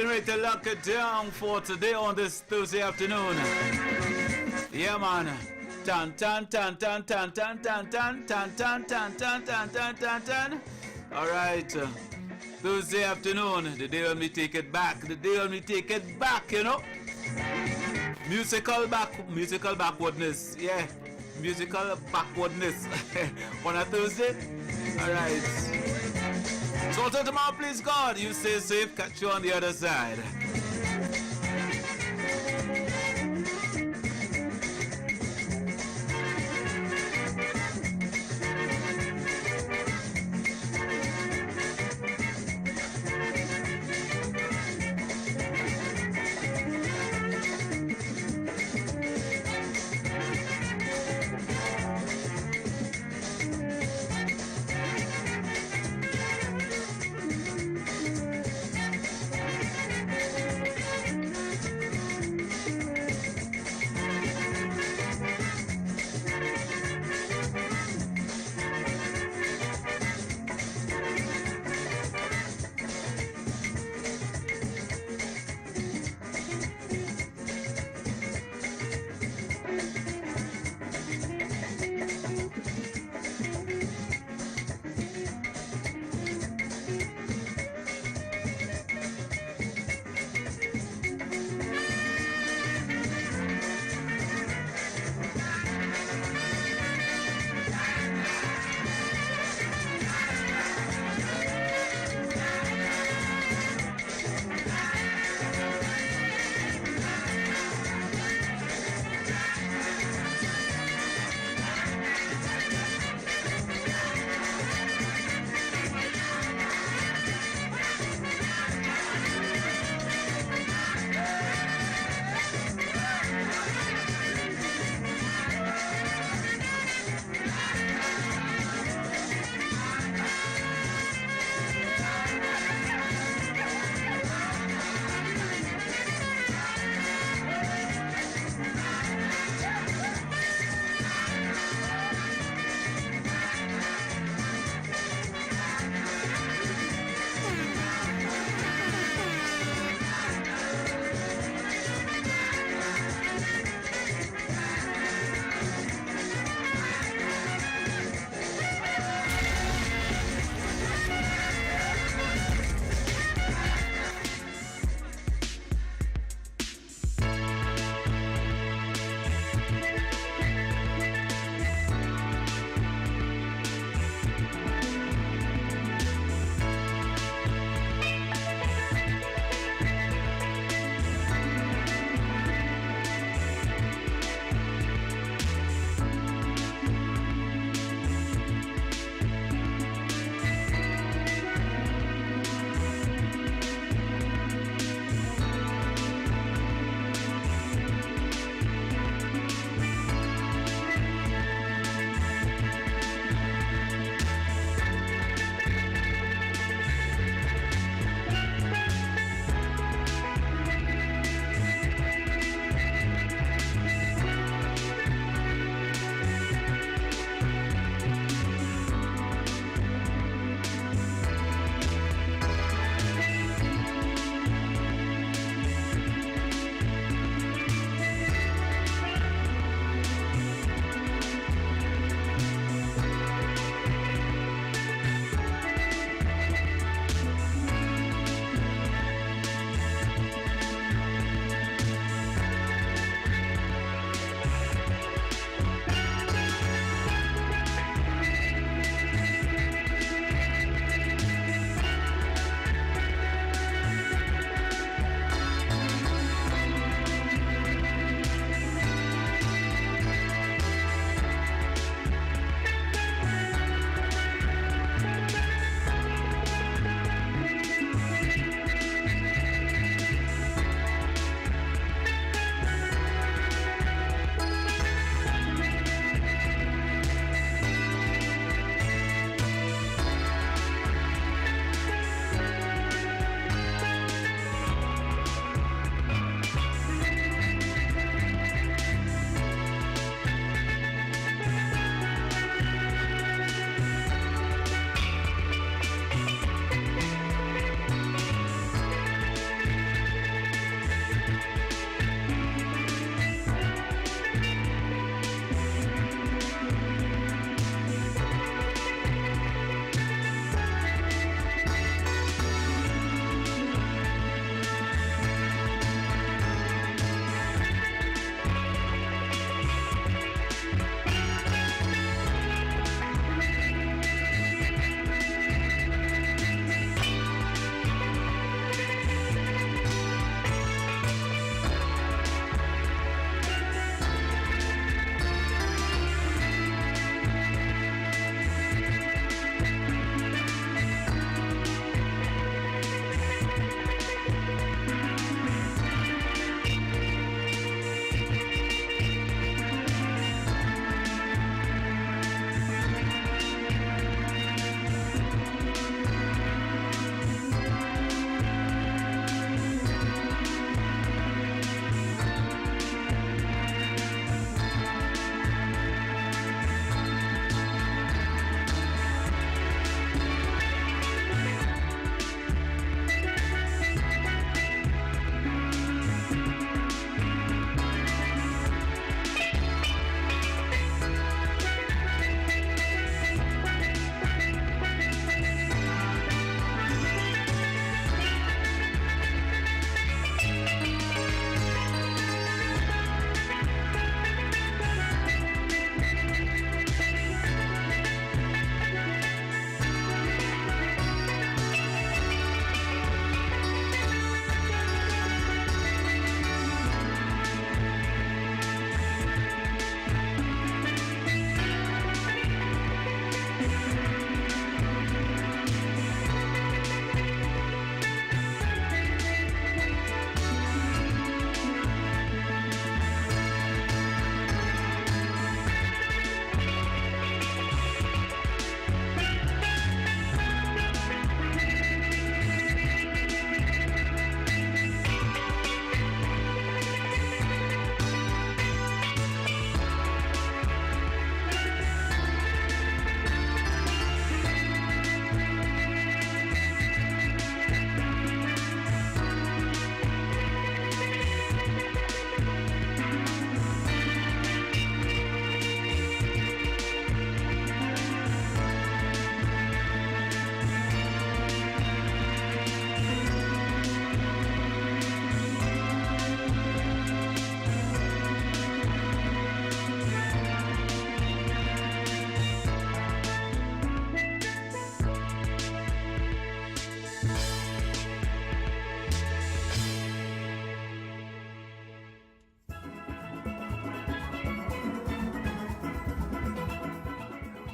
getting ready to lock it down for today on this Thursday afternoon. Yeah, man. Tan tan tan tan tan tan tan tan tan tan tan tan tan tan tan tan. All right. Thursday afternoon, the day when we take it back. The day when we take it back, you know. Musical backwardness. Yeah. Musical backwardness on a Thursday. All right. So until tomorrow, please God, you stay safe. Catch you on the other side.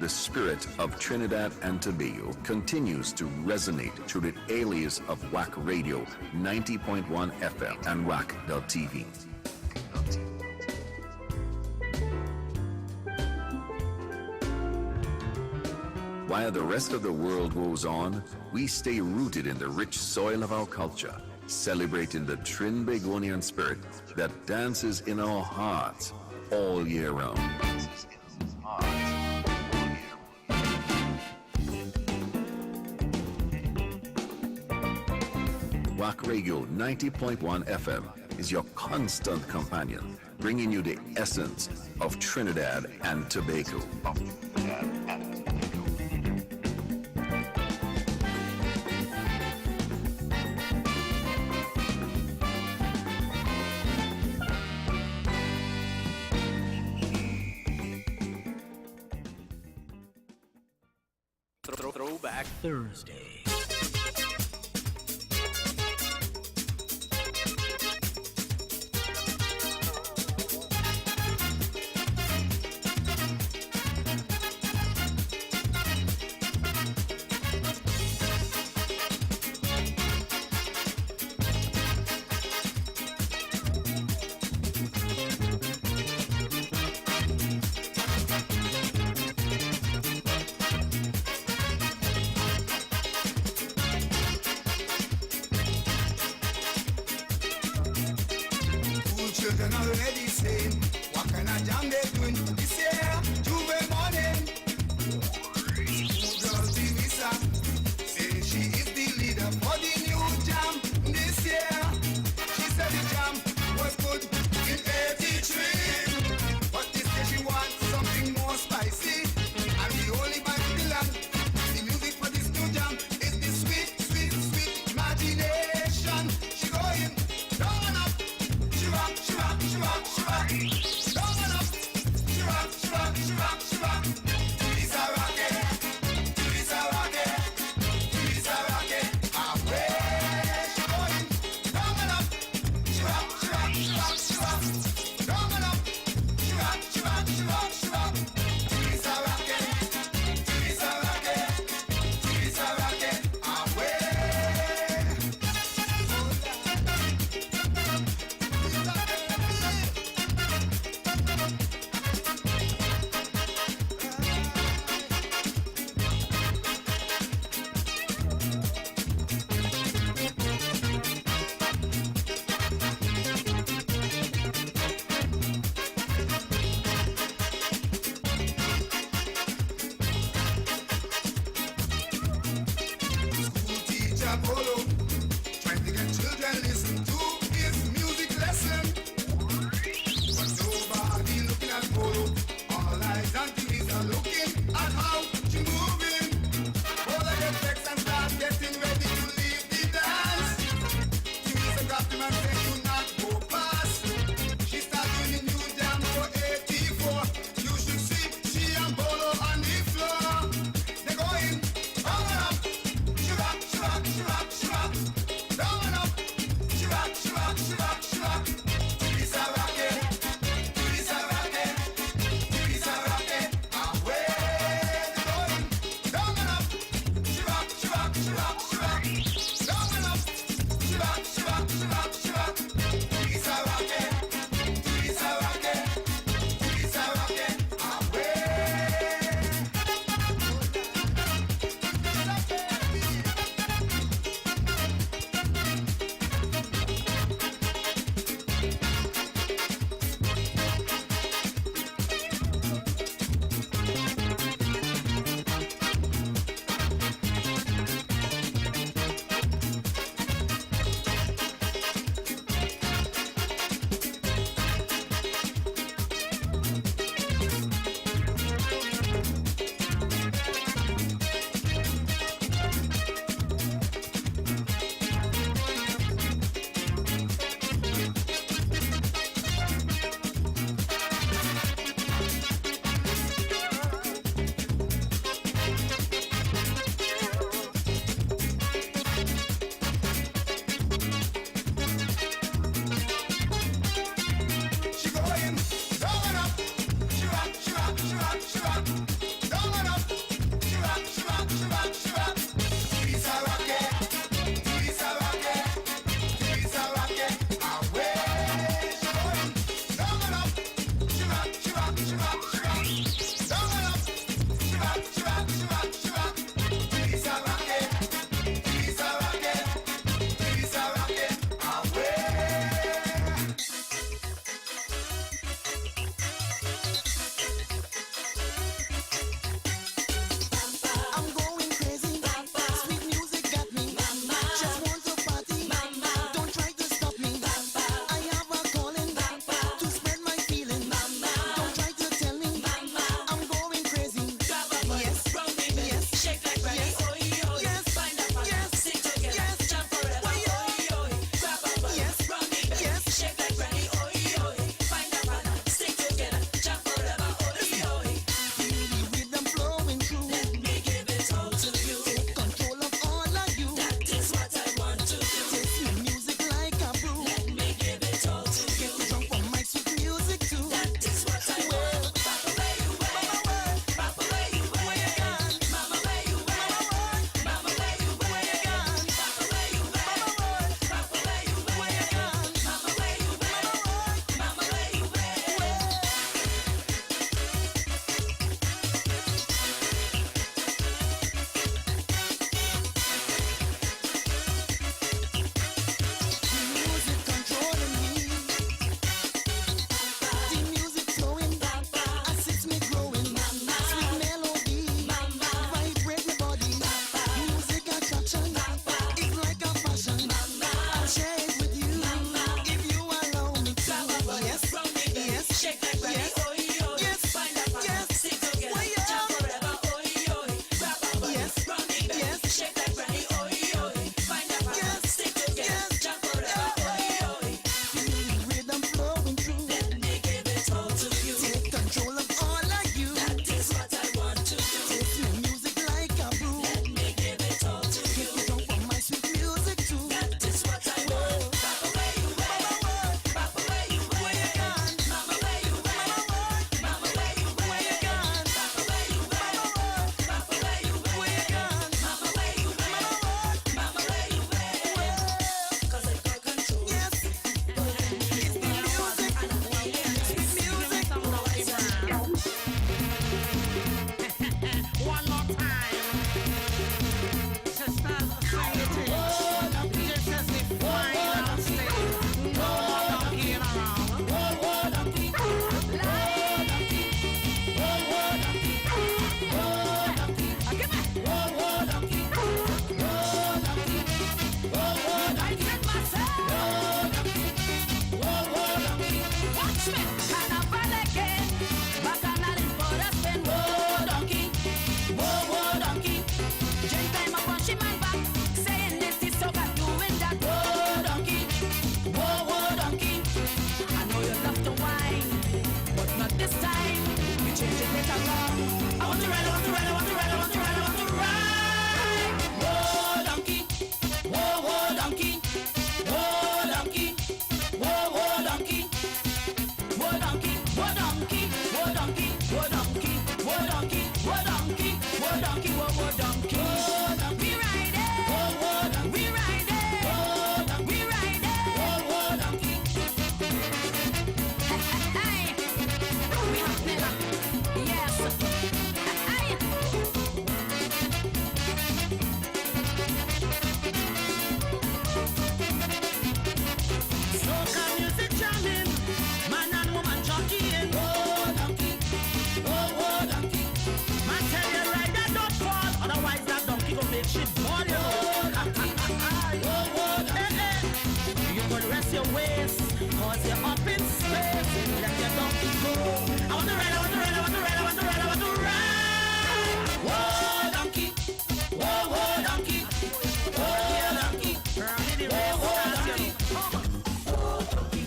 the spirit of Trinidad and Tobago continues to resonate through the alias of Wack Radio 90.1 FM and Wack.tv. While the rest of the world goes on, we stay rooted in the rich soil of our culture, celebrating the Trinbagonian spirit that dances in our hearts all year round. Wack Radio 90.1 FM is your constant companion, bringing you the essence of Trinidad and Tobago. Throwback Thursday. Children already saying, what kind of jam they doing this year? Juve morning. School girl Divisa say she is the leader for the new jam this year. She said the jam was good in 83, but this year she wants something more spicy. And the only man in the land, the music for this new jam is the sweet, sweet, sweet imagination. She going down and up. She rock, she rock, she rock, she rock. Down and up. She rock, she rock, she rock, she rock. Lisa rocket, Lisa rocket, Lisa rocket. Away she going. Down and up. She rock, she rock, she rock, she rock. Down and up. She rock, she rock, she rock, she rock. Lisa rocket, Lisa rocket, Lisa rocket. Away. School teacher Polo trying to get children listen to his music lesson. But nobody looking at Polo. All eyes and TVs are looking at how she moving. Polo gets vexed and start getting ready to leave the dance. TVs are grabbed him and say do not go past. She start doing the new jam for 84. You should see she and Polo on the floor. They're going up and up. She rock, she rock, she rock, she rock. Cause you're up in space, let your donkey go. I want to ride, I want to ride, I want to ride, I want to ride, I want to ride. Whoa, donkey. Whoa, whoa, donkey. Whoa, yeah, donkey. Whoa, whoa, donkey. Whoa, donkey.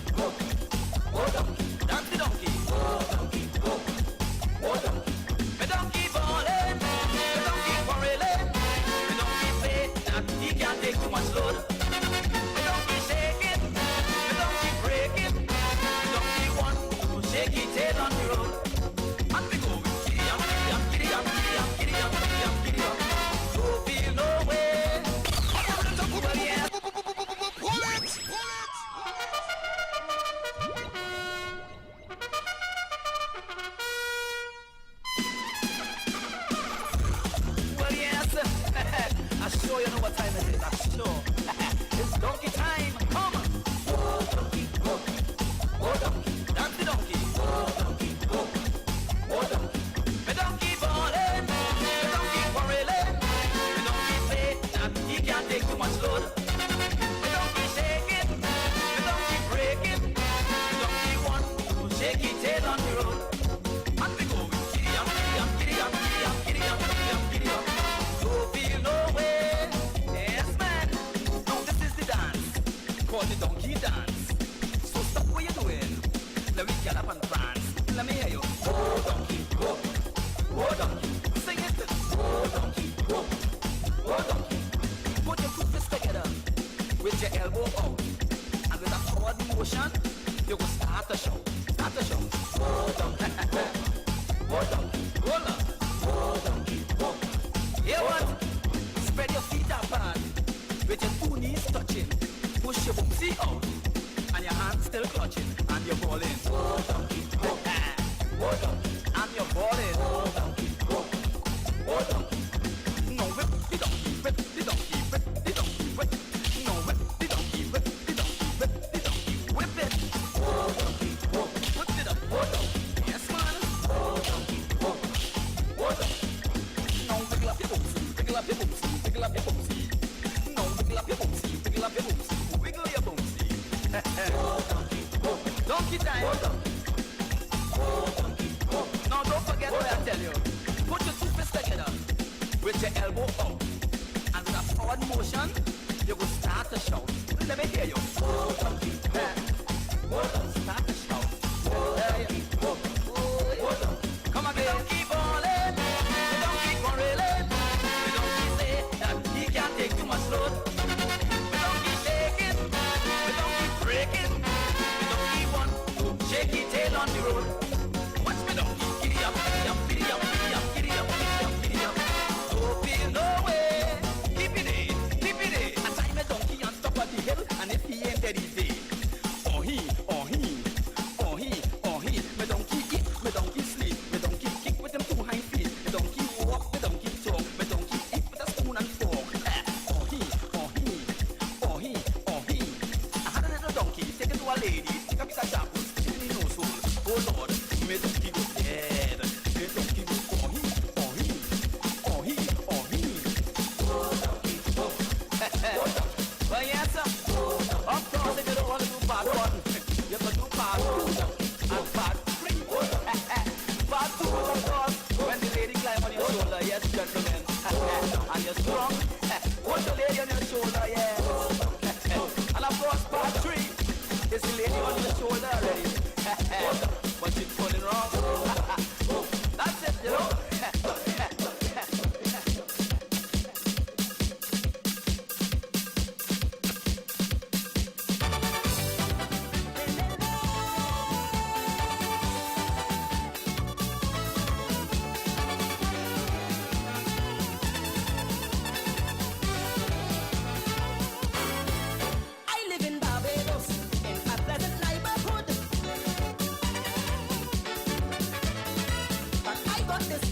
Whoa, donkey. Donkey, donkey. Whoa, donkey. Whoa, donkey. Me donkey ballin', me donkey quarrelin', me donkey say that he can't take too much load. Me donkey shaking, me donkey breaking, me donkey want to shake his tail on the road. And we go with giddy up, giddy up, giddy up, giddy up, giddy up, giddy up, giddy up. Don't feel no way. Well, yeah. Pull it, pull it. Well, yes, I sure you know what time it is. I sure. It's donkey time. Come on. Whoa, donkey, whoa. Whoa, donkey. Donkey, donkey. Whoa, donkey, whoa. Whoa, donkey. Me donkey ballin', me donkey quarrelin', me donkey say that he can't take too much load. Me donkey shaking, me donkey breaking, me donkey want to shake his tail on the road. And we go with giddy up, giddy up, giddy up, giddy up, giddy up, giddy up, giddy up. Don't feel no way. Yes, man. Now this is the dance called the donkey dance. So stop what you're doing. Let me get up and prance. Let me hear you. Whoa, donkey, whoa. Whoa, donkey. Sing it. Whoa, donkey, whoa. Whoa, donkey. Put your two fists together with your elbow out. And with a forward motion, you will start the show. Start the show. Whoa, donkey, whoa. Whoa, donkey. Roll up. Whoa, donkey, whoa. Hear what? Spread your feet apart with your two knees touching. Push your boomsy out and your hands still clutching and you're balling. Whoa, donkey, whoa. Whoa, donkey. And you're balling. Whoa, donkey, whoa. Whoa, donkey. No, whip the donkey, whip the donkey, whip the donkey, whip. No, whip the donkey, whip the donkey, whip the donkey, whip it. Whoa, donkey, whoa. Whip it up. Whoa, donkey. Yes, man. Whoa, donkey, whoa. Whoa, donkey. No, wiggle up your boomsy, wiggle up your boomsy, wiggle up your boomsy. No, wiggle up your boomsy, wiggle up your boomsy, wiggle your boomsy. Whoa, donkey, whoa. Donkey time. Whoa, donkey. Whoa, donkey, whoa. Now don't forget what I tell you. Put your two fists together with your elbow out. And with a forward motion, you will start to shout. Let me hear you. Whoa, donkey, whoa. Whoa, donkey. Start to shout. Whoa, donkey, whoa. Whoa, donkey. Come again. Donkey ballin', donkey quarrelin', donkey say that he can't take too much load. Donkey shaking, donkey breaking, donkey want to shake his tail on the road. Watch me donkey, giddy up, giddy up, giddy up, giddy up, giddy up, giddy up, giddy up. Don't feel no way. Keep it in, keep it in. I tie my donkey on top of the hill, and if he ain't dead, he's dead. Oh he, oh he, oh he, oh he. My donkey eat, my donkey sleep, my donkey kick with them two hind feet. My donkey walk, my donkey talk, my donkey eat with a spoon and fork. Oh he, oh he, oh he, oh he. I had a little donkey, take it to a lady, take a piece of shampoo, stick it in her soul. Oh Lord, my donkey was dead. My donkey was oh he, oh he, oh he, oh he. Oh donkey, oh, oh donkey. Well yes sir, of course if you don't want to do part one, you can do part two and part three. Part two of course, when the lady climb on your shoulder, yes gentlemen, and you're strong, put the lady on your shoulder, yes. And of course part three is the lady on your shoulder already, but she's falling wrong. That's it, you know. I live in Barbados, in a pleasant neighborhood. But I got this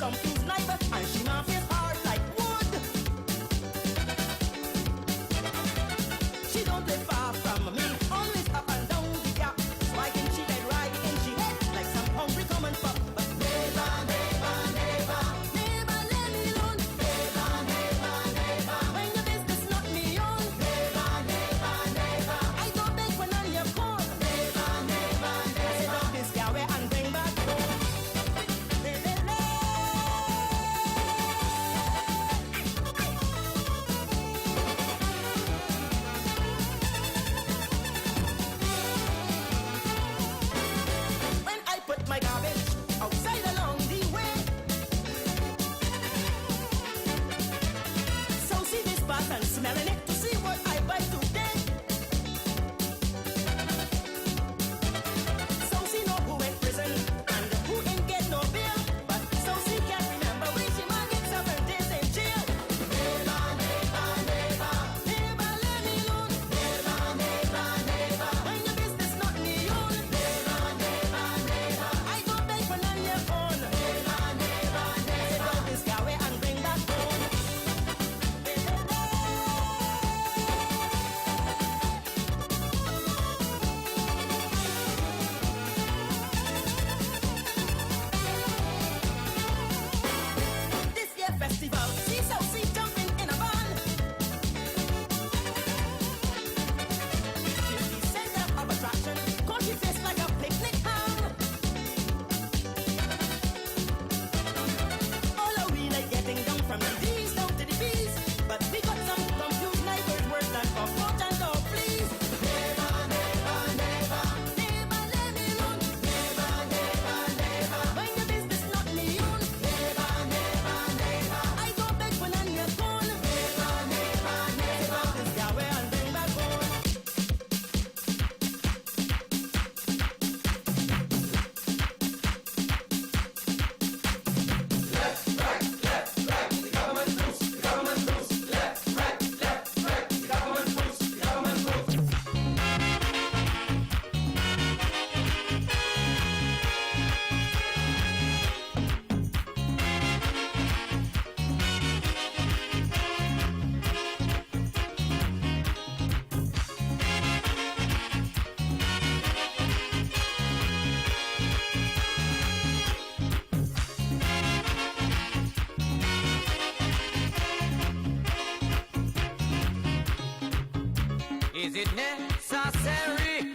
it necessary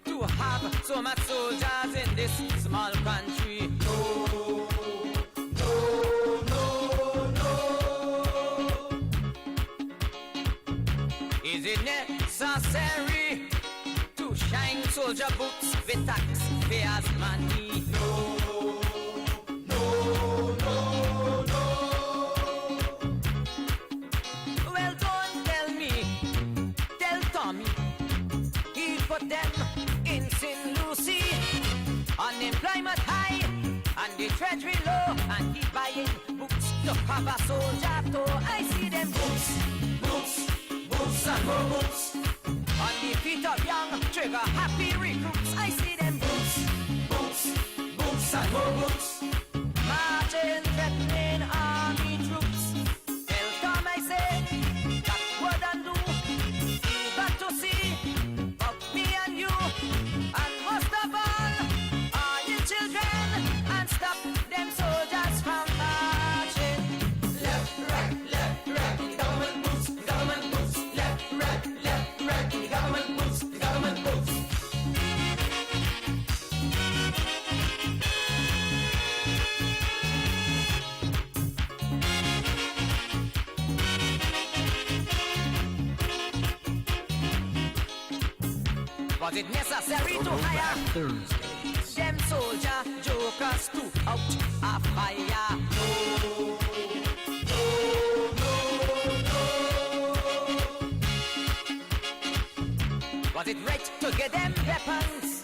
to have so much soldiers in this small country? No, no, no, no. Is it necessary to shine soldier boots with taxpayers' money? No, no, no, no. Well, don't tell me, tell Tommy, he put them in St. Lucie. Unemployment high and the treasury low, and he buying boots to cover soldier toe. I see them boots, boots, boots and more boots on the feet of young trigger happy recruits. I see them boots, boots, boots and more boots marching, threatening army troops. Tell Tom I say that what I do, you got to see of me and you, and most of all you children, and stop them soldiers from marching. Left, right, the government boots, the government boots. Left, right, the government boots, the government boots. Was it necessary to hire them soldier jokers to out a fire? No, no, no, no. Was it right to get them weapons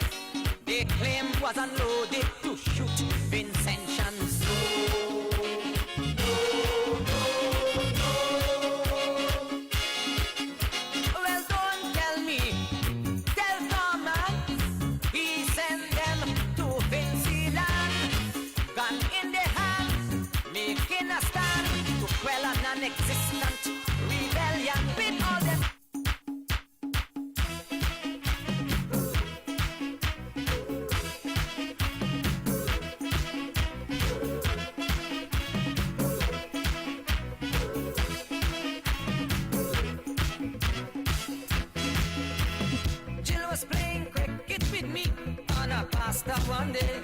they claim was unloaded to shoot Vincentians? No, no, no, no. Well, don't tell me, tell Norman, he sent them to Vinci land, gun in their hand, making a stand to quell a non-existent rebellion with all them. Jill was playing cricket with me on a pasta one day.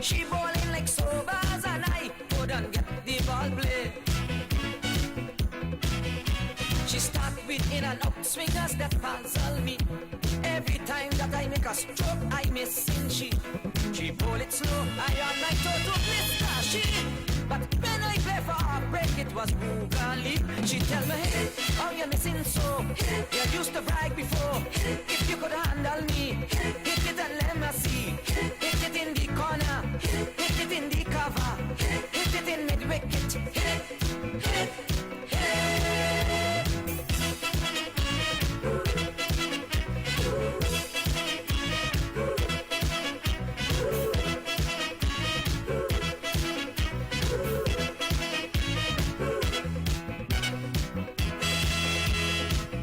She bowling like sobers and I couldn't get the ball played. She start with in and out swingers that puzzle me. Every time that I make a stroke, I miss in she bowl it slow. I on my total blister she. But when I play for her break, it was Google. She tell me, hey, how you missing so? You used to brag before. If you could handle me, hit it and let me see. Hit it in the corner, hit it in the cover, hit it in mid wicket. Hit it, hit it, hit it.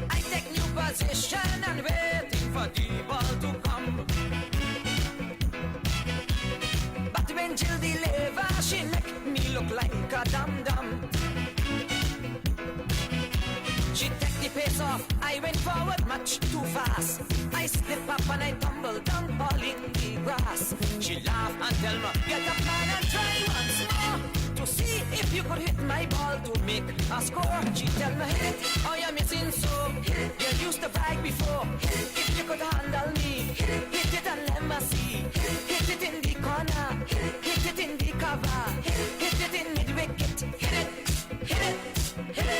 I take new position and waiting for the ball to come. But when Jill deliver, she make me look like a dum-dum. She take the pace off, I went forward much too fast. I slip up and I tumble down, falling the grass. She laugh and tell me, get up man and try once more, to see if you could hit my ball to make a score. She tell me, hit it, oh you're missing so. You used to brag before, if you could handle me, hit it and let me see. Hit it in the corner, hit it in the cover, hit it in mid wicket. Hit it, hit it, hit it.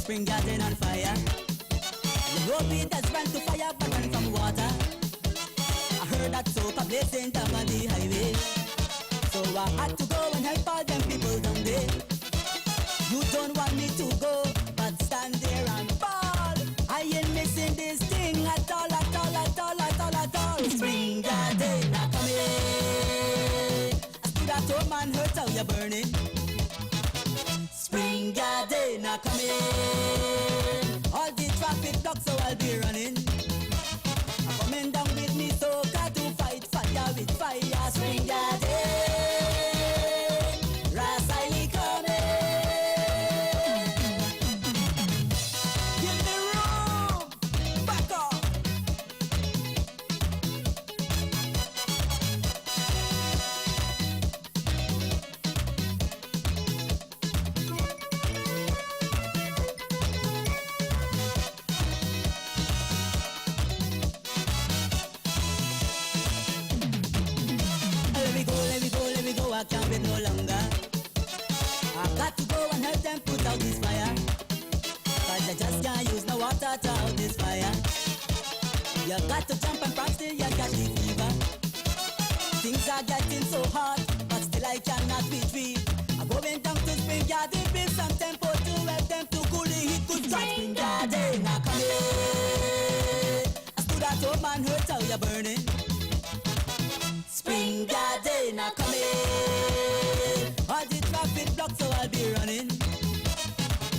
Spring garden on fire. Nobody that's run to fire but run from water. I heard that soca blazing down on the highway, so I had to go and help all them people down there. You don't want me to go, but stand there and fall. I ain't missing this thing at all, at all, at all, at all, at all. Spring garden a coming. I see that old man hurt how you're burning. Spring garden a coming. All the traffic blocks, so I'll be running. I'm coming down with me, so got to fight fire with fire. Spring garden. I can't wait no longer. I got to go and help them put out this fire, 'cause I just can't use no water to out this fire. You got to jump and prance till you catch the fever. Things are getting so hard, but still I cannot retreat. I'm going down to Spring Garden, build some tempo to help them to cool the heat. Good God, Spring Garden, I come in. I stood that old man hurt how you're burning. Spring garden a coming. All the traffic blocks, so I'll be running.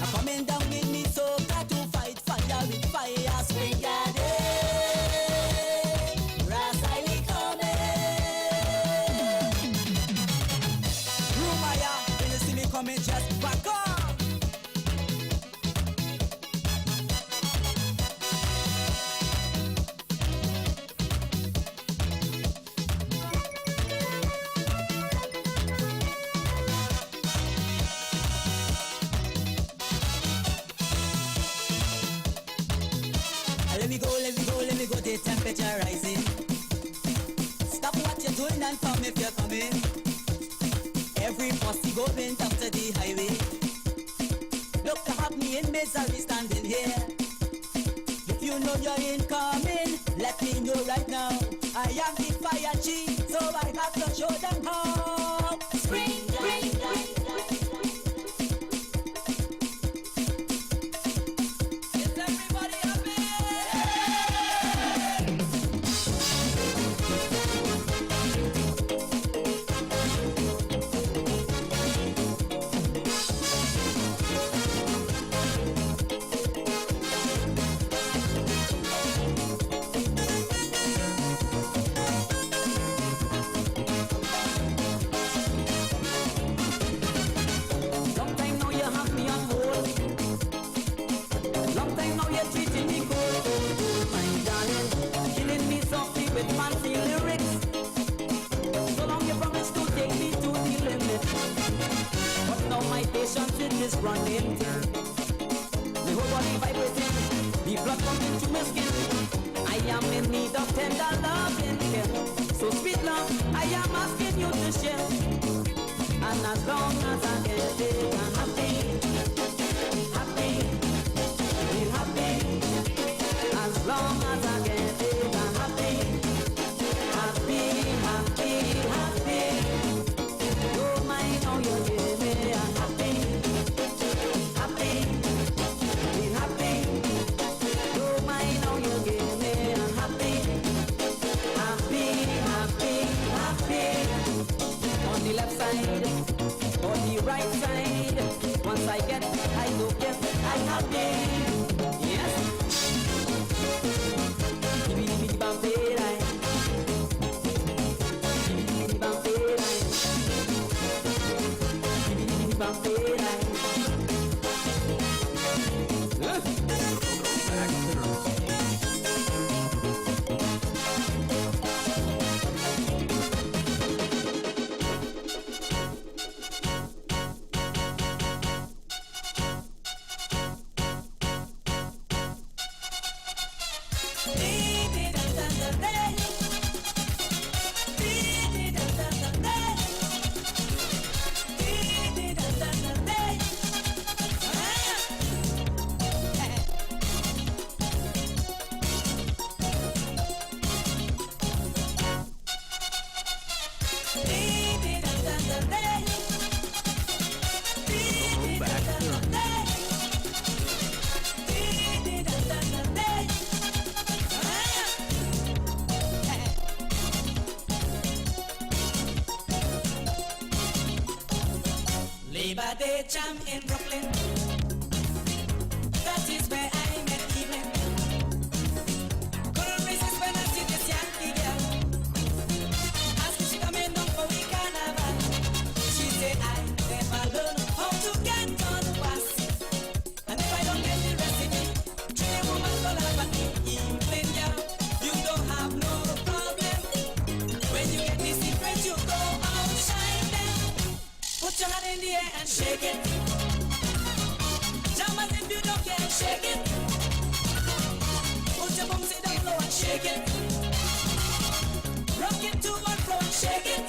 I'm coming down with me, so got to fight fire with fire. Spring garden, Rasai coming. Rumaya, when you see me coming, just back up. Let me go, the temperature rising. Stop what you're doing and come if you're coming. Every posse going down to the highway. Look to have me in misery standing here. If you know you're incoming, let me know right now. I am the fire chief, so I have to show them how. Spring, spring, spring. Is running, the whole body vibrating, the blood pumping to my skin. I am in need of tender love and care. So sweet love, I am asking you to share. And as long as I get it, I'm happy, happy, be happy. As long as I get it, I'm happy, happy, happy, happy. Oh my, know you give me, I'm happy. On the left side, on the right side. Once I get, I go get, I'm happy. Yes. Give Saturday jam in Brooklyn. That is where I met Evelyn. Couldn't resist when I see this Yankee girl. Asked if she coming down for we carnival. She said I never learn how to get on fast. And if I don't get the recipe, three woman go laugh at me. Evelyn girl, you don't have no problem. When you get the secret, you go outshine them. Put your hand in the air and shake it. Jam as if you don't care and shake it. Put your bums down low and shake it. Rock it to one flow and shake it.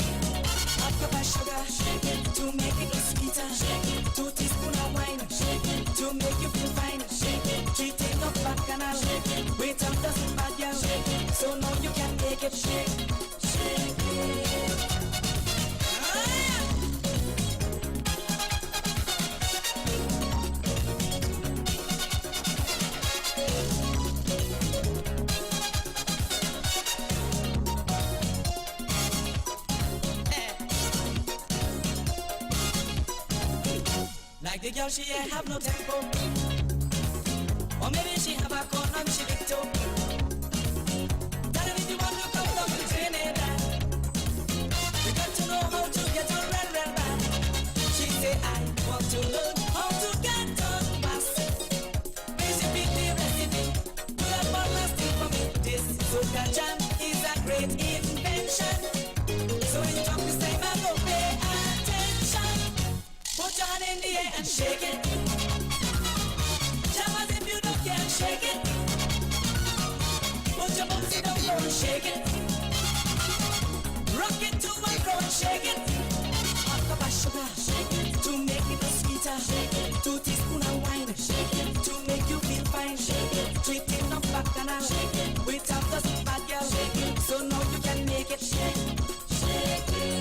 Half cup of sugar, shake it. To make it sweeter, shake it. 2 teaspoons of wine, shake it. To make you feel fine, shake it. 3 take up back canal, shake it. Wait up doesn't bad girl, shake it. So now you can make it shake, shake it. Like the girl, she ain't have no tempo. Or maybe she have a corn and she big toe. Tell her if you want to come down to Trinidad. You got to know how to get on real, real bad. She say, I want to learn how to get on fast. Basically the recipe. Do that one last thing for me. This soca jam is a great invention. So when you talk this time, I go pay attention. Put your hand in the air and shake it. Jam as if you don't care and shake it. Put your bums down low and shake it. Rock it to and fro and shake it. Half cup of sugar, shake it. To make it sweeter, shake it. 2 teaspoons of wine, shake it. To make you feel fine, shake it. 3 tin of bacchanal, shake it. Wait up, doesn't bad girl, shake it. So now you can make it shake, shake it.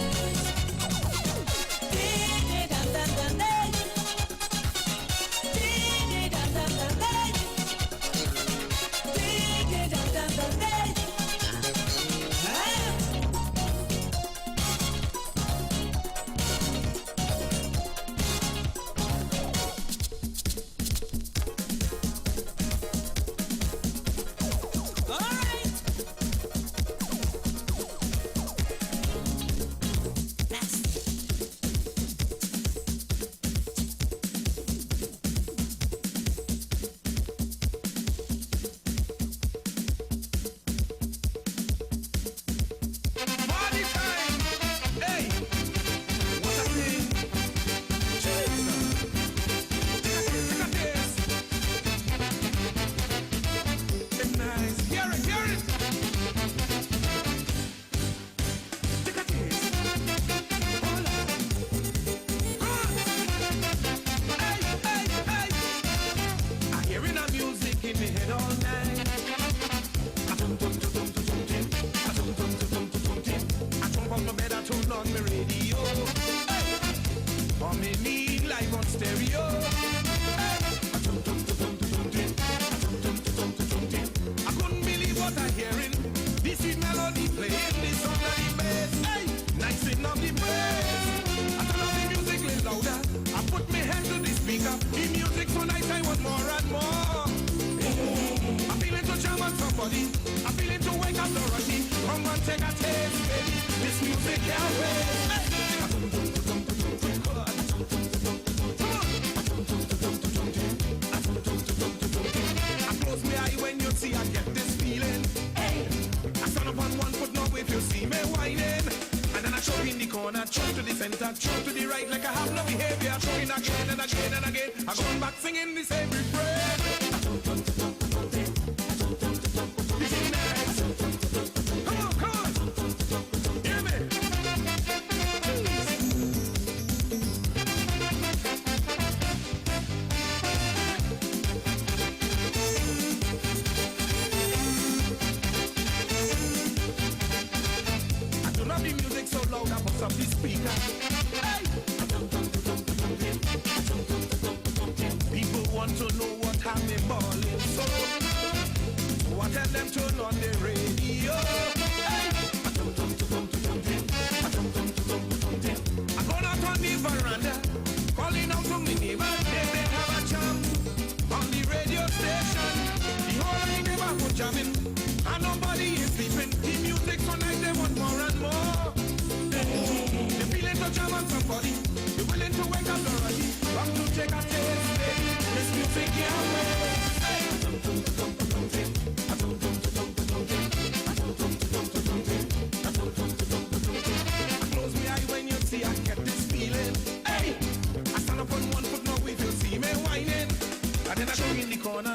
Calling out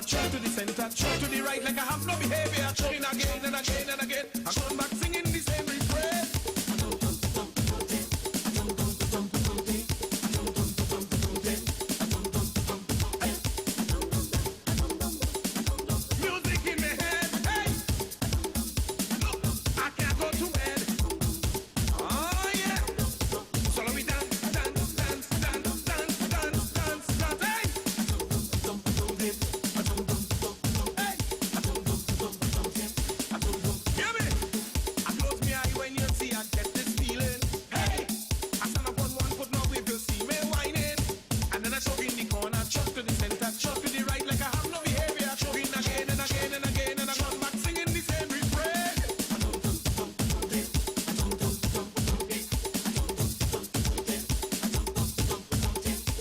turn to the center, turn to the right like I have no behavior. Turning again and again and again. I come back singing the same refrain. Music in my head, hey! Look, I can't go to bed. Oh yeah! So let me dance, dance, dance, dance, dance, dance, dance, dance, hey! Hear me? I close my eye when you see I get this feeling. Hey! I stand up on one foot now if you see me whining. And then I shove in the corner, chuck to the center, chuck to the right like I have no behavior. Shoving again and again and again and I come back singing the same refrain.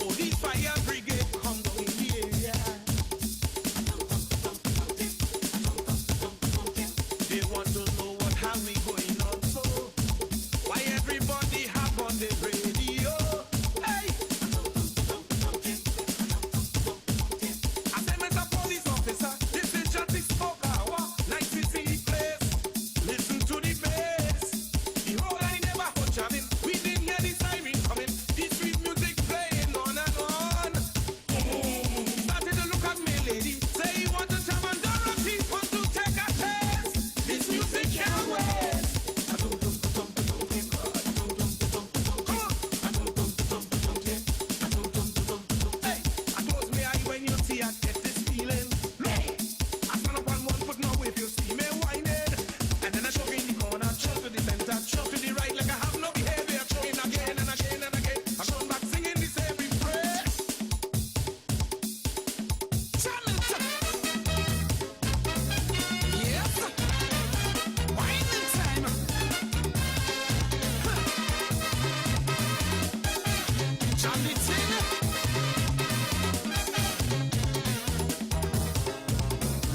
Oh, the fire brigade come down in the area. They want to know what have we going on so. Why everybody have on the radio? Hey! I said, Mr. Police Officer, this is Javelin Spokawa. Nice to see the place. Listen to the bass. The whole I never heard jamming. We didn't hear the siren coming. The sweet music playing on and on. Started to look at me, lady. Say you want to jam and Dorothy want to take a taste. This music can't wait. Come on. Hey, I close my eye when you see I get this feeling. Hey, I stand up on one foot now if you see me whining. And then I shove in the corner, chuck to the center, chuck to the right like I have no behavior. Chucking again and again and again. I come back singing the same refrain. Jamming time. Yes. Whining time. Jamming time.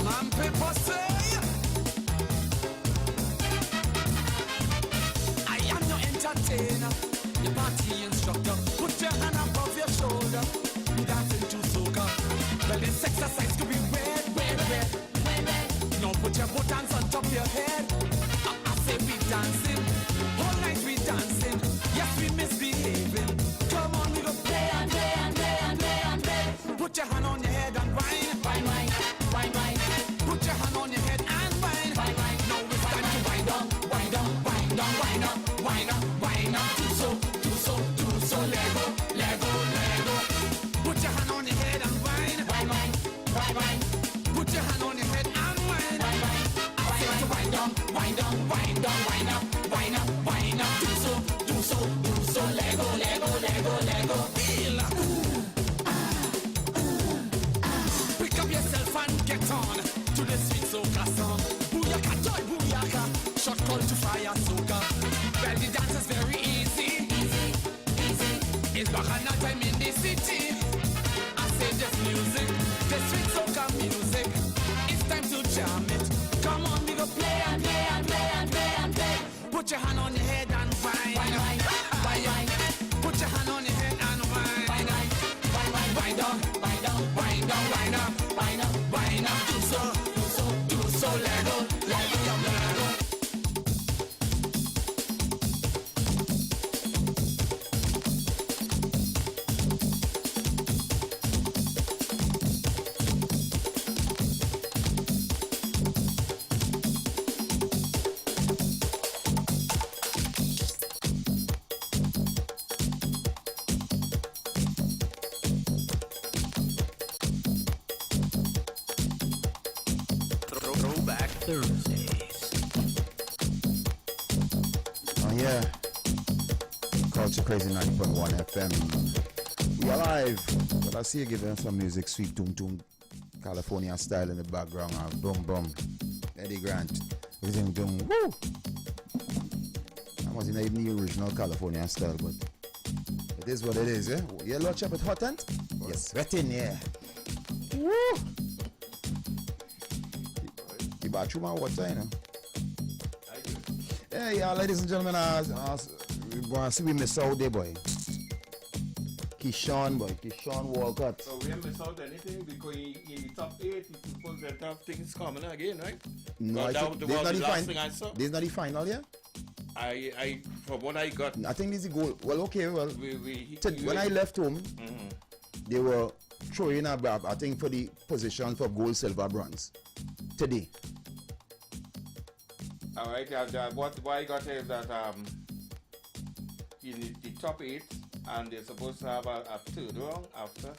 Man, people say I am no entertainer, the party instructor. Put your hand above your shoulder. We dancing to soca. Well, this exercise could be red, red, red, red, red. Now put your both hands on top of your head. I say we dancing, all night we dancing. Yes, we misbehaving. Come on, we go play and play and play and play and play. Put your hand on your head and whine, whine, whine, whine, whine. Put your hand on your head and whine, whine, whine. Now it's time to wind up, wind up, wind up, wind up, wind up, wind up. Do so, do so, do so. Lego, Lego, Lego. Put your hand on your head and whine, whine, whine, whine, whine. Put your hand on your head and whine, whine, whine. I say to wind up, wind up, wind up, wind up, wind up, wind up. Do so, do so, do so. Lego, Lego, Lego, Lego. Feel. Pick up yourself and get on to the sweet soca song. Booyaka, joy, booyaka. Short call to fire soca. Well, the dance is very easy. Easy, easy. It's Bacana time in the city. I say this music, the sweet soca music. It's time to jam it. Come on, we go play and play and play and play and play. Put your hand on your head and whine. Whine, whine, whine, whine. Put your hand on your head and whine. Whine, whine, whine, whine. Wind up, wind up, wind up, wind up, wind up, wind up. Do so, do so, do so. Lego, Lego, Lego. Throwback Thursdays. Oh yeah. Culture Crazy 90.1 FM. We alive. But I see you giving some music, sweet doom doom, California style in the background. Boom boom. Eddie Grant. Everything doom. Woo! That wasn't even the original California style, but it is what it is, eh? Yellow chocolate hot and? Yes, wet in, yeah. Woo! The bathroom and water, you know. I do. Yeah, ladies and gentlemen, we want to see we miss out there, boy. Keyshawn, boy. Keyshawn Walcott. So we haven't missed out anything because in the top 8, he supposed that have things coming again, right? No, But I that think was the this not the last thing I final. saw. This is not the final, yeah? I from what I got, I think this is the goal. Well, okay, well. When I left home, they were throwing about, I think, for the position for gold, silver, bronze. Today. all right, what I got is that in the top 8, and they're supposed to have a third round after.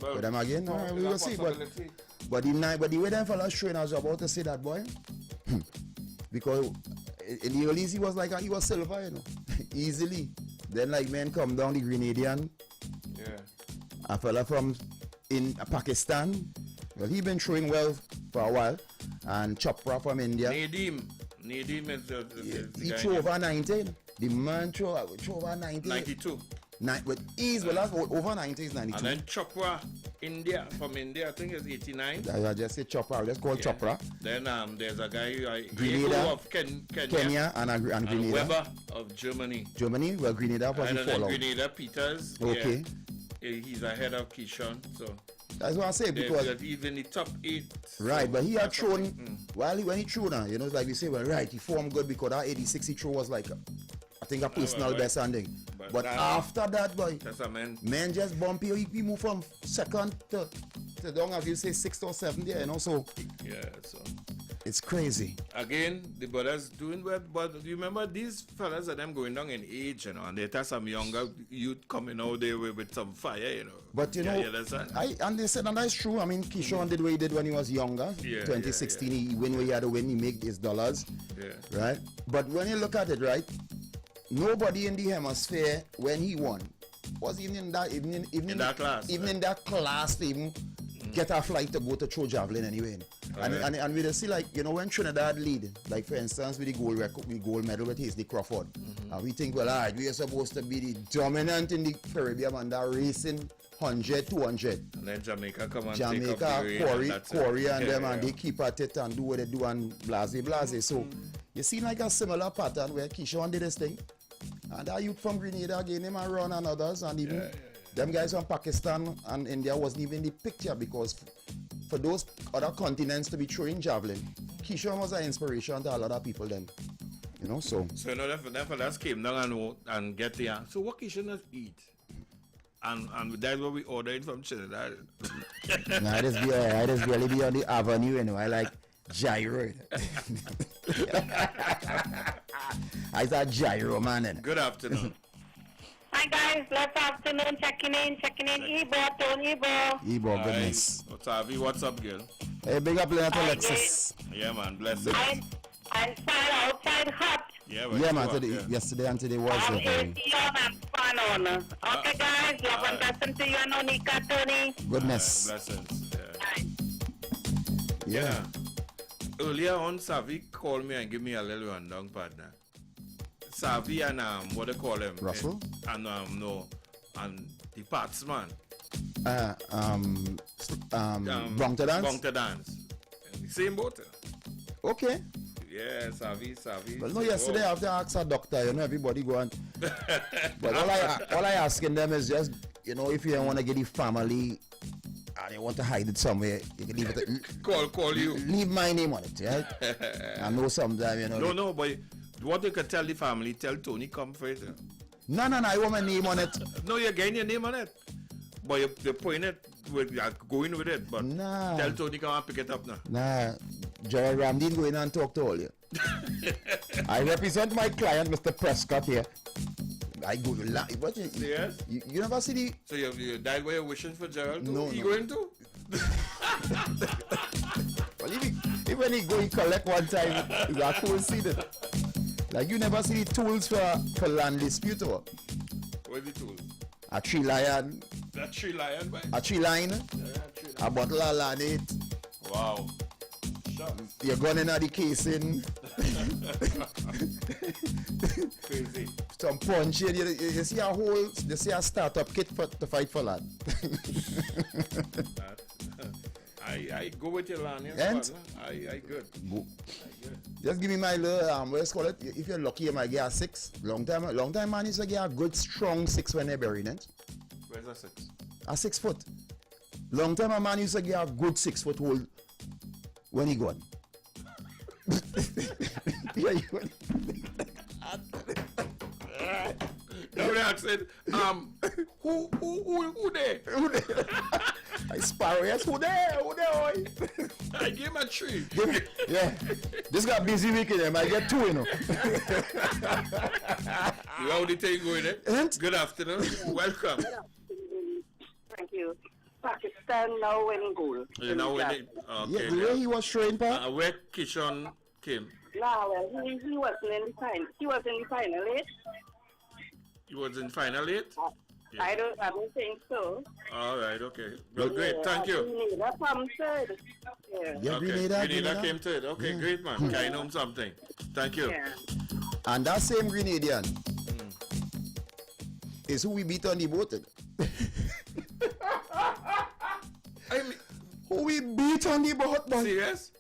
Well, But them again, well, we will see. possibility. But the way them fellas showing, I was about to say that, boy. Because in the early he was like, he was silver, you know, easily. Then like men come down the Grenadian, Yeah. a fella from in Pakistan. Well, he been throwing well for a while. And Chopra from India. Nadeem is the He guy threw in over 19. The man threw over 19. 92. With ease, well, that's over 90 is 92. And then Chopra, from India, I think it's 89. I just say Chopra. Let's call Chopra. Then there's a guy Grenada, of Kenya and Grenada. Weber of Germany. Germany, well, Grenada was And the then fallout. Grenada Peters. Okay. Yeah, he's ahead of Keyshawn. So That's what I say because he's in the top 8. right, so but he had that's thrown something. when he threw now, you know, it's like we say, well, right, he formed good because that 86 he threw was like, I think a personal right. best ending. But that- after that, boy, That's a man. man just bumpy. He moved from second to down as you say 6th or 7th, yeah, you know. So Yeah, so it's crazy. again, the brothers doing well, but you remember these fellas are them going down in age, you know, and they have some younger youth coming out there with some fire, you know. But you Yeah, know, you understand? and they said, and that's true. I mean, Keyshawn did what he did when he was younger. Yeah, 2016, he win where he had to win. He make his dollars, Yeah. right? But when you look at it, right, nobody in the hemisphere when he won was even in that In that class, even right. in that class to even get a flight to go to throw javelin anyway. And we just see, like, you know, when Trinidad lead, like for instance with the gold record, with gold medal with Hasty Crawford, and we think, well, all right, we are supposed to be the dominant in the Caribbean and that racing 100, 200. And then Jamaica come and Jamaica, take up the reign, and Corey and them, yeah. and they keep at it and do what they do and blase. So you see like a similar pattern where Keyshawn did this thing, and that youth from Grenada again, him and Ron and others, and even them guys from Pakistan and India wasn't even in the picture because for those other continents to be throwing javelin, Keyshawn was an inspiration to a lot of people then. You know, so So you know that fellas came down and get there. So what Keyshawn eat? And that's what we ordered from Trinidad. I just really be on the avenue, you know. I like gyro. I thought gyro, man. Good afternoon. Hi guys, last afternoon, checking in, Ebo, Tony Ebo. Ebo, goodness. Tavi, what's up, girl? Hey, big up Leonard Hi, Alexis. Yeah, man, blessings. I started outside hot. Yeah, man, yesterday and today was I'm very... 80 and fun on. Okay guys, love and blessing to you and Onika, Tony. Goodness. Blessings. Bye. Yeah. Earlier on, Savi called me and give me a little rundown, partner. Savi and what they call him? Russell? And and the parts man. Bronx to dance? Bronx to dance. Same boat. Okay. Yeah, Savi. Well, no, yesterday after I asked a doctor, you know, everybody go on. But all I asking them is just, you know, if you don't want to get the family and you want to hide it somewhere, you can leave it. Call you. Leave my name on it, right? I know sometimes, you know. No, but what you can tell the family, tell Tony come for it. No, I want my name on it. No, you're getting your name on it. But you're putting it with going with it. But Nah. tell Tony come and pick it up now. Nah, Gerald Ramdin go in and talk to all you. I represent my client, Mr. Prescott here. I go what you, Yes? you never see the So you died while you're wishing for Gerald too? No, He no. going to? well, if when he go he collect one time, it's a coincidence. Like you never see the tools for land dispute or Where's the tool? a tree lion, That tree lion, boy. a tree line, Tree a bottle of land it, Wow. Shucks. you're going in the casing, Crazy. some punch in, you see a startup kit to fight for land. I go with your land, yes, And? partner. I good. Just give me my little what's called it. If you're lucky, you might get a 6. Long time man, you get a good strong 6 when they're burying it. Where's a 6? A 6 foot. Long time a man used to get a good 6 foot hold when he gone. Yeah, you Geriatric said, who there? Who there? I Sparrow, yes, who there? Who there, boy? I gave him a 3. Yeah. This got busy weekend, I get 2, you know. You how the thing going, eh? Good afternoon. Welcome. Thank you. Pakistan now winning goal. You know when it, Yeah, okay. the way he was showing, pa. Where Kishon came? No, well, he wasn't in the final. He was in the final, eh? He was in final 8? Yeah. I don't think so. All right, okay. Well, great, thank you. Grenada come third. Yeah, Okay, Grenada came third. Okay, great, man. Carrying home something. Thank you. Yeah. And that same Grenadian is who we beat on the boat. I mean, Who we beat on the boat, boy. serious?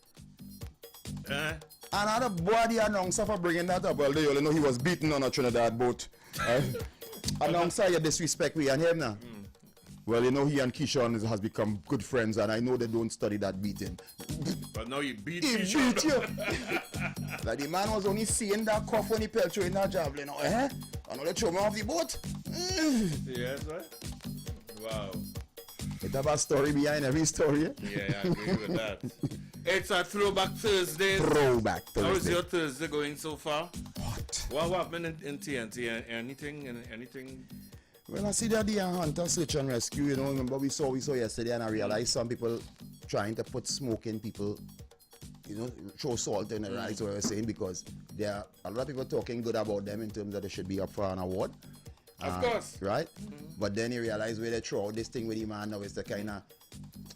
Another body announcer for bringing that up. Well, they all know he was beaten on a Trinidad boat. Announcer, you disrespect me and him now. Well, you know, he and Keyshawn has become good friends, and I know they don't study that beating. But now you beat He Kishon. beat you. Like the man was only seeing that cough when he fell through in that javelin. I know they throw me off the boat. Yes, right? Wow. It have a story behind every story. Yeah, I agree with that. It's a Throwback Thursday. Throwback How is Thursday. your Thursday going so far? What? What happened in TNT? Anything? Well, I see that the hunter search and rescue, you know, remember we saw yesterday, and I realized some people trying to put smoke in people, you know, throw salt in the eyes, what I was saying, because there are a lot of people talking good about them in terms that they should be up for an award. Of course. Right? But then you realize where they throw out this thing with the man now is the kind of,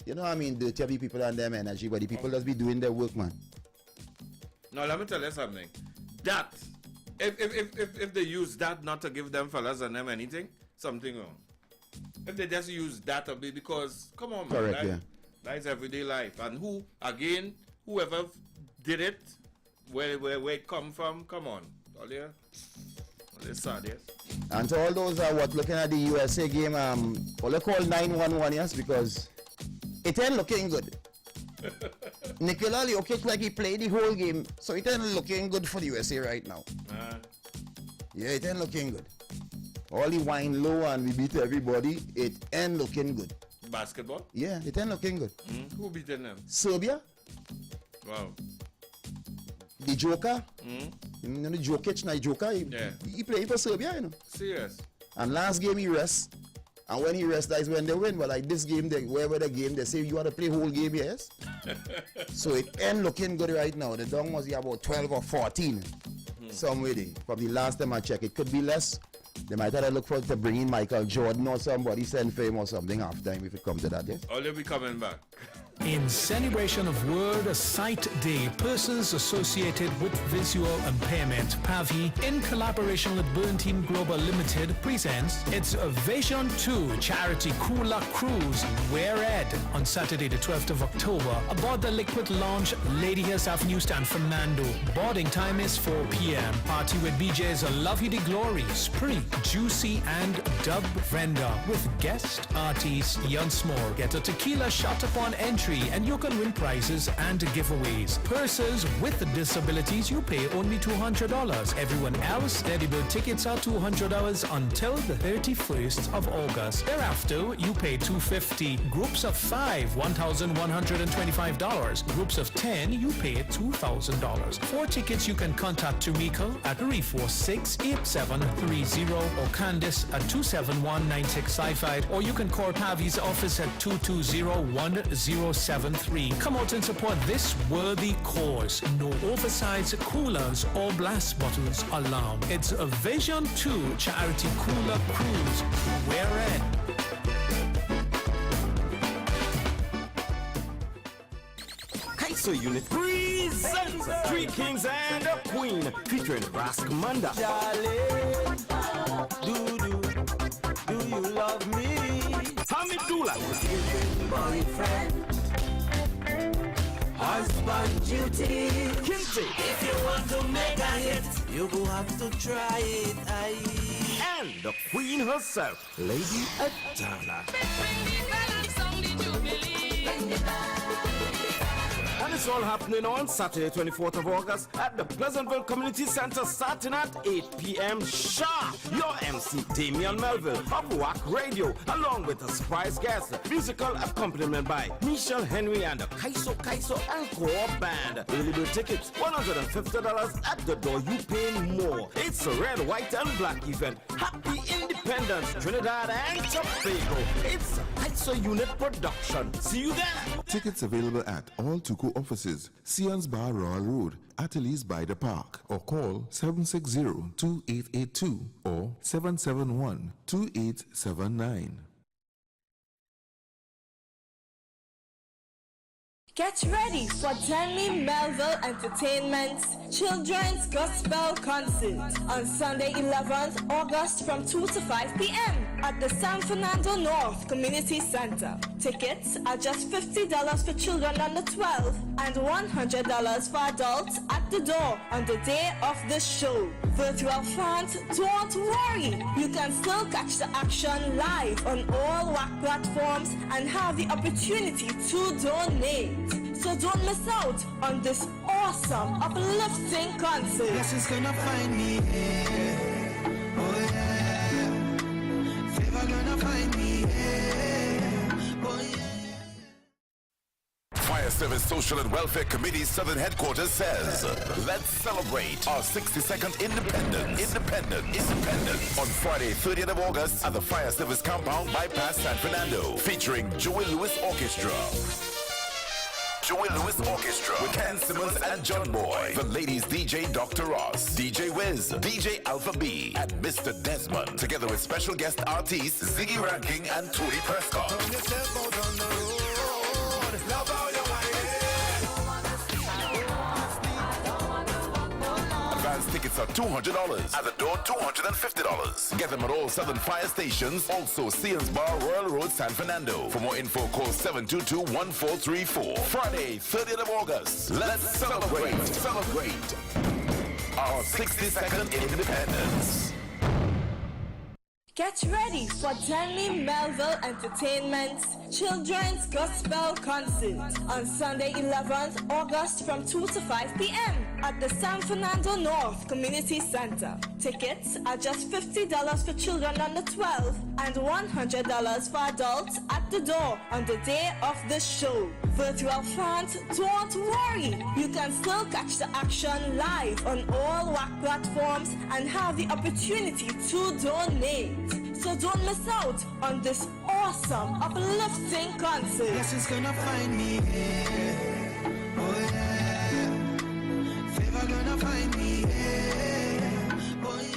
you know what I mean, dirty people and them energy, but the people just be doing their work, man. Now, let me tell you something. That, if they use that not to give them fellas and them anything, something wrong. If they just use that a bit, because, come on, man. Correct, yeah. That's everyday life. And whoever did it, where it come from, come on. All this sad, yes? And to all those looking at the USA game, all they call 911, yes, because it ain't looking good. Nicola Jokic, like he played the whole game, so it ain't looking good for the USA right now. Yeah, it ain't looking good. All the wine low and we beat everybody, it ain't looking good. Basketball? Yeah, it ain't looking good. Who beaten them? Serbia, Wow. the Joker, you know the Jokic, now Joker, he played for Serbia, you know. Serious? And last game he rests. And when he rests, that's when they win. But like this game, wherever the game, they say you have to play whole game, yes? So it ain't looking good right now. The down was about 12 or 14. Somewhere there. From the last time I checked, it could be less. They might have to look for to bring in Michael Jordan or somebody, send for him or something half time if it comes to that, yes? Or they'll be coming back. In celebration of World Sight Day, persons associated with visual impairment, PAVI, in collaboration with Burn Team Global Limited, presents its Vision 2 Charity Cooler Cruise, Wear Ed, on Saturday the 12th of October, aboard the Liquid Lounge, Lady Hills Avenue, San Fernando. Boarding time is 4 p.m. Party with BJ's Love You the Glory, Spree, Juicy, and Dub Vendor, with guest artist Ian Small. Get a tequila shot upon entry, and you can win prizes and giveaways. Persons with disabilities, you pay only $200. Everyone else, edible tickets are $200 until the 31st of August. Thereafter, you pay $250. Groups of 5, $1,125. Groups of 10, you pay $2,000. For tickets, you can contact Tamika at 346-8730 or Candice at 271-9655, or you can call Pavi's office at 220-1073. Come out and support this worthy cause. No oversized coolers or blast bottles allowed. It's a Vision 2 Charity Cooler Cruise. Wear it. So Unit presents Three Kings and a Queen featuring Brass Commander. Darling, do you love me? Tommy Dula. Boyfriend, husband duty. Kinsey. If you want to make a hit, you go have to try it. and the queen herself, Lady Adana. And it's all happening on Saturday, 24th of August at the Pleasantville Community Center, starting at 8 p.m. sharp. Your MC, Damian Melville of Wack Radio, along with a surprise guest, musical accompaniment by Michelle Henry and the Calypso and Co-op Band. Early bird tickets, $150 at the door. You pay more. It's a red, white, and black event. Happy Independence, Trinidad and Tobago. It's a Calypso unit production. See you there. Tickets available at all Tuku offices, Sians Bar Royal Road, Ateliers by the Park, or call 760-2882 or 771-2879. Get ready for Danley Melville Entertainment's Children's Gospel Concert on Sunday 11th August from 2 to 5 p.m. at the San Fernando North Community Center. Tickets are just $50 for children under 12 and $100 for adults at the door on the day of the show. Virtual fans, don't worry. You can still catch the action live on all Wack platforms and have the opportunity to donate. So don't miss out on this awesome, uplifting concert. Yes, it's gonna find me here. Oh yeah. Favor gonna find me here. Oh yeah. Fire Service Social and Welfare Committee Southern Headquarters says, let's celebrate our 62nd Independence. On Friday, 30th of August at the Fire Service Compound Bypass San Fernando, featuring Joey Lewis Orchestra. With Ken Simmons and John Boy. The ladies DJ Dr. Ross, DJ Wiz, DJ Alpha B, and Mr. Desmond. Together with special guest artists Ziggy Ranking and Tony Prescott. Advance tickets are $200. At the door, $250. Get them at all Southern Fire stations. Also, Sears Bar, Royal Road, San Fernando. For more info, call 722-1434. Friday, 30th of August. Let's celebrate our 62nd Independence. Get ready for Danley Melville Entertainment's Children's Gospel Concert on Sunday 11th August from 2 to 5 p.m. at the San Fernando North Community Center. Tickets are just $50 for children under 12 and $100 for adults at the door on the day of the show. Virtual fans, don't worry. You can still catch the action live on all Wack platforms and have the opportunity to donate. So don't miss out on this awesome, uplifting concert. Yes, it's gonna find me here. Oh yeah. Favor gonna find me here. Oh yeah.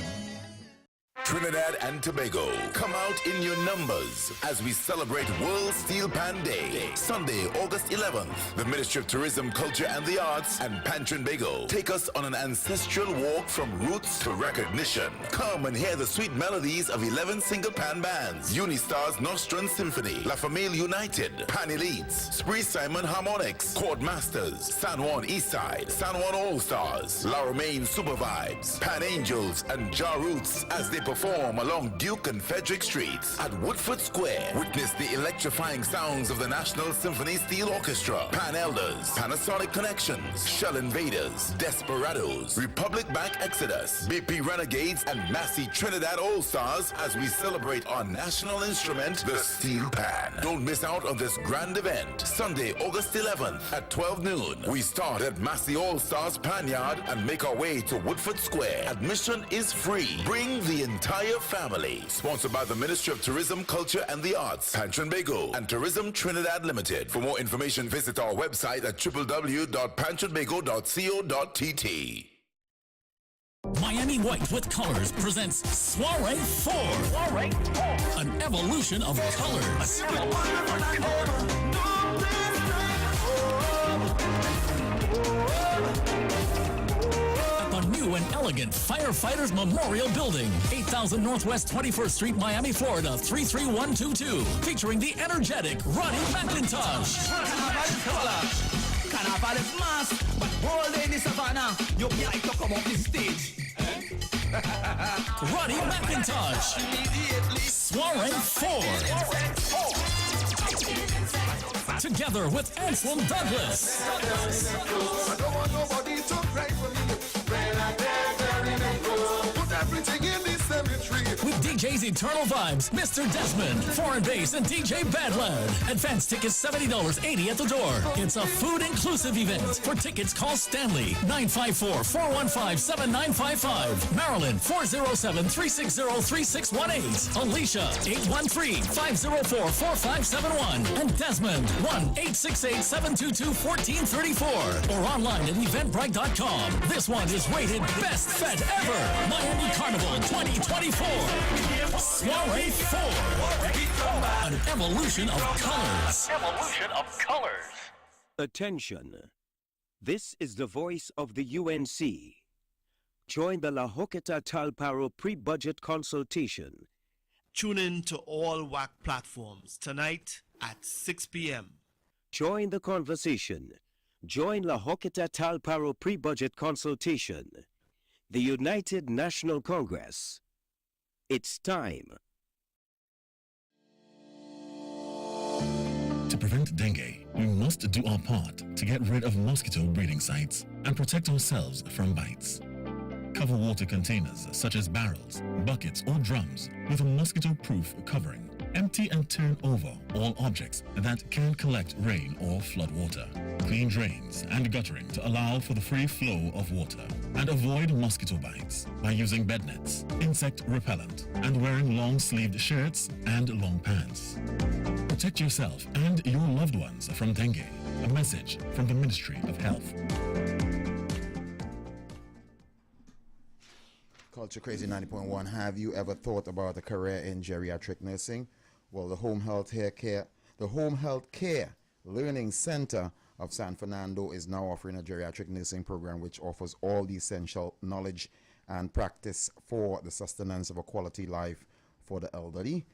Trinidad and Tobago, come out in your numbers as we celebrate World Steel Pan Day. Sunday, August 11th, the Ministry of Tourism, Culture and the Arts and Pan Trinbago take us on an ancestral walk from roots to recognition. Come and hear the sweet melodies of 11 single pan bands: Unistars Nostrum Symphony, La Famille United, Pan Elites, Spree Simon Harmonics, Chord Masters, San Juan Eastside, San Juan All Stars, La Romaine Super Vibes, Pan Angels and Ja Roots as they perform along Duke and Frederick Streets at Woodford Square. Witness the electrifying sounds of the National Symphony Steel Orchestra, Pan Elders, Panasonic Connections, Shell Invaders, Desperados, Republic Bank Exodus, BP Renegades, and Massey Trinidad All-Stars as we celebrate our national instrument, the Steel Pan. Don't miss out on this grand event. Sunday, August 11th at 12 noon. We start at Massey All-Stars Pan Yard and make our way to Woodford Square. Admission is free. Bring the entire family. Sponsored by the Ministry of Tourism, Culture and the Arts, Pan Trinbago and Tourism Trinidad Limited. For more information, visit our website at www.pantrinbago.co.tt. Miami White with Colors presents Soiree 4. An evolution of colors. At the new and elegant Firefighters Memorial Building, 8000 Northwest 21st Street, Miami, Florida, 33122. Featuring the energetic Ronnie McIntosh. Carnaval is mass, but all day in the savannah, you like to come off the stage. Ronnie McIntosh. Soiree 4. Together with Anselm Douglas. I don't want nobody to cry for me. When I put everything in this cemetery. With DJ's Eternal Vibes, Mr. Desmond, Foreign Bass, and DJ Badlad. Advance tickets $70.80 at the door. It's a food-inclusive event. For tickets, call Stanley, 954-415-7955. Maryland, 407-360-3618. Alicia, 813-504-4571. And Desmond, 1-868-722-1434. Or online at eventbrite.com. This one is rated Best Fete Ever. Miami Carnival 2024. Soiree 4. An evolution of colors. Attention. This is the voice of the UNC. Join the La Hoqueta Talparo pre-budget consultation. Tune in to all Wack platforms tonight at 6 p.m. Join the conversation. Join La Hoqueta Talparo pre-budget consultation. The United National Congress. It's time. To prevent dengue, we must do our part to get rid of mosquito breeding sites and protect ourselves from bites. Cover water containers such as barrels, buckets, or drums with a mosquito-proof covering. Empty and turn over all objects that can collect rain or flood water. Clean drains and guttering to allow for the free flow of water. And avoid mosquito bites by using bed nets, insect repellent, and wearing long-sleeved shirts and long pants. Protect yourself and your loved ones from dengue. A message from the Ministry of Health. Culture Crazy 90.1. Have you ever thought about a career in geriatric nursing? Well, the Home Health Care Learning Center of San Fernando is now offering a geriatric nursing program which offers all the essential knowledge and practice for the sustenance of a quality life for the elderly.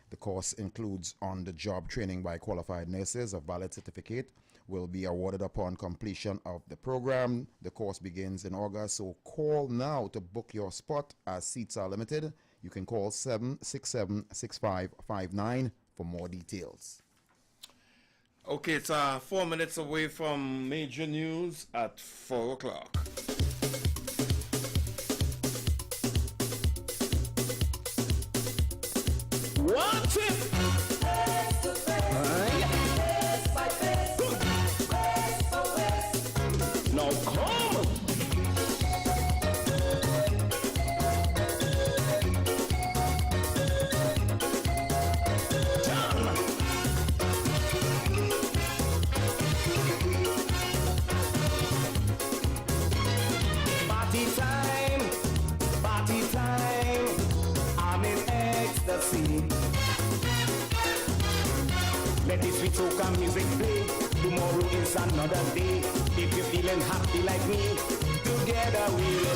The course includes on-the-job training by qualified nurses. A valid certificate will be awarded upon completion of the program. The course begins in August, so call now to book your spot as seats are limited. You can call 767-6559 for more details. Okay, it's 4 minutes away from major news at 4 o'clock. Watch it! Now come! Party time, I'm in ecstasy. Let the sweet soca music play. Tomorrow is another day. If you're feeling happy like me, together we'll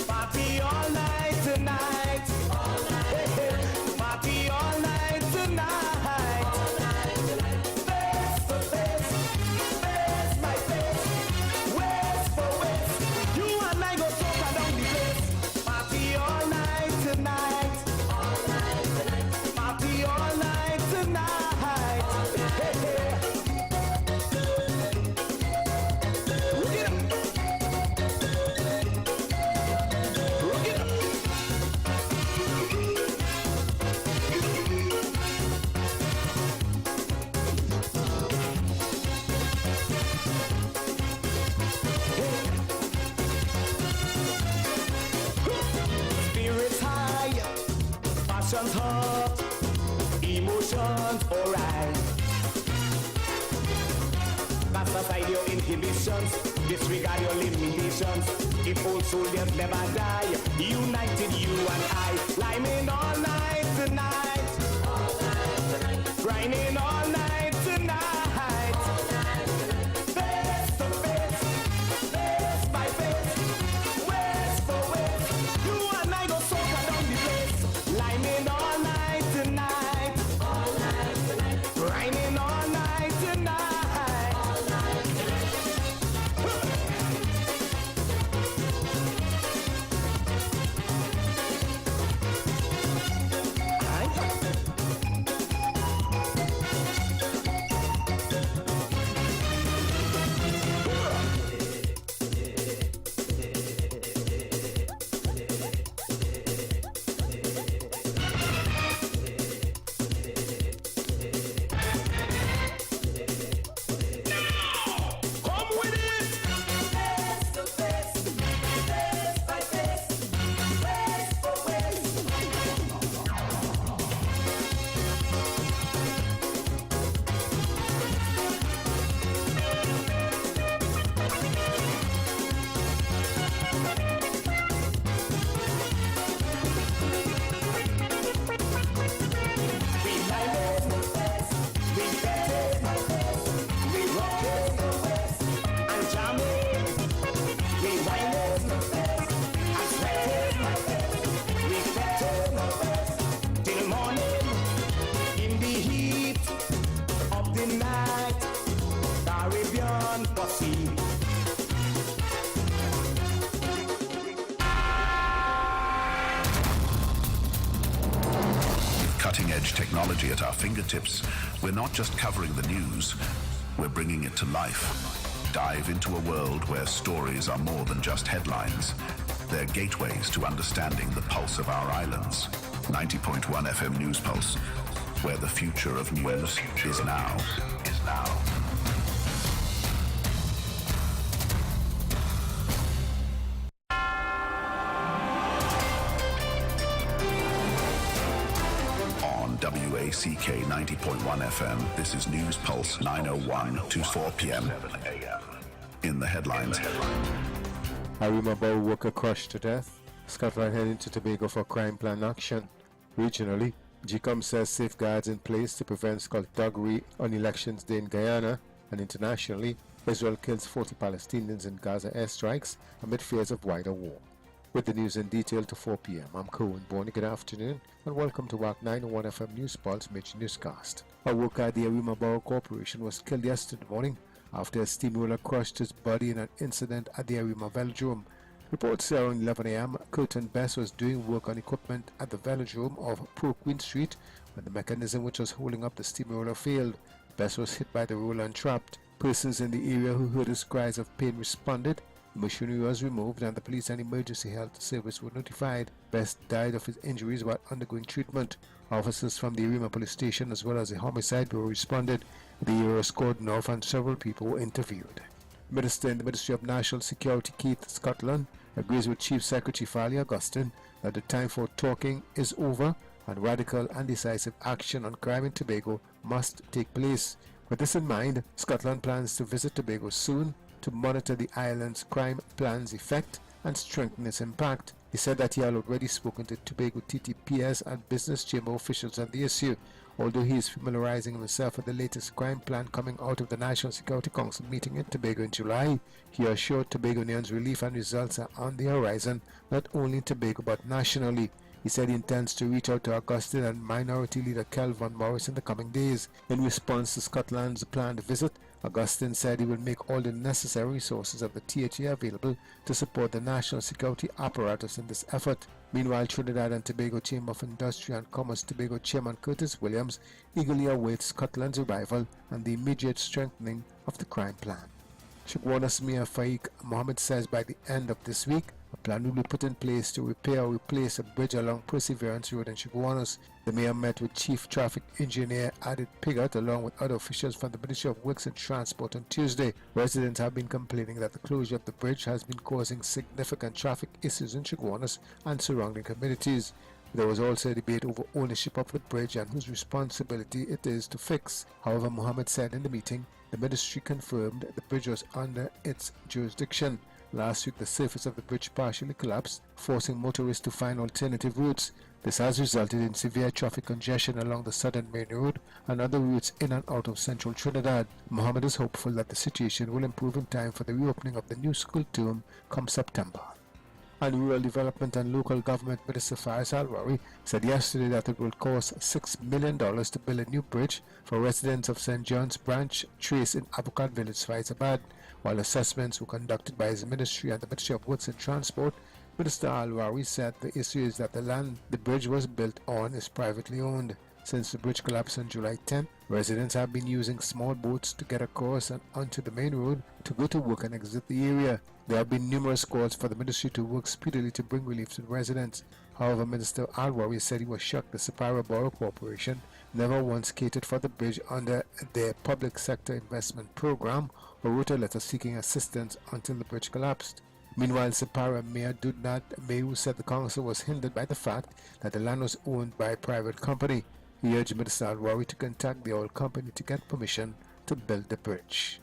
party all night tonight. All night. Hey, party all night tonight. All night tonight. Face to face, face by face, waist for waist. You and I go soca down the place. Party all night tonight. All night tonight. Party all night tonight. All night. Hey, hey. Spirits high, passions hot, emotions alright. Cast aside your inhibitions, disregard your limitations. If old soldiers never die, united you and I, climbing all night tonight, all night tonight, grinding all night tonight, all night tonight. Face to face, face by face, waist for waist. You and I go soca down the place, climbing all night tonight, all night tonight, grinding all night tonight, all night tonight. see. Cutting-edge technology at our fingertips, we're not just covering the news, we're bringing it to life. Dive into a world where stories are more than just headlines. They're gateways to understanding the pulse of our islands. 90.1 FM News Pulse, where the future of news is now. WACK 90.1 FM. This is News Pulse 9:01 to 4 p.m. In the headlines. Arimabo worker crushed to death. Scotland heading to Tobago for crime plan action. Regionally, GCOM says safeguards in place to prevent skullduggery on elections day in Guyana. And internationally, Israel kills 40 Palestinians in Gaza airstrikes amid fears of wider war. With the news in detail to 4 p.m. I'm Cohen Bonnie. Good afternoon and welcome to Wack 901 FM News Pulse Major Newscast. A worker at the Arima Borough Corporation was killed yesterday morning after a steamroller crushed his body in an incident at the Arima Velodrome. Reports say around 11 a.m. Curtin Best was doing work on equipment at the Velodrome of Pro Queen Street when the mechanism which was holding up the steamroller failed. Best was hit by the roller and trapped. Persons in the area who heard his cries of pain responded. The machinery was removed and the police and emergency health service were notified. Best died of his injuries while undergoing treatment. Officers from the Arima police station as well as the homicide bureau responded. The area was cordoned off and several people were interviewed. Minister in the Ministry of National Security Keith Scotland agrees with Chief Secretary Fali Augustine that the time for talking is over and radical and decisive action on crime in Tobago must take place. With this in mind, Scotland plans to visit Tobago soon to monitor the island's crime plan's effect and strengthen its impact. He said that he had already spoken to Tobago TTPS and business chamber officials on the issue. Although he is familiarizing himself with the latest crime plan coming out of the National Security Council meeting in Tobago in July, he assured Tobagonians relief and results are on the horizon, not only in Tobago but nationally. He said he intends to reach out to Augustine and Minority Leader Kelvin Morris in the coming days. In response to Scotland's planned visit, Augustine said he will make all the necessary resources of the THA available to support the national security apparatus in this effort. Meanwhile, Trinidad and Tobago Chamber of Industry and Commerce Tobago Chairman Curtis Williams eagerly awaits Scotland's revival and the immediate strengthening of the crime plan. Shugwanas Mayor Faik Mohammed says by the end of this week, a plan will be put in place to repair or replace a bridge along Perseverance Road in Shugwanas. The mayor met with Chief Traffic Engineer Adit Piggott along with other officials from the Ministry of Works and Transport on Tuesday. Residents have been complaining that the closure of the bridge has been causing significant traffic issues in Shugwanas and surrounding communities. There was also a debate over ownership of the bridge and whose responsibility it is to fix. However, Mohammed said in the meeting, the ministry confirmed the bridge was under its jurisdiction. Last week, the surface of the bridge partially collapsed, forcing motorists to find alternative routes. This has resulted in severe traffic congestion along the southern main road and other routes in and out of central Trinidad. Mohammed is hopeful that the situation will improve in time for the reopening of the new school term come September. And Rural Development and Local Government Minister Faris Alwari said yesterday that it will cost $6 million to build a new bridge for residents of St. John's Branch Trace in Avocado Village, Faizabad. While assessments were conducted by his ministry and the Ministry of Works and Transport, Minister Alwari said the issue is that the land the bridge was built on is privately owned. Since the bridge collapsed on July 10, residents have been using small boats to get across and onto the main road to go to work and exit the area. There have been numerous calls for the ministry to work speedily to bring relief to the residents. However, Minister Alwari said he was shocked the Sapara Borough Corporation never once catered for the bridge under their public sector investment program or wrote a letter seeking assistance until the bridge collapsed. Meanwhile, Sapara Mayor Dudnat Mehu said the council was hindered by the fact that the land was owned by a private company. He urged Minister Alwari to contact the oil company to get permission to build the bridge.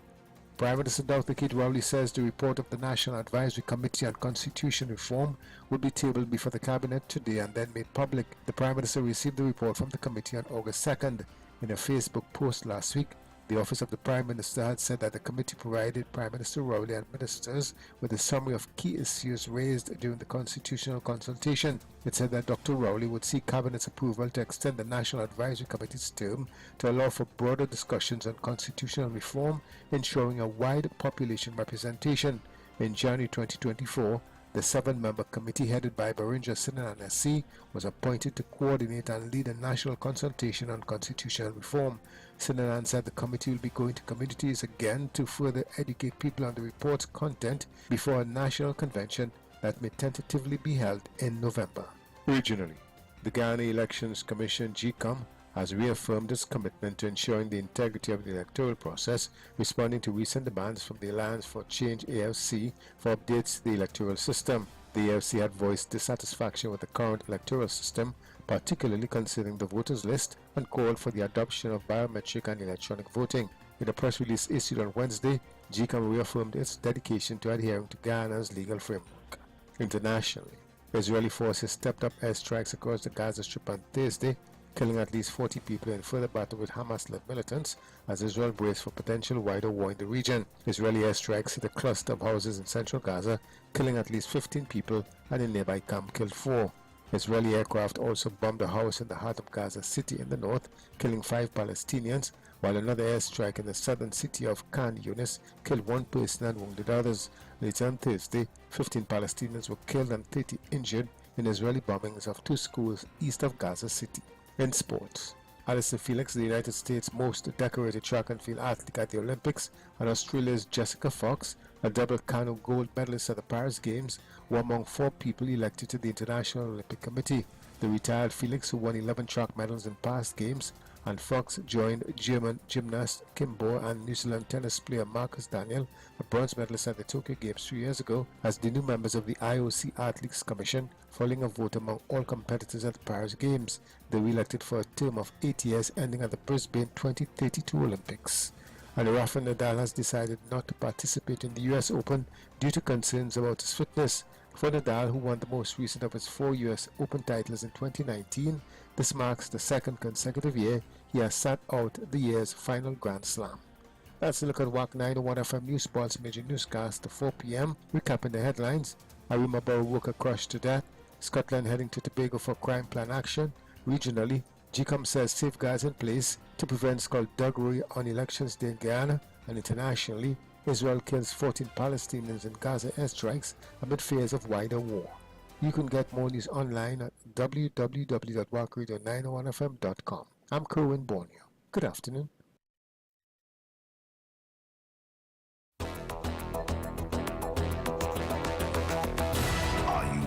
Prime Minister Dr. Keith Rowley says the report of the National Advisory Committee on Constitution Reform will be tabled before the Cabinet today and then made public. The Prime Minister received the report from the committee on August 2nd. In a Facebook post last week, The Office of the Prime Minister had said that the committee provided Prime Minister Rowley and ministers with a summary of key issues raised during the constitutional consultation. It said that Dr. Rowley would seek Cabinet's approval to extend the National Advisory Committee's term to allow for broader discussions on constitutional reform, ensuring a wide population representation. In January 2024, the 7-member committee headed by Barinja Sinanan SC was appointed to coordinate and lead a national consultation on constitutional reform. Sinanan said the committee will be going to communities again to further educate people on the report's content before a national convention that may tentatively be held in November. Regionally, the Ghana Elections Commission GCOM has reaffirmed its commitment to ensuring the integrity of the electoral process, responding to recent demands from the Alliance for Change AFC for updates to the electoral system. The AFC had voiced dissatisfaction with the current electoral system, particularly concerning the voters list, and called for the adoption of biometric and electronic voting. In a press release issued on Wednesday, GCOM reaffirmed its dedication to adhering to Ghana's legal framework. Internationally, Israeli forces stepped up airstrikes across the Gaza Strip on Thursday, killing at least 40 people in further battle with Hamas-led militants as Israel braced for potential wider war in the region. Israeli airstrikes hit a cluster of houses in central Gaza, killing at least 15 people, and a nearby camp killed 4. Israeli aircraft also bombed a house in the heart of Gaza City in the north, killing 5 Palestinians, while another airstrike in the southern city of Khan Yunis killed 1 person and wounded others. Later on Thursday, 15 Palestinians were killed and 30 injured in Israeli bombings of 2 schools east of Gaza City. In sports, Alison Felix, the United States' most decorated track and field athlete at the Olympics, and Australia's Jessica Fox, a double canoe gold medalist at the Paris Games, were among 4 people elected to the International Olympic Committee. The retired Felix, who won 11 track medals in past games, and Fox joined German gymnast Kim Bohr and New Zealand tennis player Marcus Daniel, a bronze medalist at the Tokyo Games 3 years ago, as the new members of the IOC Athletes Commission, following a vote among all competitors at the Paris Games. They were elected for a term of 8 years ending at the Brisbane 2032 Olympics. And Rafael Nadal has decided not to participate in the US Open due to concerns about his fitness. For Nadal, who won the most recent of his 4 US Open titles in 2019, this marks the 2nd consecutive year he has sat out the year's final Grand Slam. That's a look at Wack 901 FM News Sports Major Newscast to 4 p.m. Recapping the headlines: Arima Borough worker crushed to death, Scotland heading to Tobago for crime plan action. Regionally, GCOM says safeguards in place to prevent skullduggery on elections day in Guyana. And internationally, Israel kills 14 Palestinians in Gaza airstrikes amid fears of wider war. You can get more news online at www.wackradio901fm.com. I'm Kerwin Borneo. Good afternoon.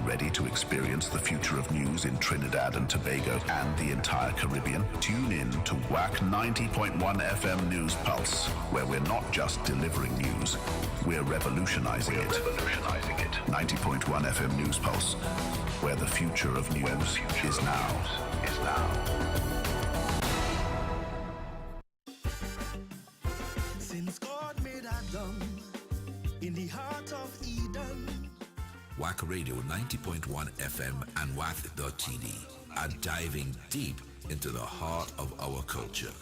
Ready to experience the future of news in Trinidad and Tobago and the entire Caribbean? Tune in to Wack 90.1 FM News Pulse, where we're not just delivering news, we're revolutionizing it. 90.1 FM News Pulse, where the future of news is now. Since God made Adam in the heart of Eden, Wack Radio 90.1 FM and Wack.tv are diving deep into the heart of our culture.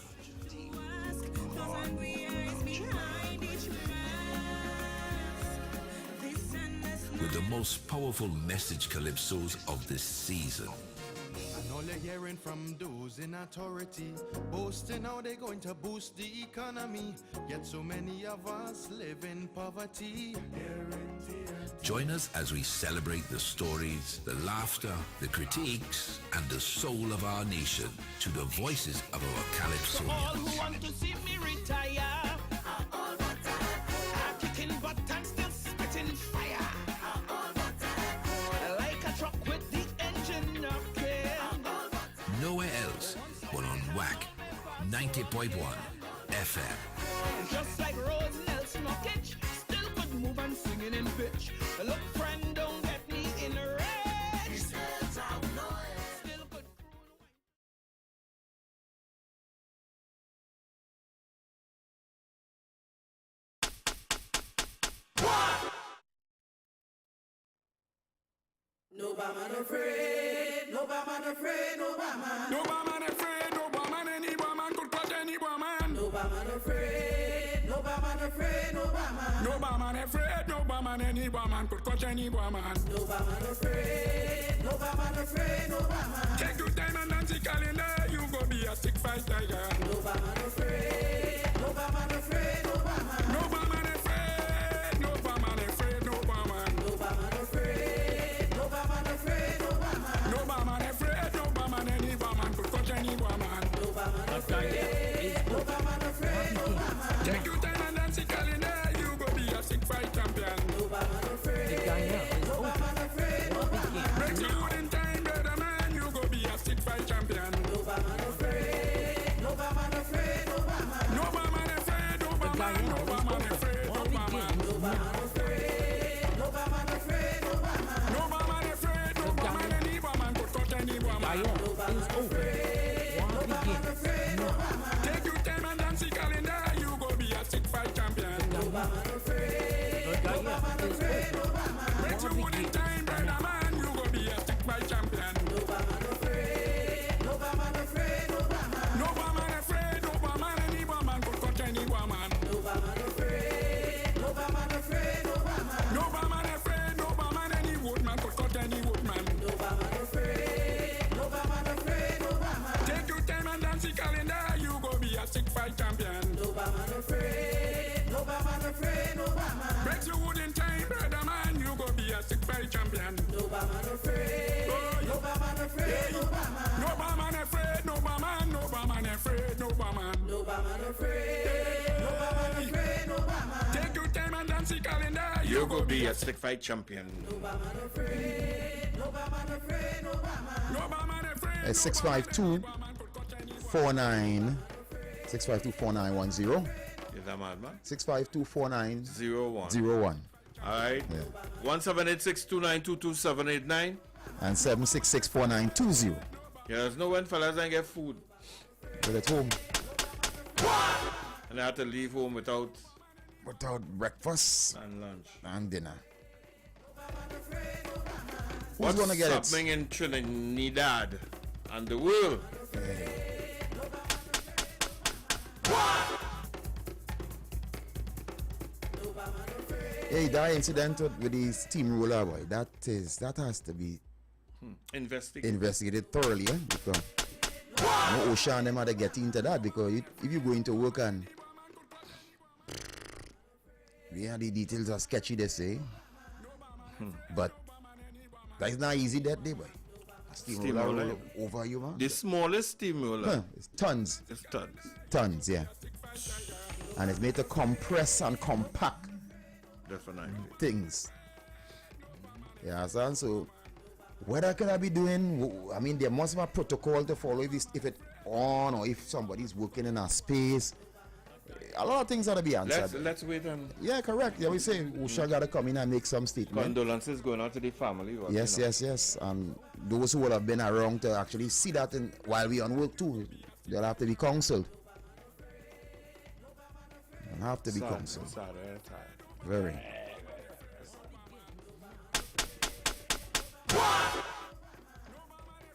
With the most powerful message calypsos of this season. and all you're hearing from those in authority, boasting how they're going to boost the economy, yet so many of us live in poverty. Join us as we celebrate the stories, the laughter, the critiques, and the soul of our nation to the voices of our Calypsonians. All who want to see me retire are all I'm kicking butt and still spitting fire. Like a truck with the engine knocking. Nowhere else but on Wack 90.1 FM. Just like Rose Nelson Knockage, still could move and singing in pitch. Look, friend, don't get me in a rage. Still could. No man afraid, no man afraid, no man. No man afraid, no man, any woman could touch any woman. No man afraid. afraid, no barman. No barman afraid, no barman. Any barman could catch any barman. No barman afraid, no barman afraid, no barman. Take your time and dance the calendar, you go be a sick fight tiger. No barman afraid, no barman afraid, no barman. No barman afraid, no barman afraid, no barman. No barman afraid, no barman afraid, no barman. No barman afraid, no barman. Any barman could catch any barman. No barman afraid, no barman afraid, no barman. Take your time and dance the calendar, you go be a sick fight champion. No barman afraid, no barman afraid, no barman. Break your wood in time, brother man, you go be a sick fight champion. No barman afraid, no barman afraid, no barman. No barman afraid, no barman, no barman afraid, no barman. No barman afraid, no barman afraid, no barman. No barman afraid, no barman. Any barman could touch any barman. No barman afraid, no barman afraid, no barman. Take your time and dance the calendar, you go be a sick fight champion. No barman afraid, no barman afraid, no barman. Break your wood in time, brother man, you go be a sick fight champion. No barman afraid, no barman afraid, no barman. No barman afraid, no barman. Any barman could touch any barman. No barman afraid, no barman afraid, no barman. No barman afraid, no barman. Any woodman could touch any woodman. No barman afraid, no barman afraid, no barman. Take your time and dance the calendar, you go be a sick fight champion. No barman afraid, no barman afraid, no barman. Break your wood in time, brother man, you go be a sick fight champion. No barman afraid, no barman afraid, no barman. No barman afraid, no barman, no barman afraid, no barman. No barman afraid, no barman afraid, no barman. Take your time and dance the calendar, You go be a stick fight champion. no barman afraid, no barman afraid, no barman. No barman afraid. 652 49 652 4910 Is that mad, man? 652 01. 4901 All right. 1-786-292-2789. and 766 4920. Yeah, there's no when fellas ain't get food. But at home And I have to leave home without breakfast and lunch and dinner. Who's What's gonna get it? happening in Trinidad and the world? Hey, that incident with the steamroller boy, that has to be investigated thoroughly, because no Ocean them had to get into that, because if you go into work and the details are sketchy, they say, but that's not easy that day, boy. A steamroller roll over you, man. The smallest steamroller. It's tons. It's tons. Tons, yeah. And it's made to compress and compact Definitely. things. Yeah, son. So, what I can I be doing? I mean, there must be a protocol to follow if it's on, or if somebody's working in a space. A lot of things are to be answered. Let's wait and. Yeah, correct. Yeah, we say Usha gotta come in and make some statement. Condolences going out to the family. Yes, yes. And those who would have been around to actually see that while we on work too, they'll have to be counseled. They'll have to be counseled. Very.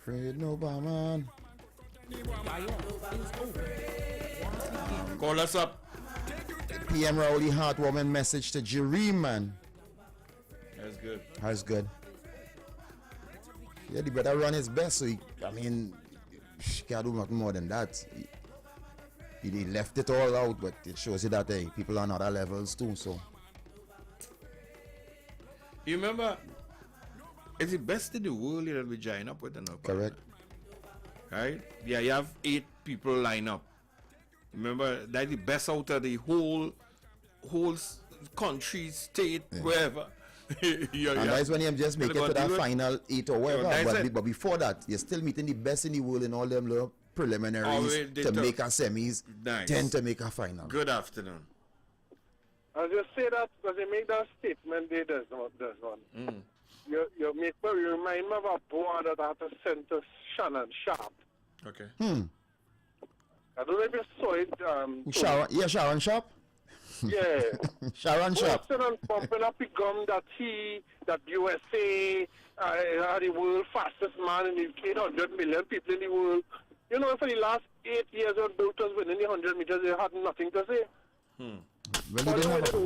Afraid no barman. Call us up. PM Rowley heartwarming message to Jerry, man. That's good. That's good. Yeah, the brother run his best, so he can't do nothing more than that. He left it all out, but it shows you that people are on other levels too, so. You remember, it's the best in the world that we join up with, correct. Right? Yeah, you have 8 people line up. Remember, that's the best out of the whole country, state, wherever. And that's when you just make it to that final 8 or whatever. But before that, you're still meeting the best in the world in all them little preliminaries to make a semis, nice. 10 to make a final. Good afternoon. I'll just say that because you make that statement, they does one. You remind me of a boy that I had to send to Shannon Sharp. Okay. I don't know if you saw it. Sharon Sharp? Yeah. Sharon Sharp. And pumping up the gum that USA are the world fastest man in the 800 million people in the world. You know, for the last 8 years or Bolt was winning the 100 meters, they had nothing to say. Well, he didn't have a...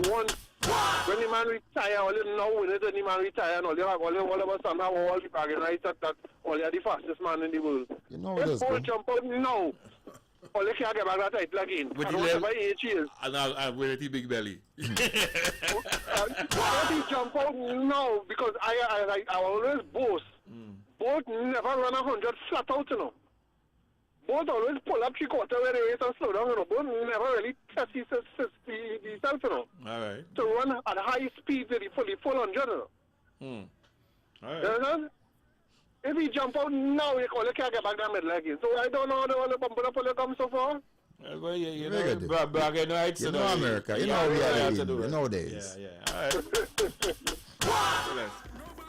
When the man retire, all you know when the man retire, and all of us somehow all the bragging rights that all are the fastest man in the world. You know if Paul jump out now, all you can't get back that title again. With and whatever age he is. And with the big belly. If he jump out now, because I always boast. Both never run 100 flat out, you know. Both always pull up 3/4 where they race and slow down, you know. Both never really test himself, you know. All right. To run at high speed with the full 100, you know. All right. You understand? If he jump out now, you can't get back that middle again. So I don't know how the bumper up will come so far. Well, you know, bragging rights. You know America. You know reality. You know days. Yeah. All right.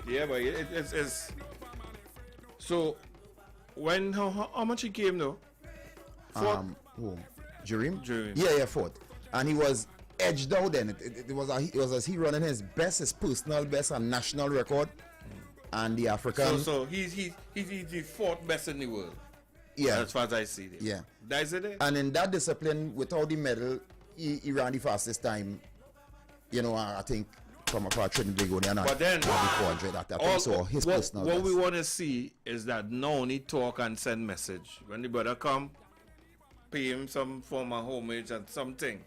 Yeah, but it's so when how much he came though? Who? Jerim? Jerim. Yeah, fourth. And he was edged out then. It was as he running his best, his personal best and national record. And the African. So he's the fourth best in the world. Yeah. As far as I see it. Yeah. That's it. And in that discipline, without the medal, he ran the fastest time. You know, I think from a Trinidad only, and but then 400 at that time. So his personal what best. we want to see is that no only talk and send message. When the brother come, pay him some form of homage and something.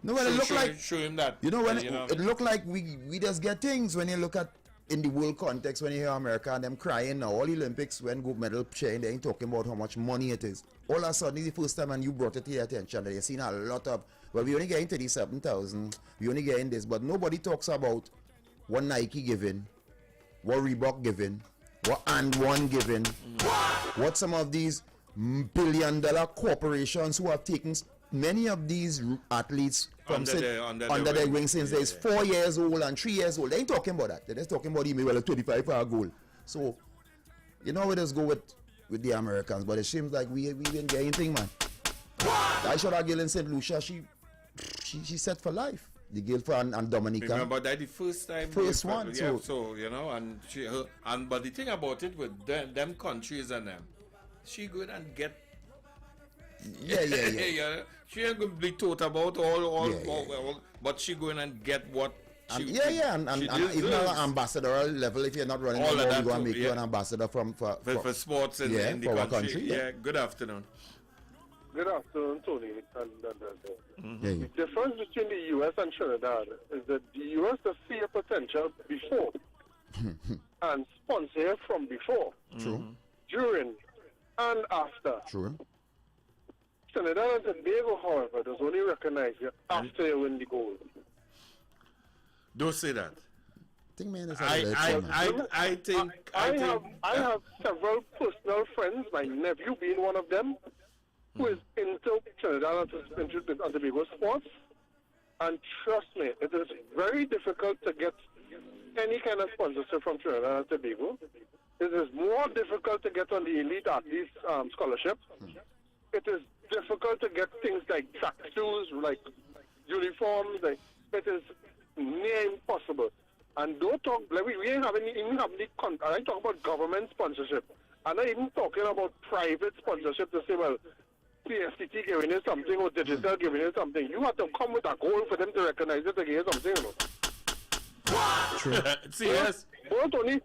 No, when it look like show him that. You know when it look like we just get things when you look at in the world context when you hear America and them crying now, all Olympics when gold medal sharing, they ain't talking about how much money it is. All of a sudden, the first time and you brought it to your attention that you've seen a lot of, well, we only getting 37,000, we only getting this, but nobody talks about what Nike giving, what Reebok giving, what And One giving, what some of these billion-dollar corporations who have taken many of these athletes from under their wing since they're 4 years old and 3 years old. They ain't talking about that. They're just talking about maybe a 25 for a goal. So, you know, we just go with the Americans, but it seems like we didn't get anything, man. I shot a girl in St. Lucia. She set for life. The girl for and Dominica. Remember that the first time. First one. Yeah, so you know, but the thing about it with them countries and them, she go and get. Yeah. She ain't going to be taught about all, but she going and get what she and even on an ambassadorial level, if you're not running all the of you're going to make you an ambassador for sports in the for country. Our country. Yeah, good afternoon. Good afternoon, Tony. The difference between the U.S. and Trinidad is that the U.S. does see a potential before and sponsor from before, during, and after. True. Trinidad and Tobago, however, does only recognize you after you win the gold. Don't say that. I have several personal friends, my nephew being one of them, who is into Trinidad and Tobago sports. And trust me, it is very difficult to get any kind of sponsorship from Trinidad and Tobago. It is more difficult to get on the elite athletes scholarship. It is difficult to get things like track shoes, like uniforms. It is near impossible. And don't talk, like we ain't having I talk about government sponsorship. I'm not even talking about private sponsorship to say, well, PSTT giving you something or digital giving you something. You have to come with a goal for them to recognize it to give you something, you know. True. Yes. Both only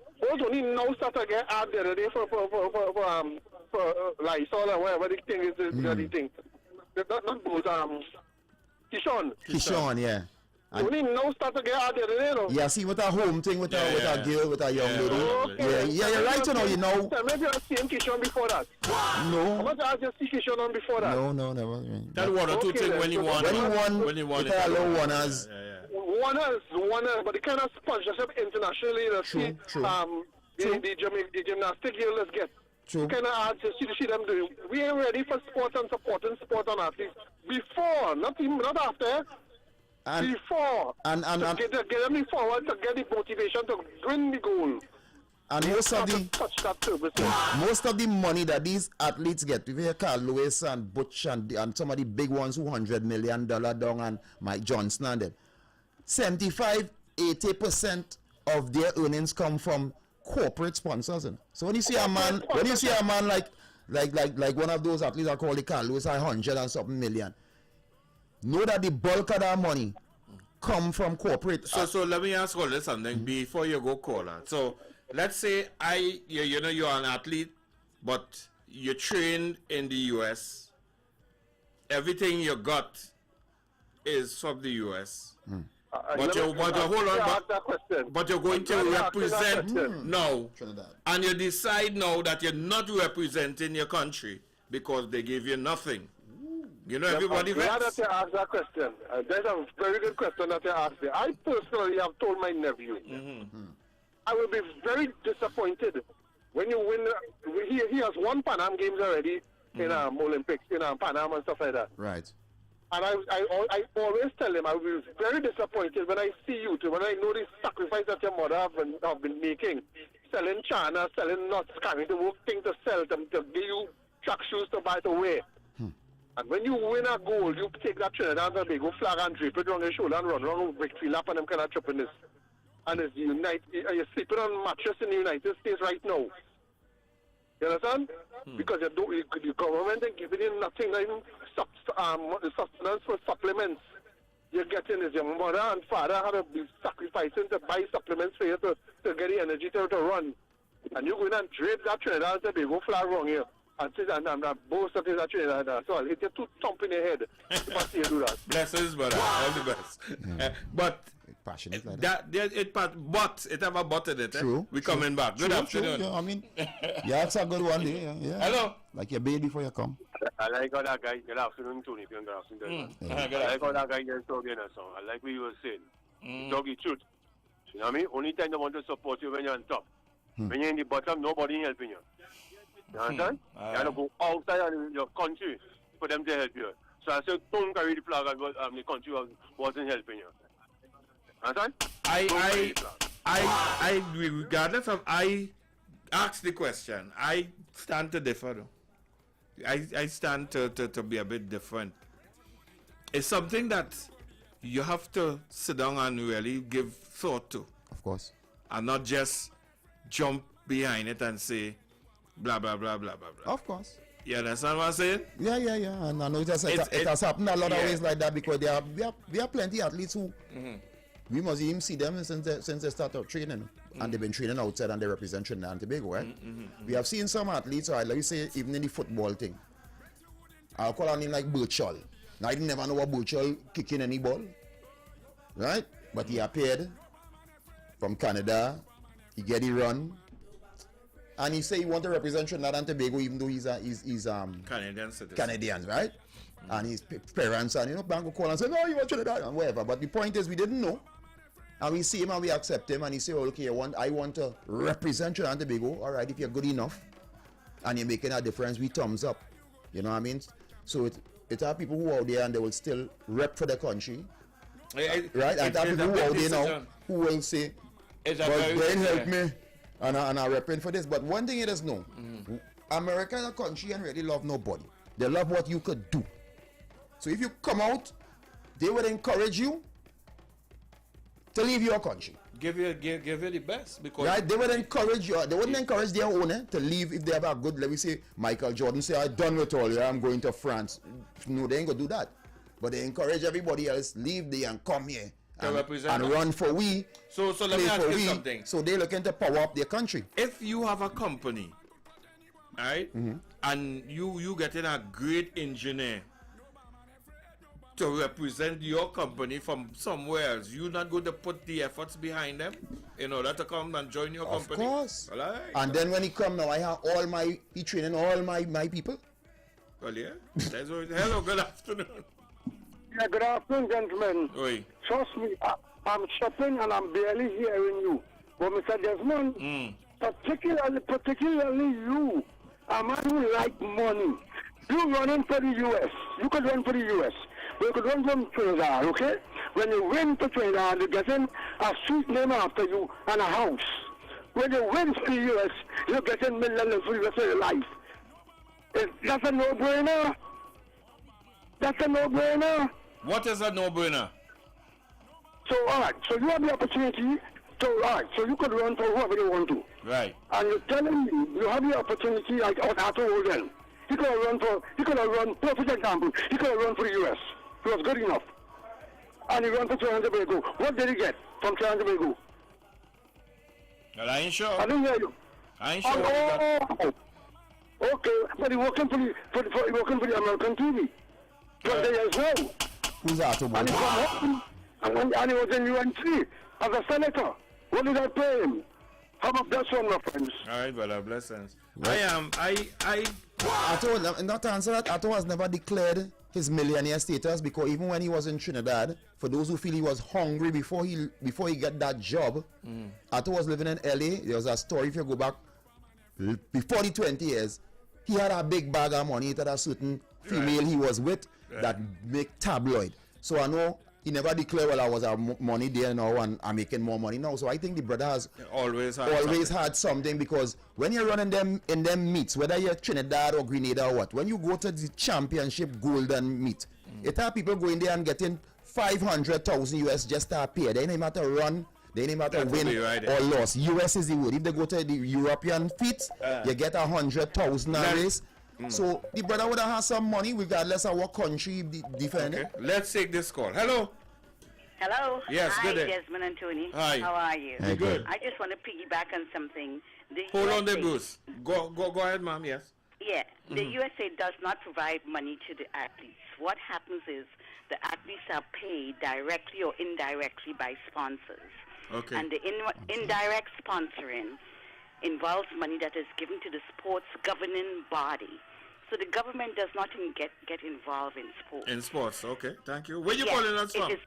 now start to get ad the other day for Lysol or whatever the thing is, the thing. Not both, Kishon, yeah. Only now start to get ad the other day, no? Yeah, see with a home thing with a girl, with a young lady. Yeah, you're right, you know. Maybe you've seen Kishon before that. No. How much I just see Kishon on before that? No, never. That one or two things when he won. When he won, it allow winners. Winners, but the kind of sponsorship internationally that the gymnastic girl let's get. True. Kind of hard to see them doing. We ain't ready for sports and supporting sport and athletes before, not after. Before. And get them forward to get the motivation to win the goal. And most of the money that these athletes get, if you hear Carl Lewis and Butch and some of the big ones, $100 million down and Mike Johnson and them, 75-80% of their earnings come from corporate sponsors. So when you see a man like one of those athletes I call the Carl Lewis, 100 and something million, know that the bulk of that money come from corporate. So let me ask all this something before you go caller. So let's say you know you're an athlete, but you trained in the US. Everything you got is from the US. But you're going to represent now, and you decide now that you're not representing your country because they give you nothing. You know, everybody I'm glad that you asked that question. That's a very good question that you asked there. I personally have told my nephew, I will be very disappointed when you win. He has won Pan Am Games already in Olympics, in Pan Am and stuff like that. Right. And I always tell him I will be very disappointed when I see you, when I know the sacrifice that your mother have been making, selling china, selling nuts, carrying the work thing to sell, to give you track shoes to buy to wear. And when you win a gold, you take that Trinidad and Tobago flag and drape it around your shoulder and run around with victory lap and them kind of tripping. And it's you're sleeping on mattress in the United States right now. You understand? Because the government is giving you nothing, not even sustenance for supplements. You're getting is your mother and father have to be sacrificing to buy supplements for you to get the energy to run. And you're going and drape that Trinidad and Tobago flag wrong here. And both of these are Trinidad. So I'll hit you two thump in the head. But you do that. Blessings, brother. All the best. But passionate like that. But it have a but in it. True. We coming back. Good afternoon. Yeah, I mean, that's a good one day. Yeah. Hello. Like your baby before you come. I like how that guy. Good afternoon, Tony. Good afternoon. I like how that guy just talking a song. I like what you were saying. You talk the truth. You know what I mean? Only time they want to support you when you're on top. When you're in the bottom, nobody helping you. You understand? You have to go outside of your country for them to help you. So I said, don't carry the flag and the country wasn't helping you. Understand? I agree. Regardless of, I asked the question. I stand to differ though. I stand to be a bit different. It's something that you have to sit down and really give thought to. Of course. And not just jump behind it and say, blah, blah, blah, blah, blah, blah. Of course. You understand what I'm saying? Yeah. And I know it has happened a lot of ways like that because we have plenty of athletes who we must even see them since they started training. And they've been training outside and they represent Trinidad and Tobago, right? We have seen some athletes, like me say, even in the football thing. I'll call a name like Burchell. Now, I didn't never know what Burchell kicking any ball. Right? But he appeared from Canada. He get the run. And he say he want to represent Trinidad and Tobago even though he's Canadian citizen. Canadians, right? And his parents and bank will call and say, no, you want Trinidad and whatever. But the point is we didn't know. And we see him and we accept him and he say, oh, okay, I want to represent Trinidad and Tobago. All right, if you're good enough and you're making a difference, we thumbs up. You know what I mean? So it are people who are out there and they will still rep for the country. Right? And there are people who are out there now who will say, but they help me. And I'm repping for this. But one thing it is known, America is a country and really love nobody. They love what you could do. So if you come out, they would encourage you to leave your country. Give you the best. Because right? They would encourage you. They wouldn't encourage their own to leave if they have a good, let me say, Michael Jordan say, I'm done with all, I'm going to France. No, they ain't going to do that. But they encourage everybody else, leave there and come here. And run for we. So let me ask you something. So they're looking to power up their country. If you have a company, right, and you getting a great engineer to represent your company from somewhere else, you're not going to put the efforts behind them in order to come and join your company? Of course. Well, right. And then when he come now, I have he training all my people. Well, yeah. Hello, good afternoon. Yeah, good afternoon, gentlemen. Oi. Trust me, I'm shopping and I'm barely hearing you. But Mr. Desmond, particularly you, a man who like money, you running for the U.S. You could run for the U.S. But you could run from Trinidad, okay? When you win for Trinidad, you're getting a street name after you and a house. When you win for the U.S., you're getting millions for the rest of your life. That's a no-brainer. That's a no-brainer. What is a no-brainer? So, all right, so you have the opportunity so you could run for whoever you want to. Right. And you're telling me you have the opportunity like Otto Holden. He could have run, perfect example, he could have run for the U.S. He was good enough. and he ran for Trinidad and Tobago. What did he get from Trinidad and Tobago? Well, I ain't sure. I didn't hear you. I ain't sure. What he got. Okay, but he working for the American TV. From there as well. Who's Otto And he come home, and he was in UNC as a senator. What did I pay him? How about that one, my friends? All right, brother, blessings. Right. Otto, not to answer that, Otto has never declared his millionaire status, because even when he was in Trinidad, for those who feel he was hungry before he got that job, Otto was living in LA. There was a story, if you go back before the 20 years, he had a big bag of money. It had a certain female he was with that make tabloid. So I know he never declared, well, I was money there now and I'm making more money now. So I think the brother has always had something, because when you're running them in them meets, whether you're Trinidad or Grenada or what, when you go to the championship golden meet, it have people going there and getting 500,000 US just to appear. They ain't matter run, they ain't matter win or loss. US is the word. If they go to the European feats, you get 100,000 a race. So the brother would have some money regardless of what country defending. Okay. Let's take this call. Hello. Hello. Yes, Hi, good day. Desmond and Tony. Hi. How are you? Hey, good. I just want to piggyback on something. Hold on there, Bruce. Go ahead, ma'am. Yes. Yeah. The USA does not provide money to the athletes. What happens is the athletes are paid directly or indirectly by sponsors. Okay. And the indirect sponsoring involves money that is given to the sports governing body. So the government does not even get involved in sports. In sports, okay. Thank you. Where you calling us from? It is,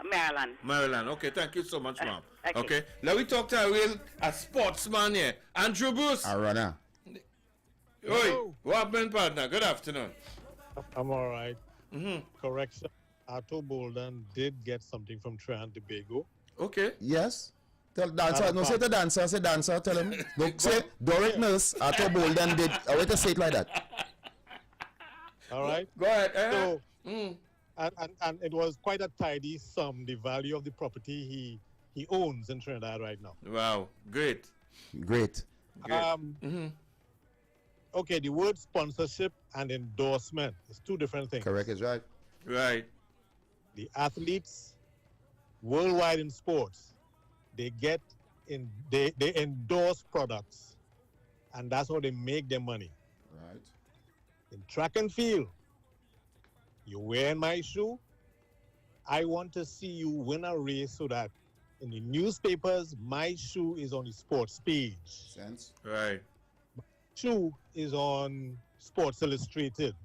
Maryland. Maryland. Okay, thank you so much, ma'am. Okay. Let me talk to a sportsman here. Andrew Bruce. A runner. Oi, what happened, partner? Good afternoon. I'm all right. Correction. Otto Bolden did get something from Trinidad and Tobago. Okay. Yes. Tell dancer, no say the dancer, say dancer, tell him. Don't say Doric Nurse, Otto Bolden did. I want to say it like that. All right. Go ahead. So, and it was quite a tidy sum, the value of the property he owns in Trinidad right now. Wow. Great. Okay, the word sponsorship and endorsement is two different things. Correct, is right. Right. The athletes worldwide in sports, they endorse products, and that's how they make their money. Right. In track and field, you wearing my shoe, I want to see you win a race so that in the newspapers, my shoe is on the sports page. Sense. Right. My shoe is on Sports Illustrated.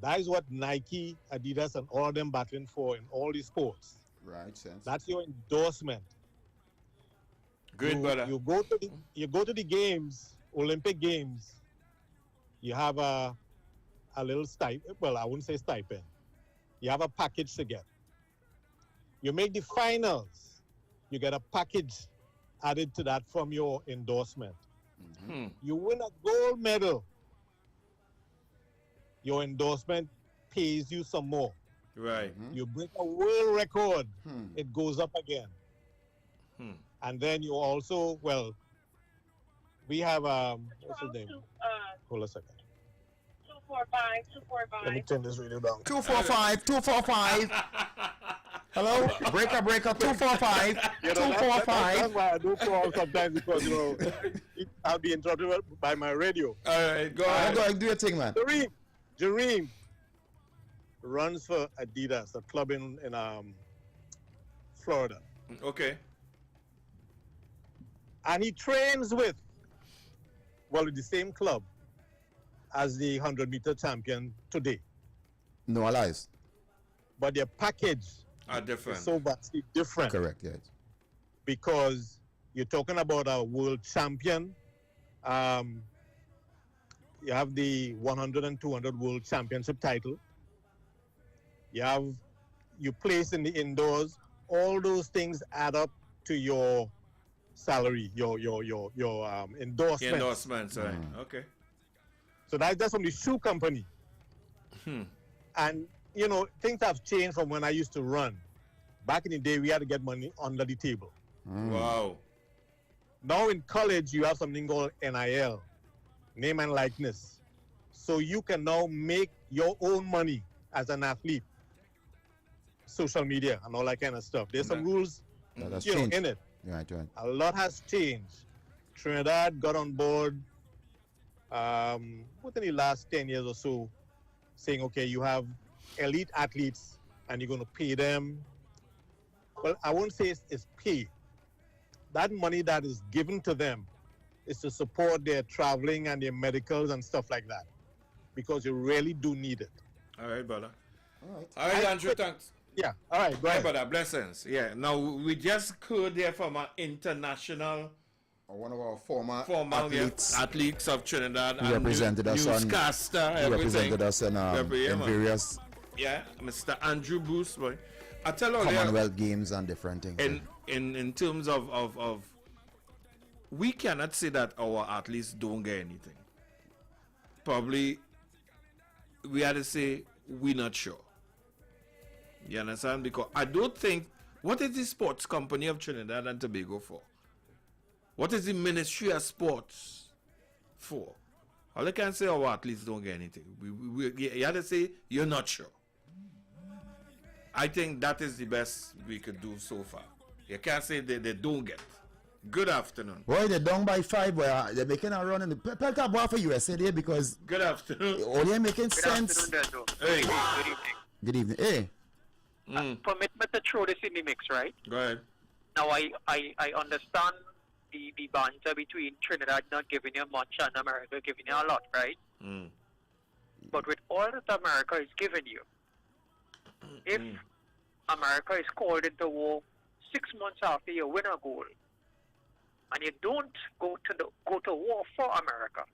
That is what Nike, Adidas, and all of them battling for in all the sports. Right, sense. That's your endorsement. Good, brother. You go to the games, Olympic Games. You have a little stipend. Well, I wouldn't say stipend. You have a package to get. You make the finals. You get a package added to that from your endorsement. You win a gold medal. Your endorsement pays you some more. Right. You break a world record, it goes up again. And then you also, well, we have, what's his name? Hold a second. 245. Let me turn this radio down. 245. Hello? Breaker, 245. 245. That's why I do call sometimes, because, I'll be interrupted by my radio. All right, go ahead. Do your thing, man. Jareem runs for Adidas, a club in Florida. Okay. And he trains with the same club as the 100-meter champion today. No lies. But their package are different. Is so vastly different. Correct, yes. Because you're talking about a world champion. You have the 100 and 200 world championship title. You place in the indoors. All those things add up to your salary, your endorsements. Endorsements, right? Okay. So that's from the shoe company. And things have changed from when I used to run. Back in the day, we had to get money under the table. Wow. Now in college, you have something called NIL, name and likeness. So you can now make your own money as an athlete. social media and all that kind of stuff. There's some rules, That's you know, changed. in it. Right. A lot has changed. Trinidad got on board within the last 10 years or so, saying, okay, you have elite athletes and you're going to pay them. Well, I won't say it's pay. That money that is given to them is to support their traveling and their medicals and stuff like that, because you really do need it. All right, brother. All right, Andrew, thanks. Yeah, all right, go ahead. Brother, blessings. Yeah, now we just heard there from an international... One of our former athletes of Trinidad. He represented us on... Newscaster, He represented us in various... Yeah, Mr. Andrew Bruce, boy. I tell you, Commonwealth Games and different things. In terms of we cannot say that our athletes don't get anything. Probably we had to say we're not sure. You understand? Because I don't think, what is the sports company of Trinidad and Tobago for? What is the Ministry of Sports for? All I can say, our athletes don't get anything. You have to say you're not sure. I think that is the best we could do so far. You can't say they don't get. Good afternoon. Boy, they're down by 5. Boy, they're making a run in the Pelta bar for USA there because... Good afternoon. Only making sense. Good afternoon, hey. Good evening. Good evening. Hey. Permit me to throw this in the mix, right? Go ahead. Now, I understand the banter between Trinidad not giving you much and America giving you a lot, right? But with all that America is giving you, if America is called into war 6 months after you win a goal, and you don't go to war for America,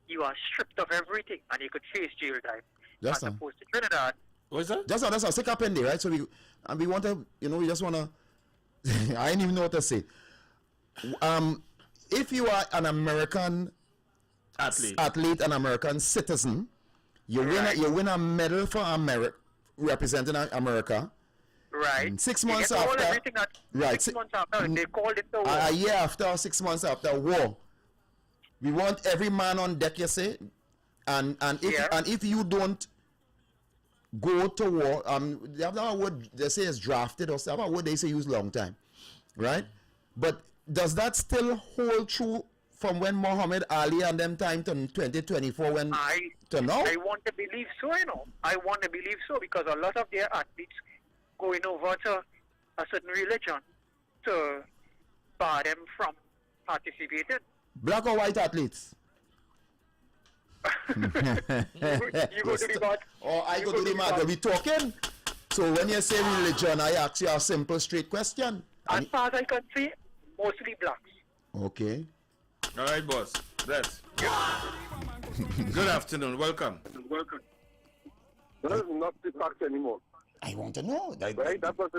you are stripped of everything, and you could face jail time. As opposed to Trinidad. What's that? That's a sick up in there, right? So we want to, we just want to. I didn't even know what to say. If you are an American athlete, an American citizen, you win a medal for America, representing America. Right. And 6 months after, right? 6 months after, they called it the war. A year after, or 6 months after war, we want every man on deck. You say, and if you don't go to war, they have a word they say is drafted, or they have a word they say use long time, right? But does that still hold true from when Muhammad Ali and them time to 2024 when to now? I want to believe so, I want to believe so because a lot of their athletes going over to a certain religion to bar them from participating. Black or white athletes? you go to the mat. Or I go to the mat. Are we talking? So when you say religion, I ask you a simple, straight question. As far as I can see, mostly blacks. Okay. All right, boss. Bless. Good afternoon. Welcome. That is not the fact anymore. I want to know. Right? That was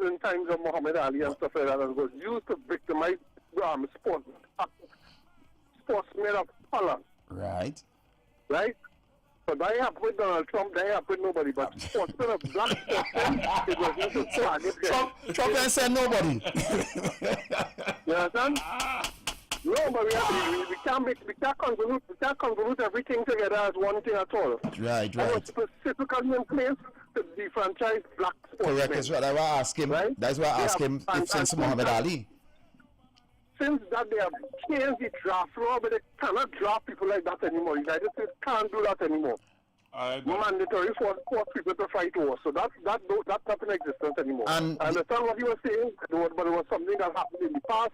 in times of Muhammad Ali and stuff like that. And was used to victimize sportsmen of color. Right. Right? But I have with Donald Trump, I have with nobody. But sportsmen of black sportsmen, it was used to target them. Trump ain't said nobody. You understand? No, but we can't convolute everything together as one thing at all. Right. I was specifically in place to defranchise black sportsmen. Correct, that's what I was asking. Right? That's why I asked him if since Muhammad Ali. Since that they have changed the draft law, but they cannot draft people like that anymore. The United States can't do that anymore. Mandatory for people to fight war. So that's not in existence anymore. And I understand what you were saying, but it was something that happened in the past.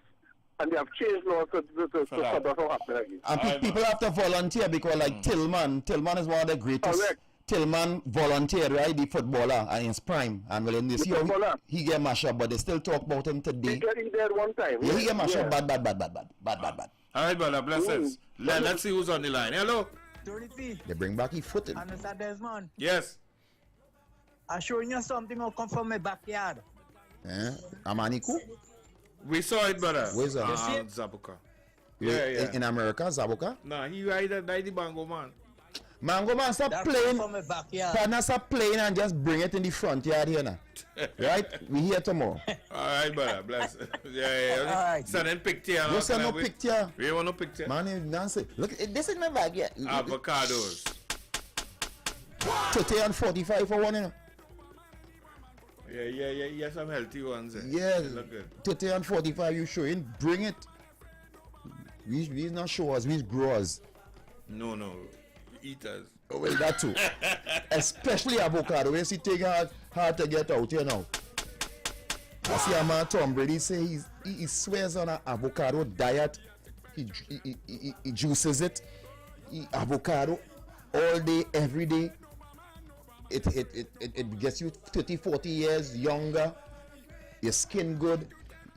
And they have changed laws to stop that from happening again. And people have to volunteer because, like Tillman is one of the greatest. Correct. Tillman volunteered, right? The footballer in his prime. And well, in this year, he get mashed up, but they still talk about him today. He did one time. Yeah, he get mashed up bad. All right, brother, blessings. Let's see who's on the line. Hello. They bring back his footing. And Mr. Desmond. Yes. I'm showing you something will come from my backyard. Amaniku? We saw it, brother. Where's that? Zabuka. Yeah. In America, Zabuka? Nah, he ride the Mango Man. Mango Man, stop playing. Partner, stop playing and just bring it in the front yard here now. Right? We here tomorrow. All right, brother. Bless. Yeah. All right. Send in picture. You send no picture. We want no picture. Man, Nancy. Look, this is my bag here. Avocados. 30 and 45 for one, you know. Yeah, some healthy ones. Yeah, They look good. 30 and 45 you showing, bring it. We not showers, we growers. No, eaters. Oh, well, that too. Especially avocado. You see, take hard to get out here now. I see a man, Tom Brady, say he swears on an avocado diet. He juices it. Avocado all day, every day. It gets you 30, 40 years younger. Your skin good.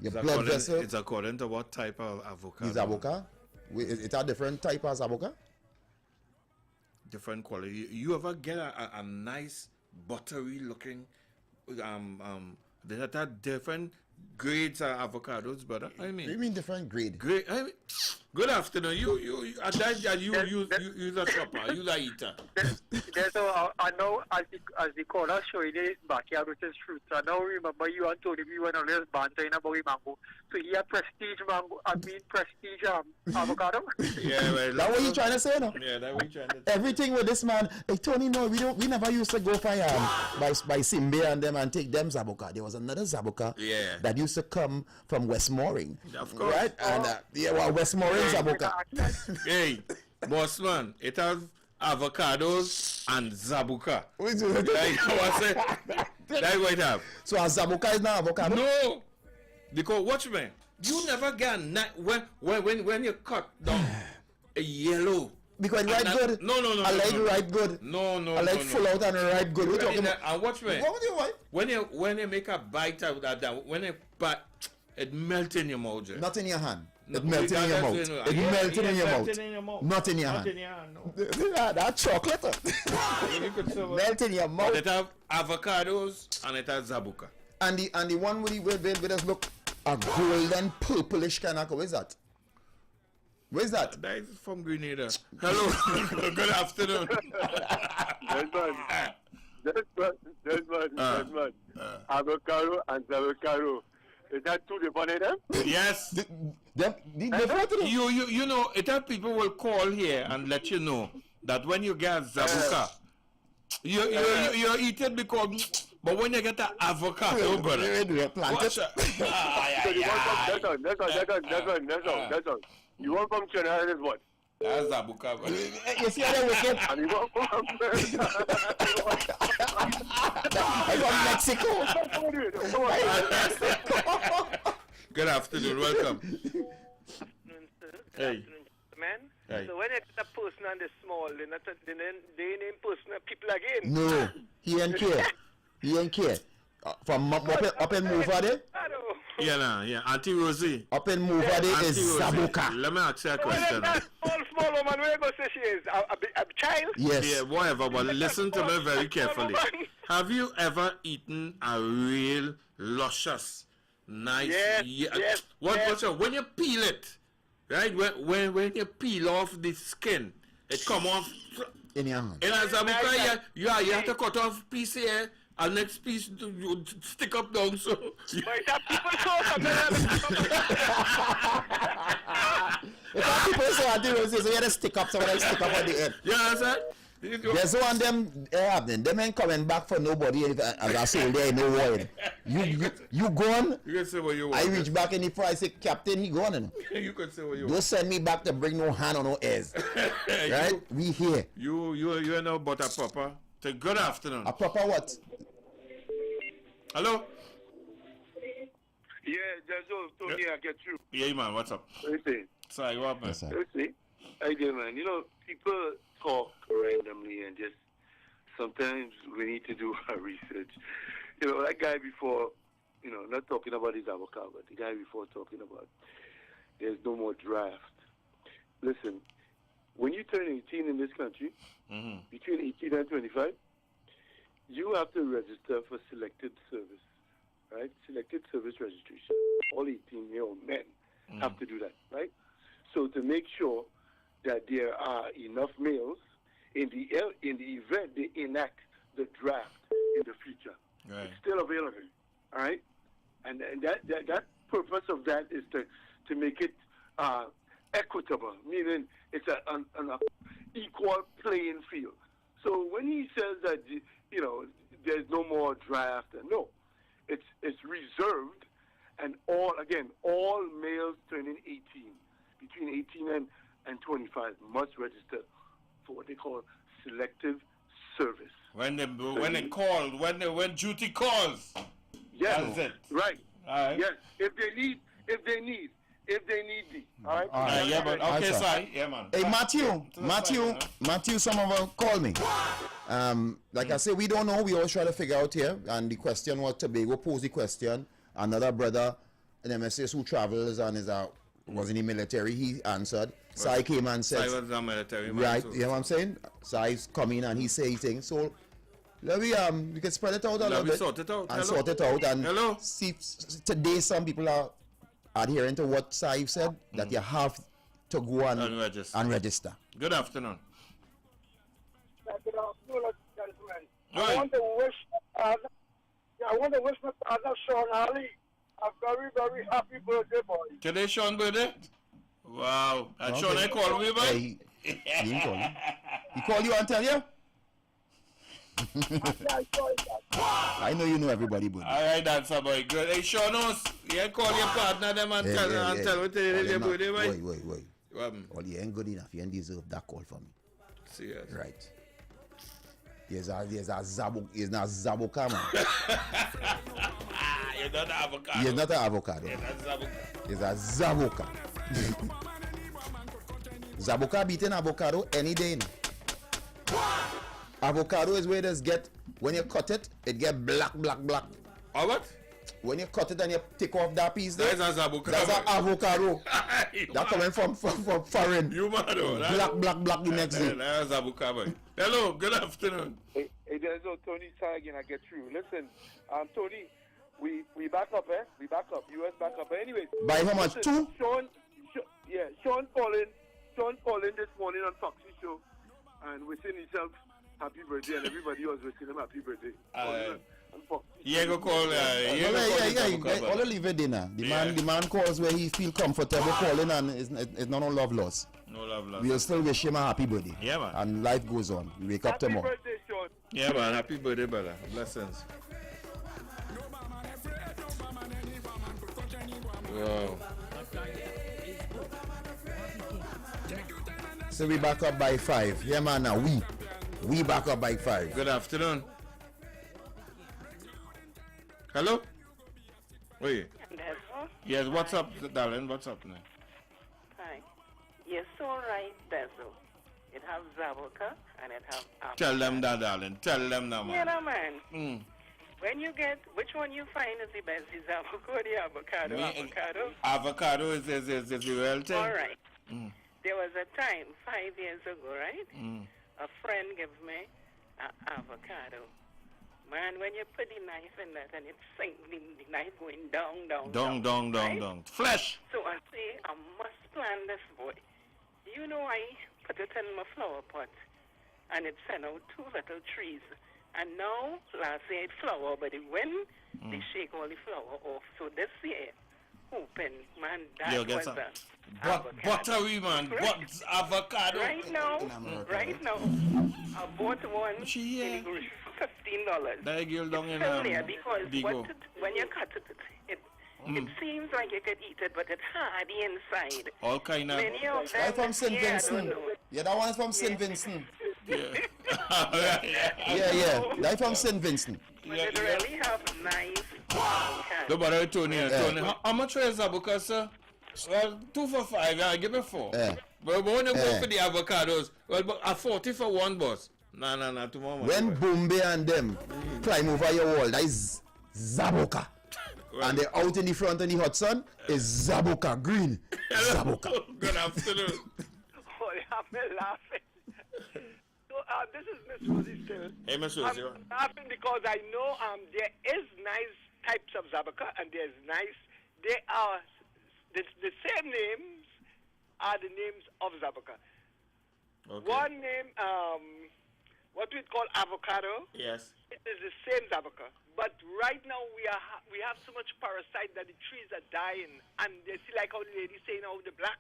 Your blood vessel. It's according to what type of avocado? Is avocado? It's a different type as avocado? Different quality. You ever get a nice buttery looking there are different grades of avocados, brother. I mean, you mean different grade? I mean, good afternoon. You a shopper. You a eater. I know as the caller showing his backyard with his fruits. I now remember you and Tony we went on this bantering about mango. So he had prestige mango. I mean prestige avocado. Yeah, well, that's what you trying to say, no? Yeah, that's what you trying to say. Everything with this man. Hey, Tony, no, we never used to go for by Simbe and them and take them zabuka. There was another zabuka that used to come from Westmoreland. Of course. Right? And Westmoreland zabuka. Hey, boss man, it has avocados and zabuka. That's what it have. So a zabuka is not avocado? No. Because watch me, you never get when you cut down a yellow. Because ripe good. No. I like ripe good. No. I like full out and ripe good. We're talking about. And watch me. What would you want? When you make a bite out of that, when you bite, it melts in your mouth. Not in your hand. It melts in your mouth. It melts in your mouth. Not in your hand. No. That chocolate. Melt in your mouth. It have avocados and it has zabuka. And the one with us look a golden purplish kind of. Where's that? Where's that? That is from Grenada. Hello. Good afternoon. That's man. Avocado and avocado. Is that two different them? Yes. You know, it have people will call here and let you know that when you get zabuka, you eat it because. But when you get the avocado, brother, that's all. You want from China, that is what? That's zabuka, brother. You see how they wicked? And you want from Mexico. Good afternoon, welcome. Hey. Man. Hey. So when it's a person and the small, they name person people again. No, he ain't care. He ain't care. From up in Movade? Yeah, Auntie Rosie. Up in Movade is zabuka. Let me ask you a question. Small woman, where go say she is? A child? Yes. Yeah, whatever, but listen to me very carefully. Have you ever eaten a real luscious, nice... Yes. When you peel it, right? When you peel off the skin, it come off... In your hand. In a zabuka, you have to cut off piece here. And next piece you stick up down so. If people say I do, so you have to stick up, so you stick up on the end. You understand? There's one them happening. Them ain't coming back for nobody as I say there no word. You gone? You can say what you want. I reach back in the price, say Captain, he gone. You can say what you want. Don't send me back to bring no hand on no ears. Right? We here. You know but a proper. Say good afternoon. A proper what? Hello? Yeah, that's all. Tony, I get you. Yeah, man, what's up? Listen. Sorry, what, man? Listen. Hey, man, you know, people talk randomly and just sometimes we need to do our research. You know, that guy before, you know, not talking about his avocado, but the guy before talking about there's no more draft. Listen, when you turn 18 in this country, between 18 and 25, you have to register for selected service, right? Selected service registration. All 18-year-old men have to do that, right? So to make sure that there are enough males in the event they enact the draft in the future, it's still available, all right? And that purpose of that is to make it equitable, meaning it's an equal playing field. So when he says that, you know, there's no more draft, no, it's reserved, and all males turning 18, between 18 and 25 must register for what they call selective service. When duty calls. Yes, that's it. Right. All right. Yes, if they need me. All right. All right. Yeah, but okay, sorry. Yeah, man. Hey, Matthew, some of them call me. Like I say, we don't know. We always try to figure out here. And the question was Tobago posed the question. Another brother in MSS who travels and was in the military, he answered. Sai came and said, Sai was a military man. Right, too. you know what I'm saying? Sai's coming and he say things. So let me we can spread it out a little bit. Sort it out. And Hello. sort it out. And Hello. see, today some people are adhering to what Sai said, that you have to go and register. Good afternoon. Good afternoon, gentlemen. Right. I want to wish my father, Sean Ali, a very, very happy birthday, boy. Today, Sean birthday? Wow. And Okay. Sean, I call me, boy? He didn't call you. He called you and tell you? I know you know everybody, buddy. All right, that's a boy. Good. Hey, Sean, you call your partner them and tell what they did your birthday, boy? Wait. Well, you ain't good enough. You ain't deserve that call from me. Serious. Right. He's not Zaboka, man. You're not an avocado. He's not an avocado. You're not Zaboka. He's a Zaboka. Zaboka beating avocado any day. Avocado is where it get, when you cut it, it get black. Oh, what? When you cut it and you take off that piece there, that's an avocado. That's an avocado. That's coming from foreign. You mad, Black the next day. That's avocado. Hello, good afternoon. Hey, there's no Tony again. I get through. Listen, Tony, we back up, eh? We back up. US back up. But anyways. By how much? Listen, 2? Sean calling this morning on Foxy Show and wishing himself happy birthday, and everybody was wishing him happy birthday. Yeah, go call. All leave it dinner. The man calls where he feel comfortable calling, and it's not no love loss. No love loss. We'll still wish him a happy birthday. Yeah, man. And life goes on. We wake up tomorrow. Happy birthday, Sean. Yeah, man. Happy birthday, brother. Blessings. Wow. So we back up by 5. Yeah, man. Now we back up by 5. Good afternoon. Hello? Wait. Yes, what's up, darling? What's up now? Hi. You're so right, Bezel. It has Zaboka and it has avocado. Tell them that, darling. Tell them that, man. Yeah, no, man. When you get, which one you find is the best? Is avocado or the avocado? Avocado is the real thing. All right. There was a time, 5 years ago, right? A friend gave me an avocado. Man, when you put the knife in that and it sinks, the knife going down. Down. Flesh! So I say, I must plan this, boy. You know, I put it in my flower pot and it sent out 2 little trees. And now, last year it flowered, but the wind, they shake all the flower off. So this year, open, man, that was buttery, man. Right. Avocado. Right now, I bought one in the grocery for $15. That girl down in Still there because when you cut it, it seems like you could eat it, but it's hard inside. All kind of. Many of them. Right from St. Vincent. Yeah, that one is from St. Vincent. Yeah. That from St. Vincent. But it really have nice avocado. No, but Tony, how much is avocado, sir? Well, 2 for 5, yeah, give me 4. Yeah. But when you go for the avocados, well, but a 40 for one, boss. No, tomorrow. When Bombay and them climb over your wall, that is Zaboka. And they're out in the front of the hot sun, is Zaboka green. Zaboka. Good afternoon. Oh, I'm laughing. So, this is Miss Rosie still. Hey, Miss Rosie. I'm laughing because I know there is nice types of Zaboka and there's nice. They are the same names are the names of Zaboka. Okay. One name, what we call avocado. Yes. It is the same Zaboka. But right now we have so much parasite that the trees are dying, and they see like how the lady saying how the black.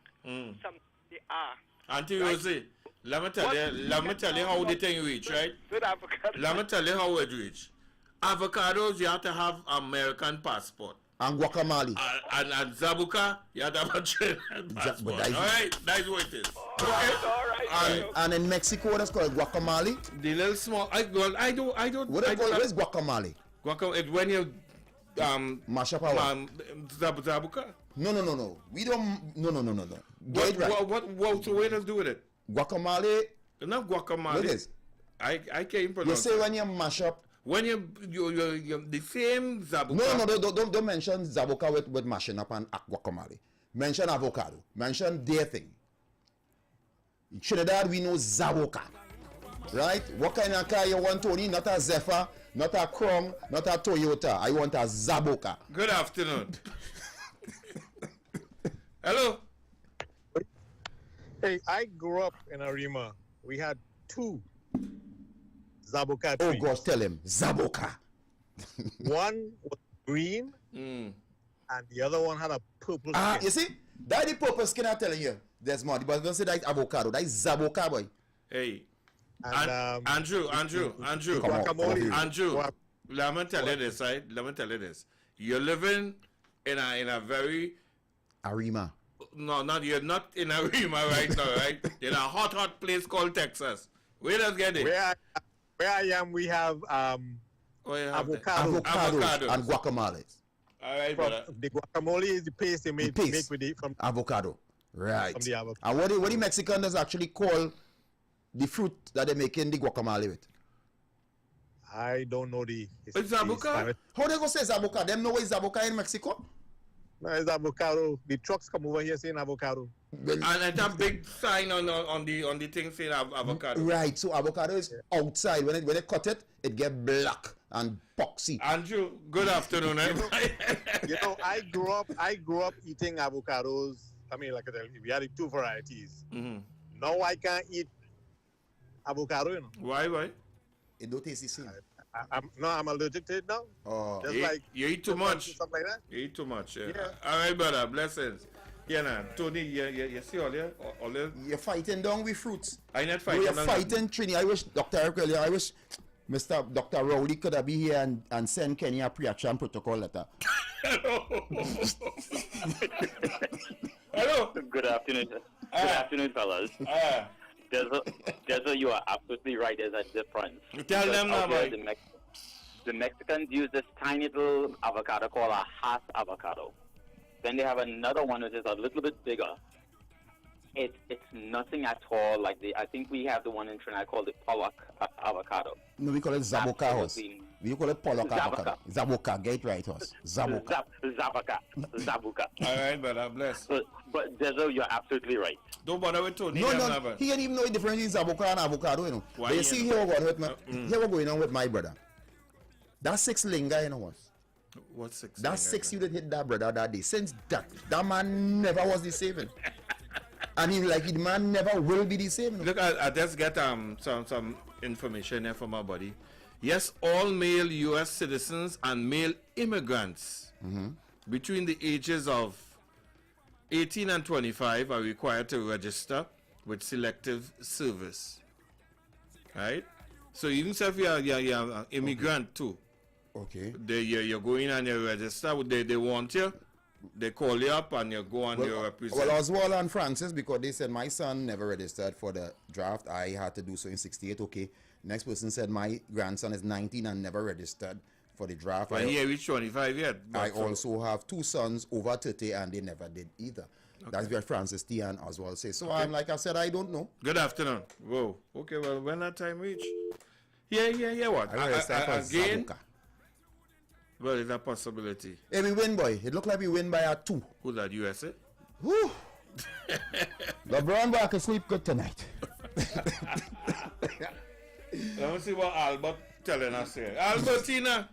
Some they are. Auntie Rosie, let me tell you how the thing reach, right? Good avocado. Let me tell you how it reach. Avocados, you have to have American passport. And guacamole. And zabuka, you have to have a Trinidad passport. All right, that's what it is. Okay. And in Mexico, that's called guacamole. The little small. I don't. What is guacamole? Guacamole. It's when you mash up zabuka. No. We don't. No. What way does do with it? Guacamole. Not guacamole. What is? I can't pronounce. You say when you mash up. When you the same zabuka. No, don't mention zabuka with mashing up and guacamole. Mention avocado. Mention their thing. In Trinidad, we know zabuka. Right? What kind of car you want, Tony? Not a Zephyr, not a Chrome, not a Toyota. I want a zabuka. Good afternoon. Hello. Hey, I grew up in Arima. We had 2 zabuka trees. Oh gosh, tell him zabuka. One was green, and the other one had a purple skin. You see, that the purple skin I'm telling you. There's more, but don't say that is avocado. That is zabuka, boy. Hey, and, Andrew. Guacamole. Andrew, let me tell you this, right? Let me tell you this. You're living in a very Arima. No, you're not in Arima right now, right? In a hot place called Texas. Where does get it? Where I am, we have avocado and guacamole. All right, brother. The guacamole is the paste they make with it from avocado. Right. From the avocado. And what the Mexicans actually call the fruit that they making the guacamole with? I don't know the. It's zabuka. How they go say zabuka? Them know what is zabuka in Mexico? No, it's avocado. The trucks come over here saying avocado. And that big sign on the thing saying avocado. Right. So avocado is outside. When they cut it, it get black and poxy. Andrew, good afternoon. You know, I grew up eating avocados. I mean, like we had 2 varieties. Mm-hmm. Now I can't eat avocado. You know. Why? It don't taste the same. I'm allergic to it now. Oh, you eat too much. Something like that. You eat too much. Yeah. All right, brother. Blessings. Yeah, nah. Tony, you see all you're fighting down with fruits. I'm not fighting. You're fighting Trini. I wish Dr. Eric earlier. I wish Dr. Rowley could have been here and send Kenny a pre-action protocol letter. Hello. Good afternoon. Good afternoon, fellas. You are absolutely right. There's a difference. Tell them now, boy. The Mexicans use this tiny little avocado called a Hass avocado. Then they have another one which is a little bit bigger. It's nothing at all like I think we have the one in Trinidad called the Pollock avocado. No, we call it zabuka house. We call it Pollock avocado. Zabuka, get it right, house. Zabuka. Zabuka. All right, brother, bless. But Dezo, you're absolutely right. Don't bother with Tony. No, he ain't even know the difference between zabuka and avocado, you know. Why but you see here what's going on with my brother. That 6 linger, you know what? What 6? That 6 you did hit that brother that day. Since that man never was the same. And the man never will be the same. Look, I just get some information here from my buddy. Yes, all male U.S. citizens and male immigrants between the ages of 18 and 25 are required to register with Selective Service. Right? So even if you're an immigrant too. Okay. You're going and you register. They want you. They call you up and you go and you represent. Well, Oswald and Francis, because they said my son never registered for the draft. I had to do so in 68. Okay. Next person said my grandson is 19 and never registered for the draft. But he reached 25 yet. I also have 2 sons over 30 and they never did either. Okay. That's what Francis T and Oswald say. So I'm like I said, I don't know. Good afternoon. Whoa. Okay, well, when that time reach? Yeah, what? Again? Well, it's a possibility. Hey, we win, boy. It look like we win by a 2. Who's that, USA? Whew. LeBron back can sleep good tonight. Let me see what Albert telling us here. Albertina.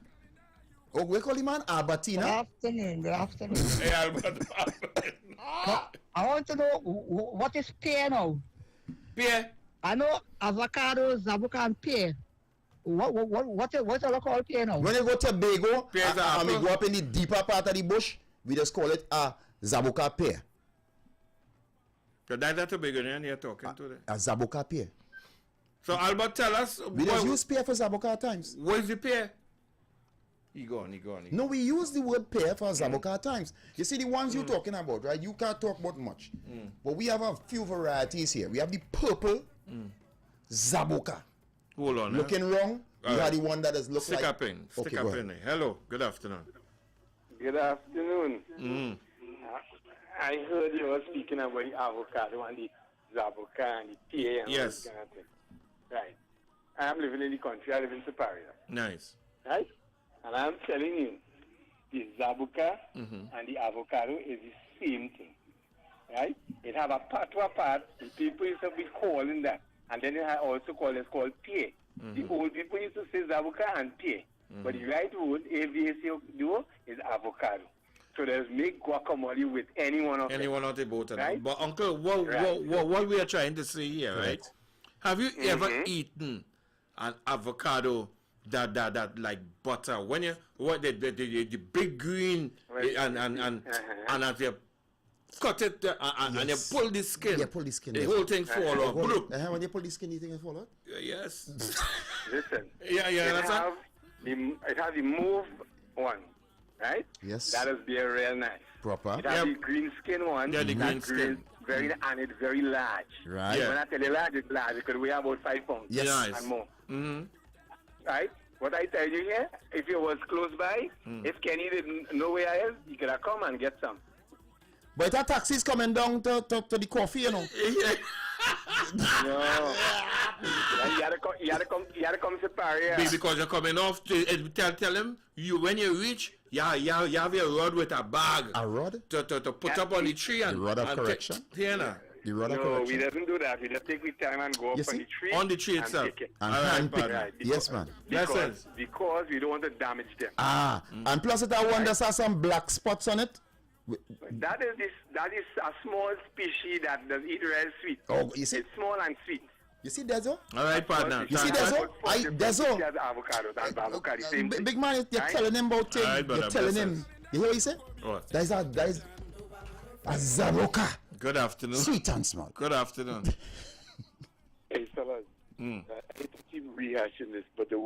Oh, we call him man Albertina? Good afternoon. Hey, Albert. I want to know what is pear now? Pear? I know avocado, zabuka, and pear. What's it called pear now? When you go to Bago and we go up in the deeper part of the bush, we just call it a zabuka pear. So that's a big one you're talking to them. A zabuka pear. So Albert, tell us. We just use pear for zabuka at times. What is the pear? He gone. No, we use the word pear for Zabuka at times. You see the ones you're talking about, right? You can't talk about much. But we have a few varieties here. We have the purple Zabuka. Hold on. Looking wrong. You have the one that is look Stick like... up in. Stick up in. Hello. Good afternoon. Good afternoon. I heard you were speaking about the avocado and the Zabuka and the tea and all this kind of thing. Right. I'm living in the country. I live in Superior. Nice. Right? And I'm telling you, the Zabuka and the avocado is the same thing. Right? It have a patois part. The people used to be calling that. And then it also called pie. The old people used to say Zabuka and pie. But the right word, AVAC duo, is avocado. So there's make guacamole with any one of the both of them. Right? But Uncle, what we are trying to say here, right? Have you ever eaten an avocado that like butter? When you the big green and as you cut it and you pull the skin. Yeah, pull the skin. The whole thing fall off. When you pull the skin, you think it fall off? Yes. Listen. It has the move one. Right? Yes. That is very real nice. Proper. It has the green skin one. Yeah, the green skin. And it's very large. Right. When I tell you large, it's large because we have about 5 pounds. Yes. Nice. And more. Right? What I tell you here, if you was close by, if Kenny didn't know where I is, he could have come and get some. But that taxi's coming down to the coffee, you know. No. You gotta come to Paris. Because you're coming off to tell him when you reach, you have your rod with a bag. A rod? To put up on the tree and the rod of correction. We doesn't do that. We just take the time and go up on the tree. On the tree itself. And right, yes, man. Because we don't want to damage them. And plus it has one that has some black spots on it. That is a small species that does eat real sweet. Oh, you see? It's small and sweet. You see Dezo? All right, partner. You see Dezo? Dezo. Avocado, same thing. Big man, you're telling him about things. Right, you're telling him. You hear what he said? What? That is a Zabuka. Good afternoon. Sweet and small. Good afternoon. Hey, fellas. I hate to keep rehashing this, but the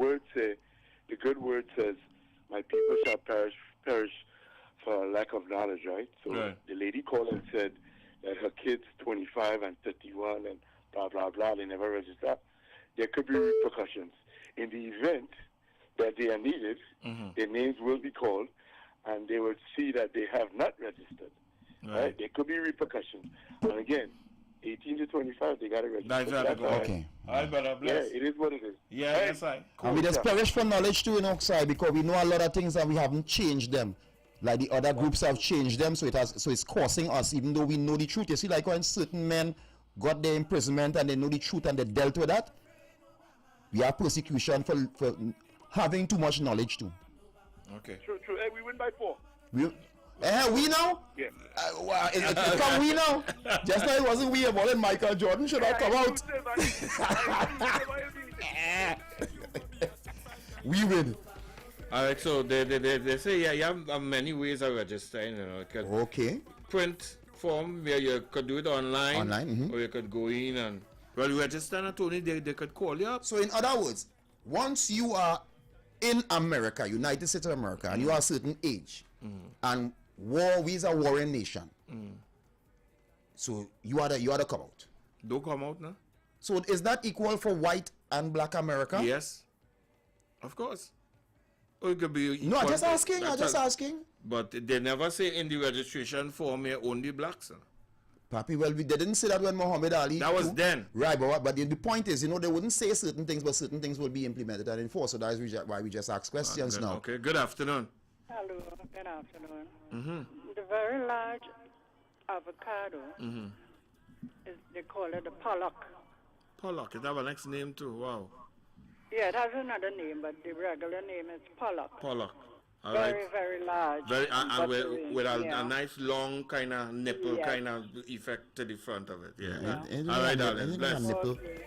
good word says, my people shall perish for lack of knowledge, right? So the lady called and said that her kids 25 and 31 and blah, blah, blah, they never register. There could be repercussions. In the event that they are needed, their names will be called and they will see that they have not registered. Right? There could be repercussions. And again, 18 to 25, they got to register. Okay. All right, brother. Bless. Yeah, it is what it is. Yeah, that's right. Cool. And we just perish for knowledge too in Oxide because we know a lot of things and we haven't changed them. Like the other groups have changed them, so it's causing us, even though we know the truth. You see, like when certain men got their imprisonment and they know the truth and they dealt with that, we have persecution for having too much knowledge too. Okay. True. Hey, we win by 4. We now? Yeah. Come we now? Just like it wasn't we about it, Michael Jordan should have come out. We win. All right, so they say you have many ways of registering. You know, you could print form where you could do it online, or you could go in and register. Not only they could call you up. So in other words, once you are in America, United States of America, and you are a certain age, and we is a warring nation, so you are the come out. Don't come out now. So is that equal for white and black America? Yes, of course. Or it could be no, I'm just asking. But they never say in the registration form here only blacks. Papi, well, they didn't say that when Muhammad Ali. That was then. Right, but the point is, they wouldn't say certain things, but certain things will be implemented and enforced. So that is why we just ask questions now. Okay, good afternoon. Hello, good afternoon. The very large avocado, they call it a pollock. Pollock, it have a next name too, wow. Yeah, it has another name, but the regular name is pollock. Pollock. All very, right. very large. With a nice long kind of nipple kind of effect to the front of it. Yeah. All right, darling. Bless.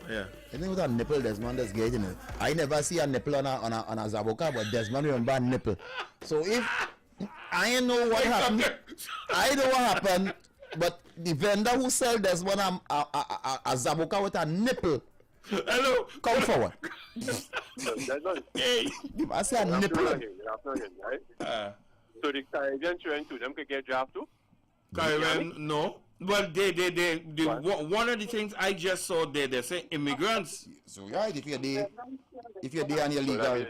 Yeah. I think with a nipple, Desmond is getting it. I never see a nipple on a Zabuka, but Desmond remember a nipple. So if I know what happened, but the vendor who sell Desmond a Zabuka with a nipple, hello, come forward. Hey, I say a nipple. Right? So the Caribbean children to them could get drafted too? Caribbean, no. Well, one of the things I just saw there, they say immigrants. So right, if you're there and you're legal.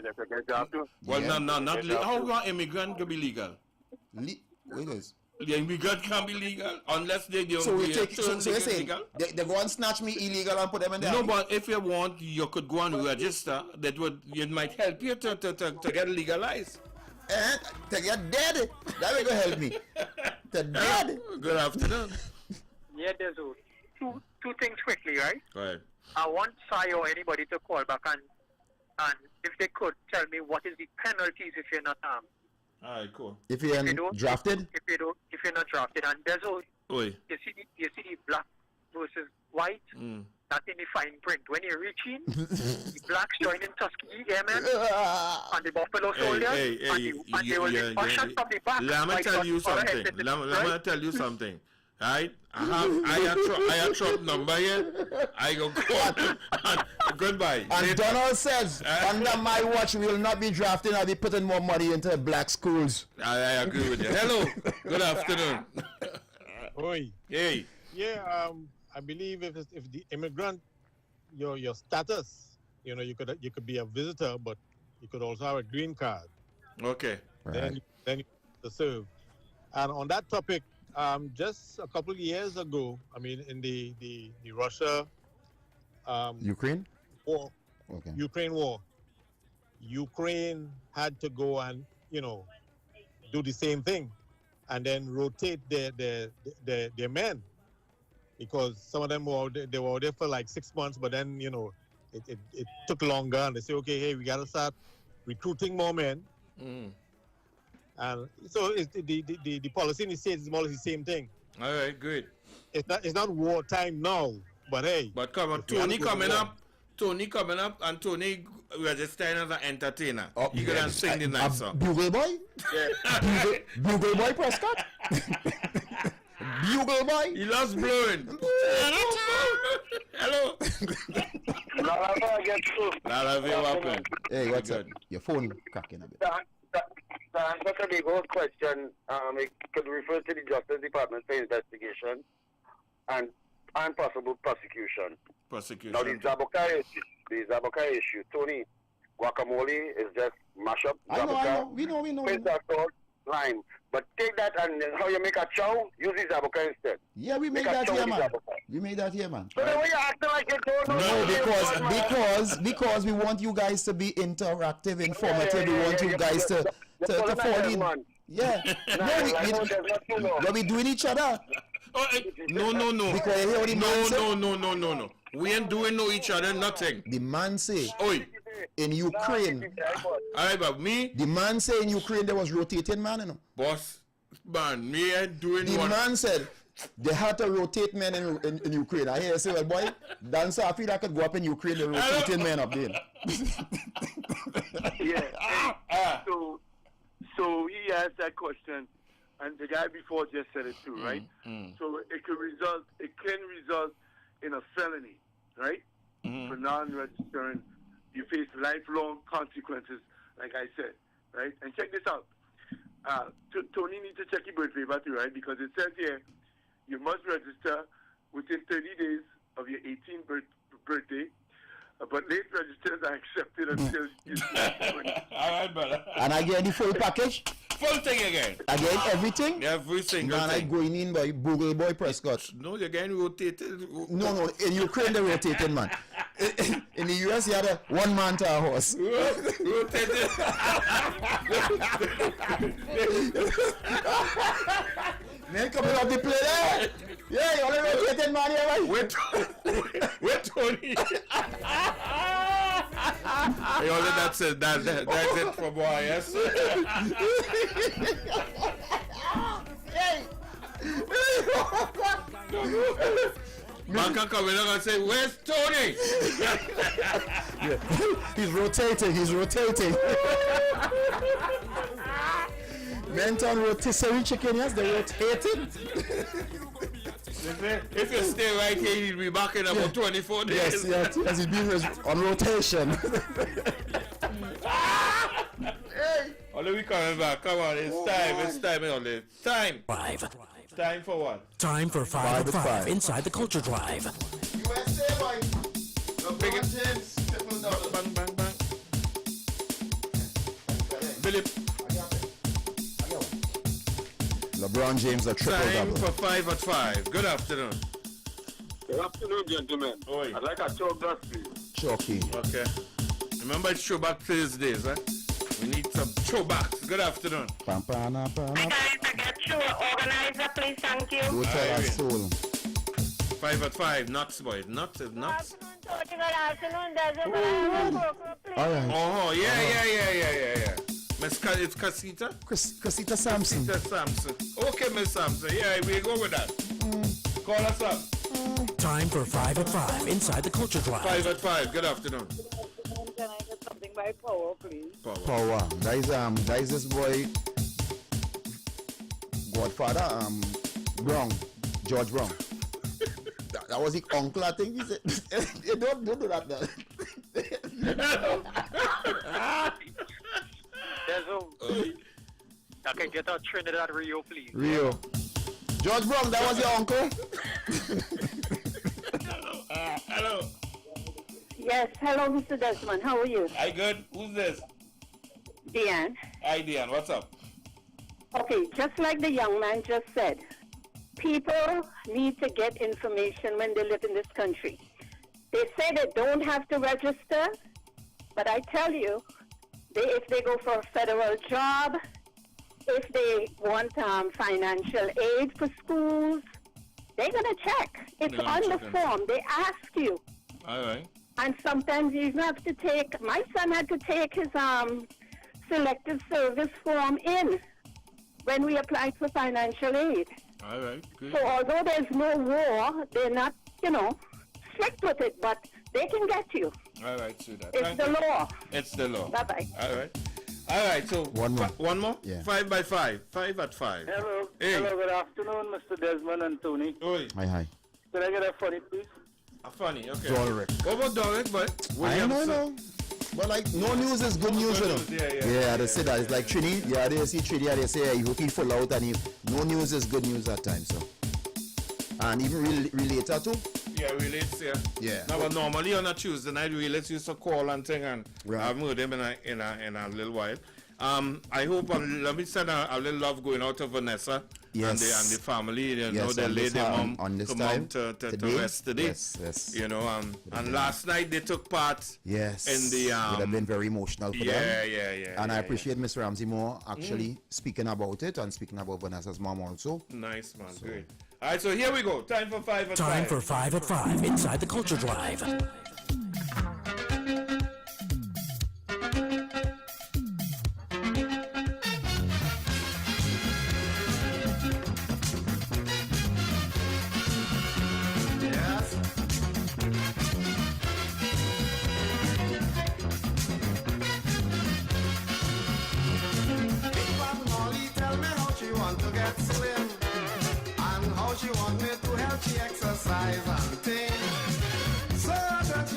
Well, not legal. How can immigrant can be legal? Wait is. The immigrant can't be legal unless they don't. So you say they go and snatch me illegal and put them in there. No, but if you want, you could go and register. It might help you to get legalized. To get dead. That will go help me. To dead. Good afternoon. Yeah, there's two things quickly, right? Right. I want Sai or anybody to call back and if they could tell me what is the penalties if you're not armed. All right, cool. If you're drafted? If you're not drafted, and there's you see the black versus white. That's in the fine print. When you're reaching, the blacks joining Tuskegee Airmen and the Buffalo Soldiers, and they will be ushered from the back. Let me tell you something. Let me tell you something. Right? I have Trump number here. I go on. Goodbye. And Donald says, under my watch, we will not be drafting. I'll be putting more money into black schools. I agree with you. Hello. Good afternoon. Oi. Hey. Yeah. I believe if the immigrant, your status, you could be a visitor, but you could also have a green card. Okay. Then you to serve. And on that topic, just a couple of years ago, I mean, in the Russia Ukraine war, okay. Ukraine had to go and do the same thing, and then rotate their men, because some of them were there for like 6 months, but then it took longer, and they say, okay, hey, we gotta start recruiting more men. And so the policy in the States is more or less the same thing. All right, good. It's not wartime now, but hey. But come on, Tony coming up, and Tony registering as an entertainer. You gonna sing the nice song. Bugle boy? Yeah. Bugle boy Prescott? Bugle boy? He loves blowing. Hello. Hey, what's up? Your phone cracking a bit. To answer the whole question, it could refer to the Justice Department for investigation and possible prosecution. Now, the Zabuka issue, Tony, guacamole is just mash up Zabuka. I know. We know. Put that salt, lime. But take that and how you make a chow, use the Zabuka instead. Yeah, we made that here, man. We made that here, man. So then when you acting like you don't know... No, because we want you guys to be interactive, informative. We want you guys to fall in. Yeah. We doing each other. No. Because you hear what the man say? No. We ain't doing each other nothing. The man say, oi, in Ukraine. Alright, but me? The man say in Ukraine there was rotating man, Boss, man, me ain't doing the man said they had to rotate men in Ukraine. I hear you say, well, boy, dancer, I feel I could go up in Ukraine and rotating men up there. Yeah. So he asked that question, and the guy before just said it too, right? So it can result in a felony, right? For non-registering. You face lifelong consequences, like I said, right? And check this out. Tony needs to check your birth paper too, right? Because it says here, you must register within 30 days of your 18th birthday. But late registers are accepted until you... All right, brother. And I get the full package? Full thing again. I get everything? Every single thing. Man, I going in by Bugle Boy Prescott. No, you're getting rotated. No. In Ukraine, they're rotating, man. In the US, you had a one man to a horse. Rotated. Man, coming up the play there. Yeah, you only rotated man here, right? Wait, Tony. That's it for boy, yes? Hey. Man can come in and say, where's Tony? Yeah. He's rotating. Men turn rotisserie chicken, yes, they're rotating. If you stay right here, he'll be back in about 24 days. Yes, he's been on rotation. Only we coming back. Come on, it's time, only. Time. 5. Time for what? Time for 5 at 5 inside the Culture Drive. USA, boy. LeBron James, triple double. Bang, bang, bang. Philip. LeBron James a triple Time double. for 5 at 5. Good afternoon. Good afternoon, gentlemen. Oi. I'd like a choke glass, please. Chalky. Okay. Remember it's Throwback Thursdays, eh? We need some throwbacks. Good afternoon. Hi guys, I get you organizer, please, thank you. Go tell us soul. 5 at 5. Nuts, boy. Nuts. Good afternoon, Desmond. Alright. Oh, yeah. It's Casita? Casita Sampson. Casita Sampson. Okay, Miss Sampson. Yeah, we go with that. Call us up. Time for 5 at 5 inside the Culture Drive. 5 at 5. Good afternoon. Can I get something by Power, please? Power. Guys, this boy, Godfather, Brown, George Brown. that was his uncle, I think. He said, don't do that now. I can get a Trinidad Rio, please. Rio. George Brown, that was your uncle? Hello. Yes, hello, Mr. Desmond. How are you? Hi, good. Who's this? Deanne. Hi, Deanne. What's up? Okay, just like the young man just said, people need to get information when they live in this country. They say they don't have to register, but I tell you, if they go for a federal job, if they want financial aid for schools, they're going to check. It's on the form. They ask you. All right. And sometimes you have to take, my son had to take his selective service form in when we applied for financial aid. All right, good. So although there's no war, they're not, strict with it, but they can get you. All right, so that. It's the law. It's the law. Bye-bye. All right, so one more? Yeah. 5 by 5. 5 at 5. Hello. Hey. Hello, good afternoon, Mr. Desmond and Tony. Oi. Hi. Can I get a funny, please? A funny, okay. Doric. What about Doric, boy? I know. But no news is good news, you know. Yeah, they say that. It's like Trini. Yeah, they see Trini and they say you keep full out and no news is good news at times. So. And even relater too. Yeah, relates, yeah. Yeah. Now, but normally on a Tuesday night, relates used to call and thing, and I've heard them in a little while. I hope, let me send a little love going out to Vanessa and the family. You know, they laid their mom to rest today. Yes. You know, and last night they took part in the... it would have been very emotional for them. Yeah. And I appreciate Miss Ramsey Moore actually speaking about it and speaking about Vanessa's mom also. Nice, man. So. Great. All right, so here we go. Time for 5 at 5. Time for 5 at 5 inside the Culture Drive. She want me to help she exercise and things. So that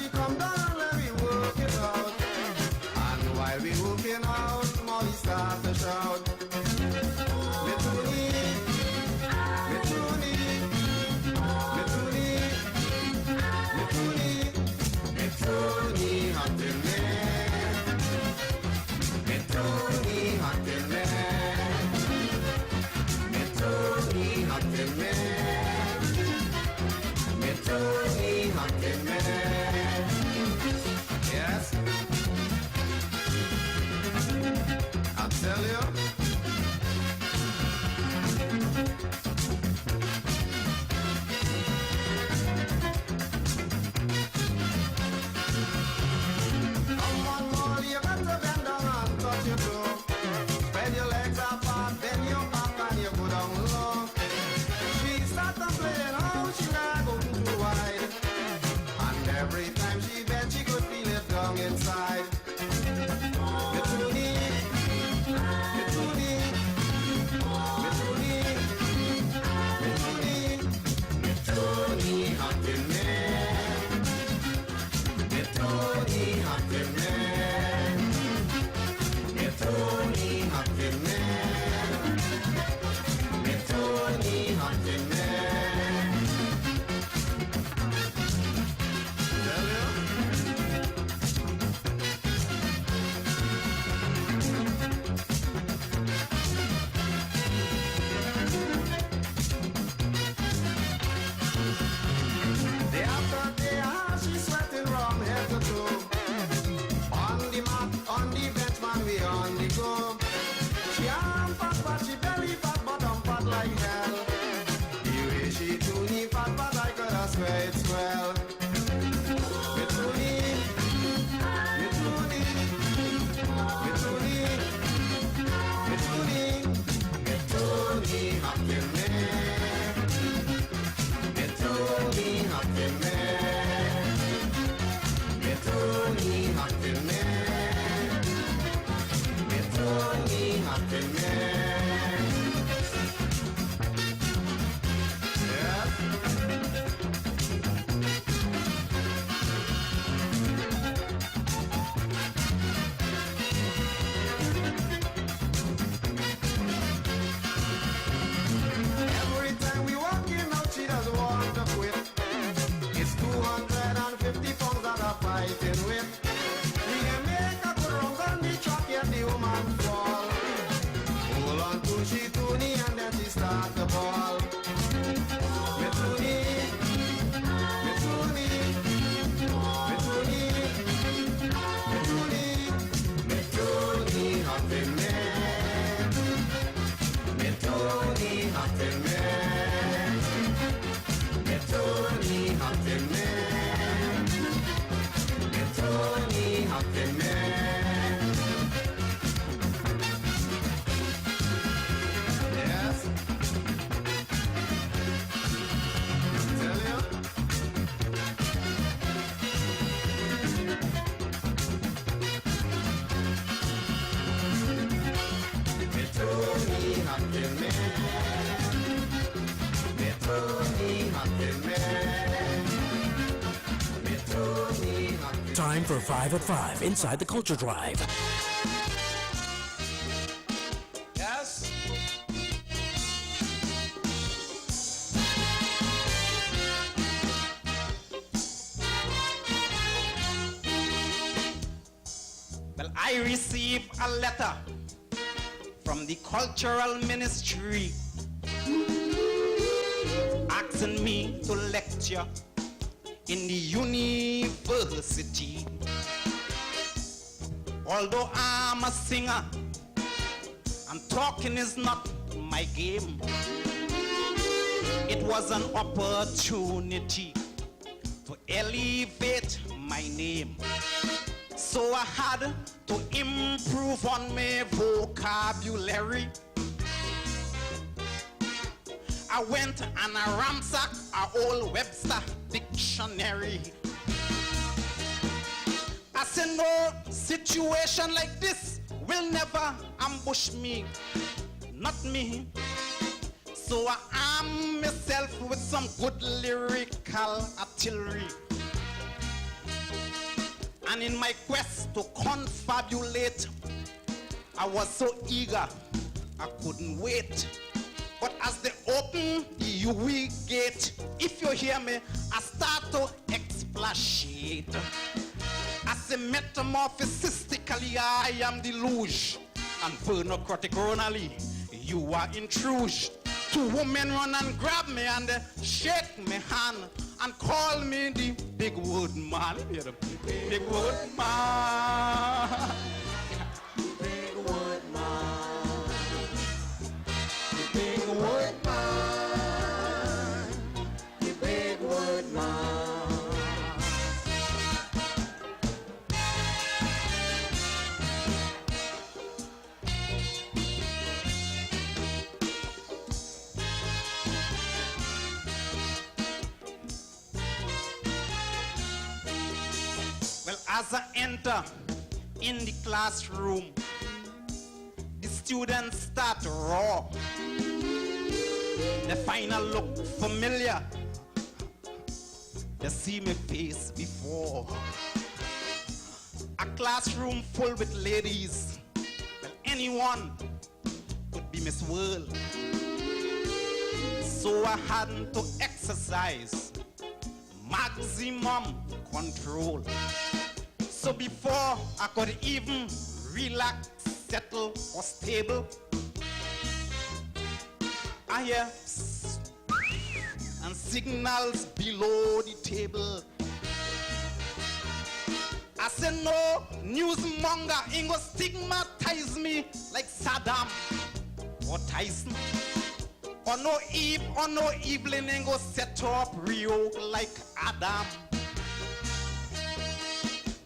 Time for 5 at 5 inside the Culture Drive. Yes. Well, I received a letter from the Cultural Ministry asking me to lecture in the university. Although I'm a singer and talking is not my game, it was an opportunity to elevate my name. So I had to improve on my vocabulary. I went and I ransacked our old Webster dictionary. I said no situation like this will never ambush me, not me. So I armed myself with some good lyrical artillery. And in my quest to confabulate, I was so eager, I couldn't wait. But as they open the UE gate, if you hear me, I start to expatiate. I say metamorphosistically, I am deluge, and vernocratically, you are intrusion. Two women run and grab me and shake me hand and call me the big wood man. Yeah, the big wood man. Big wood man. Big wood man. The big wood man. As I enter in the classroom, the students start to roar. They find I look familiar. They see me face before. A classroom full with ladies. Well, anyone could be Miss World. So I had to exercise maximum control. So before I could even relax, settle, or stable, I hear and signals below the table. I said no newsmonger ain't gonna stigmatize me like Saddam or Tyson. Or no Eve or no Evelyn ain't gonna set up Rio like Adam.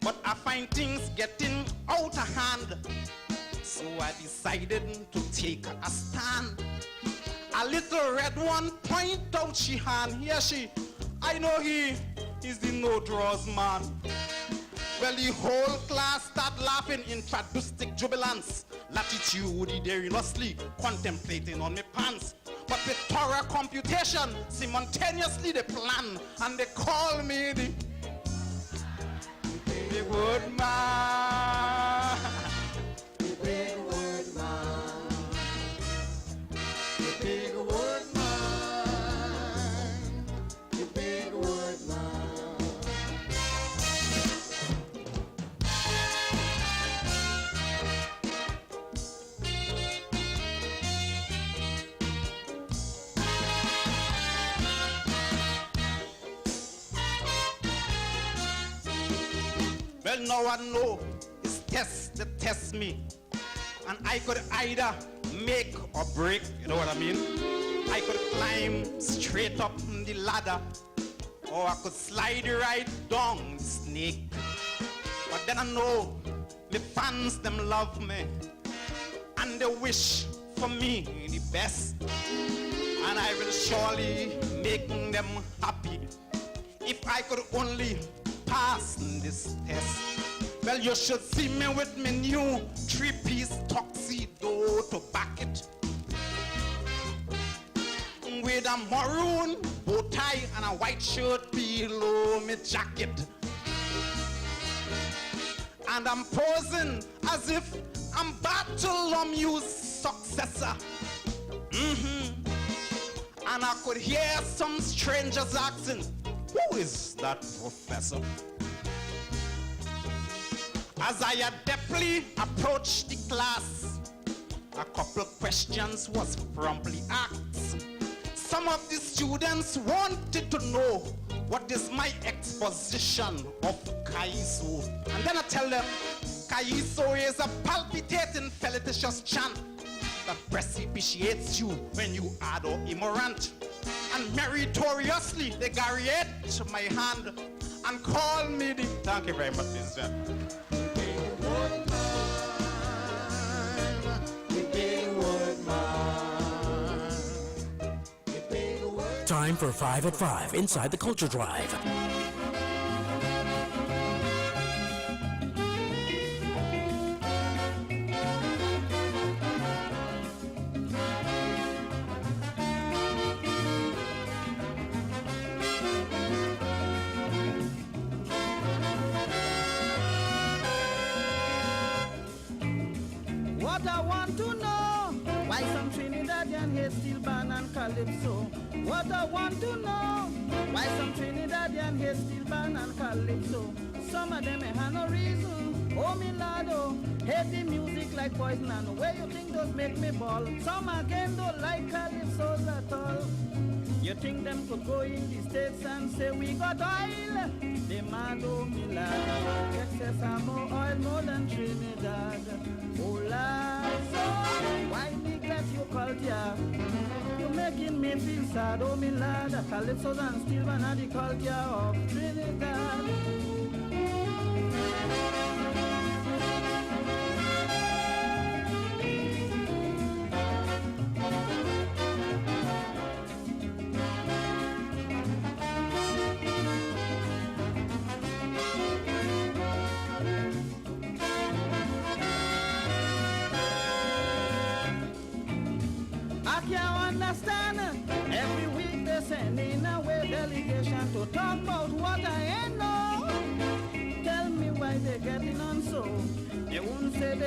But I find things getting out of hand, so I decided to take a stand. A little red one point out she hand. Here she, I know he is the no-draws man. Well, the whole class start laughing in traductic jubilance. Latitudinariously contemplating on my pants. But with thorough computation, simultaneously they plan. And they call me the big word man. The big word man. The big word man. The big word man. Well, now I know it's tests that test me. And I could either make or break, you know what I mean? I could climb straight up the ladder, or I could slide right down the snake. But then I know the fans, them love me, and they wish for me the best. And I will surely make them happy if I could only pass this test. Well, you should see me with my new 3-piece tuxedo to back it, with a maroon bow tie and a white shirt below my jacket. And I'm posing as if I'm Bartholomew's successor. And I could hear some strangers asking, who is that professor? As I adeptly approached the class, a couple questions was promptly asked. Some of the students wanted to know what is my exposition of Calypso. And then I tell them, Calypso is a palpitating felicitous chant that precipitates you when you are the immorant. And meritoriously they Geriatric my hand and call me the... Thank you very much, Mr. Time for 5 at 5 inside the Culture Drive. What I want to know, why some Trinidadian hate steel band and Calypso. What I want to know, why some Trinidadian hate steel band and Calypso. Some of them have no reason. Oh, me lado, hate the music like poison, and where you think those make me ball. Some again don't like Calypsos at all. You think them could go in the States and say we got oil? They mad, oh, me lad. Texas have more oil, more than Trinidad. Oh, lad, so why neglect your culture? You're making me feel sad, oh, me lad. Calypsos and steel band are the culture of Trinidad. Every week they're sending away delegation to talk about what I ain't know. Tell me why they're getting on so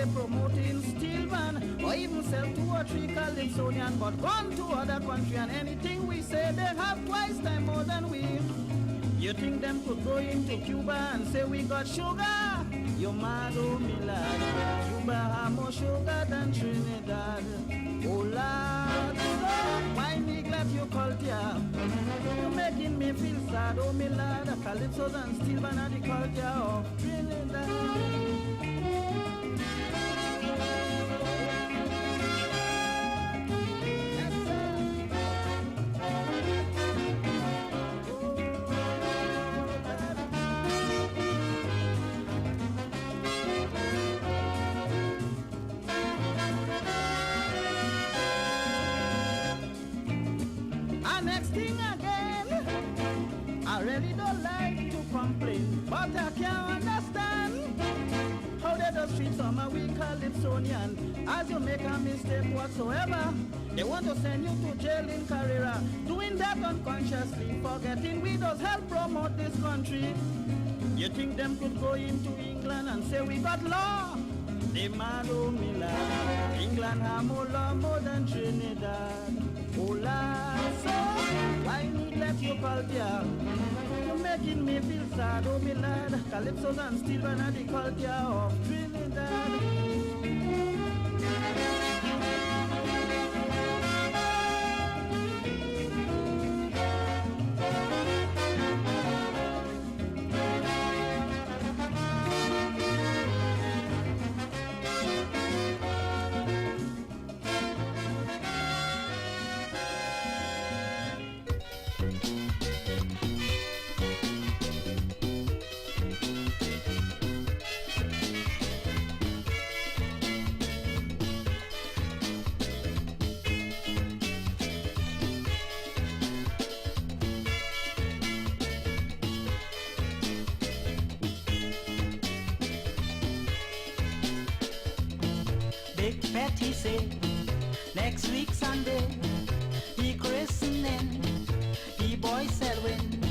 they promoting steel band or even sell 2 or 3 Calypsonian, but gone to other country and anything we say they have twice time more than we. You think them could go into Cuba and say we got sugar? You're mad, oh me lad. Cuba have more sugar than Trinidad. Oh lad, so why neglect your culture? You're making me feel sad, oh me lad. Calypsos and steel band are the culture of Trinidad. I really don't like to complain, but I can't understand how they just treat some of we Calypsonian. As you make a mistake whatsoever, they want to send you to jail in Carrera. Doing that unconsciously, forgetting we does help promote this country. You think them could go into England and say we got law? They mad, oh me lad. England have more law more than Trinidad. Oh lad, so why neglect your culture? You're making me feel sad, oh me lad. Calypsos and steel band are the culture of Trinidad. Betty say, next week Sunday, he christening, the boy Selwyn,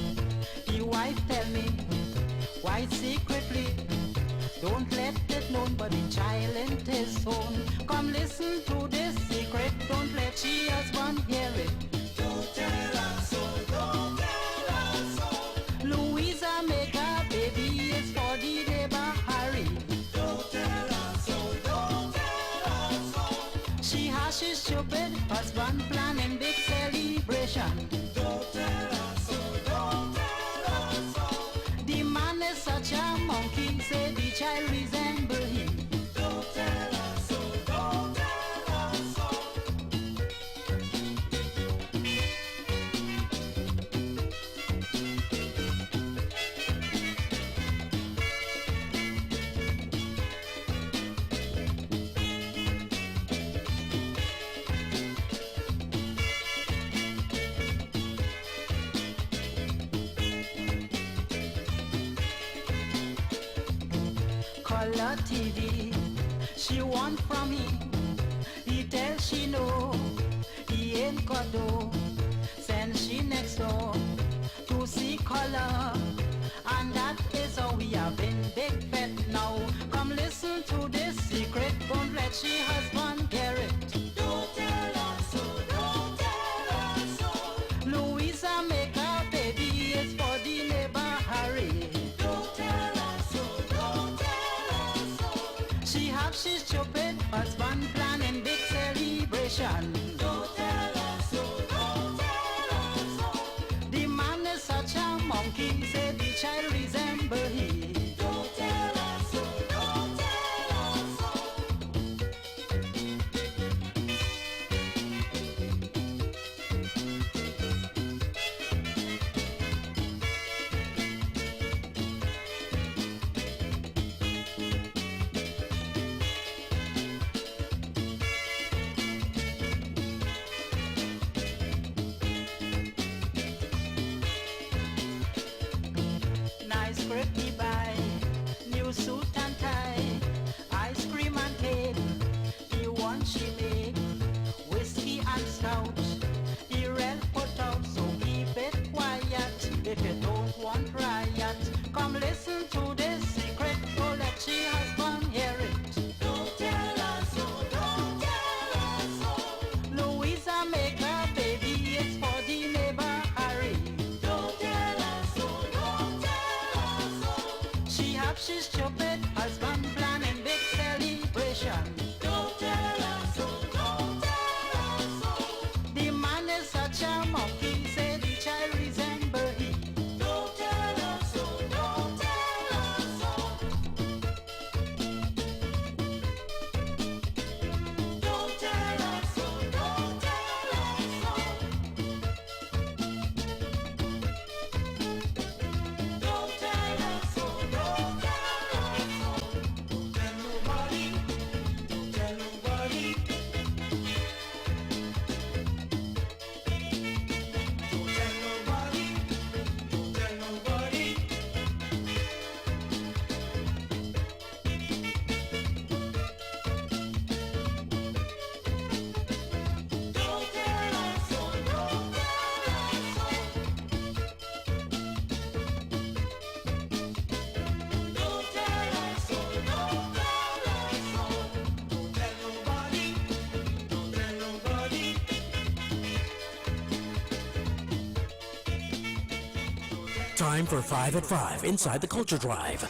the wife tell me, quite secretly, don't let it known, but the child ain't his own. Come listen to this secret, don't let she husband hear it. Don't tell her so, don't tell her so. Louisa make a baby, is for the neighbor Harry. Don't tell her so, don't tell her so. She has his stupid husband planning big celebration. Don't tell her so, don't tell her so. The man is such a monkey, say the child resemble him. Don't tell her so, don't tell her so. Color TV, she want from him. He tell she no, he ain't got dough. Send she next door to see color, and that is how we have been big fat now. Come listen to this secret, don't let she husband hear it. Don't tell her so, don't tell her so. Louisa make a baby, is for the neighbor Harry. Don't tell her so, don't tell her so. She have she stupid husband planning big celebration. Don't tell her so, don't tell her so. The man is such a monkey, say the child resemble he. Don't tell her so, don't tell her so. Nice crib he buy, new suit and tie, ice cream and cake, the one she make, whiskey and stout, the red put out, so keep it quiet, if you don't want riot. Come listen to this secret, don't let she husband hear it. Don't tell she's stupid. Husband planning big celebration. Don't tell her so, don't tell her so. The man is such a monkey, say the child resemble him. Don't tell her so, don't tell her so. Don't tell her so, don't tell her so. Don't tell her so, don't tell her so. Don't tell nobody, don't tell nobody. Don't tell nobody, don't tell nobody. Don't tell her so, don't tell her so. Don't tell her so, don't tell her so. Don't tell nobody, don't tell nobody. Time for 5 at 5 inside the Culture Drive.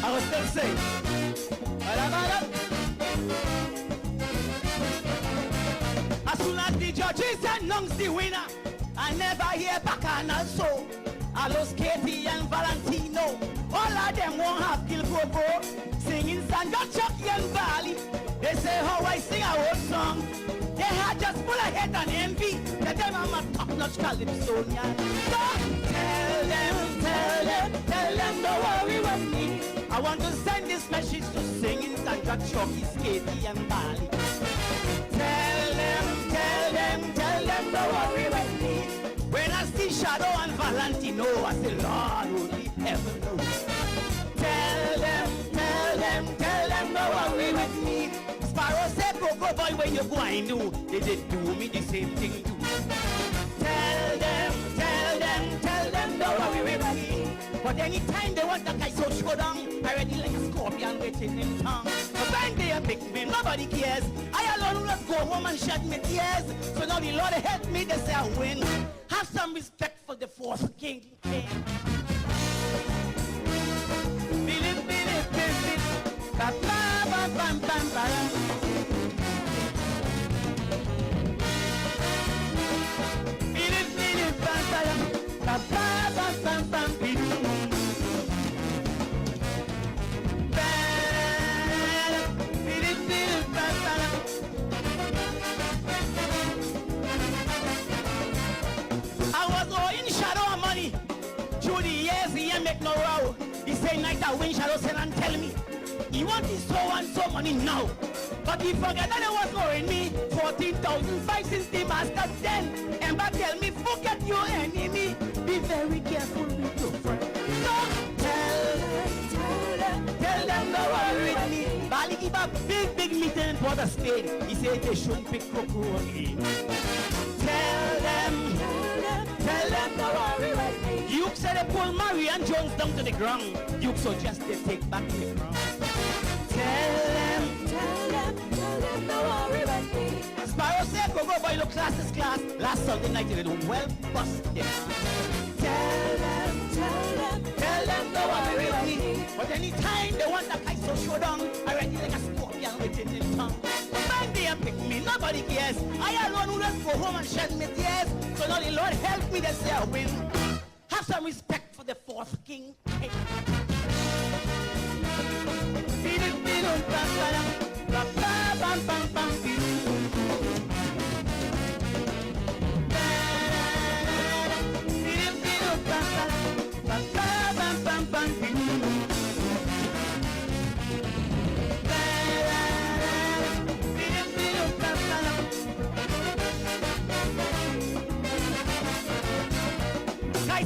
I was still saying. As soon as the judges announced the winner, I never hear back and also. I lost Katie and Valentino. All of them won't have Gilboa singing Sandra, Chucky and Bali. They say how I sing a old song. They had just full of hate and envy. Tell them I'm a top-notch Calypsonian. So tell them don't worry with me. I want to send this message to singing Sandra, Chucky, Katie and Bali. Tell them don't worry with me. When I see Shadow and Valentino, I say, Lord, only heaven knows. Tell them don't worry with me. Sparrow said, go boy, when you go, I knew they did do me the same thing too. Tell them don't worry with me. But anytime they want that guy so show down, I already like a scorpion waiting in tongue. But when they pick me, nobody cares. I alone will go home and shed me tears. So now the Lord help me, they say I win. Have some respect for the fourth king. Believe. Ba ba ba bam bam bam. Believe bam bam. Ba ba ba bam bam. I was owing Shadow money. Through the years, he ain't make no row. He say night I win Shadow send and tell me he want his so and so money now. But he forget that he was owing me 14,005 since the master then. And back tell me forget your enemy. Be very careful with your friend. So tell them don't worry with me. Bali give a big meeting for the state. He said they shouldn't pick Coco again. Tell them don't worry with me. Duke said they pull Murray and Jones down to the ground. Duke suggest they take back the ground. Tell them don't worry with me. Sparrow said go boy, look class is class. Last Sunday night they did well busted. Tell them don't worry with me. But anytime they want that guy so show down, I already like a scorpion waiting in tongue. But when they pick me, nobody cares. I alone who just go home and shed me tears. So now the Lord help me, they say I win. Have some respect for the fourth king. Hey.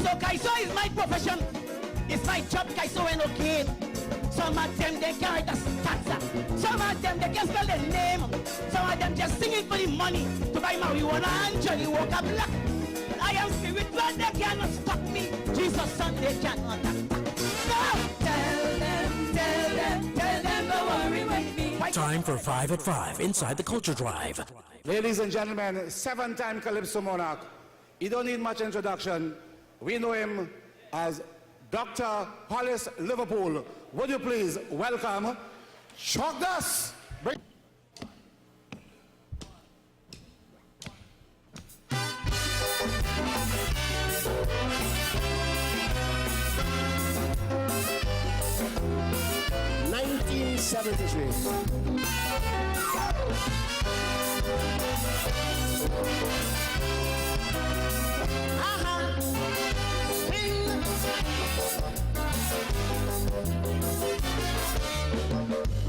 Kaiso is my profession. It's my job, Kaiso and okay. Some of them they carry the stats. Some of them they can spell the name. Some of them just singing for the money to buy marijuana and Johnny Walker Black. I am spiritual, they cannot stop me. Jesus Son, they cannot attack. No! Tell them, don't worry with me. Time for 5 at 5 inside the Culture Drive. Ladies and gentlemen, 7-time Calypso monarch. He don't need much introduction. We know him as Dr. Hollis Liverpool. Would you please welcome Shock Dust?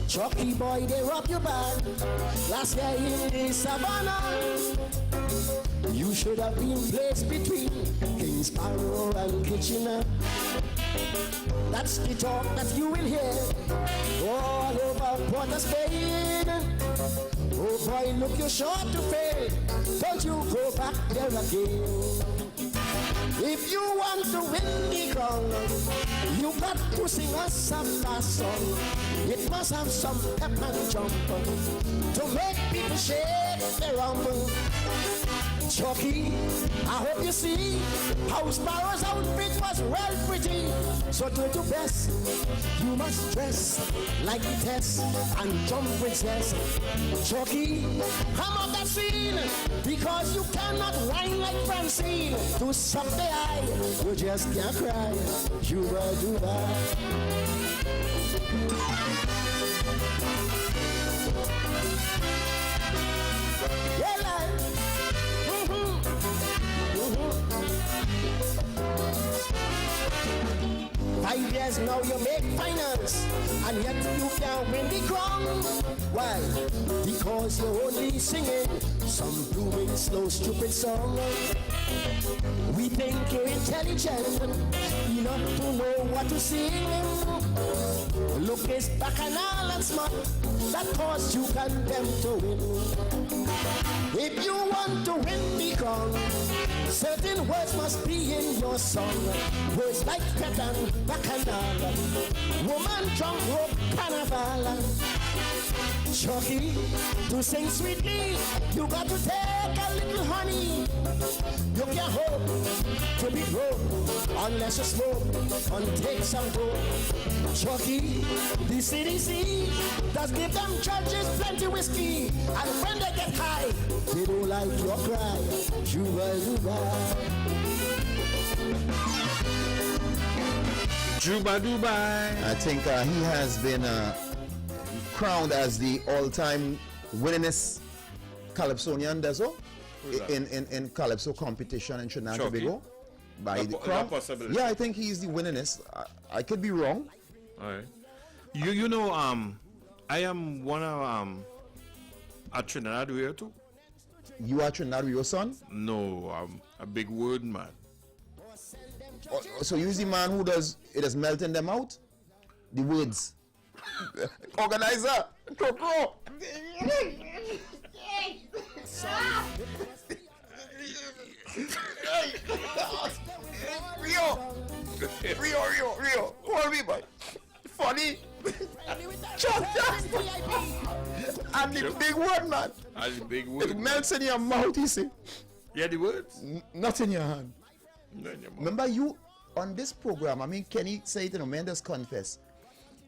Chucky boy, they rob your band. Last year in the savannah, you should have been placed between King Sparrow and Kitchener. That's the talk that you will hear all over Port of Spain. Oh boy, look, you're sure to fail. Don't you go back there again. If you want to win the crown, you got to sing us a fast song. It must have some pep and jump to make people shake their rump. Chucky, I hope you see how Sparrow's outfit was well pretty. So do your best, you must dress like the test and jump with zest. Chucky, come on that scene, because you cannot whine like Francine. To suck the eye, you just can't cry. You will do that. Five years now you make finals, and yet you can't win the crown. Why? Because you're only singing some blooming slow stupid song. We think you're intelligent enough to know what to sing. Look, it's bacchanal and smart that caused you condemned to win. If you want to win the crown, certain words must be in your song. Words like pet and bacchanal, woman, drunk, rope, carnival. Chucky, to sing sweetly, you got to take a little honey. You can't hope to be broke unless you smoke and take some dope. Chucky, the CDC does give them judges plenty whiskey, and when they get high, they don't like your cry. You will do that. Juba Dubai. I think he has been crowned as the all-time winningest Calypsonian, that's all, in Calypso competition in Trinidad and Tobago. By the crown. Yeah, I think he's the winningest. I could be wrong. All right. You know, I am one of a Trinidad Rio too. You are Trinidad Rio son? No, I'm a big word man. Oh, so you're the man who does melting them out? The words. Organizer, Coco. Rio. Hold me, boy. Funny. I'm the big word, man. I'm the big word. It melts in your mouth, you see. Yeah, the words? Not in your hand. Not in your mouth. Remember, you on this program, I mean, Kenny said, man, just confess.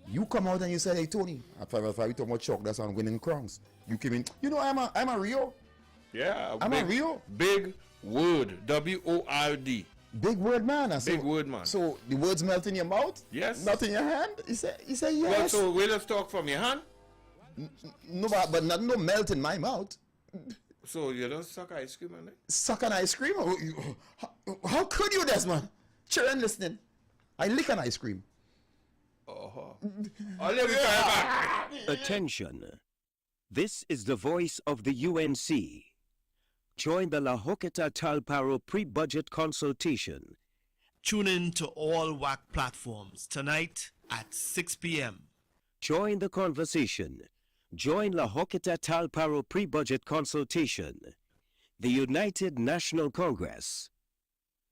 You come out and you say, hey, Tony, at 5 at 5, you talk about Chuck, that's on winning crowns. You came in, you know, I'm a Rio. Yeah, I'm a Rio. Big word, W-O-R-D. Big word, man. Big word, man. So the words melt in your mouth? Yes. Not in your hand? He said yes. Well, so we just talk from your hand? No, but not no melt in my mouth. So you don't suck ice cream, man? Suck an ice cream? How could you, Desmond? Children listening. I lick an ice cream. Attention. This is the voice of the UNC. Join the La Hoqueta Talparo pre-budget consultation Tune in to all Wack platforms tonight at 6 p.m. Join the conversation. Join La Hoqueta Talparo pre-budget consultation. The United National Congress.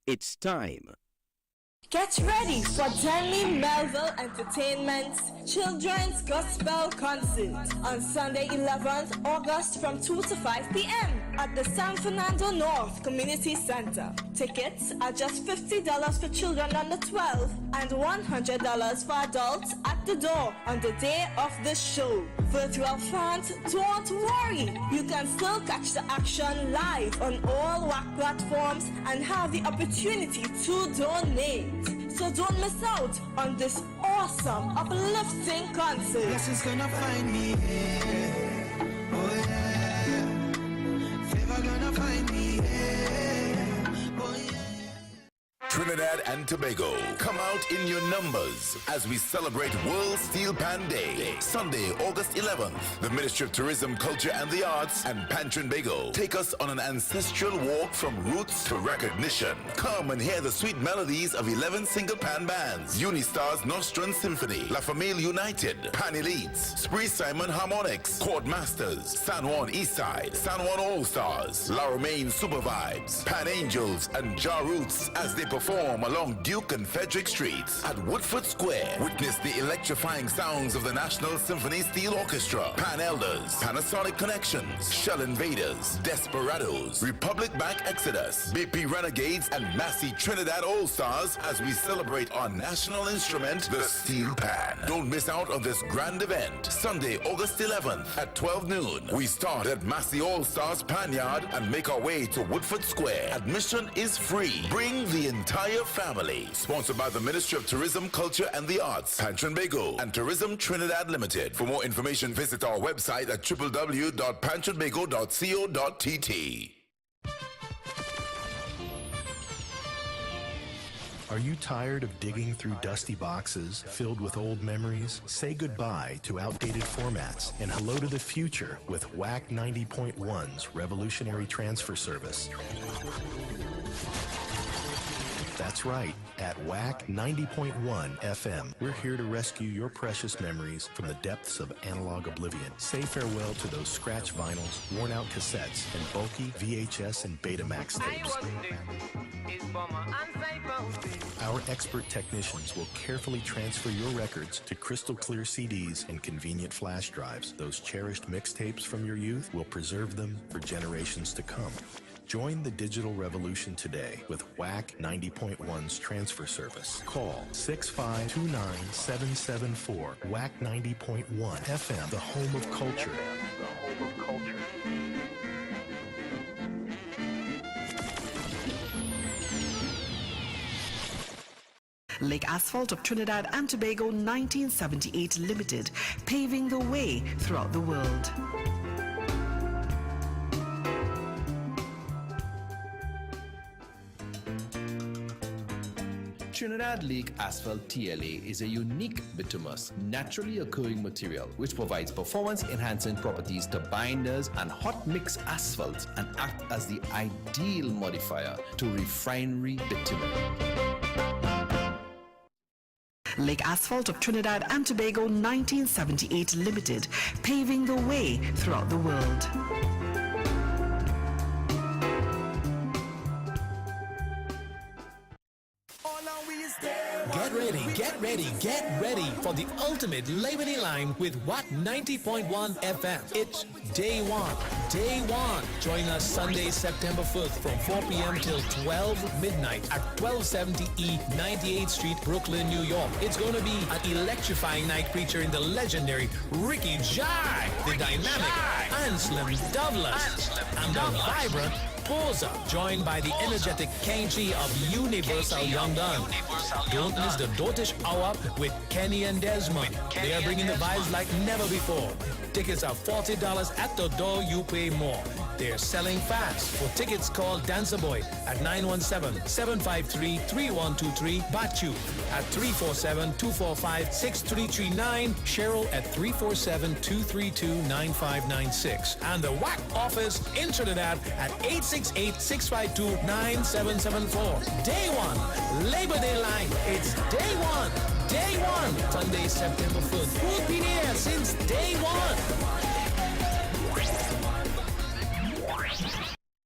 It's time. Get ready for Denley Melville Entertainment's Children's Gospel Concert on Sunday 11th August from 2 to 5 p.m. at the San Fernando North Community Center. Tickets are just $50 for children under 12 and $100 for adults at the door on the day of the show. Virtual fans, don't worry. You can still catch the action live on all Wack platforms and have the opportunity to donate. So don't miss out on this awesome, uplifting concert. Blessings gonna find me here. Oh yeah. Favor gonna find me here. Oh yeah. Trinidad and Tobago, come out in your numbers as we celebrate World Steel Pan Day. Sunday, August 11th, the Ministry of Tourism, Culture and the Arts and Trinbago take us on an ancestral walk from roots to recognition. Come and hear the sweet melodies of 11 single pan bands, Unistars Nostrum Symphony, La Famille United, Pan Elites, Spree Simon Harmonics, Chord Masters, San Juan Eastside, San Juan All-Stars, La Romaine Super Vibes, Pan Angels and Ja Roots as they perform along Duke and Frederick Streets at Woodford Square. Witness the electrifying sounds of the National Symphony Steel Orchestra, Pan Elders, Panasonic Connections, Shell Invaders, Desperados, Republic Bank Exodus, BP Renegades, and Massey Trinidad All-Stars as we celebrate our national instrument, the Steel Pan. Don't miss out on this grand event. Sunday, August 11th at 12 noon. We start at Massey All-Stars Pan Yard and make our way to Woodford Square. Admission is free. Bring the entire family. Sponsored by the Ministry of Tourism, Culture and the Arts, Trinbago and Tourism Trinidad Limited. For more information, visit our website at www.pantrinbago.co.tt. Are you tired of digging through dusty boxes filled with old memories? Say goodbye to outdated formats and hello to the future with Wack 90.1's revolutionary transfer service. That's right. At Wack 90.1 FM, we're here to rescue your precious memories from the depths of analog oblivion. Say farewell to those scratch vinyls, worn-out cassettes, and bulky VHS and Betamax tapes. Our expert technicians will carefully transfer your records to crystal clear CDs and convenient flash drives. Those cherished mixtapes from your youth will preserve them for generations to come. Join the digital revolution today with Wack 90.1's transfer service. Call 6529774. Wack 90.1 FM, the home of culture. Lake Asphalt of Trinidad and Tobago 1978 Limited, paving the way throughout the world. Trinidad Lake Asphalt TLA is a unique bituminous, naturally occurring material which provides performance-enhancing properties to binders and hot mix asphalts and act as the ideal modifier to refinery bitumen. Lake Asphalt of Trinidad and Tobago 1978 Limited, paving the way throughout the world. Get ready for the ultimate Labor Day line with Wack 90.1 FM. It's Day One. Join us Sunday, September 5th from 4 p.m. till 12 midnight at 1270 E 98th Street, Brooklyn, New York. It's going to be an electrifying night featuring the legendary Ricky Jai, the dynamic Anselm Douglas, and the vibrant Posa, joined by the energetic Kenchi of Universal Young Gun. Don't miss the dotish hour with Kenny and Desmond. They are bringing the vibes like never before. Tickets are $40 at the door, you pay more. They're selling fast. For tickets, call Dancer Boy at 917-753-3123, Bachu at 347-245-6339, Cheryl at 347-232-9596, and the Wack office in Trinidad at 868-652-9774. Day one, Labor Day line. It's day one. Day one, Sunday, September 5th. We'll be there since day one.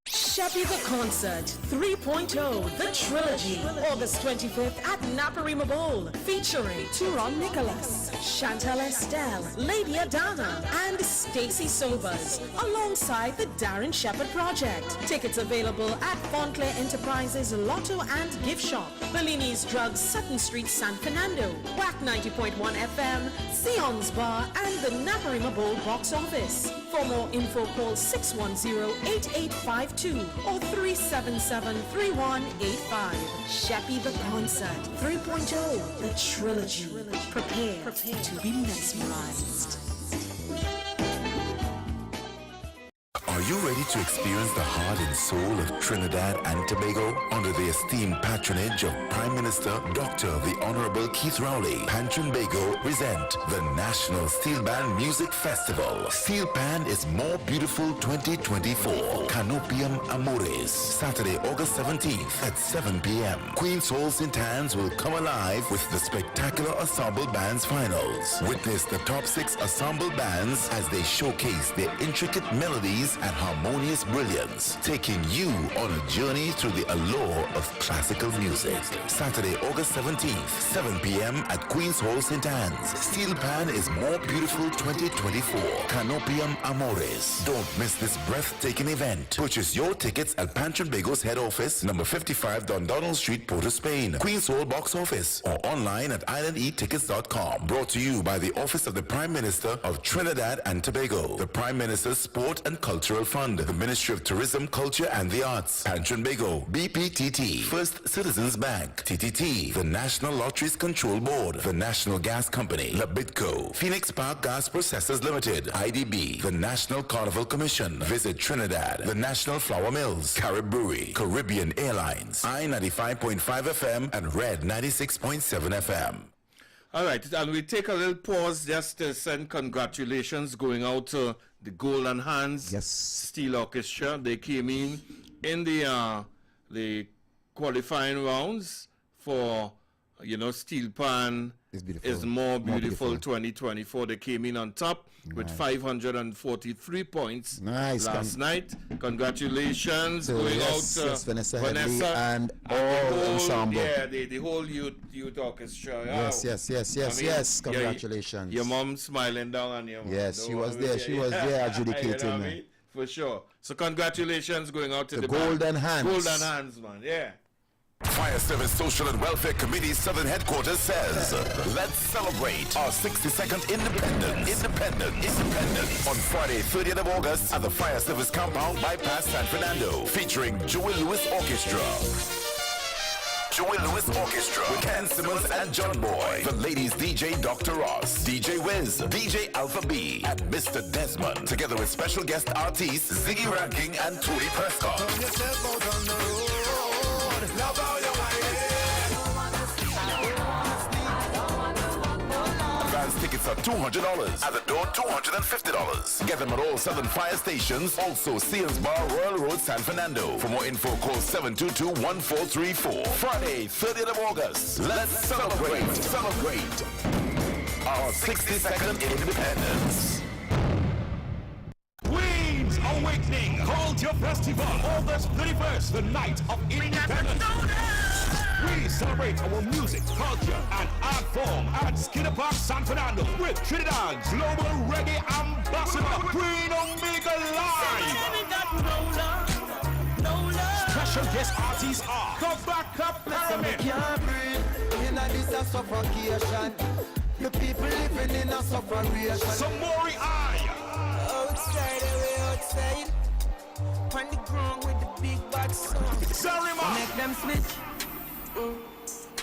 Sheppy the Concert 3.0, the trilogy, August 25th at Naparima Bowl, featuring Turon Nicholas, Chantal Estelle, Lady Adana, and Stacy Sobers, alongside the Darren Shepherd Project. Tickets available at Fontclair Enterprises, Lotto and Gift Shop, Bellini's Drugs, Sutton Street, San Fernando, Wack 90.1 FM, Sion's Bar, and the Naparima Bowl box office. For more info, call 610-8852 or 377-3185. Sheppy the Concert 3.0, the trilogy. Prepare to be mesmerized. Are you ready to experience the heart and soul of Trinidad and Tobago? Under the esteemed patronage of Prime Minister Dr. the Honorable Keith Rowley, Pantrin Bago present the National Steel Band Music Festival. Steel Band is More Beautiful 2024. Canopium Amores. Saturday, August 17th at 7 p.m. Queen's Hall St. Anne's will come alive with the spectacular Ensemble Bands Finals. Witness the top 6 ensemble bands as they showcase their intricate melodies and harmonious brilliance, taking you on a journey through the allure of classical music. Saturday, August 17th, 7 p.m. at Queen's Hall St. Anne's. Steel Pan is More Beautiful 2024. Canopium Amores. Don't miss this breathtaking event. Purchase your tickets at Pantrin Bago's head office, number 55 Dundonald Street, Port of Spain, Queen's Hall box office, or online at islandetickets.com. Brought to you by the Office of the Prime Minister of Trinidad and Tobago, the Prime Minister's Sport and Cultural Fund, the Ministry of Tourism, Culture and the Arts, Pantrin Bago, BPTT, First Citizens Bank, TTT, the National Lotteries Control Board, the National Gas Company, Labitco, Phoenix Park Gas Processors Limited, IDB, the National Carnival Commission, Visit Trinidad, the National Flour Mills, Carib Brewery, Caribbean Airlines, I-95.5 FM and Red 96.7 FM. All right, and we take a little pause just to send congratulations going out to the Golden Hands Steel Orchestra. They came in the qualifying rounds for, Steel Pan is More Beautiful 2024. They came in on top with 543 points last night. Congratulations going out to Vanessa and all ensemble. Yeah, the whole youth orchestra. Yes. Congratulations. Your mom smiling down on you. Yes, she was there. She was there adjudicating me. For sure. So congratulations going out to the Golden Hands. Golden Hands, man. Yeah. Fire Service Social and Welfare Committee Southern Headquarters says, let's celebrate our 62nd independence. On Friday, 30th of August at the Fire Service Compound Bypass San Fernando, featuring Joey Lewis Orchestra. With Ken Simmons and John Boy. The ladies DJ Dr. Ross, DJ Wiz, DJ Alpha B, and Mr. Desmond, together with special guest artists Ziggy Ranking and Tony Prescott. Advance tickets are $200. At the door, $250. Get them at all Southern Fire stations. Also, Sears Bar, Royal Road, San Fernando. For more info, call 722-1434. Friday, 30th of August. Let's celebrate our 62nd independence. Queen's Awakening. Hold your festival. August 31st, the night of independence. We celebrate our music, culture, and art form at Skinner Park, San Fernando with Trinidad's global reggae ambassador, Queen Omega Live. Special guest artists are the Backup Pyramid. The people living in a sufferation. Samori Eye. Outside. On the ground with the big bad song. Zarima. Make them switch.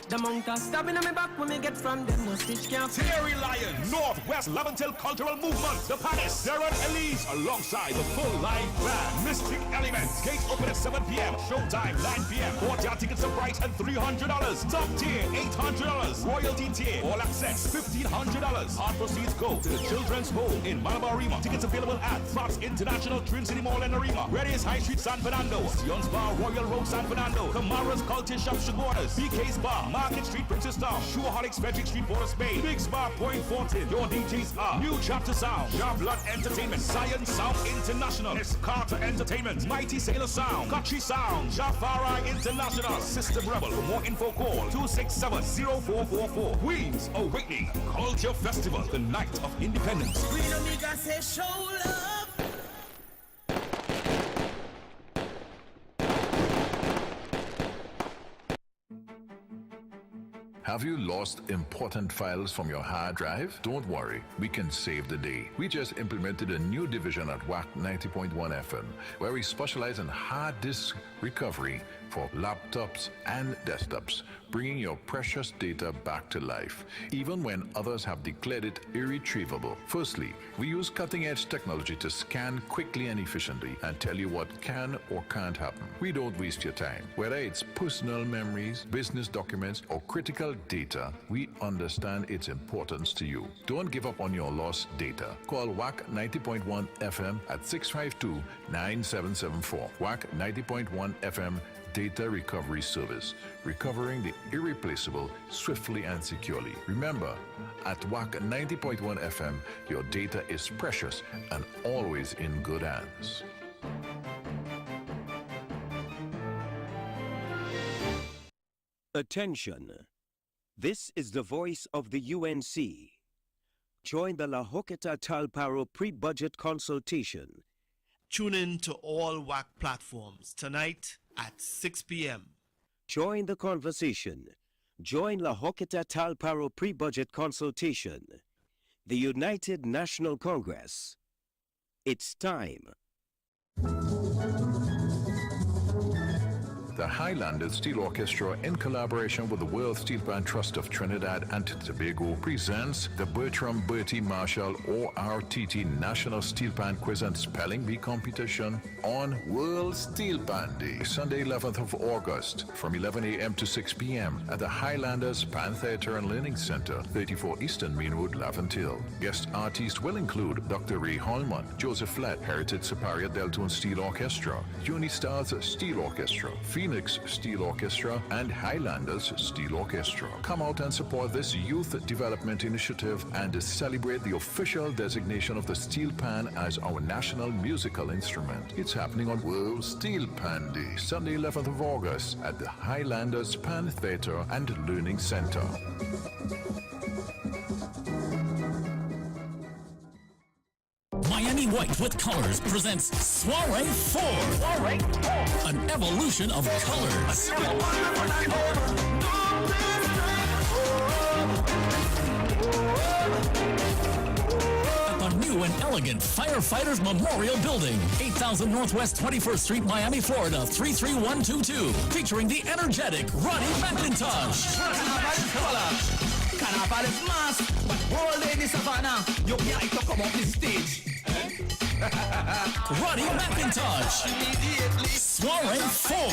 The amount of stabbing on me back when me get from them, no stitch can't. Terry Lion, Northwest Leventil Cultural Movement, The Palace, Darren Elise, alongside the full live band, Mystic Elements. Gates open at 7 p.m. Showtime 9 p.m. Four-tier tickets are priced at $300. Top tier $800. Royalty tier all access $1,500. All proceeds go to the Children's Home in Malabar Arima. Tickets available at Fox International Twin City Mall and Arima. Reddy's High Street San Fernando. Sion's Bar Royal Road San Fernando. Kamara's Culture Shop Shagoras. BK's Bar Market Street Princess Town. Shoeholics Frederick Street Port of Spain. Big Bar Point Fortin. Your DJs are New Chapter Sound, Sharp Blood Entertainment, Science Sound International, S. Carter Entertainment, Mighty Sailor Sound, Kachi Sound, Jafari International, System Rebel. For more info call 267-0444. Queens Awakening Culture Festival, the night of independence. We don't need to say show love. Have you lost important files from your hard drive? Don't worry, we can save the day. We just implemented a new division at Wack 90.1 FM, where we specialize in hard disk recovery for laptops and desktops, bringing your precious data back to life, even when others have declared it irretrievable. Firstly, we use cutting-edge technology to scan quickly and efficiently and tell you what can or can't happen. We don't waste your time. Whether it's personal memories, business documents, or critical data, we understand its importance to you. Don't give up on your lost data. Call Wack 90.1 FM at 652-9774. Wack 90.1 FM Data Recovery Service, recovering the irreplaceable swiftly and securely. Remember, at Wack 90.1 FM, your data is precious and always in good hands. Attention. This is the voice of the UNC. Join the La Hoqueta Talparo pre-budget consultation. Tune in to all WAC platforms tonight at 6 p.m. Join the conversation. Join La Hoqueta Talparo pre-budget consultation. The United National Congress. It's time. The Highlanders Steel Orchestra, in collaboration with the World Steel Pan Trust of Trinidad and Tobago, presents the Bertram Bertie Marshall or RTT National Steel Pan Quiz and Spelling Bee competition on World Steel Pan Day, Sunday 11th of August, from 11 a.m. to 6 p.m. at the Highlanders Pan Theatre and Learning Center, 34 Eastern Main Road, Laventille. Guest artists will include Dr. Ray Holman, Joseph Flett, Heritage Superior Deltone Steel Orchestra, Unistars Steel Orchestra, Phoenix Steel Orchestra, and Highlanders Steel Orchestra. Come out and support this youth development initiative and celebrate the official designation of the steel pan as our national musical instrument. It's happening on World Steel Pan Day, Sunday 11th of August at the Highlanders Pan Theatre and Learning Center. Miami White with Colors presents Soiree 4. An evolution of colors. At the new and elegant Firefighters Memorial Building, 8000 Northwest 21st Street, Miami, Florida, 33122. Featuring the energetic Ronnie McIntosh. Carnaval is mass, but all ladies Savannah, you like to come off the stage. Ronnie McIntosh. Soiree 4.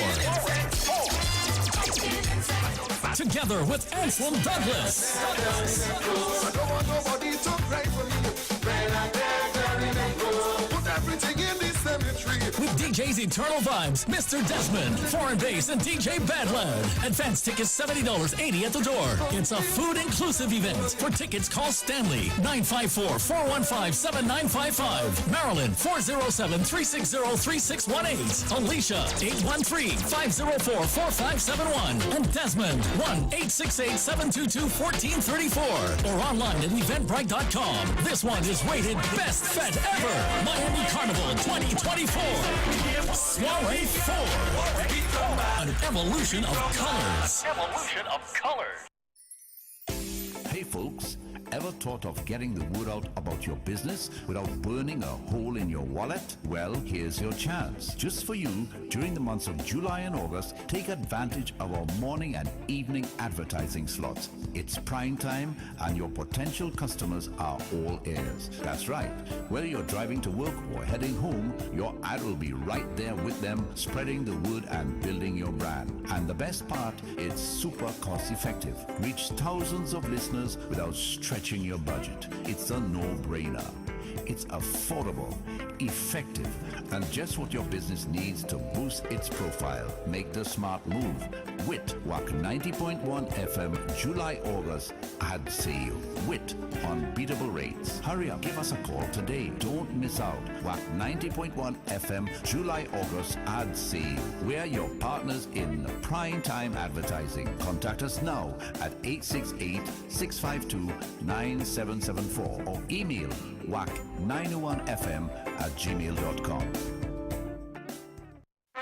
Together with Anselm Douglas. I don't want nobody to cry for me. Put everything in this cemetery. With DJ's Eternal Vibes, Mr. Desmond, Foreign Bass, and DJ Badland. Advance tickets $70.80 at the door. It's a food-inclusive event. For tickets, call Stanley, 954-415-7955. Maryland, 407-360-3618. Alicia, 813-504-4571. And Desmond, 1-868-722-1434. Or online at eventbrite.com. This one is rated Best Fed Ever. Miami Carnival 2024. Soiree 4. An evolution of colors. Hey folks, ever thought of getting the word out about your business without burning a hole in your wallet? Well, here's your chance. Just for you, during the months of July and August, take advantage of our morning and evening advertising slots. It's prime time and your potential customers are all ears. That's right. Whether you're driving to work or heading home, your ad will be right there with them, spreading the word and building your brand. And the best part, it's super cost effective. Reach thousands of listeners without stretching your budget. It's a no-brainer. It's affordable, effective, and just what your business needs to boost its profile. Make the smart move with Wack 90.1 FM July-August ad sale with unbeatable rates. Hurry up, give us a call today. Don't miss out. Wack 90.1 FM July-August ad sale. We're your partners in prime time advertising. Contact us now at 868-652-9774 or email wack901fm@gmail.com.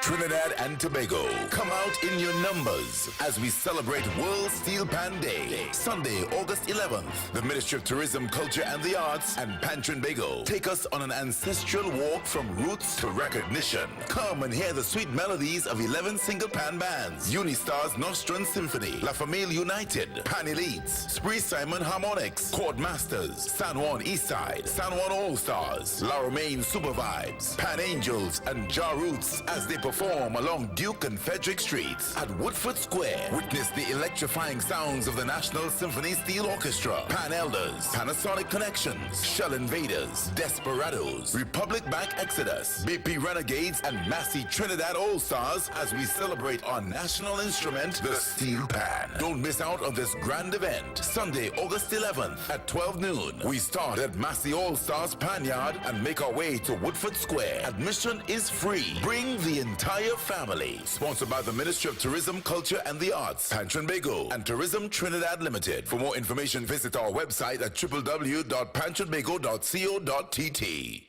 Trinidad and Tobago, come out in your numbers as we celebrate World Steel Pan Day. Sunday, August 11th, the Ministry of Tourism, Culture and the Arts and Trinbago take us on an ancestral walk from roots to recognition. Come and hear the sweet melodies of 11 single pan bands: Unistars Nostrum Symphony, La Famille United, Pan Elites, Spree Simon Harmonics, Chord Masters, San Juan Eastside, San Juan All-Stars, La Romaine Super Vibes, Pan Angels and Jar Roots as they perform along Duke and Frederick Streets at Woodford Square. Witness the electrifying sounds of the National Symphony Steel Orchestra, Pan Elders, Panasonic Connections, Shell Invaders, Desperados, Republic Bank Exodus, BP Renegades, and Massey Trinidad All-Stars as we celebrate our national instrument, the steel pan. Don't miss out on this grand event. Sunday, August 11th at 12 noon. We start at Massey All-Stars Pan Yard and make our way to Woodford Square. Admission is free. Bring the entire family. Sponsored by the Ministry of Tourism, Culture and the Arts, Trinbago and Tourism Trinidad Limited. For more information, visit our website at www.pantrinbago.co.tt.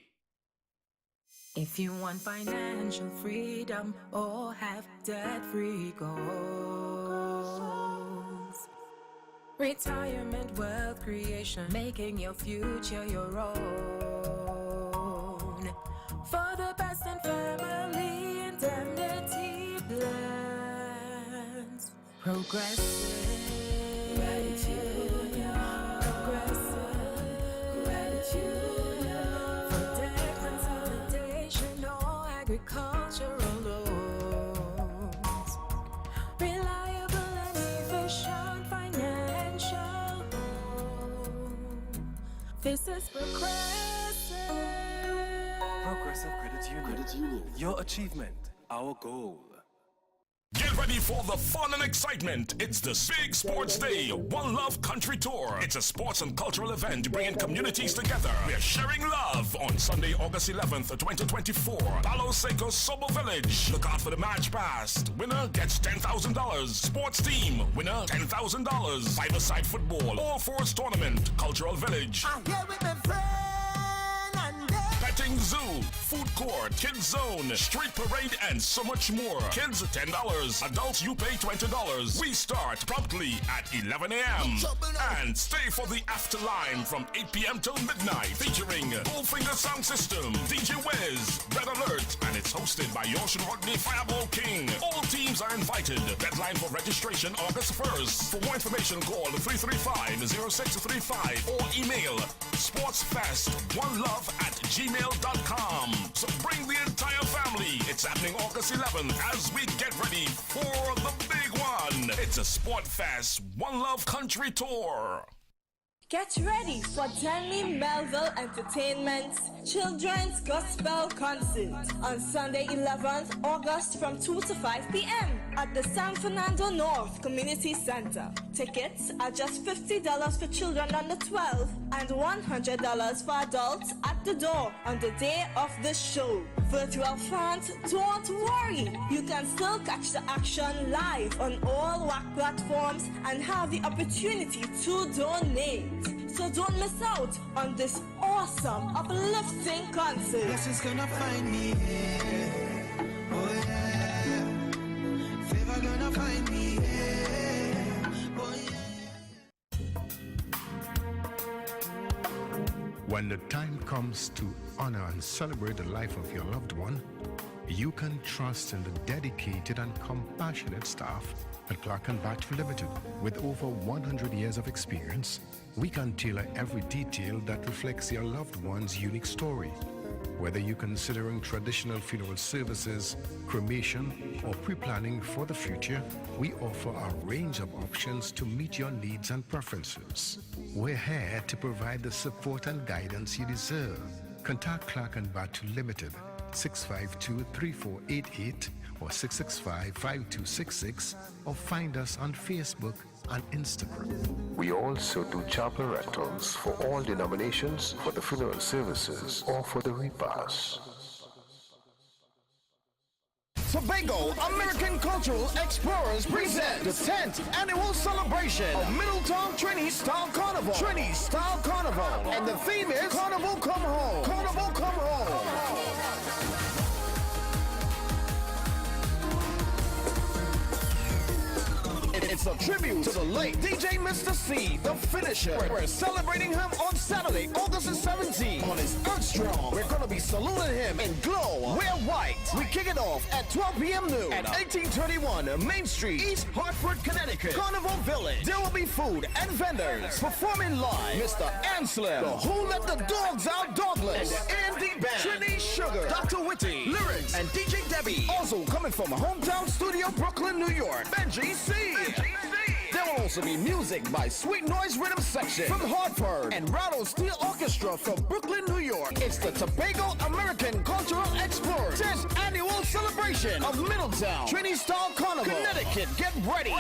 If you want financial freedom or have debt-free goals, retirement wealth creation, making your future your own. For the best in family indemnity plans, progressive gratitude, progressive gratitude. For debt consolidation or agricultural loans, reliable and efficient financial. This is progressive. Progressive Credit Union. Your achievement, our goal. Get ready for the fun and excitement. It's the Big Sports Day One Love Country Tour. It's a sports and cultural event bringing communities together. We're sharing love on Sunday, August 11th, 2024. Palo Seco Sobo Village. Look out for the match pass. Winner gets $10,000. Sports team. Winner $10,000. Five-a-side football. All fours tournament. Cultural village. I'm here with my friend. Petting zoo, food court, kids zone, street parade, and so much more. Kids $10, adults you pay $20. We start promptly at 11 a.m. and stay for the afterline from 8 p.m. till midnight, featuring Bullfinger Sound System, DJ Wiz, Red Alert, and it's hosted by Yoshun Rodney Fireball King. All teams are invited. Deadline for registration August 1st. For more information, call 335-0635 or email sportsfest1love@gmail.com. So bring the entire family. It's happening August 11th as we get ready for the big one. It's a Sport Fest One Love Country Tour. Get ready for Denley Melville Entertainment's Children's Gospel Concert on Sunday 11th August from 2 to 5 p.m. at the San Fernando North Community Center. Tickets are just $50 for children under 12 and $100 for adults at the door on the day of the show. Virtual fans, don't worry. You can still catch the action live on all Wack platforms and have the opportunity to donate. So don't miss out on this awesome, uplifting concert. This is gonna find me here. Oh yeah. Favor gonna find me here. Oh yeah. When the time comes to honor and celebrate the life of your loved one, you can trust in the dedicated and compassionate staff at Clark & Batch Limited. With over 100 years of experience, we can tailor every detail that reflects your loved one's unique story. Whether you're considering traditional funeral services, cremation, or pre-planning for the future, we offer a range of options to meet your needs and preferences. We're here to provide the support and guidance you deserve. Contact Clark & Batch Limited, 652-3488 or 665-5266, or find us on Facebook and Instagram. We also do chapel rentals for all denominations, for the funeral services, or for the repast. Tobago American Cultural Explorers present the 10th annual celebration of Middletown Trini Style Carnival. Trini Style Carnival. And the theme is Carnival Come Home. Carnival Come Home. It's a tribute to the late DJ Mr. C, the finisher. We're celebrating him on Saturday, August 17th on his Earth Strong. We're gonna be saluting him in glow. Wear white. We kick it off at 12 p.m. noon at 1831 Main Street, East Hartford, Connecticut. Carnival Village. There will be food and vendors. Performing live, Mr. Anselm, the Who Let the Dogs Out Dogless, and the Andy Band, Trini Sugar, Dr. Witty, Lyrics, and DJ Debbie. Also coming from hometown studio, Brooklyn, New York, Benji C. There will also be music by Sweet Noise Rhythm Section from Hartford and Rattle Steel Orchestra from Brooklyn, New York. It's the Tobago American Cultural Explorers 10th annual celebration of Middletown Trini Style Carnival, Connecticut. Get ready.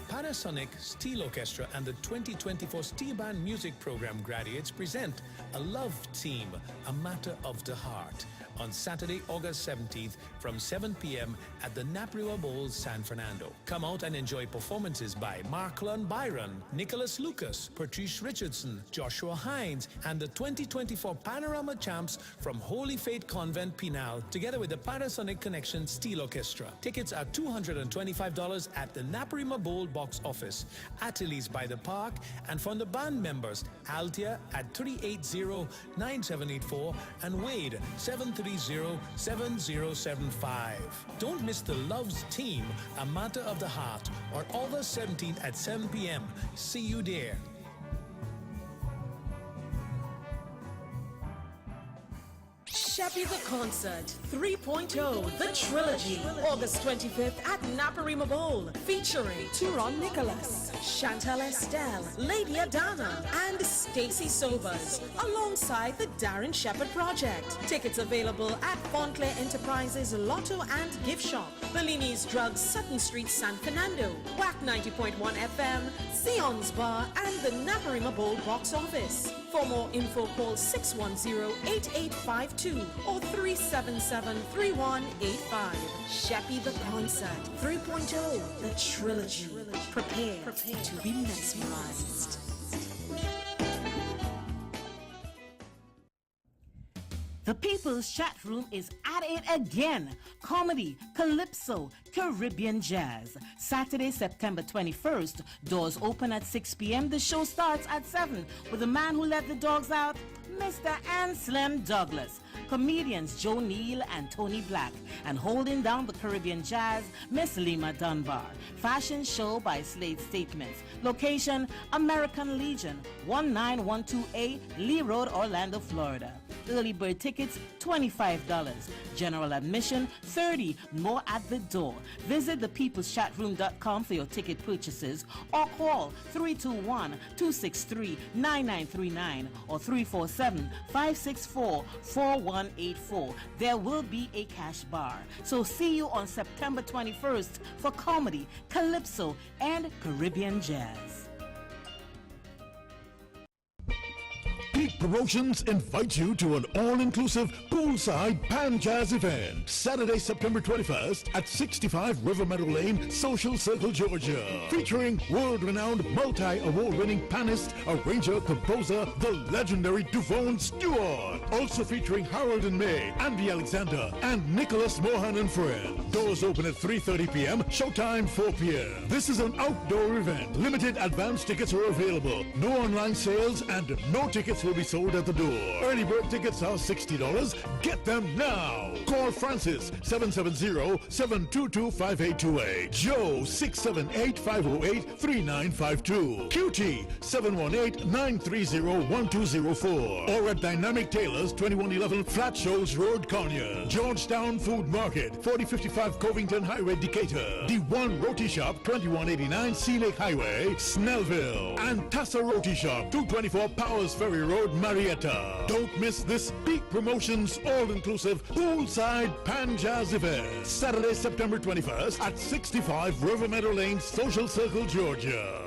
Panasonic Steel Orchestra and the 2024 Steel Band Music Program graduates present A Love Team, A Matter of the Heart, on Saturday, August 17th from 7 p.m. at the Napriwa Bowl, San Fernando. Come out and enjoy performances by Marklon Byron, Nicholas Lucas, Patrice Richardson, Joshua Hines, and the 2024 Panorama Champs from Holy Faith Convent, Pinal, together with the Panasonic Connection Steel Orchestra. Tickets are $225 at the Napriwa Bowl box office, Ateliers by the Park, and from the band members, Altia at 380-9784 and Wade 730-7075. Don't miss the Loves Team, A Matter of the Heart, on August 17th at 7 p.m. See you there. Sheppy the Concert 3.0, the trilogy, August 25th at Naparima Bowl, featuring Turon Nicholas, Chantal Estelle, Lady Adana, and Stacy Sobers, alongside the Darren Shepherd Project. Tickets available at Fontclair Enterprises, Lotto and Gift Shop, Bellini's Drugs, Sutton Street, San Fernando, Wack 90.1 FM, Sion's Bar, and the Naparima Bowl box office. For more info, call 610-8852 or 377-3185. Sheppy the Concert 3.0, the trilogy. Prepare to be mesmerized. The People's Chat Room is at it again. Comedy, Calypso, Caribbean Jazz. Saturday, September 21st. Doors open at 6 p.m. The show starts at 7 with the man who let the dogs out, Mr. Anselm Douglas. Comedians Joe Neal and Tony Black. And holding down the Caribbean Jazz, Miss Lima Dunbar. Fashion show by Slade Statements. Location, American Legion, 1912A Lee Road, Orlando, Florida. Early bird tickets, $25. General admission, $30. More at the door. Visit thepeopleschatroom.com for your ticket purchases or call 321-263-9939 or 347-564-4184. There will be a cash bar. So see you on September 21st for comedy, Calypso, and Caribbean Jazz. Peak Promotions invites you to an all-inclusive poolside pan jazz event Saturday, September 21st at 65 River Meadow Lane, Social Circle, Georgia. Featuring world-renowned multi-award-winning pianist, arranger, composer, the legendary Duvone Stewart. Also featuring Harold and May, Andy Alexander, and Nicholas Mohan and Friends. Doors open at 3:30 p.m., showtime 4 p.m. This is an outdoor event. Limited advance tickets are available. No online sales and no tickets will be sold at the door. Early bird tickets are $60. Get them now. Call Francis 770-722-5828. Joe 678-508-3952. QT 718-930-1204. Or at Dynamic Tailors 2111 Flat Shoals Road, Conyer. Georgetown Food Market 4055 Covington Highway, Decatur. The One Roti Shop 2189 Sea Lake Highway, Snellville. And Tassa Roti Shop 224 Powers Ferry Road, Marietta. Don't miss this Peak Promotions all-inclusive poolside pan jazz event Saturday, September 21st at 65 River Meadow Lane, Social Circle, Georgia.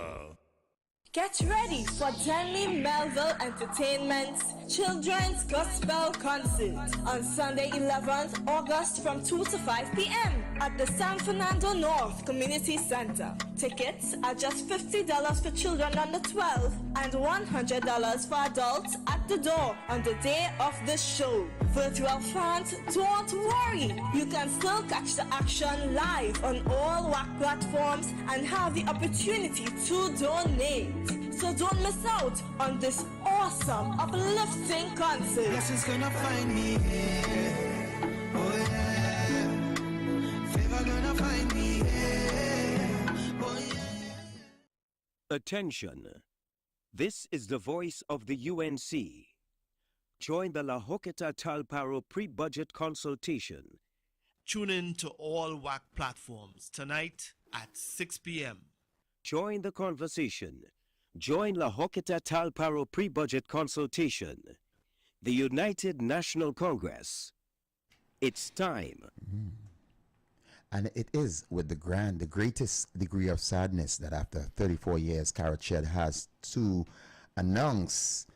Get ready for Denley Melville Entertainment's Children's Gospel Concert on Sunday 11th August from 2 to 5 p.m. at the San Fernando North Community Center. Tickets are just $50 for children under 12 and $100 for adults at the door on the day of the show. Virtual fans, don't worry. You can still catch the action live on all Wack platforms and have the opportunity to donate. So don't miss out on this awesome, uplifting concert. Yes, it's gonna find me here. Oh yeah. Favor gonna find me here. Oh yeah. Attention. This is the voice of the UNC. Join the La Joqueta Talparo pre-budget consultation. Tune in to all Wack platforms tonight at 6 p.m. Join the conversation. Join La Joqueta Talparo pre-budget consultation. The United National Congress. It's time. And it is with the greatest degree of sadness that after 34 years, Carrot Shed has to announce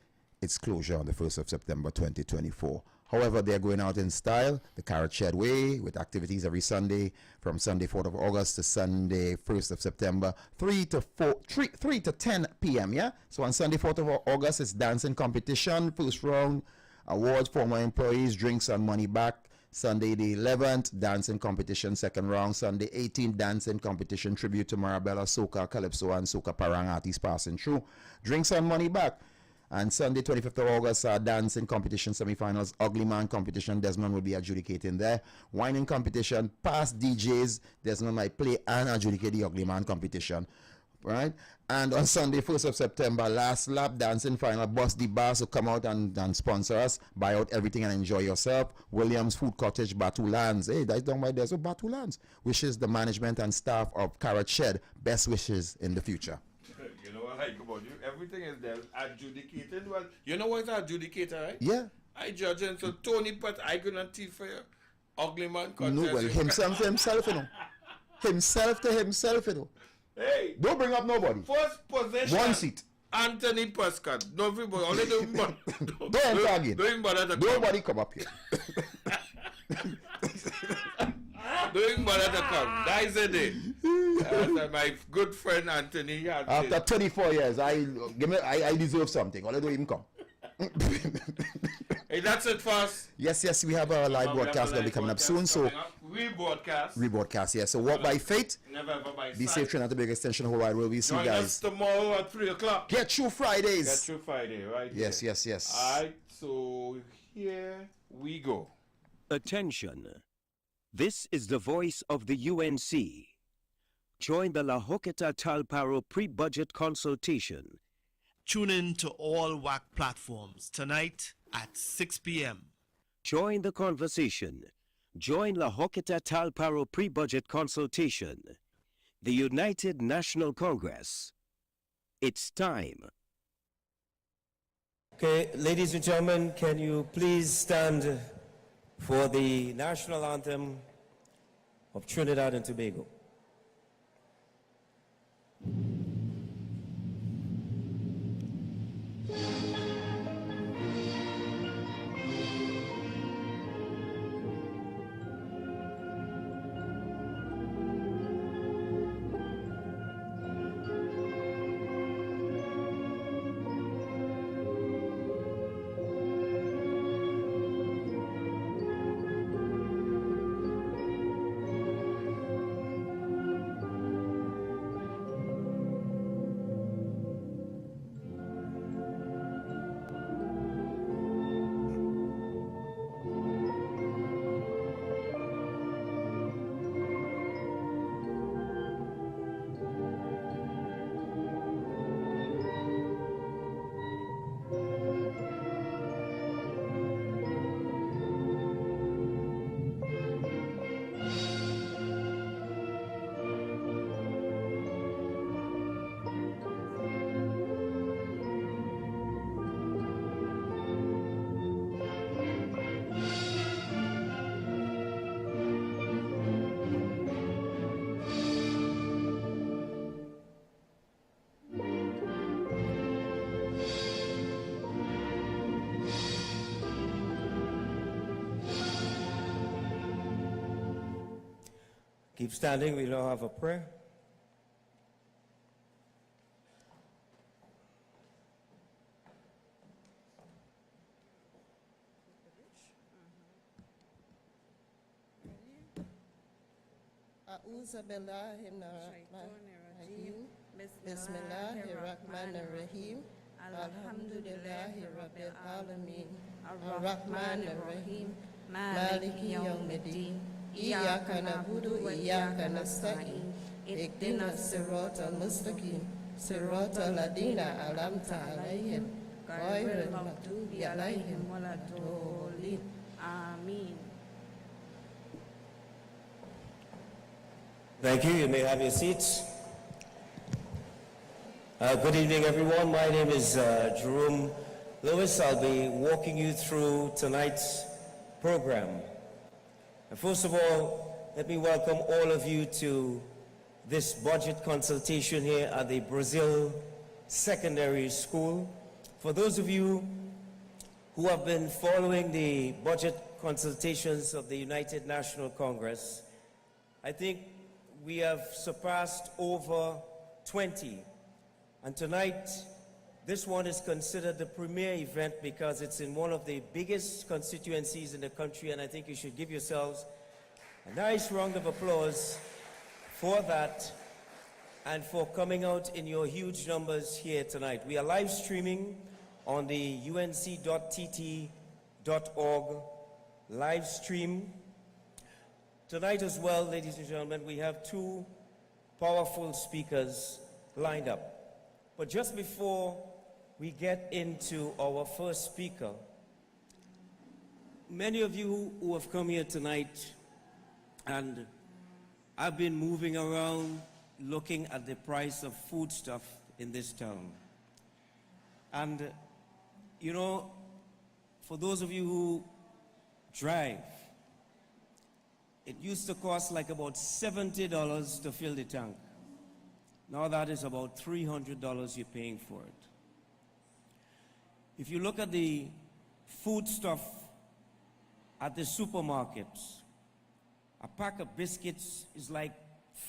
its closure on the 1st of September 2024. However, they're going out in style, the Carrot Shed way, with activities every Sunday from Sunday 4th of August to Sunday 1st of September, 3 to 10 p.m., yeah? So on Sunday 4th of August, it's dancing competition, first round, awards, former employees, drinks and money back. Sunday the 11th, dancing competition, second round. Sunday 18th, dancing competition, tribute to Marabella, Soca, Calypso, and Soca Parang artists passing through. Drinks and money back. And Sunday 25th of August, dancing competition, semifinals, Ugly Man competition, Desmond will be adjudicating there. Whining competition, past DJs, Desmond might play and adjudicate the Ugly Man competition. Right? And on Sunday 1st of September, last lap dancing final, Bus the Bar, so come out and sponsor us, buy out everything and enjoy yourself. Williams Food Cottage, Batu Lands. Hey, that's down by there, so Batu Lands. Wishes the management and staff of Carrot Shed best wishes in the future. You know what I like about you? Everything is there adjudicated. Well, you know what is adjudicator, right? Yeah. I judge and so Tony, but I gonna teeth for you. Ugly Man contest. No, well, himself to himself, you know. Himself to himself, you know. Hey, don't bring up nobody. First possession. One seat. Anthony Pascal. Don't everybody. Only don't bother. Don't bother to nobody come up here. Don't even bother to come. That is the day. My good friend Anthony. After 24 years, I deserve something. Only don't even come. Hey, that's it for us. Yes, we have a live broadcast that will be coming up soon. So rebroadcast, yes. So walk by faith. Never ever by sight. Be safe, Trinidad, big extension, whole wide world. We'll see you guys. Us tomorrow at 3 o'clock. Get through Fridays. Get through Friday, right? Yes. Alright, so here we go. Attention. This is the voice of the UNC. Join the La Joqueta Talparo pre-budget consultation. Tune in to all Wack platforms tonight at 6 p.m. Join the conversation. Join La Joqueta Talparo pre-budget consultation. The United National Congress. It's time. Okay, ladies and gentlemen, can you please stand for the national anthem of Trinidad and Tobago? keep standing. We now have a prayer. أعوذ بالله من الرحمن الرحيم بسم الله الرحمن الرحيم الحمد لله رب العالمين الرحمن الرحيم مالك يوم الدين إياك نعبد وإياك نستعين اهدنا الصراط المستقيم صراط الذين أنعمت عليهم غير المغضوب عليهم ولا الضالين آمين. Thank you. You may have your seats. Good evening, everyone. My name is Jerome Lewis. I'll be walking you through tonight's program. And first of all, let me welcome all of you to this budget consultation here at the Brazil Secondary School. For those of you who have been following the budget consultations of the United National Congress, I think we have surpassed over 20. And tonight, this one is considered the premier event because it's in one of the biggest constituencies in the country, and I think you should give yourselves a nice round of applause for that and for coming out in your huge numbers here tonight. We are live streaming on the unc.tt.org live stream. Tonight as well, ladies and gentlemen, we have two powerful speakers lined up. But just before we get into our first speaker, many of you who have come here tonight, and I've been moving around looking at the price of foodstuff in this town. And, you know, for those of you who drive, it used to cost like about $70 to fill the tank. Now that is about $300 you're paying for it. If you look at the food stuff at the supermarkets, a pack of biscuits is like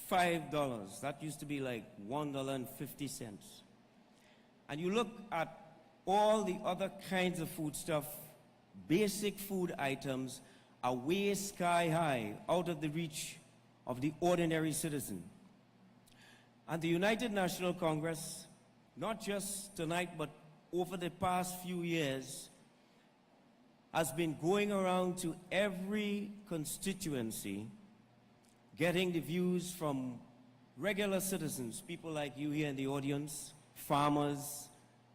$5. That used to be like $1.50. And you look at all the other kinds of food stuff, basic food items are way sky high, out of the reach of the ordinary citizen. And the United National Congress, not just tonight, but over the past few years, has been going around to every constituency, getting the views from regular citizens, people like you here in the audience, farmers,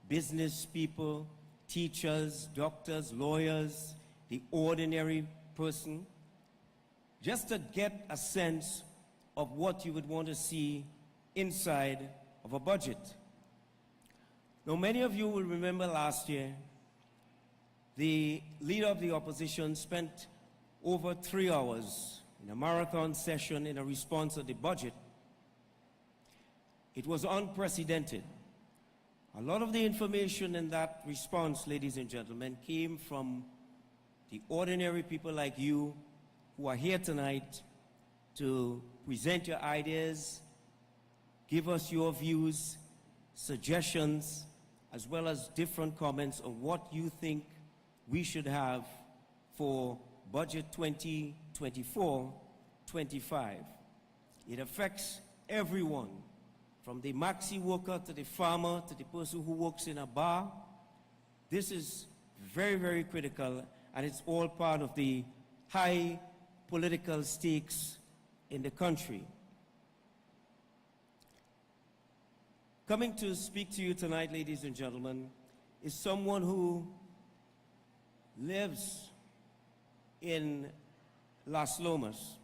business people, teachers, doctors, lawyers, the ordinary person, just to get a sense of what you would want to see inside of a budget. Now, many of you will remember last year, the leader of the opposition spent over 3 hours in a marathon session in a response to the budget. It was unprecedented. A lot of the information in that response, ladies and gentlemen, came from the ordinary people like you who are here tonight to present your ideas, give us your views, suggestions, as well as different comments on what you think we should have for Budget 2024-25. It affects everyone, from the maxi worker to the farmer to the person who works in a bar. This is very, very critical, and it's all part of the high political stakes in the country. Coming to speak to you tonight, ladies and gentlemen, is someone who lives in Las Lomas,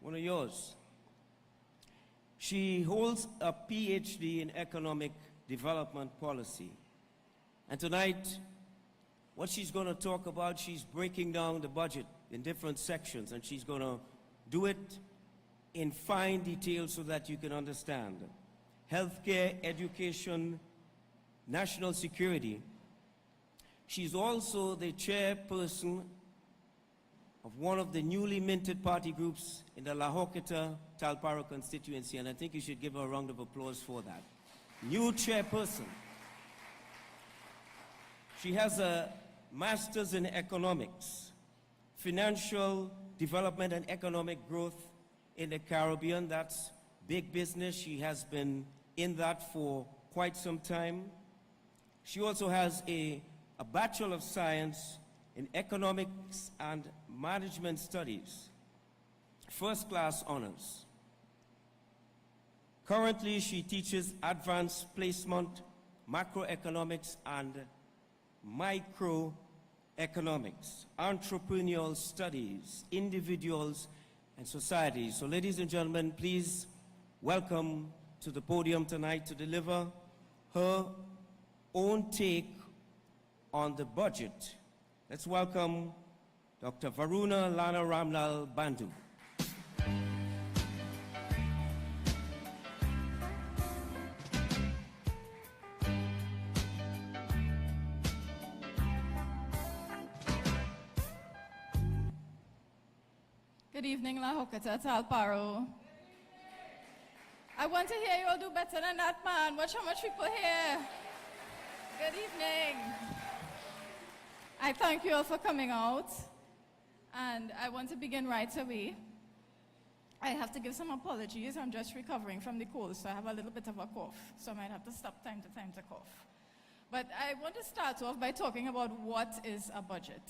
one of yours. She holds a PhD in economic development policy. And tonight, what she's going to talk about, she's breaking down the budget in different sections, and she's going to do it in fine detail so that you can understand. Healthcare, education, national security. She's also the chairperson of one of the newly minted party groups in the La Joqueta Talparo constituency, and I think you should give her a round of applause for that. New chairperson. She has a master's in economics, financial development and economic growth in the Caribbean. That's big business. She has been in that for quite some time. She also has a Bachelor of Science in Economics and Management Studies, first-class honors. Currently, she teaches advanced placement, macroeconomics, and microeconomics, entrepreneurial studies, individuals, and societies. So, ladies and gentlemen, please welcome to the podium tonight to deliver her own take on the budget. Let's welcome Dr. Varuna Lana Ramlal Bandhu. Good evening, La Joqueta Talparo. I want to hear you all do better than that, man. Watch how much people here. Good evening. I thank you all for coming out, and I want to begin right away. I have to give some apologies. I'm just recovering from the cold, so I have a little bit of a cough, so I might have to stop time to time to cough. But I want to start off by talking about what is a budget.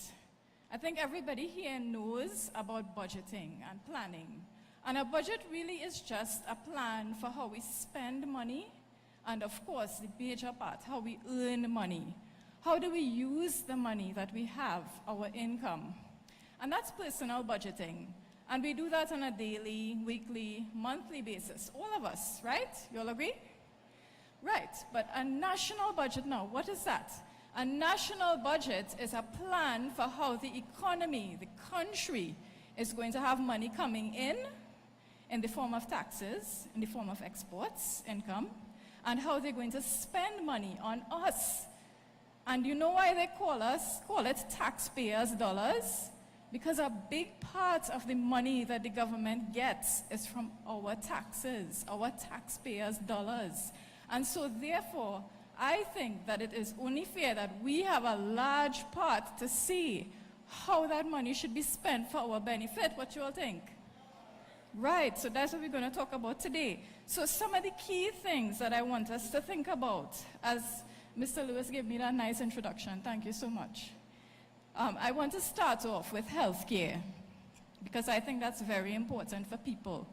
I think everybody here knows about budgeting and planning. And a budget really is just a plan for how we spend money, and of course, the major part, how we earn money. How do we use the money that we have, our income? And that's personal budgeting. And we do that on a daily, weekly, monthly basis. All of us, right? You all agree? Right, but a national budget now, what is that? A national budget is a plan for how the economy, the country, is going to have money coming in the form of taxes, in the form of exports, income, and how they're going to spend money on us. And you know why they call it taxpayers' dollars? Because a big part of the money that the government gets is from our taxes, our taxpayers' dollars. And so therefore, I think that it is only fair that we have a large part to see how that money should be spent for our benefit. What you all think? Right, so that's what we're going to talk about today. So some of the key things that I want us to think about, as Mr. Lewis gave me that nice introduction, thank you so much. I want to start off with healthcare, because I think that's very important for people.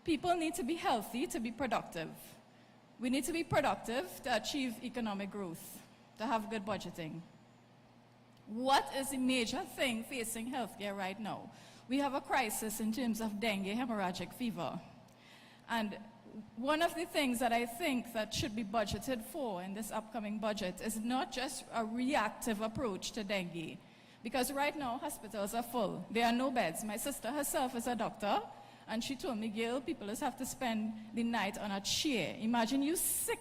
People need to be healthy to be productive. We need to be productive to achieve economic growth, to have good budgeting. What is the major thing facing healthcare right now? We have a crisis in terms of dengue hemorrhagic fever. And one of the things that I think that should be budgeted for in this upcoming budget is not just a reactive approach to dengue. Because right now, hospitals are full. There are no beds. My sister herself is a doctor, and she told me, Gail, people just have to spend the night on a chair. Imagine you sick,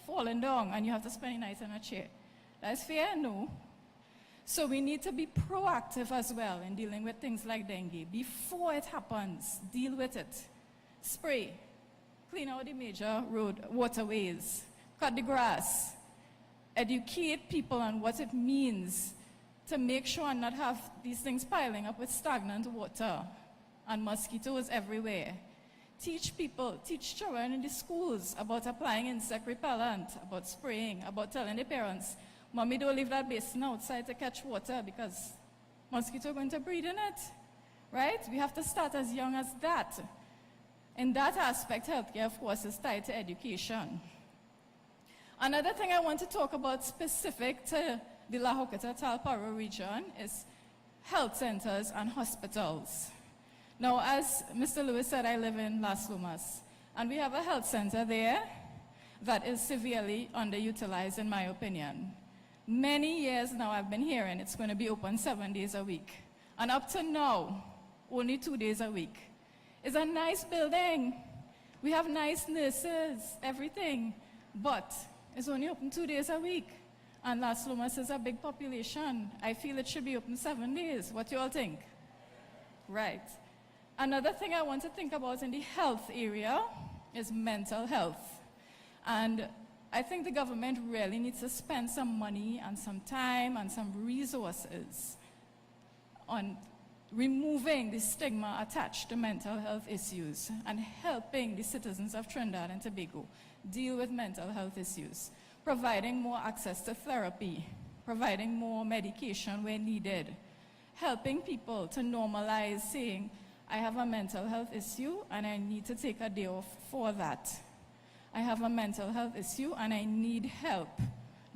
falling down, and you have to spend the night on a chair. That's fair? No. So we need to be proactive as well in dealing with things like dengue. Before it happens, deal with it. Spray, clean out the major road waterways, cut the grass, educate people on what it means to make sure and not have these things piling up with stagnant water and mosquitoes everywhere. Teach people, teach children in the schools about applying insect repellent, about spraying, about telling the parents, Mommy, don't leave that basin outside to catch water because mosquitoes are going to breed in it, right? We have to start as young as that. In that aspect, healthcare, of course, is tied to education. Another thing I want to talk about specific to the La Joqueta Talparo region is health centers and hospitals. Now, as Mr. Lewis said, I live in Las Lomas, and we have a health center there that is severely underutilized, in my opinion. Many years now I've been hearing it's going to be open 7 days a week. And up to now, only 2 days a week. It's a nice building. We have nice nurses, everything. But it's only open 2 days a week. And Las Lomas is a big population. I feel it should be open 7 days. What you all think? Right. Another thing I want to think about in the health area is mental health. And I think the government really needs to spend some money and some time and some resources on removing the stigma attached to mental health issues and helping the citizens of Trinidad and Tobago deal with mental health issues, providing more access to therapy, providing more medication where needed, helping people to normalize saying, I have a mental health issue and I need to take a day off for that. I have a mental health issue and I need help.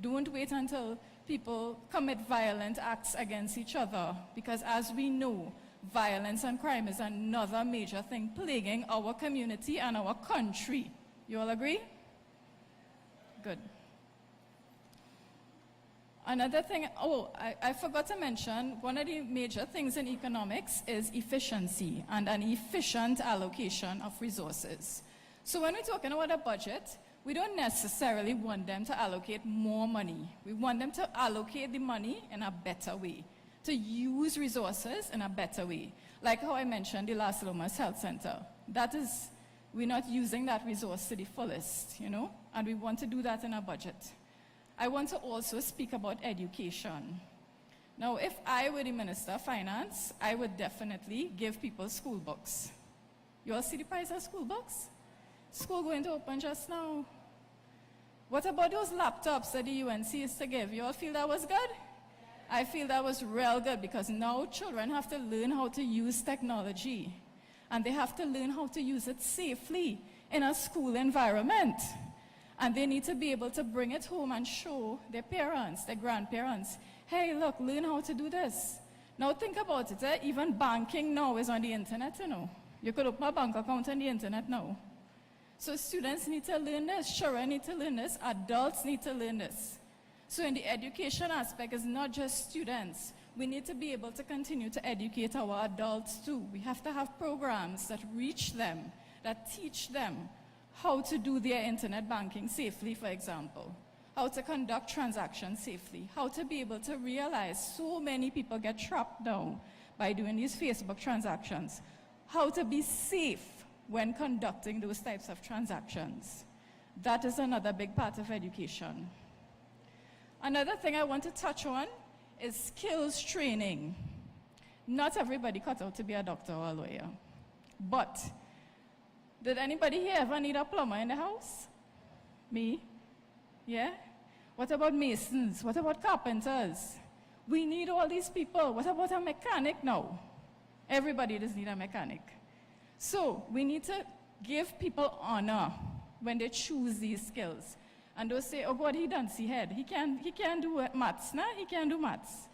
Don't wait until people commit violent acts against each other, because as we know, violence and crime is another major thing plaguing our community and our country. You all agree? Good. Another thing, I forgot to mention, one of the major things in economics is efficiency and an efficient allocation of resources. So when we're talking about a budget, we don't necessarily want them to allocate more money. We want them to allocate the money in a better way, to use resources in a better way. Like how I mentioned the Las Lomas Health Center. That is, we're not using that resource to the fullest, you know, and we want to do that in our budget. I want to also speak about education. Now, if I were the Minister of Finance, I would definitely give people school books. You all see the price of school books? School going to open just now. What about those laptops that the UNC used to give? You all feel that was good? I feel that was real good, because now children have to learn how to use technology. And they have to learn how to use it safely in a school environment. And they need to be able to bring it home and show their parents, their grandparents, hey, look, learn how to do this. Now think about it, even banking now is on the internet, you know. You could open a bank account on the internet now. So students need to learn this, children need to learn this, adults need to learn this. So in the education aspect, it's not just students. We need to be able to continue to educate our adults too. We have to have programs that reach them, that teach them how to do their internet banking safely, for example, how to conduct transactions safely, how to be able to realize so many people get trapped down by doing these Facebook transactions, how to be safe when conducting those types of transactions. That is another big part of education. Another thing I want to touch on is skills training. Not everybody cut out to be a doctor or a lawyer, but did anybody here ever need a plumber in the house? Me? Yeah? What about masons? What about carpenters? We need all these people. What about a mechanic now? Everybody does need a mechanic. So we need to give people honor when they choose these skills. And they'll say, oh God, he don't see head. He can't do maths, nah? He can't do maths.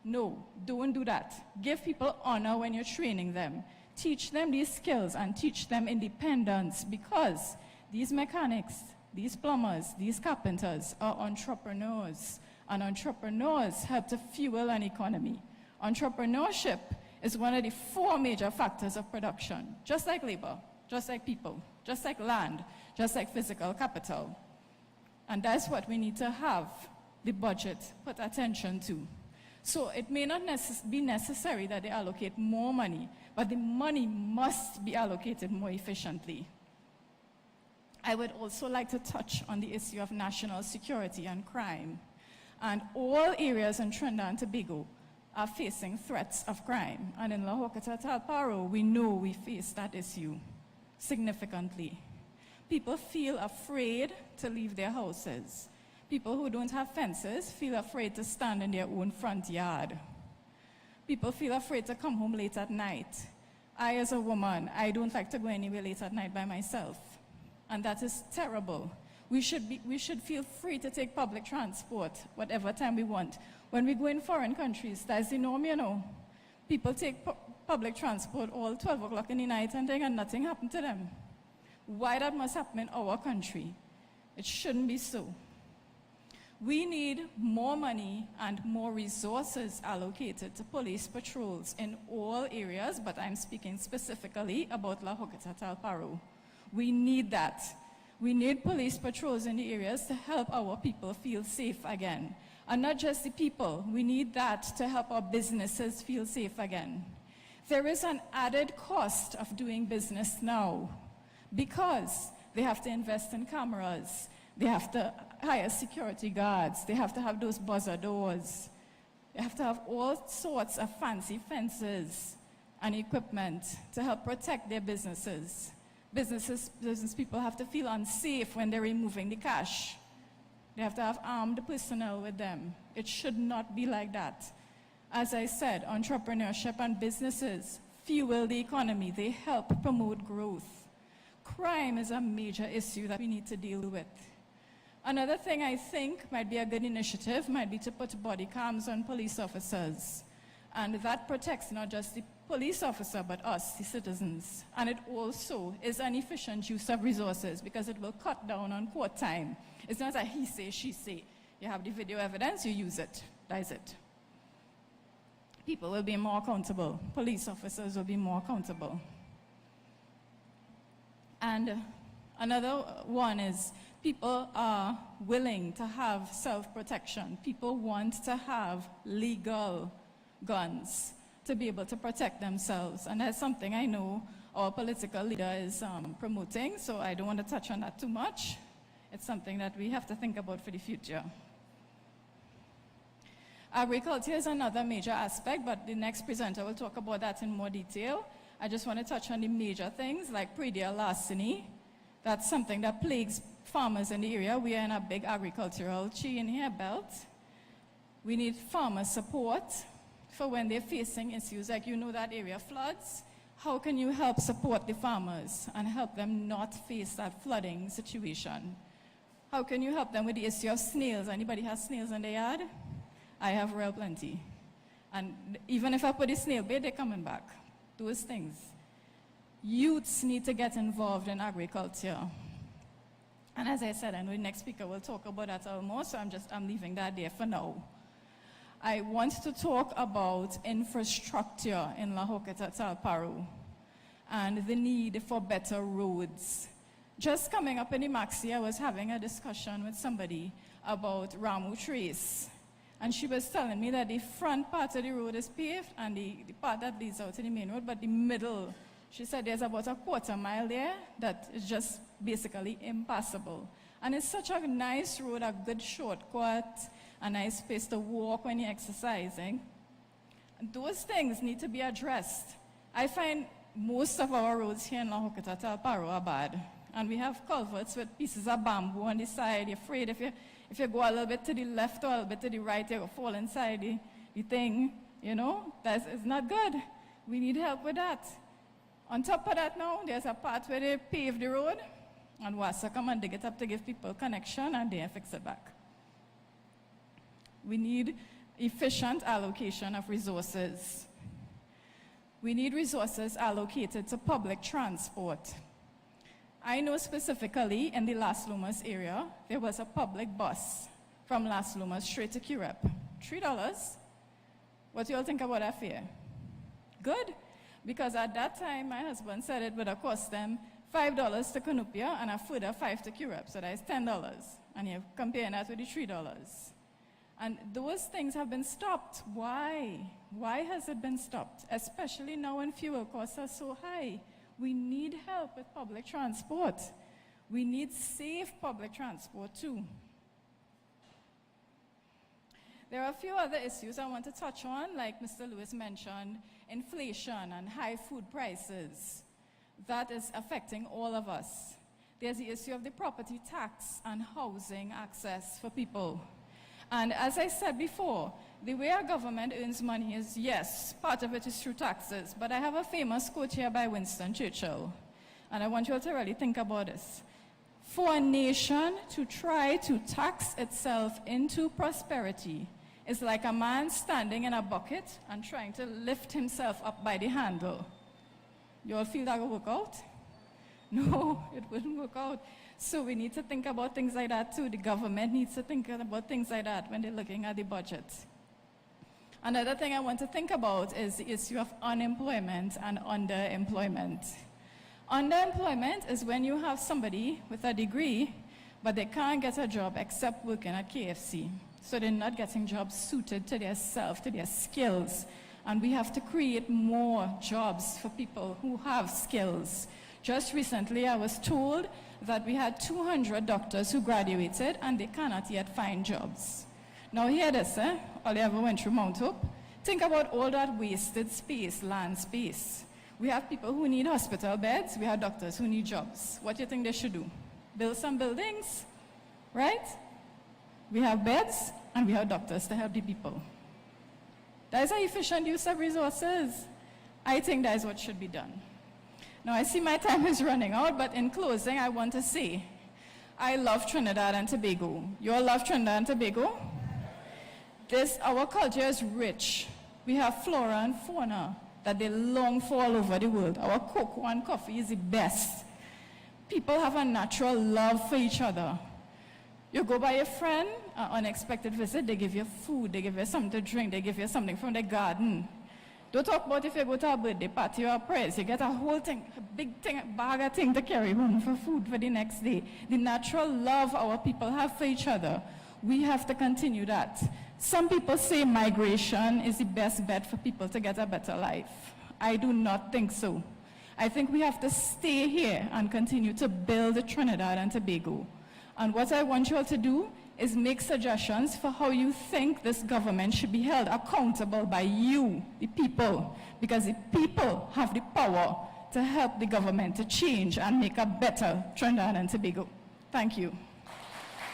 No, don't do that. Give people honor when you're training them. Teach them these skills and teach them independence, because these mechanics, these plumbers, these carpenters are entrepreneurs, and entrepreneurs help to fuel an economy. Entrepreneurship is one of the 4 major factors of production, just like labor, just like people, just like land, just like physical capital. And that's what we need to have the budget put attention to. So it may not be necessary that they allocate more money, but the money must be allocated more efficiently. I would also like to touch on the issue of national security and crime. And all areas in Trinidad and Tobago are facing threats of crime. And in La Hokata Talparo, we know we face that issue significantly. People feel afraid to leave their houses. People who don't have fences feel afraid to stand in their own front yard. People feel afraid to come home late at night. I, as a woman, I don't like to go anywhere late at night by myself. And that is terrible. We should feel free to take public transport whatever time we want. When we go in foreign countries, that's the norm, you know. People take public transport all 12 o'clock in the night and nothing happened to them. Why that must happen in our country? It shouldn't be so. We need more money and more resources allocated to police patrols in all areas, but I'm speaking specifically about La Hokata Talparo. We need that. We need police patrols in the areas to help our people feel safe again. And not just the people, we need that to help our businesses feel safe again. There is an added cost of doing business now because they have to invest in cameras, they have to hire security guards, they have to have those buzzer doors, they have to have all sorts of fancy fences and equipment to help protect their businesses. Business people have to feel unsafe when they're removing the cash. They have to have armed personnel with them. It should not be like that. As I said, entrepreneurship and businesses fuel the economy. They help promote growth. Crime is a major issue that we need to deal with. Another thing I think might be a good initiative might be to put body cams on police officers. And that protects not just the police officer, but us, the citizens. And it also is an efficient use of resources because it will cut down on court time. It's not a he say, she say. You have the video evidence, you use it. That's it. People will be more accountable. Police officers will be more accountable. And another one is people are willing to have self-protection. People want to have legal guns to be able to protect themselves. And that's something I know our political leader is promoting, so I don't want to touch on that too much. It's something that we have to think about for the future. Agriculture is another major aspect, but the next presenter will talk about that in more detail. I just want to touch on the major things like predial larceny. That's something that plagues farmers in the area. We are in a big agricultural chain here, belt. We need farmer support for when they're facing issues like, you know, that area floods. How can you help support the farmers and help them not face that flooding situation? How can you help them with the issue of snails? Anybody has snails in their yard? I have real plenty. And even if I put a snail bait, they're coming back. Those things. Youths need to get involved in agriculture. And as I said, I know the next speaker will talk about that a little more, so I'm leaving that there for now. I want to talk about infrastructure in La Joqueta Talparo and the need for better roads. Just coming up in the Maxi, I was having a discussion with somebody about Ramu Trace. And she was telling me that the front part of the road is paved and the part that leads out to the main road, but the middle, she said there's about a quarter mile there that is just basically impassable. And it's such a nice road, a good shortcut, a nice place to walk when you're exercising. And those things need to be addressed. I find most of our roads here in La Joqueta Talparo are bad. And we have culverts with pieces of bamboo on the side. You're afraid if you go a little bit to the left or a little bit to the right, you'll fall inside the thing, you know? It's not good. We need help with that. On top of that now, there's a part where they pave the road, and WASA come and dig it up to give people connection, and they fix it back. We need efficient allocation of resources. We need resources allocated to public transport. I know specifically in the Las Lomas area, there was a public bus from Las Lomas straight to Curep. $3. What do you all think about that fare? Good, because at that time, my husband said it would have cost them $5 to Canupia and a further $5 to Curep, so that's $10. And you're comparing that with the $3. And those things have been stopped. Why? Why has it been stopped? Especially now when fuel costs are so high. We need help with public transport. We need safe public transport too. There are a few other issues I want to touch on, like Mr. Lewis mentioned, inflation and high food prices. That is affecting all of us. There's the issue of the property tax and housing access for people. And as I said before, the way our government earns money is, yes, part of it is through taxes, but I have a famous quote here by Winston Churchill, and I want you all to really think about this. For a nation to try to tax itself into prosperity is like a man standing in a bucket and trying to lift himself up by the handle. You all feel that will work out? No, it wouldn't work out. So we need to think about things like that too. The government needs to think about things like that when they're looking at the budget. Another thing I want to think about is the issue of unemployment and underemployment. Underemployment is when you have somebody with a degree, but they can't get a job except working at KFC. So they're not getting jobs suited to their self, to their skills. And we have to create more jobs for people who have skills. Just recently, I was told that we had 200 doctors who graduated and they cannot yet find jobs. Now hear this, all you ever went through Mount Hope? Think about all that wasted space, land space. We have people who need hospital beds, we have doctors who need jobs. What do you think they should do? Build some buildings, right? We have beds and we have doctors to help the people. That is an efficient use of resources. I think that is what should be done. Now I see my time is running out, but in closing I want to say, I love Trinidad and Tobago. You all love Trinidad and Tobago? Our culture is rich. We have flora and fauna that they long for all over the world. Our cocoa and coffee is the best. People have a natural love for each other. You go by a friend, an unexpected visit, they give you food, they give you something to drink, they give you something from the garden. Don't talk about if you go to a birthday party or a praise, you get a whole thing, a big thing, a bag of thing to carry home for food for the next day. The natural love our people have for each other, we have to continue that. Some people say migration is the best bet for people to get a better life. I do not think so. I think we have to stay here and continue to build Trinidad and Tobago. And what I want you all to do is make suggestions for how you think this government should be held accountable by you, the people, because the people have the power to help the government to change and make a better Trinidad and Tobago. Thank you.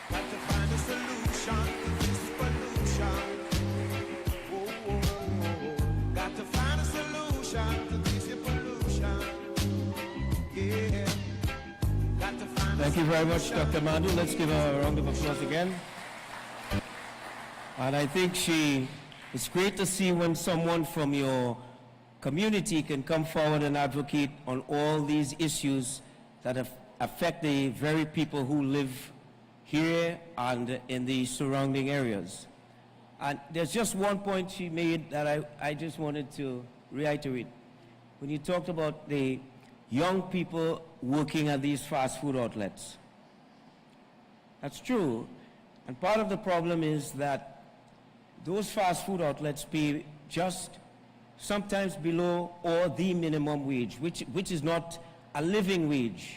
Got to find a solution to this pollution. Got to find a solution to this pollution. Yeah. Got to find Thank you very much, Dr. Mandu. Let's give her a round of applause again. And I think it's great to see when someone from your community can come forward and advocate on all these issues that affect the very people who live here and in the surrounding areas. And there's just one point she made that I just wanted to reiterate. When you talked about the young people working at these fast food outlets. That's true. And part of the problem is that those fast food outlets pay just sometimes below or the minimum wage, which is not a living wage.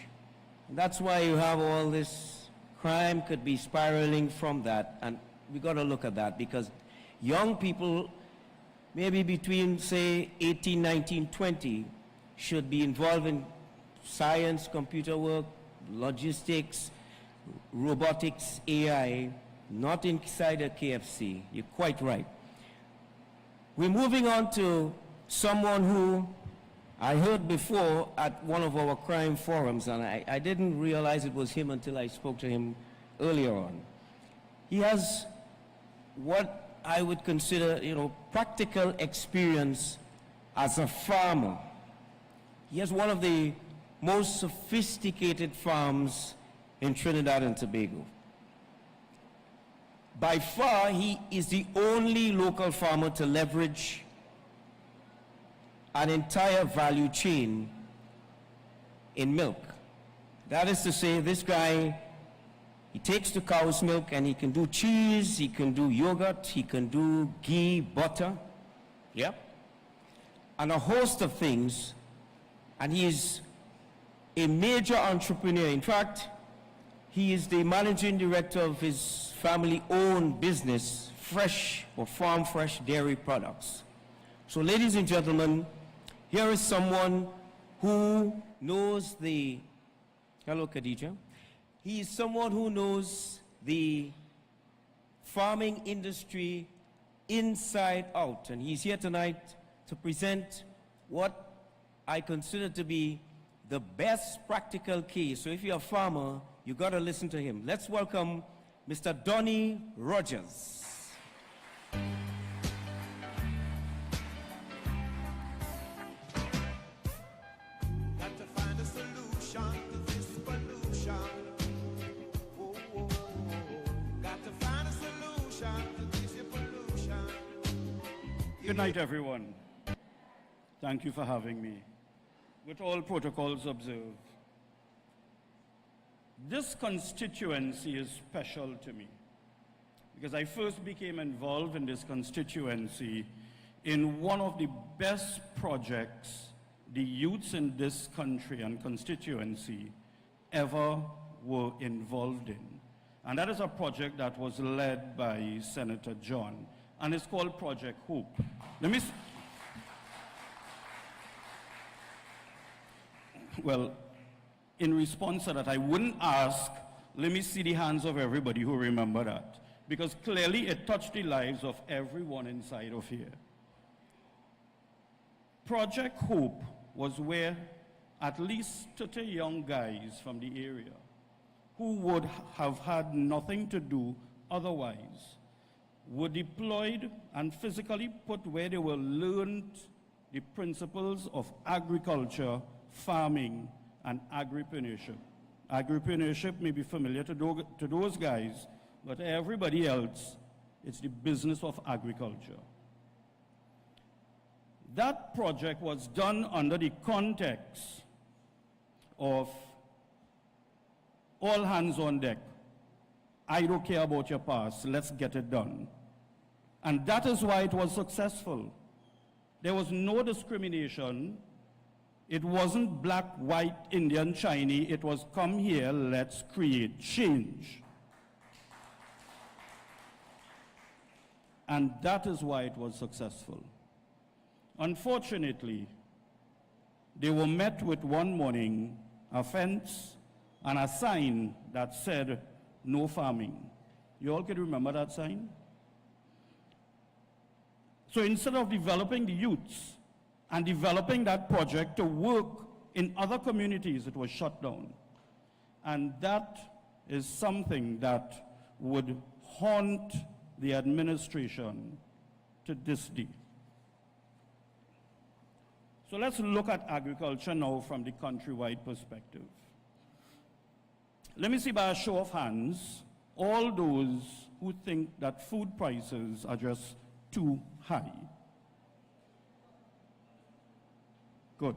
And that's why you have all this crime could be spiraling from that. And we got to look at that because young people, maybe between, say, 18, 19, 20, should be involved in science, computer work, logistics, robotics, AI, not inside a KFC. You're quite right. We're moving on to someone who I heard before at one of our crime forums, and I didn't realize it was him until I spoke to him earlier on. He has what I would consider, practical experience as a farmer. He has one of the most sophisticated farms in Trinidad and Tobago. By far, he is the only local farmer to leverage an entire value chain in milk. That is to say, this guy, he takes the cow's milk and he can do cheese, he can do yogurt, he can do ghee, butter, and a host of things. And he is a major entrepreneur. In fact, he is the managing director of his family-owned business, Farm Fresh Dairy Products. So, ladies and gentlemen, here is someone who knows hello, Khadija. He is someone who knows the farming industry inside out. And he's here tonight to present what I consider to be the best practical case. So if you're a farmer, you got to listen to him. Let's welcome Mr. Donnie Rogers. Got to find a solution to this pollution. Got to find a solution to this pollution. Good night, everyone. Thank you for having me. with all protocols observed. This constituency is special to me because I first became involved in this constituency in one of the best projects the youths in this country and constituency ever were involved in. And that is a project that was led by Senator John, and it's called Project Hope. Well, in response to that, I wouldn't ask, let me see the hands of everybody who remember that, because clearly it touched the lives of everyone inside of here. Project Hope was where at least 30 young guys from the area who would have had nothing to do otherwise were deployed and physically put where they were learned the principles of agriculture, farming, and agripreneurship. Agripreneurship may be familiar to those guys, but everybody else, it's the business of agriculture. That project was done under the context of all hands on deck. I don't care about your past, let's get it done. And that is why it was successful. There was no discrimination. It wasn't black, white, Indian, Chinese. It was come here, let's create change. And that is why it was successful. Unfortunately, they were met with one morning a fence and a sign that said, no farming. You all can remember that sign? So instead of developing the youths and developing that project to work in other communities, it was shut down. And that is something that would haunt the administration to this day. So let's look at agriculture now from the countrywide perspective. Let me see by a show of hands, all those who think that food prices are just too high. Good.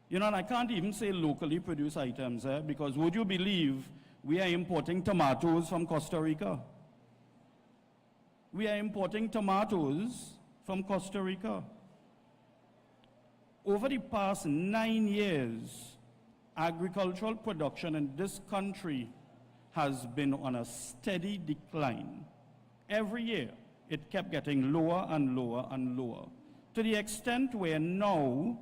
You know, and I can't even say locally produced items, because would you believe we are importing tomatoes from Costa Rica? We are importing tomatoes from Costa Rica. Over the past 9 years, agricultural production in this country has been on a steady decline. Every year, it kept getting lower and lower and lower, to the extent where now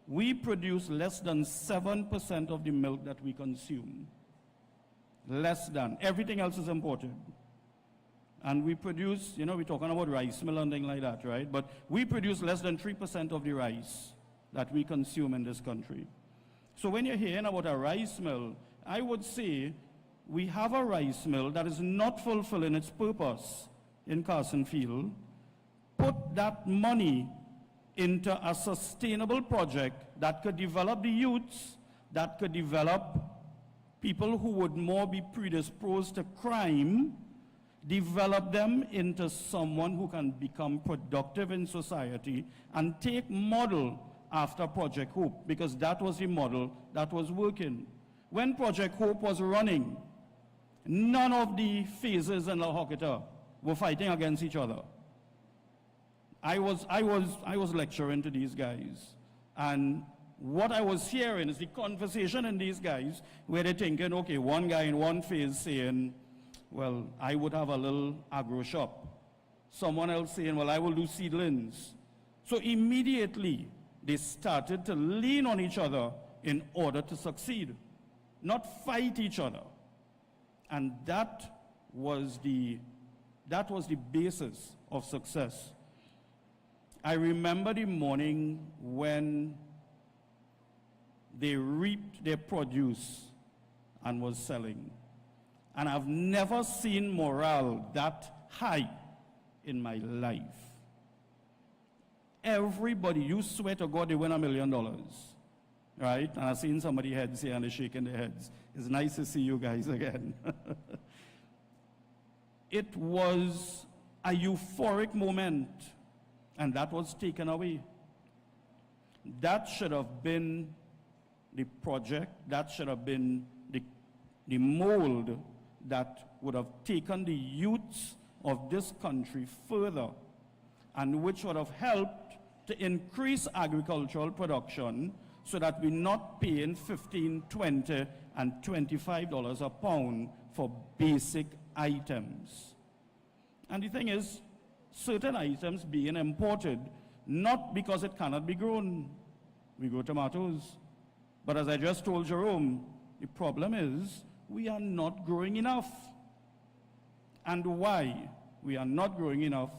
we produce less than 7% of the milk that we consume. Less than. Everything else is imported. And we produce, you know, we're talking about rice mill and things like that, right? But we produce less than 3% of the rice that we consume in this country. So when you're hearing about a rice mill, I would say we have a rice mill that is not fulfilling its purpose in Carson Field. Put that money into a sustainable project that could develop the youths, that could develop people who would more be predisposed to crime, develop them into someone who can become productive in society, and take model after Project Hope, because that was the model that was working. When Project Hope was running, none of the phases in La Hoqueta were fighting against each other. I was lecturing to these guys, and what I was hearing is the conversation in these guys where they're thinking, okay, one guy in one phase saying, well, I would have a little agro shop. Someone else saying, well, I will do seedlings. So immediately, they started to lean on each other in order to succeed, not fight each other. And that was the basis of success. I remember the morning when they reaped their produce and was selling. And I've never seen morale that high in my life. Everybody, you swear to God they win $1 million, right? And I've seen somebody heads here and they're shaking their heads. It's nice to see you guys again. It was a euphoric moment, and that was taken away. That should have been the project, that should have been the mold that would have taken the youths of this country further, and which would have helped to increase agricultural production so that we're not paying $15, $20, and $25 a pound for basic items. And the thing is, certain items being imported, not because it cannot be grown. We grow tomatoes. But as I just told Jerome, the problem is we are not growing enough. And why we are not growing enough?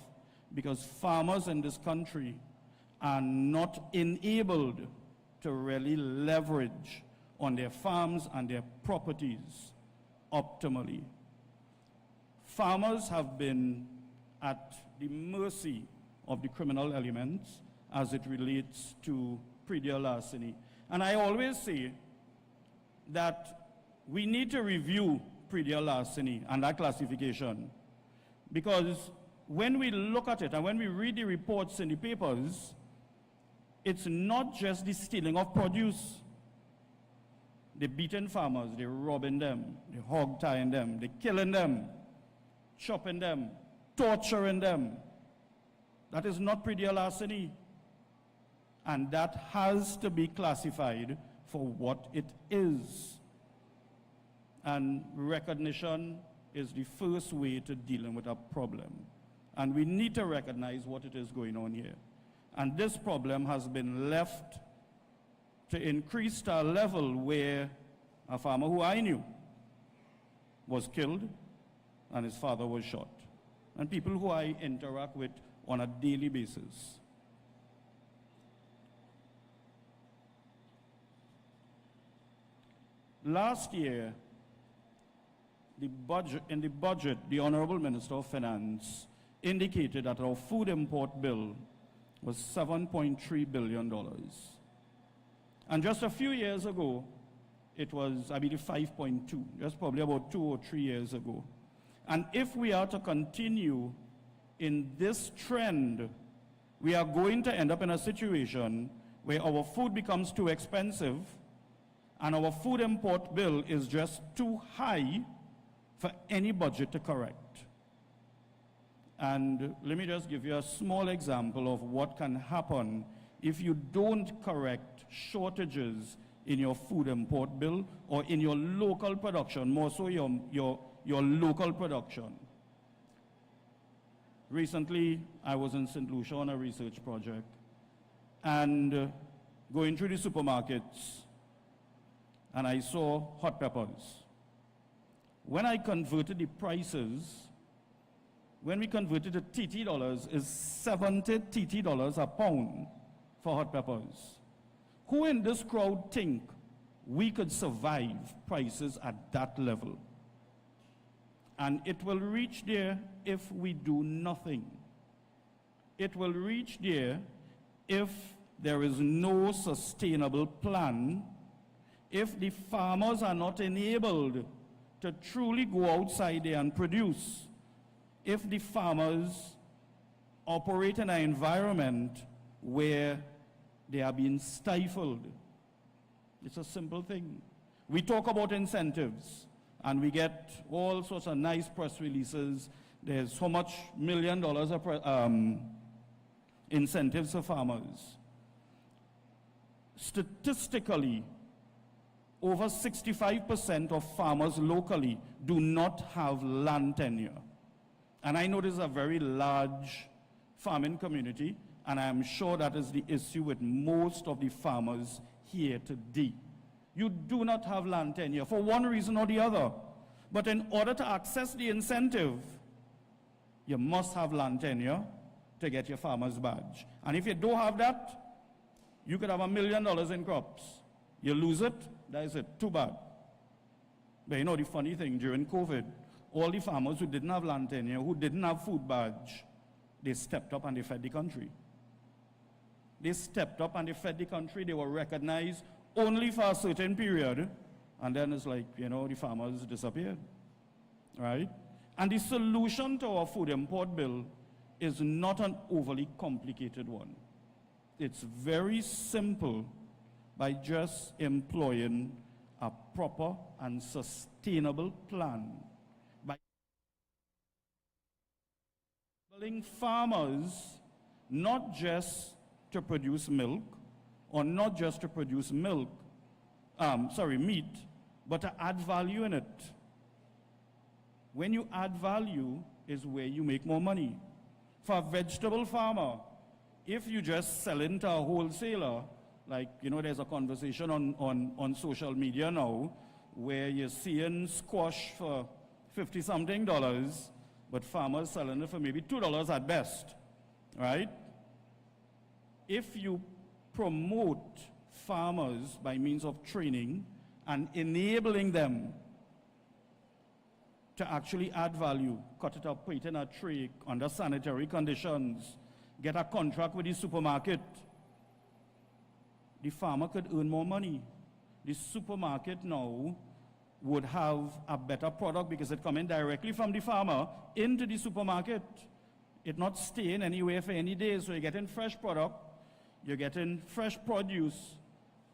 Because farmers in this country are not enabled to really leverage on their farms and their properties optimally. Farmers have been at the mercy of the criminal elements as it relates to pre-deal larceny. And I always say that we need to review pre-deal larceny and that classification, because when we look at it and when we read the reports in the papers, it's not just the stealing of produce. They're beating farmers, they're robbing them, they're hog tying them, they're killing them, chopping them, torturing them. That is not pre-deal larceny. And that has to be classified for what it is. And recognition is the first way to dealing with a problem. And we need to recognize what it is going on here. And this problem has been left to increase to a level where a farmer who I knew was killed and his father was shot. And people who I interact with on a daily basis. Last year, in the budget, the Honorable Minister of Finance indicated that our food import bill was $7.3 billion. And just a few years ago, it was, I believe, 5.2, just probably about 2 or 3 years ago. And if we are to continue in this trend, we are going to end up in a situation where our food becomes too expensive and our food import bill is just too high for any budget to correct. And let me just give you a small example of what can happen if you don't correct shortages in your food import bill or in your local production, more so your local production. Recently, I was in St. Lucia on a research project, and going through the supermarkets, and I saw hot peppers. When I converted the prices, when we converted to TT dollars, is $70 TT dollars a pound for hot peppers. Who in this crowd think we could survive prices at that level? And it will reach there if we do nothing. It will reach there if there is no sustainable plan, if the farmers are not enabled to truly go outside there and produce, if the farmers operate in an environment where they are being stifled. It's a simple thing. We talk about incentives, and we get all sorts of nice press releases. There's so much $1 million of incentives for farmers. Statistically, over 65% of farmers locally do not have land tenure. And I know this is a very large farming community, and I am sure that is the issue with most of the farmers here today. You do not have land tenure for one reason or the other. But in order to access the incentive, you must have land tenure to get your farmer's badge. And if you don't have that, you could have $1 million in crops. You lose it, that is it, too bad. But you know the funny thing, during COVID, all the farmers who didn't have land tenure, who didn't have food badge, they stepped up and they fed the country. They stepped up and they fed the country. They were recognized only for a certain period, and then it's like, you know, the farmers disappeared, right? And the solution to our food import bill is not an overly complicated one. It's very simple by just employing a proper and sustainable plan. By enabling farmers not just to produce milk, or not just to produce meat, but to add value in it. When you add value is where you make more money. For a vegetable farmer, if you just sell it to a wholesaler, like, you know, there's a conversation on social media now where you're seeing squash for $50-something, but farmers selling it for maybe $2 at best, right? If you promote farmers by means of training and enabling them to actually add value, cut it up, put it in a tray under sanitary conditions, get a contract with the supermarket, the farmer could earn more money. The supermarket now would have a better product because it's coming directly from the farmer into the supermarket. It's not staying anywhere for any days, so you're getting fresh product, you're getting fresh produce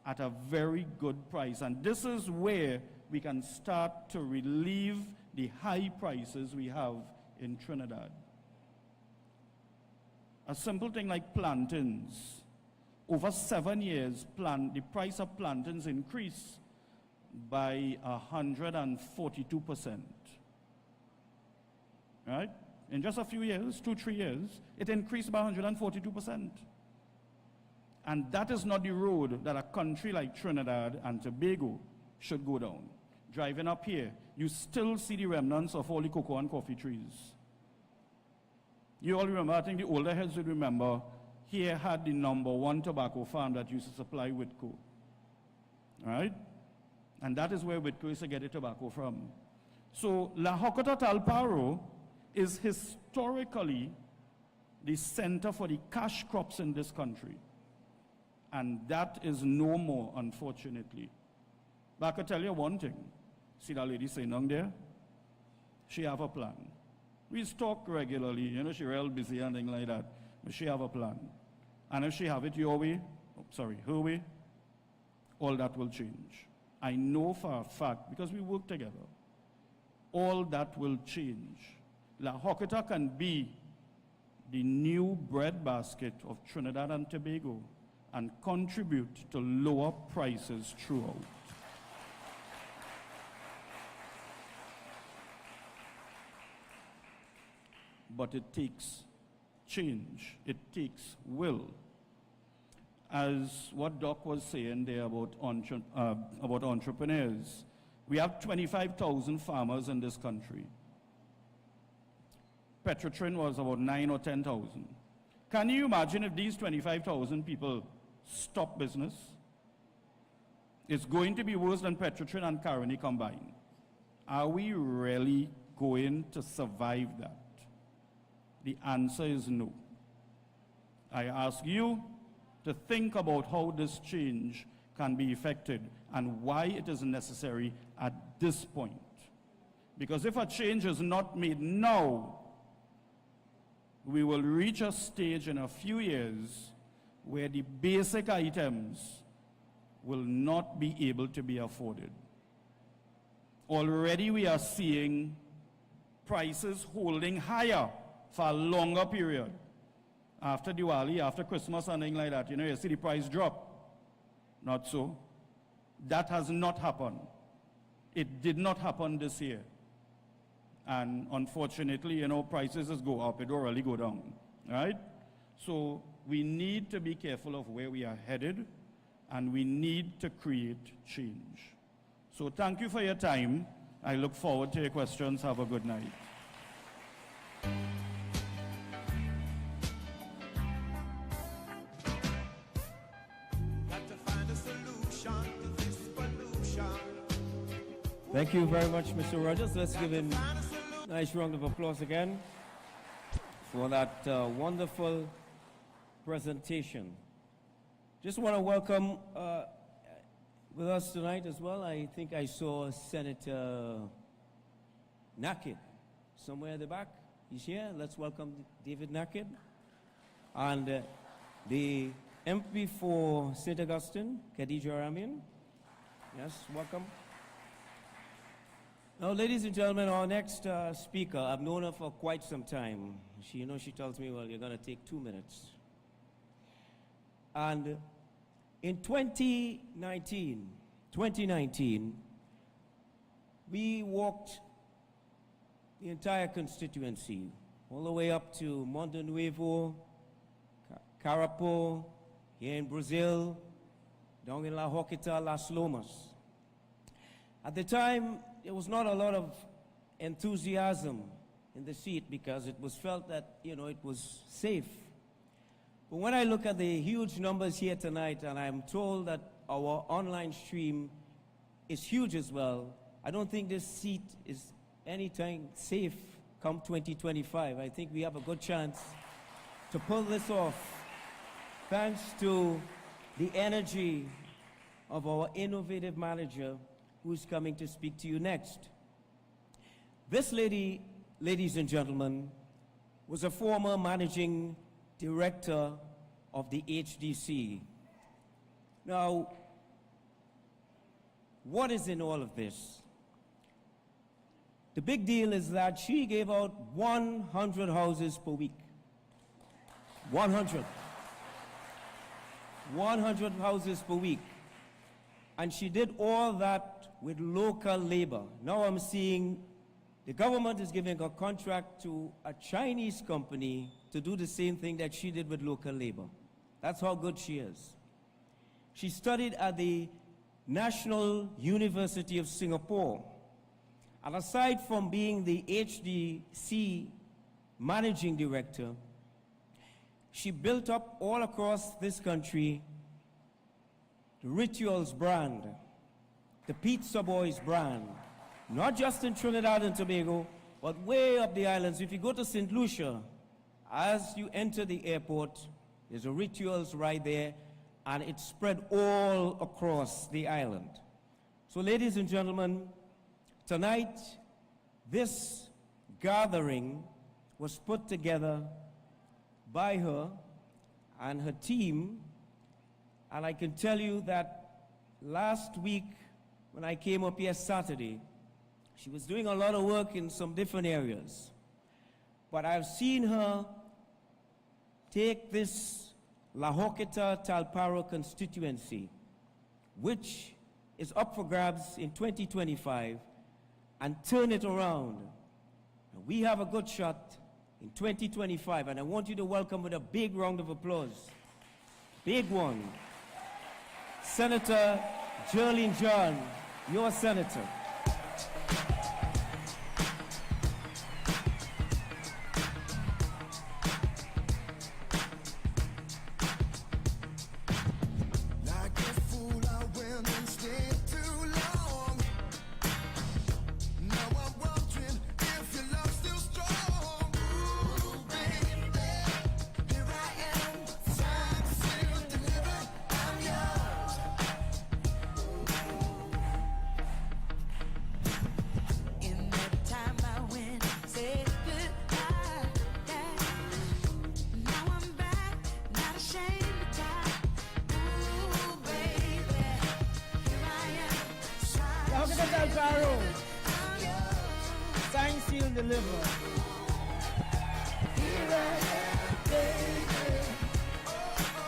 at a very good price. And this is where we can start to relieve the high prices we have in Trinidad. A simple thing like plantains. Over 7 years, the price of plantains increased by 142%. Right? In just a few years, 2-3 years, it increased by 142%. And that is not the road that a country like Trinidad and Tobago should go down. Driving up here, you still see the remnants of all the cocoa and coffee trees. You all remember, I think the older heads would remember, here had the #1 tobacco farm that used to supply Whitco. Right? And that is where Whitco used to get the tobacco from. So La Hokota Talparo is historically the center for the cash crops in this country. And that is no more, unfortunately. But I can tell you one thing. See that lady sitting down there? She have a plan. We talk regularly, you know, she's real busy and things like that. But she have a plan. And if she have it her way, all that will change. I know for a fact, because we work together, all that will change. La Hokota can be the new breadbasket of Trinidad and Tobago and contribute to lower prices throughout. But it takes change. It takes will. As what Doc was saying there about entrepreneurs, we have 25,000 farmers in this country. Petrotrin was about 9 or 10,000. Can you imagine if these 25,000 people stop business? It's going to be worse than Petrotrin and Caroni combined. Are we really going to survive that? The answer is no. I ask you to think about how this change can be effected and why it is necessary at this point. Because if a change is not made now, we will reach a stage in a few years where the basic items will not be able to be afforded. Already we are seeing prices holding higher for a longer period. After Diwali, after Christmas, something like that, you know, you see the price drop. Not so. That has not happened. It did not happen this year. And unfortunately, you know, prices just go up, it don't really go down, right? So we need to be careful of where we are headed, and we need to create change. So thank you for your time. I look forward to your questions. Have a good night. Thank you very much, Mr. Rogers. Let's give him a nice round of applause again for that wonderful presentation. Just want to welcome with us tonight as well, I think I saw Senator Naked somewhere at the back. He's here. Let's welcome David Naked. And the MP for St. Augustine, Khadija Ramin. Yes, welcome. Now, ladies and gentlemen, our next speaker, I've known her for quite some time. She tells me, well, you're going to take 2 minutes. And in 2019, we walked the entire constituency, all the way up to Mondo Nuevo, Carapo, here in Brazil, down in La Joqueta, Las Lomas. At the time, there was not a lot of enthusiasm in the seat because it was felt that, it was safe. But when I look at the huge numbers here tonight, and I'm told that our online stream is huge as well, I don't think this seat is anytime safe come 2025. I think we have a good chance to pull this off, thanks to the energy of our innovative manager who's coming to speak to you next. This lady, ladies and gentlemen, was a former managing director of the HDC. Now, what is in all of this? The big deal is that she gave out 100 houses per week. 100 houses per week. And she did all that with local labor. Now I'm seeing the government is giving a contract to a Chinese company to do the same thing that she did with local labor. That's how good she is. She studied at the National University of Singapore. And aside from being the HDC managing director, she built up all across this country the Rituals brand, the Pizza Boys brand, not just in Trinidad and Tobago, but way up the islands. If you go to St. Lucia, as you enter the airport, there's a Rituals right there, and it's spread all across the island. So, ladies and gentlemen, tonight, this gathering was put together by her and her team, and I can tell you that last week when I came up here Saturday, she was doing a lot of work in some different areas. But I've seen her take this La Joqueta Talparo constituency, which is up for grabs in 2025, and turn it around. And we have a good shot in 2025, and I want you to welcome with a big round of applause, big one, Senator Javelin John, your senator.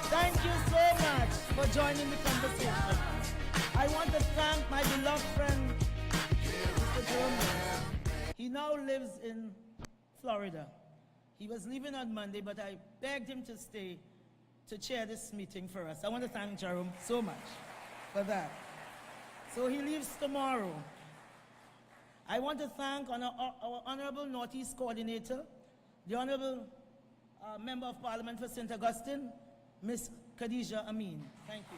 Thank you so much for joining the conversation. I want to thank my beloved friend, Mr. Jerome. He now lives in Florida. He was leaving on Monday, but I begged him to stay to chair this meeting for us. I want to thank Jerome so much for that. So he leaves tomorrow. I want to thank our Honorable Northeast Coordinator, the Honorable Member of Parliament for St. Augustine, Ms. Khadija Amin. Thank you.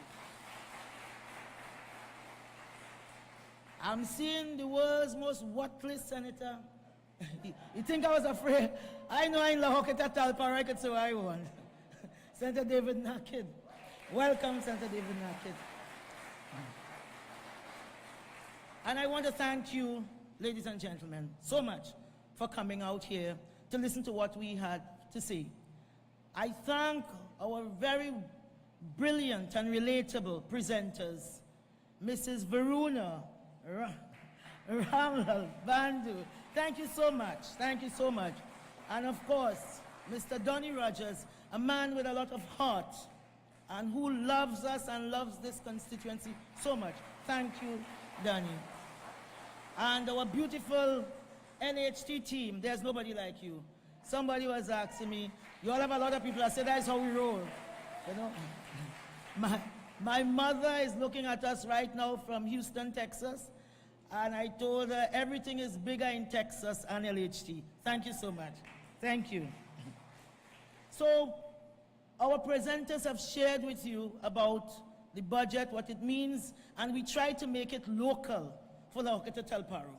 I'm seeing the world's most worthless senator. You think I was afraid? I know in La Joqueta Talparo I could say what I want. Senator David Nakid. Welcome, Senator David Nakid. And I want to thank you, ladies and gentlemen, so much for coming out here to listen to what we had to say. I thank our very brilliant and relatable presenters, Mrs. Varuna, Ramal, Bandu. Thank you so much. Thank you so much. And of course, Mr. Donny Rogers, a man with a lot of heart and who loves us and loves this constituency so much. Thank you, Donny. And our beautiful NHT team, there's nobody like you. Somebody was asking me, you all have a lot of people that say that's how we roll. You know? My mother is looking at us right now from Houston, Texas, and I told her everything is bigger in Texas and LHT. Thank you so much. Thank you. So, our presenters have shared with you about the budget, what it means, and we try to make it local for La Hoqueta Talparo,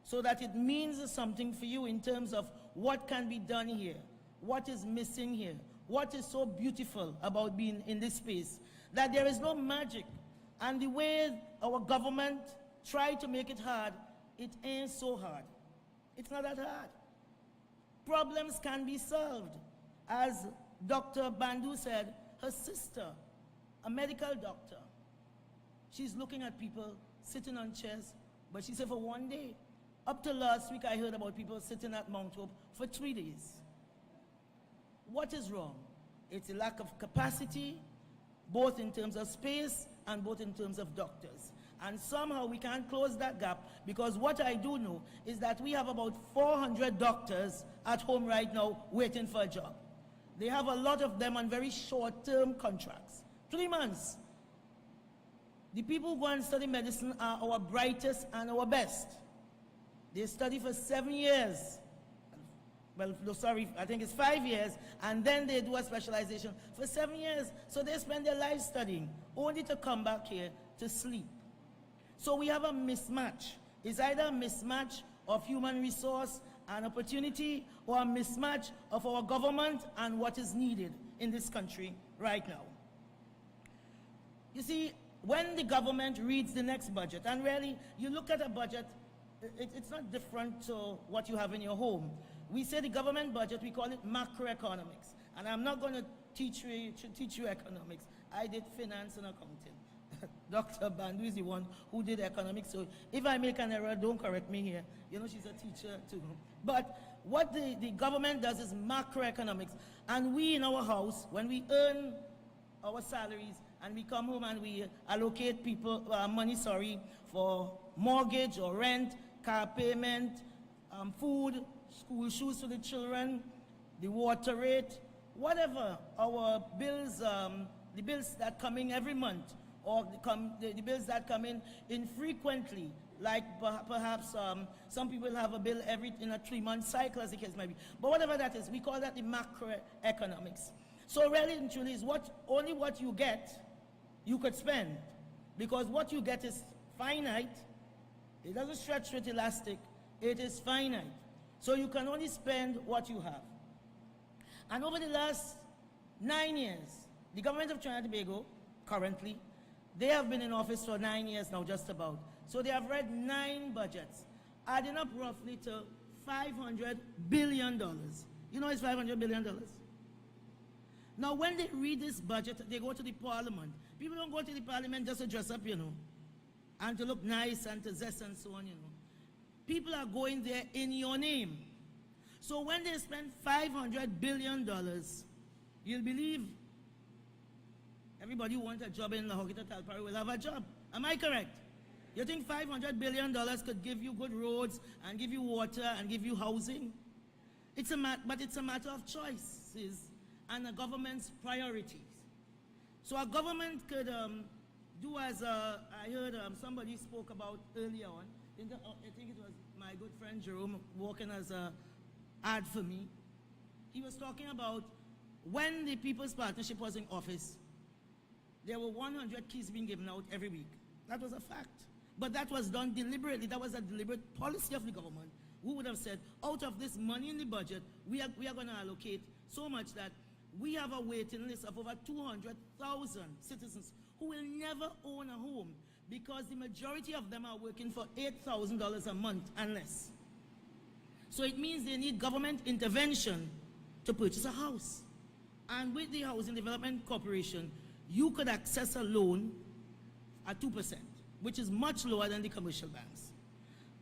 so that it means something for you in terms of what can be done here, what is missing here, what is so beautiful about being in this space, that there is no magic. And the way our government try to make it hard, it ain't so hard. It's not that hard. Problems can be solved. As Dr. Bandu said, her sister, a medical doctor, she's looking at people sitting on chairs, but she said for one day. Up to last week, I heard about people sitting at Mount Hope for 3 days. What is wrong? It's a lack of capacity, both in terms of space and both in terms of doctors. And somehow we can't close that gap, because what I do know is that we have about 400 doctors at home right now waiting for a job. They have a lot of them on very short-term contracts, 3 months. The people who go and study medicine are our brightest and our best. They study for 7 years. Well, no, sorry, I think it's 5 years, and then they do a specialization for 7 years. So they spend their life studying, only to come back here to sleep. So we have a mismatch. It's either a mismatch of human resource and opportunity, or a mismatch of our government and what is needed in this country right now. You see, when the government reads the next budget, and really, you look at a budget, it's not different to what you have in your home. We say the government budget, we call it macroeconomics. And I'm not going to teach you economics. I did finance and accounting. Dr. Bandu is the one who did economics. So if I make an error, don't correct me here. You know, she's a teacher too. But what the government does is macroeconomics. And we in our house, when we earn our salaries and we come home and we allocate people money, for mortgage or rent, car payment, food, school shoes for the children, the water rate, whatever our bills, the bills that come in every month, or the bills that come in infrequently, like perhaps some people have a bill in a 3-month cycle, as the case might be. But whatever that is, we call that the macroeconomics. So really and truly is only what you get, you could spend. Because what you get is finite. It doesn't stretch with elastic. It is finite. So you can only spend what you have. And over the last 9 years, the government of Trinidad and Tobago, currently, they have been in office for 9 years now, just about. So they have read 9 budgets, adding up roughly to $500 billion. You know it's $500 billion? Now, when they read this budget, they go to the parliament. People don't go to the parliament just to dress up, you know, and to look nice and to zest and so on, you know. People are going there in your name. So when they spend $500 billion, you'll believe everybody who wants a job in La Hoqueta Talparo will have a job. Am I correct? You think $500 billion could give you good roads and give you water and give you housing? But it's a matter of choices and a government's priorities. So a government could do as I heard somebody spoke about earlier on. I think it was my good friend Jerome working as an ad for me. He was talking about when the People's Partnership was in office, there were 100 keys being given out every week. That was a fact. But that was done deliberately. That was a deliberate policy of the government, who would have said, out of this money in the budget, we are going to allocate so much that we have a waiting list of over 200,000 citizens who will never own a home, because the majority of them are working for $8,000 a month and less. So it means they need government intervention to purchase a house. And with the Housing Development Corporation, you could access a loan at 2%, which is much lower than the commercial banks.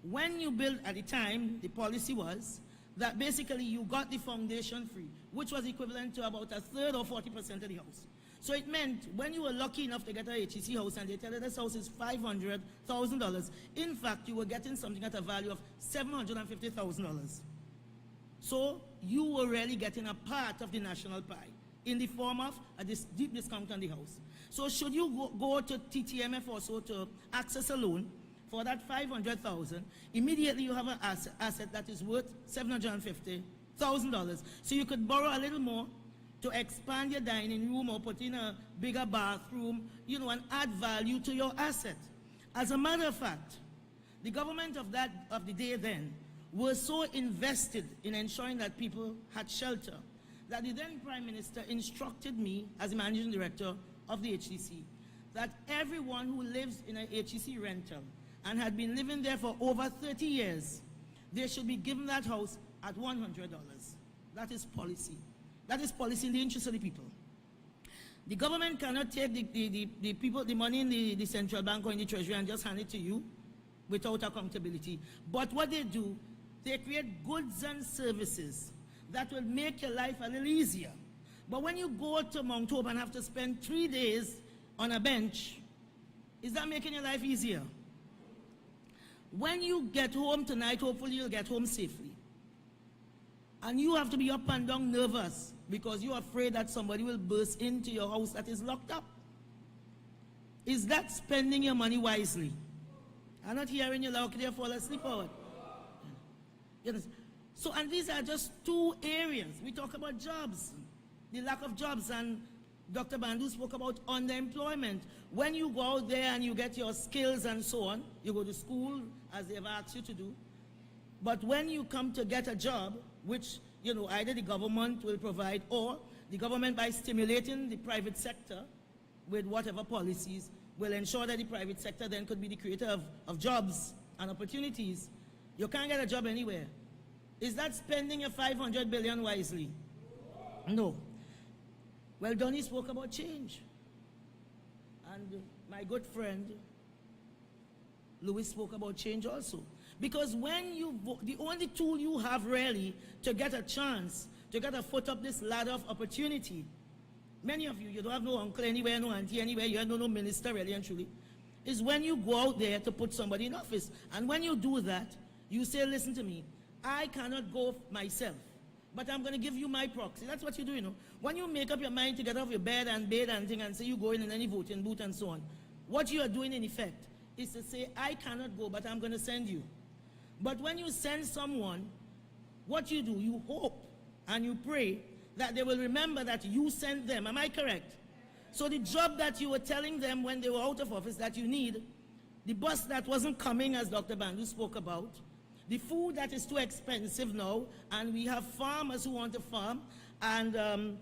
When you build, at the time, the policy was that basically you got the foundation free, which was equivalent to about a third or 40% of the house. So it meant when you were lucky enough to get a HEC house and they tell you this house is $500,000, in fact, you were getting something at a value of $750,000. So you were really getting a part of the national pie in the form of a deep discount on the house. So should you go to TTMF also to access a loan for that $500,000, immediately you have an asset that is worth $750,000. So you could borrow a little more to expand your dining room or put in a bigger bathroom, you know, and add value to your asset. As a matter of fact, the government of the day then was so invested in ensuring that people had shelter that the then Prime Minister instructed me as the Managing Director of the HCC that everyone who lives in a HCC rental and had been living there for over 30 years, they should be given that house at $100. That is policy. That is policy in the interest of the people. The government cannot take the money in the central bank or in the treasury and just hand it to you without accountability. But what they do, they create goods and services that will make your life a little easier. But when you go to Mount Hope and have to spend 3 days on a bench, is that making your life easier? When you get home tonight, hopefully you'll get home safely. And you have to be up and down nervous because you're afraid that somebody will burst into your house that is locked up. Is that spending your money wisely? I'm not hearing you loud, you fall asleep or what? Yes. So, and these are just two areas. We talk about jobs, the lack of jobs, and Dr. Bandu spoke about underemployment. When you go out there and you get your skills and so on, you go to school as they've asked you to do. But when you come to get a job, which, you know, either the government will provide or the government, by stimulating the private sector with whatever policies, will ensure that the private sector then could be the creator of jobs and opportunities. You can't get a job anywhere. Is that spending your $500 billion wisely? No. Well, Donnie spoke about change. And my good friend, Louis, spoke about change also. Because when you vote, the only tool you have really to get a chance, to get a foot up this ladder of opportunity, many of you, you don't have no uncle anywhere, no auntie anywhere, you have no minister really and truly, is when you go out there to put somebody in office. And when you do that, you say, listen to me, I cannot go myself, but I'm going to give you my proxy. That's what you do, you know. When you make up your mind to get off your bed and bathe and thing and say you go in any voting booth and so on, what you are doing in effect is to say, I cannot go, but I'm going to send you. But when you send someone, what you do, you hope and you pray that they will remember that you sent them. Am I correct? So the job that you were telling them when they were out of office that you need, the bus that wasn't coming, as Dr. Bandu spoke about, the food that is too expensive now, and we have farmers who want to farm, and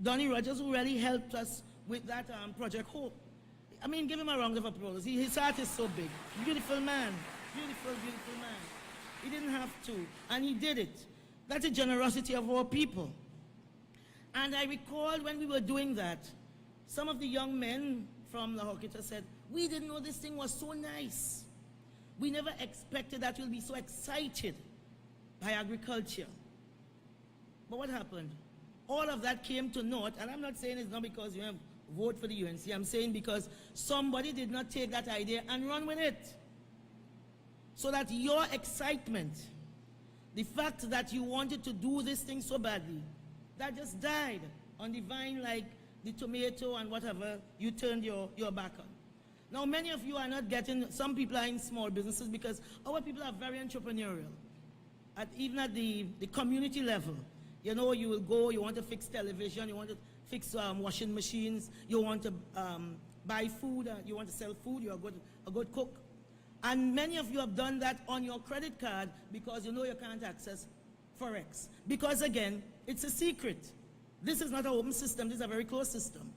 Donnie Rogers, who really helped us with that Project Hope. I mean, give him a round of applause. His heart is so big. Beautiful man. Beautiful, beautiful man. He didn't have to, and he did it. That's the generosity of our people. And I recall when we were doing that, some of the young men from La Hoqueta said, we didn't know this thing was so nice. We never expected that we'll be so excited by agriculture. But what happened? All of that came to naught, and I'm not saying it's not because you have vote for the UNC. I'm saying because somebody did not take that idea and run with it. So that your excitement, the fact that you wanted to do this thing so badly, that just died on the vine like the tomato and whatever you turned your back on. Now, many of you are not getting, some people are in small businesses because our people are very entrepreneurial. Even at the community level, you know, you will go, you want to fix television, you want to fix washing machines, you want to buy food, you want to sell food, you're a good cook. And many of you have done that on your credit card because you know you can't access Forex. Because again, it's a secret. This is not an open system, this is a very closed system.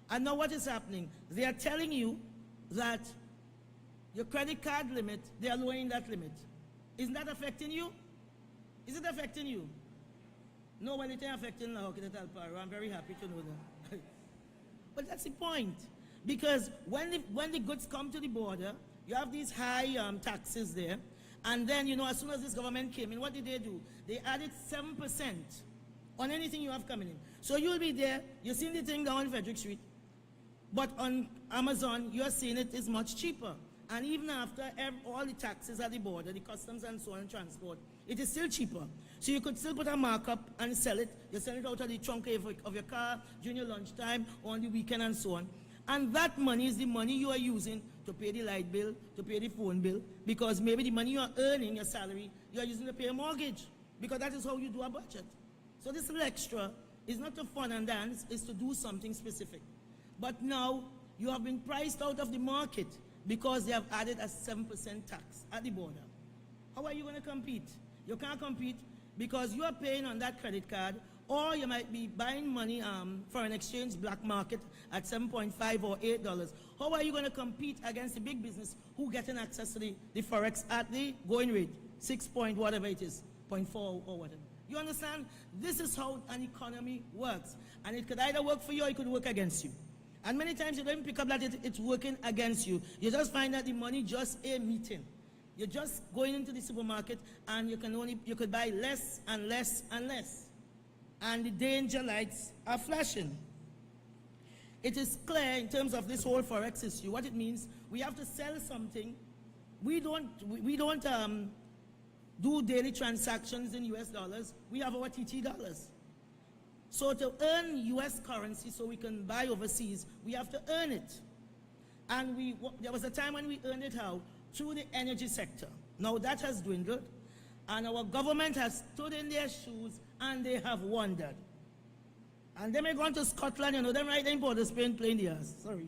And now what is happening? They are telling you that your credit card limit, they are lowering that limit. Isn't that affecting you? Is it affecting you? No, well, it ain't affecting the Hoqueta Talparo. I'm very happy to know that. But that's the point. Because when the goods come to the border, you have these high taxes there. And then, as soon as this government came in, what did they do? They added 7% on anything you have coming in. So you'll be there, you're seeing the thing down Frederick Street, but on Amazon, you're seeing it is much cheaper. And even after all the taxes at the border, the customs and so on, and transport, it is still cheaper. So you could still put a markup and sell it. You sell it out of the trunk of your car during your lunchtime, or on the weekend and so on. And that money is the money you are using to pay the light bill, to pay the phone bill, because maybe the money you are earning, your salary, you are using to pay a mortgage, because that is how you do a budget. So this little extra is not to fun and dance, it's to do something specific. But now, you have been priced out of the market because they have added a 7% tax at the border. How are you going to compete? You can't compete because you are paying on that credit card, or you might be buying money foreign exchange black market at $7.5 or $8. How are you going to compete against the big business who getting access to the forex at the going rate, 6 point whatever it is, 0.4 or whatever? You understand? This is how an economy works. And it could either work for you or it could work against you. And many times you don't pick up that it's working against you. You just find that the money just a meeting. You're just going into the supermarket and you could buy less and less and less. And the danger lights are flashing. It is clear in terms of this whole forex issue, what it means. We have to sell something. We don't do daily transactions in US dollars. We have our TT dollars. So to earn US currency so we can buy overseas, we have to earn it. And there was a time when we earned it how? Through the energy sector. Now that has dwindled, and our government has stood in their shoes and they have wondered. And they may go on to Scotland, them right there in Port of Spain playing the ass, sorry.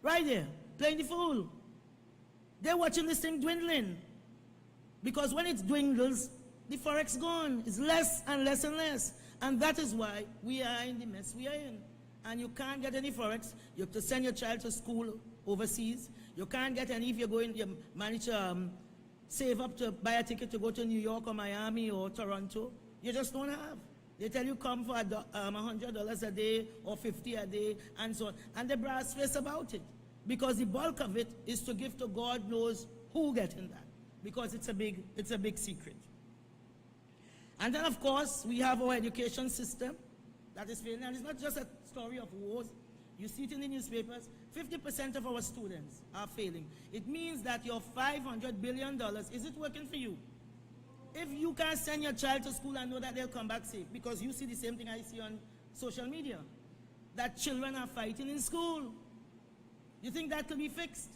Right there, playing the fool. They're watching this thing dwindling. Because when it dwindles, the forex gone. It's less and less and less. And that is why we are in the mess we are in. And you can't get any forex. You have to send your child to school overseas. You can't get any if you're going, you manage to save up to buy a ticket to go to New York or Miami or Toronto. You just don't have. They tell you come for $100 a day or $50 a day and so on. And they brass face about it. Because the bulk of it is to give to God knows who getting that. Because it's a big secret. And then, of course, we have our education system that is failing. And it's not just a story of wars. You see it in the newspapers. 50% of our students are failing. It means that your $500 billion, is it working for you? If you can't send your child to school and know that they'll come back safe, because you see the same thing I see on social media, that children are fighting in school. Do you think that could be fixed?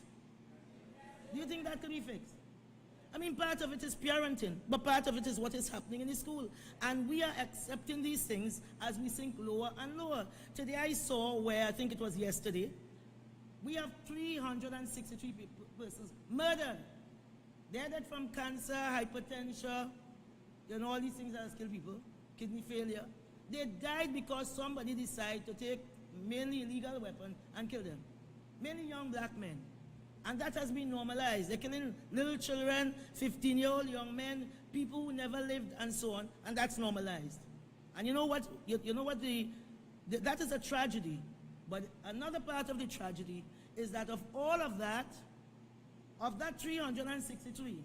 Do you think that could be fixed? I mean, part of it is parenting, but part of it is what is happening in the school. And we are accepting these things as we sink lower and lower. Today I saw where, I think it was yesterday, we have 363 persons murdered. They're dead from cancer, hypertension, all these things that kill people, kidney failure. They died because somebody decided to take mainly illegal weapons and kill them. Many young black men. And that has been normalized. They're killing little children, 15-year-old young men, people who never lived, and so on, and that's normalized. And you know what? That is a tragedy. But another part of the tragedy is that of all of that 363,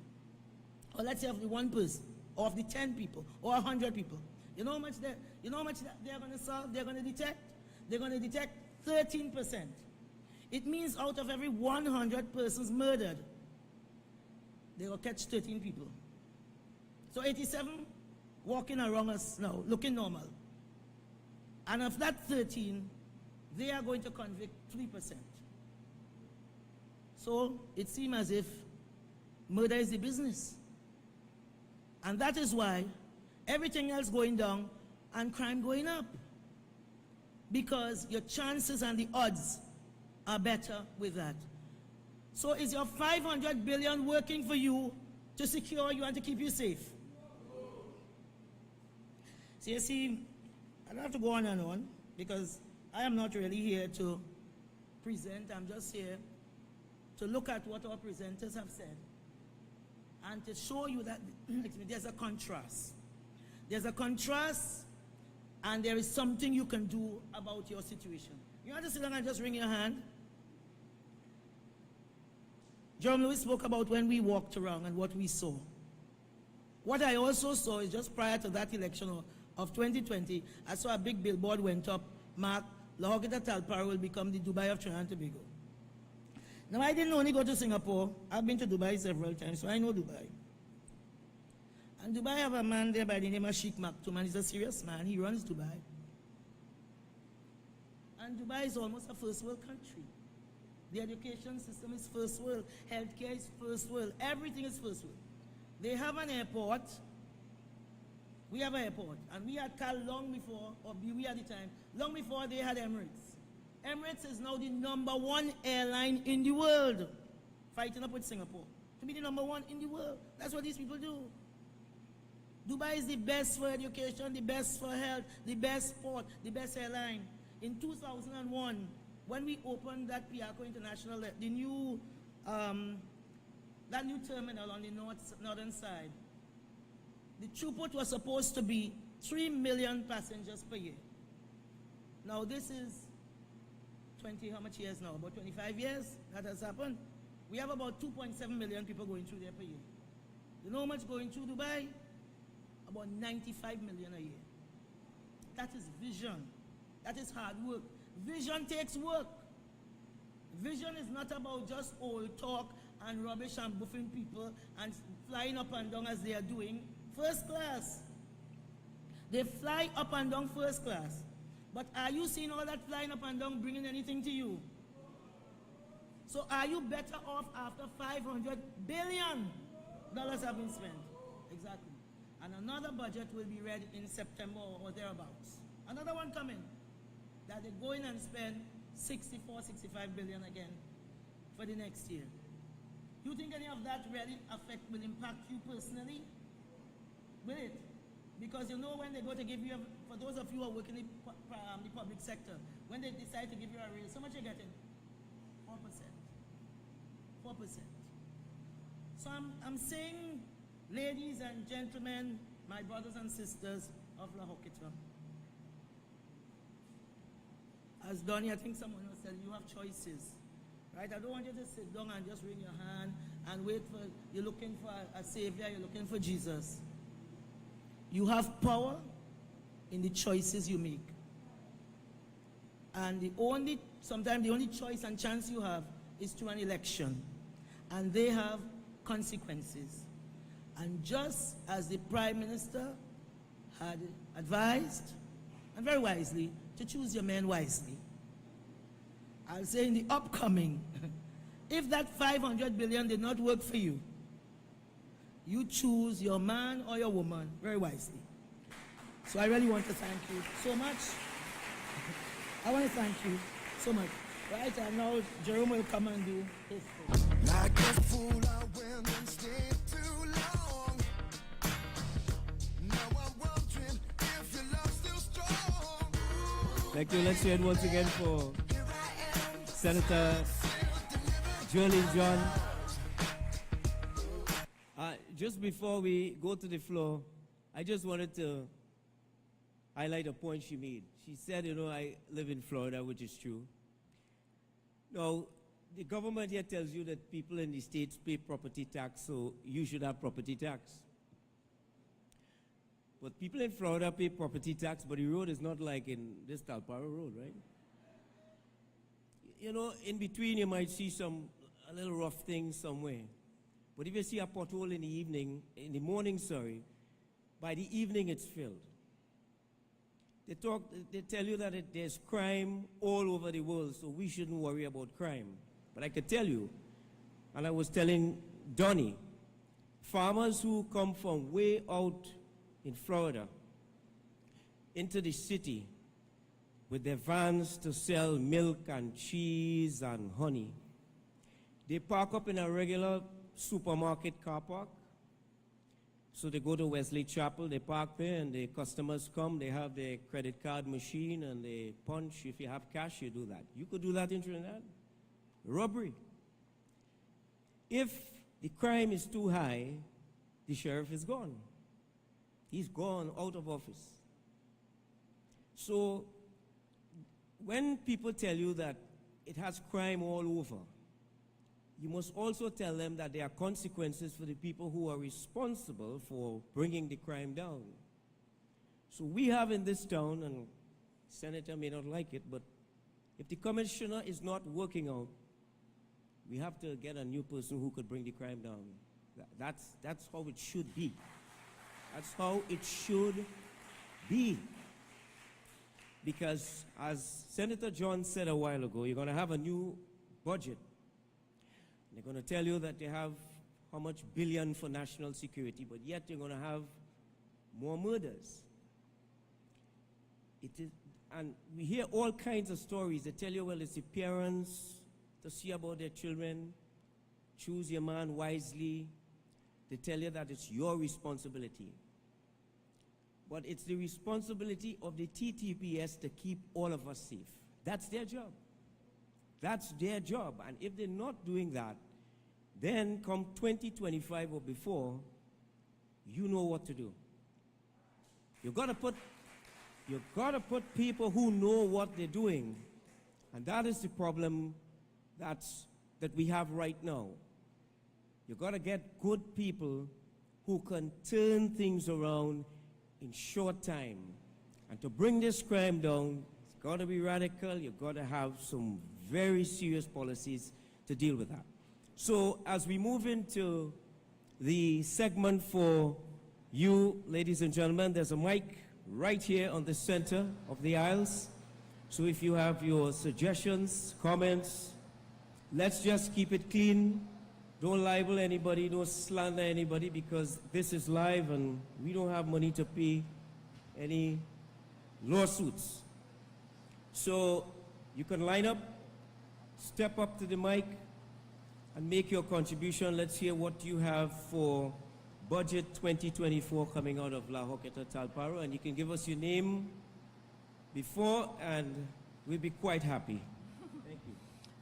or let's say of the one person, or of the 10 people, or 100 people, you know how much they're going to solve? They're going to detect? They're going to detect 13%. It means out of every 100 persons murdered, they will catch 13 people. So 87 walking around us now, looking normal. And of that 13, they are going to convict 3%. So it seems as if murder is the business. And that is why everything else going down and crime going up. Because your chances and the odds are better with that. So is your 500 billion working for you to secure you and to keep you safe? So you see, I don't have to go on and on because I am not really here to present. I'm just here to look at what our presenters have said and to show you that there's a contrast. There's a contrast and there is something you can do about your situation. You want to sit down and just wring your hand? Jerome Lewis spoke about when we walked around and what we saw. What I also saw is just prior to that election of 2020, I saw a big billboard went up, marked, La Hoqueta Talparo will become the Dubai of Trinidad and Tobago. Now, I didn't only go to Singapore. I've been to Dubai several times, so I know Dubai. And Dubai have a man there by the name of Sheikh Maktoum, and he's a serious man. He runs Dubai. And Dubai is almost a first world country. The education system is first world. Healthcare is first world. Everything is first world. They have an airport. We have an airport. And we had CAL long before, or we at the time, long before they had Emirates. Emirates is now the #1 airline in the world, fighting up with Singapore to be the #1 in the world. That's what these people do. Dubai is the best for education, the best for health, the best port, the best airline. In 2001, when we opened that Piaco International, the new, that new terminal on the northern side, the throughput was supposed to be 3 million passengers per year. Now this is 20, how much years now? About 25 years that has happened. We have about 2.7 million people going through there per year. You know how much going through Dubai? About 95 million a year. That is vision. That is hard work. Vision takes work. Vision is not about just old talk and rubbish and buffing people and flying up and down as they are doing. First class. They fly up and down first class. But are you seeing all that flying up and down bringing anything to you? So are you better off after $500 billion have been spent? Exactly. And another budget will be ready in September or thereabouts. Another one coming. That they go in and spend 64, 65 billion again for the next year. You think any of that really will impact you personally? Will it? Because you know when they go to give you, for those of you who are working in the public sector, when they decide to give you a raise, how much are you getting? 4%. 4%. So I'm saying, ladies and gentlemen, my brothers and sisters of La Hoqueta, as Donnie, I think someone was telling you have choices, right? I don't want you to sit down and just wring your hand and wait for, you're looking for a savior, you're looking for Jesus. You have power in the choices you make. And sometimes the only choice and chance you have is through an election. And they have consequences. And just as the Prime Minister had advised, and very wisely, to choose your men wisely, I'll say in the upcoming, if that 500 billion did not work for you, you choose your man or your woman very wisely. So I really want to thank you so much. I want to thank you so much. Right, and now Jerome will come and do his thing. Like a fool, I went and stayed too long. Now I'm wondering if your love's still strong. Thank you. Let's hear it once again for Senator Javelin John. Just before we go to the floor, I just wanted to highlight a point she made. She said, you know, I live in Florida, which is true. Now, the government here tells you that people in the states pay property tax, so you should have property tax. But people in Florida pay property tax, but the road is not like in this Talparo Road, right? You know, in between you might see a little rough thing somewhere. But if you see a pothole in the morning, by the evening it's filled. They tell you that there's crime all over the world, so we shouldn't worry about crime. But I could tell you, and I was telling Donnie, farmers who come from way out in Florida into the city with their vans to sell milk and cheese and honey, they park up in a regular supermarket car park. So they go to Wesley Chapel, they park there, and the customers come, they have their credit card machine, and they punch. If you have cash, you do that. You could do that in Trinidad. Robbery. If the crime is too high, the sheriff is gone. He's gone out of office. So when people tell you that it has crime all over, you must also tell them that there are consequences for the people who are responsible for bringing the crime down. So we have in this town, and Senator may not like it, but if the commissioner is not working out, we have to get a new person who could bring the crime down. That's how it should be. That's how it should be. Because as Senator John said a while ago, you're going to have a new budget. They're going to tell you that they have how much billion for national security, but yet you're going to have more murders. It is, and we hear all kinds of stories. They tell you, well, it's the parents to see about their children. Choose your man wisely. They tell you that it's your responsibility. But it's the responsibility of the TTPS to keep all of us safe. That's their job. That's their job. And if they're not doing that, then come 2025 or before, you know what to do. You've got to put people who know what they're doing. And that is the problem that we have right now. You've got to get good people who can turn things around in short time. And to bring this crime down, it's got to be radical. You've got to have some very serious policies to deal with that. So as we move into the segment for you, ladies and gentlemen, there's a mic right here on the center of the aisles. So if you have your suggestions, comments, let's just keep it clean. Don't libel anybody, don't slander anybody, because this is live and we don't have money to pay any lawsuits. So you can line up, step up to the mic, and make your contribution. Let's hear what you have for Budget 2024 coming out of La Hoqueta Talparo, and you can give us your name before, and we'll be quite happy. Thank you.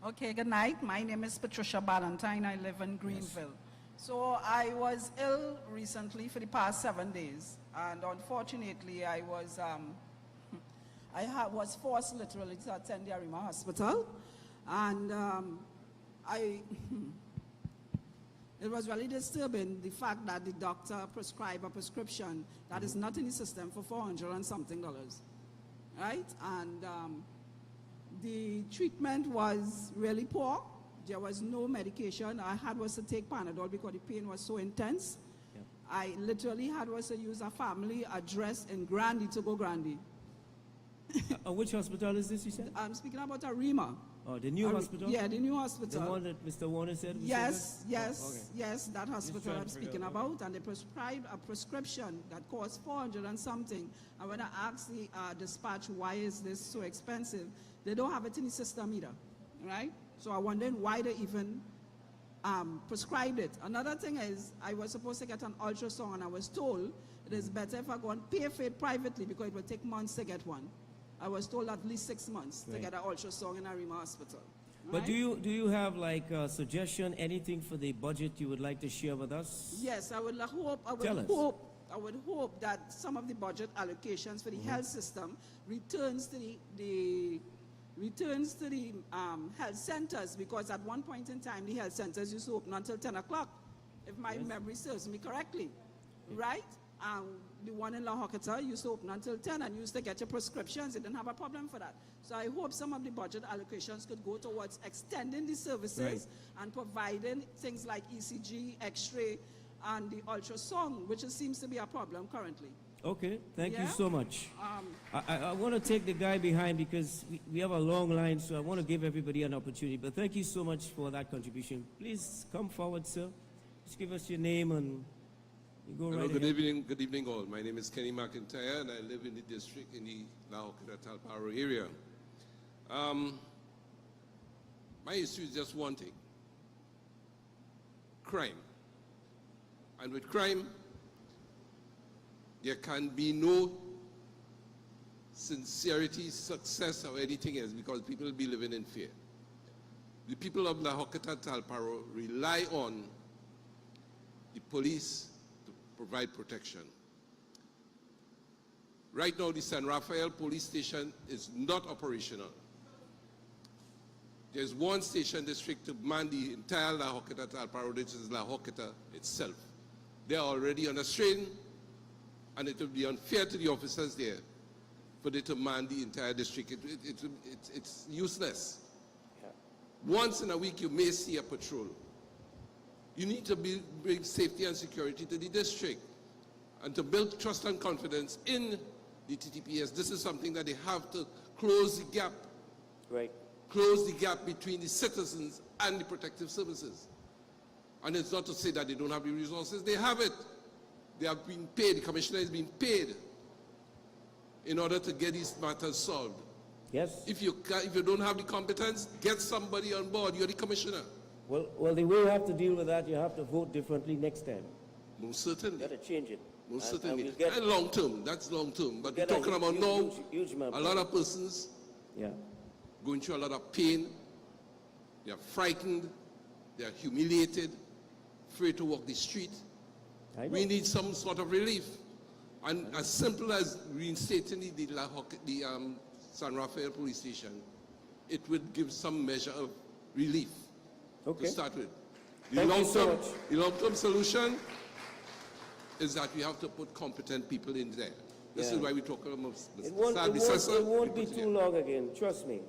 Okay, good night. My name is Patricia Ballantyne. I live in Greenville. So I was ill recently for the past 7 days, and unfortunately I was was forced literally to attend the Arima Hospital, and it was really disturbing, the fact that the doctor prescribed a prescription that is not in the system for $400 and something, right? And the treatment was really poor. There was no medication. I had was to take Panadol because the pain was so intense. Yeah. I literally had was to use a family address in Grandy to go Grandy. Which hospital is this, you said? I'm speaking about Arima. Oh, the new hospital? Yeah, the new hospital. The one that Mr. Warner said? Yes, yes, oh, okay. yes, that hospital I'm speaking about. And they prescribed a prescription that cost $400 and something. And when I asked the dispatch, why is this so expensive, they don't have it in the system either, right? So I wondered why they even prescribed it. Another thing is, I was supposed to get an ultrasound, and I was told it is better if I go and pay for it privately because it will take months to get one. I was told at least 6 months to get an ultrasound in Arima Hospital. But right? do you have like a suggestion, anything for the budget you would like to share with us? Yes, I would hope that some of the budget allocations for the health system returns to the health centers, because at one point in time the health centers used to open until 10 o'clock, if my memory serves me correctly, right? The one in La Hoqueta used to open until 10 and used to get your prescriptions. They didn't have a problem for that. So I hope some of the budget allocations could go towards extending the services and providing things like ECG, X-ray, and the ultrasound, which seems to be a problem currently. Okay, thank you so much. I want to take the guy behind because we have a long line, so I want to give everybody an opportunity. But thank you so much for that contribution. Please come forward, sir. Just give us your name and you go right Hello, ahead. good evening all. My name is Kenny McIntyre and I live in the district in the La Hoqueta Talparo area. My issue is just one thing: crime. And with crime, there can be no sincerity, success, or anything else, because people will be living in fear. The people of La Hoqueta Talparo rely on the police to provide protection. Right now, the San Rafael police station is not operational. There's one station district to man the entire La Joqueta Talparo, which is La Joqueta itself. They are already on a strain, and it would be unfair to the officers there for them to man the entire district. It's useless. Once in a week, you may see a patrol. You need to bring safety and security to the district, and to build trust and confidence in the TTPS. This is something that they have to close the gap. Right. Close the gap between the citizens and the protective services. And it's not to say that they don't have the resources. They have it. They have been paid. The commissioner is being paid in order to get these matters solved. Yes. If you don't have the competence, get somebody on board. You're the commissioner. Well, the way you have to deal with that, you have to vote differently next time. Most certainly. You got to change it. Most And certainly. we'll get, and long term. That's long term. But we're get a talking about now huge a lot of persons going through a lot of pain. They are frightened. They are humiliated, afraid to walk the street. We need some sort of relief. And as simple as reinstating the San Rafael police station, it would give some measure of relief to start with. The long-term solution is that we have to put competent people in there. This is why we talk about it won't be too long again, trust me.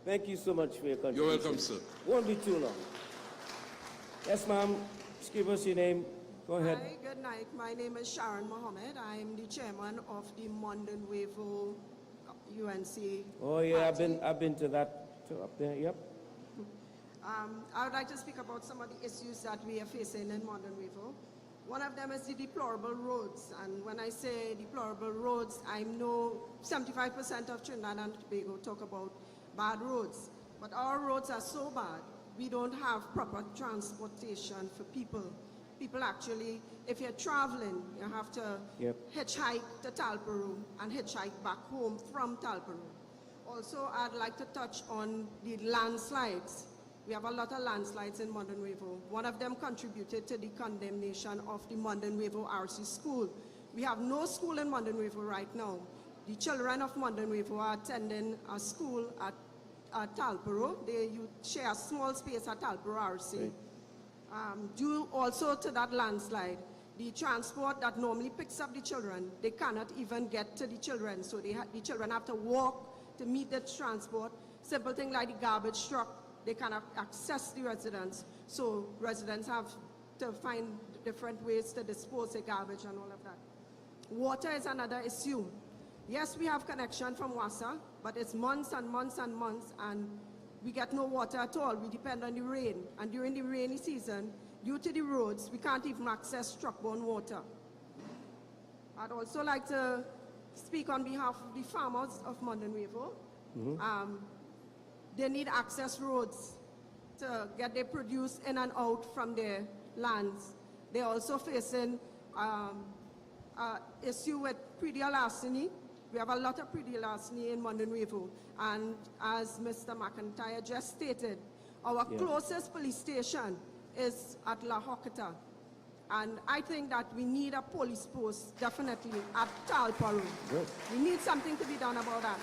Thank you so much for your contribution. You're welcome, sir. Won't be too long. Yes, ma'am. Just give us your name. Go ahead. Hi, good night. My name is Sharon Mohammed. I am the chairman of the Monden Wevo UNC. Oh yeah, I've been to that up there. Yep. I would like to speak about some of the issues that we are facing in Monden Wevo. One of them is the deplorable roads, and when I say deplorable roads, I know 75% of Trinidad and Tobago talk about bad roads, but our roads are so bad, we don't have proper transportation for people. People actually, if you're traveling, you have to hitchhike to Talparo and hitchhike back home from Talparo. Also, I'd like to touch on the landslides. We have a lot of landslides in Monden Wevo. One of them contributed to the condemnation of the Monden Wevo RC school. We have no school in Monden Wevo right now. The children of Monden Wevo are attending a school at Talparo. They share a small space at Talparo RC. Due also to that landslide, the transport that normally picks up the children, they cannot even get to the children. So the children have to walk to meet the transport. Simple thing like the garbage truck, they cannot access the residents. So residents have to find different ways to dispose of garbage and all of that. Water is another issue. Yes, we have connection from Wassa, but it's months and months and months, and we get no water at all. We depend on the rain. And during the rainy season, due to the roads, we can't even access truck-borne water. I'd also like to speak on behalf of the farmers of Monden Wevo. They need access roads to get their produce in and out from their lands. They're also facing issue with predial larceny. We have a lot of predial larceny in Monden Wevo. And as Mr. McIntyre just stated, our closest police station is at La Joqueta. And I think that we need a police post, definitely, at Talparo. We need something to be done about that.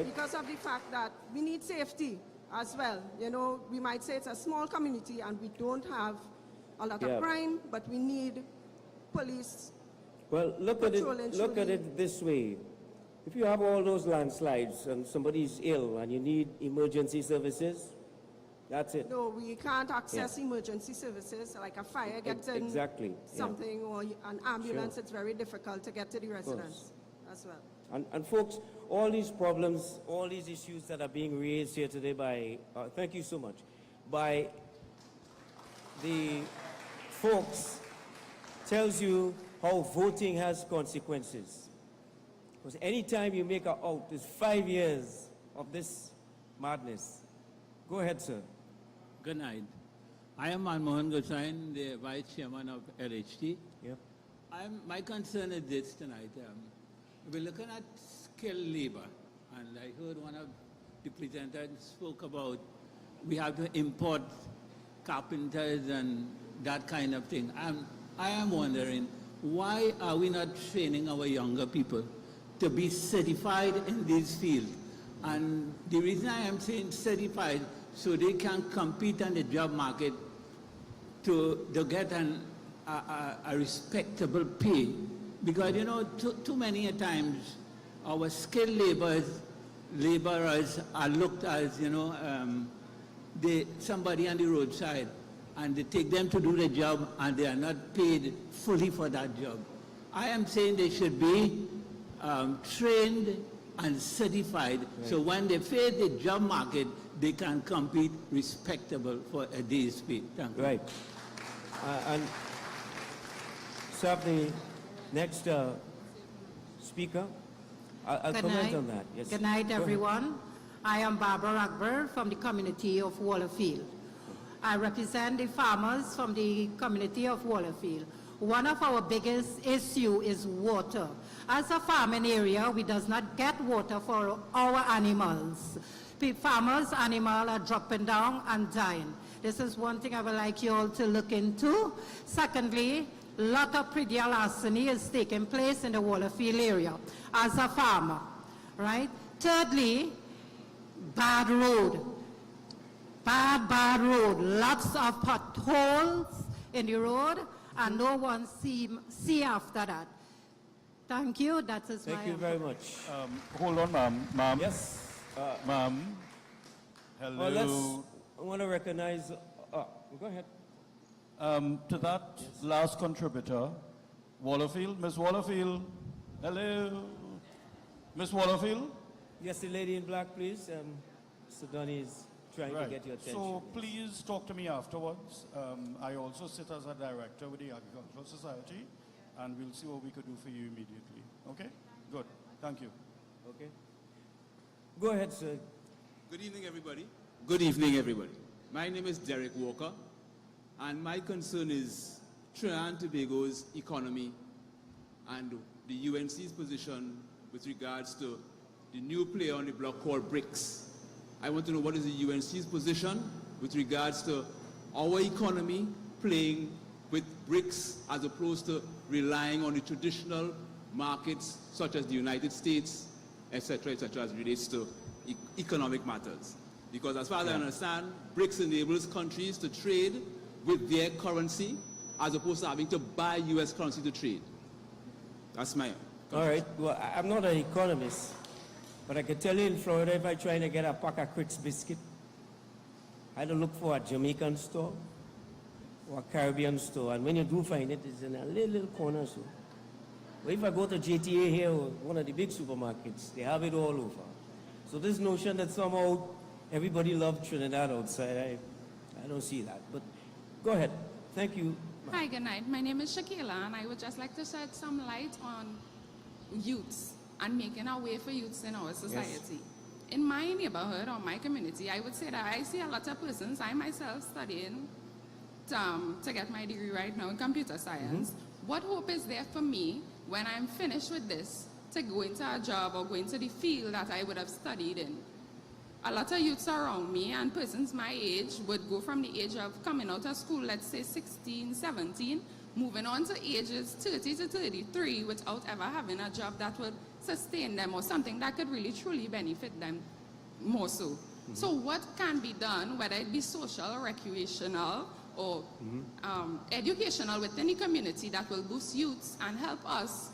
Because of the fact that we need safety as well. You know, we might say it's a small community and we don't have a lot of crime, but we need police. Well, look at it this way. If you have all those landslides and somebody's ill and you need emergency services, that's it. No, we can't access emergency services, like a fire gets in something or an ambulance. It's very difficult to get to the residents as well. And folks, all these problems, all these issues that are being raised here today by, thank you so much, by the folks tells you how voting has consequences. Because anytime you make an out, it's 5 years of this madness. Go ahead, sir. Good night. I am Manmohan Gosain, the Vice Chairman of LHT. Yep. My concern is this tonight. We're looking at skilled labor, and I heard one of the presenters spoke about we have to import carpenters and that kind of thing. I am wondering, why are we not training our younger people to be certified in these fields? And the reason I am saying certified, so they can compete on the job market to get a respectable pay. Because, you know, too many times our skilled laborers are looked as, you know, somebody on the roadside, and they take them to do the job and they are not paid fully for that job. I am saying they should be trained and certified, so when they face the job market, they can compete respectable for a day's pay. Thank you. Right. And so the next speaker, I'll comment on that. Yes. Good night, Go ahead. everyone. I am Barbara Akbar from the community of Wallerfield. I represent the farmers from the community of Wallerfield. One of our biggest issue is water. As a farming area, we does not get water for our animals. Farmers' animals are dropping down and dying. This is one thing I would like you all to look into. Secondly, a lot of predial larceny is taking place in the Wallerfield area as a farmer, right? Thirdly, bad road. Bad road. Lots of potholes in the road, and no one see after that. Thank you. That is my Thank you very much. Hold on, ma'am. Ma'am. Yes. Ma'am. Hello. I want to recognize. Go ahead. To that last contributor, Wallerfield. Miss Wallerfield. Hello. Miss Wallerfield. Yes, the lady in black, please. Mr. Donny is trying to get your attention. So please talk to me afterwards. I also sit as a director with the Agricultural Society, and we'll see what we could do for you immediately. Okay? Good. Thank you. Okay. Go ahead, sir. Good evening, everybody. Good evening, everybody. My name is Derek Walker, and my concern is Trinidad and Tobago's economy and the UNC's position with regards to the new player on the block called BRICS. I want to know what is the UNC's position with regards to our economy playing with BRICS as opposed to relying on the traditional markets such as the United States, etc., as relates to economic matters. Because as far as I understand, BRICS enables countries to trade with their currency as opposed to having to buy US currency to trade. That's my All right. Well, I'm not an economist, but I can tell you in Florida, if I'm trying to get a pack of Crits biscuit, I had to look for a Jamaican store or a Caribbean store, and when you do find it, it's in a little corner. So, but if I go to JTA here, or one of the big supermarkets, they have it all over. So this notion that somehow everybody loves Trinidad outside, I don't see that. But go ahead. Thank you. Hi, good night. My name is Shakila, and I would just like to shed some light on youths and making a way for youths in our society. Yes. In my neighborhood or my community, I would say that I see a lot of persons, I myself studying to get my degree right now in computer science. What hope is there for me when I'm finished with this to go into a job or go into the field that I would have studied in? A lot of youths around me and persons my age would go from the age of coming out of school, let's say 16, 17, moving on to ages 30 to 33 without ever having a job that would sustain them or something that could really truly benefit them more so. So what can be done, whether it be social, recreational, or educational within the community that will boost youths and help us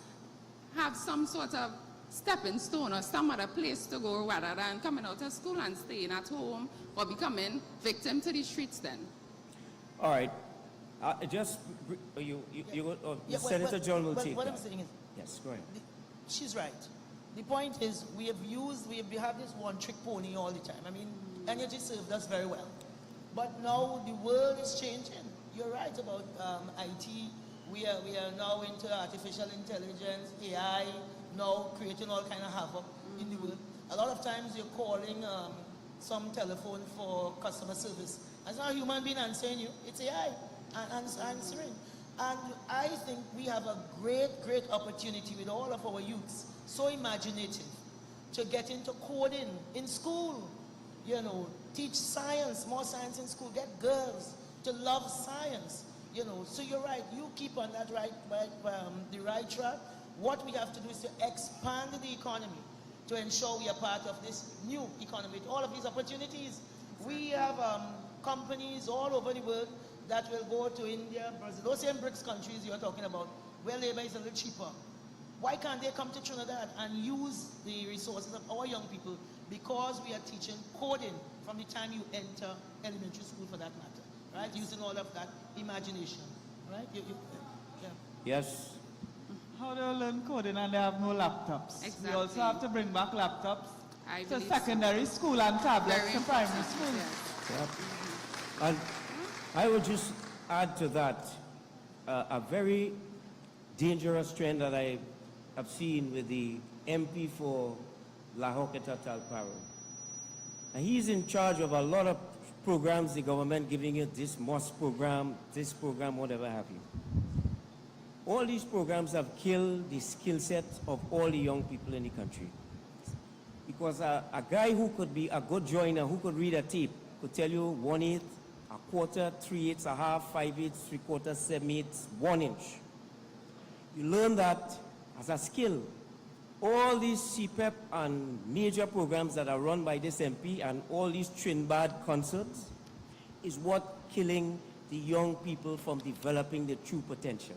have some sort of stepping stone or some other place to go rather than coming out of school and staying at home or becoming victim to the streets then? All right. Senator John will take what that. I'm saying is, yes, go ahead. She's right. The point is, we have this one-trick pony all the time. I mean, energy served us very well. But now the world is changing. You're right about IT. We are now into artificial intelligence, AI, now creating all kind of havoc in the world. A lot of times you're calling some telephone for customer service. It's not a human being answering you, it's AI answering. And I think we have a great opportunity with all of our youths, so imaginative, to get into coding in school, you know, teach science, more science in school, get girls to love science, you know. So you're right, you keep on that the right track. What we have to do is to expand the economy, to ensure we are part of this new economy. With all of these opportunities, we have companies all over the world that will go to India, Brazil, those same BRICS countries you're talking about, where labor is a little cheaper. Why can't they come to Trinidad and use the resources of our young people? Because we are teaching coding from the time you enter elementary school, for that matter, right? Using all of that imagination, right? Yeah. Yes. How do you learn coding and they have no laptops? Exactly. We also have to bring back laptops I to believe secondary school and tablets Very to primary school. Yep. And I would just add to that a very dangerous trend that I have seen with the MP for La Hoqueta Talparo. And he's in charge of a lot of programs, the government giving you this MOS program, whatever have you. All these programs have killed the skill set of all the young people in the country. Because a guy who could be a good joiner, who could read a tape, could tell you 1/8, a quarter, 3/8, a half, 5/8, 3/4, 7/8, 1 inch. You learn that as a skill. All these CPEP and major programs that are run by this MP and all these Trinidad concerts is what killing the young people from developing their true potential.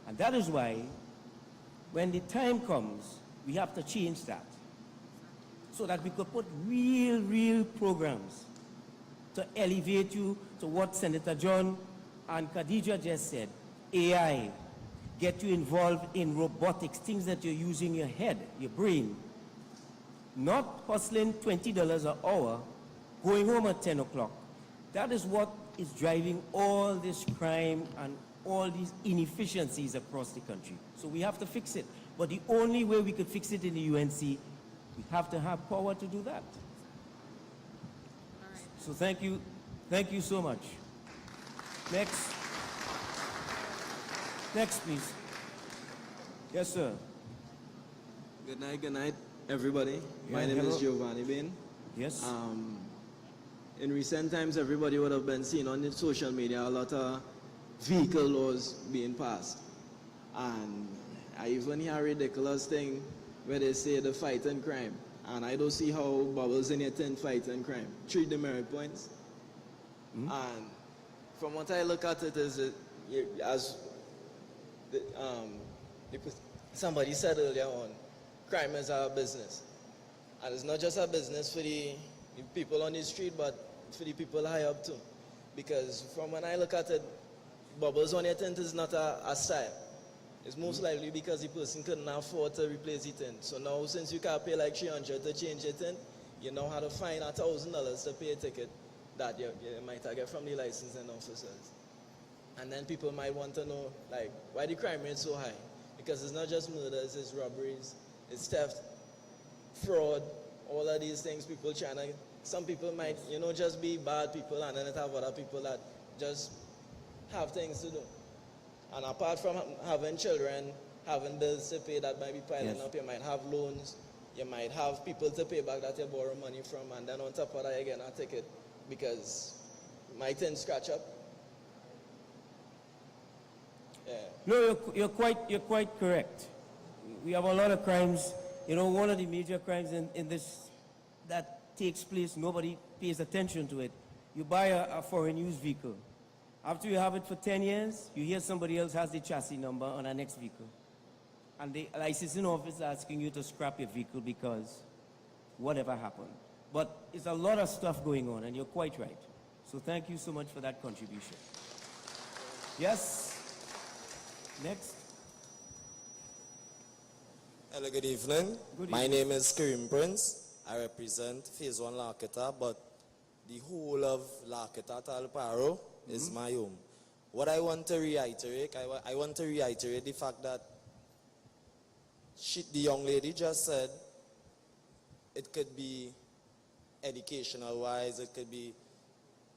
And that is why, when the time comes, we have to change that. So that we could put real programs to elevate you to what Senator John and Khadija just said. AI, get you involved in robotics, things that you're using your head, your brain. Not hustling $20 an hour, going home at 10 o'clock. That is what is driving all this crime and all these inefficiencies across the country. So we have to fix it. But the only way we could fix it in the UNC, we have to have power to do that. All right. So thank you so much. Next, please. Yes, sir. Good night, everybody. Yeah, My name hello. is Giovanni Bain. Yes. In recent times, everybody would have been seeing on the social media a lot of vehicle laws being passed. And I even hear a ridiculous thing where they say the fighting crime. And I don't see how Bubbles in your tent fighting crime. 3 demerit points. Mm-hmm. And from what I look at it is, somebody said earlier on, crime is our business. And it's not just a business for the people on the street, but for the people high up too. Because from when I look at it, bubbles on your tent is not a style. It's most likely because the person couldn't afford to replace the tent. So now, since you can't pay like $300 to change your tent, you know how to find $1,000 to pay a ticket that you might get from the licensing officers. And then people might want to know, like, why the crime rate so high? Because it's not just murders, it's robberies, it's theft, fraud, all of these things. People trying to, some people might, just be bad people, and then it have other people that just have things to do. And apart from having children, having bills to pay that might be piling up, you might have loans, you might have people to pay back that you borrow money from, and then on top of that, you get a ticket because my tent scratch up. Yeah. No, you're quite correct. We have a lot of crimes. One of the major crimes in this that takes place, nobody pays attention to it. You buy a foreign used vehicle. After you have it for 10 years, you hear somebody else has the chassis number on the next vehicle. And the licensing office asking you to scrap your vehicle because whatever happened. But it's a lot of stuff going on, and you're quite right. So thank you so much for that contribution. Yes? Next. Hello, good evening. My name is Karim Prince. I represent Phase 1 La Hoqueta, but the whole of La Hoqueta Talparo is my home. What I want to reiterate, I want to reiterate the fact that the young lady just said it could be educational wise, it could be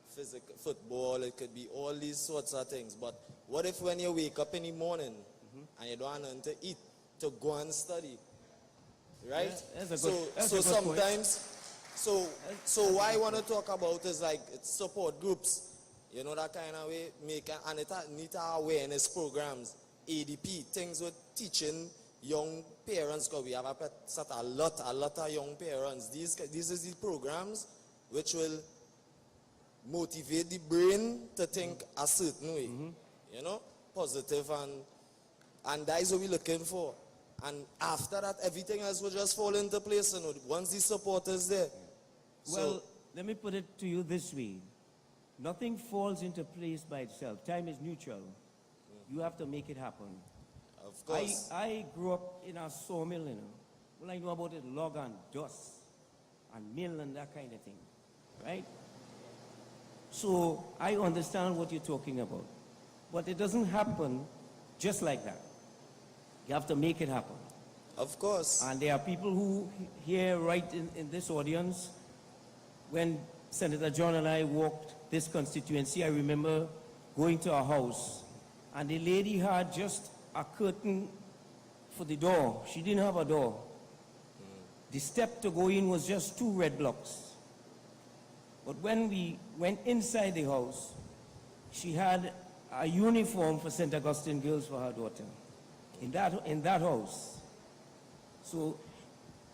physical, football, it could be all these sorts of things. But what if when you wake up in the morning and you don't have nothing to eat, to go and study, right? Yeah, that's a good sometimes, so why I want to talk about is like it's support groups, that kind of way, and it need awareness programs, ADP, things with teaching young parents, because we have a lot of young parents. These is the programs which will motivate the brain to think a certain way, you know, positive, and that is what we're looking for. And after that, everything else will just fall into place, you know, once the support is there. Well, let me put it to you this way. Nothing falls into place by itself. Time is neutral. You have to make it happen. Of course. I grew up in a sawmill, you know. All I know about it, log and dust and mill and that kind of thing, right? So I understand what you're talking about. But it doesn't happen just like that. You have to make it happen. Of course. And there are people who here right in this audience, when Senator John and I walked this constituency, I remember going to a house and the lady had just a curtain for the door. She didn't have a door. The step to go in was just 2 red blocks. But when we went inside the house, she had a uniform for St. Augustine girls for her daughter in that house. So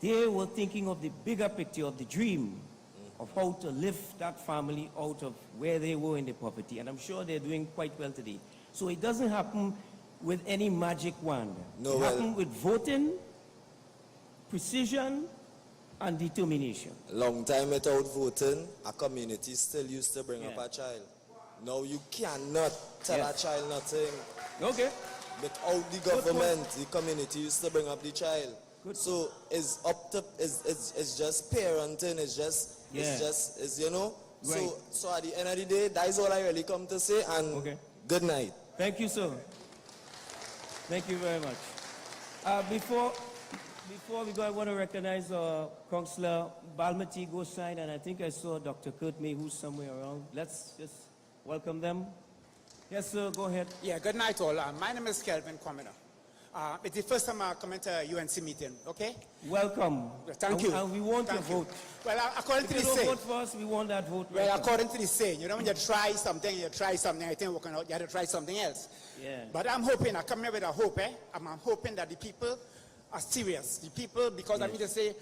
they were thinking of the bigger picture, of the dream of how to lift that family out of where they were in the poverty. And I'm sure they're doing quite well today. So it doesn't happen with any magic wand. No, it happens with voting, precision, and determination. Long time without voting, a community still used to bring up a child. Now you cannot tell a child nothing. Okay. Without the government, the community used to bring up the child. So it's up to, it's just parenting, it's you know. Right. So at the end of the day, that is all I really come to say, and good night. Thank you, sir. Thank you very much. Before we go, I want to recognize Councillor Balmati Gosine, and I think I saw Dr. Kurt May, who's somewhere around. Let's just welcome them. Yes, sir, go ahead. Yeah, good night all. My name is Kelvin Commoner. It's the first time I come into a UNC meeting, okay? Welcome. Thank you. And we want your vote. Well, according to the saying. If you saying. don't vote for us, we want that vote. Well, according to the saying, you know, when you try something, I think working out, you have to try something else. Yeah. But I'm hoping, I come here with a hope, I'm hoping that the people are serious. The people, because I mean to say,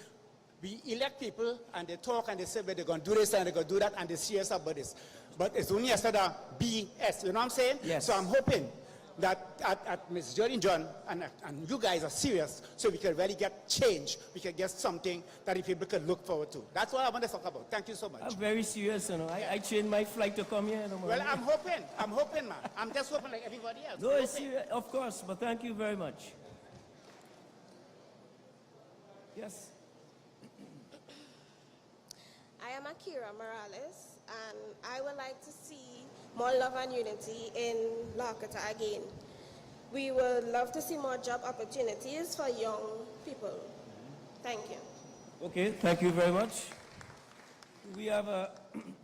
we elect people and they talk and they say, well, they're going to do this and they're going to do that, and they're serious about this. But it's only instead of BS, you know what I'm saying? Yes. So I'm hoping that at Ms. Jody John and you guys are serious, so we can really get change. We can get something that the people can look forward to. That's what I want to talk about. Thank you so much. I'm very serious, you know. I changed my flight to come here. You know, well, I'm hoping, man. I'm just hoping like everybody else. No, it's serious, of course, but thank you very much. Yes. I am Akira Morales, and I would like to see more love and unity in La Joqueta again. We would love to see more job opportunities for young people. Thank you. Okay, thank you very much. We have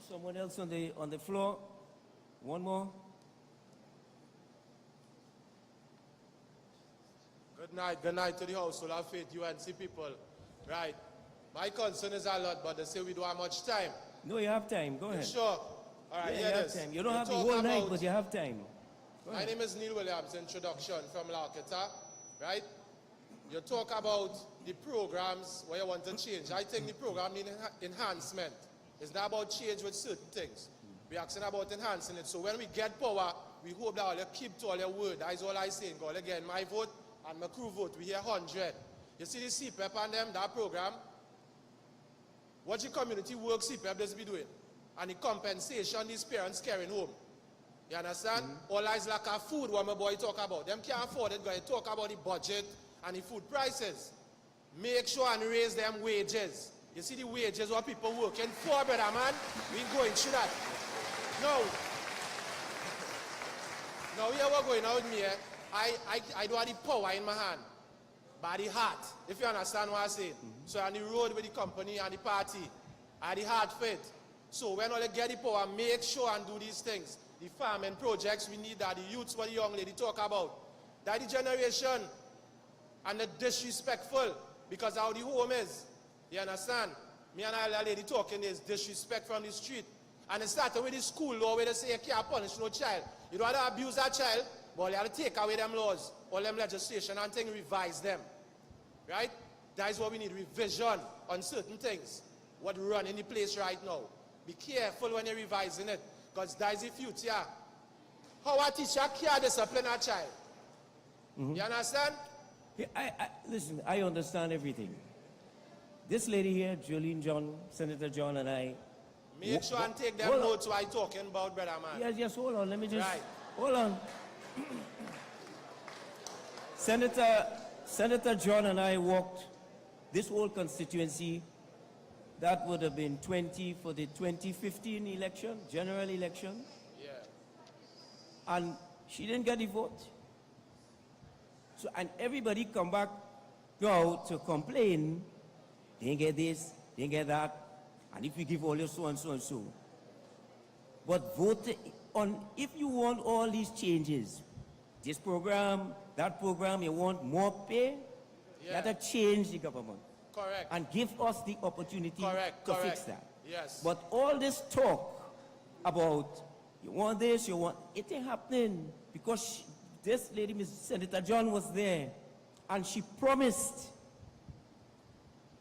someone else on the floor. One more. Good night to the household of faith, UNC people. Right. My concern is a lot, but they say we don't have much time. No, you have time. Go ahead. Sure. All right, yeah, you have time. You don't have the whole night, but you have time. My name is Neil Williams, introduction from La Joqueta, right? You talk about the programs where you want to change. I think the program needs enhancement. It's not about change with certain things. We're asking about enhancing it. So when we get power, we hope that all you keep to all your word. That is all I say. God, again, my vote and my crew vote, we hear 100. You see the CPEP and them, that program, what the community work CPEP does be doing? And the compensation these parents carrying home. You understand? All eyes like a food what my boy talk about. Them can't afford it, guys. Talk about the budget and the food prices. Make sure and raise them wages. You see the wages what people working for, brother man? We going through that. Now here we're going out with me. I don't have the power in my hand. By the heart, if you understand what I'm saying. So on the road with the company and the party, I the heart fit. So when all they get the power, make sure and do these things. The farming projects we need that, the youths what the young lady talk about. That the generation and the disrespectful because how the home is. You understand? Me and our lady talking is disrespect from the street. And it started with the school law where they say you can't punish no child. You don't want to abuse that child, But you have to take away them laws, all them legislation and things, revise them. Right? That is what we need, revision on certain things. What run in the place right now. Be careful when you're revising it, because that is the future. How a teacher can discipline a child. You understand? Yeah, listen, I understand everything. This lady here, Jolene John, Senator John, and I. Make sure and take them notes while talking about, brother man. Yes, hold on. Let me just. Right. Hold on. Senator John and I walked this whole constituency. That would have been 20 for the 2015 election, general election. Yeah. And she didn't get the vote. So, and everybody come back now to complain, didn't get this, didn't get that, and if you give all your so and so and so. But vote on, if you want all these changes, this program, that program, you want more pay, you have to change the government. Correct. And give us the opportunity to fix that. Yes. But all this talk about you want this, you want, it ain't happening because this lady, Ms. Senator John, was there and she promised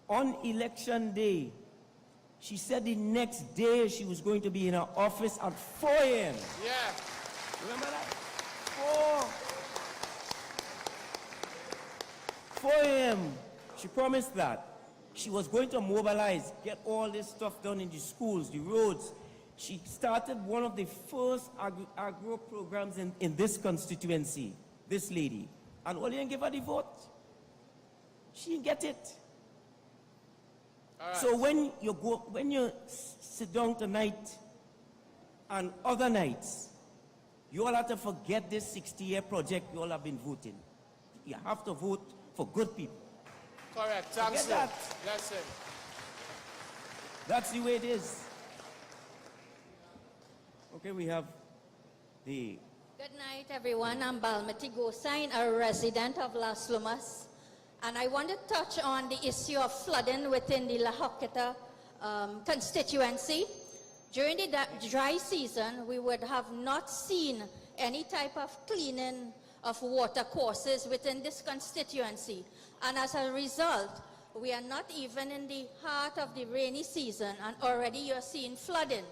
on election day, she said the next day she was going to be in her office at 4 a.m. Yeah. Remember that? 4 a.m. She promised that. She was going to mobilize, get all this stuff done in the schools, the roads. She started one of the first agro programs in this constituency, this lady. And all you didn't give her the vote. She didn't get it. All right. So when you sit down tonight and other nights, you all have to forget this 60-year project you all have been voting. You have to vote for good people. Correct. Thanks. That. Listen. That's the way it is. Okay, we have the... Good night, everyone. I'm Balmati Gosain, a resident of Las Lomas. And I want to touch on the issue of flooding within the La Joqueta constituency. During the dry season, we would have not seen any type of cleaning of water courses within this constituency. And as a result, we are not even in the heart of the rainy season, and already you're seeing flooding.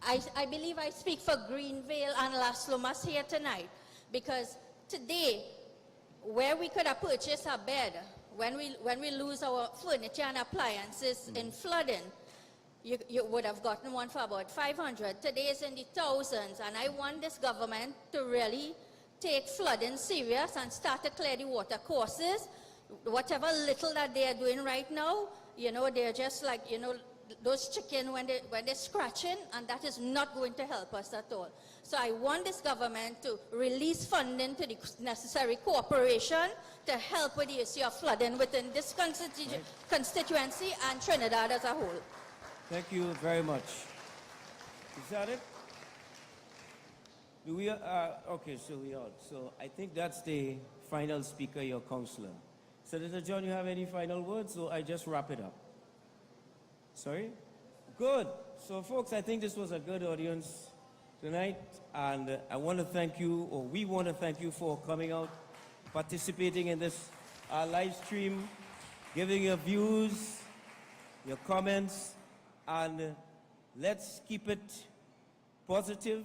I believe I speak for Greenvale and Las Lomas here tonight, because today, where we could have purchased a bed, when we lose our furniture and appliances in flooding, you would have gotten one for about 500. Today is in the thousands, and I want this government to really take flooding serious and start to clear the water courses. Whatever little that they are doing right now, they're just like, those chickens when they're scratching, and that is not going to help us at all. So I want this government to release funding to the necessary cooperation to help with the issue of flooding within this constituency and Trinidad as a whole. Thank you very much. Is that it? Do we, okay, so we are. So I think that's the final speaker, your counselor. Senator John, you have any final words, or I just wrap it up? Sorry? Good. So folks, I think this was a good audience tonight, and I want to thank you, or we want to thank you for coming out, participating in this live stream, giving your views, your comments, and let's keep it positive.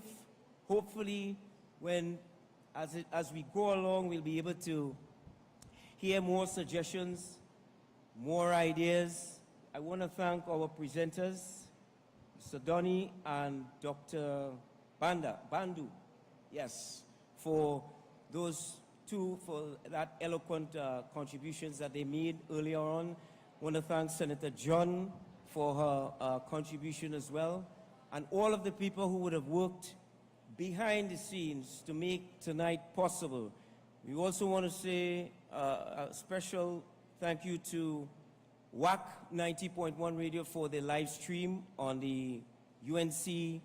Hopefully, as we go along, we'll be able to hear more suggestions, more ideas. I want to thank our presenters, Mr. Donny and Dr. Bandu, yes, for those two, for that eloquent contributions that they made earlier on. I want to thank Senator John for her contribution as well, and all of the people who would have worked behind the scenes to make tonight possible. We also want to say a special thank you to Wack 90.1 Radio for the live stream on the unc.tt.org.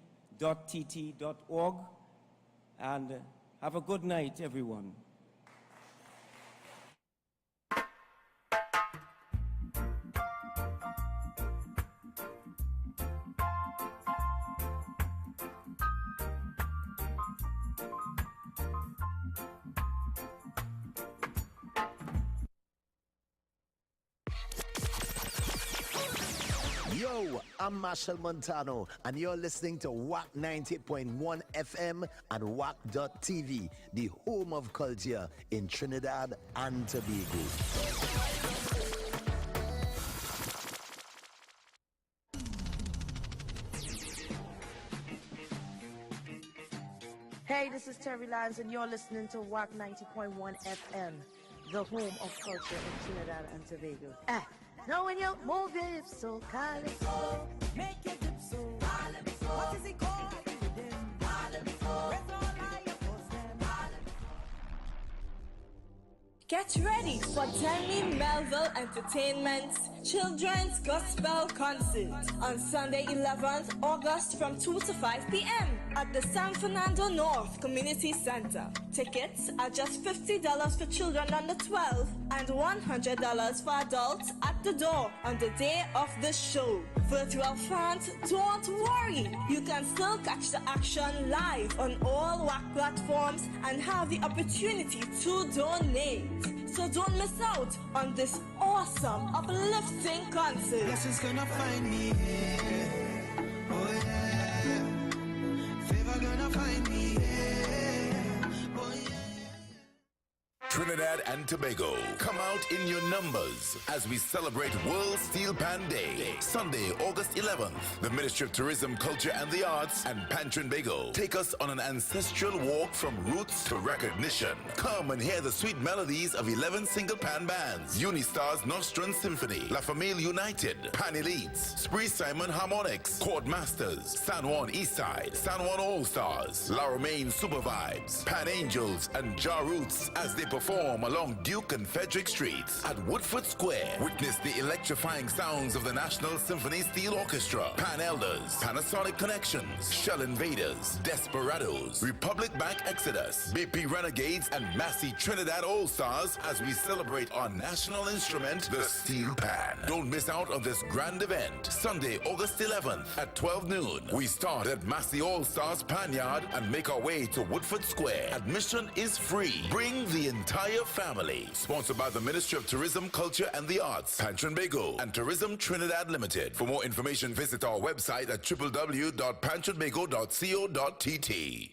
And have a good night, everyone. Yo, I'm Marshall Montano, and you're listening to Wack 90.1 FM and Wack.tv, the home of culture in Trinidad and Tobago. Hey, this is Terry Lyons, and you're listening to Wack 90.1 FM, the home of culture in Trinidad and Tobago. Now when you move your hips so Calypso, make your hips so Calypso. What is it called? Calypso. Get ready for Demi Melville Entertainment's Children's Gospel Concert on Sunday 11th August from 2 to 5 p.m. at the San Fernando North Community Center. Tickets are just $50 for children under 12 and $100 for adults at the door on the day of the show. Virtual fans, don't worry. You can still catch the action live on all Wack platforms and have the opportunity to donate. So don't miss out on this awesome, uplifting concert. Blessings gonna find me here. Oh yeah. Favor gonna find me here. Oh yeah. Trinidad and Tobago, come out in your numbers as we celebrate World Steel Pan Day. Sunday, August 11th, the Ministry of Tourism, Culture and the Arts and Trinbago take us on an ancestral walk from roots to recognition. Come and hear the sweet melodies of 11 single pan bands, Unistars Nostrum Symphony, La Famille United, Pan Elites, Spree Simon Harmonics, Chord Masters, San Juan Eastside, San Juan All-Stars, La Romaine Super Vibes, Pan Angels and Ja Roots as they perform along Duke and Frederick Streets at Woodford Square. Witness the electrifying sounds of the National Symphony Steel Orchestra, Pan Elders, Panasonic Connections, Shell Invaders, Desperados, Republic Bank Exodus, BP Renegades, and Massey Trinidad All-Stars as we celebrate our national instrument, the Steel Pan. Don't miss out on this grand event. Sunday, August 11th at 12 noon. We start at Massey All-Stars Pan Yard and make our way to Woodford Square. Admission is free. Bring the entire family. Sponsored by the Ministry of Tourism, Culture and the Arts, Trinbago and Tourism Trinidad Limited. For more information, visit our website at www.pantrinbago.co.tt.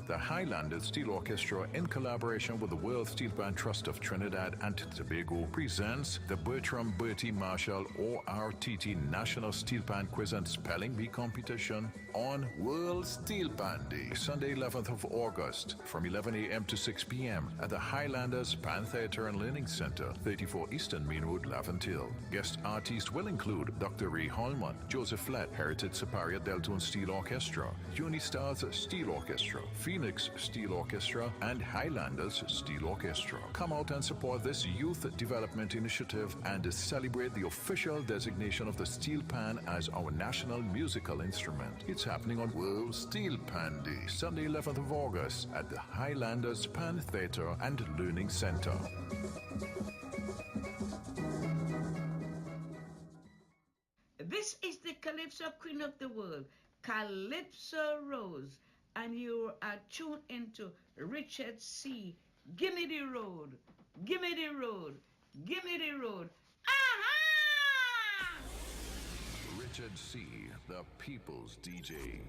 The Highlanders Steel Orchestra, in collaboration with the World Steel Pan Trust of Trinidad and Tobago, presents the Bertram Bertie Marshall ORTT National Steel Pan Quiz and Spelling Bee competition on World Steel Pan Day, Sunday 11th of August, from 11 a.m. to 6 p.m. at the Highlanders Pan Theatre and Learning Center, 34 Eastern Main Road, Laventille. Guest artists will include Dr. Ray Holman, Joseph Flett, Heritage Superior Deltone Steel Orchestra, Unistars Steel Orchestra, Phoenix Steel Orchestra, and Highlanders Steel Orchestra. Come out and support this youth development initiative and celebrate the official designation of the steel pan as our national musical instrument. It's happening on World Steel Pan Day, Sunday 11th of August at the Highlanders Pan Theatre and Learning Center. This is the Calypso Queen of the World, Calypso Rose, and you are tuned into Richard C. Gimme the road, gimme the road, gimme the road. Aha! Richard C., the People's DJ.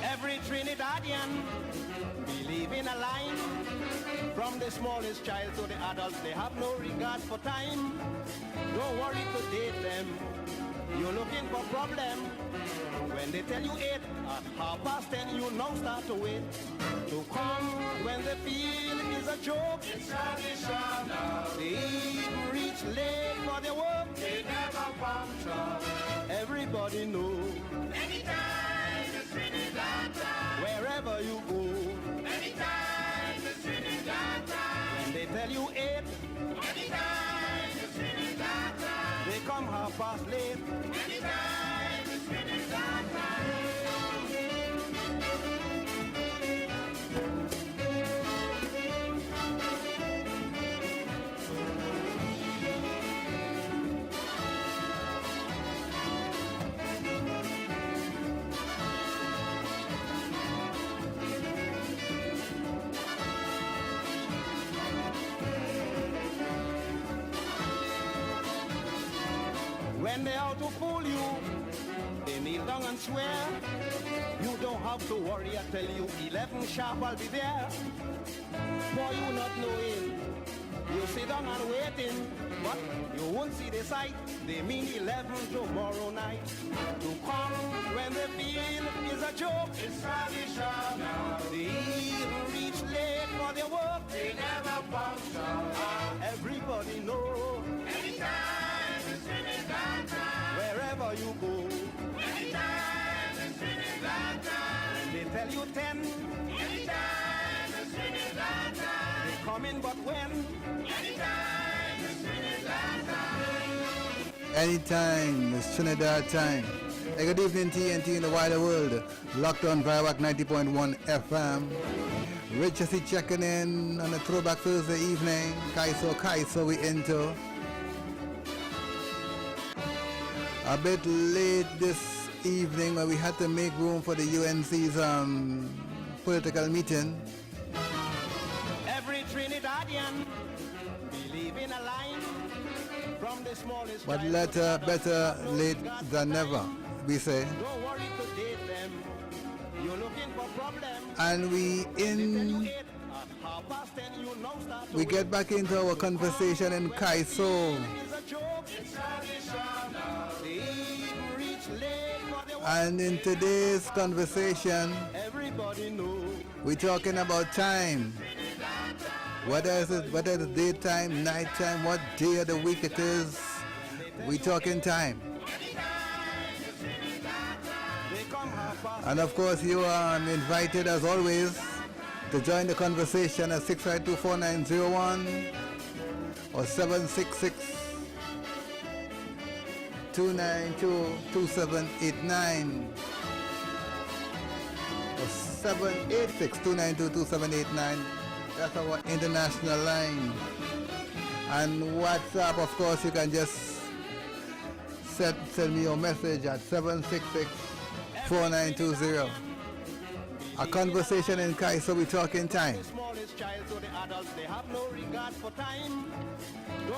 Every Trinidadian believe in a line. From the smallest child to the adults, they have no regard for time. Don't worry to date them. You're looking for problem. When they tell you 8 at 10:30, you now start to wait. To come when they feel it is a joke. It's traditional. They even reach late for their work. They never punctual. Everybody knows. Anytime it's Trinidad time. Wherever you go. Anytime it's Trinidad time. When they tell you 8. Anytime it's Trinidad time. They come 1/2 late. Anytime it's Trinidad time. When they out to fool you, they kneel down and swear. You don't have to worry, I tell you, 11 sharp I'll be there. For you not knowing, you sit down and waiting, but you won't see the sight. They mean 11 tomorrow night. To come when they feel is a joke. It's traditional. They even reach late for their work. They never function. Everybody know. Anytime it's Trinidad time. Wherever you go. Anytime it's Trinidad time. They tell you 10. Anytime it's Trinidad time. They come in, but when? Anytime it's Trinidad time. Anytime it's Trinidad time. Hey, good evening, TNT in the wider world. Locked on via Wack 90.1 FM. Rich Jesse checking in on a throwback Thursday evening. Kaiso, we into. A bit late this evening where we had to make room for the UNC's political meeting. Every Trinidadian believe in a line from the smallest. But better late than never, we say. Don't worry to date them. You're looking for problems. And we get back into our conversation in Kaiso. And in today's conversation, we're talking about time. Whether it's daytime, nighttime, what day of the week it is, we're talking time. And of course, you are invited as always to join the conversation at 652-4901 or 766-292-2789 or 786-292-2789. That's our international line. And WhatsApp, of course, you can just send me your message at 766-4920. A conversation in Kaiso, we talking time.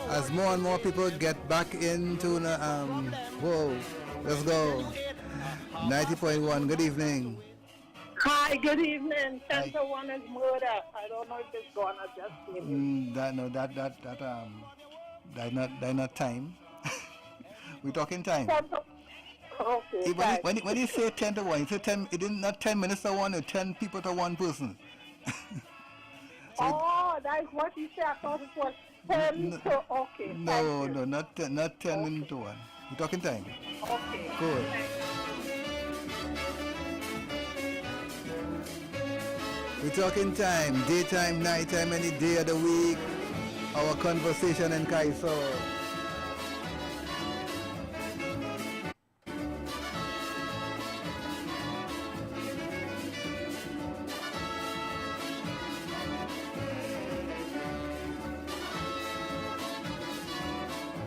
As more and more people get back into the, whoa, let's go. 90.1, good evening. Hi, good evening. 10 to 1 is murder. I don't know if it's gone or just came. That's not time. We're talking time. Okay. When you say 10 to 1, you say 10, it is not 10 minutes to 1 or 10 people to 1 person. That's what you said. I thought it was 10 to, okay. No, not 10 into 1. We're talking time. Okay. Good. We're talking time, daytime, nighttime, any day of the week. Our conversation in Kaiso.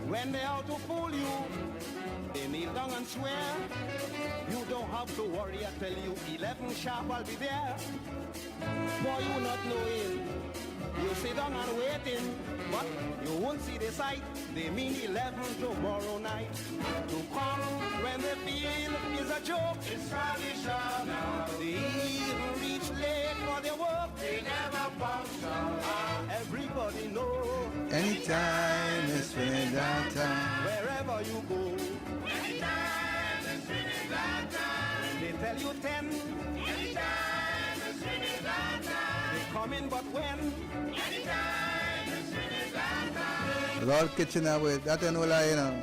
When they out to fool you, they kneel down and swear. You don't have to worry, I tell you, 11 sharp I'll be there. For you not knowing, you sit down and waiting, but you won't see the sight. They mean 11 tomorrow night. To come when they feel is a joke. It's traditional. They even reach late for their work. They never function. Everybody knows. Anytime it's Trinidad time. Wherever you go. Anytime it's Trinidad time. They tell you 10. Anytime it's Trinidad time. They come in, but when? Anytime it's Trinidad time. Lord Kitchener with that and all I know.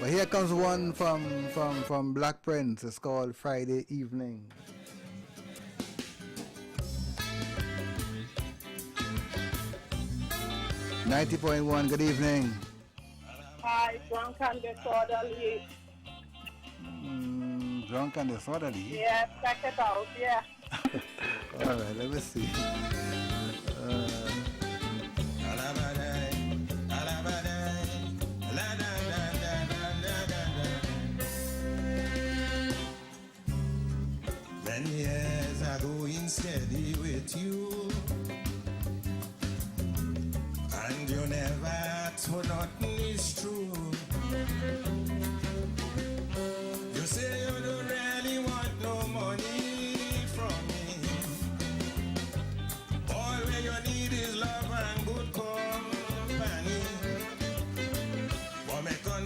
But here comes one from Black Prince. It's called Friday Evening. .1, good evening. Hi, drunk and disorderly. Drunk and disorderly? Yeah, check it out, yeah. All right, let me see. Many years are going steady with you, and you never told nothing is true.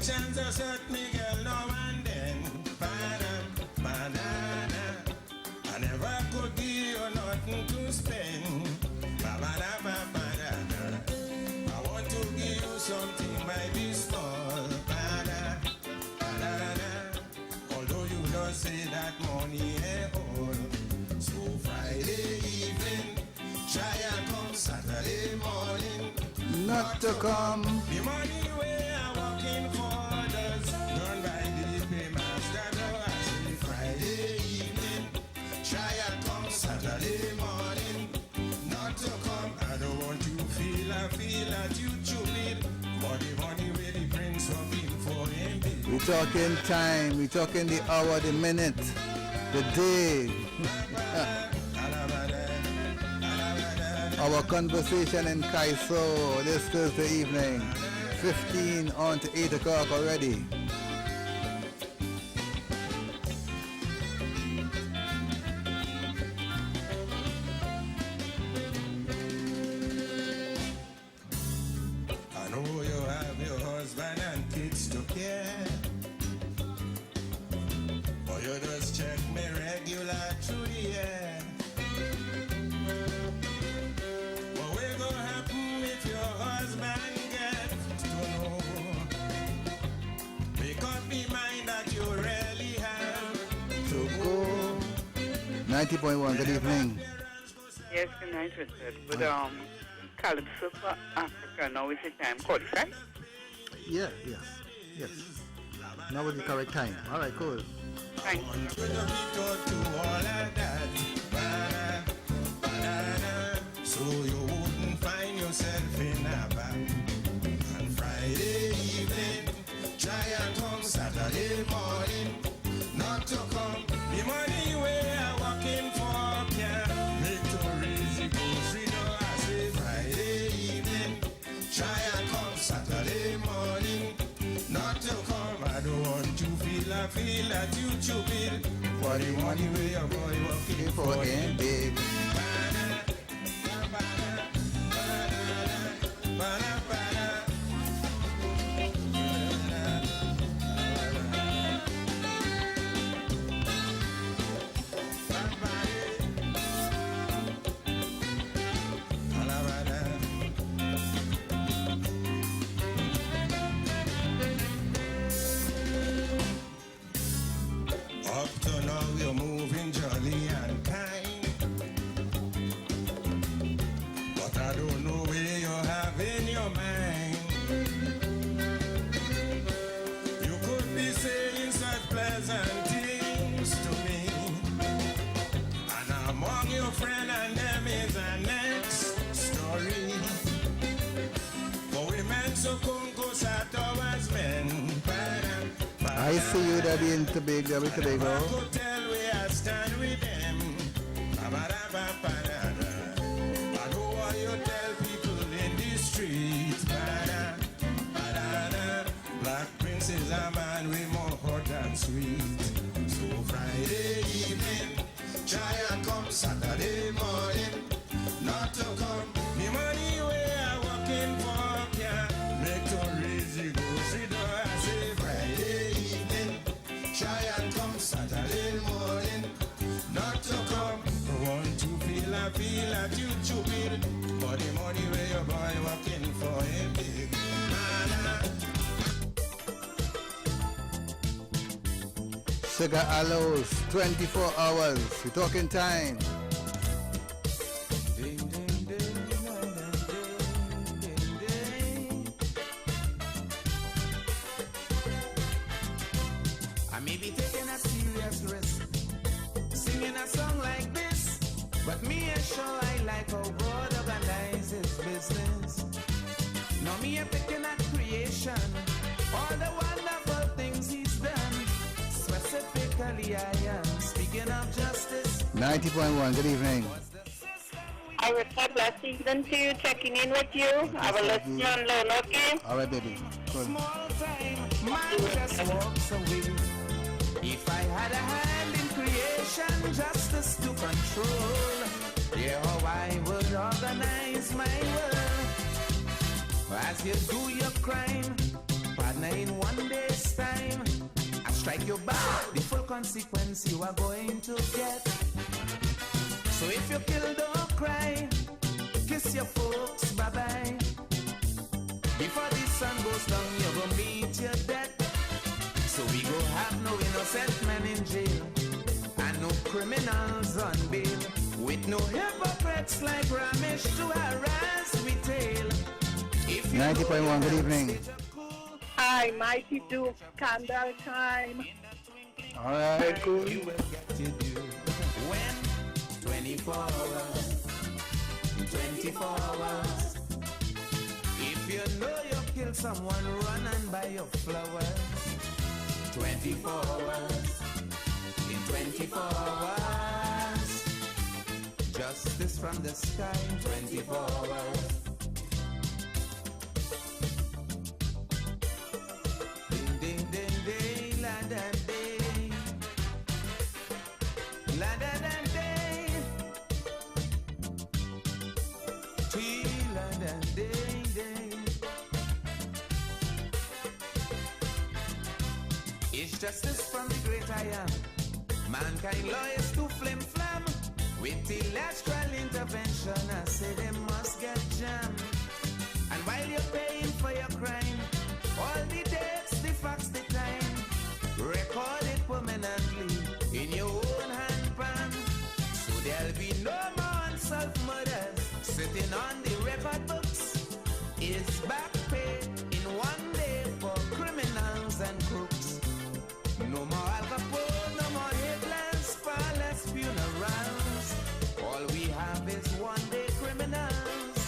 chance I set me girl now and then. Banana. I never could give you nothing to spend. Ba-ba-da-ba-ba-da-da. I want to give you something maybe small. Ba-da-da-da-da. Although you don't say that money ain't all. So Friday evening, try and come Saturday morning. Not to come. The money we are working for does done by the paymaster. Now I say Friday evening, try and come Saturday morning. Not to come, I don't want you feel that you stupid. But the money where the prince working for him. We talking time, we talking the hour, the minute, the day. Our conversation in Calypso this Thursday evening, 15 on to 8 o'clock already. I know you have your husband and kids to care, but you just check me regular through the year. But what gonna happen if your husband gets to know? Make up your mind that you really have to go. 90.1, good evening. Yes, good night, Richard. But Calypso for Africa now is the time qualified? Yeah, yes. Now is the correct time. All right, cool. Thank you. So you wouldn't find yourself in a band. On Friday evening, try and come Saturday morning. Not to come, the money we are working for can make to raise the grocery door. I say Friday evening, try and come Saturday morning. Not to come, I don't want you feel that you stupid. For the money we your boy working for him big. Up to now you're moving jolly and kind, but I don't know where you have in your mind. You could be saying such pleasant things to me, and among your friend and them is an next story. For women so concourse at ours men. I see you, Daddy, in Tobago. I could tell where I stand with them. I know what you tell people in the streets. Black Prince is a man with more hot and sweet. So Friday evening, try and come Saturday morning. Not to come, the money we are working for can make to raise the grocery door. I say Friday evening, try and come Saturday morning. Not to come, want to feel that you stupid. For the money where your boy working for him big. Sugar Aloes, 24 hours. We're talking time. I may be taking a serious risk, singing a song like this, but me a show I like how God organizes business. Now me a picking at creation, all the wonderful things he's done. Specifically I am speaking of justice. 90.1, good evening. I would have last evening to you, checking in with you. I will listen on loan, okay? All right, baby. Good. Small time, man just walks away. If I had a hand in creation, justice to control, yeah, how I would organize my world. As you do your crime, partner in one day strike your back, the full consequence you are going to get. So if you kill, don't cry, kiss your folks, bye-bye. Before the sun goes down, you're gonna meet your death. So we go have no innocent men in jail, and no criminals on bail, with no hypocrites like Ramesh to harass we tail. 90.1, good evening. Hi, Mighty Duke, candle time. All right, cool. You will get to do when 24 hours, 24 hours. If you know you killed someone, run and buy your flowers. 24 hours, in 24 hours. Justice from the sky in 24 hours. Ding, ding, ding, ding, la da day. La da da day. Tree, la da day, day. It's justice from the great I am. Mankind lawyers to flim-flam. With electoral intervention, I say they must get jammed. And while you're paying for your crime, all the dates, the facts, the time, record it permanently in your own handpan. So there'll be no more unsolved murders sitting on the record books. Is back pay in one day for criminals and crooks. No more Al Capone, no more headless, far less funerals. All we have is one-day criminals.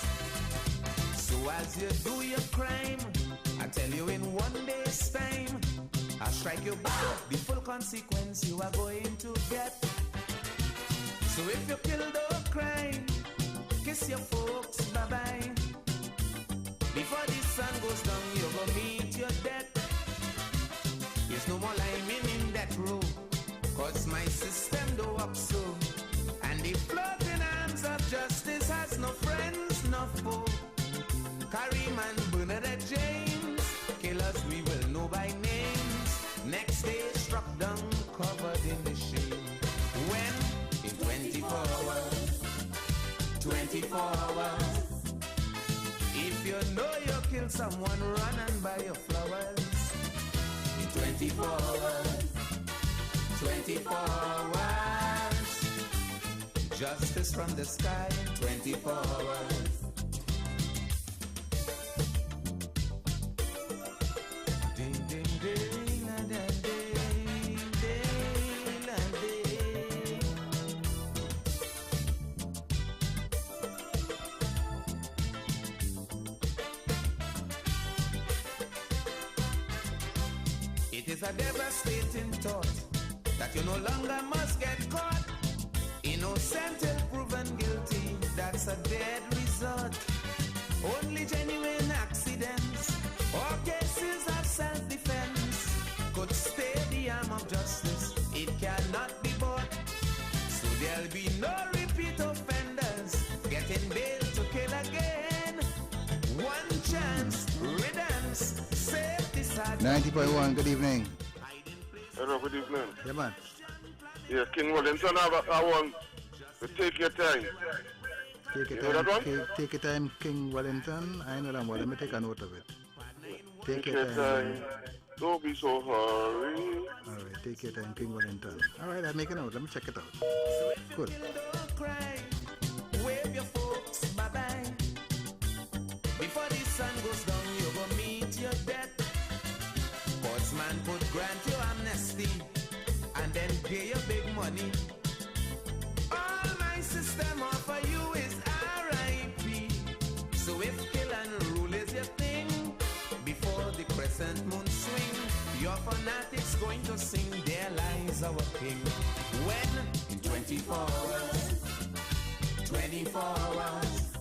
So as you do your crime, I tell you in one day's time, I'll strike you back, the full consequence you are going to get. So if you kill, don't cry, kiss your folks, bye-bye. Before the sun goes down, you're gonna meet your death. There's no more liming in that row, cause my system don't work so. And the floating arms of justice has no friends, no foe. Karim and Bernadette James, killers we will know by names. Next day struck down, covered in the shame. When in 24 hours, 24 hours. If you know you killed someone, run and buy your flowers. 24 hours, 24 hours. Justice from the sky in 24 hours. Ding, ding, ding, la, da, ding, ding, la, ding. It is a devastating thought that you no longer must get caught. Innocent till proven guilty, that's a dead result. Only genuine accidents or cases of self-defense could stay the arm of justice. It cannot be bought. So there'll be no repeat offenders getting bail to kill again. One chance, riddance, safety. 90.1, good evening. Hello, good evening. Yeah, man. Yeah, King Wellington, I want to take your time. Take your You know time, that one? take your time, King Wellington. I know that one. Let me take a note of it. Take your time. Don't be so hurry. All right, take your time, King Wellington. All right, I'll make a note. Let me check it out. Good. Wave your folks, bye-bye. Before the sun goes down, you're gonna meet your death. Sportsman could grant you amnesty and then pay you big money. All my system offer you is R.I.P. So if kill and rule is your thing, before the crescent moon swing, your fanatics going to sing There Lies Our King. When in 24 hours, 24 hours.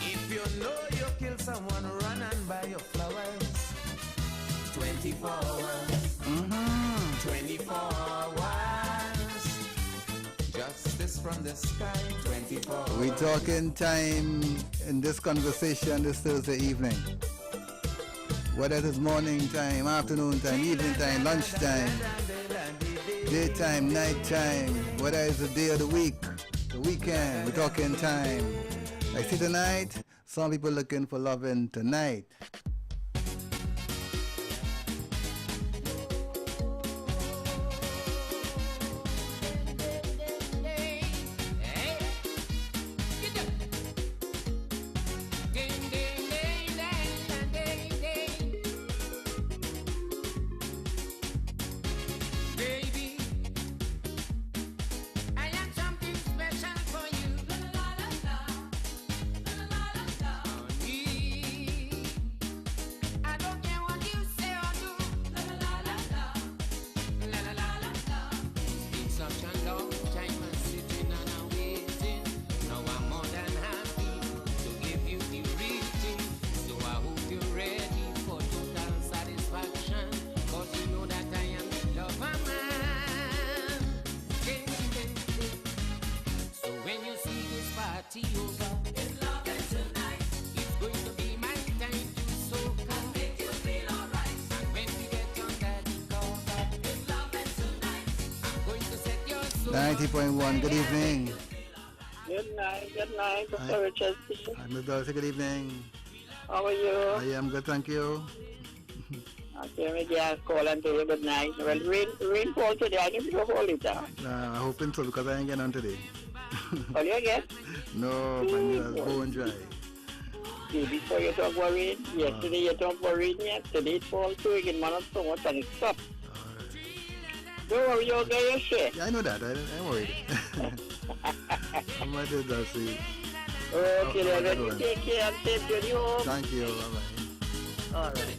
If you know you killed someone, run and buy your flowers. 24 hours, 24 hours. Justice from the sky, 24 hours. We're talking time in this conversation this Thursday evening. Whether it is morning time, afternoon time, evening time, lunch time, daytime, night time, whether it's the day of the week, the weekend, we're talking time. I see tonight, some people looking for loving tonight. Good evening. Good night, Dr. Richard. Hi, Ms. Darcy, good evening. How are you? I am good, thank you. Okay, maybe I'll call and tell you good night. Well, rain fall today, I need to hold it down. I'm hoping so because I ain't getting on today. All you get? No, my ears bone dry. Before you talk about rain, yesterday you talk about rain, today it falls too again, man, so much and it stopped. Don't worry, you'll get your share. Yeah, I know that. I'm worried. I'm ready to see. Okay, then let me take care and take you home. Thank you. Bye-bye. All right.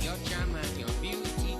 Your charm and your beauty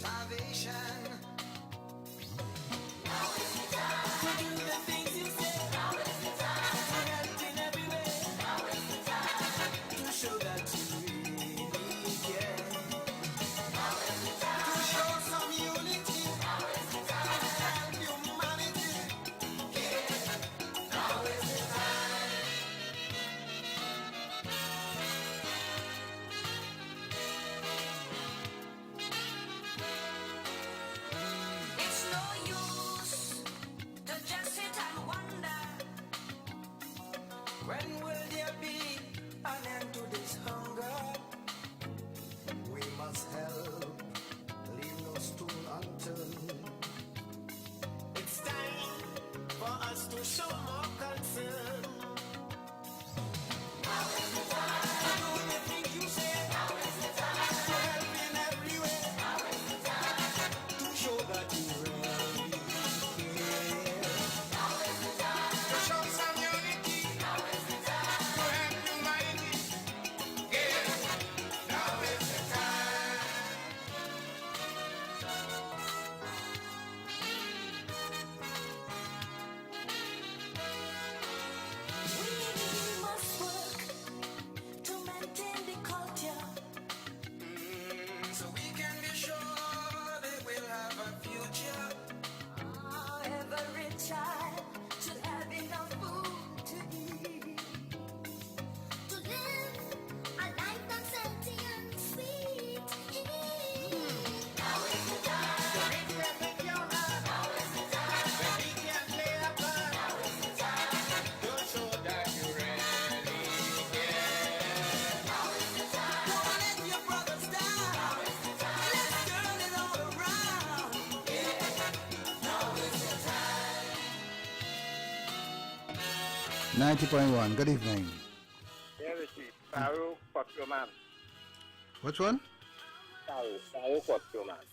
starvation. Now is the time to do the things you said. Now is the time to help in every way. Now is the time to show that you really care. Now is the time to show some unity. Now is the time to help humanity. Yeah. Now is the time. It's no use to just sit and wonder. When will there be an end to this hunger? We must help, leave no stone unturned. It's time for us to show more concern. Now is the time to do the things you said. Now is the time to help in every way. Now is the time to show that you really care. Now is the time to show some unity. Now is the time to help humanity. Yeah. Now is the time. We must work to maintain the culture, so we can be sure they will have a future. Every child should have enough food to eat, to live a life that's healthy and sweet. Now is the time to regret the cure. Now is the time when we can play a part. Now is the time to show that you really care. Now is the time. Don't let your brothers down. Now is the time. Let's turn it all around. Yeah. Now is the time. 90.1, good evening. Here is the Pharaoh Quatroman. Which one? Pharaoh Quatroman.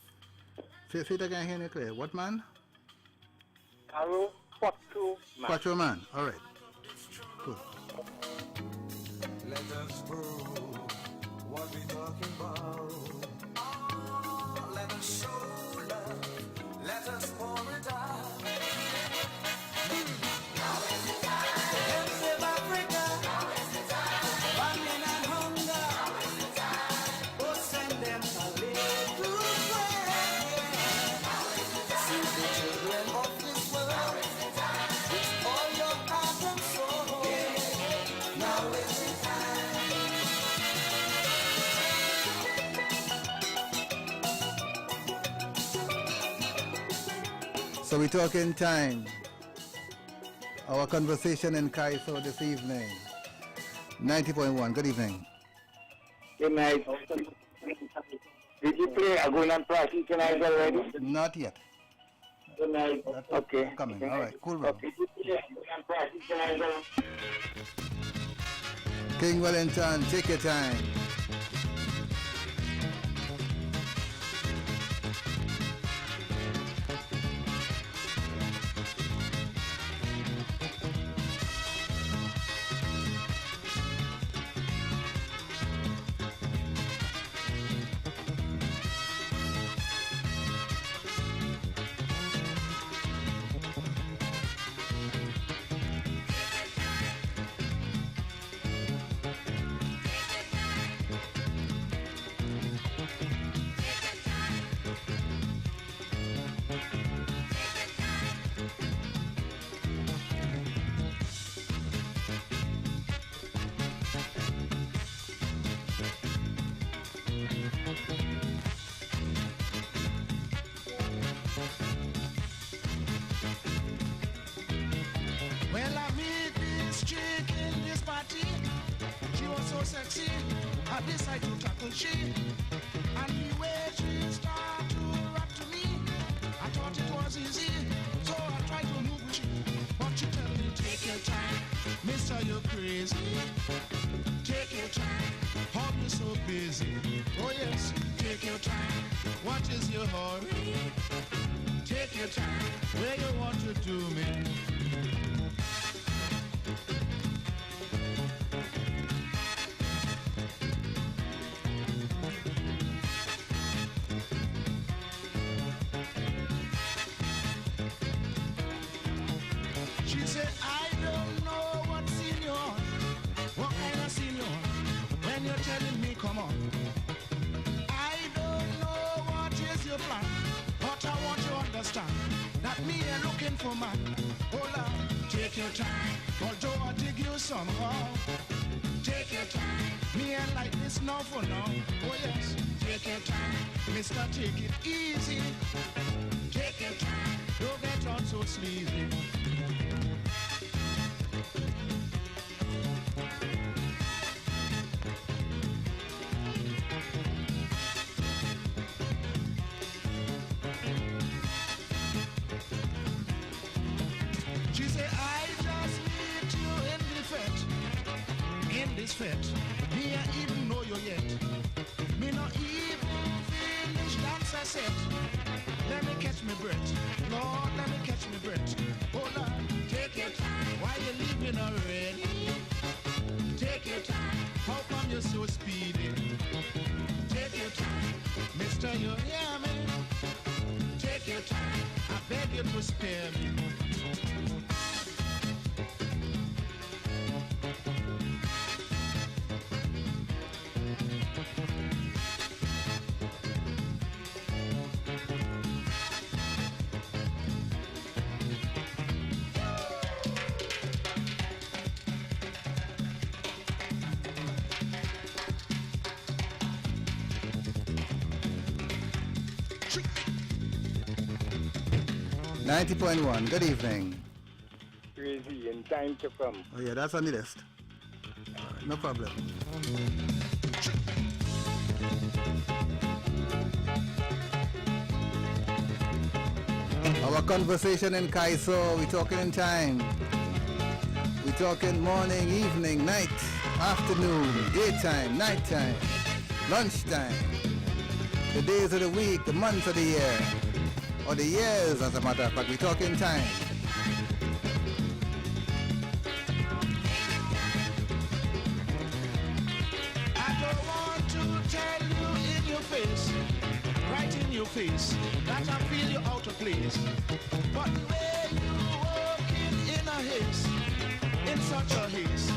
Say it again, hear me clear. What man? Pharaoh Quatroman. Quattro man. All right. Good. Let us prove what we talking about. Let us show love. Let us pour it out. Now is the time to help save Africa. Now is the time. Famine and hunger. Now is the time. Oh, send them a little prayer. Now is the time. See the children of this world. Now is the time. With all your heart and soul. Now is the time. So we're talking time. Our conversation in Calypso this evening. 90.1, good evening. Good night. Did you play Agunan Prasi tonight already? Not yet. Good night. Okay. Coming. All right, cool, bro. Okay. Did you play Agunan Prasi tonight already? King Wellington, take your time. Well, I met this chick in this party. She was so sexy, I decided to tackle she. And the way she started to rap to me, I thought it was easy, so I tried to move with you. But she tell me, take your time, mister, you're crazy. Take your time, how you so busy? Oh yes, take your time, what is your hurry? Take your time, where you want to do me? plan. But I want you to understand that me ain't looking for man. Hold on, take your time. Although I dig you somehow. Take your time. Me ain't like this now for now. Oh yes, take your time. Mister, take it easy. Take your time. Don't get on so sleazy. She said, I just meet you in the fete. In this fete, me I even know you yet. Me not even finish dance I said. Let me catch my breath. Lord, let me catch my breath. Hold on, take your time. Why you leaving already? Take your time. How come you're so speedy? Take your time. Mister, you hear me? Take your time. I beg you to spare me. .1. Good evening. Crazy in time to come. Oh yeah, that's on the list. No problem. Our conversation in Calypso, we're talking in time. We're talking morning, evening, night, afternoon, daytime, nighttime, lunchtime, the days of the week, the months of the year. Or the years, as a matter of fact, we talk in time. I don't want to tell you in your face, right in your face, that I feel you out of place. But the way you walking in a haste, in such a haste.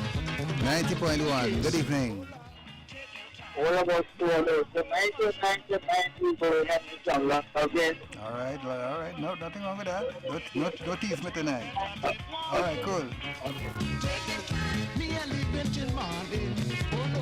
90.1, good evening. All about 2 hours. The 99 people have to come again. All right. No, nothing wrong with that. Don't tease me tonight. All right, cool. Me and living till morning. Oh no.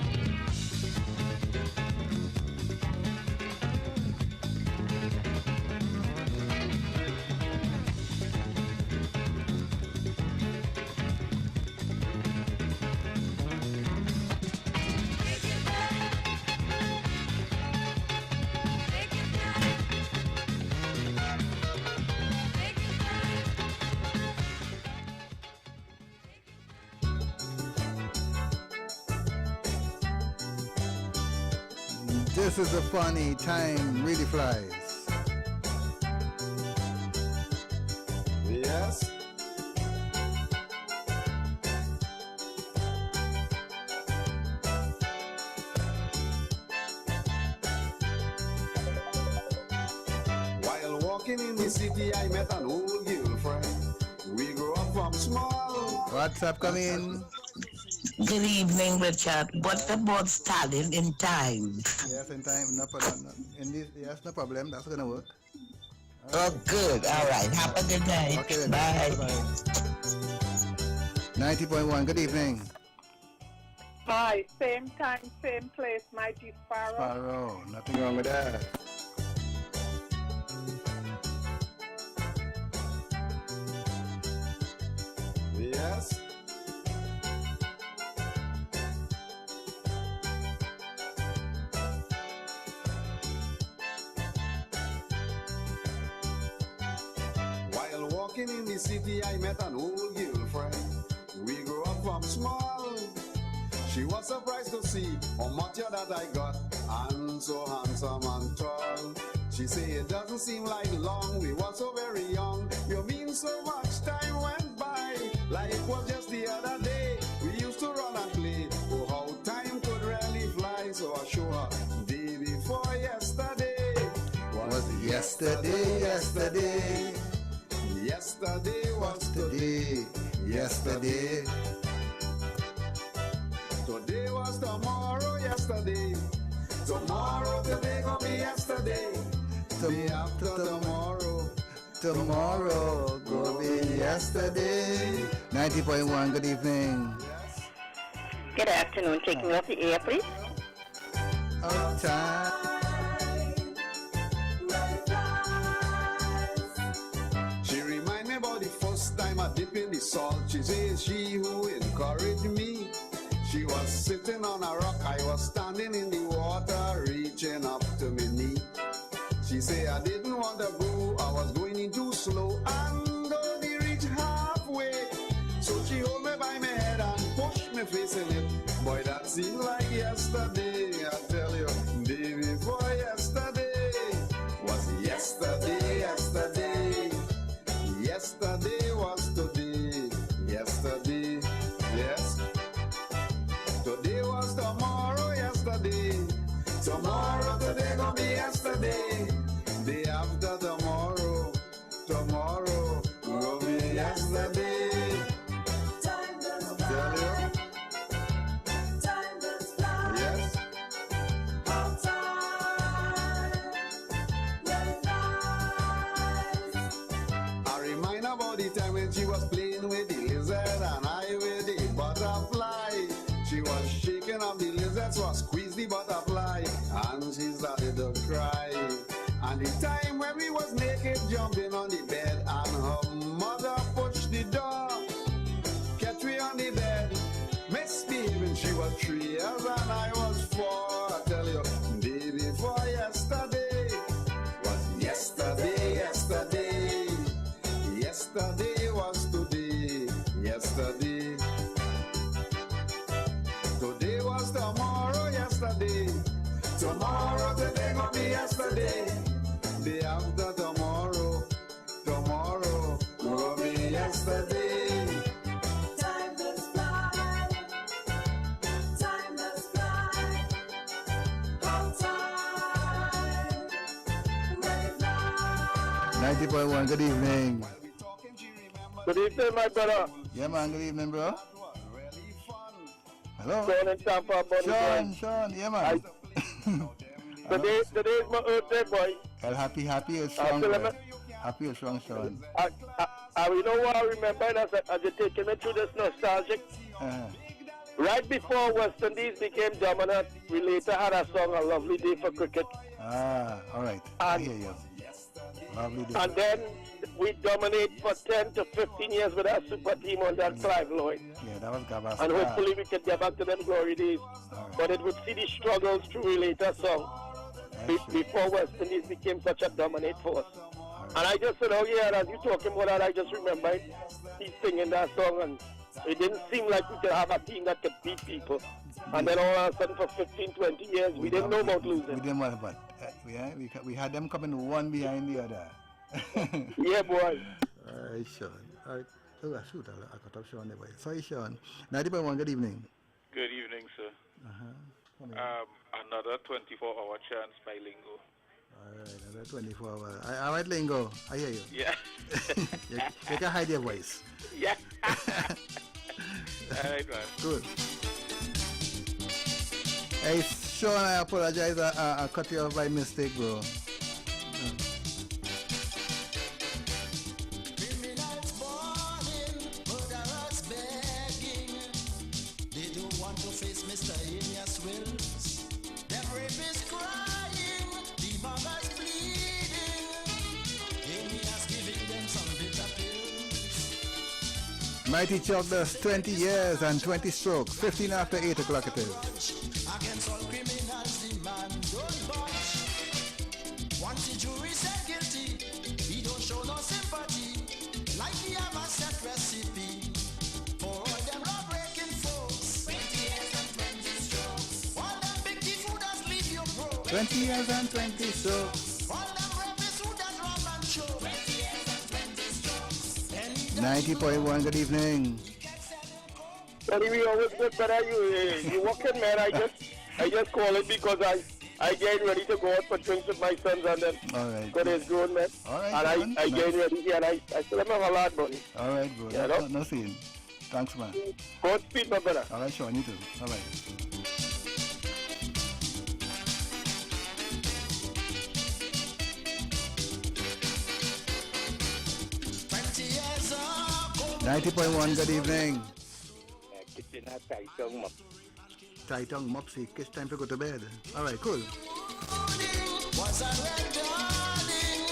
This is a funny time, really flies. Yes. While walking in the city, I met an old girlfriend. We grew up from small. What's up, come in? Good evening, Richard. What about Stalin in time? Yes, in time, no problem. Yes, no problem. That's gonna work. Oh, good. All right. Have a good night. Okay, then. Bye. Bye. 90.1. Good evening. Hi, same time, same place, Mighty Sparrow. Sparrow. Nothing wrong with that. Yes. While walking in the city, I met an old girlfriend. We grew up from small. She was surprised to see how much that I got, and so handsome and tall. She said it doesn't seem like long, we were so very young. You mean so much time went by, like it was just the other day. We used to run and play, oh how time could really fly. So I show her day before yesterday. Was it yesterday? Yesterday was today. Yesterday. Today was tomorrow, yesterday. Tomorrow, today gonna be yesterday. Tomorrow go be yesterday. 90.1, good evening. Good afternoon. Take me off the air, please. Of time. She remind me about the first time I dip in the salt. She says she who encouraged me. She was sitting on a rock, I was standing in the water, reaching up to me knee. She say I didn't want to go, I was going in too slow, and only reach halfway. So she hold me by my head and pushed me facing it. Boy, that seemed like yesterday, I tell you, day before yesterday. Was yesterday, yesterday. Yesterday was today, yesterday, yes. Today was tomorrow, yesterday. Tomorrow, today gonna be yesterday. Day after tomorrow, tomorrow gonna be yesterday. Time does fly. Time does fly. Yes. How time will fly. I remind about the time when she was playing with the lizard and I with the butterfly. She was shaking up the lizard, so I squeezed the butterfly, and she started to cry. And the time when we was naked jumping on the bed, and her mother pushed the door, kept me on the bed, misbehaving. She was 3 years and I was 4. I tell you, day before yesterday was yesterday, yesterday. Yesterday was today, yesterday. Today was tomorrow, yesterday. Tomorrow, today gonna be yesterday. Day after tomorrow, tomorrow gonna be yesterday. Time does fly. Time does fly. How time will fly. 90.1, good evening. Good evening, my brother. Yeah, man, good evening, bro. Hello. Sean in Tampa, buddy. Sean, yeah, man. Today is my birthday, boy. Well, happy and strong, boy. Happy and strong, Sean. You know what I remember as you're taking me through this nostalgic? Right before West Indies became dominant, we later had a song, A Lovely Day for Cricket. All right. I hear you. Lovely day. And then we dominate for 10 to 15 years with our super team on that Clive Lloyd. Yeah, that was Gavaskar. And hopefully we can get back to them glory days. Right. But it would see the struggles through a later song before West Indies became such a dominant force. Right. And I just said, oh yeah, as you talking about that, I just remember he's singing that song, and it didn't seem like we could have a team that could beat people. And then all of a sudden for 15, 20 years, we didn't know about losing. We didn't know about we had them coming one behind the other. Yeah, boy. All right, Sean. All right. Oh, shoot, I cut off Sean anyway. Sorry, Sean. 90.1, good evening. Good evening, sir. Another 24-hour chance by Lingo. All right, another 24 hours. All right, Lingo. I hear you. Yeah. you can hide your voice. Yeah. All right, man. Good. Hey, Sean, I apologize. I cut you off by mistake, bro. Mighty Chuck does 20 years and 20 strokes, 15 after 8 o'clock it is. Against all criminals, the man don't budge. Once the jury said guilty, he don't show no sympathy. Like he have a set recipe for all them law-breaking folks. 20 years and 20 strokes. All them big thief who does leave you broke. 20 years and 20 strokes. All them rapists who does rob and choke. 20 years and 20 strokes. 90.1, good evening. Sorry, we always good, but you walking, man. I just call it because I get ready to go out for drinks with my sons and then because it's grown, man. All right, and I get ready here and I still have a lot, buddy. All right, bro. Yeah, no scene. Thanks, man. God speed, my brother. All right, Sean, you too. All right. 90.1, good evening. Kitchen at Titan Mop. Titan Mopsy, it's time to go to bed. All right, cool. Was a red dawning.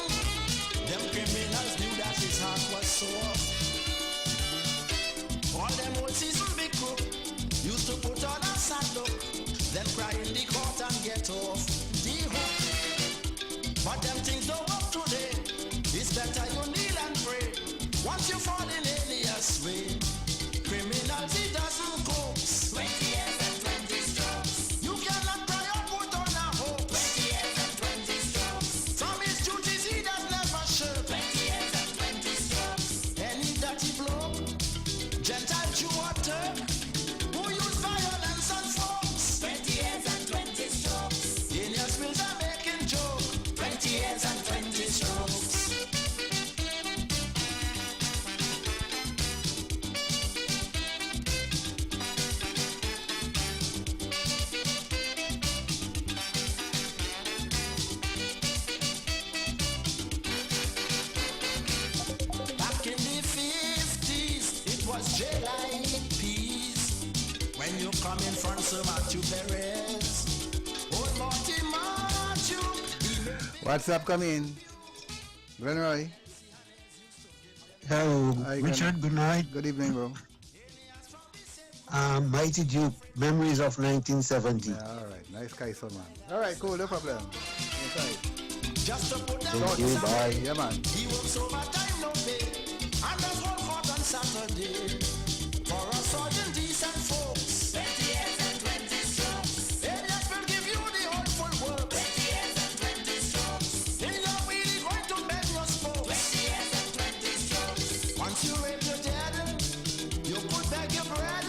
Them criminals knew that his heart was soft. All them old season big crook used to put on a saddle, then cry in the court and get off the hook. But them things don't work today. It's better you kneel and pray. Once you fall in alias way, criminality doesn't cope. 20 years and 20 strokes. You cannot cry or put on a hope. 20 years and 20 strokes. From his duties he does never shirk. 20 years and 20 strokes. Any dirty bloke, Gentile Jew or Turk, who use violence on folks. 20 years and 20 strokes. In your spills are making joke. 20 years and 20 strokes. Back in the 50s, it was J-line peas. When you come in front, Sir Matthew Perez. Old Marty Matthew. What's up, come in? Glenroy. Hello, Hi, Richard, good night. Good evening, bro. Mighty Duke, memories of 1970. Yeah, all right, nice guy, so man. All right, cool, no problem. Okay. Just to put them Thank you, bye. Yeah, man. He works overtime, no pay. And does one court on Saturday. For us all indecent folks. 20 years and 20 strokes. Alias will give you the whole full work. 20 years and 20 strokes. In your really going to bend your spokes. 20 years and 20 strokes. Once you rape your dead, you could beg your bread.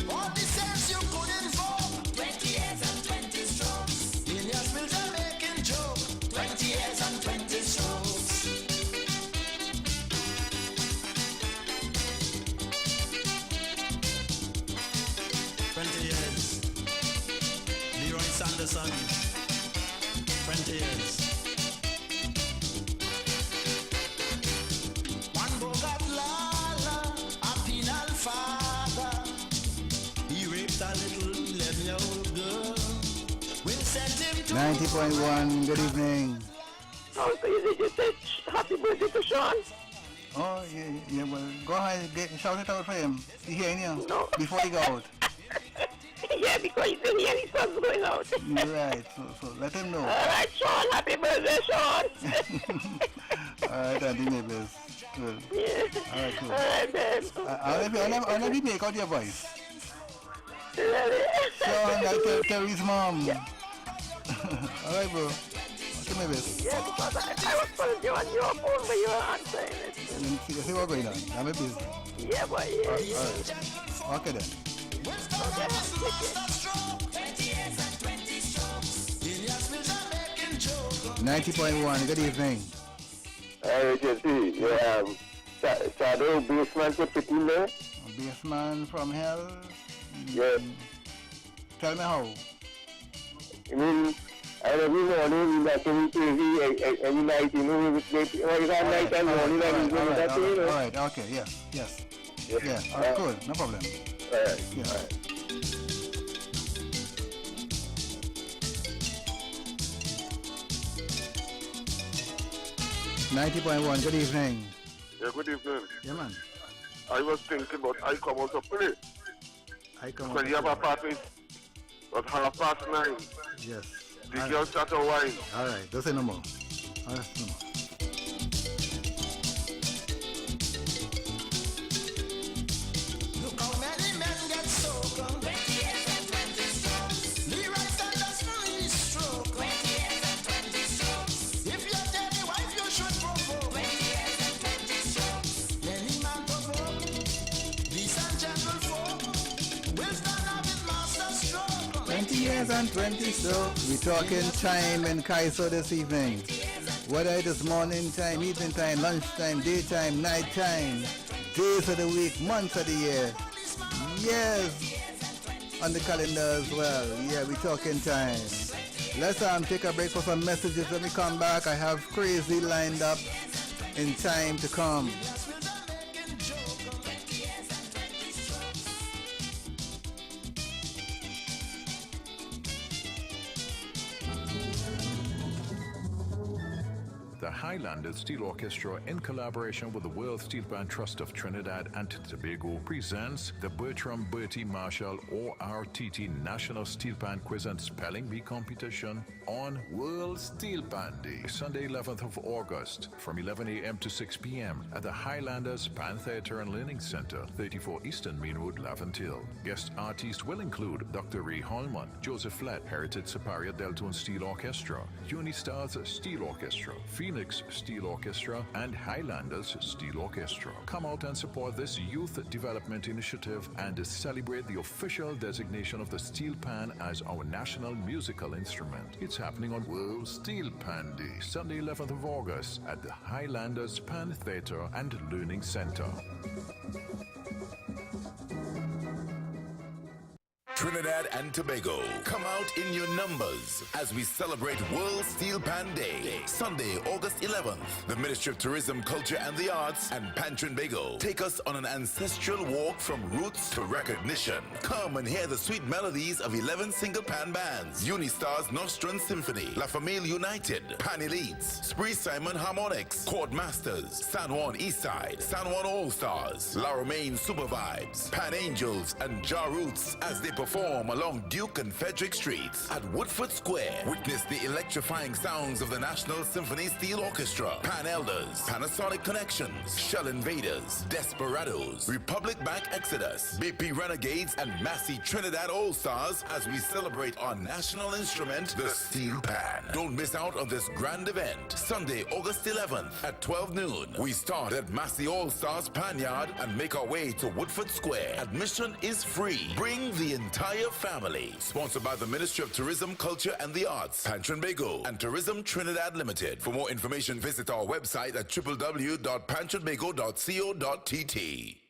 All the sense you could invoke. 20 years and 20 strokes. In your spills are making joke. 20 years and 20 strokes. 20 years. Leroy Sanderson. 20 years. One Bogart Lala, a penal father. He raped a little 11-year-old girl. We'll send him to 90.1, good evening. Oh, so you did you say happy birthday to Sean? Oh, yeah, well, go ahead and shout it out for him. He hearing you before he go out. Yeah, because he's in here and his son's going out. Right, so let him know. All right, Sean, happy birthday, Sean. All right, Andy Neighbors. Good. Yeah. All right, cool. All right, then. I'll let me make out your voice. Really? Sean, like Terry's mom. Yeah. All right, bro. Okay, my best. Yeah, because I was calling you on your phone, but you were answering it. You see what's going on? I'm busy. Yeah, boy, yeah. All right. Okay, then. Okay, Twenty years and 20 strokes. In your spills are making joke. 90.1, good evening. Hey, JC, yeah, Shadow Basement to put in there. Baseman from hell? Yeah. Tell me how. I mean, every morning, that can be crazy, every night, you know, it's night and morning, and you know, that's it, you know. All right, okay, yes. Yeah, all right, cool, no problem. All right, yeah. all right. 90.1, good evening. Yeah, good evening. Yeah, man. I was thinking about I come out to play. I come out when you have a party at 9:30. Yes. The girls start to wine. All right, don't say no more. All right, no more. Look how many men get soaked. 20 years and 20 strokes. Leroy Sanderson is stroke. 20 years and 20 strokes. If you tell your wife you should provoke. 20 years and 20 strokes. Many man provoke. These and gentle folk will stand up with master stroke. 20 years and 20 strokes. We're talking time in Calypso this evening. Whether it is morning time, evening time, lunchtime, daytime, nighttime, days of the week, months of the year, years on the calendar as well. Yeah, we're talking time. Let's take a break for some messages. When we come back, I have crazy lined up in time to come. the Highlanders Steel Orchestra, in collaboration with the World Steel Band Trust of Trinidad and Tobago, presents the Bertram Bertie Marshall ORTT National Steel Band Quiz and Spelling Bee competition on World Steel Band Day, Sunday 11th of August, from 11 a.m. to 6 p.m. at the Highlanders Band Theatre and Learning Center, 34 Eastern Main Road, Laventille. Guest artists will include Dr. Ray Holman, Joseph Flett, Heritage Superior Deltone Steel Orchestra, Unistars Steel Orchestra, Phoenix Steel Orchestra, and Highlanders Steel Orchestra. Come out and support this youth development initiative and celebrate the official designation of the steel pan as our national musical instrument. It's happening on World Steel Pan Day, Sunday 11th of August at the Highlanders Pan Theatre and Learning Center. Trinidad and Tobago, come out in your numbers as we celebrate World Steel Pan Day, Sunday, August 11th. The Ministry of Tourism, Culture and the Arts and Trinbago take us on an ancestral walk from roots to recognition. Come and hear the sweet melodies of 11 single pan bands: Unistars Nostrum Symphony, La Famille United, Pan Elites, Spree Simon Harmonics, Chord Masters, San Juan Eastside, San Juan All Stars, La Romaine Super Vibes, Pan Angels and Jar Roots as they perform along Duke and Frederick Streets at Woodford Square. Witness the electrifying sounds of the National Symphony Steel Orchestra, Pan Elders, Panasonic Connections, Shell Invaders, Desperados, Republic Bank Exodus, BP Renegades, and Massey Trinidad All-Stars as we celebrate our national instrument, the steel pan. Don't miss out on this grand event, Sunday, August 11th at 12 noon. We start at Massey All-Stars Pan Yard and make our way to Woodford Square. Admission is free. Bring the entire family. Sponsored by the Ministry of Tourism, Culture and the Arts, Trinbago, and Tourism Trinidad Limited. For more information, visit our website at www.trinbago.co.tt.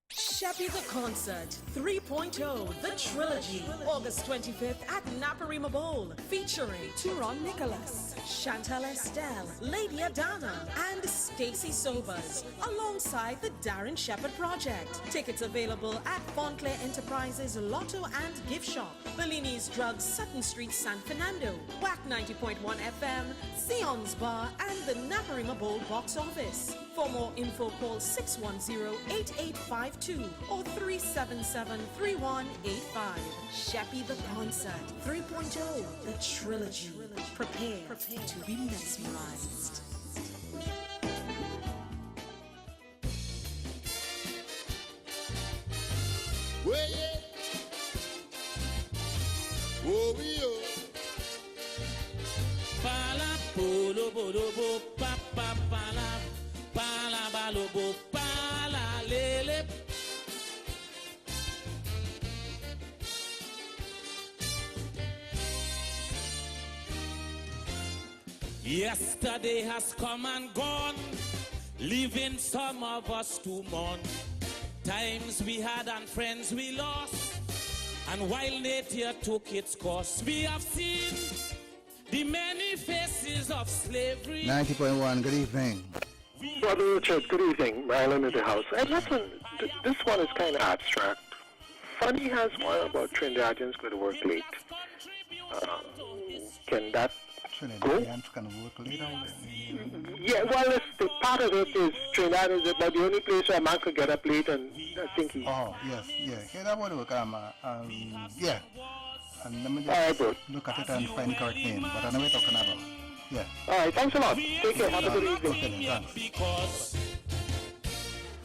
Sheppy the Concert 3.0, the trilogy, August 25th at Naparima Bowl, featuring Turon Nicholas, Chantal Estelle, Lady Adana, and Stacy Sobers, alongside the Darren Shepherd Project. Tickets available at Fontclair Enterprises, Lotto and Gift Shop, Bellini's Drugs, Sutton Street, San Fernando, Wack 90.1 FM, Sion's Bar, and the Naparima Bowl box office. For more info, call 610-8852 or 377-3185. Sheppy the Concert 3.0, the trilogy. Prepare to be mesmerized. Well, yeah. Oh, yo. Pala polo bolo bo pa pa pala pala balo bo pala lele. Yesterday has come and gone, leaving some of us to mourn. Times we had and friends we lost, and while nature took its course, we have seen the many faces of slavery. 90.1, good evening. Brother Richard, good evening. Marilyn in the house. And listen, this one is kind of abstract. Funny has one about Trinidadians go to work late. Can that go? Trinidadians can work late. Yeah, well, the part of it is Trinidad is about the only place where a man could get up late, and I think he... Oh, yes, yeah. Yeah, that would work, yeah. And let me just look at it and find the correct name, but I know what we're talking about. Yeah. All right, thanks a lot. Take care. Have a good evening. Okay, thanks. Because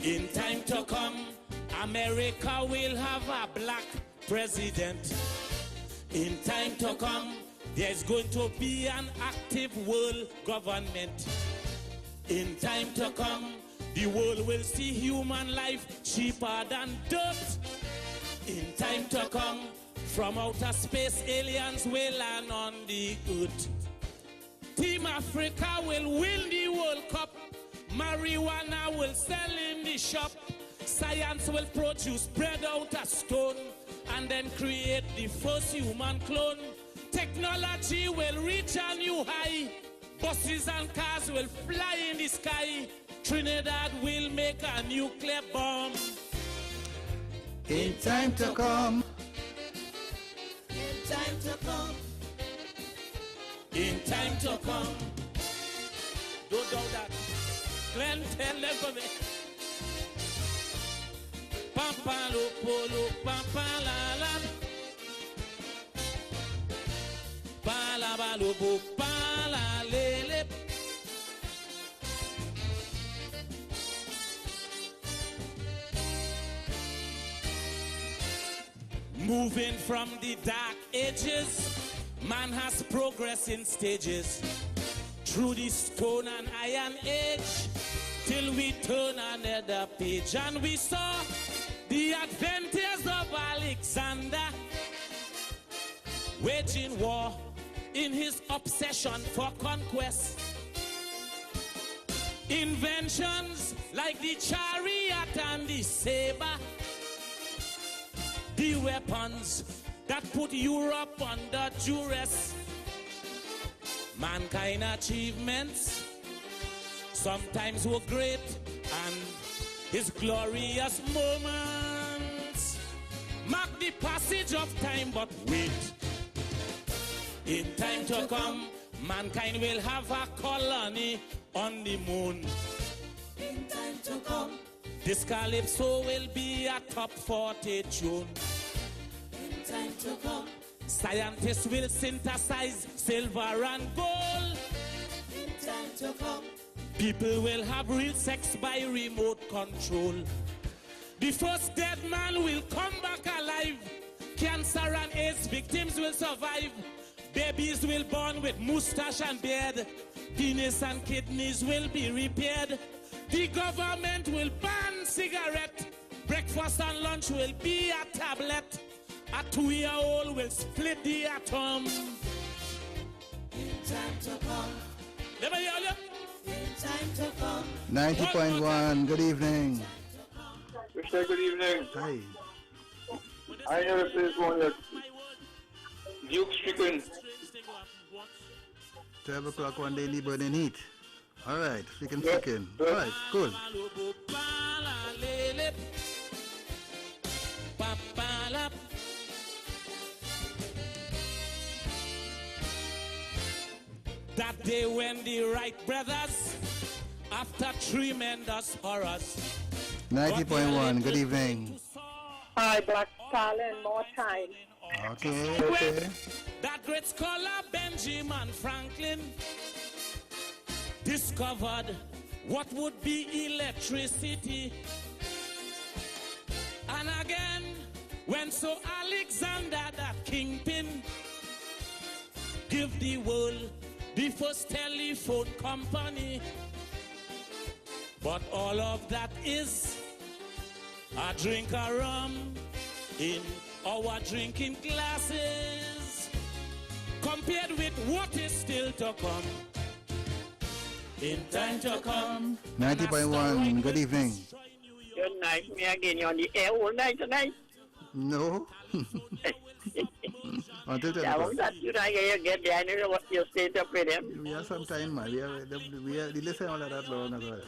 in time to come, America will have a black president. In time to come, there's going to be an active world government. In time to come, the world will see human life cheaper than dirt. In time to come, from outer space, aliens will land on the earth. Team Africa will win the World Cup. Marijuana will sell in the shop. Science will produce bread out of stone and then create the first human clone. Technology will reach a new high. Buses and cars will fly in the sky. Trinidad will make a nuclear bomb. In time to come. In time to come. In time to come. Glenn, tell them for me. Papa lo polo, papa la la. Pala balubu, pala lele. Moving from the dark ages, man has progressed in stages. Through the stone and iron age, till we turn another page. And we saw the adventures of Alexander, waging war in his obsession for conquest. Inventions like the chariot and the saber, the weapons that put Europe under duress. Mankind achievements sometimes were great, and his glorious moments mark the passage of time. But wait, in time to come, mankind will have a colony on the moon. In time to come, this Calypso will be a top 40 tune. In time to come, scientists will synthesize silver and gold. In time to come, people will have real sex by remote control. The first dead man will come back alive. Cancer and AIDS victims will survive. Babies will born with mustache and beard. Penis and kidneys will be repaired. The government will ban cigarette. Breakfast and lunch will be a tablet. A 2-year-old will split the atom. In time to come. Never hear you. In time to come. 90.1, good evening. Mr. Good evening. Hi. I never played one yet. Duke Strickland. 12 o'clock one day in the burning heat. All right, speaking chicken. All right, cool. That day when the Wright brothers, after tremendous horrors. 90.1, good evening. Hi, Black Stalin, more time. Okay. That great scholar Benjamin Franklin discovered what would be electricity. And again, when so Alexander, that kingpin, give the world the first telephone company. But all of that is a drink of rum in our drinking glasses, compared with what is still to come. In time to come. 90.1, good evening. Good night, me again. You on the air all night tonight? No. Until 10 Yeah, o'clock. that you know, you get there, I know what you stayed up with him. We have some time, man. We are the listen all of that long as well.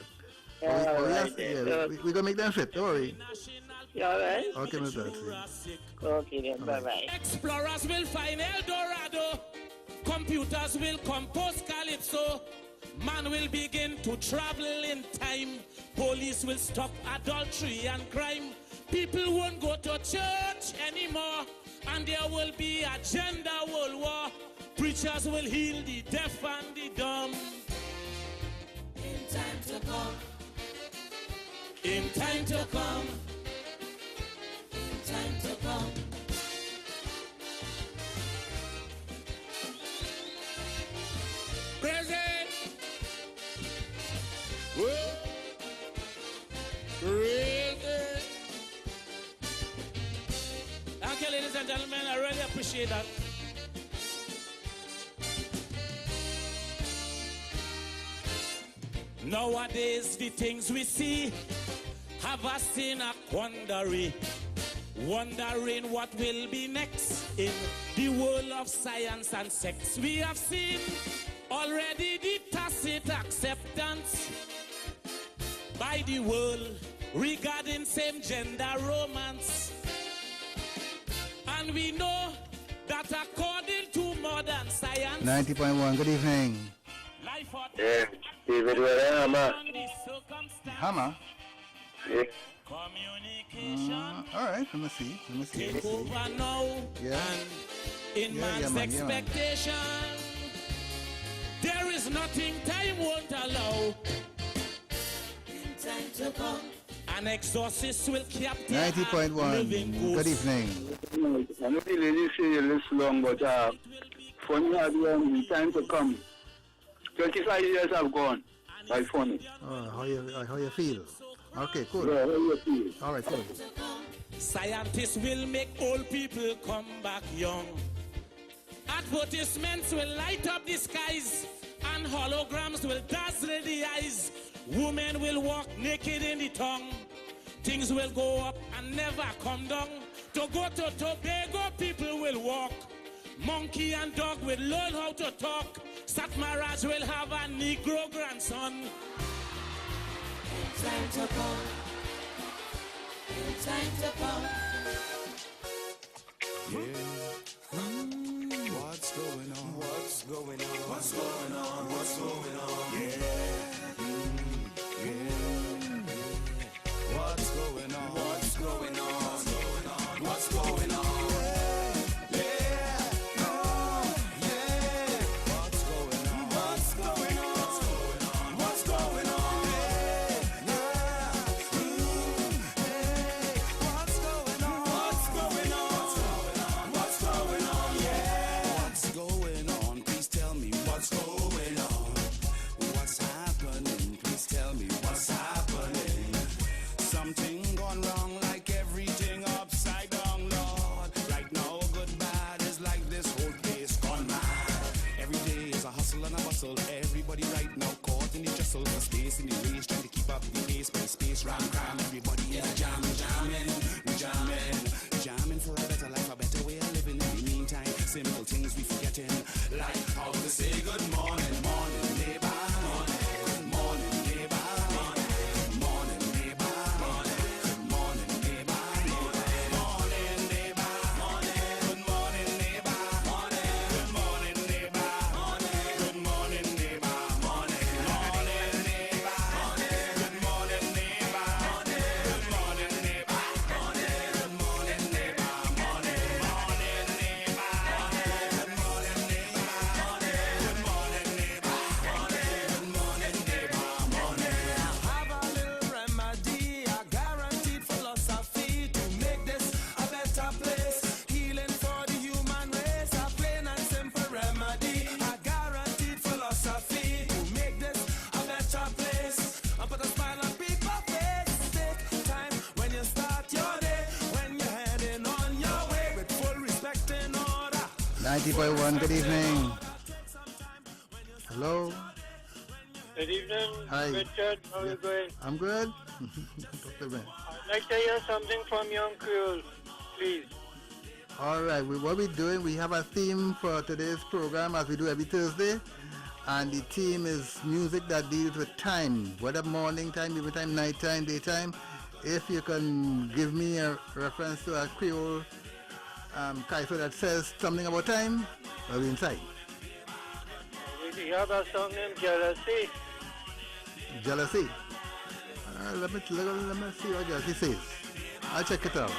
Right, We're going to make them fit, don't worry. You all right? Okay, Mr. Okay, then, bye-bye. Explorers will find El Dorado. Computers will compose Calypso. Man will begin to travel in time. Police will stop adultery and crime. People won't go to church anymore. And there will be a gender world war. Preachers will heal the deaf and the dumb. In time to come. In time to come. In time to come. Crazy. Whoa. Crazy. Thank you, ladies and gentlemen. I really appreciate that. Nowadays, the things we see have us in a quandary, wondering what will be next in the world of science and sex. We have seen already the tacit acceptance by the world regarding same-gender romance. And we know that according to modern science, 90.1, good evening. life Yeah, David Hammer. Hammer? Yeah. All right, let me see. Take over now. Yeah. And in man's expectation, there is nothing time won't allow. In time to come, an exorcist will capture 90.1. Good evening. I don't really say you listen long, but funny had one in time to come. 25 years have gone. By funny. Oh, how you feel? Okay, cool. Yeah, how you feel? All right, cool. Scientists will make old people come back young. Advertisements will light up the skies, and holograms will dazzle the eyes. Women will walk naked in the tongue. Things will go up and never come down. To go to Tobago, people will walk. Monkey and dog will learn how to talk. Satmaraj will have a Negro grandson. In time to come. In time to come. Yeah. What's going on? What's going on? What's going on? What's going on? Yeah. Yeah. What's going on? What's going on? What's going on? What's going on? Everybody right now caught in the jostle, the space in the race, trying to keep up the pace, by space, ram, everybody is jamming for a better life, a better way of living. In the meantime, simple things we forgetting, like how to say good morning, morning, neighbor, morning, good morning, neighbor, morning, good morning, neighbor, morning, good morning, neighbor, morning, morning, neighbor, morning, good morning, neighbor, morning, good morning, neighbor, morning, good morning, neighbor, morning, morning, neighbor, morning, good morning, neighbor, morning, good morning, neighbor, morning, good morning, neighbor, morning, morning, neighbor, morning, good morning, neighbor, morning, good morning, neighbor, morning, good morning, neighbor, morning. Have a little remedy, a guaranteed philosophy to make this a better place. Healing for the human race, a plain and simple remedy, a guaranteed philosophy to make this a better place. And put a smile on people's face. Take time when you start your day, when you're heading on your way, with full respect and order. 90.1. Good evening. Hello. Good evening, Hi. Richard. How are you going? I'm good. Talk to me. I'd like to hear something from Young Creole, please. All right, what we're doing, we have a theme for today's program as we do every Thursday. And the theme is music that deals with time, whether morning time, evening time, night time, daytime. If you can give me a reference to a Creole kaiso that says something about time, I'll be inside. We have a song named Jealousy. Jealousy. Let me see what jealousy says. I'll check it out.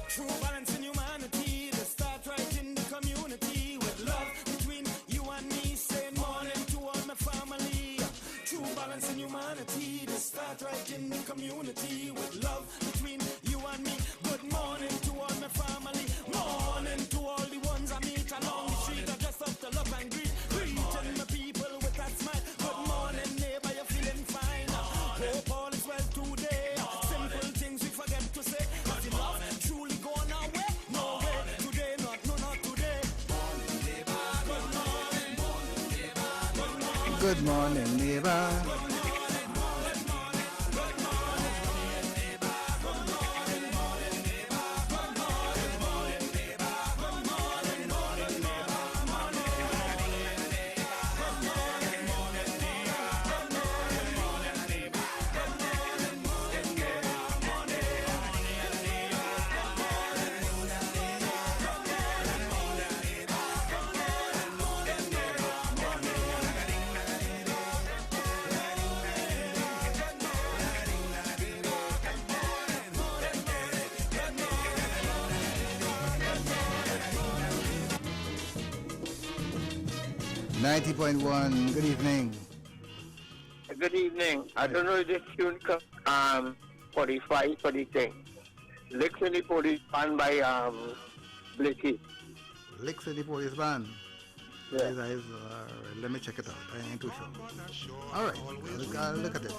True balance in humanity, they start right in the community with love between you and me. Say morning to all my family. True balance in humanity, they start right in the community with love between you and me. Good morning to all my family. Morning to all the ones I meet along the street. I just up to love and greet. Greeting the people with that smile. Good morning, neighbor, you're feeling fine. Hope all is well today. Simple things we forget to say. But the love truly gone away. No way today, not today. Morning, neighbor. Good morning, neighbor. Good morning. Good morning, neighbor. 90.1, good evening. Good evening. I don't know if this tune for the fight for the thing. Licks in the Police Band by Blicky. Licks in the Police Band. Yeah. Let me check it out. I ain't too sure. All right, look at it.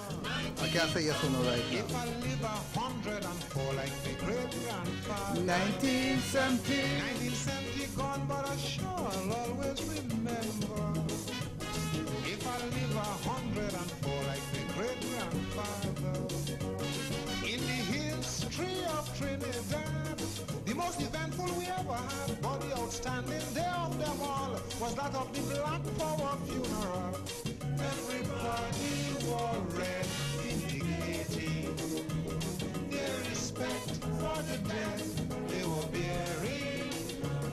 I can't say yes or no right now. If I live 104 like the great grandfather. 1970 gone, but I sure I'll always remember. If I live 104 like the great grandfather. In the history of Trinidad, the most eventful we ever had, but the outstanding day of them all was that of the Black Power funeral. Everybody wore red, indicating their respect for the dead they were burying.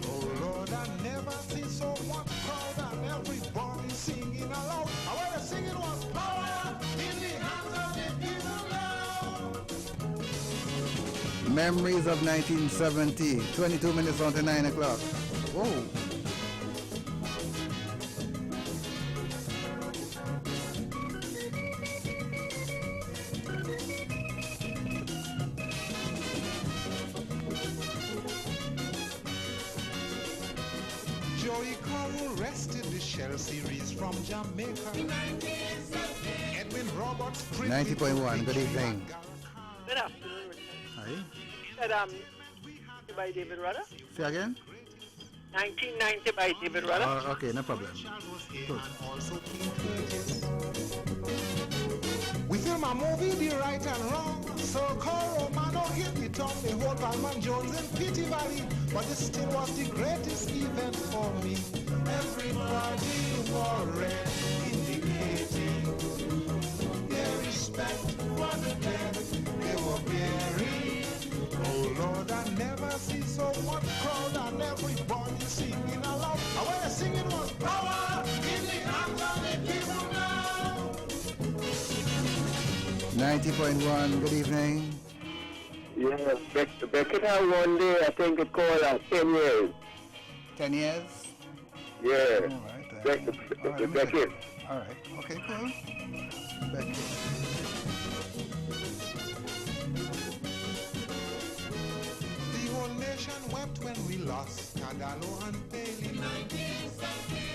Oh Lord, I never seen so much crowd and everybody singing aloud. And when the singing was power in the hands of the people now. Memories of 1970, 22 minutes on to 9 o'clock. Whoa. Joey Corral rested the Shell series from Jamaica. Edwin Roberts 90.1, good evening. Good afternoon. Hi. Said by David Rudder. Say again? 1990 by David Rudder. Okay, no problem. Good. We film a movie, the right and wrong. So Romano hit the tongue, the whole Palman Jones in Pity Valley. But it still was the greatest event for me. Everybody wore red, indicating their respect for the dead they were burying. Oh Lord, I never see so much crowd and everybody singing aloud. And when the singing was power in the hands of the people now. 90.1, good evening. Yeah, Beckett had one day, I think it called 10 years. 10 years? Yeah. All right. Beckett. All right. Okay, cool. Beckett. The whole nation wept when we lost Cadalo and Paley.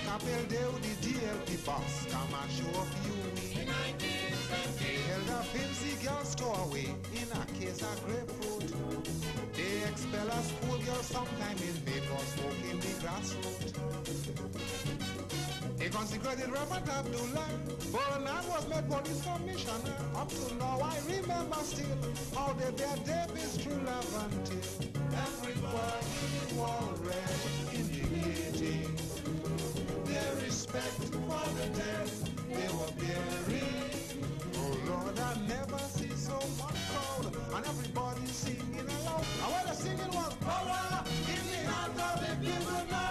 Capel Deo, the DLP boss, come and show up you. They held a fancy girl stowaway in a case of grapefruit. They expel a schoolgirl sometime in May for smoking the grassroots. They consecrated Reverend Abdullah. Bernard was made police commissioner. Up to now I remember still how they bear David's true love until everybody wore red, indicating their respect for the dead they were burying. Oh Lord, I never see so much crowd and everybody singing aloud. And when the singing was power in the hands of the people now.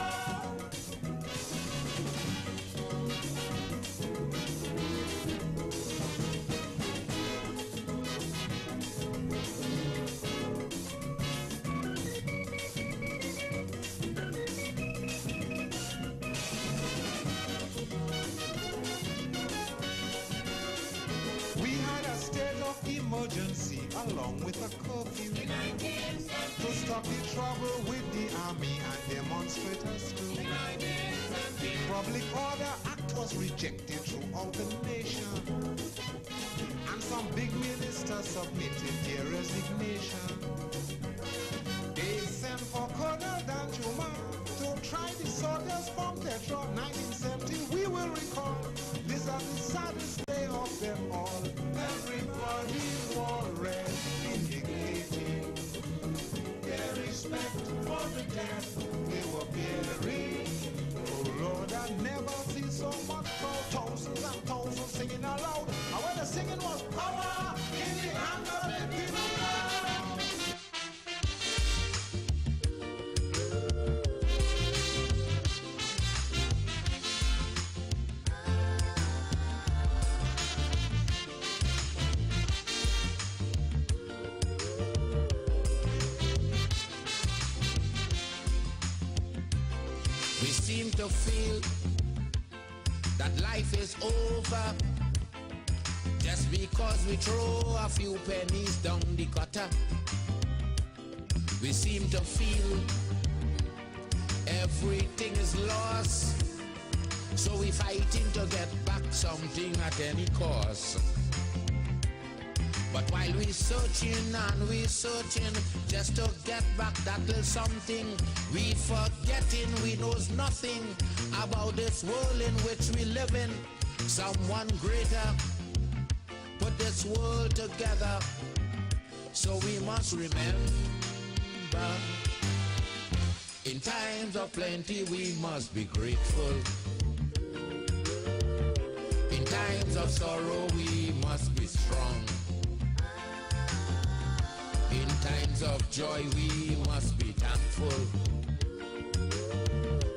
Emergency along with a curfew to stop the trouble with the army and demonstrators too. Public Order Act was rejected throughout the nation, and some big ministers submitted their resignation. They sent for Colonel Danjuma to try the soldiers from Tetra. 1970 we will recall. These are the saddest day of them all. Everybody wore red, indicating their respect for the dead they were burying. Oh Lord, I never see so much crowd, thousands and thousands singing aloud. And when the singing was power in the hands of the people now. We seem to feel that life is over just because we throw a few pennies down the gutter. We seem to feel everything is lost, so we fighting to get back something at any cost. But while we searching and we searching just to get back that little something, we forgetting we knows nothing about this world in which we live in. Someone greater put this world together, so we must remember, in times of plenty we must be grateful. In times of sorrow we must be strong. In times of joy we must be thankful,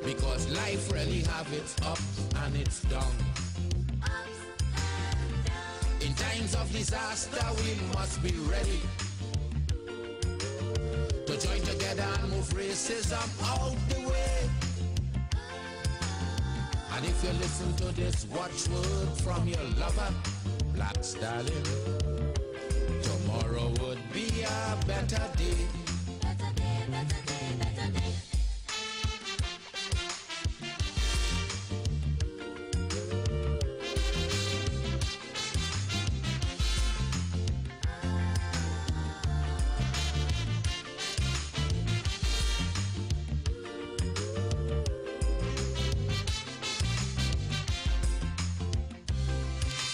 because life really have its ups and its downs. In times of disaster we must be ready to join together and move racism out the way. And if you listen to this watchword from your lover, Black Stallion, tomorrow would be a better day. Better day, better day, better day.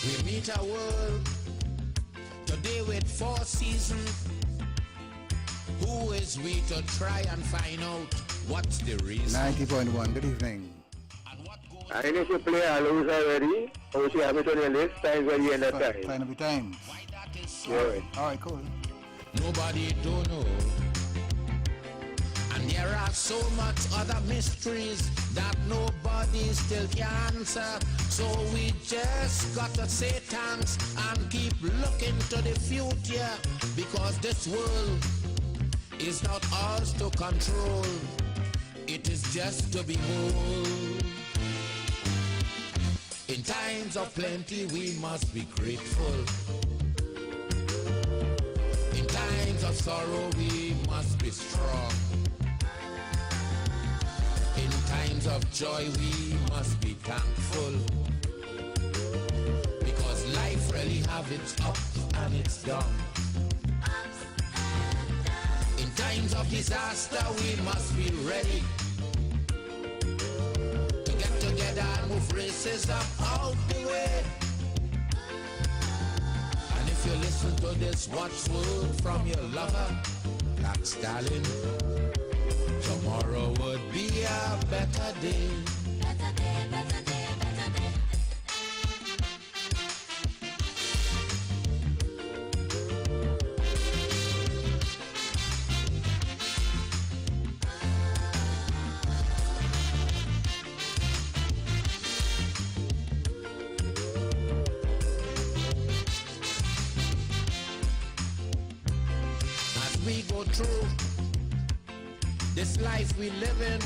We meet a world today with 4 seasons. Who is we to try and find out what's the reason? 90.1, good evening. I need to play a loser already. Or you have it on your list, times where you end that time. Time every time. All right, cool. Nobody don't know. And there are so much other mysteries that nobody still can answer. So we just got to say thanks and keep looking to the future, because this world is not ours to control. It is just to behold. In times of plenty we must be grateful. In times of sorrow we must be strong. In times of joy we must be thankful, because life really have its ups and its downs. In times of disaster we must be ready to get together and move racism out the way. And if you listen to this watchword from your lover, Black Stallion, tomorrow would be a better day. Better day, better day, better day. As we go through this life we live in,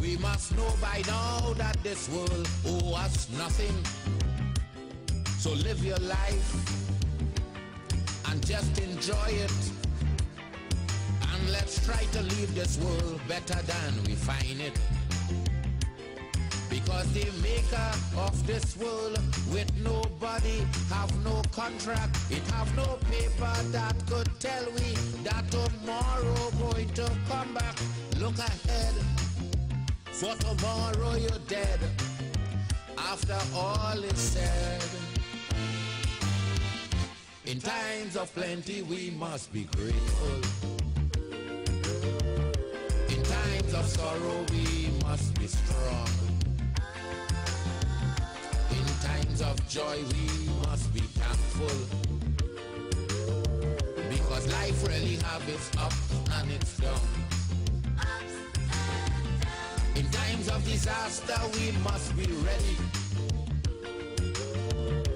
we must know by now that this world owes us nothing. So live your life and just enjoy it, and let's try to leave this world better than we find it. Because the maker of this world with nobody have no contract. It have no paper that could tell we that tomorrow going to come back. Look ahead, for tomorrow you're dead. After all is said, in times of plenty we must be grateful. In times of sorrow we must be strong. In times of joy we must be thankful, because life really have its ups and its downs. In times of disaster we must be ready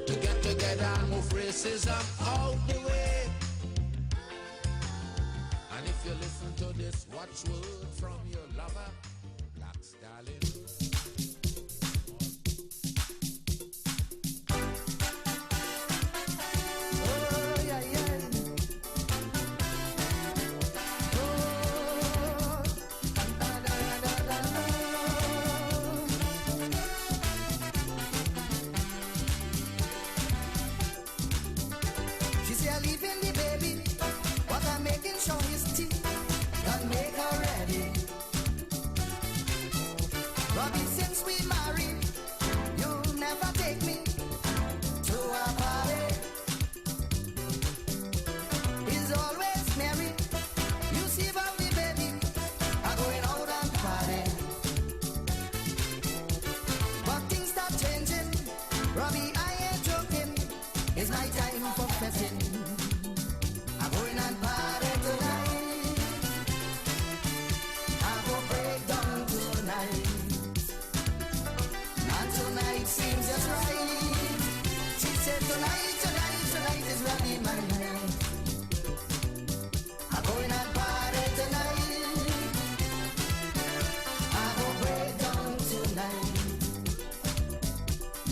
to get together and move racism out the way. And if you listen to this watchword from your lover, Black Stallion, seems just right. She said tonight, tonight, tonight is really my night. I'm going and party tonight. I go break down tonight.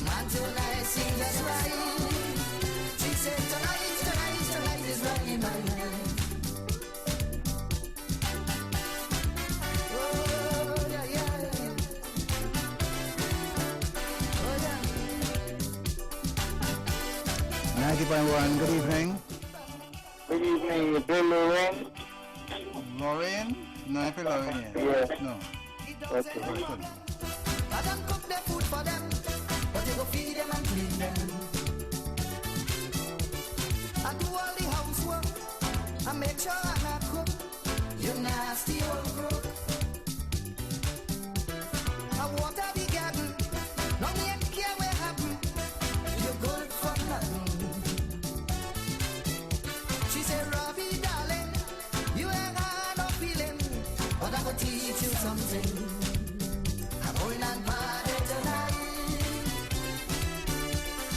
Man, tonight seems just right. She said tonight, tonight, tonight is really my night. Oh, yeah, yeah. Oh, yeah. 90.1, good evening. Good evening, you play Lorraine? Lorraine? No, I feel Lorraine. Yeah. No. Okay. I don't cook the food for them, but you go feed them and clean them. I do all the housework, I make sure I'm not cook. You nasty old crook. I water the garden, no need care what happen. You're good for nothing. She said, Robbie, darling, you ain't got no feeling, but I will teach you something. I'm going and party tonight.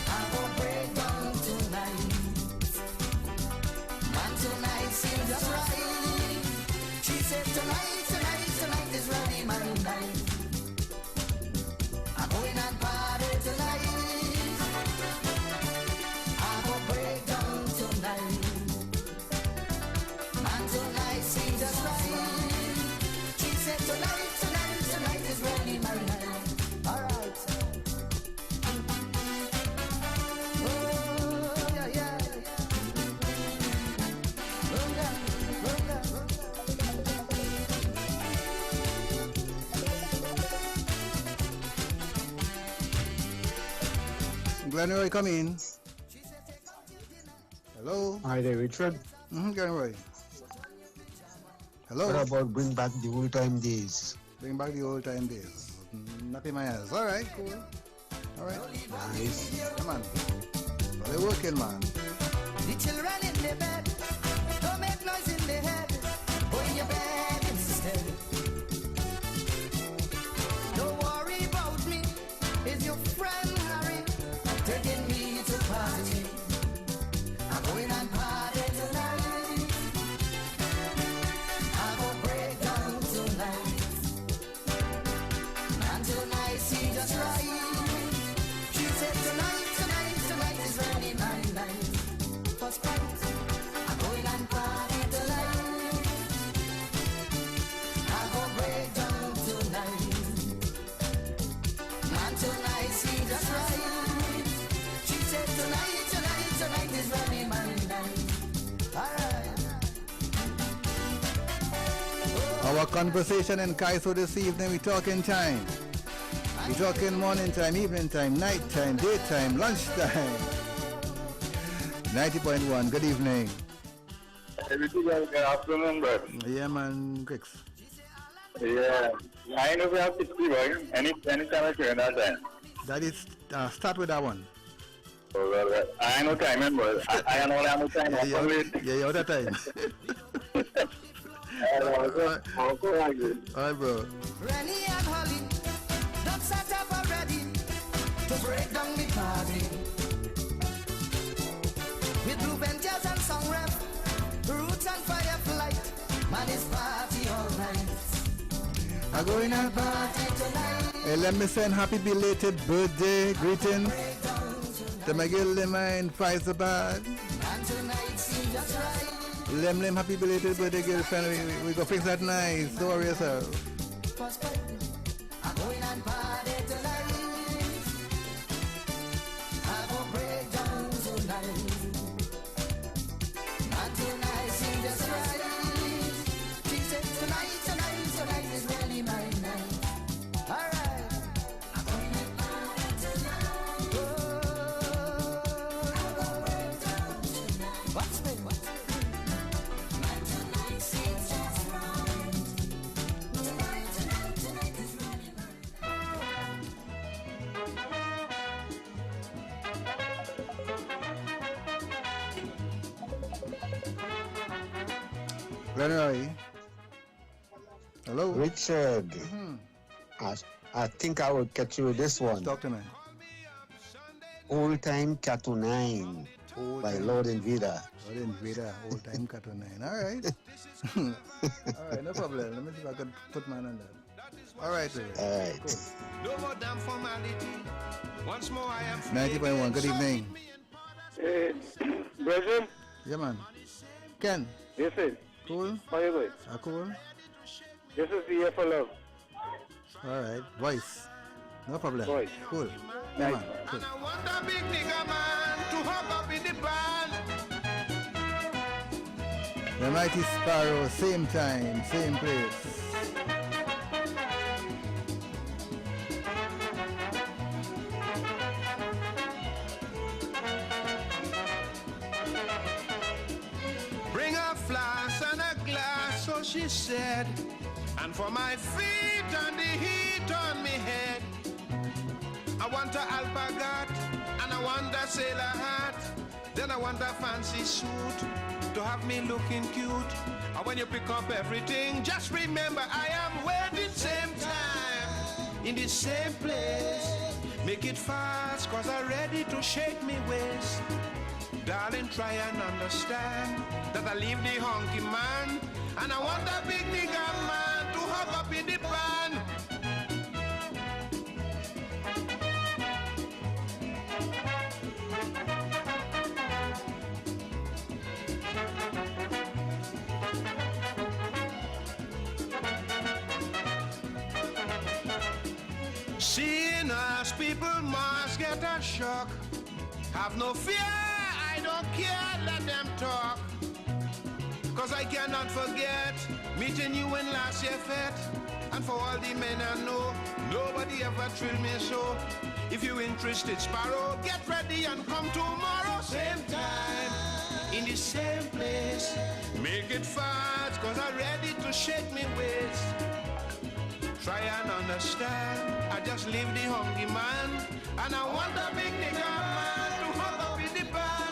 I will break down tonight. Man, tonight seems just right. She said tonight, tonight, tonight is really my night. I'm going and party tonight. I will break down tonight. Man, tonight seems just right. She said tonight, tonight, tonight is really my night. Alright. Oh, yeah, yeah. Oh, yeah, oh, yeah. Glenroy, come in. Hello? Hi there, Richard. Glenroy. Hello? What about bring back the old time days? Bring back the old time days. Nappy my ass. All right, cool. All right. Nice. Come on. Well, they're working, man. The children in the bed, don't make noise in the head. Go in your bed instead. Don't worry about me, it's your friend Harry, taking me to party. I'm going and party tonight. I will break down tonight. And tonight seems just right. She said tonight, tonight, tonight is really my night. First prize, I'm going and party tonight. I will break down tonight. And tonight seems just right. She said tonight, tonight, tonight is really my night. Alright. Our conversation in Calypso this evening, we talking time. We talking morning time, evening time, night time, daytime, lunchtime. 90.1, good evening. Everything else, good afternoon, bro. Yeah, man, Grix. Yeah. I know we have 60, boy. Anytime I can that time. That is, start with that one. Oh, well, I know time, remember. I know I'm time. Yeah, you're that time. All right, bro. Rennie and Holly, don't set up already to break down the party. With Blue Ventures and Song Rep, Roots and Fireflight, man is party all night. I'm going to Party tonight. Hey, let me send happy belated birthday greetings to my girl Lima in Faizabad. And tonight seems just right. Lem, happy belated birthday, girlfriend. We go fix that nice. Don't worry yourself. First fight, I'm going and party tonight. I will break down tonight. And tonight seems just right. She said tonight, tonight, tonight is really my night. Alright. I'm going and party tonight. Oh, I will break down tonight. What's me? And tonight seems just right. Tonight, tonight, tonight is really my Glenroy. Hello? Richard. I think I will catch you with this one. Talk to me. Old Time Cat 9 by Lord Invader. Lord Invader, Old Time Cat 9. All right. All right, no problem. Let me see if I can put mine on that. All right. All right. Cool. No more damn formality. Once more I am 90.1, good evening. Hey, Brethren. Yeah, man. Ken. This is. Cool. How you going? Cool. This is the year for love. All right. Voice. No problem. Voice. Cool. Yeah, man. Cool. I want a big nigga man to hug up in the band. The Mighty Sparrow, same time, same place. Bring a flask and a glass, so she said. And for my feet and the heat on me head, I want a alpagat and I want a sailor hat. Then I want a fancy suit to have me looking cute. And when you pick up everything, just remember I am waiting same time in the same place. Make it fast, cause I'm ready to shake me waist. Darling, try and understand that I leave the honky man and I want a big nigga man to hug up in the pan. Seeing us, people must get a shock. Have no fear, I don't care, let them talk. Cause I cannot forget meeting you in last year's fete. And for all the men I know, nobody ever thrilled me so. If you're interested, Sparrow, get ready and come tomorrow. Same time, in the same place. Make it fast, cause I'm ready to shake me waist. Try and understand, I just leave the hungry man. And I want a big nigga man to hug up in the pan.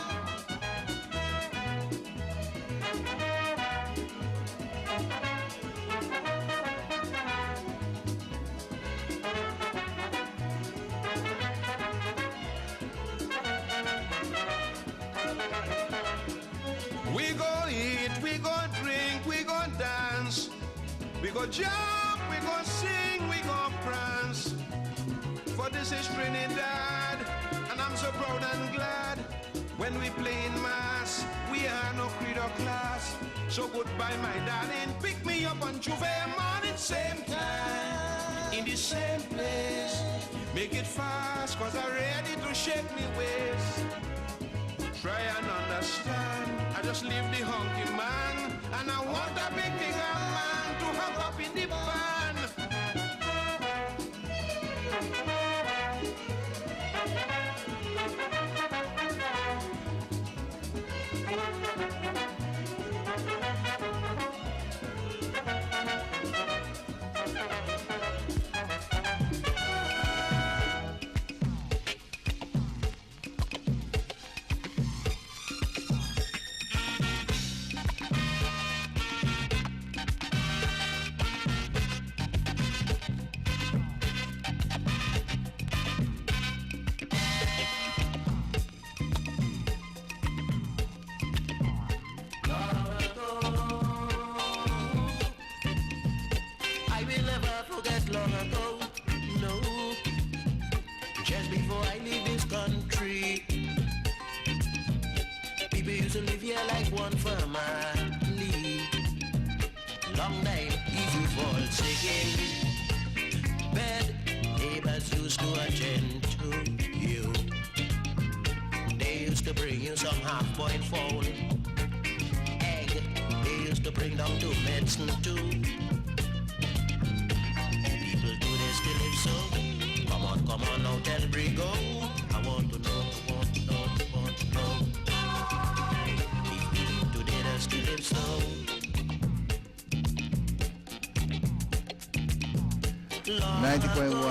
We go eat, we go drink, we go dance. We go jump, we go sing, we go prance. For this is Trinidad, and I'm so proud and glad. When we play in mass, we are no creed or class. So goodbye, my darling, pick me up on Juve morning, same time, in the same place. Make it fast, cause I'm ready to shake me waist. Try and understand, I just leave the honky man, and I want a big nigga man to hug up in the pan.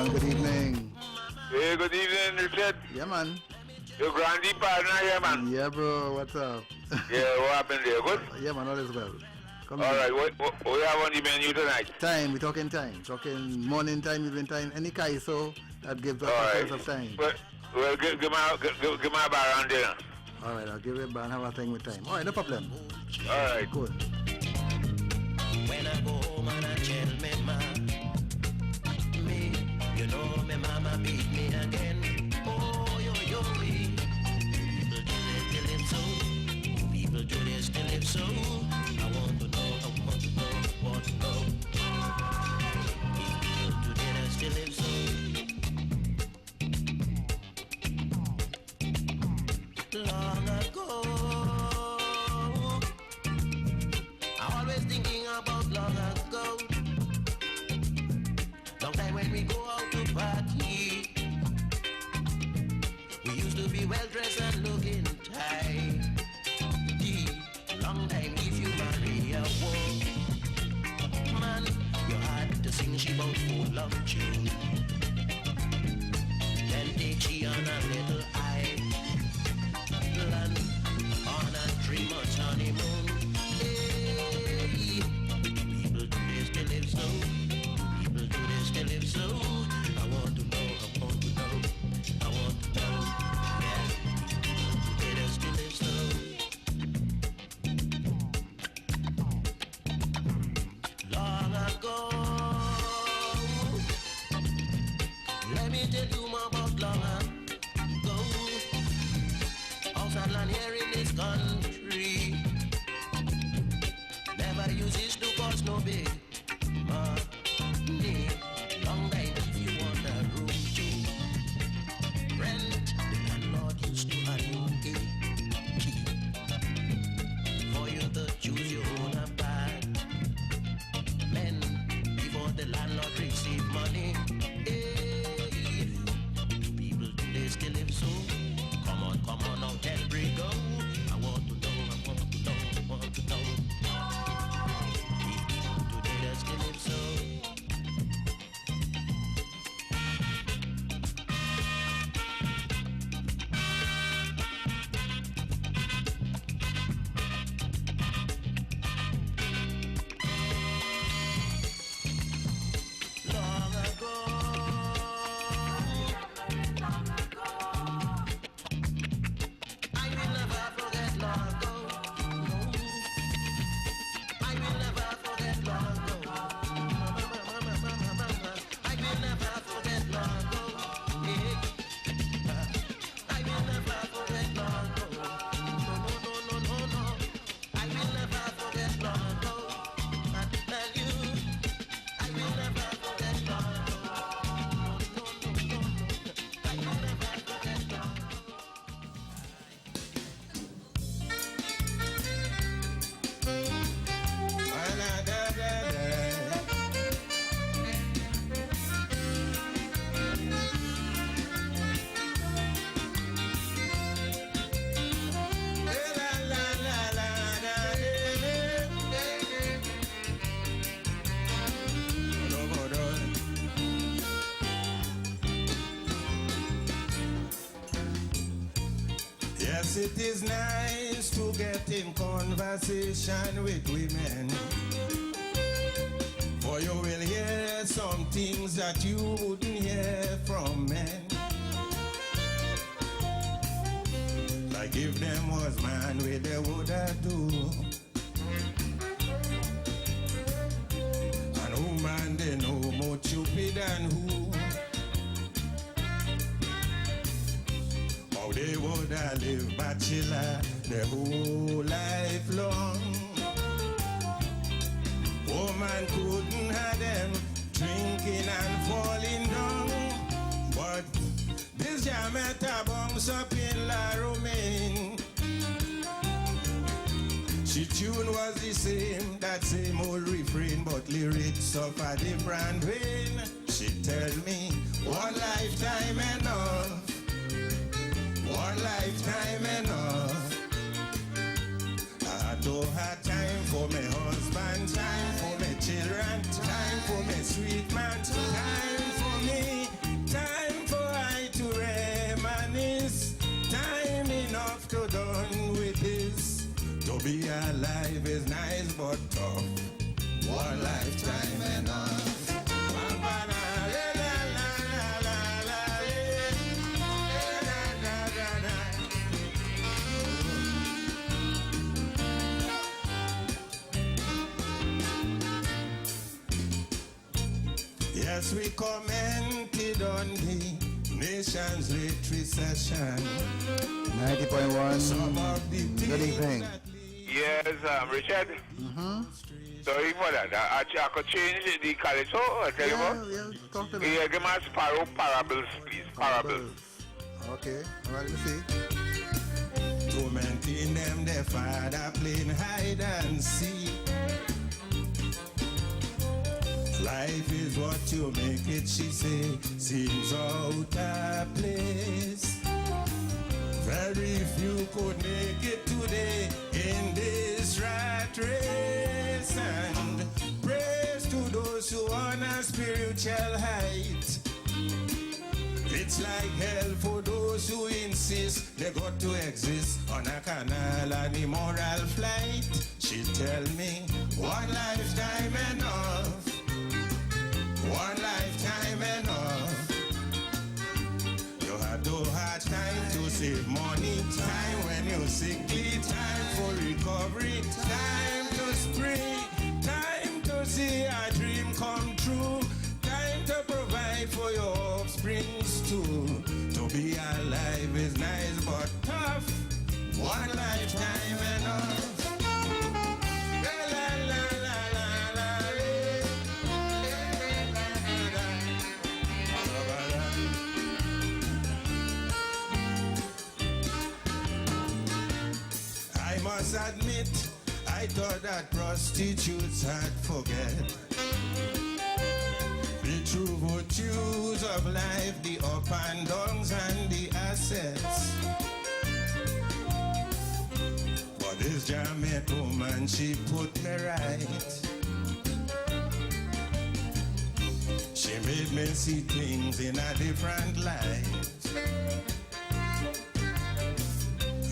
Good evening. Hey, good evening, Richard. Yeah, man. Your grandee partner here, man. Yeah, bro. What's up? Yeah, what happened there? Good? Yeah, man. All is well. All right, what we have on the menu tonight? Time. We're talking time. Talking morning time, evening time. Any kaiso that gives us a sense of time. But Well, give my bar on dinner. All right, I'll give you a bar and have a thing with time. All right, no problem. All right. Good. When I go home and I tell me ma, you know me mama beat me again. Oh, yo, me. People do this till it's so. People do this till it's so. I want to know. People do this till it's so. Long ago, I always thinking about long ago. Long time when we go out to party, we used to be well dressed and looking tight. Long time if you marry a woman, you had to sing she about full of tune. Then take she on a little island on a 3 months honeymoon. Hey, people do this to live so. People do this to live so. I want to know. Yeah, people do this to live so. Long ago, let me tell you more about long ago. Outside land here in this country, never uses to cost no big money. Long time if you want a room to rent, the landlord used to have you a key for you to choose your own apartment before the landlord receive money. Hey, people do they still live so? Come on, now tell Brigo. I want to know. People today they still live so. Long ago, I will never forget long ago. I will never forget long ago. I will never forget long ago. I will never forget long ago. No. I will never forget long ago. I tell you, I will never forget long ago. No. I will never forget long ago. Yes, it is nice to get in conversation with women, for you will hear some things that you wouldn't hear from men. Like if them was man, where they woulda do, and woman they know more stupid than who. How they woulda live bachelor their whole life long. Woman couldn't have them drinking and falling down. But this Jamaica bounce up in La Romaine. She tune was the same, that same old refrain, but lyrics of a different vein. She tell me, one lifetime enough. One lifetime enough. I don't have time for my husband, time for my children, time for my sweet man, time for me, time for I to reminisce, time enough to done with this. To be alive is nice but tough. One lifetime enough. Yes, we commented on the nation's late recession. 90.1. Good evening. Yes, Richard. Sorry for that. I could change the Calypso. I tell you what. Talk to me. Yeah, give me a Sparrow parables, please. Parables. Okay. All right, let me see. Tormenting them, their father playing hide and seek. Life is what you make it, she say, seems out of place. Very few could make it today in this rat race. And praise to those who on a spiritual height. It's like hell for those who insist they got to exist on a canal and immoral flight. She tell me, one lifetime enough. One lifetime enough. You had no hard time to save money, time when you're sickly, time for recovery, time to spring, time to see a dream come true, time to provide for your offsprings too. To be alive is nice but tough. One lifetime enough. I must admit, I thought that prostitutes had forget the true virtues of life, the up and downs and the assets. But this Jamaican woman, she put me right. She made me see things in a different light.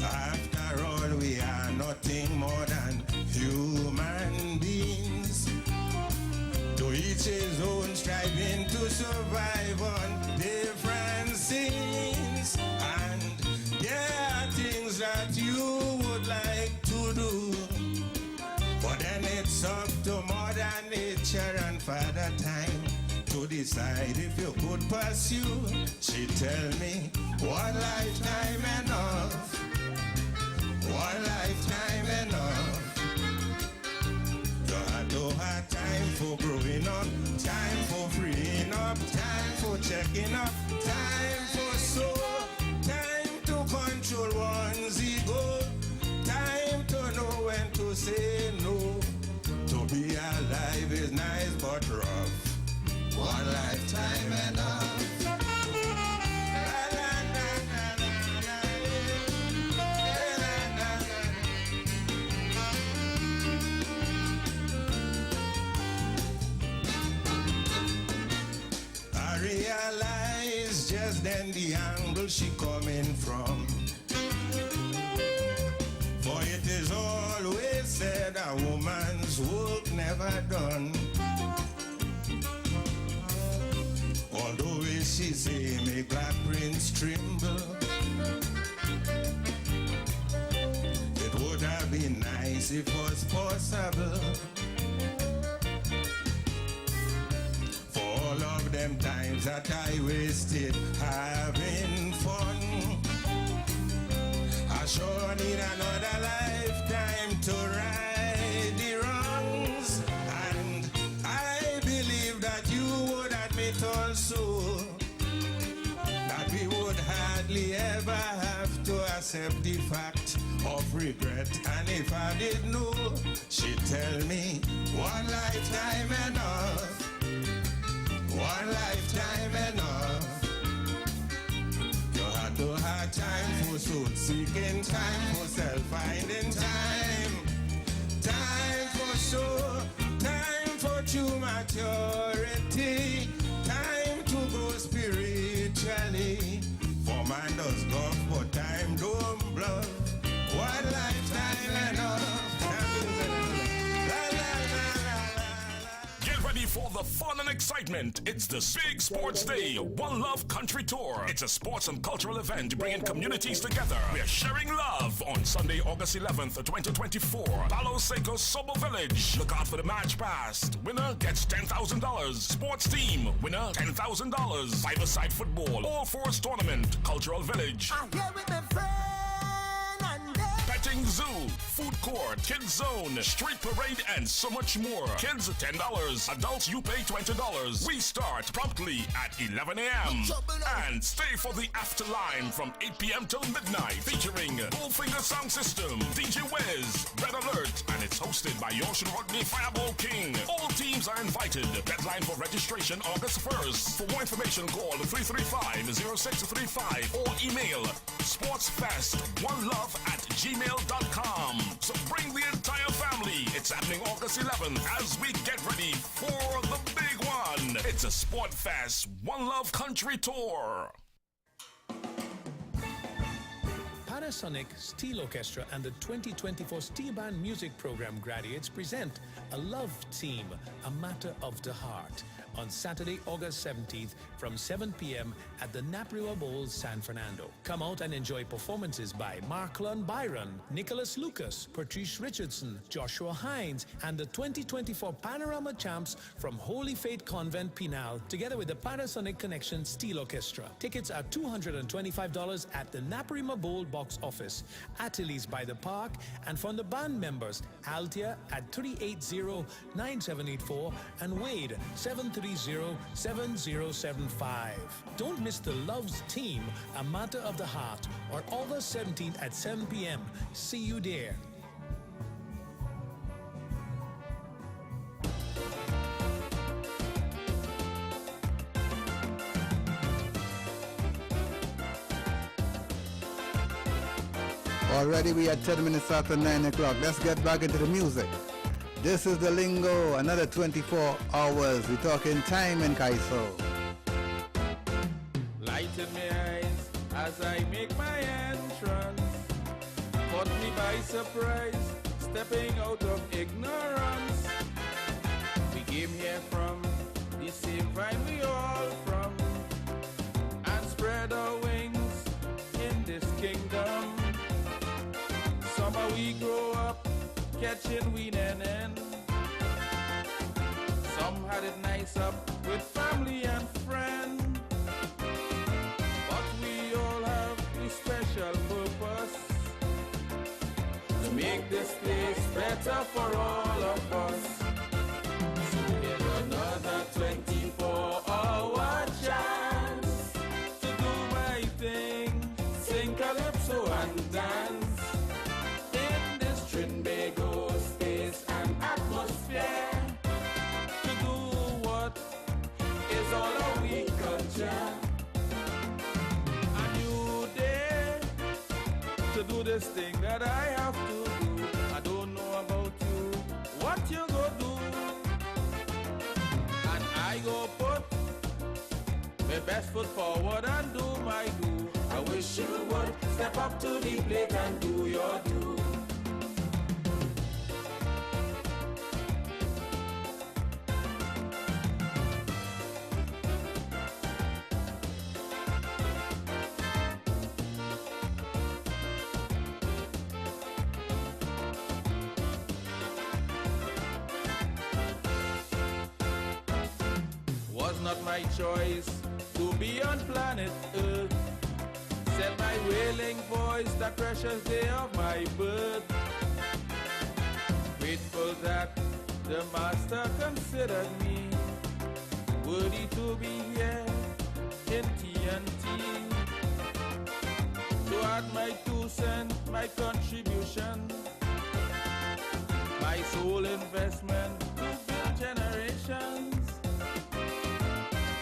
After all, we are nothing more than human beings. To each his own, striving to survive on different scenes. And there are things that you would like to do, but then it's up to Mother Nature and Father Time to decide if you could pursue. She tell me, one lifetime enough. One lifetime enough. You had no hard time for growing up, time for freeing up, time for checking up, time for soul, time to control one's ego, time to know when to say no. To be alive is nice but rough. One lifetime enough. I realized just then the angle she coming from. For it is always said a woman's work never done. Although she say make black prince tremble, it would have been nice if it was possible. For all of them times that I wasted having fun, I sure need another lifetime to right the wrongs. And I believe that you would admit also that we would hardly ever have to accept the fact of regret. And if I did know, she'd tell me, one lifetime enough. One lifetime enough. You had to have time for soul seeking, time for self-finding, time for soul, time for true maturity, time to grow spiritually. For man does golf, but time don't bluff. One lifetime enough. Get ready for the fun and excitement. It's the Big Sports Day One Love Country Tour. It's a sports and cultural event bringing communities together. We're sharing love on Sunday, August 11th, 2024. Palo Seco Sobo Village. Look out for the match pass. Winner gets $10,000. Sports team. Winner $10,000. Five-a-side football. All fours tournament. Cultural village. Petting zoo, food court, kids zone, street parade, and so much more. Kids $10, adults you pay $20. We start promptly at 11 a.m. and stay for the afterline from 8 p.m. till midnight. Featuring Goldfinger Sound System, DJ Wiz, Red Alert, and it's hosted by Yoshua Rodney Fireball King. All teams are invited. Deadline for registration August 1st. For more information, call 335-0635 or email sportsfest1love@gmail.com. So bring the entire family. It's happening August 11th as we get ready for the big one. It's a Sport Fest One Love Country Tour. Panasonic Steel Orchestra and the 2024 Steel Band Music Program graduates present A Love Team, A Matter of the Heart, on Saturday, August 17th from 7 p.m. at the Napriwa Bowl, San Fernando. Come out and enjoy performances by Marklon Byron, Nicholas Lucas, Patrice Richardson, Joshua Hines, and the 2024 Panorama Champs from Holy Faith Convent, Pinal, together with the Panasonic Connection Steel Orchestra. Tickets are $225 at the Napriwa Bowl box office, Ateliers by the Park, and from the band members, Altia at 380-9784 and Wade 730-7075. Don't miss the Love's Team, A Matter of the Heart, on August 17th at 7 p.m. See you there. Already we are 10 minutes after 9 o'clock. Let's get back into the music. This is the lingo, another 24 hours. We're talking time in Kaiso. Light in my eyes as I make my entrance. Caught me by surprise, stepping out of ignorance. We came here from the same vine we all from, and spread our wings in this kingdom. Summer we grow up catching weed and end. Some had it nice up with family and friends, but we all have a special purpose to make this place better for all of us. So here's another 24-hour chance to do my thing, sing calypso and dance. Trinbago space and atmosphere to do what is all a week culture. And you dare to do this thing that I have to do. I don't know about you, what you go do, and I go put my best foot forward and do my do. I wish you would step up to the plate and do your do. Not my choice to be on planet Earth. Said my wailing voice that precious day of my birth. Grateful that the master considered me worthy to be here in TNT. To add my 2 cents, my contribution, my soul investment to build generations.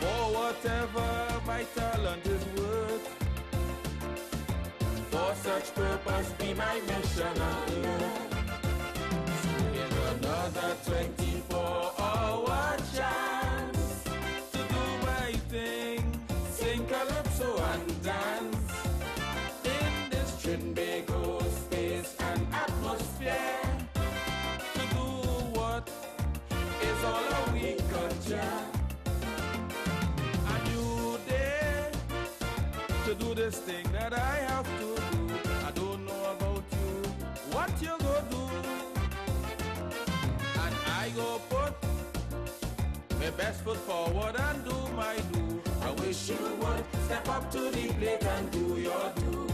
For whatever my talent is worth, for such purpose be my mission on earth. So here's another 24-hour chance to do my thing, sing calypso and dance in this Trinbago space and atmosphere to do what is all a week culture. to do this thing that I have to do. I don't know about you, what you go do. And I go put my best foot forward and do my do. I wish you would step up to the plate and do your do.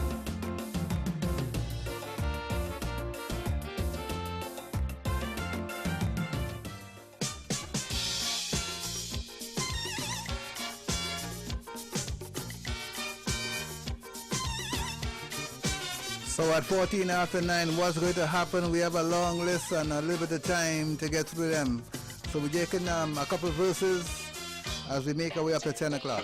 So at 14 after 9, what's going to happen? We have a long list and a little bit of time to get through them. So we're taking a couple of verses as we make our way up to 10 o'clock.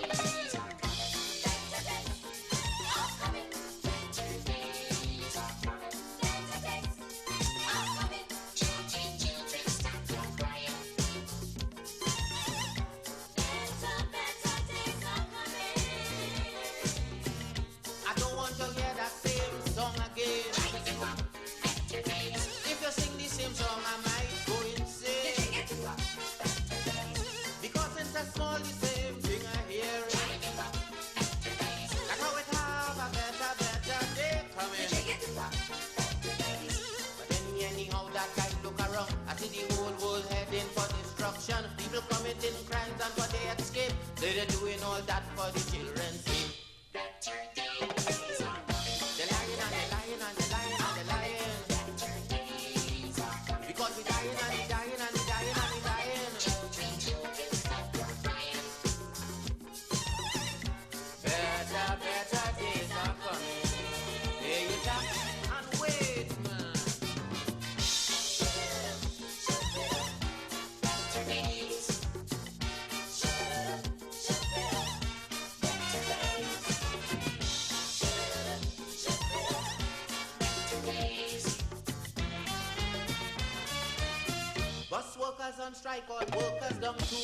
on strike, all workers don't too.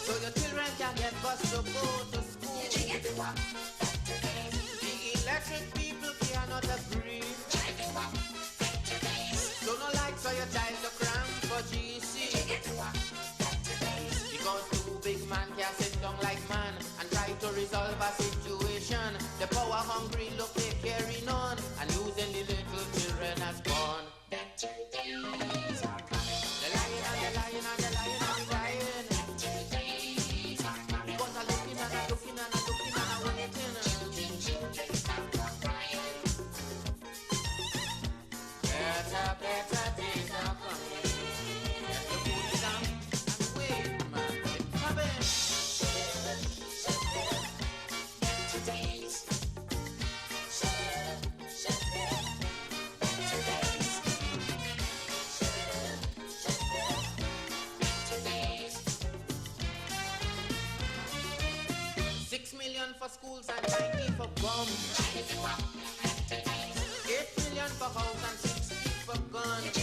So your children can get bus to go to school. The electric people cannot agree. So no like for your child to cram for GC. Because two big man can sit down like man and try to resolve a situation. The power hungry look they carrying on and using the little children as born. The lion and the lion and the lion and the lion. Because I'm looking and I'm looking and I'm looking and I'm waiting. Better days are coming. Let the food down and wait, man. It's coming. For schools and 90 for bombs. 8 million for house and 60 for guns.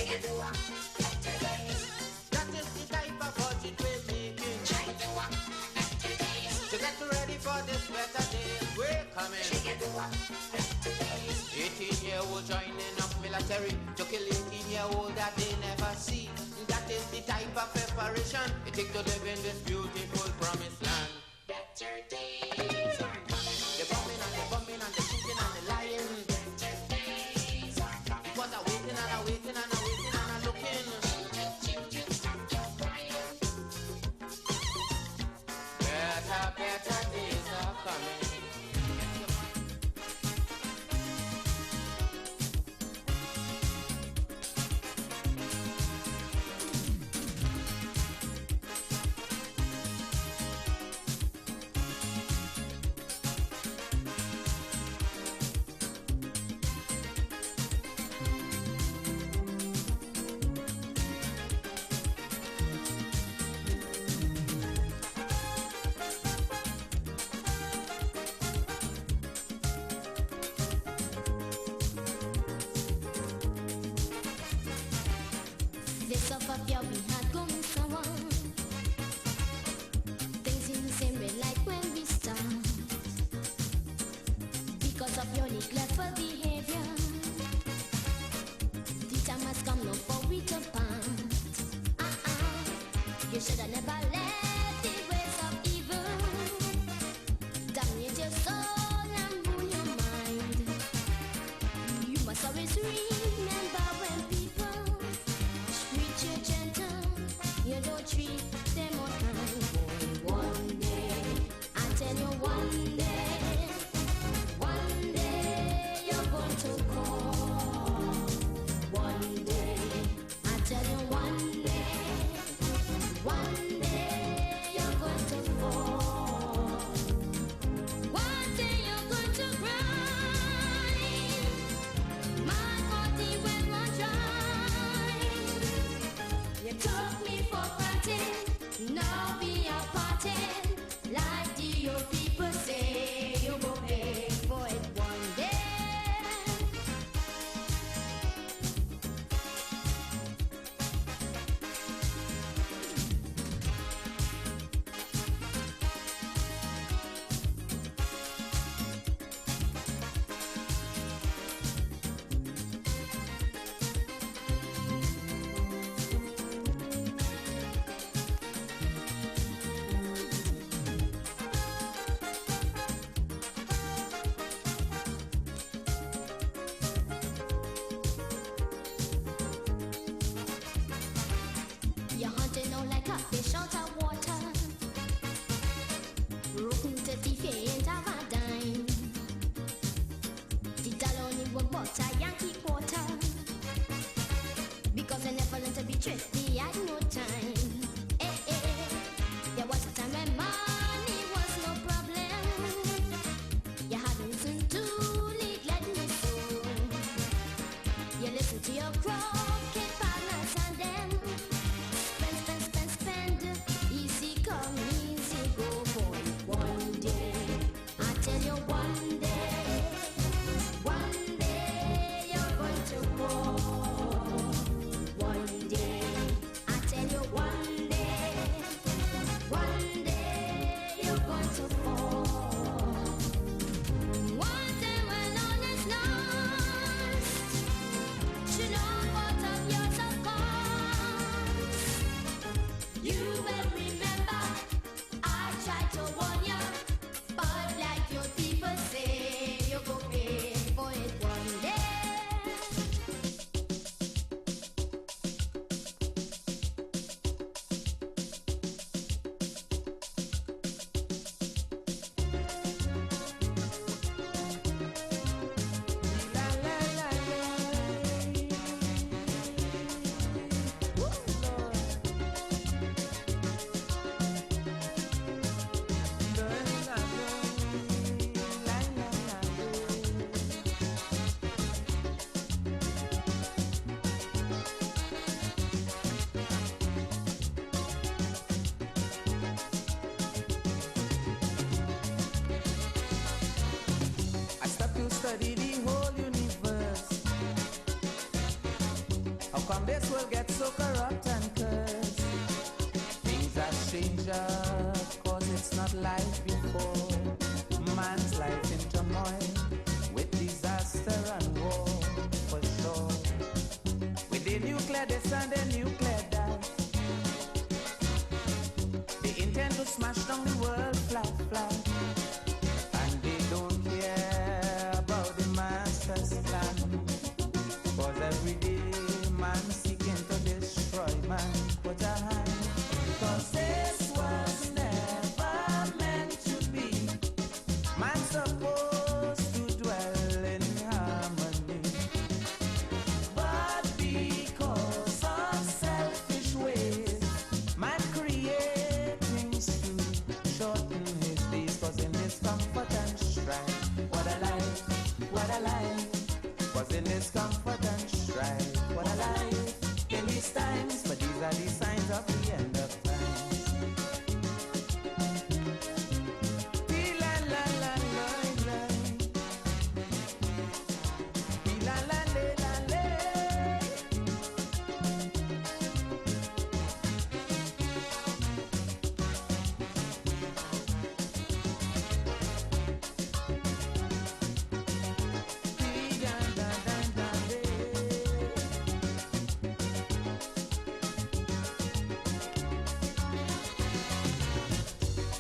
That is the type of budget we're making. To get ready for this better day, we're coming. 18-year-old joining up military to kill 18-year-old that they never see. That is the type of preparation it takes to live in this beautiful promised land. Better days. The bombing and the bombing and the shooting and the lying. Because I'm waiting and I'm waiting and I'm waiting and I'm looking. Better days are coming. you one day you're going to fall. One day, I tell you one day you're going to fall. One day when all is lost, you know what of yours of course. You will remember I tried to warn you, but like your people say, you go pay for it one day. I stopped to study the whole universe. How come this world gets so corrupt and cursed? Things have changed up, cause it's not life before. Man's life in turmoil, with disaster and war, for sure. With the nuclear this and the nuclear that, they intend to smash down the world flat, flat. And they don't care about the master's plan, cause every day man seeking to destroy man. Put a hand, cause this was never meant to be. Man's supposed to dwell in harmony, but because of selfish ways, man create things to shorten his days. Cause in this comfort and strife, what a life, what a life. Cause in this comfort and strife, what a life. In these times, but these are the signs of the end of times. La la la la la, la la la la.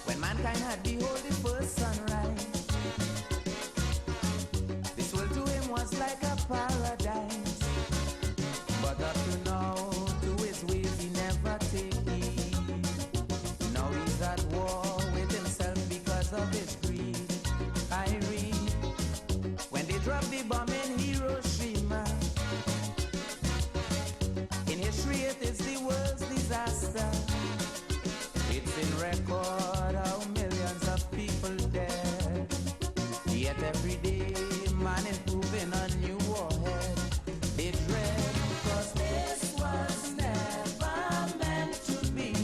When mankind had behold the first sunrise, this world to him was like a paradise. But up to now, to his ways he never take heed. Now he's at war with himself because of his greed. I read, when they dropped the bomb in Hiroshima, in history it is the world's disaster. It's in record how millions of people dead. Yet every day man improving a new warhead. They dread, cause this was never meant to be.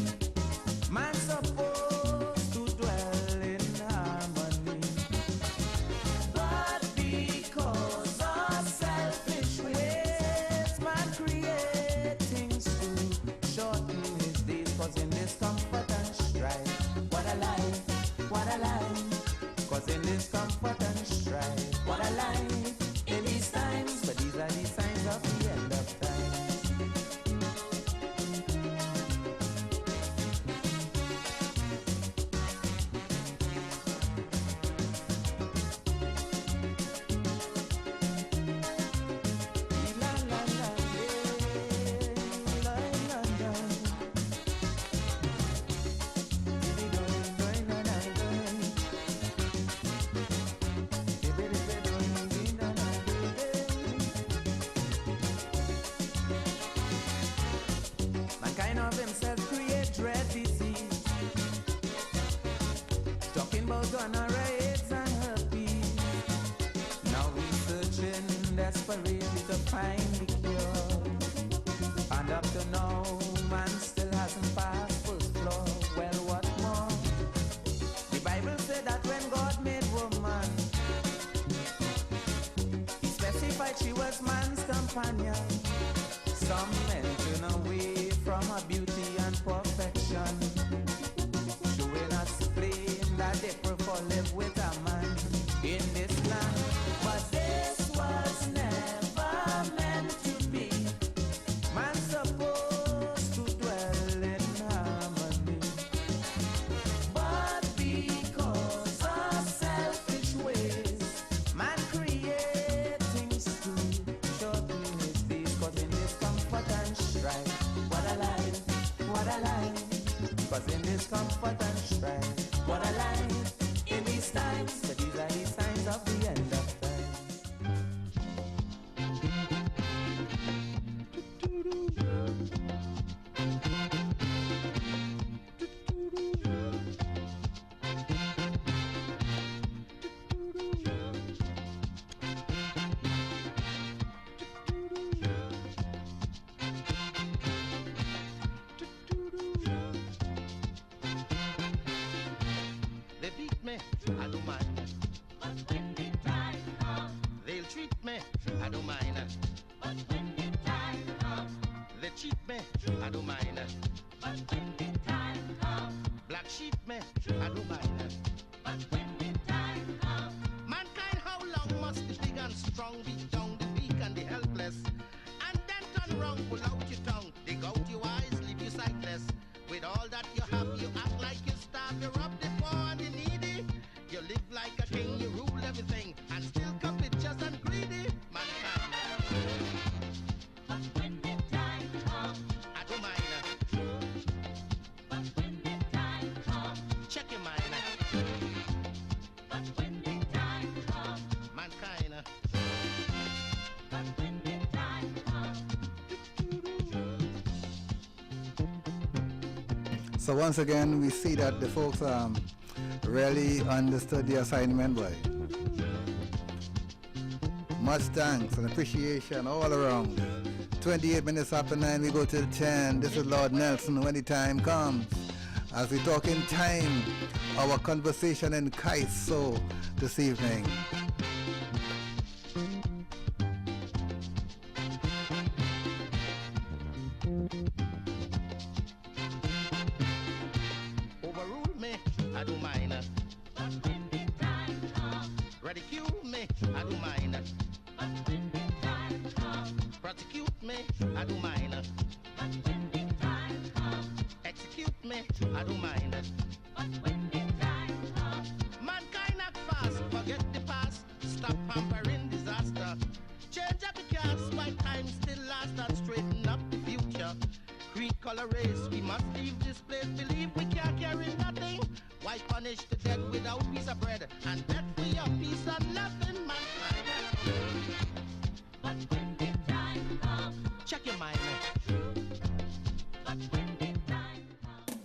Man's supposed to dwell in harmony, but because of selfish ways, man create things to shorten his days. Cause in this comfort and strife, what a life, what a life. Cause in this comfort and strife, what a life. In these times, but these are the signs of the end of times. La la la, la la la. Mankind of himself create dread disease, talking about gonorrhea, AIDS and herpes. Now we searching desperately to find the cure, and up to now man still hasn't passed first floor. Well, what more? The Bible said that when God made woman, Tanya. Some men turn away from her beauty and perfection, showing us plain that they prefer live with a man in this land. But this was never meant to be. Man's supposed to dwell in harmony, but because of selfish ways, man create things to shorten his days, causing discomfort and strife. What a life, what a life, causing discomfort and strife. What a life in these times, but these are the signs of the end of They beat me, I don't mind. But when the time comes, they'll treat me, I don't mind. But when the time comes, they cheat me, I don't mind. But when the time comes, black sheep me, I don't mind. But when the time comes, mankind, how long must the big and strong beat down the weak and the helpless? And then turn round, pull out your tongue, dig out your eyes, leave you sightless. With all that you have, you act like you starve, you rob the poor and the needy. You live like a king, you rule everything, and still covetous and greedy. Mankind. But when the time comes, I don't mind. But when the time comes, check your mind. But when the time comes, mankind. But when the time comes. So once again, we see that the folks really understood the assignment, boy. Much thanks and appreciation all around. 28 minutes after 9, we go to the 10. This is Lord Nelson when the time comes. As we talk in time, our conversation in Calypso this evening. Overrule me, I don't mind. But when the time comes, ridicule me, I don't mind. But when the time comes, prosecute me, I don't mind. But when the time comes, execute me, I don't mind. But when the time comes, mankind act fast, forget the past, stop pampering disaster. Change up the cast while time still lasts and straighten up the future. Creed, color, race, we must leave this place. Believe we can't carry nothing. Why punish the dead without piece of bread? And death for your peace and nothing, mankind. But when the time comes, check your mind. But when the time comes.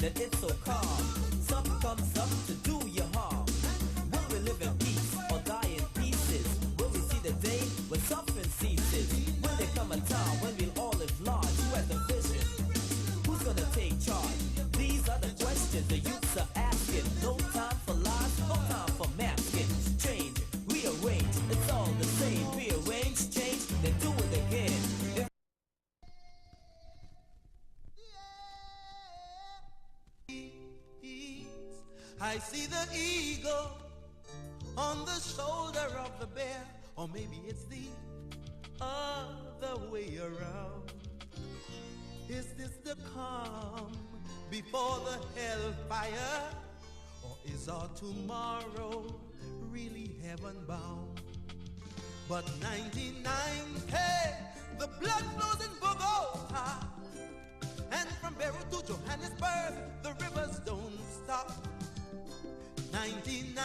that it's so calm. Some comes up to do you harm. Will we live in peace or die in pieces? Will we see the day when suffering ceases? Will there come a time when we'll all live large? Who has the vision? Who's gonna take charge? These are the questions the youths are asking. No time for lies, no time for masking. Change, rearrange, it's all the same. Rearrange, change, then do it again. I see the eagle on the shoulder of the bear, or maybe it's the other way around. Is this the calm before the hellfire, or is our tomorrow really heaven bound? But 99, hey, the blood flows in Bogota, and from Beirut to Johannesburg, the rivers don't stop. 1990,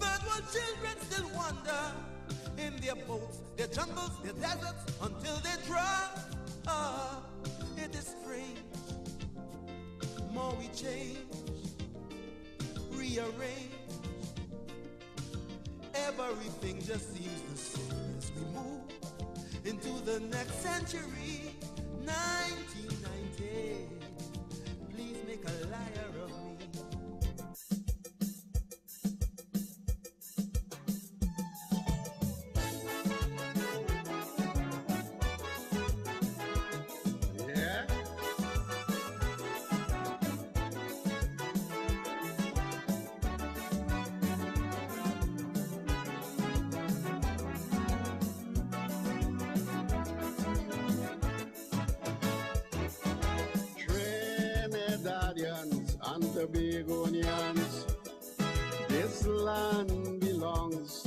third world children still wander in their boats, their jungles, their deserts, until they drown. It is strange. More we change, rearrange, everything just seems the same as we move into the next century. 1990, please make a liar of me. Tobagonians, this land belongs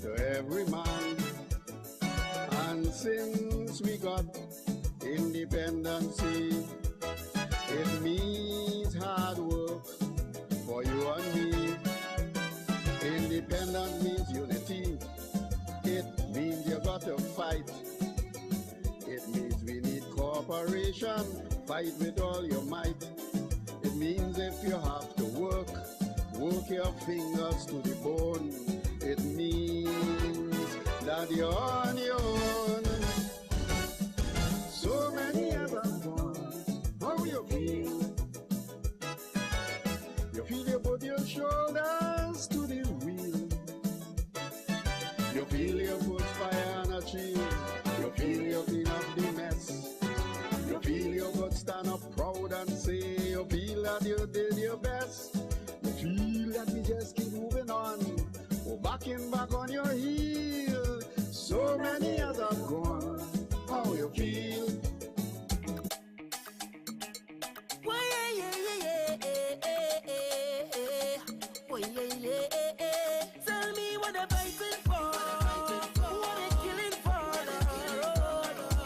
to every man, and since we got independency, it means hard work for you and me. Independence means unity. It means you got to fight. It means we need cooperation. Fight with all your might. It means if you have to work your fingers to the bone. It means that you're on your own. So many years have gone. How you feel? You feel you put your shoulders to the wheel. You feel you put fire on a tree. You feel you clean up the mess. You feel you could stand up proud and say you feel that you did your best. You feel that we just keep moving on, or backing back on your heel. So many years have gone. How you feel? Tell me what they're fighting for. What they're killing for.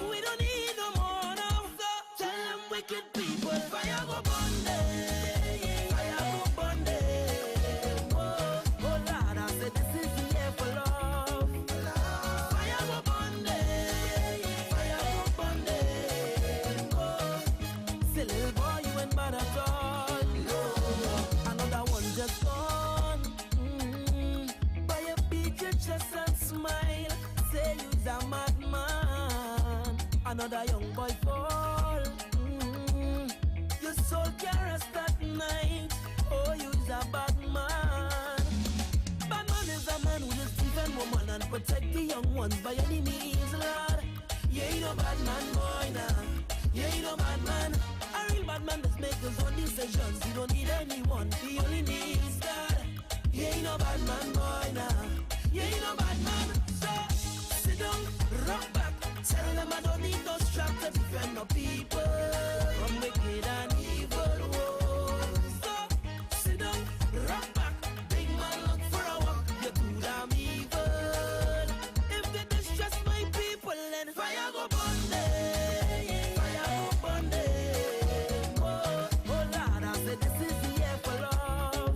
We don't need no more now. So tell them wicked people, fire go burn them. Fire go burn them. Oh Lord, I said this is the year for love. Fire go burn them. Fire go burn them. Oh, say little boy, you ain't bad at all. Another one just gone. But you beat your chest and smile. Say you's a madman. Another young boy fall. Your soul can't rest at night. Oh, you's a bad man. Bad man is a man who is even woman and protect the young ones by any means, Lord. You ain't no bad man, boy, nah. You ain't no bad man. A real bad man does make his own decisions. You don't need anyone. He only needs God. You ain't no bad man, boy, nah. You ain't no bad man. So sit down, rock back. Tell them I don't need no strap to defend no people from wicked and evil. Whoa. So sit down, rock back. Big man look for a walk. You're too damn evil. If they distress my people, then fire go burn them. Fire go burn them. Oh Lord, I said this is the year for love.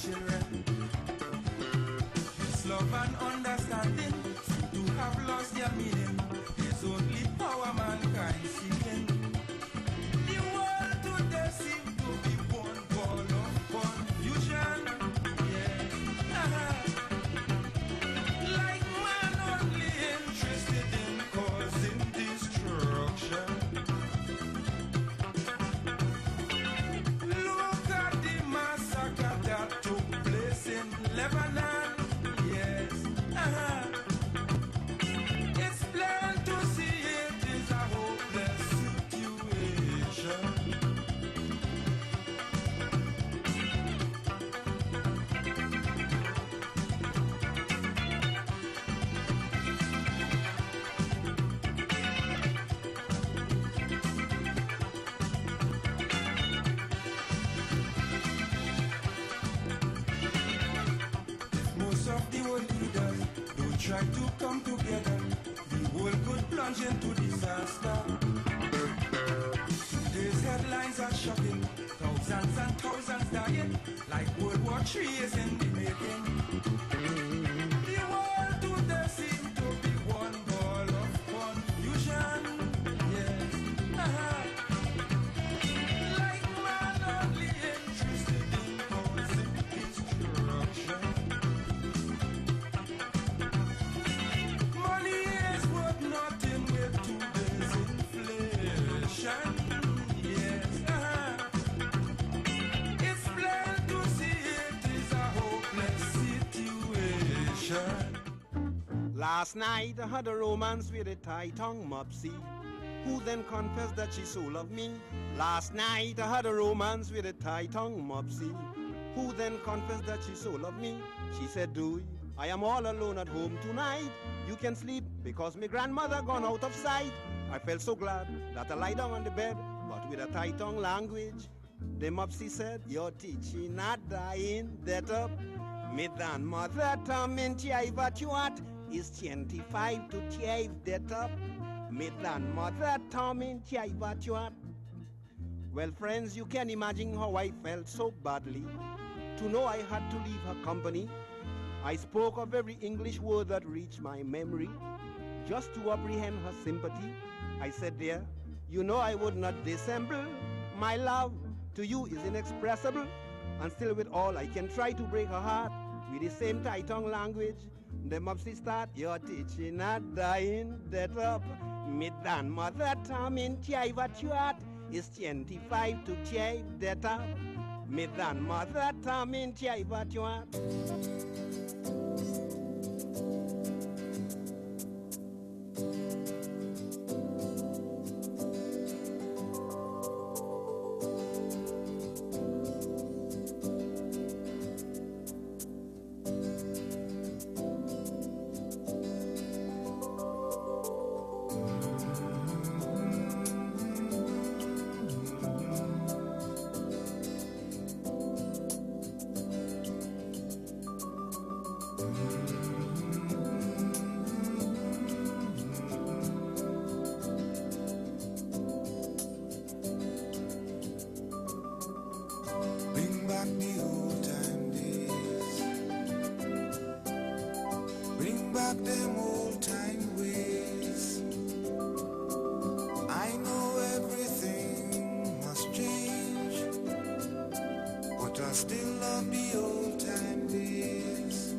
children. Peace, love, and understanding seem to have lost their meaning. There's only power mankind seeking. The world today seems to be one ball of confusion. Yeah. Like man only interested in causing destruction. Look at the massacre that took place in Lebanon. Yes. It's plain to see it is a hopeless situation. Most of the world leaders don't try to come together. The world could plunge into disaster. Today's headlines are shocking. Thousands and thousands dying, like World War III is in the making. The world today seems to be one ball of confusion. Yes. Like man only interested in causing destruction. Money is worth nothing with today's inflation. Yes. It's plain to see it is a hopeless situation. Last night I had a romance with a Thai-tongue mopsy, who then confessed that she so loved me. Last night I had a romance with a Thai-tongue mopsy, who then confessed that she so loved me. She said, "Dewey, I am all alone at home tonight. You can sleep because my grandmother gone out of sight." I felt so glad that I lie down on the bed, but with a Thai-tongue language. The mopsy said, "Your teaching not dying, that up. Me dan mother tamin tiai vatuat is 25 to tiai that up. Me dan mother tamin tiai vatuat." Well, friends, you can imagine how I felt so badly to know I had to leave her company. I spoke of every English word that reached my memory, just to apprehend her sympathy. I said, "Dear, you know I would not dissemble. My love to you is inexpressible, and still with all I can try to break her heart with the same Thai-tongue language." The mopsy start, "Your teaching not dying, that up. Me dan mother tamin tiai vatuat is 25 to tiai that up. Me dan mother tamin tiai vatuat." Bring back the old time days. Bring back them old time ways. I know everything must change, but I still love the old time days.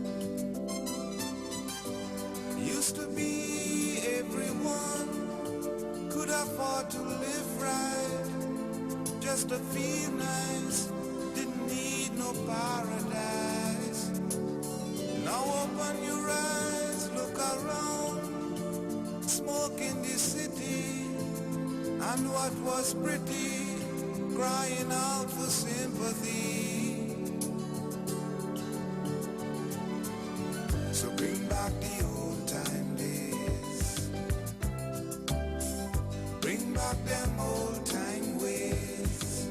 Used to be everyone could afford to live right, just to feel nice, didn't need no paradise. Now open your eyes, look around, smoke in the city, and what was pretty, crying out for sympathy. So bring back the old time days. Bring back them old time ways.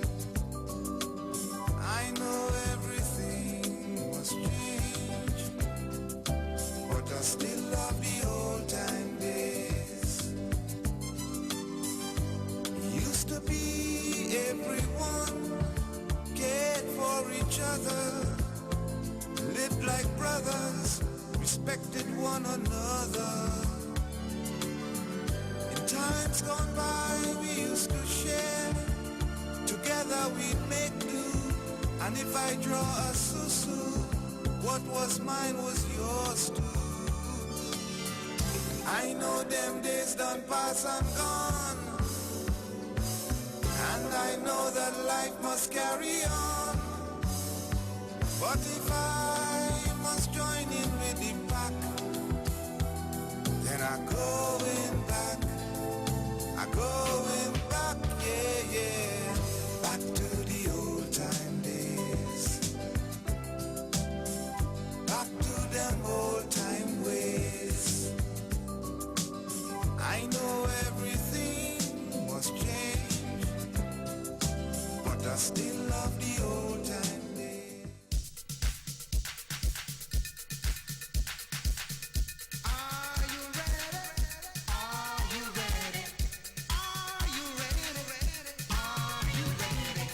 I know everything must change, but I still love the old time days. Used to be everyone cared for like brothers, respected one another. In times gone by, we used to share. Together we'd make do. And if I draw a susu, what was mine was yours too. I know them days done pass and gone. And I know that life must carry on. But if I must join in with the pack, then I'm going back. I'm going back, yeah, yeah. Back to the old time days. Back to them old time ways. I know everything must change, but I still love the old time days. Are you ready? Are you ready? Are you ready? Are you ready?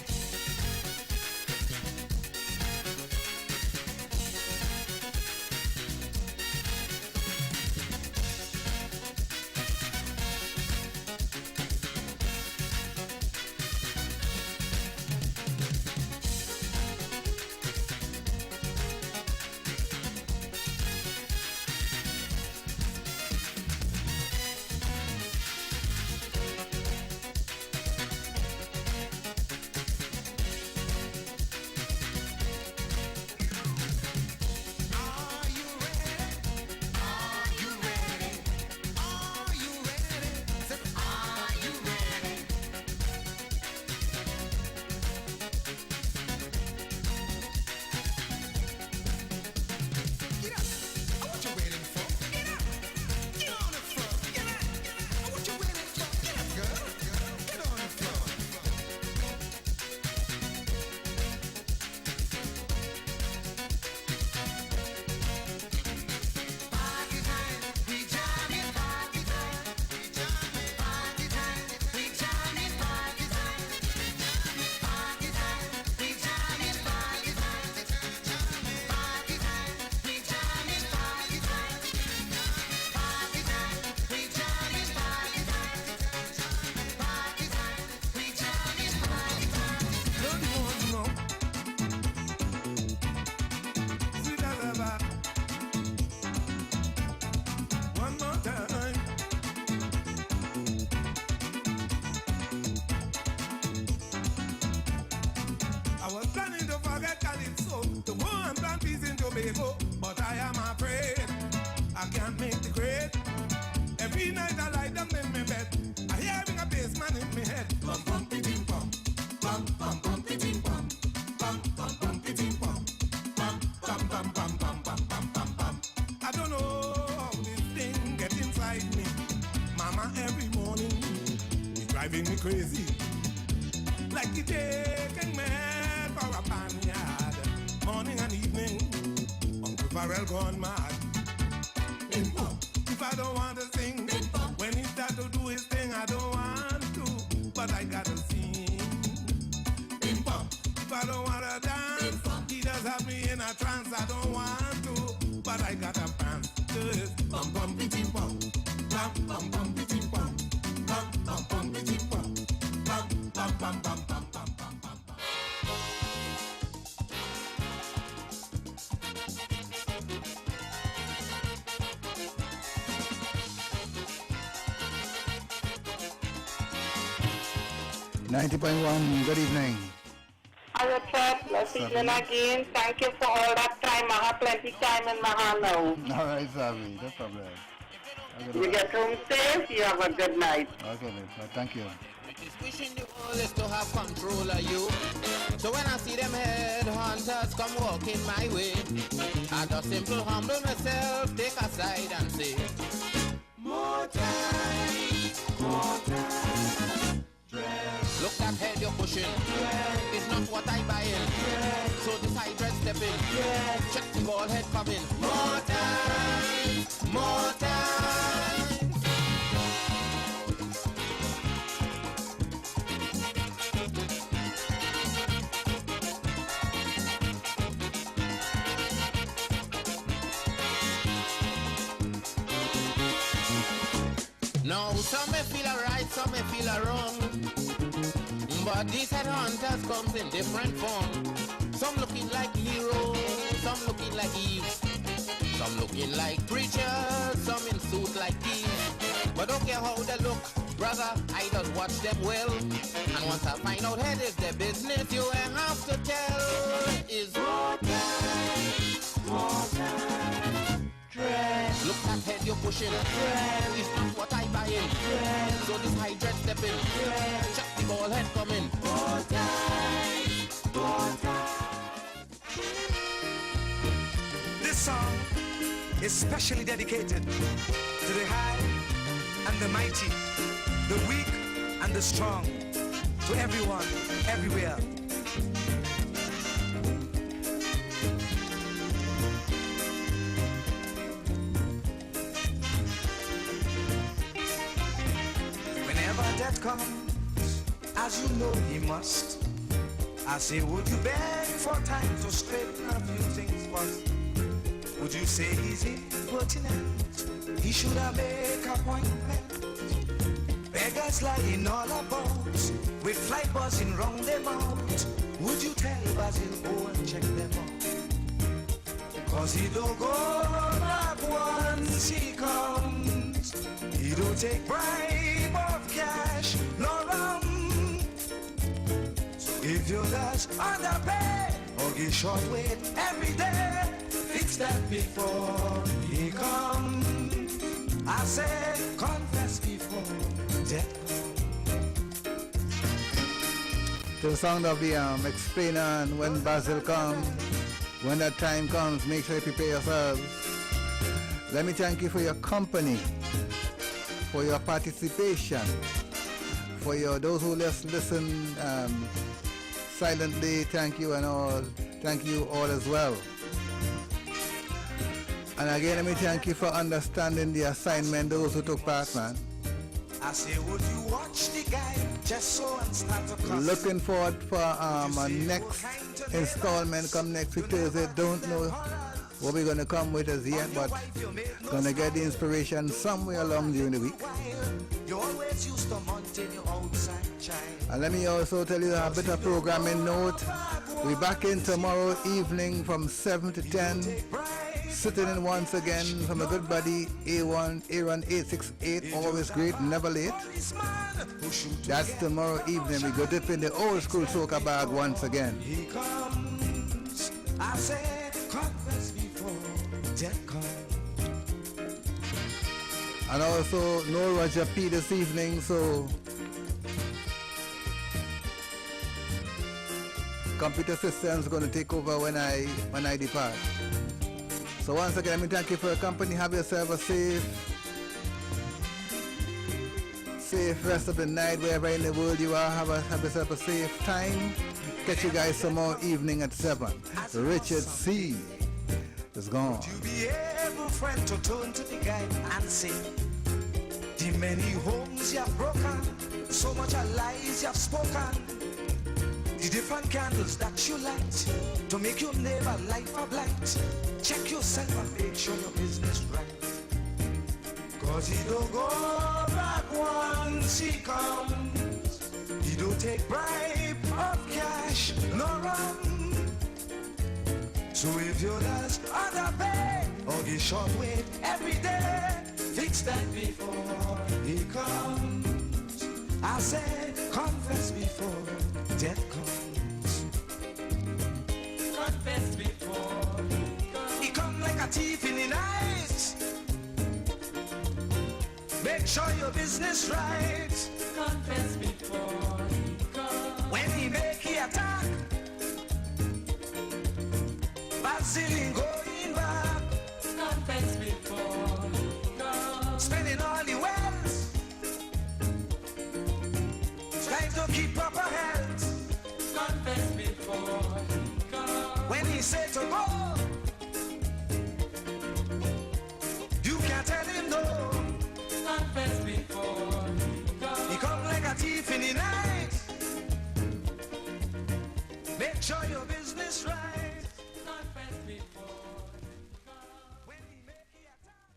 I was planning to forget Calypso, to go and plant peace in Tobago, but I am afraid I can't make the grade. Every night I lie down in my bed, I hearing a bass man in my head. Bum bum pitting bum, bum bum bum pitting bum, bum bum bum pitting bum, bum bum bum bum bum bum bum bum bum. I don't know how this thing gets inside me. Mama every morning is driving me crazy, like the taking me for a barnyard. Morning and evening, Uncle Farrell gone mad. If I don't want to sing, when he start to do his thing, I don't want to, but I gotta sing. If I don't want to dance, he does have me in a trance. I don't want to, but I gotta dance. Bum bum bitty bum, bum bum bum bitty bum, bum bum bum bitty bum, bum bum bum bum bum bum bum bum. 90.1, good evening. Hi, what's up? Let's evening again. Thank you for all that time. I have plenty time in my hand now. All right, Savi, no problem. You get home safe. You have a good night. Okay, then. Thank you. Wishing the world is to have control of you. So when I see them headhunters come walking my way, I just simple humble myself, take a side and say, more time, more time. Look that head you're pushing, it's not what I buying. So decide red stepping, check the ball head coming. More time, more time. Now some may feel alright, some may feel wrong, but these headhunters comes in different form. Some looking like Nero, some looking like Eve, some looking like preachers, some in suits like thieves. But don't care how they look, brother, I just watch them well. And once I find out head is their business, you ain't have to tell. Is more time, dread. Look that head you're pushing, dread. It's not what I buy in, dread. So this high dread step in, dread. Check the ball head coming. More time, more time. This song is specially dedicated to the high and the mighty, the weak and the strong, to everyone, everywhere. Whenever death comes, as you know he must, I say, would you beg for time to straighten a few things first? Would you say he's impertinent? He should have made appointment. Beggars lying all about, with fly buzzing round them out. Would you tell Basil, go and check them out? Cause he don't go back once he comes. He don't take bribe of cash, no rum. So if you just underpay or give short weight every day, fix that before he comes. I say, confess before death comes. To the sound of the explainer, and when Basil comes, when that time comes, make sure you prepare yourselves. Let me thank you for your company, for your participation, for those who listen silently. Thank you and all. Thank you all as well. And again, let me thank you for understanding the assignment, those who took part, man. I say, would you watch the guy just so and start to cuss? Looking forward for our next installment come next week Thursday. Don't know what we're going to come with as yet, but going to get the inspiration somewhere along during the week. You always used to maintain your outside child. And let me also tell you a bit of programming note. We're back in tomorrow evening from 7 to 10. Sitting in once again from a good buddy, Aaron 868, always great, never late. That's tomorrow evening. We go dip in the old school soca bag once again. He comes, I say, confess before death comes. And also no Roger P this evening, so computer systems going to take over when I depart. So once again, let me thank you for your company. Have yourself a safe rest of the night wherever in the world you are. Have yourself a safe time. Catch you guys tomorrow evening at 7. Richard C is gone. Would you be able, friend, to turn to the guy and say, the many homes you have broken, so much of lies you have spoken, the different candles that you light to make your neighbor life a blight. Check yourself and make sure your business right. Cause he don't go back once he comes. He don't take bribe of cash, no run. So if you just underpay or give short weight every day, fix that before he comes. I say, confess before death comes. Confess before he come like a thief in the night. Make sure your business right. Confess before he comes. When he make he attack, Basil going back. Confess before he comes. Spending all the wealth, trying to keep proper health. Confess before he comes. When he said to go, you can't tell him no. Confess before he comes. He come like a thief in the night. Make sure your business right. Confess before he comes. When he make the attack.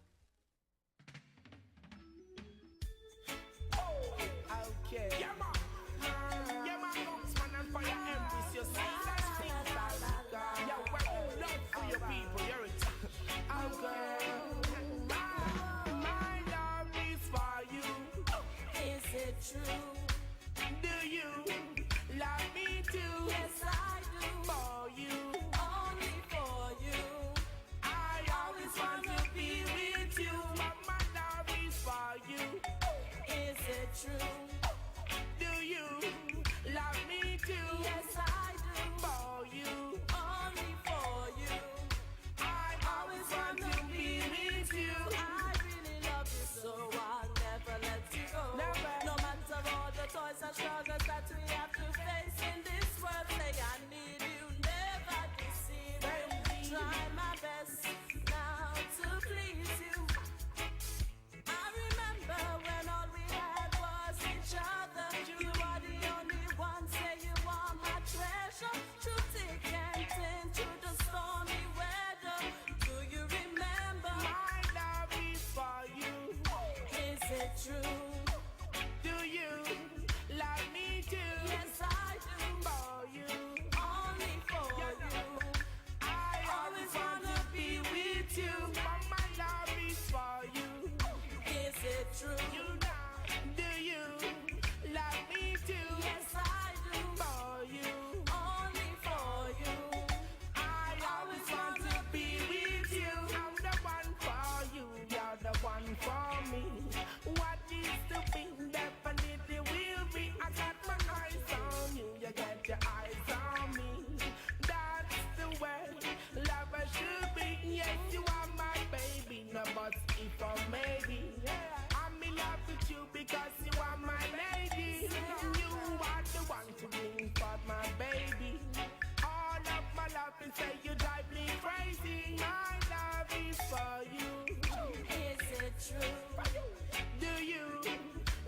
try my best now to please you. I remember when all we had was each other. You are the only one, say you are my treasure. Through thick and thin, through the stormy weather. Do you remember? My love is for you. Is it true? Do you love me too? Yes, I do. For you. Only for you. I always wanna be with you. But my love is for you. Is it true? Do you love me too? Yes, I do. For you. Only for you. I always want to be with you. I'm the one for you. You're the one for me. What is to be definitely will be. I got my eyes on you. You got your eyes on me. That's the way lovers should be. Yes, you are my baby. No but if or maybe. I'm in love with you because you are my lady. You are the one to bring forth my baby. All of my love and say you drive me crazy. My love is for you. Is it true? Do you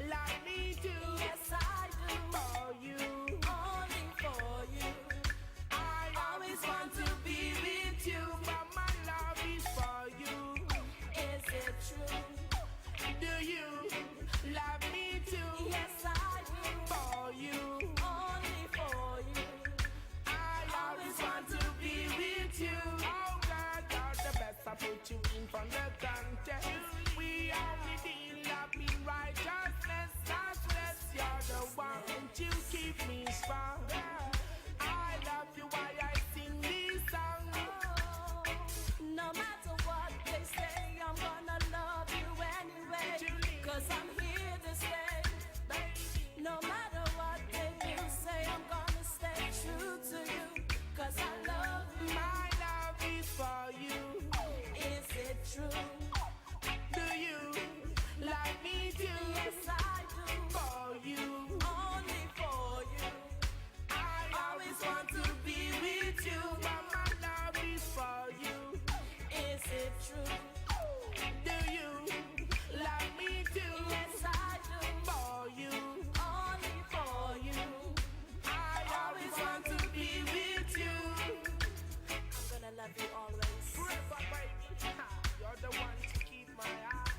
love me too? Yes, I do. For you. Only for you. I always want to be with you, but my love is for you. Is it true? Do you love me too? Yes, I do. For you. Only for you. I always want to be with you. Oh God, you're the best. I put you in from the contest. We only deal up in righteousness. Selfless, you're the one to keep me strong. I love you while I sing this song. No matter what they say, I'm gonna love you anyway. Cause I'm here to stay. No matter what they do say, I'm gonna stay true to you. Cause I love you. My love is for you. Is it true? Do you love me too? Yes, I do. For you. Only for you. I always want to be with you, but my love is for you. Is it true? Do you love me too? Yes, I do. For you. Only for you. I always want to be with you. I'm gonna love you always. Forever, baby. You're the one to keep my eye.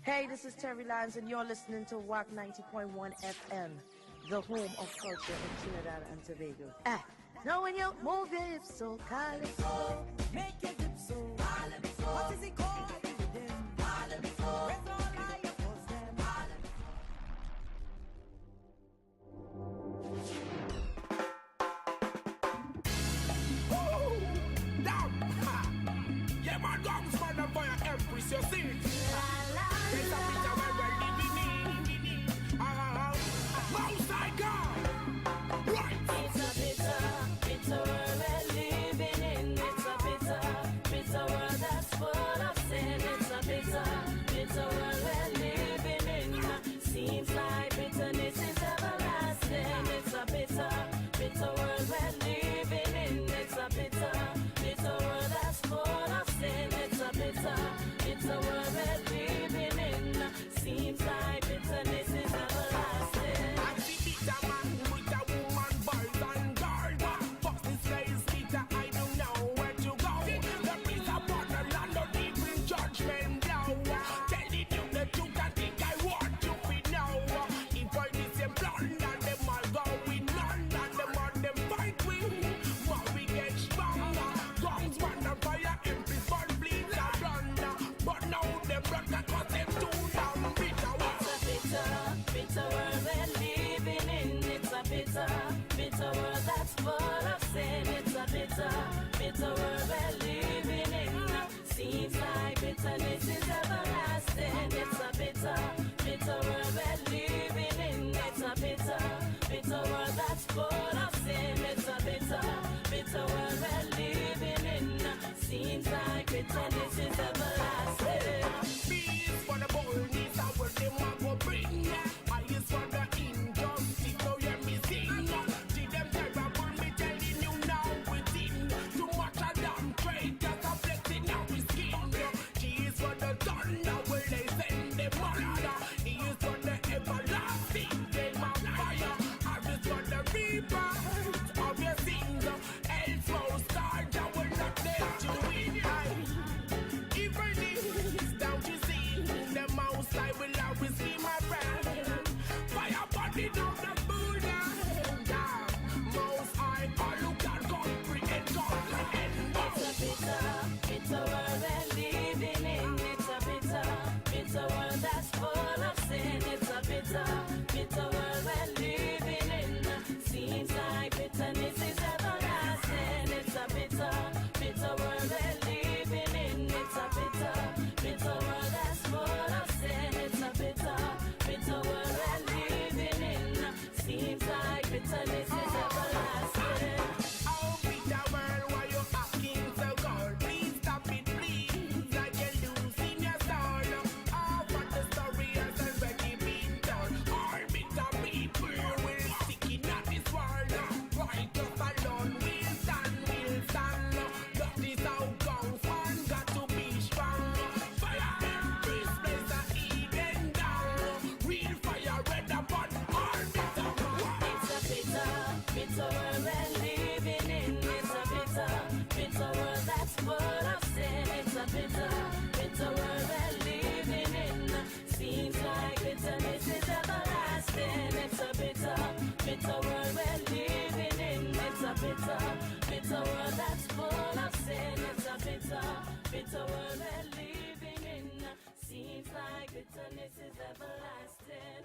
Hey, this is Terry Lyons, and you're listening to Wack 90.1 FM, the home of culture in Trinidad and Tobago. Now when you move your hips so Calypso, make your hips so Calypso. What is it called? Calypso. Where's all I oppose them? Woo! Down! Ha! Yeah, man, guns for the fire, Empress, you see it? There's a picture where we're living in. Most I God! Right! It's a bitter world we're living in. It's a bitter world that's full of sin. It's a bitter world we're living in. Seems like bitterness is everlasting. It's a bitter world we're living in. It's a bitter world that's full of sin. It's a bitter world we're living in. bitter world we're living in. It's a bitter, bitter world that's full of sin. It's a bitter, bitter world we're living in. Seems like bitterness is everlasting.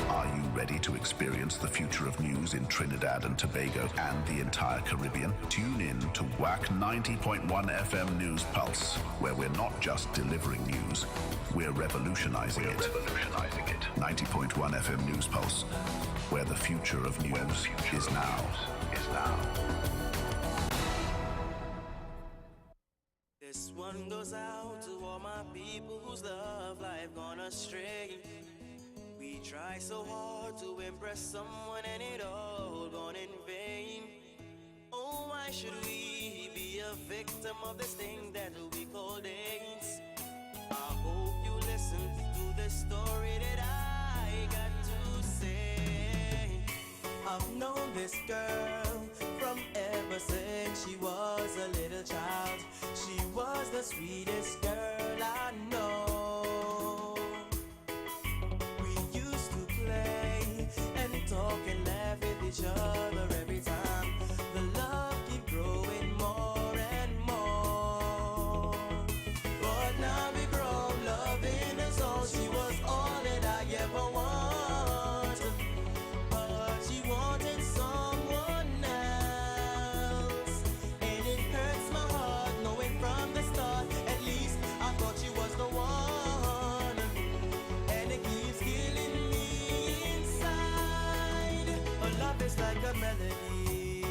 Are you ready to experience the future of news in Trinidad and Tobago and the entire Caribbean? Tune in to Wack 90.1 FM News Pulse, where we're not just delivering news, we're revolutionizing it. 90.1 FM News Pulse, where the future of news is now. This one goes out to all my people whose love life gone astray. We try so hard to impress someone and it all gone in vain. Oh, why should we be a victim of this thing that we call AIDS? I hope you listen to the story that I got to say. I've known this girl from ever since she was a little child. She was the sweetest girl I know. We used to play and talk and laugh with each other every time. The love keep growing more and more. But now we grow, loving us all. She was all that I ever wanted. But she wanted someone else. And it hurts my heart knowing from the start. At least I thought she was the one. And it keeps killing me inside. Her love is like a melody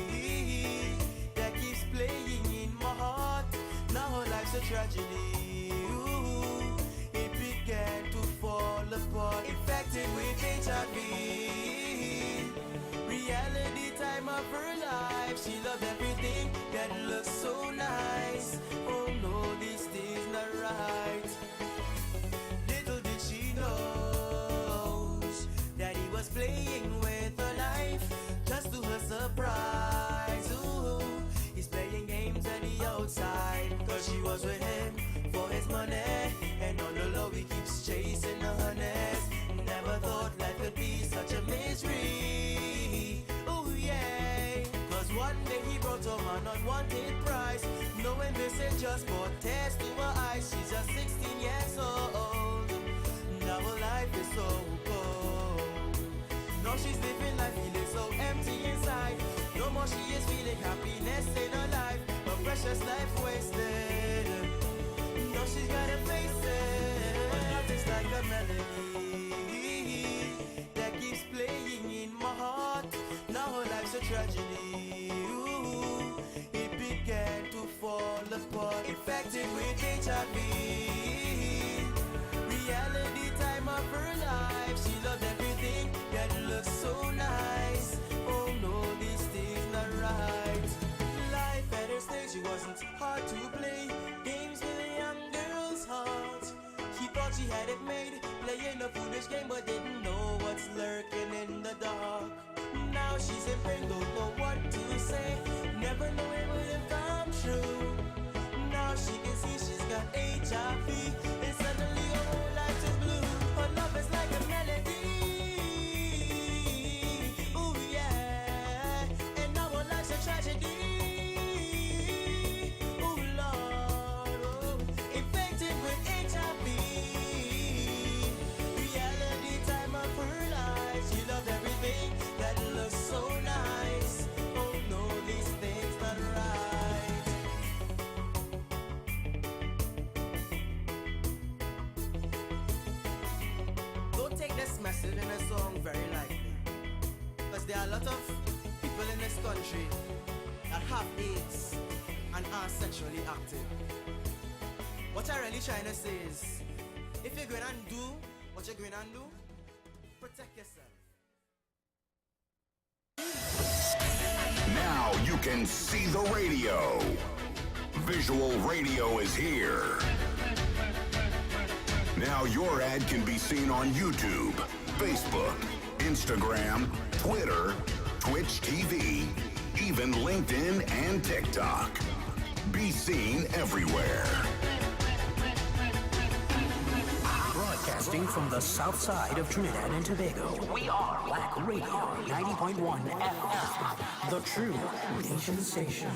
that keeps playing in my heart. Now her life's a tragedy. Ooh, it began to fall apart. Infected with HIV. Reality time of her life. She loved everything that looks so nice. Oh no, this is not right. Little did she know that he was playing with her life. Just to her surprise, ooh, he's playing games on the outside. Cause she was with him for his money. And on the low he keeps chasing the honeys. Never thought life could be such a misery. Oh yeah. Cause one day he brought home an unwanted prize. Knowing this ain't just for tears to her eyes. She's just 16 years old. Now her life is so cold. Now she's living life feeling so empty inside. No more she is feeling happiness in her life. Her precious life wasted. Now she's gotta face it. Her love is like a melody that keeps playing in my heart. Now her life's a tragedy. Ooh, it began to fall apart. Infected with HIV. Reality time of her life. She loved everything that looks so nice. Oh no, this is not right. Life at her stage, she wasn't hard to play. Games with a young girl's heart. She thought she had it made, playing a foolish game, but didn't know what's lurking in the dark. Now she's in pain, don't know what to say. Never know it would have come true. Now she can see she's got HIV, and suddenly her whole life is blue. Her love is like a melody. Ooh yeah, and now her life's a tragedy. Ooh Lord, oh, infected with HIV. Reality time of her life. She loved everything that looks so nice. Oh no, these things not right. Don't take this message in a song very lightly, because there are a lot of people in this country that have AIDS and are sexually active. What I'm really trying to say is, if you're going to do what you're going to do, protect yourself. Now you can see the radio. Visual radio is here. Now your ad can be seen on YouTube, Facebook, Instagram, Twitter, Twitch TV, even LinkedIn and TikTok. Be seen everywhere. Broadcasting from the south side of Trinidad and Tobago, we are Wack Radio 90.1 FM, the true nation station.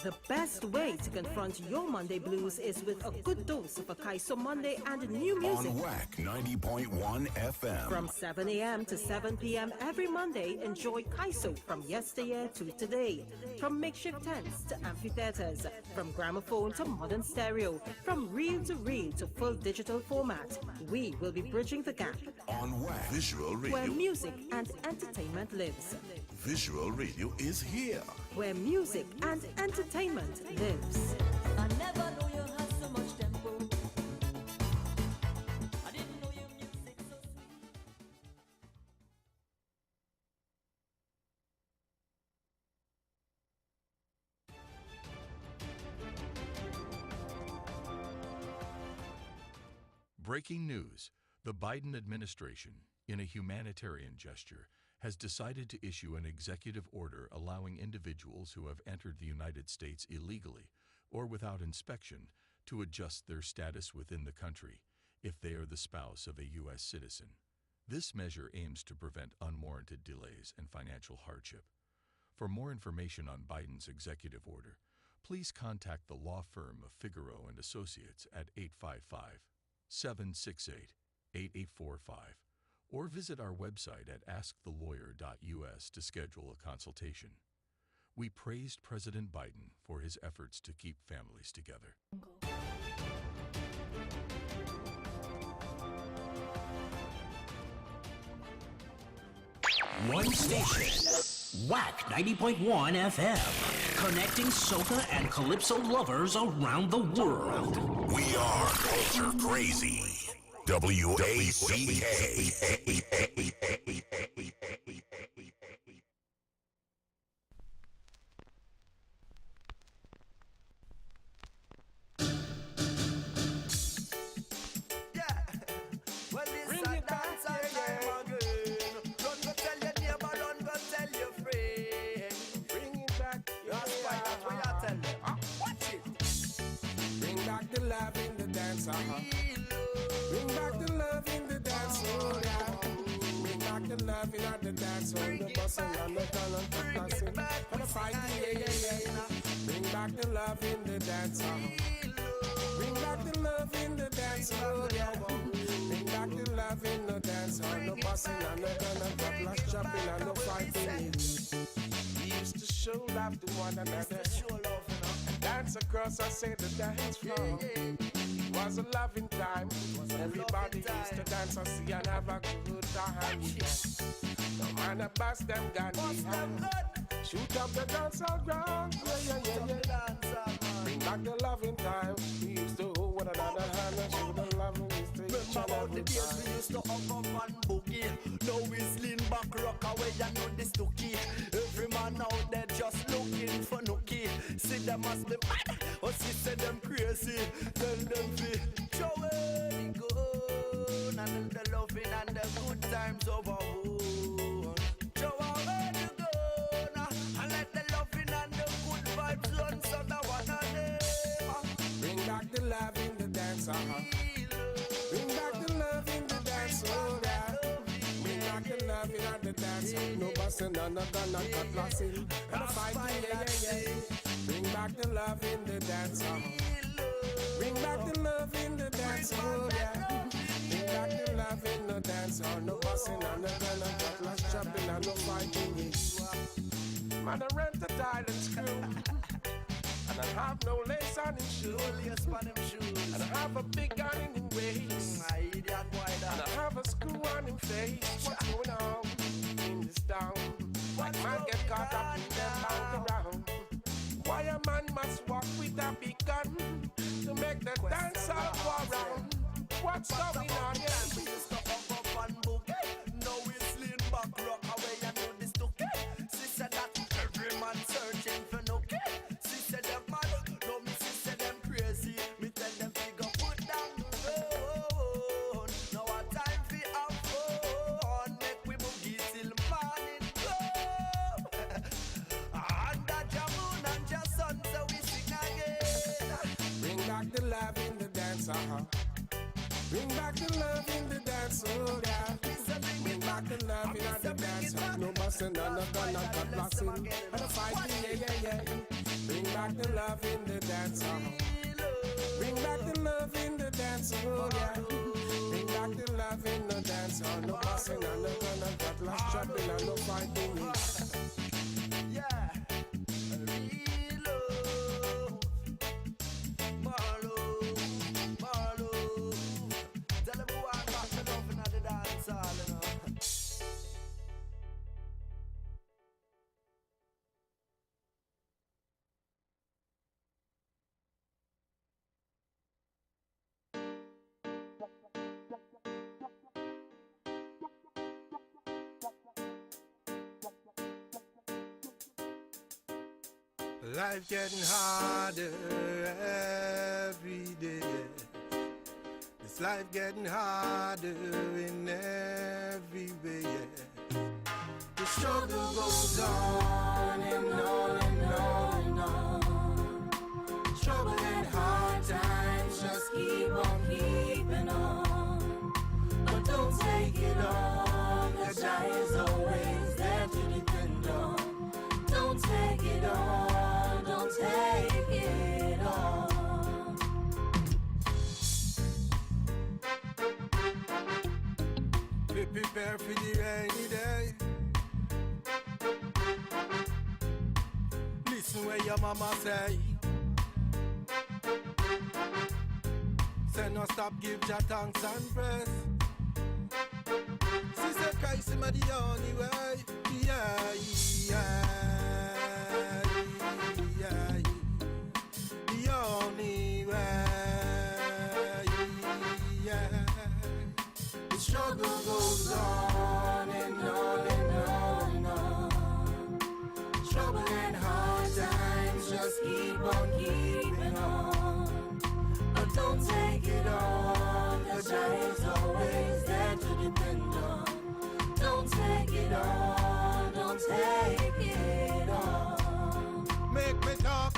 The best way to confront your Monday blues is with a good dose of Calypso Monday and new music. On Wack 90.1 FM. From 7 a.m. to 7 p.m. every Monday, enjoy Calypso from yesteryear to today. From makeshift tents to amphitheaters, from gramophone to modern stereo, from reel to full digital format, we will be bridging the gap. On Wack Visual Radio. Where music and entertainment lives. Visual Radio is here. where music and entertainment lives. I never knew you had so much tempo. I didn't know your music so sweet. Breaking news. The Biden administration, in a humanitarian gesture, has decided to issue an executive order allowing individuals who have entered the United States illegally or without inspection to adjust their status within the country if they are the spouse of a U.S. citizen. This measure aims to prevent unwarranted delays and financial hardship. For more information on Biden's executive order, please contact the law firm of Figaro and Associates at 855-768-8845 or visit our website at askthelawyer.us to schedule a consultation. We praised President Biden for his efforts to keep families together. One station, Wack 90.1 FM, connecting soca and calypso lovers around the world. We are culture crazy. WACK. Bring back the love in the dance, oh yeah. Bring back the love in the dance, oh the bustle and the talent of dancing. For the fight, yeah. Bring back the love in the dance, bring back the love in the dance, oh yeah. Bring back the love in the dance, oh the bustle and the talent of last chopping and the fighting. We used to show love to one another, and dance across, I say the dance floor. It was a loving time. Everybody used to dance and see and have a good time. No man a bust them gun. Shoot up the dance all ground. Yeah. Bring back the loving time. We used to hold one another hand and show the loving station. Remember about the days we used to hug up and boogie. Now we lean back, rock away and know this nookie. Every man out there just looking for nookie. See them as the mad, or see say them crazy. Tell them fi show where they go. And the loving and the good times overhold. Show where you go now, and let the loving and the good vibes run. So that one of them. Bring back the love in the dance, Bring back the love in the dance, oh yeah. Bring back the love in the dance. No busting, no gun, no cutlassing. And a fighting, yeah. Bring back the love in the dance, Bring back the love in the dance, oh yeah. Bring back the love in the dance, no busting, no gun, no cutlass chopping, and no fighting. Man, I rent a Thailand screw. And I have no lace on his shoes. And I have a big gun in his waist. And I have a screw on his face. What's going on in this town? Like man get caught up in them bound around. Why a man must walk with a big gun to make the dance all go around? What's going on? Yeah, we used to hop up and book. Now we lean back, rock away and do this to She said that every man searching for no kid. She said them mad, no me she said them crazy. Me tell them figure put down the phone. Now a time for have fun. Make we boogie till morning come. Under Javelin and just sun, so we sing again. Bring back the love in the dance, Bring back the love in the dance, oh yeah. Bring back the love in the dance. No busting, no gun, no cutlassing. And a fighting, yeah. Bring back the love in the dance, Bring back the love in the dance, oh yeah. Bring back the love in the dance. No busting, no gun, no cutlass chopping, and no fighting. Yeah. Life getting harder every day. This life getting harder in every way. The struggle goes on and on and on and on. Trouble and hard times just keep on keeping on. But don't take it on, the Jah is always there to depend on. Don't take it on, don't take it on. Prepare for the rainy day. Listen what your mama say. Say no stop, give Jah thanks and praise. She said Christ him a the only way. Yeah, yeah, yeah. The only way. Yeah. The struggle goes on and on and on and on. Trouble and hard times just keep on keeping on. But don't take it on, the Jah is always there to depend on. Don't take it on, don't take it on. Make me talk.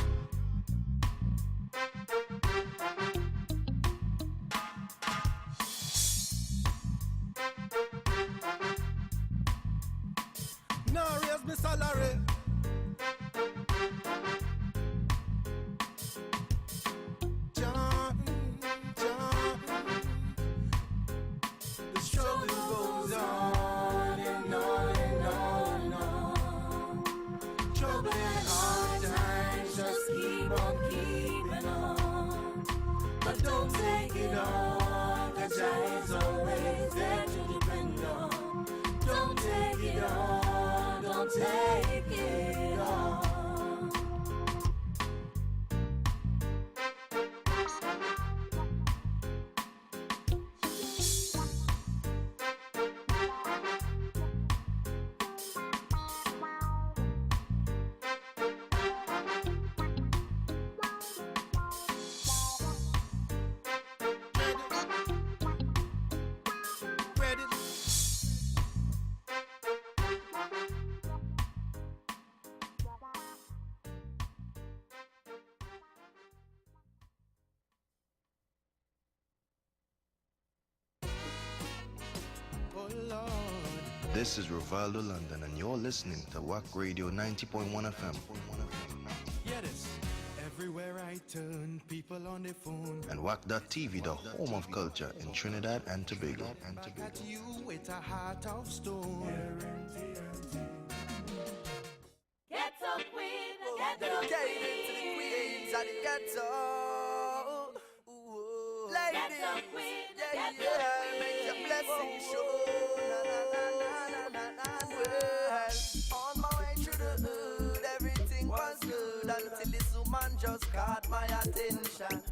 Now raise me salary. John, the struggle goes on and on and on and on. Trouble and hard times just keep on keeping on. But don't take it on, the Jah is always there to depend on. Don't take it on, don't take it on. This is Rivaldo London, and you're listening to Wack Radio 90.1 FM. Yeah, this. Everywhere I turn, people on the phone. And Wack.tv, the home of culture in Trinidad and Tobago. At you with a heart of stone. Get up with, get up with. Dedicated to the queens of the ghetto. Ooh. Ladies, Get up with, yeah, get up with. make your blessing show. Well, on my way through the hood, everything was good until this woman just caught my attention.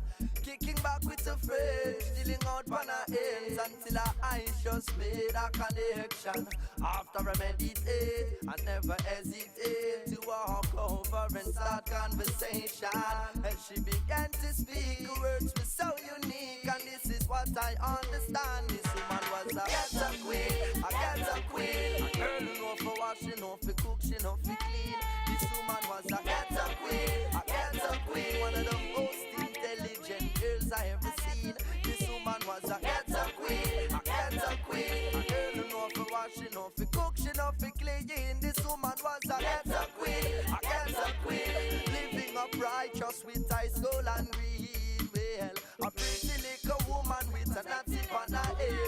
Kicking back with a friend, dealing out on her ends until her eyes just made a connection. After I meditate, I never hesitate to walk over and start conversation. And she began to speak, her words were so unique, and this is what I understand. This woman was a ghetto queen, a ghetto queen. A girl who know for wash, she know for cook, she know for clean. This woman was a ghetto queen, a ghetto queen. One of the most intelligent girls I ever seen. This woman was a ghetto queen, a ghetto queen. A girl who know for wash, she know for cook, she know for clean. This woman was a ghetto queen, a ghetto queen. Living upright just with high school and greed. Well, a pretty little woman with a natty on her head.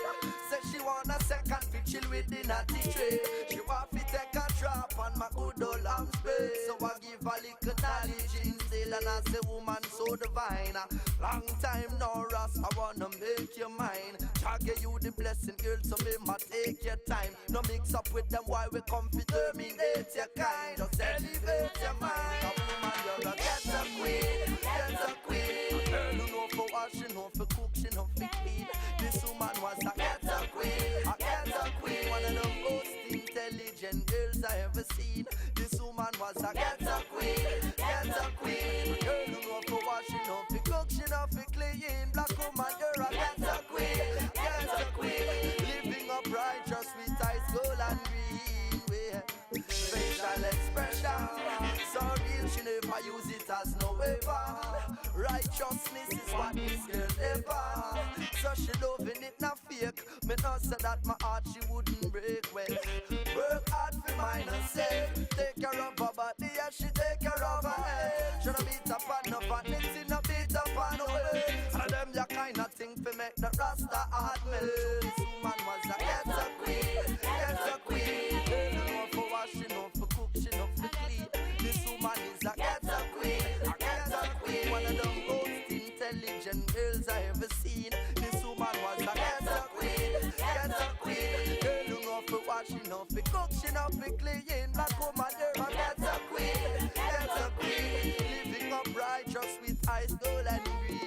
Said she want a second picture with the natty tray. She want to take a drop on my good old arms bed. So I give a little knowledge instead, and I say woman so divine. Long time no rust, I wanna make you mine. Try give you the blessing, girl, so me ma take your time. No mix up with them, why we come to terminate your kind. Just elevate your mind. A woman, you're a ghetto queen, ghetto queen. A girl who know for wash, she know for cook, she know for clean. This woman was a ghetto queen, a ghetto queen. One of the most intelligent girls I ever seen. This woman was a ghetto queen, ghetto righteous with ice, gold and green. Facial expression, so real she never use it as no weapon. Righteousness is what this girl ever. So she loving it not fake. Me not say that my heart she wouldn't break. Well, work hard for mine and save. Take care of her body and she take care of her head. Should I beat up on no vanity, no beat up on no way. And them the kind of thing for make the Rasta heart melt. This woman was a ghetto queen, ghetto queen. She know for wash, she know for cook, she know for clean. This woman is a ghetto queen, a ghetto queen. One of the most intelligent girls I ever seen. This woman was a ghetto queen, ghetto queen. Girl, you know for wash, she know for cook, she know for clean. Black woman, you're a ghetto queen, ghetto queen. Living up righteous with ice, gold and green.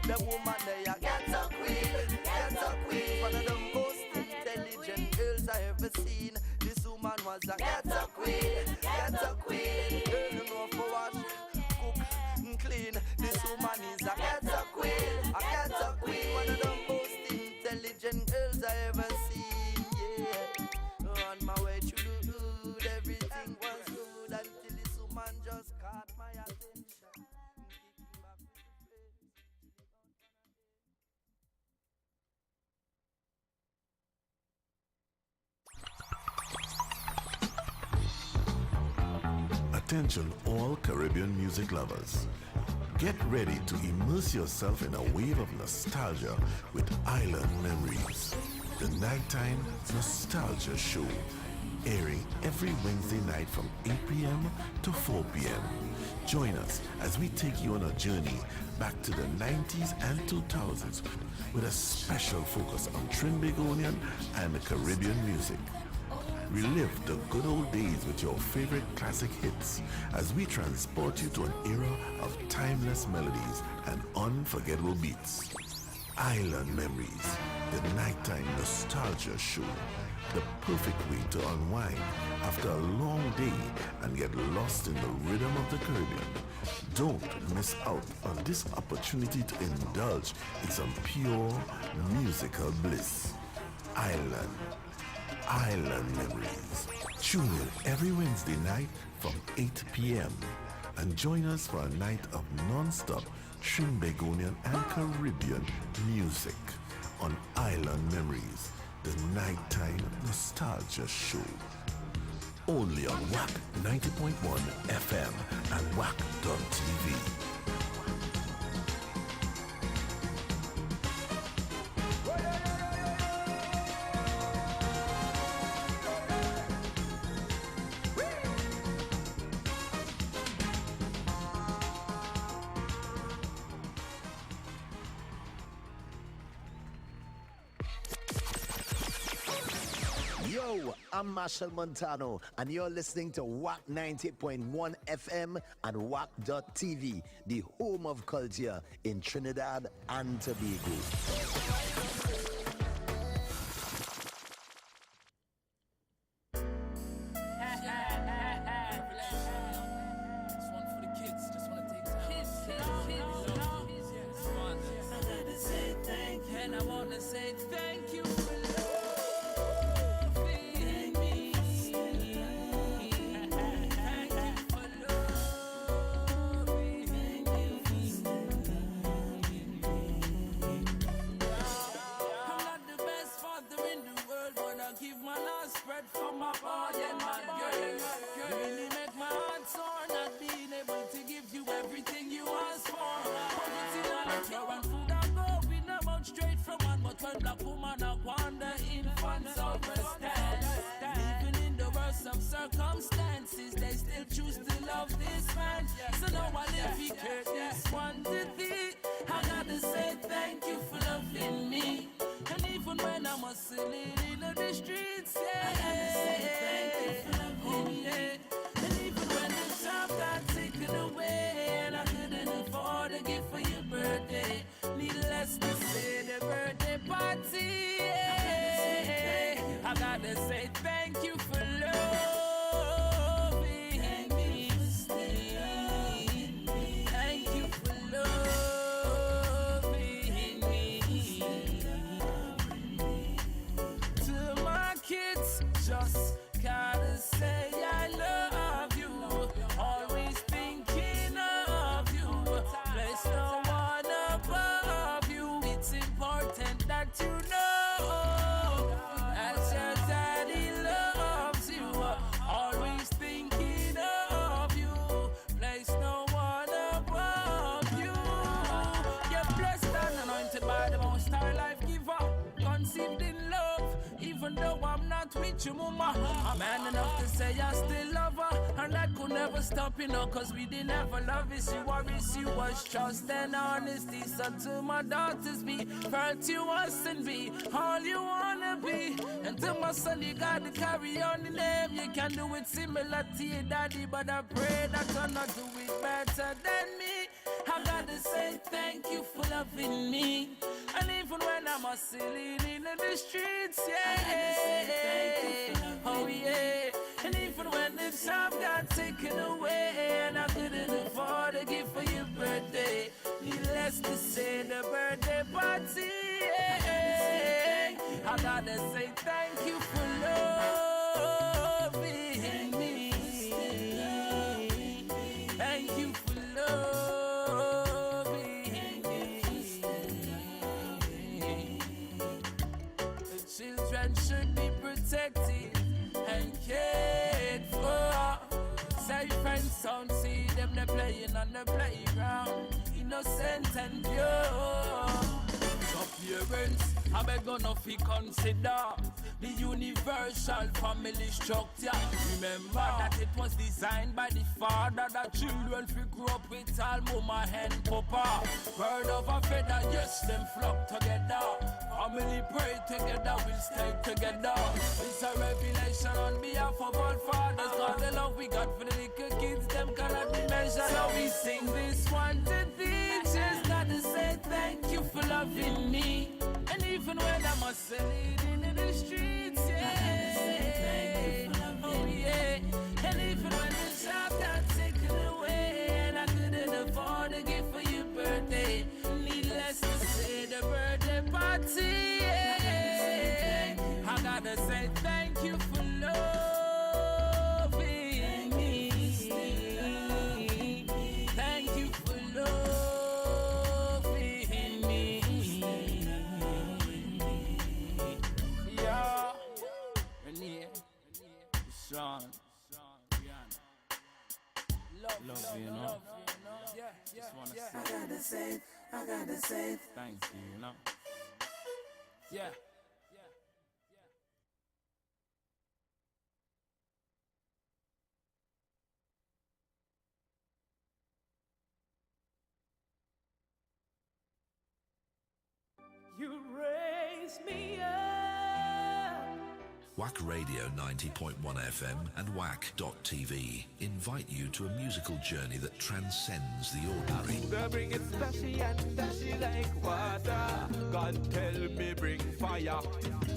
The woman they are ghetto queen, one of the most intelligent girls I ever seen. This woman was a ghetto queen, girl you know for wash, cook and clean. This woman is a ghetto queen, one of the most intelligent girls I ever seen. Yeah, on my way to the hood, everything was good until this woman just caught my attention. Attention all Caribbean music lovers. Get ready to immerse yourself in a wave of nostalgia with Island Memories, the nighttime nostalgia show, airing every Wednesday night from 8 p.m. to 4 p.m. Join us as we take you on a journey back to the 90s and 2000s with a special focus on Trinbagonian and Caribbean music. Relive the good old days with your favorite classic hits as we transport you to an era of timeless melodies and unforgettable beats. Island Memories, the nighttime nostalgia show, the perfect way to unwind after a long day and get lost in the rhythm of the Caribbean. Don't miss out on this opportunity to indulge in some pure musical bliss. Island Memories. Tune in every Wednesday night from 8 p.m. and join us for a night of non-stop Trinbagonian and Caribbean music on Island Memories, the nighttime nostalgia show. Only on Wack 90.1 FM and Wack.tv. Yo, I'm Marshall Montano, and you're listening to Wack 90.1 FM and Wack.tv, the home of culture in Trinidad and Tobago. Circumstances, they still choose to love this man. So now I dedicate this one to thee. I gotta say thank you for loving me. star life giver, conceived in love. Even though I'm not with you, mama, I'm man enough to say I still love her. And that could never stop, you know, cause we didn't ever love you. She worries, you was trust and honesty. So to my daughters be, first you was and be all you wanna be. And to my son, you gotta carry on the name. You can do it similar to your daddy, but I pray that you'll not do it better than me. I gotta say thank you for loving me. And even when I'm a silly in the streets, yeah. Oh yeah. And even when the job got taken away and I couldn't afford a gift for your birthday, needless to say the birthday party, yeah. I gotta say thank you for loving me. Thank you for loving me. The children should be protected and cared for. Safe and sound, see them they playing on the playground, innocent and pure. So parents, I beg on if you consider the universal family structure. Remember that it was designed by the father that children will grow up with all mama and papa. Bird of a feather, yes, them flock together. Family pray together, we'll stay together. It's a revelation on behalf of all fathers. God, the love we got for the little kids, them cannot be measured. So we sing this one to thee. Just gotta say thank you for loving me. And even when I'm a silly in the streets, yeah. Oh yeah. And even when the shop got taken away and I couldn't afford a gift for your birthday, needless to say the birthday party, yeah. I gotta say thank you for loving me. Thank you for loving me. Yeah. Renee, Sean, love you, know. Just wanna say, I gotta say, thank you, you know. Yeah. You raise me up. Wack Radio 90.1 FM and Wack.tv invite you to a musical journey that transcends the ordinary. Bring it splashy and dashy like water. God tell me bring fire.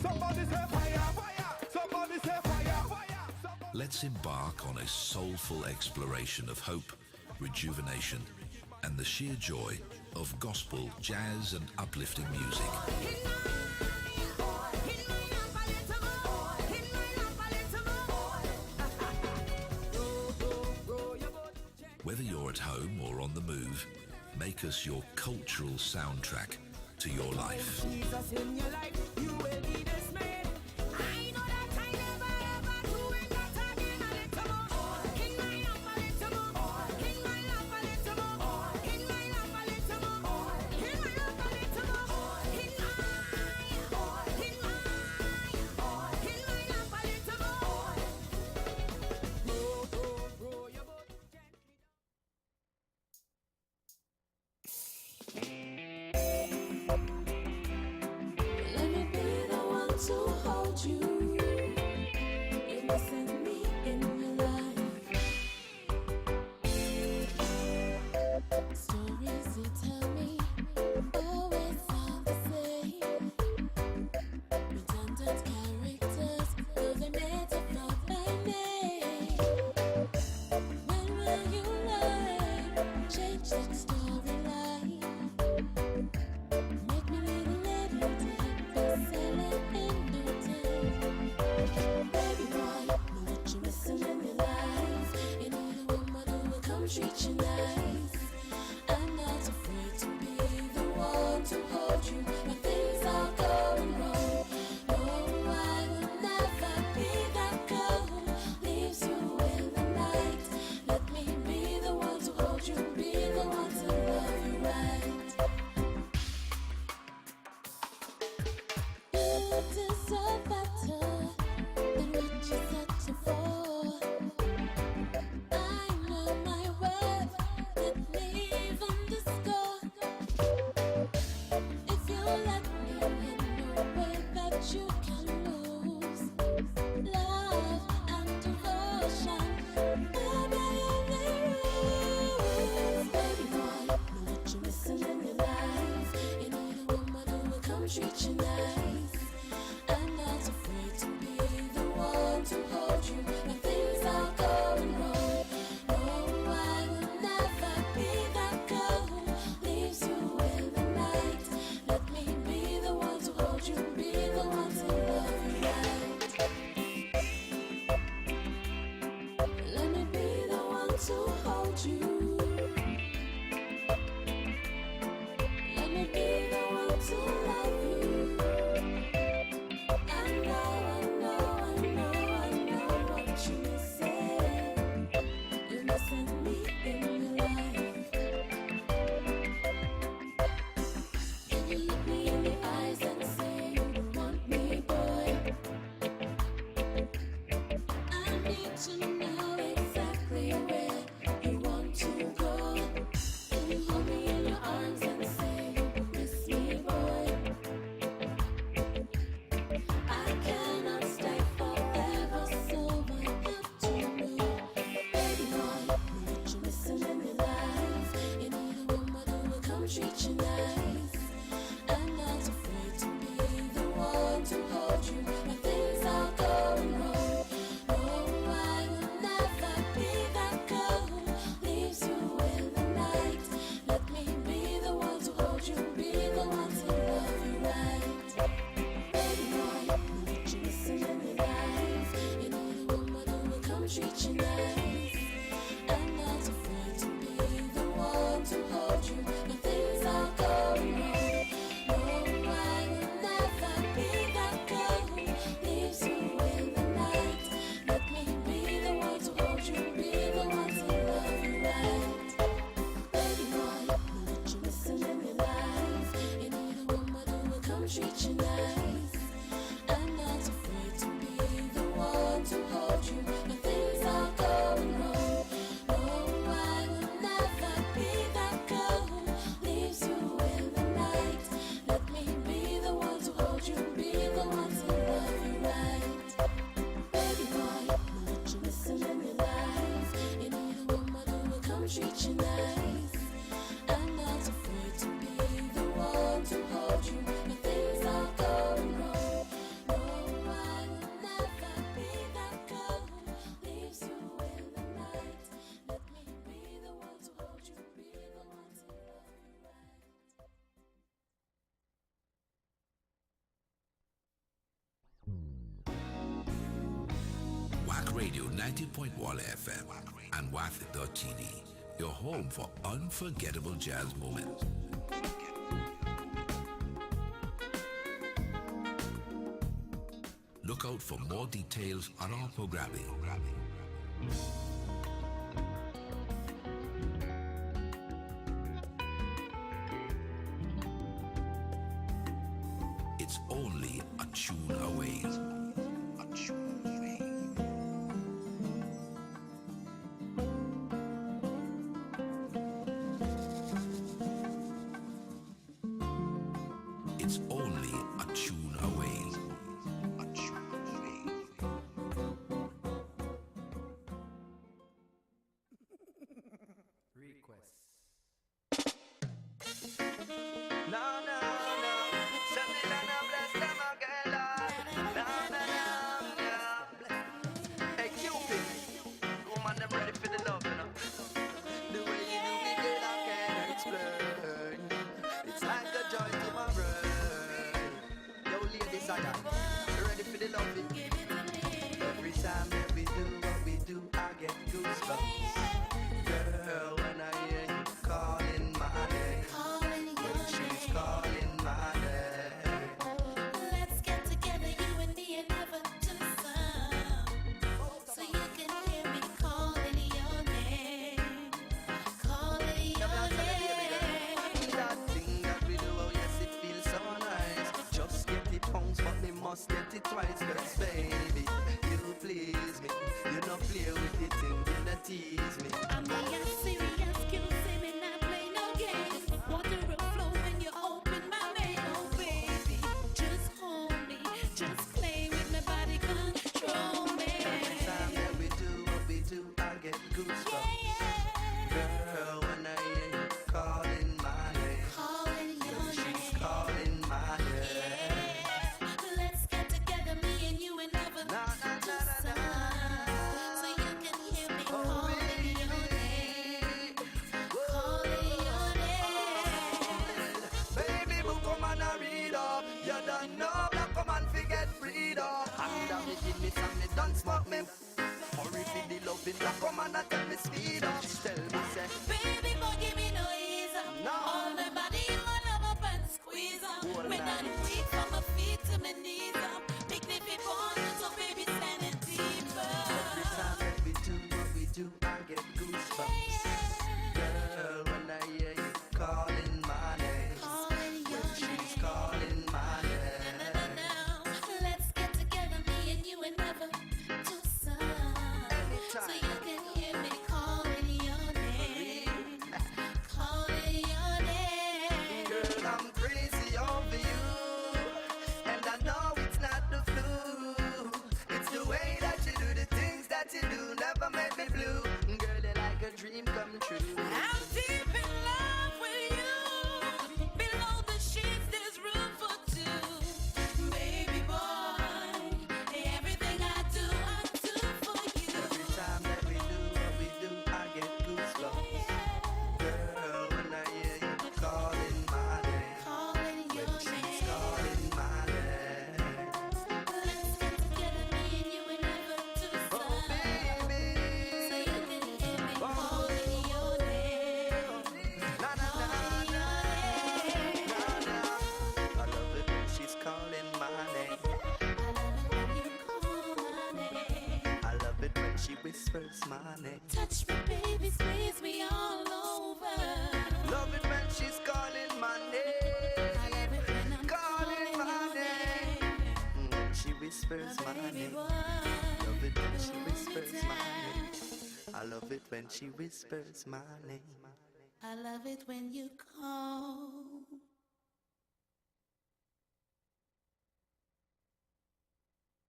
Somebody say fire, fire. Somebody say fire, fire. Let's embark on a soulful exploration of hope, rejuvenation, and the sheer joy of gospel, jazz, and uplifting music. Whether you're at home or on the move, make us your cultural soundtrack to your life. Jesus in your life, you will be dismayed. I know that I never ever do it that again. A little more. In my love, a little more. In my love, a little more. In my love, a little more. In my love, a little more. In my love, a little more. Row your boat gently down. Let me be the one to hold you. You're missing me in your life. Stories you tell me always sound the same. Redundant characters, though they made to float my name. When will you learn? Change that storyline. Make me little lady to hit the ceiling in no time. nice. I'm not afraid to be the one to hold you when things are going wrong. No, I will never be that girl who leaves you in the night. Let me be the one to hold you, be the one to love you right. Let me be the one to hold you. Let me be the one to love you. I know what you say. You're missing me in your life. Can you look me in the eyes and say you want me, boy? I need to know exactly where you want to go. Can you hold me in your arms and say you miss me, boy? I cannot stay forever, so I have to know. Baby boy, know that you're missing in your life. You need a woman who will come treat you nice. I'm not afraid to be the one to hold you when things are going wrong. No, I will never be that girl who leaves you in the night. Let me be the one to hold you, be the one to love you right. Baby boy, know that you're missing in your life. You need a woman who will come treat you nice. I'm not afraid to be the one to hold you when things are going wrong. No, I will never be that girl who leaves you in the night. Let me be the one to hold you, be the one to love you right. Baby boy, know that you're missing in your life. You need a woman who will come treat you nice. I'm not afraid to be the one to hold you when things are going wrong. No, I will never be that girl who leaves you in the night. Let me be the one to hold you, be the one to love you right. Baby boy, know that you're missing in your life. You need a woman who will come treat you nice. I'm not afraid to be the one to hold you when things are going wrong. No, I will never be that girl who leaves you in the night. Let me be the one to hold you, be the one to love you right. Wack Radio 90.1 FM and Wack.tv, your home for unforgettable jazz moments. Look out for more details on our programming. It's only a tune away. It's only a tune away. No, no, no. Send it and I bless them again, Lord. No, no, no, no. Hey, Cupid. Woman, them ready for the love, you know. The way you do me, girl, I can't explain. It's like a joy to my brain. Yo, ladies, I got you ready for the loving. Every time that we do what we do, I get goosebumps. Girl, when I hear you calling my name, when she's calling my name. Let's get together, you and me, and never do some. So you can hear me calling your name. Calling your name. That thing that we do, oh yes, it feels so nice. Just get it once, but me must get it twice. Cause baby, you please me. You don't play with it thing, you don't tease me. I'm being serious, you see me not play no games. Water will flow when you open my vein. Oh baby, just hold me, just play with my body, control me. Every time that we do what we do, I get goosebumps. Girl, when I hear you calling my name, calling your she's calling my name. a black woman forget freedom. And me give me some, me don't smoke me. Hurry for the loving black woman and tell me speed up. She tell me say, baby, boy, give me no ease up. No. All my body you want love up and squeeze up. When I'm weak from my feet to my knees up. Make me feel born, so baby, standing deeper. every time that we do what we do, I get goosebumps. Girl, when I hear you calling my name, when she's calling my name. Let's get together, me and you, and never do some. So you can hear me calling your name. Calling your name. Girl, I'm crazy over you, and I know it's not the flu. It's the way that you do the things that you do, never make me blue. Girl, you're like a dream come true. I'm deep in love with you. Below the sheets, there's room for two. Baby boy, everything I do for you. Every time that we do what we do, I get goosebumps. Girl, when I hear you calling my name, when she's calling my name. Let's get together, me and you, and never do some. So you can hear me calling your name. Na na na na na. I love it when she's calling my name. I love it when she whispers my name. Touch me, baby, squeeze me all over. Love it when she's calling my name. Calling my name. When she whispers my name. Love it when she whispers my name. I love it when she whispers my name. I love it when you call.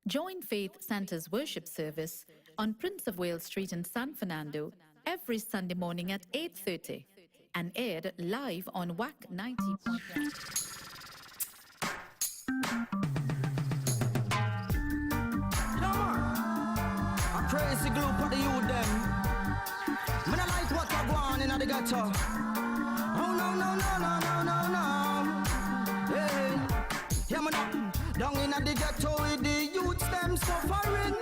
Join Faith Center's worship service on Prince of Wales Street in San Fernando every Sunday morning at 8:30 and aired live on Wack 90.1. A crazy glue for the youth them. Me not like what I go on in the ghetto. Oh no no no no no no no. Hey, yeah man up. Down in the ghetto with the youths them suffering,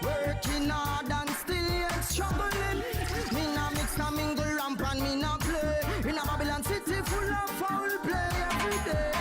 working hard and still yet struggling. Me nah mix nah mingle ramp and me nah play. In a Babylon city full of foul play every day.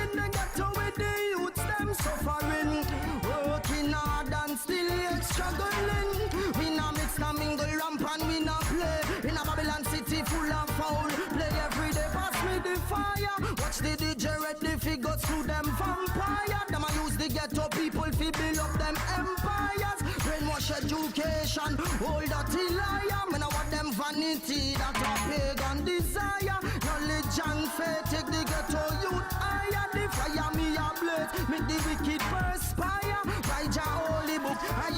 In the ghetto with the youths them suffering, working hard and still yet struggling. We nah mix nah mingle ramp and we nah play. In a Babylon city full of foul play every day. Pass me the fire. Watch the DJ red the figures through them vampire. Them a use the ghetto people fi build up them empires. Brainwash education, hold dirty liar. Me know what them vanity that a pagan desire. Knowledge and faith take the ghetto youth higher. The fire me a blaze, make the wicked perspire. By Jah holy book, I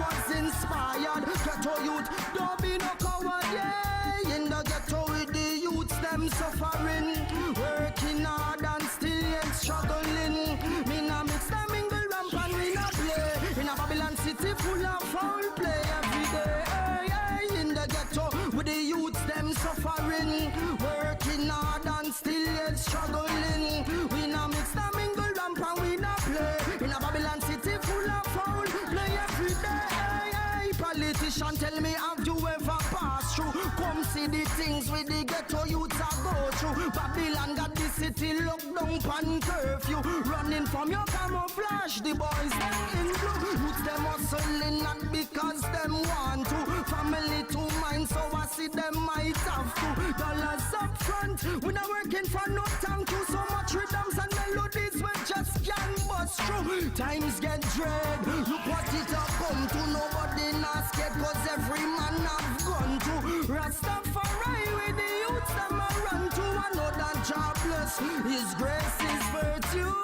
was inspired. Ghetto youth, don't be no coward, yeah. In the ghetto with the youths them suffering, working hard and still yet struggling. Me nah mix them mingle ramp and we nah play. In a Babylon city full of foul play every day. Hey, hey, in the ghetto with the youths them suffering, working hard and still yet struggling. We nah mix them mingle ramp and we nah play. In a Babylon city full of foul play every day. Hey, hey, politician tell me have you ever passed through? Come see the things with the ghetto youths a go through. Babylon got the city locked down pan curfew. Running from your camouflage, the boys them in blue. Youths them hustling not because them want to. Family to mine, so I see them might have to. Dollars up front, we not working for no thank you. So much rhythms and melodies we just can't bust through. Times get dread, look what it have come to. Nobody not scared cause every man have gone to. Rastafari with the youths them a run to. Another jobless, his grace is virtue.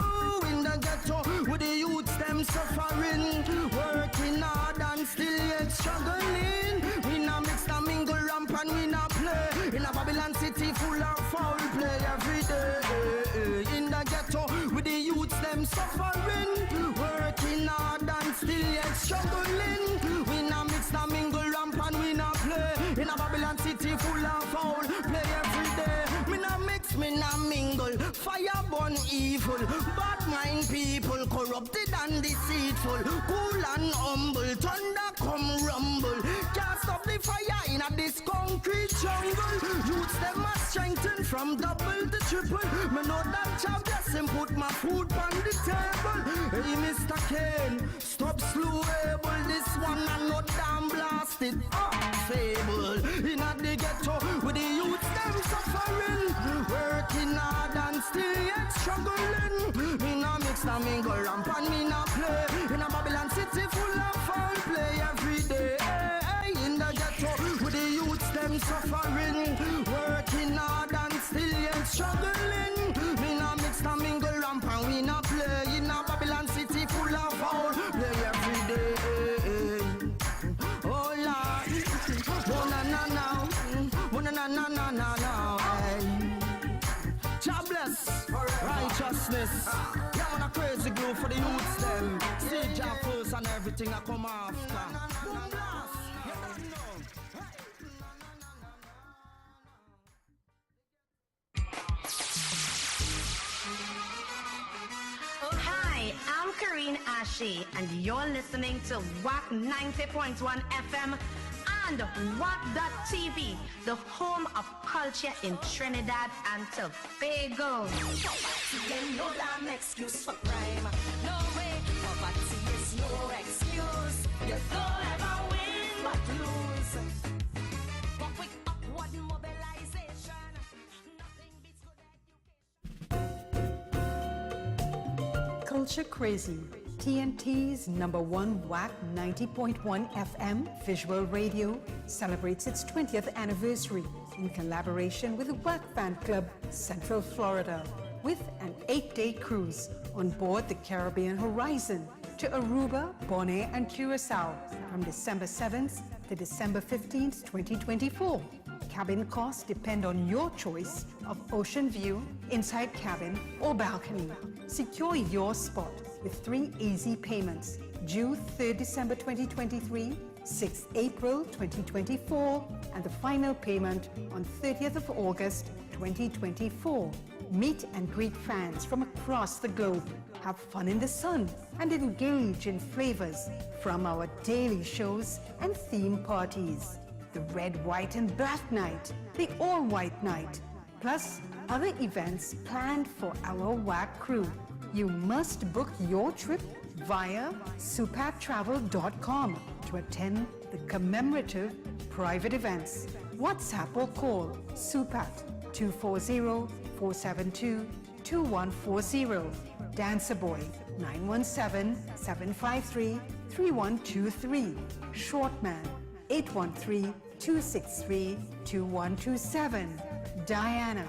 In the ghetto with the youths them suffering, working hard and still yet struggling. We nah mix the mingle ramp and we nah play. In a Babylon city full of foul play every day. In the ghetto with the youths them suffering, working hard and still yet struggling. We nah mix the mingle ramp and we nah play. In a Babylon city full of foul play every day. Me nah mix, me nah mingle. Fire burn evil. evil. Bad mind people, corrupted and deceitful. Cool and humble, thunder come rumble. Can't stop the fire in a this concrete jungle. Youths them must strengthen from double to triple. Me know that job blessing put my food on the table. Hey Mr. Kane, stop slow able. This one and not damn blasted up fable. In a the ghetto with the youths them suffering. Working hard and still yet struggling. Me na mix na mingle ramp and me na play. In a Babylon city full of foul play every day. In the ghetto with the youths them suffering. Working hard and still yet struggling. Me na mix na mingle ramp and we na play. In a Babylon city full of foul play every day. Oh Lord, oh na na na, oh na na na na na na. God bless righteousness. Yeah, man, a crazy glue for the youths them. See Jah first and everything I come after. Boom blast. You don't know. Oh hi, I'm Karine Ashe, and you're listening to Wack 90.1 FM and Wack.tv, the home of culture in Trinidad and Tobago. Then no damn excuse for crime. No way, poverty is no excuse. You don't ever win but lose. But with upward mobilization, nothing beats good. Culture Crazy, TNT's #1 Wack 90.1 FM visual radio, celebrates its 20th anniversary in collaboration with the Wack Fan Club, Central Florida, with an 8-day cruise on board the Caribbean Horizon to Aruba, Bonaire, and Curacao from December 7th to December 15th, 2024. Cabin costs depend on your choice of ocean view, inside cabin, or balcony. Secure your spot with 3 easy payments, due 3rd December 2023, 6th April 2024, and the final payment on 30th of August 2024. Meet and greet fans from across the globe, have fun in the sun, and engage in flavors from our daily shows and theme parties. The Red, White, and Black Night, the All-White Night, plus other events planned for our Wack crew. You must book your trip via supattravel.com to attend the commemorative private events. WhatsApp or call Supat 240-472-2140. Dancer Boy 917-753-3123. Shortman 813-263-2127. Diana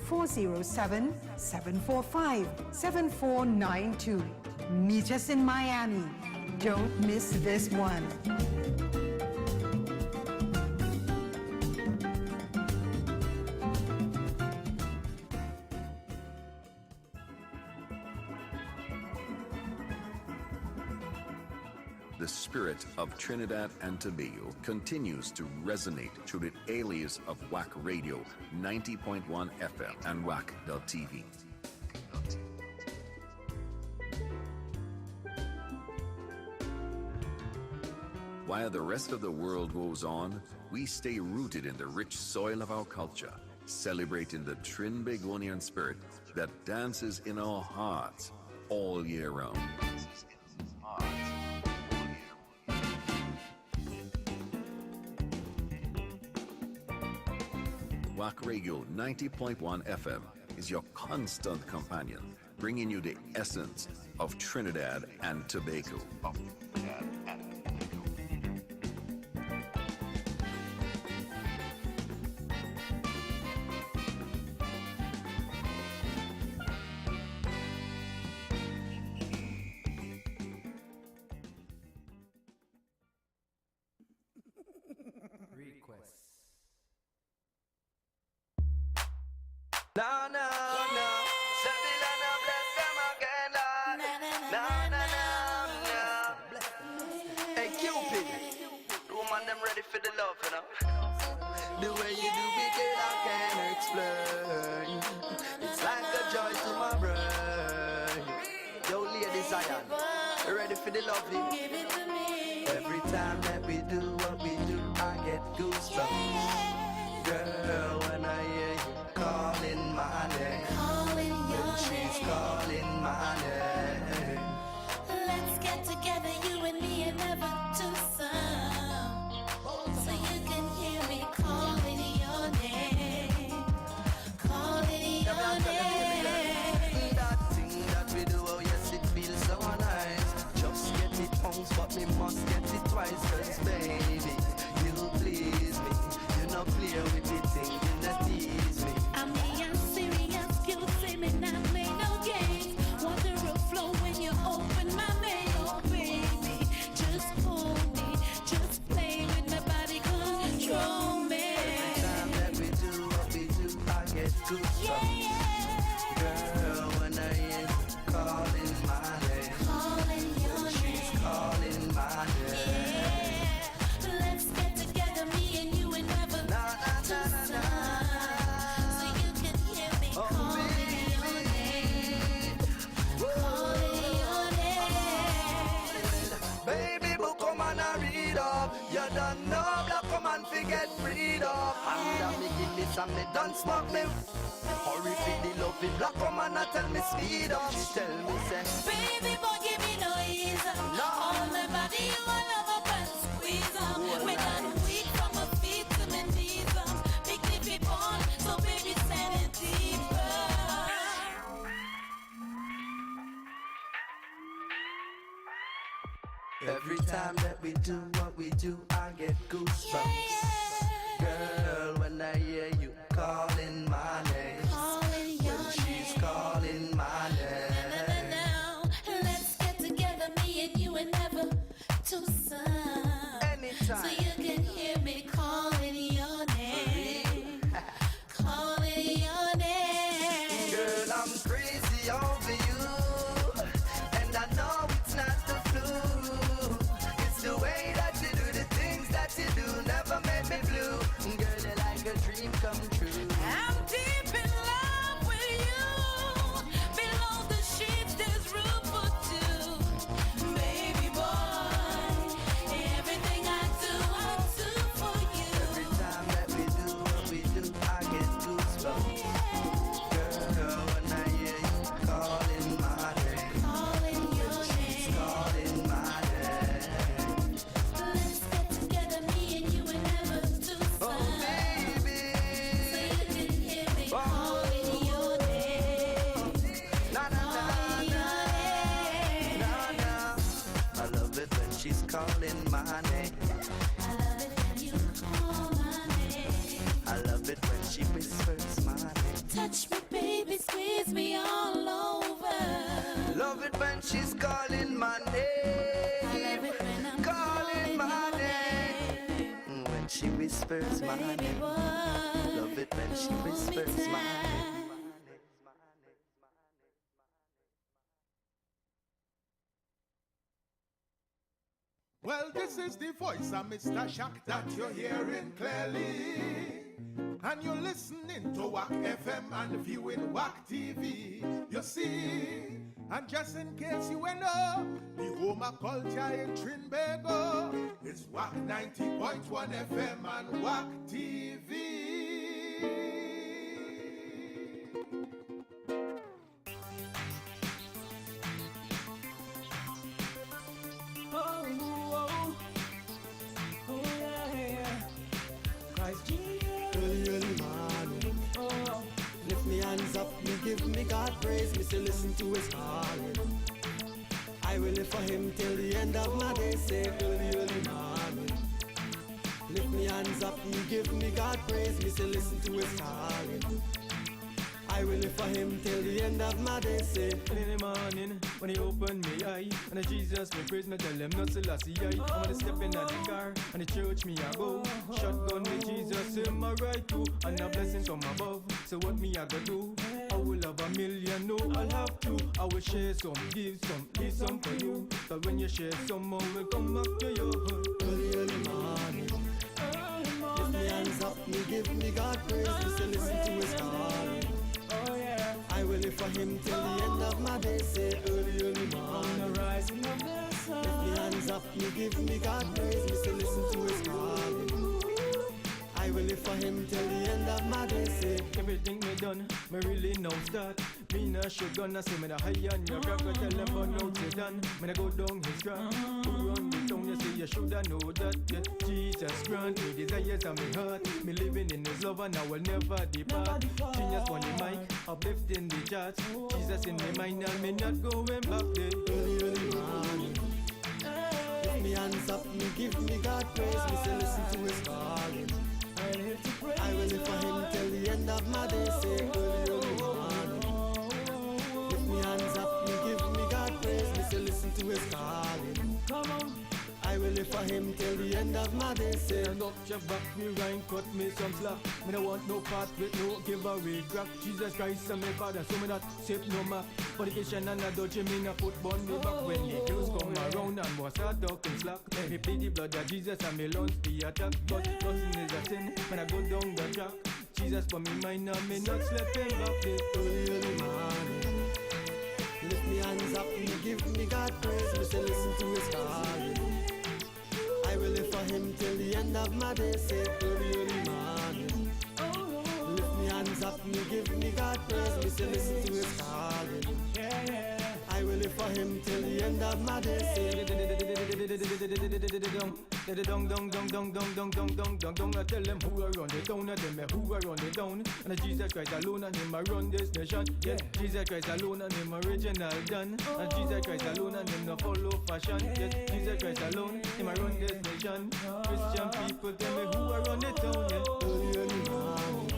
407-745-7492. Meet us in Miami. Don't miss this one. The spirit of Trinidad and Tobago continues to resonate through the alias of Wack Radio 90.1 FM and Wack.tv. While the rest of the world goes on, we stay rooted in the rich soil of our culture, celebrating the Trinbagonian spirit that dances in our hearts all year round. Wack Radio 90.1 FM is your constant companion, bringing you the essence of Trinidad and Tobago. No, no, no. Javelin, no, bless them again, Lord. No, no, no, no. Hey, Cupid. The woman, them ready for the love, you know. The way you do it, girl, I can't explain. It's like a joy to my brain. Zion. You ready for the lovely? Give it to me. Every time that we do what we do, I get goosebumps. Girl, when I hear you calling my name, when she's calling my name. Let's get together, you and me, and never do some. So you can hear me calling your name. Calling your name. That thing that we do, oh yes, it feels so nice. Just get it once, but me must get it twice. Cause baby, you please me. You not play with the thing, you not tease me. I'm being serious, you see me not play no games. Water will flow when you open my mail. Oh baby, just hold me, just play with my body, control me. Every time that we do what we do, I get goosebumps. Girl, when I hear you calling my name, she's calling my name. Let's get together, me and you, and never do some. So you can hear me calling your name. Calling your name. Baby, book come and I read up. You don't know black come and forget freedom. And me give this and me done smoke me. Hurry for the love it black come and I tell me speed up. She tell me say, Baby, boy, give me no ease. All my body, you all love up and squeeze up. Me done weak from my feet to my knees. Big lippy ball, so baby, send it deeper. every time that we do what we do, I get goosebumps. Girl, when I hear you calling my name, when she's calling my name. Now, let's get together, me and you, and never do some. Anytime. So you can hear me calling your name. Calling your name. Girl, I'm crazy over you, and I know it's not the flu. It's the way that you do the things that you do, never made me blue. Girl, you're like a dream come true. I'm deep in love with you. Below the sheets, there's room for two. Baby boy, everything I do for you. Every time that we do what we do, I get goosebumps. Girl, when I hear you calling my name, Calling your she's name. calling my name. Let's get together, me and you, and never do Oh some. baby, So you can hear me calling your name. na na na na na na. I love it when she's calling my name. I love it when you call my name. I love it when she whispers my name. Touch me, baby, squeeze me all over. Love it when she's calling my I name. love it when I'm Calling my your name. When she whispers my Baby name. boy, Love it when she hold me whispers my name. tight. Well, this is the voice of Mr. Shack that you're hearing clearly. And you're listening to Wack FM and viewing Wack TV. You see, and just in case you went up, the home of culture in Trinbago is Wack 90.1 FM and Wack TV. Christ Jesus. Early morning. Lift me hands up, me give me God praise, me say listen to his calling. I will live for him till the end of my day, say early morning. Lift me hands up, me give me God praise, me say listen to his calling. I will live for him till the end of my day, say in the morning, when he opened me eye, and the Jesus me praise me, tell him not Selassie I. And when I step in the car, and the church me I go. Shotgun with Jesus in my right too, and a blessing from above. So what me I go do? I will have a million, no I'll have to. I will share some, give some, leave some for you. But when you share some more, will come back to you. early morning. Lift me hands up, me give me God praise, me say listen to his calling. I will live for him till the end of my day, say early morning. done. Me really no start. Me no sugar, no say me the high on your crack. I tell them but no you done. Me no go down his track. Who run the town? You say you shoulda know that. Yeah. Jesus grant me desires of me heart. Me living in His love and I will never depart. Genius on the mic, uplifting the charts. Jesus in my mind and me not going back there. Early morning. Lift me hands up, me give me God praise. Me say listen to His calling. I will live for Him till the end of my day. Say early morning. Lift me hands up, me give me God praise. Me say listen to His calling. Come on. I will live for Him till the end of my day. Say stand up your back, me rhyme, cut me some slack. Me no want no part with no give away crack. Jesus Christ and my Father, so me not save no map. Fornication and adultery, me no put bun me back. When the girls come around and was a talking slack, me plead the blood of Jesus and me lungs be attacked. But sin is a sin, when I go down the track. Jesus for me mind and me not sleeping back there. Early morning. Lift me hands up, me give me God praise. Me say listen to His calling. I will live for Him till the end of my day. Say early morning. Lift me hands up, me give me God praise. Me say listen to His calling. I will live for Him till the end of my day. Say dong dong dong dong dong dong dong dong dong dong. I tell them who I run the town, I tell me who I run the town. And Jesus Christ alone and Him I run this nation. Yeah, Jesus Christ alone and Him original done. And Jesus Christ alone and Him no follow fashion. Yes, Jesus Christ alone, Him I run this nation. Christian people tell me who I run the town. Yeah, early morning.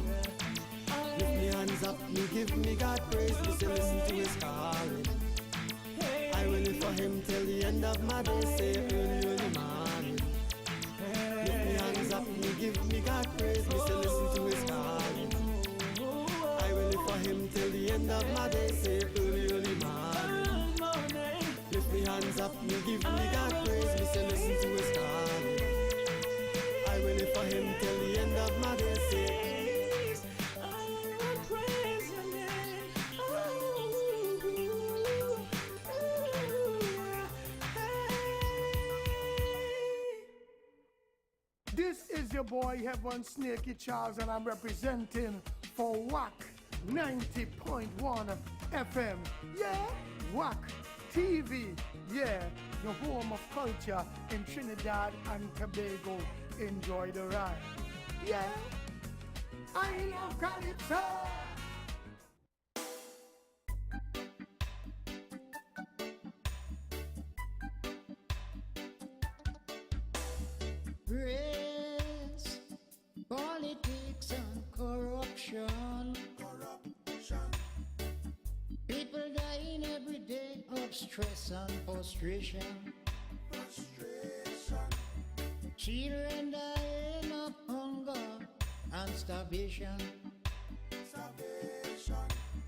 Lift me hands up, me give me God praise. Me say listen to His calling. I will live for Him till the end of my day. Say early morning. Lift me hands up, me give me God praise. Me say listen to His calling. I will live for Him till the end of my day. Say early morning. Lift me hands up, me give me God praise. Me say listen to His calling. I will live for Him till the end of my day. Say this is your boy Heaven Snakey Charles and I'm representing for Wack 90.1 FM. Yeah, Wack TV. Yeah, the home of culture in Trinidad and Tobago. Enjoy the ride. Yeah, I love Calypso. Race, politics and corruption. People dying every day of stress and frustration. Children dying of hunger and starvation.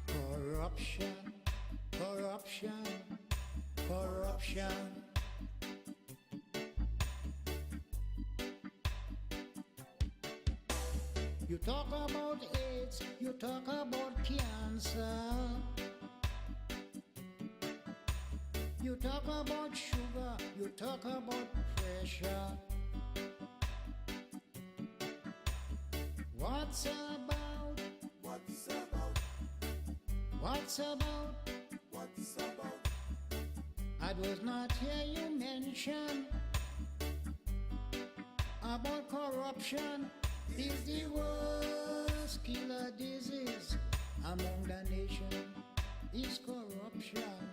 Corruption, corruption, corruption. You talk about AIDS, you talk about cancer. You talk about sugar, you talk about pressure. What's about? What's about? What's about? What's about? I was not hear you mention about corruption. Is the worst killer disease among the nation is corruption,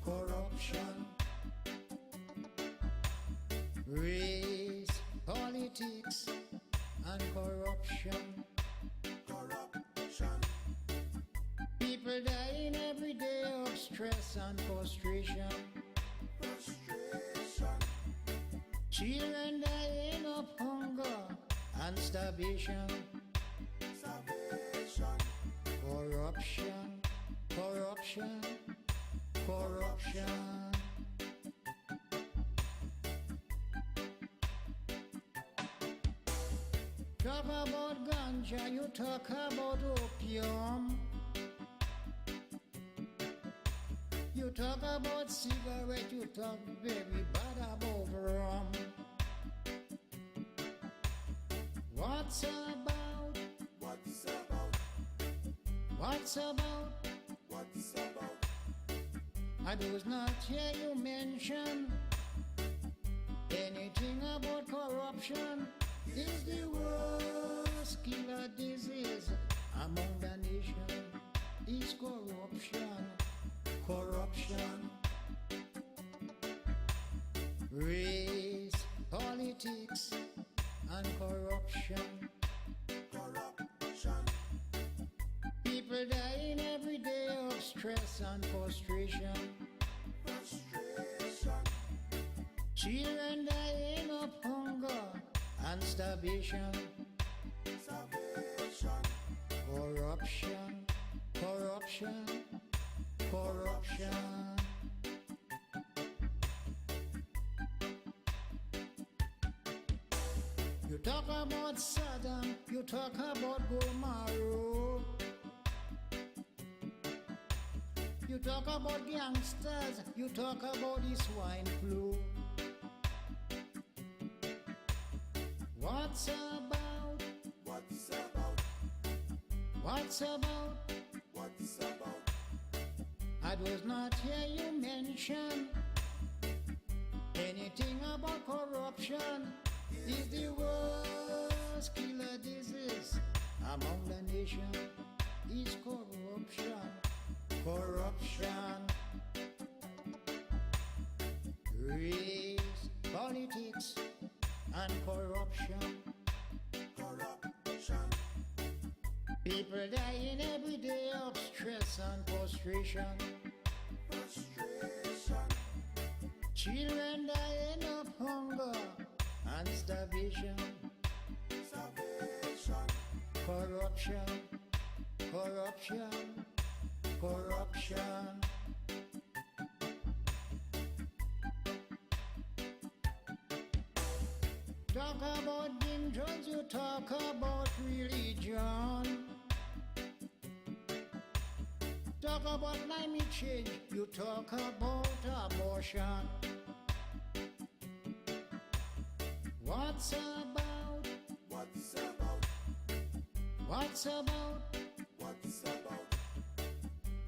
corruption. Race, politics, and corruption, corruption. People dying every day of stress and frustration, frustration. Children dying of hunger and starvation, starvation. Corruption, corruption, corruption. Talk about ganja, you talk about opium. You talk about cigarette, you talk very bad about rum. What's about? What's about? What's about? What's about? I do not hear you mention anything about corruption. Is the worst killer disease among the nation. Is corruption, corruption. Race, politics, and corruption. Corruption. People dying every day of stress and frustration. Frustration. Children dying of hunger and starvation. Salvation. Corruption, corruption, corruption. You talk about Saddam, you talk about Gomorrah. You talk about gangsters, you talk about the swine flu. What's about? What's about? What's about? What's about? I does not hear you mention anything about corruption. Is the worst killer disease among the nation. Is corruption, corruption. Race, politics, and corruption. Corruption. People dying every day of stress and frustration. Frustration. Children dying of hunger and starvation. Salvation. Corruption, corruption, corruption. Talk about dangerous, you talk about religion. Talk about climate change, you talk about abortion. What's about? What's about? What's about? What's about?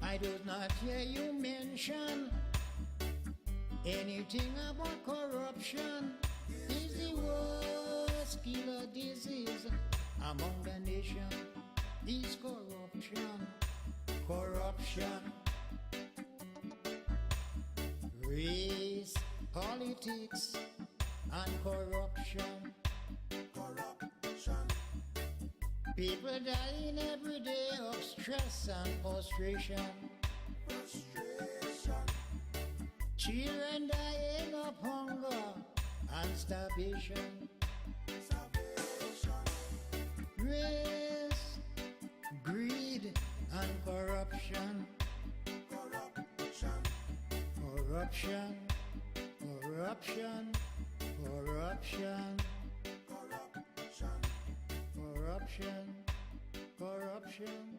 I do not hear you mention anything about corruption. Is the worst killer disease among the nation. Is corruption, corruption. Race, politics, and corruption. Corruption. People dying every day of stress and frustration. Frustration. Children dying of hunger and starvation. Salvation. Race, greed, and corruption. Corruption. Corruption, corruption, corruption. Corruption, corruption,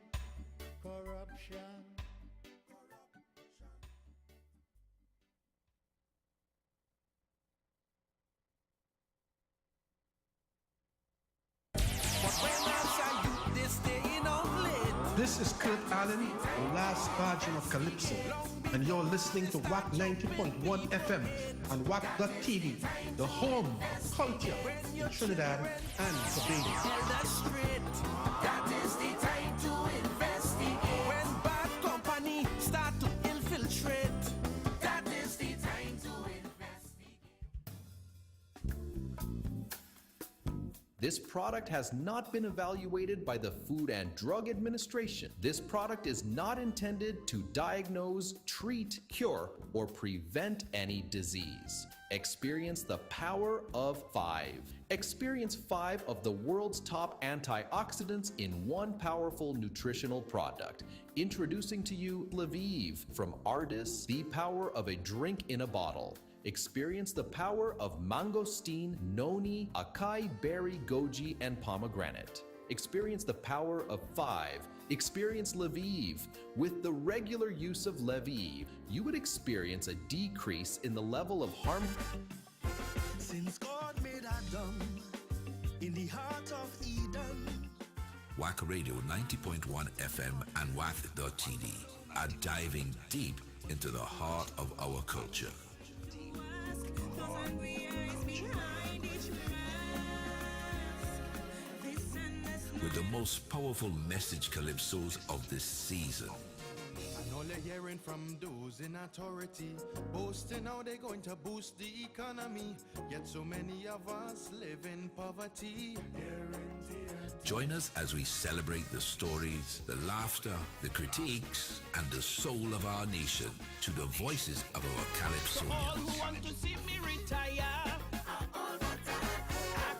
corruption. This is Kurt Allen, the last guardian of Calypso, and you're listening to Wack 90.1 FM and Wack.tv, the home of culture in Trinidad and Tobago. That is the time to investigate. When bad company start to infiltrate, that is the time to investigate. This product has not been evaluated by the Food and Drug Administration. This product is not intended to diagnose, treat, cure, or prevent any disease. Experience the power of 5. Experience 5 of the world's top antioxidants in one powerful nutritional product. Introducing to you Lviv from Ardis, the power of a drink in a bottle. Experience the power of mangosteen, noni, acai berry, goji, and pomegranate. Experience the power of 5. Experience Lviv. With the regular use of Lviv, you would experience a decrease in the level of harm. Since God made Adam in the heart of Eden, Wack Radio 90.1 FM and Wack.tv are diving deep into the heart of our culture. With the most powerful message calypsos of this season. And all they're hearing from those in authority, boasting how they're going to boost the economy, yet so many of us live in poverty. Join us as we celebrate the stories, the laughter, the critiques, and the soul of our nation to the voices of our So all Calypsonians. who want to see me retire, I'm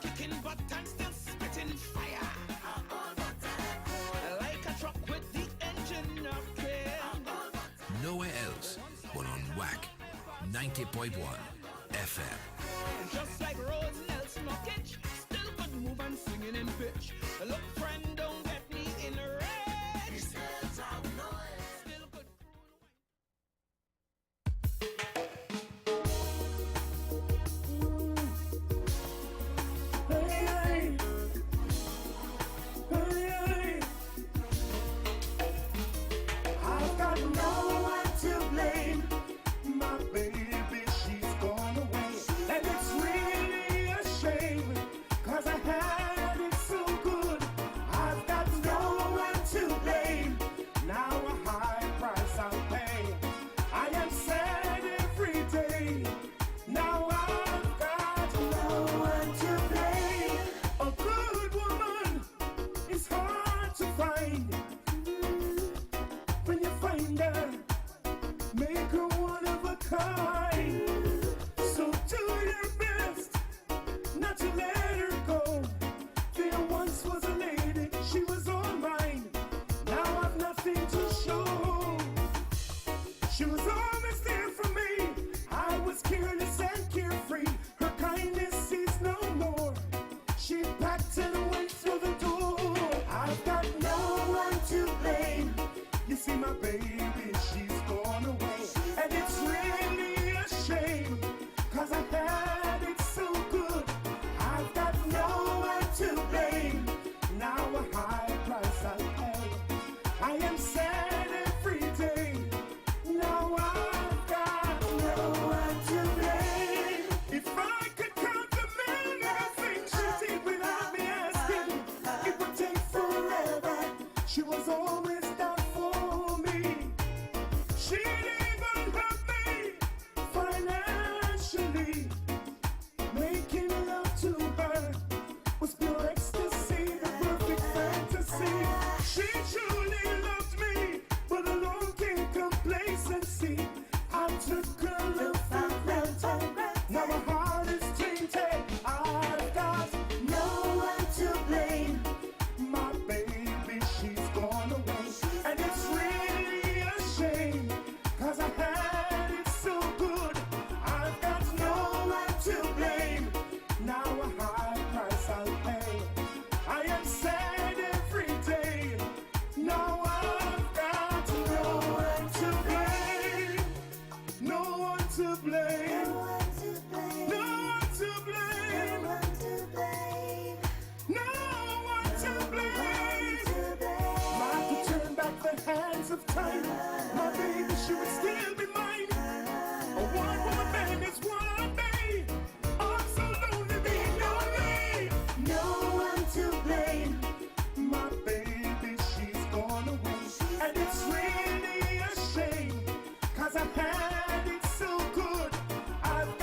kicking butt and still spitting fire, like a truck with the engine up there. Nowhere else but on Wack 90.1 FM. Just like Rose Nelson Knockage, still could move and singing in pitch. Look, friend, don't get me in a rage. Still could. Hey, hey. I've got no one to blame. My baby, she's gone away. And it's really a shame, 'cause I had it so good. I've got no one to blame. Now a high price I'll pay. I am sad every day. Now I've got no one to blame. A good woman is hard to find. When you find her, make her one of a kind. So do your best not to let her go. There once was a lady, she was all mine. Now I've nothing to show. She was always there for me. I was careless and carefree. Her kindness is no more. She packed and went through the door. I've got no one to blame. You see, my baby, she's gone away. And it's really a shame, 'cause I had it so good. I've got no one to blame. Now a high price I'll pay. I am sad every day. Now I've got no one to blame. If I could count the many things she did without me asking, it would take forever. She was always down for me. She'd even help me financially. Making love to her was pure ecstasy, the perfect fantasy. She truly loved me, but along came complacency. I took her love for granted. Now my heart is tainted. I've got no one to blame. My baby, she's gone away. And it's really a shame, 'cause I had it so good. I've got no one to blame. Now a high price I'll pay. I am sad every day. Now I've got no one to blame. No one to blame. No one to blame. No one to blame. I could turn back the hands of time. My baby, she would still be mine. A one-woman band is one day. I'm so lonely being lonely. No one to blame. My baby, she's gone away. And it's really a shame, 'cause I had it so good. I've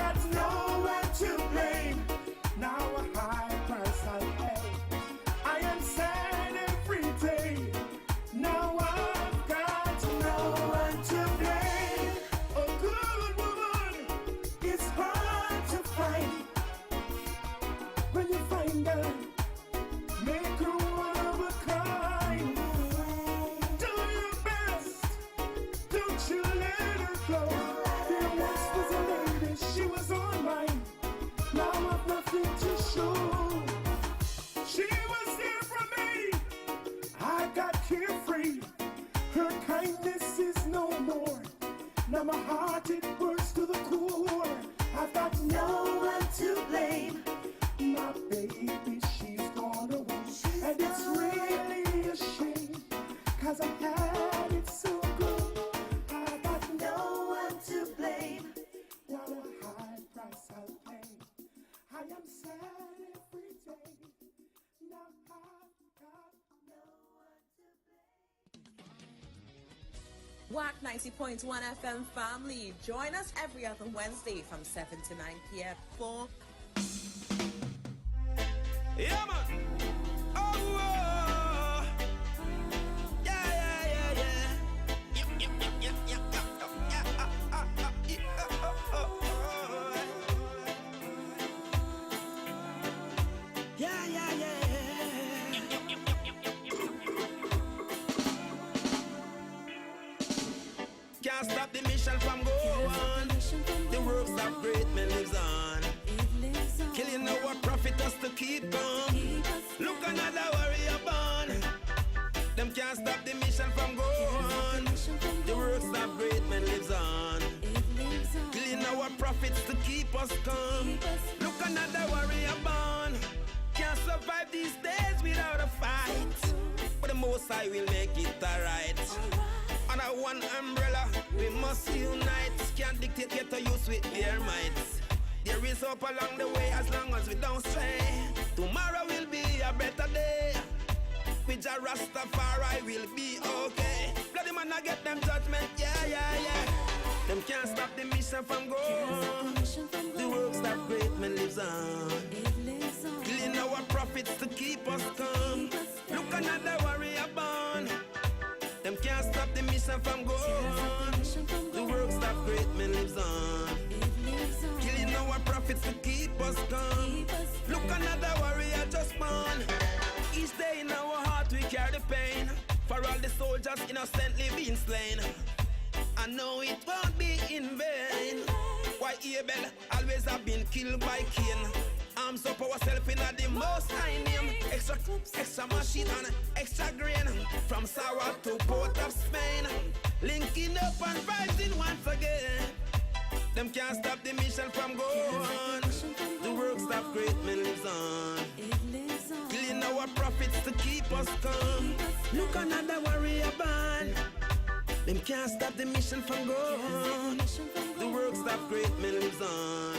Wack 90.1 FM family. Join us every other Wednesday from 7 to 9 p.m. for... Yeah, man. Oh, yeah. Can't stop the mission from going. The works of great men lives on. Killing our profit us to keep going. Look another warrior born. Them can't stop the mission from going. The works of great men lives on. Killing our profits to keep us calm. Look another warrior born. Can't survive these days without a fight. But the most I will make it alright. Under one umbrella, we must unite. Can't dictate, get to use with their might. There is hope along the way as long as we don't stray. Tomorrow will be a better day. With a Rastafari will be okay. Bloody man, I get them judgment, yeah. Them can't stop the mission from going. The works that great men lives on. Killing our profits to keep us calm. Look another warrior born. Them can't stop the mission from going. The works that great men lives on. Killing our profits to keep us calm. Look another warrior just born. Each day in our heart we carry the pain. For all the soldiers innocently being slain. I know it won't be in vain. Why Abel always have been killed by Cain. Arms up ourselves in the most high name. Extra machine and extra grain. From Sawa to Port of Spain. Linking up and fighting once again. Them can't stop the mission from going. The works that great men lives on. Killing our profits to keep us calm. Look another warrior born. Them can't stop the mission from going. The works that great men lives on.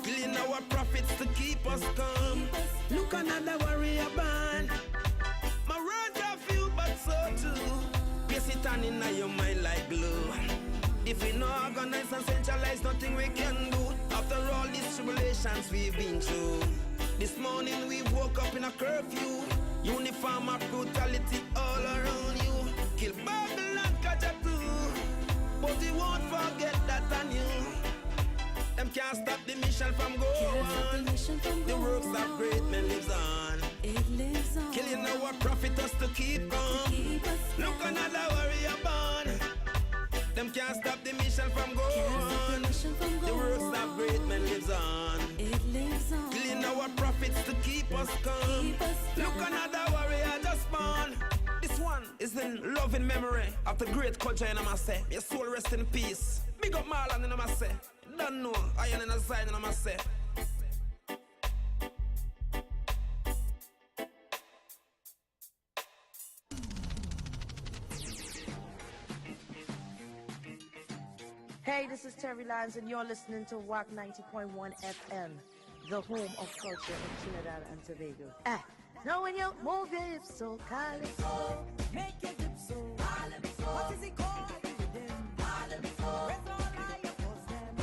Killing our profits to keep us calm. Look another warrior born. My words are few but so too. Place it on in your mind like glue. If we not organize and centralize, nothing we can do. After all these tribulations we've been through. This morning we woke up in a curfew. Uniform of brutality all around you. Kill Babylon, Kajatu. But we won't forget that on you. Them can't stop the mission from going. The works of great men lives on. Killing our profit us to keep going. Look another warrior born. Them can't stop the mission from going. The works of great men lives on. Killing our profits to keep us calm. Look another warrior just born. This one is in loving memory of the great culture in Amase. Your soul rest in peace. Big up Marlon in Amase. Don't know, I am in a sign in Amase. Hey, this is Terry Lyons, and you're listening to Wack 90.1 FM, the home of culture in Trinidad and Tobago. Now when you move your hips so Calypso, make your hips so Calypso. What is it called? Calypso. Where's all I oppose them?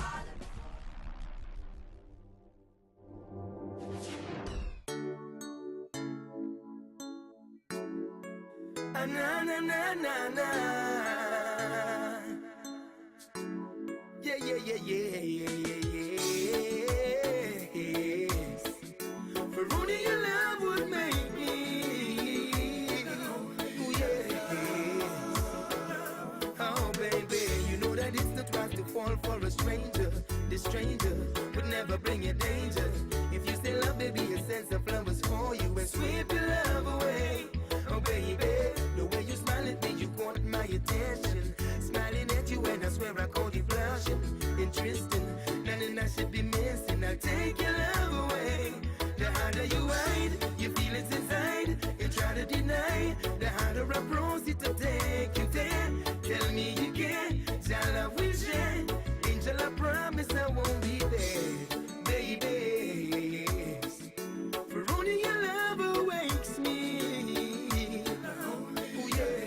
Na na na na na. Yeah. For only your love would make me. Ooh, yeah. Oh, baby, you know that it's not right to fall for a stranger. The stranger would never bring you danger. If you still love, baby, a sense of love is for you and sweep your love away. Oh, baby, the way you smile at me, you want my attention. Smiling at you and I swear I called you blushing. Interesting, nothing I should be missing. I'll take your love away. The harder you hide, you feel it inside. You try to deny, the harder I promise it to take you there. Tell me you can, your love will share. Angel, I promise I won't be there, baby. For only your love awakes me. Ooh, yeah.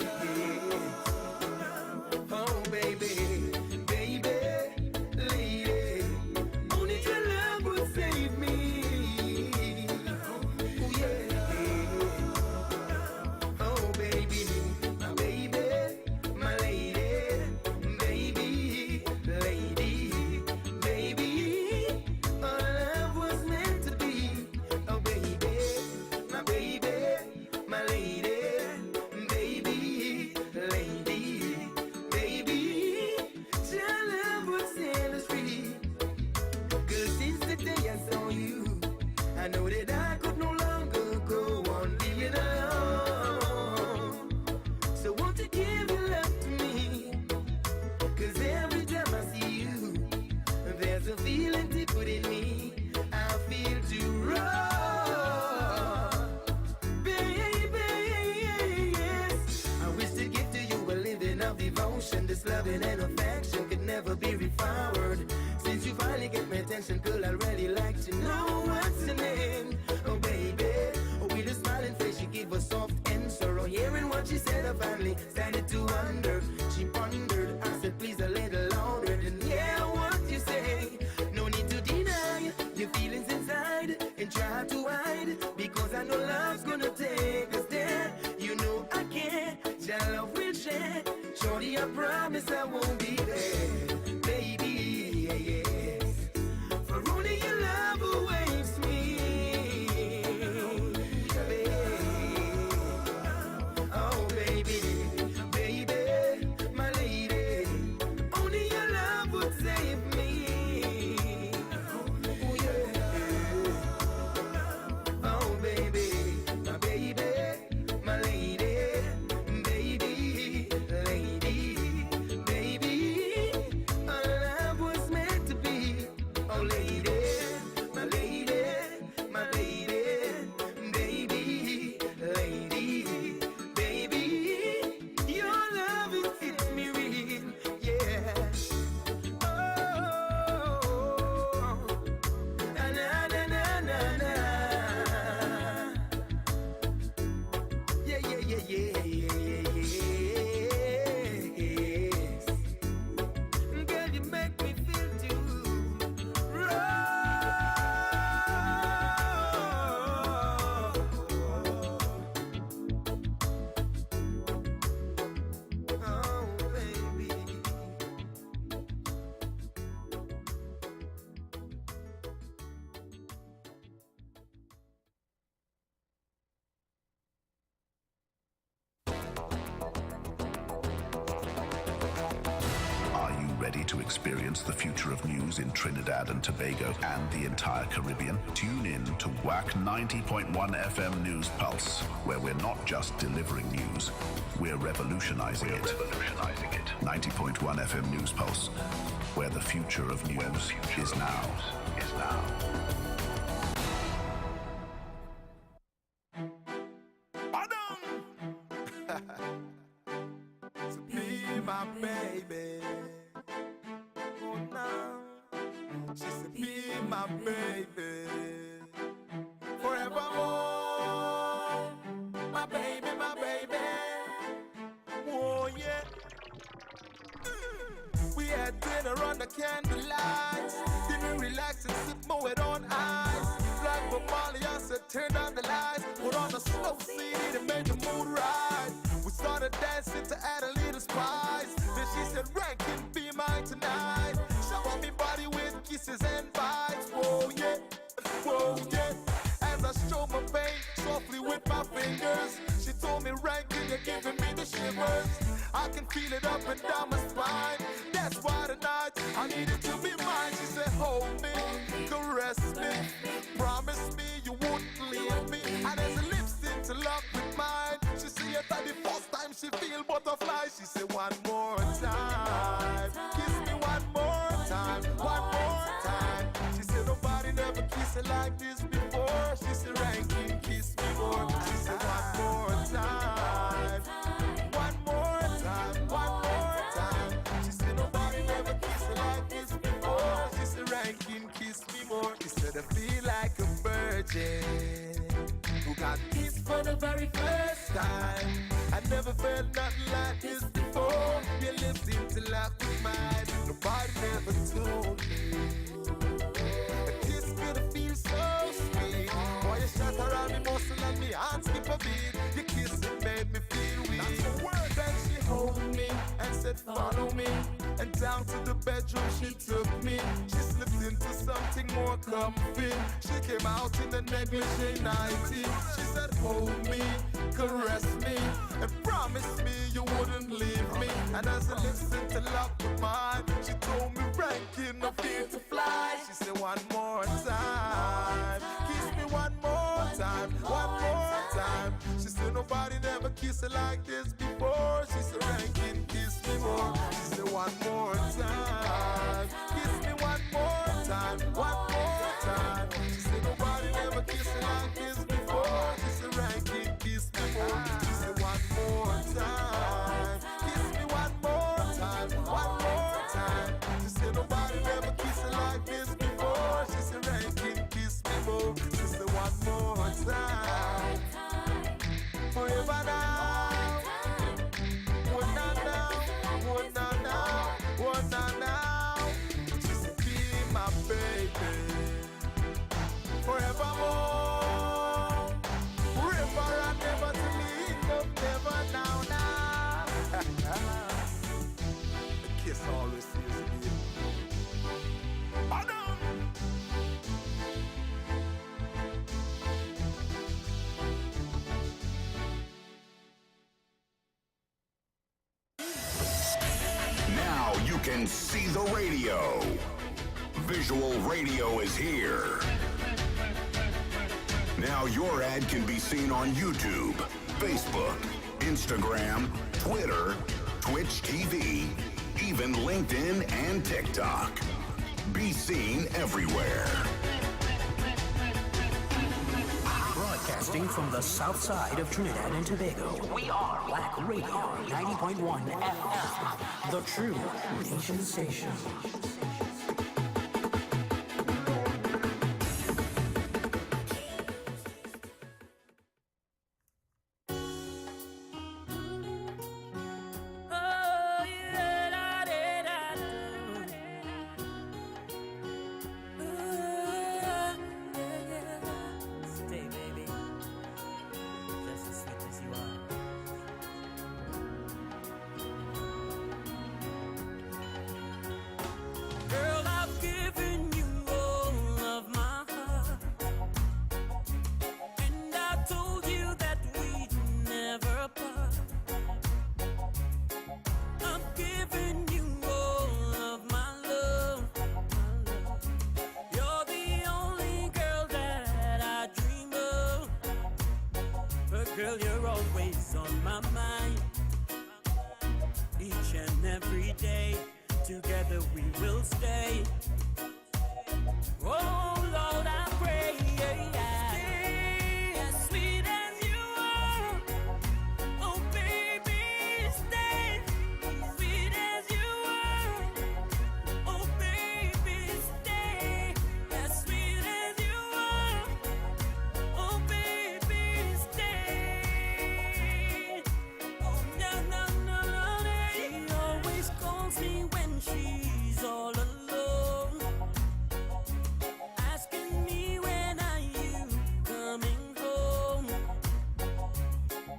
I know that I could no longer go on living alone. So won't you give your love to me? 'Cause every time I see you, there's a feeling deep within me. I feel too raw, baby, yes. I wish to give to you a living of devotion. This loving and affection could never be reflowered. Since you finally get my attention, girl, I'd really like to know what's your name. Oh, baby, with a smiling face, she gave a soft answer. On hearing what she said, I finally started to wonder. She pondered, I said, please a little louder. Then yeah, what you say? No need to deny your feelings inside and try to hide, because I know love's gonna take us there. You know I can't, your love will share. Shorty, I promise I won't be there, baby. Yes, for only your love awaits me, baby. Oh, baby, baby, my lady, only your love would save me. Oh, yeah. Oh, baby, my baby, my lady, baby, lady, baby, our love was meant to be. Oh, lady, my lady, my lady, baby, lady, baby, your love it hits me real, yeah. Oh, na na na na na na. Yeah, yeah, yeah, yeah, yeah, yes. Girl, you make me feel too raw. Oh, baby. Are you ready to experience the future of news in Trinidad and Tobago and the entire Caribbean? Tune in to Wack 90.1 FM News Pulse, where we're not just delivering news, we're revolutionizing it. 90.1 FM News Pulse, where the future of news is now. So be my baby. Oh, now she said, be my baby forevermore. My baby, my baby. Oh, yeah. We had dinner under candlelight. Then we relax and sip more it on ice. Like Bob Marley, I said, turn down the lights. Put on a slow CD to make the mood right. We started dancing to add a little spice. Then she said, Rankin, be mine tonight. Shower me body with kisses and bites. Whoa, yeah, whoa, yeah. As I stroke my vein softly with my fingers, she told me, Rankin, you're giving me the shivers. I can feel it up and down my spine. That's why tonight I needed to be mine. She said, hold me, caress me, promise me you wouldn't leave me. And as her lips interlock with mine, she said, after the first time she feel butterflies. She said, one more time, kiss me one more time, one more time. She said, nobody never kissed her like this before. She said, Rankin, kiss me more. She said, one more time, one more time, one more time. She said, nobody never kissed her like this before. She said, Rankin, kiss me more. She said, I feel like a virgin who got kissed for the very first time. I never felt nothing like this before. Your lips interlock with mine. Nobody never told me a kiss could feel so sweet. Boy, you shot around me muscle and me hands skip a beat. Your kissing made me feel weak. Then she hold me and said, follow me. And down to the bedroom she took me. She slipped into something more comfy. She came out in the negligee nightie. She said, hold me, caress me, and promise me you wouldn't leave me. And as her lips interlocked with mine, she told me, Rankin, no fear to fly. She said, one more time, kiss me one nobody never kissed her like this before. She said, Rankin, kiss me more. She said, one more time. Kiss me one more time. One more time. She said, nobody never kissed her like this before. She said, Rankin, kiss me more. She said, one more time. Kiss me one more time. One more time. She said, nobody never kissed her like this before. She said, Rankin, kiss me more. She said, one more time. Forever now. One now. One now. One now. She said, be my baby. Forevermore. Forever and never to leave. Never now. The kiss always seems to be. Now you can see the radio. Visual radio is here. Now your ad can be seen on YouTube, Facebook, Instagram, Twitter, Twitch TV, even LinkedIn and TikTok. Be seen everywhere. Broadcasting from the south side of Trinidad and Tobago, we are Wack Radio 90.1 FM, the true nation station. Girl, you're always on my mind. Each and every day, together we will stay. Oh Lord, I pray, stay as sweet as you are. Oh baby, stay as sweet as you are. Oh baby, stay as sweet as you are. Oh baby, stay. Oh no no no no, she always calls me when she's all alone, asking me when are you coming home.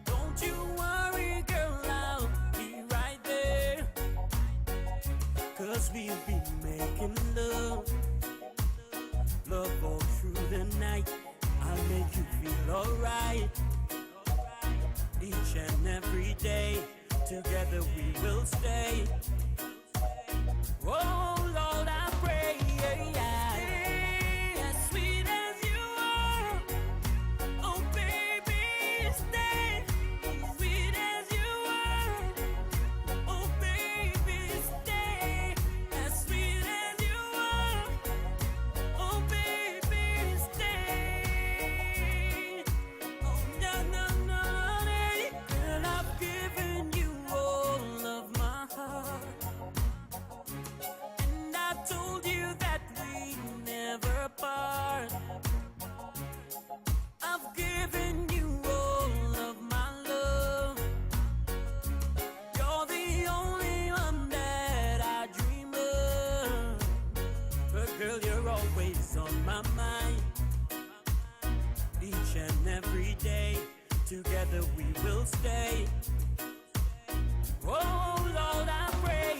Don't you worry, girl, I'll be right there. 'Cause we'll be making love, love all through the night. I'll make you feel alright. Each and every day, together we will stay. Oh Lord, I pray, stay as sweet as you are. Oh baby, stay as sweet as you are. Oh baby, stay as sweet as you are. Oh baby, stay. Oh no no no, girl, I've given you all of my heart. And I told you that we never part. I've given you all of my love. You're the only one that I dream of. But girl, you're always on my mind. Each and every day, together we will stay. Oh Lord, I pray,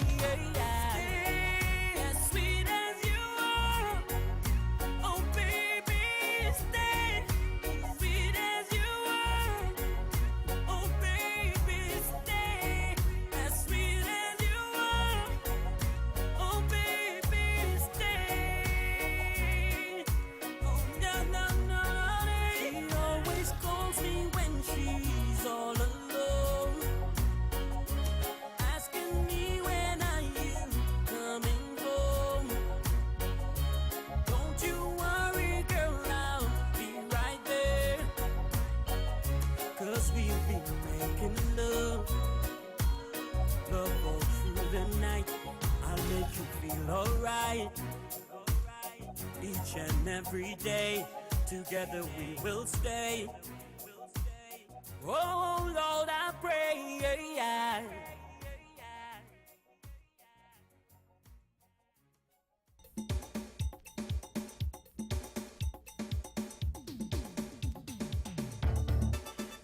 stay as sweet as you are. Oh baby, stay as sweet as you are. Oh baby, stay as sweet as you are. Oh baby, stay. Oh no no no, she always calls me when she's all each and every day. Together we will stay. Oh Lord, I pray.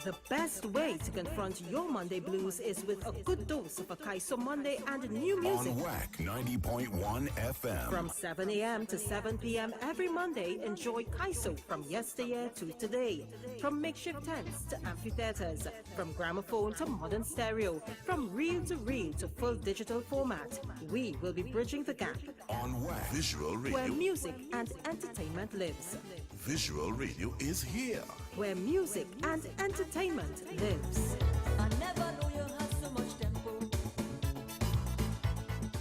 The best way to confront your Monday blues is with a good dose of Calypso Monday and new music. On Wack 90.1 FM. From 7 a.m. to 7 p.m. every Monday, enjoy Calypso from yesteryear to today. From makeshift tents to amphitheaters, from gramophone to modern stereo, from reel to full digital format, we will be bridging the gap. On Wack Visual Radio. Where music and entertainment lives. Visual Radio is here. Where music and entertainment lives. I never knew you had so much tempo.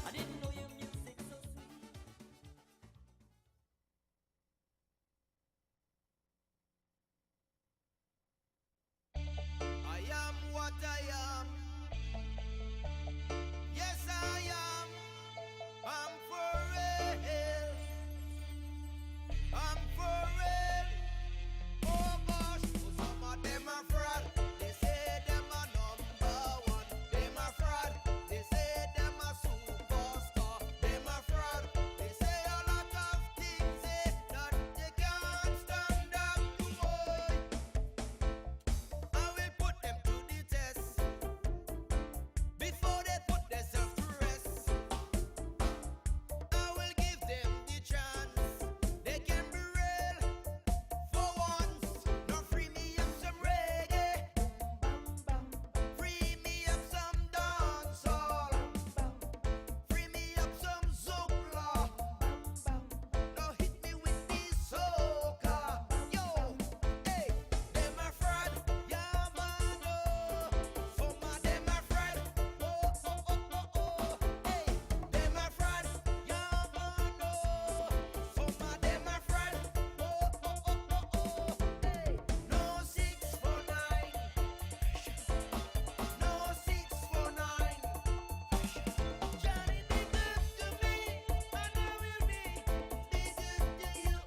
I didn't know your music so I am what I am. Yes, I am. I'm for real. I'm for real. Oh gosh, some of them are fraud. They say them are number one. Them are fraud. They say them are superstar. Them are fraud. They say a lot of things that they can't stand up to. I will put them to the test before they put themselves to rest. I will give them the chance. They can be real for once. Now free me up some reggae, free me up some dancehall, free me up some zoukla. Now hit me with the soca. Yo, hey, them are fraud, yeah man, oh. Some of them are fraud, oh, oh, oh, oh, oh. Hey, them are fraud, yeah man, oh. Some of them are fraud, oh, oh, oh, oh, oh. Hey, no 649, no 649. Johnny, be good to me, and I will be good to you.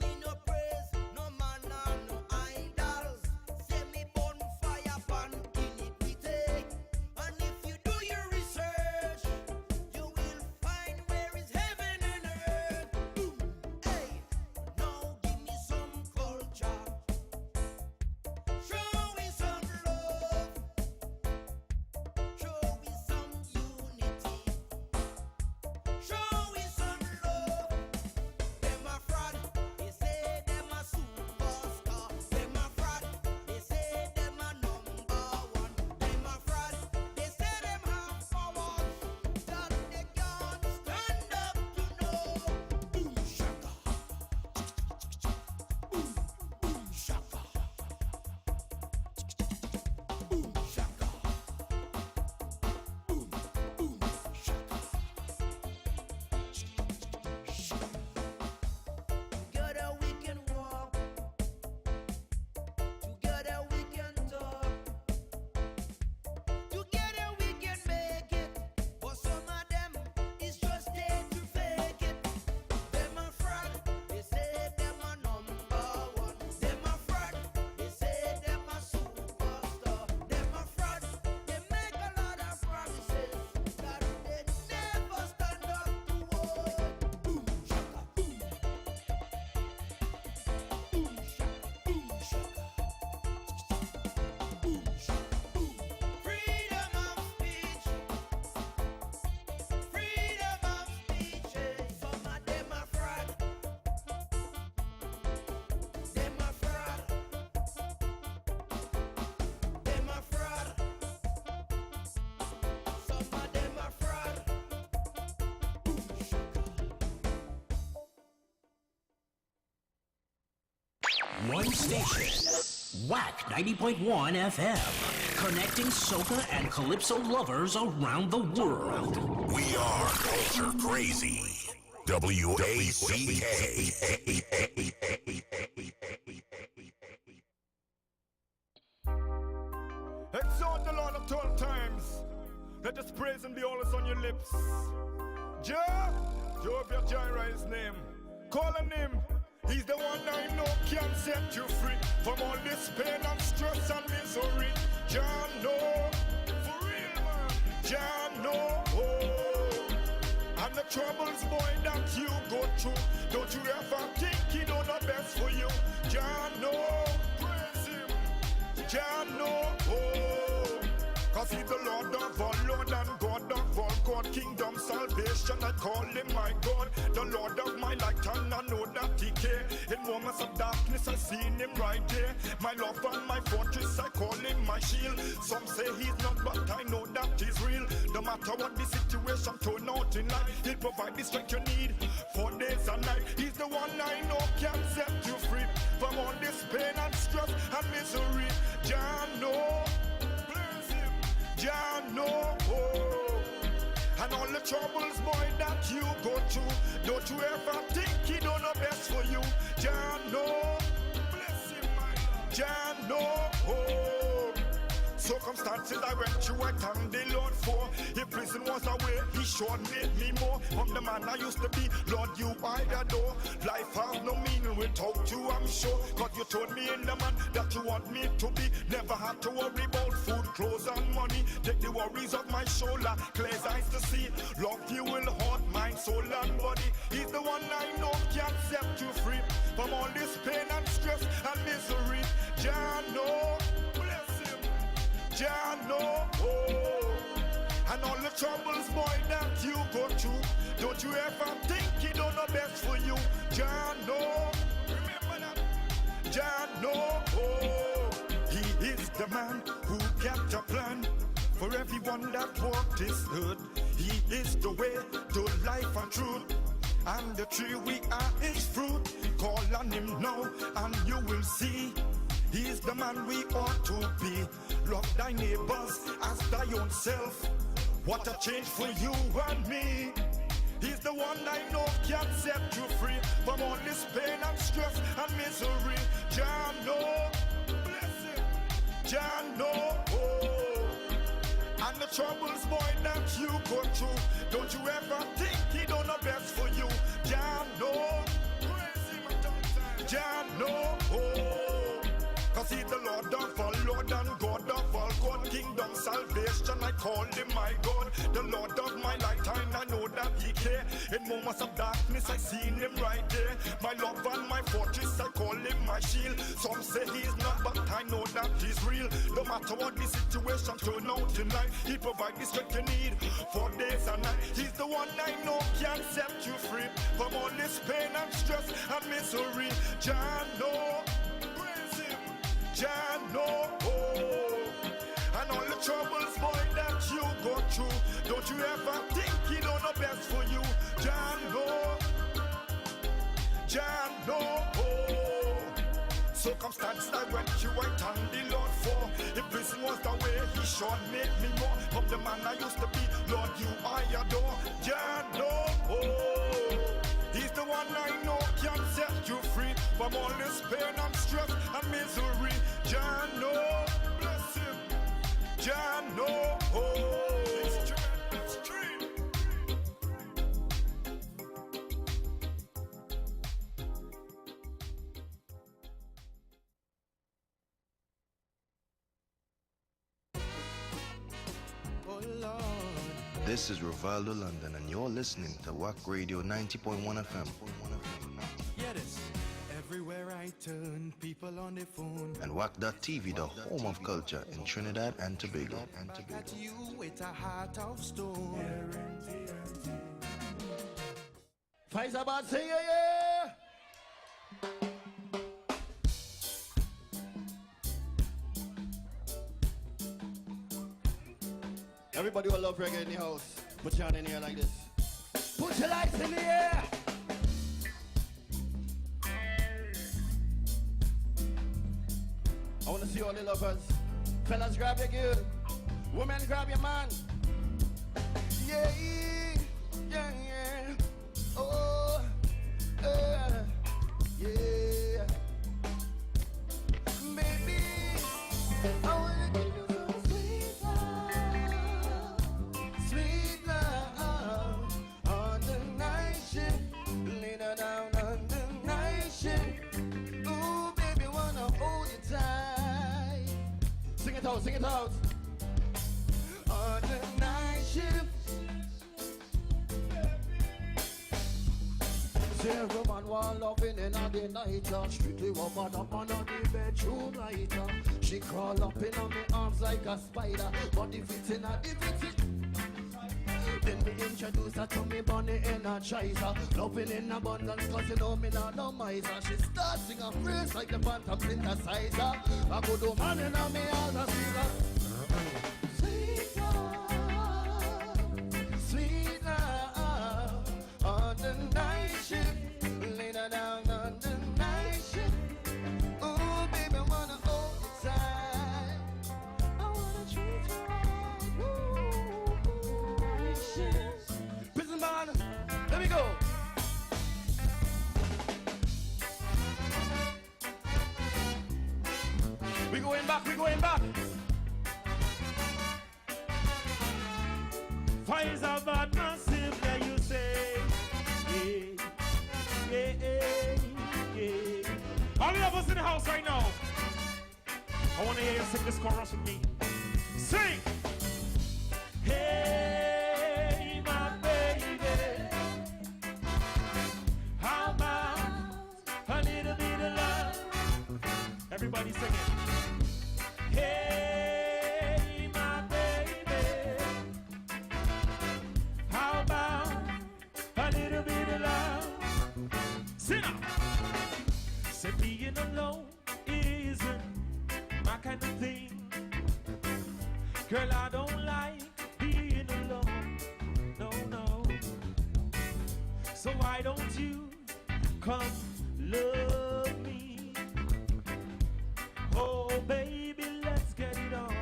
Me no praise, no man and no idols. Say me bonfire pan iniquity. And if you do your research, you will find where is heaven and earth. Hey, now give me some culture. Show me some love. Show me some unity. Show me some love. Them a fraud, they say them a superstar. Them a fraud, they say them a number one. Them a fraud, they say them have powers that they can't stand up to know. Boom shaka, boom shaka, boom shaka, boom shaka. Together we can walk. Together we can talk. Together we can make it. But some of them is just there to fake it. Them a fraud. They say them a number one. Them a fraud. They say them a superstar. Them a fraud. They make a lot of promises that they never stand up to hold. Boom shaka, boom. Boom shaka, boom shaka. Boom shaka, boom. Freedom of speech. Freedom of speech. Some of them are fraud. Them are fraud. Them are fraud. Some of them are fraud. Boom shaka. One station. Wack 90.1 FM. Connecting soca and calypso lovers around the world. We are culture crazy. WACK. Exalt the Lord of 12 times. Let His praise and be always on your lips. Jehovah Jireh is his name. Call on him. He's the one I know can set you free from all this pain and stress and misery. Jah know, for real man. Jah know, and the troubles, boy, that you go through. Don't you ever think he know the best for you. Jah know, praise him. Jah know, cause he's the Lord of all Lord and God of all God. Kingdom salvation, I call him my God. The Lord of my light and I know that he care. In moments of darkness I seen him right there. My love and my fortress, I call him my shield. Some say he's not, but I know that he's real. No matter what the situation turn out in life, he'll provide the strength you need for days and night. He's the one I know can set you free from all this pain and stress and misery. Jah know, bless him. Jah know, and all the troubles, boy, that you go through. Don't you ever think he don't know best for you. Jah know, bless him, my Lord. Jah know, circumstances I went through, I thank the Lord for. If prison was a way, he sure made me more. From the man I used to be, Lord, you I adore. Life has no meaning without you, I'm sure. Cause you told me in the man that you want me to be. Never had to worry about food, clothes and money. Take the worries off my shoulder, clear eyes to see. Love you will haunt mind, soul and body. He's the one I know can set you free from all this pain and stress and misery. Jah know, bless him. Jah know, and all the troubles, boy, that you go through. Don't you ever think he don't know best for you. Jah know, remember that. Jah know, he is the man who kept a plan for everyone that walked this earth. He is the way to life and truth, and the tree we are his fruit. Call on him now and you will see. He's the man we ought to be. Love thy neighbors as thy own self. What a change for you and me. He's the one I know can set you free from all this pain and stress and misery. Jah know, bless him. Jah know, and the troubles, boy, that you go through. Don't you ever think he don't know best for you. Jah know, praise him a time. Jah know, cause he's the Lord of all Lord and God of all God. Kingdom salvation, I call him my God. The Lord of my lifetime, I know that he care. In moments of darkness, I seen him right there. My love and my fortress, I call him my shield. Some say he's not, but I know that he's real. No matter what the situation turn out in life, he provide the strength you need for days and nights. He's the one I know can set you free from all this pain and stress and misery. Jah know, Jah know, and all the troubles, boy, that you go through. Don't you ever think he don't know best for you. Jah know, Jah know. Circumstances I went through, I thank the Lord for. If prison was the way, he sure made me more. From the man I used to be, Lord, you I adore. Jah know, he's the one I know can set you free from all this pain and stress and misery. Jah know, bless him. Jah know, it's true. Oh Lord. This is Rivaldo London, and you're listening to Wack Radio 90.1 FM. Yeah, this. Everywhere I turn, people on the phone. And Wack.tv, the home of culture in Trinidad and Tobago. Back at you with a heart of stone. Faizabad, say yeah. Everybody will love reggae in the house. Put your hand in here like this. Put your lights in the air. I want to see all the lovers. Fellas, grab your girl. Women, grab your man. Yeah, yeah, yeah. Oh, yeah. Baby, I want to give you some sweet love. Sweet love. On out, sing it out. On the night shift. Say woman want loving in the night, strictly woman up on the bedroom light. She crawl up in on my arms like a spider, but if it's in a then me introduce her to me bunny energizer. Loving in abundance cause you know me not no miser. She starts sing a phrase like the phantom synthesizer. I go do man in on me all the fever. Sweet love, sweet love, on the night shift. Later down on the night shift. Oh baby, I wanna hold you tight. I wanna treat you right. Prison man, let me go. We going back, we going back. Fires are bad, massive, there you say. Yeah. All of us in the house right now. I want to hear you sing this chorus with me. Sing! Hey, my baby, how about a little bit of love? Everybody sing it. Hey, my baby, how about a little bit of love? Sit down. Say being alone isn't my kind of thing. Girl, I don't like being alone, no, no. So why don't you come love me? Oh, baby, let's get it on.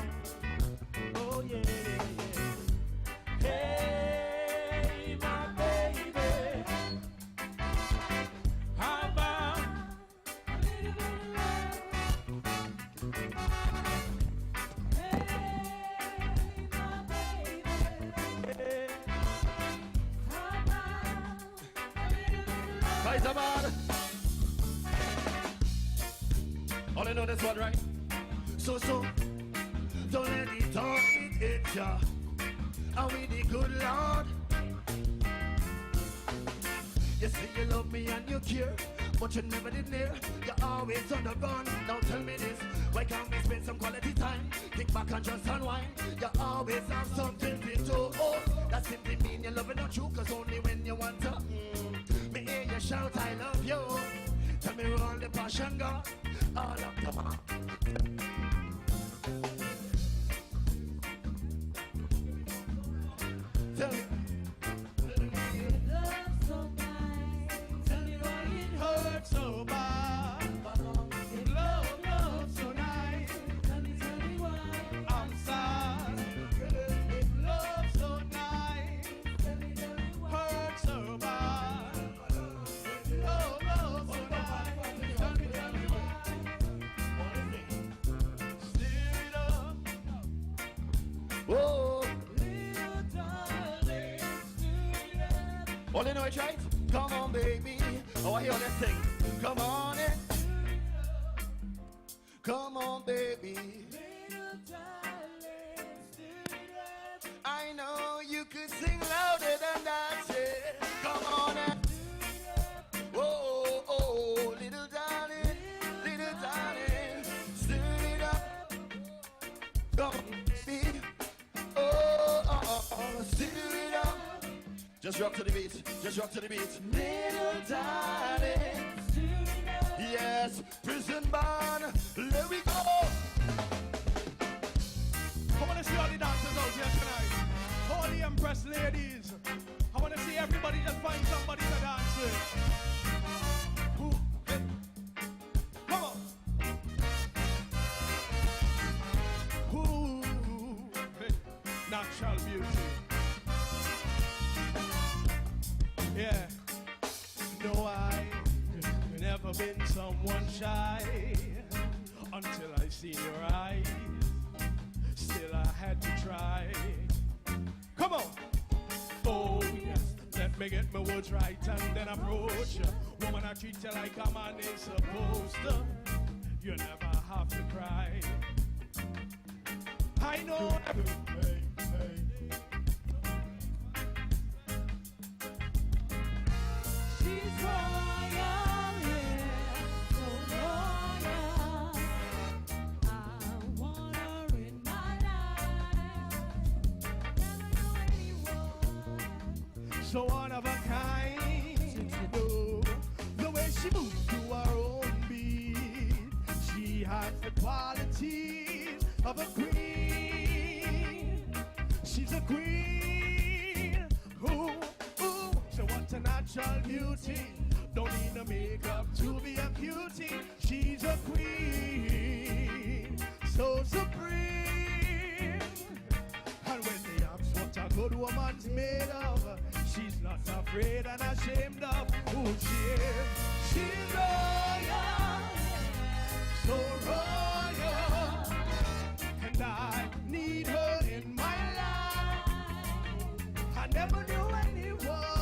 Oh, yeah. Hey, my baby, how about a little bit of love? Fight about. All I know this one, right? So, don't let it all hit ya. Are we the good Lord? You say you love me and you care, but you never did near. You're always on the run. Now tell me this, why can't we spend some quality time? Kick back and just unwind. You always have something to do. Oh, that simply mean you're loving not true, cause only when you want to. Me hear you shout, I love you. Tell me where all the passion go. All of the man. Tell me. Love so nice. Tell me why it hurts so bad. Love so nice. Tell me why I'm sad. Love so nice. Tell me hurts so bad. Love so nice. Tell me why. Stir it up. Whoa. Little darling, stir it up. All you know it's right. Come on, baby. Oh, I hear this thing. Come on in. Come on, baby. Little darling, stir it up. I know you could sing louder than that. Yeah. Come on in. Whoa, oh, little darling, stir it up. Come on, baby. Oh, stir it up. Just rock to the beat. Just rock to the beat. Little darling. Yes, prison band. Let me go. I want to see all the dancers out here tonight. All the Empress ladies. I want to see everybody just find somebody to dance with. Ooh, hey. Come on. Ooh, hey. Natural beauty. Yeah. No, I've never been someone shy until I seen your eyes. Still I had to try. Come on. Oh yes, let me get my words right and then approach you. Woman, I treat you like a man is supposed to. You never have to cry. I know. She's royal, yeah, so royal. I want her in my life. Never knew anyone. So one of a kind. Oh, the way she moves to her own beat, she has the qualities of a queen. She's a queen. Ooh, ooh. So what's a natural beauty? Don't need no makeup to be a cutie. She's a queen, so supreme. And when they ask what a good woman's made of, she's not afraid and ashamed of who she is. She's royal, so royal, and I need her in my life. I never knew anyone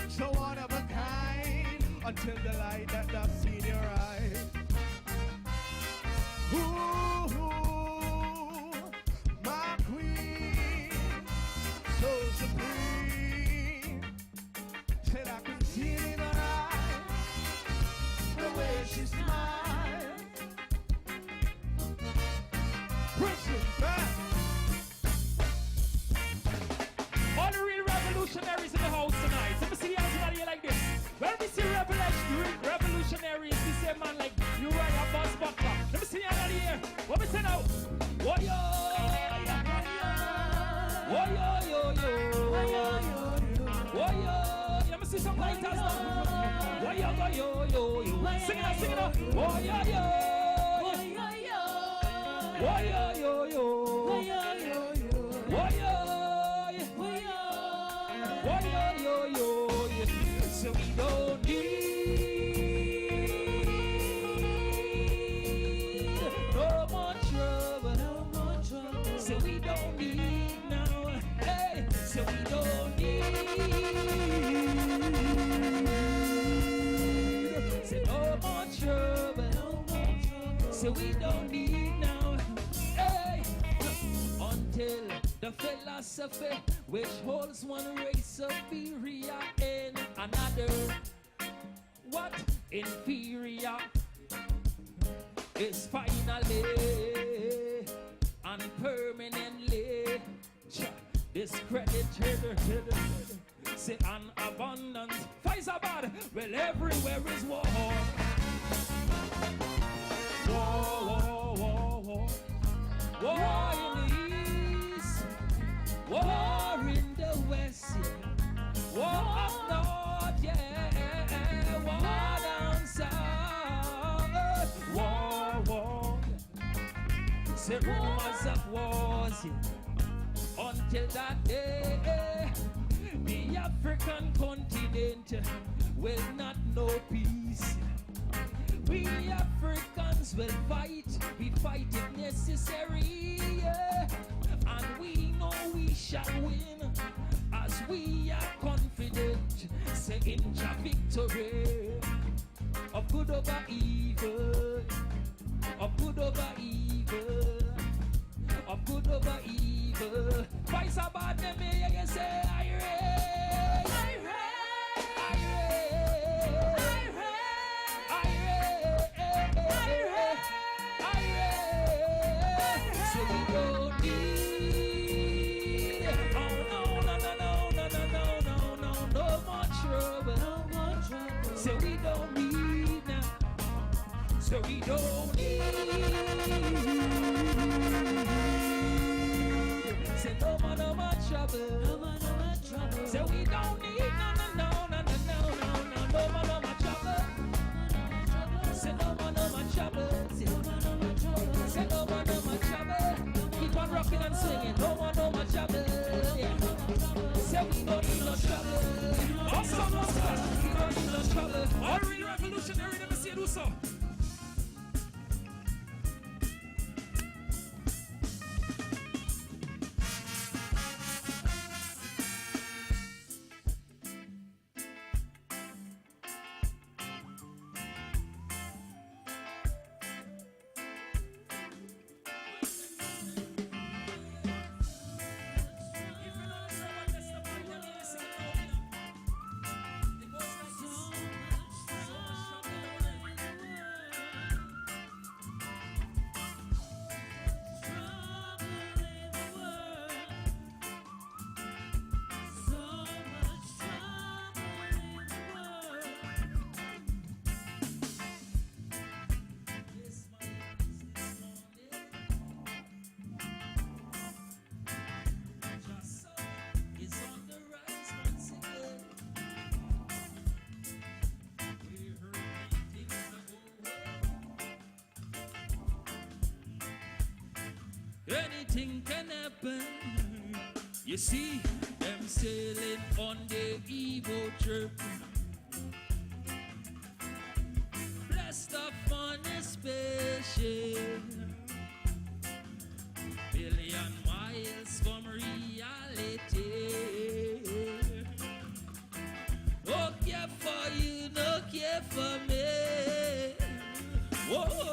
so one of a kind until the light that I've seen your eyes. Ooh, my queen, so supreme. Said I can see it in her eyes, the way she smiles. Prison back. All the real revolutionaries in the house tonight. Let me see everybody here like this. When we see revolutionaries, we say man like Uriah Buzz Butler. Let me see everybody here. What we say now? Whoa yo, whoa yo yo yo, whoa yo. Let me see some lighters now. Whoa yo yo yo yo. Sing it out, sing it out. Whoa yo yo, whoa yo yo, whoa yo yo yo, whoa yo yo yo, whoa yo. So we don't need no more trouble, no more trouble. So we don't need now, hey. So we don't need so no more trouble, no more trouble. So we don't need now, hey. Until the philosophy which holds one race superior in another, what inferior is finally and permanently discredited. Say an abundance, fights are bad, well everywhere is war. War, war, war, war. War in the east, war in the west, war up north, yeah, war down south, war, war. Say rumors of wars, yeah. Until that day, the African continent will not know peace. We Africans will fight, we fight if necessary, yeah. And we know we shall win, as we are confident, say in your victory, of good over evil, of good over evil, of good over evil. Fights about them, you say, so we don't need. Say no more trouble. No more trouble. Say we don't need no more trouble. Say no more trouble. Say no more trouble. Keep on rocking and swinging. No more trouble. Yeah. Say we don't need no trouble. Awesome, we don't need no trouble. All real revolutionary, let me see you do so. anything can happen. You see, them sailing on the Evo trip. Blessed up on a spaceship. Billion miles from reality. Oh, care for you, no care for me. Whoa.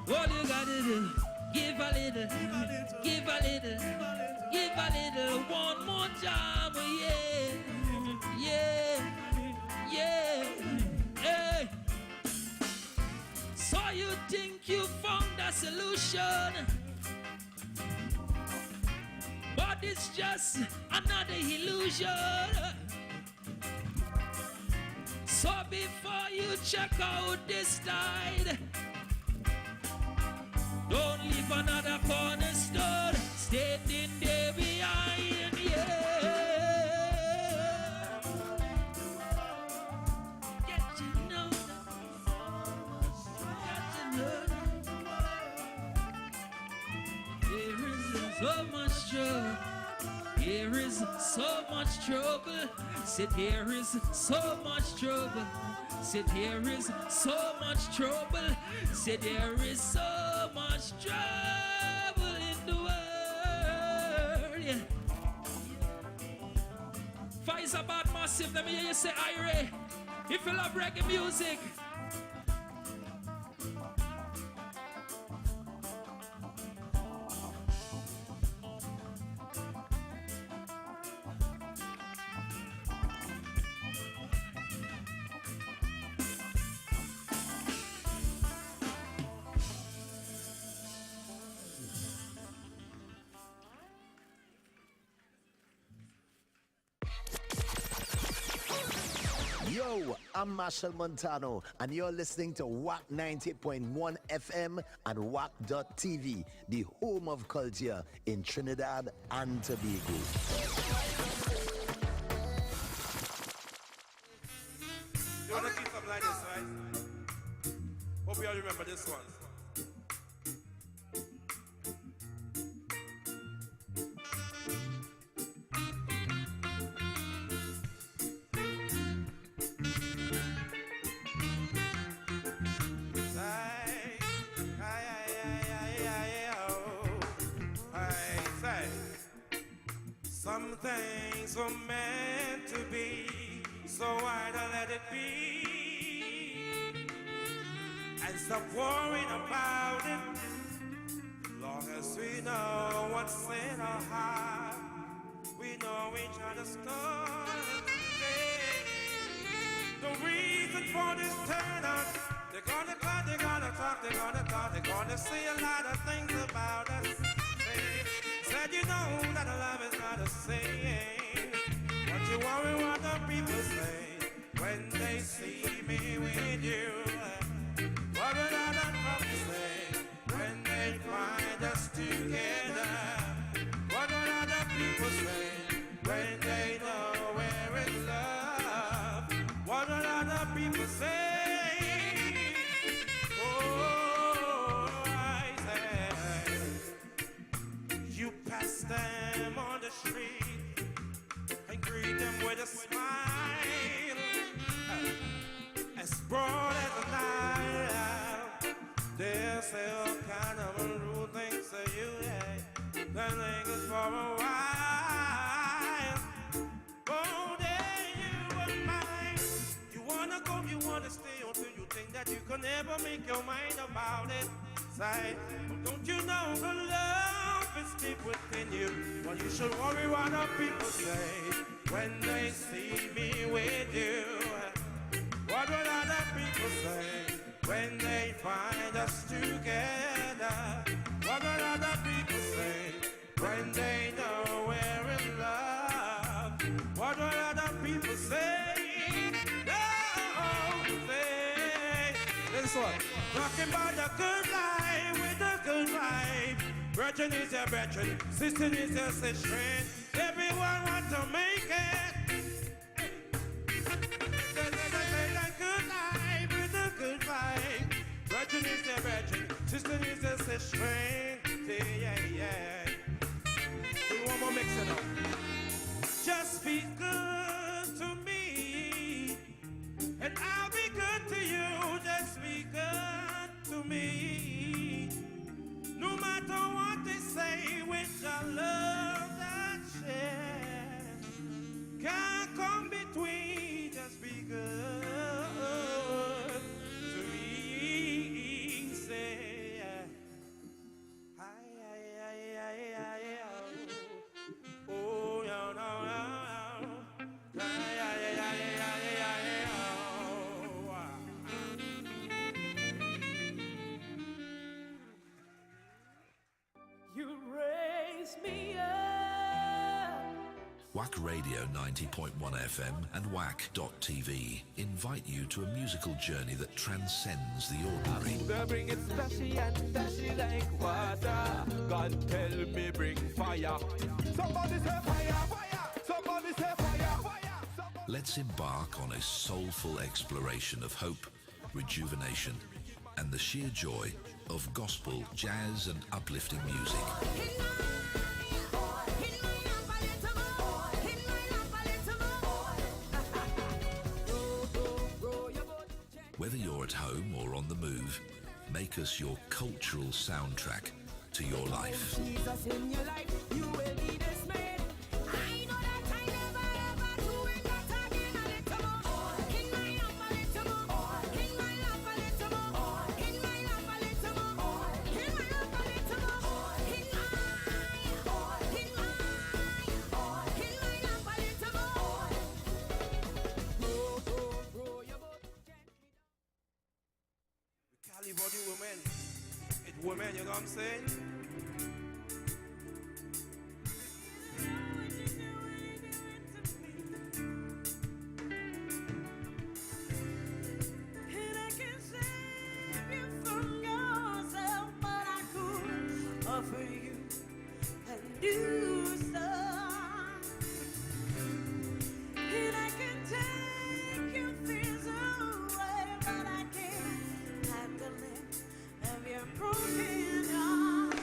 All you gotta do, give a little, give a little, give a little, one more time, yeah, yeah, yeah, hey. So you think you found a solution, but it's just another illusion. So before you check out this tide, don't leave another cornerstone standing there behind, yeah. Get to know, there is so much trouble. There is so much trouble. Said there is so much trouble. Said there is so much trouble. Said there is so much trouble in the world. Yeah. Fights about massive. Let me hear you say, Ire. If you love reggae music. Yo, I'm Marshall Montano, and you're listening to Wack 90.1 FM and Wack.tv, the home of culture in Trinidad and Tobago. You want to keep something like this, right? Hope you all remember this one. Some things were meant to be, so why not let it be? And stop worrying about it, long as we know what's in our heart. We know each other's story. The reason for this turnout, they're gonna talk, they're gonna talk, they're gonna talk, they're gonna say a lot of things about us. Said you know that love is not a saying, but you worry what the people say when they see me with you. What will other folks say when they find us together? What will other people say when they know we're in love? What will other people say? Them on the street and greet them with a smile, as broad as a night. They'll say all kind of rude things to you, yeah, that lingers for a while. Oh, there you and mine. You wanna go, you wanna stay until you think that you can never make your mind about it. Say, don't you know the love is deep within you? Well, you should worry what other people say when they see me with you. What will other people say when they find us together? What will other people say when they know we're in love? What will other people say? Oh, say this one. Talking about the good life with the good vibe. Brethren is your brethren, sister is your sister. Everyone wants to make it. Good life is a good life. Virgin is the virgin, sister is the strength. Yeah. We want more mix it up. Just be good to me, and I'll be good to you. Just be good to me. No matter what they say, with your love that share can't come between. Just be good to me. Say, oh, no, no, no. You raise me up. Wack Radio 90.1 FM and Wack.tv invite you to a musical journey that transcends the ordinary. They bring it splashy and dashy like water. God tell me bring fire. Somebody say fire, fire. Somebody say fire, fire. Let's embark on a soulful exploration of hope, rejuvenation, and the sheer joy of gospel, jazz, and uplifting music. Whether you're at home or on the move, make us your cultural soundtrack to your life. Jesus in your life, you will be dismayed. I know that I never ever do it that again. A little more. In my love, a little more. In my love, a little more. In my love, a little more. In my love, a little more. In my love, a little more. Grow your boat gently. Cali body women. It's women, you know what I'm saying? And I can save you from yourself, but I could offer you and do so. And I can take your fears away, but I can't handle it of your broken heart.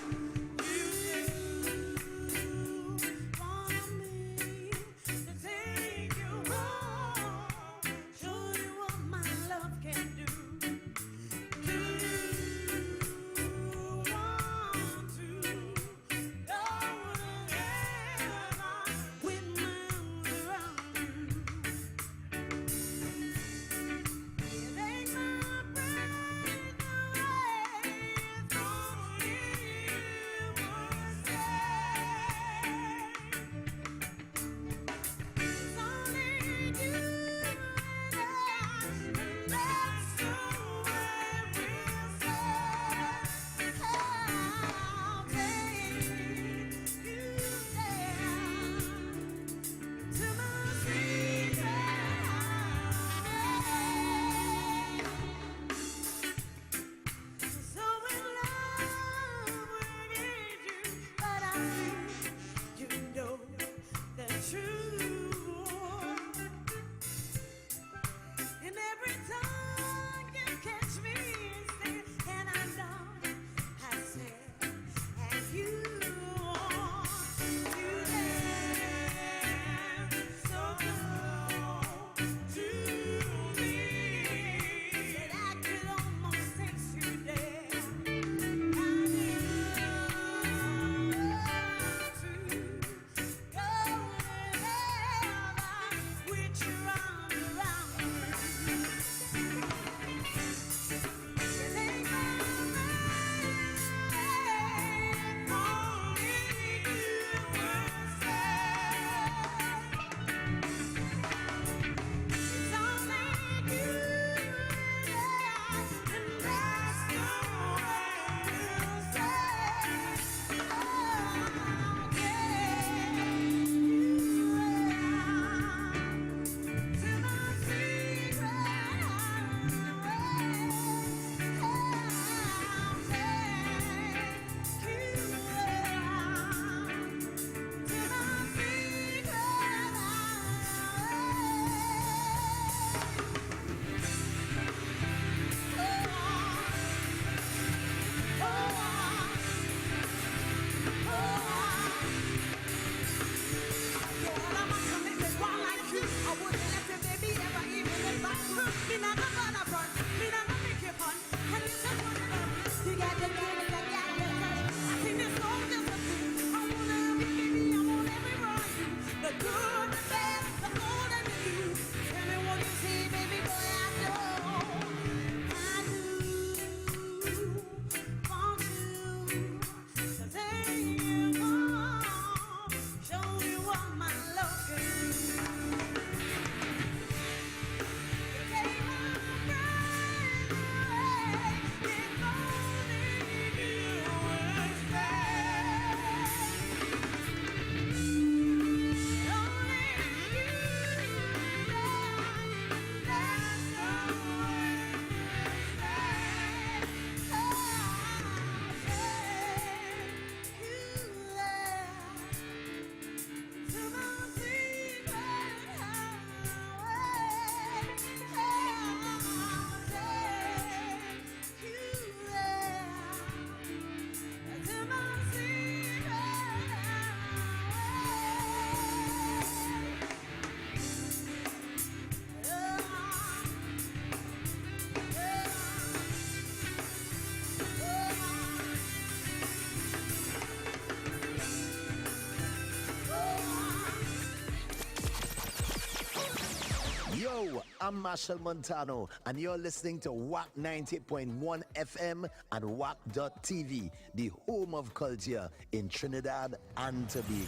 I'm Marshall Montano, and you're listening to Wack 90.1 FM and Wack.tv, the home of culture in Trinidad and Tobago.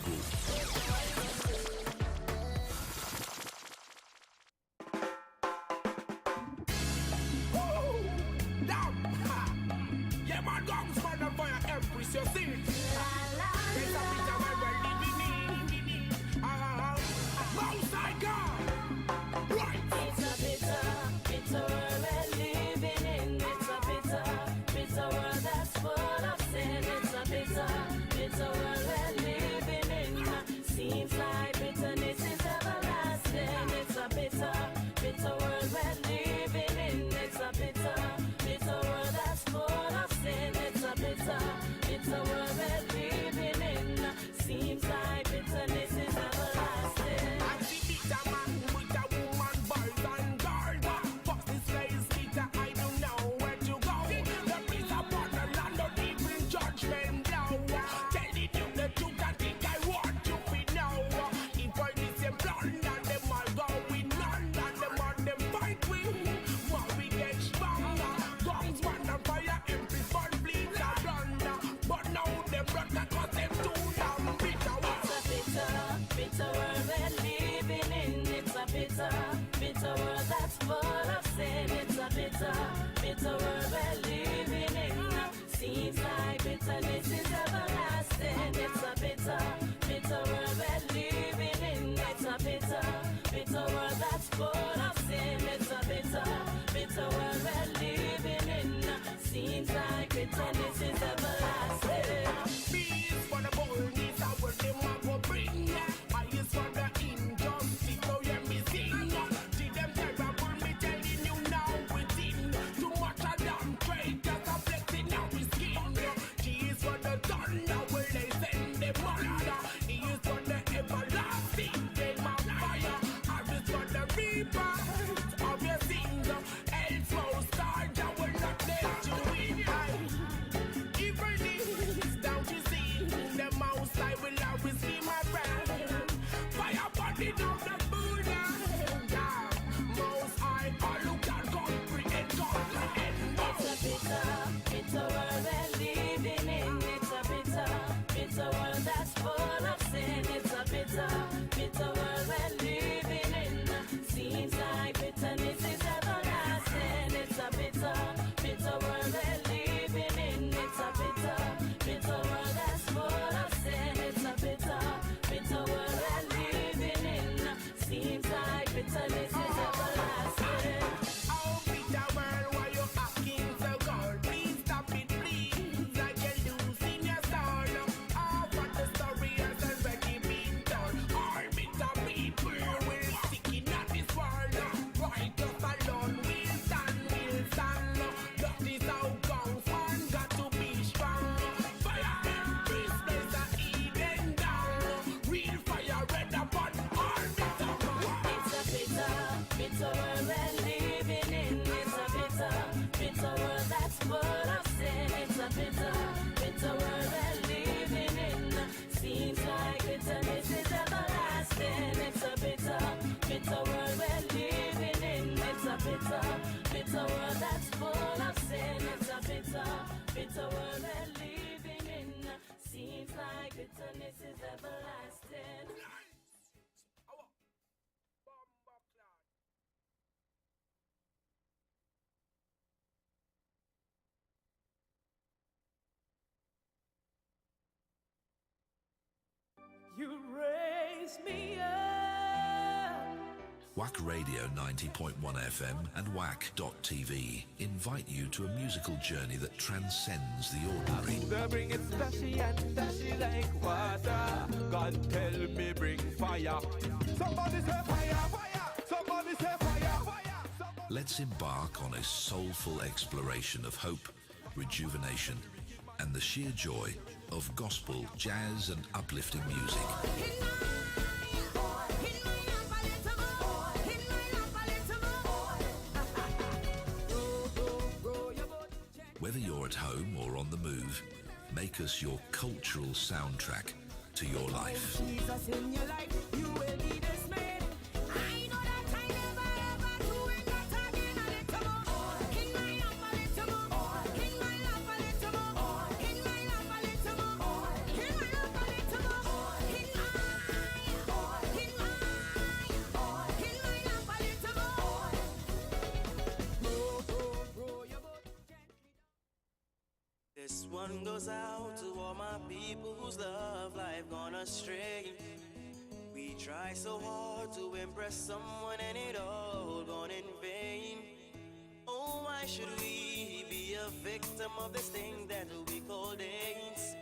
Yeah, man, guns for the fire, Empress, you see it. There's a bit of where we're living in. Outside God. Right. It's a bitter world we're living in. It's a bitter world that's full of sin. It's a bitter world we're living in. Seems like bitterness is everlasting. It's a bitter world we're living in. It's a bitter world that's full of sin. It's a bitter world we're living in. Seems like bitterness is everlasting. I see bitter man with a woman, boys and girls. But this place bitter, I don't know where to go. There is a borderland of even judgment now. Telling you the truth, I think I want you to know. If I miss them blood, and them all go with none, and them all them fight with. But we get stronger. Guns, man, and fire, empty fun, bleeds and run. But now them brother, cause them too damn bitter. Bitter world we're living in. It's a bitter world that's full of sin. It's a bitter world we're living in. Seems like bitterness is everlasting. It's a bitter world we're living in. It's a bitter world that's full of sin. It's a bitter world we're living in. Seems like bitterness is everlasting. Peace for the boldness, I will them a go bring. I is for the injustice, so you me sing. See them terrible, me telling you now within. Too much of them traitors are flexing out his skin. He is for the thunder, will they send them under. He is for the everlasting, them of fire. I is for the rebirth of your sins. Else will start, I will not let you win. Even if don't you see the mouse, I will always be my friend. Fire body down the Buddha. Mouse, I look at comprehend. It's a bitter world we're living in. It's a bitter world that's full of sin. It's a bitter world we're living in. Seems like bitterness is everlasting. It's a bitter world we're living in. It's a bitter world that's full of sin. It's a bitter world we're living in. Seems like bitterness is everlasting. Oh, bitter world, why you acting so cold? Please stop it, please. Like you're losing your soul. Oh, but the story has already been told. All bitter people will stick in at this world. Righteous alone will stand. That is how guns man got to be strong. Fire embrace, blaze a Eden down. Real fire red upon all bitter man. It's a bitter world we're living in. It's a bitter world that's full of sin. It's a bitter world we're living in. Seems like bitterness is everlasting. It's a bitter world we're living in. It's a bitter world that's full of sin. It's a bitter world we're living in. Seems like bitterness is everlasting. You raise me up. Wack Radio 90.1 FM and Wack.tv invite you to a musical journey that transcends the ordinary. They bring it splashy and dashy like water. God tell me bring fire. Somebody say fire, fire. Somebody say fire, fire. Let's embark on a soulful exploration of hope, rejuvenation, and the sheer joy of gospel, jazz, and uplifting music. Whether you're at home or on the move, make us your cultural soundtrack to your life. Jesus in your life, you will be dismayed. I know that I never ever do This one goes out to all my people whose love life gone astray. We try so hard to impress someone and it all gone in vain. Oh, why should we be a victim of this thing that we call AIDS?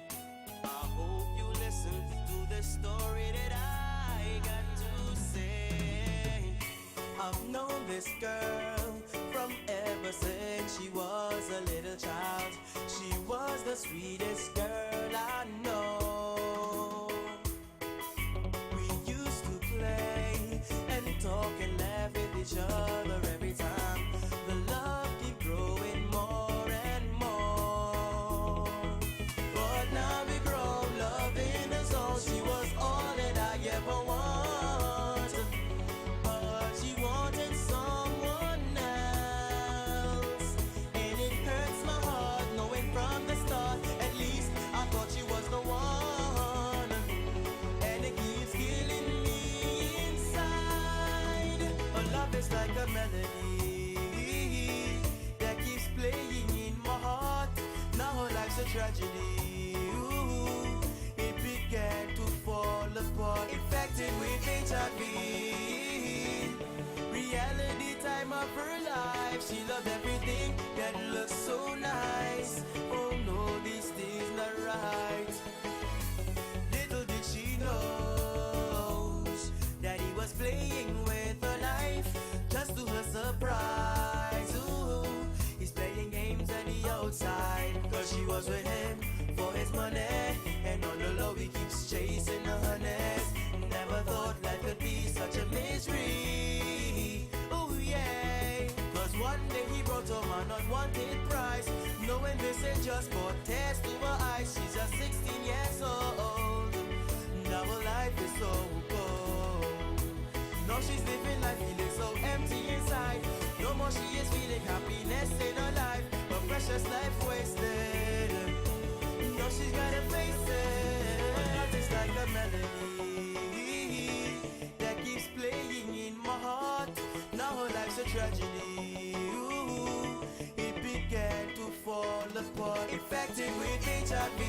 I hope you listen to the story that I got to say. I've known this girl from ever since she was a little child. She was the sweetest girl I know. We used to play and talk and laugh with each other every time. The love keep growing more and more. But now we grow, loving us all. She was all that I ever wanted. But she wanted someone else. And it hurts my heart knowing from the start. At least I thought she was the one. And it keeps killing me inside. Her love is like a melody that keeps playing in my heart. Now her life's a tragedy. Ooh, it began to fall apart. Infected with HIV. Reality time of her life. She loved everything that looks so nice. Oh no, this is not right. Little did she know that he was playing with her life. Just to her surprise, ooh, he's playing games on the outside. Cause she was with him for his money. And on the low he keeps chasing the honeys. Never thought life could be such a misery. Oh yeah. Cause one day he brought home an unwanted prize. Knowing this ain't just brought tears to her eyes. She's just 16 years old. Now her life is so cold. Now she's living life feeling so empty inside. No more she is feeling happiness in her life. Her precious life wasted. Now she's gotta face it. But that is like a melody that keeps playing in my heart. Now her life's a tragedy. Ooh, it began to fall apart. Infected with HIV.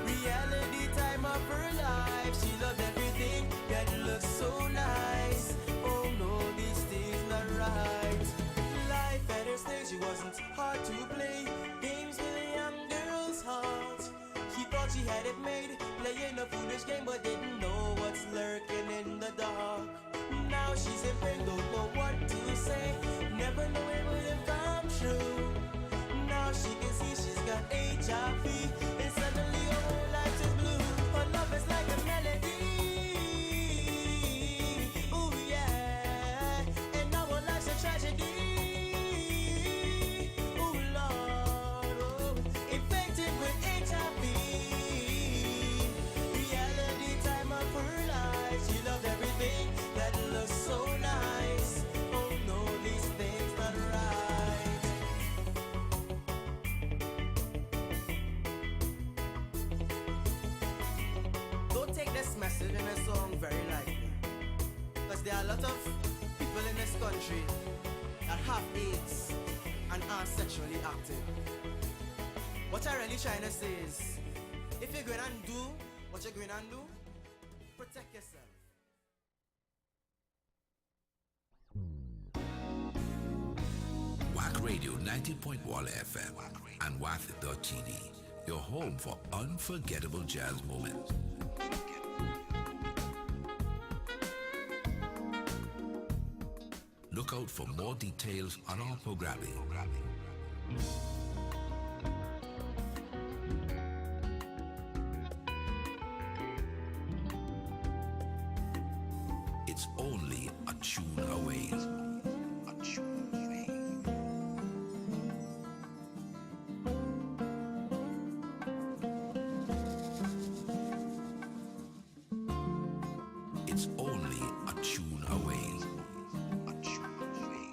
Reality time of her life. She loved everything that looks so nice. Oh no, this is not right. Life at her stage, it wasn't hard to play games with a young girl's heart. She thought she had it made, playing a foolish game, but didn't know what's lurking in the dark. Now she's in pain, don't know what to say. Never know it would have come true. Now she can see she's got HIV, and suddenly her whole life is blue. Her love is like a melody. Ooh yeah, and now her life's a tragedy. Ooh Lord, oh, infected with HIV. Reality time of her life. She loved everything that looks so nice. Oh no, these things not right. Don't take this message in a song very lightly. Because there are a lot of people in this country that have AIDS and are sexually active. What I'm really trying to say is, if you're going to do what you're going to do, protect yourself. Wack Radio 90.1 FM and Wack.tv, your home for unforgettable jazz moments. Look out for more details on our programming. It's only a tune away. A tune away. It's only a tune away. A tune away.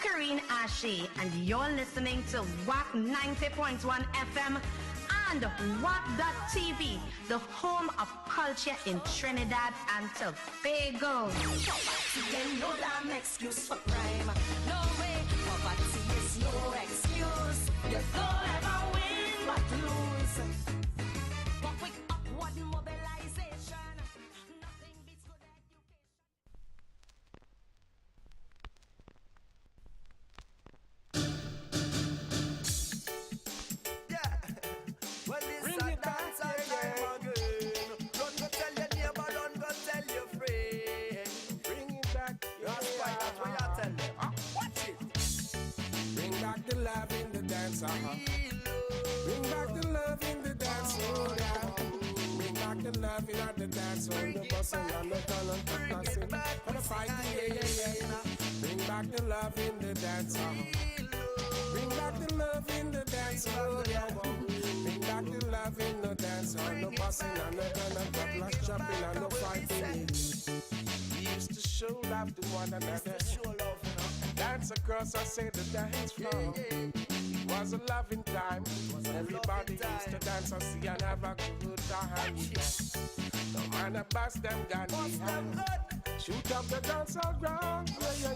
Kareen Ashe, and you're listening to Wack 90.1 FM and Wack.tv, the home of culture in Trinidad and Tobago. Poverty no damn excuse for crime. No way, poverty is no excuse. You don't ever win but lose. But with upward mobilization, nothing beats good Well, this a dance all time again. Don't go tell your neighbor, don't go tell your friend. Bring it back. That's why that's what you tell them. Watch it. Bring back the love in the dance, Bring back the love in the dance, oh yeah. Bring back the love in the dance, oh the bustle and the color, the passing, and the fighting, yeah. Bring back the love in the dance, Bring back the love in the dance, oh yeah. Bring back the love in the dance, oh no bustle and the color, the last jumping and the fighting. We used to show love to one another, dance across, I say the dance floor. It was a loving time. Everybody used to dance and see and have a good time. No man a bust them gun. Shoot up the dance all ground. Yeah.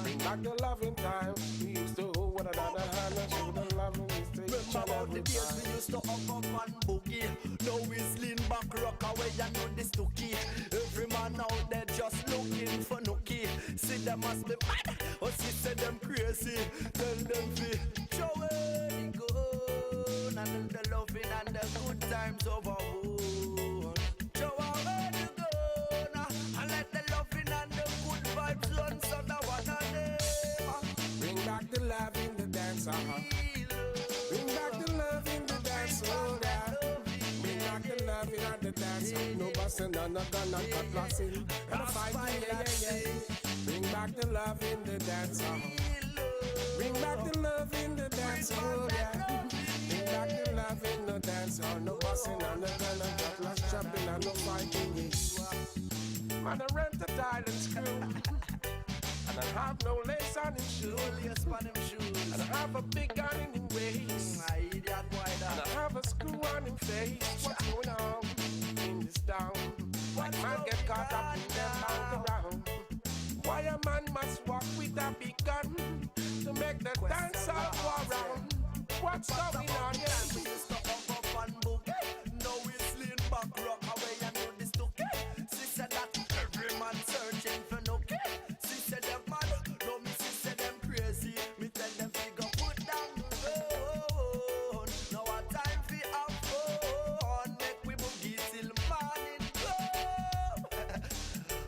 Bring back the loving time. We used to hold one another hand and show the loving. Remember about the days we used to hug up and boogie. Now we lean back, rock away and know this nookie. Every man out there just looking for nookie. See them must be mad, or see say them crazy. Tell them fi show where they go, and the loving and the good times overhold. Show where you go now, and let the loving and the good vibes run. So now one of them. Bring back the love in the dance, Bring back the love in the dance, oh yeah. Bring back the love in the dance, no busting, no gun, no cutlassing, and a fighting, yeah. Bring back the love in the dance, Bring back the love in the dance, oh yeah. Bring back the love in the dance, no busting, no gun, no cutlass, chopping, and no fighting, yeah. Man, I rent a Thailand screw. And I have no lace on him shoes. And I have a big gun in him waist. And I have a screw on him face. What's going on in this town? Why man get caught up in them all around? Why a man must walk with a big gun to make the dance all go around? What's going on here? We used to hug up and boogie. Now we lean back, rock away and do this tookie. She said that every man searching for no key. Them mad, no me say them crazy. Me tell them figure put down the phone. Now a time fi have fun. Make we boogie till morning come.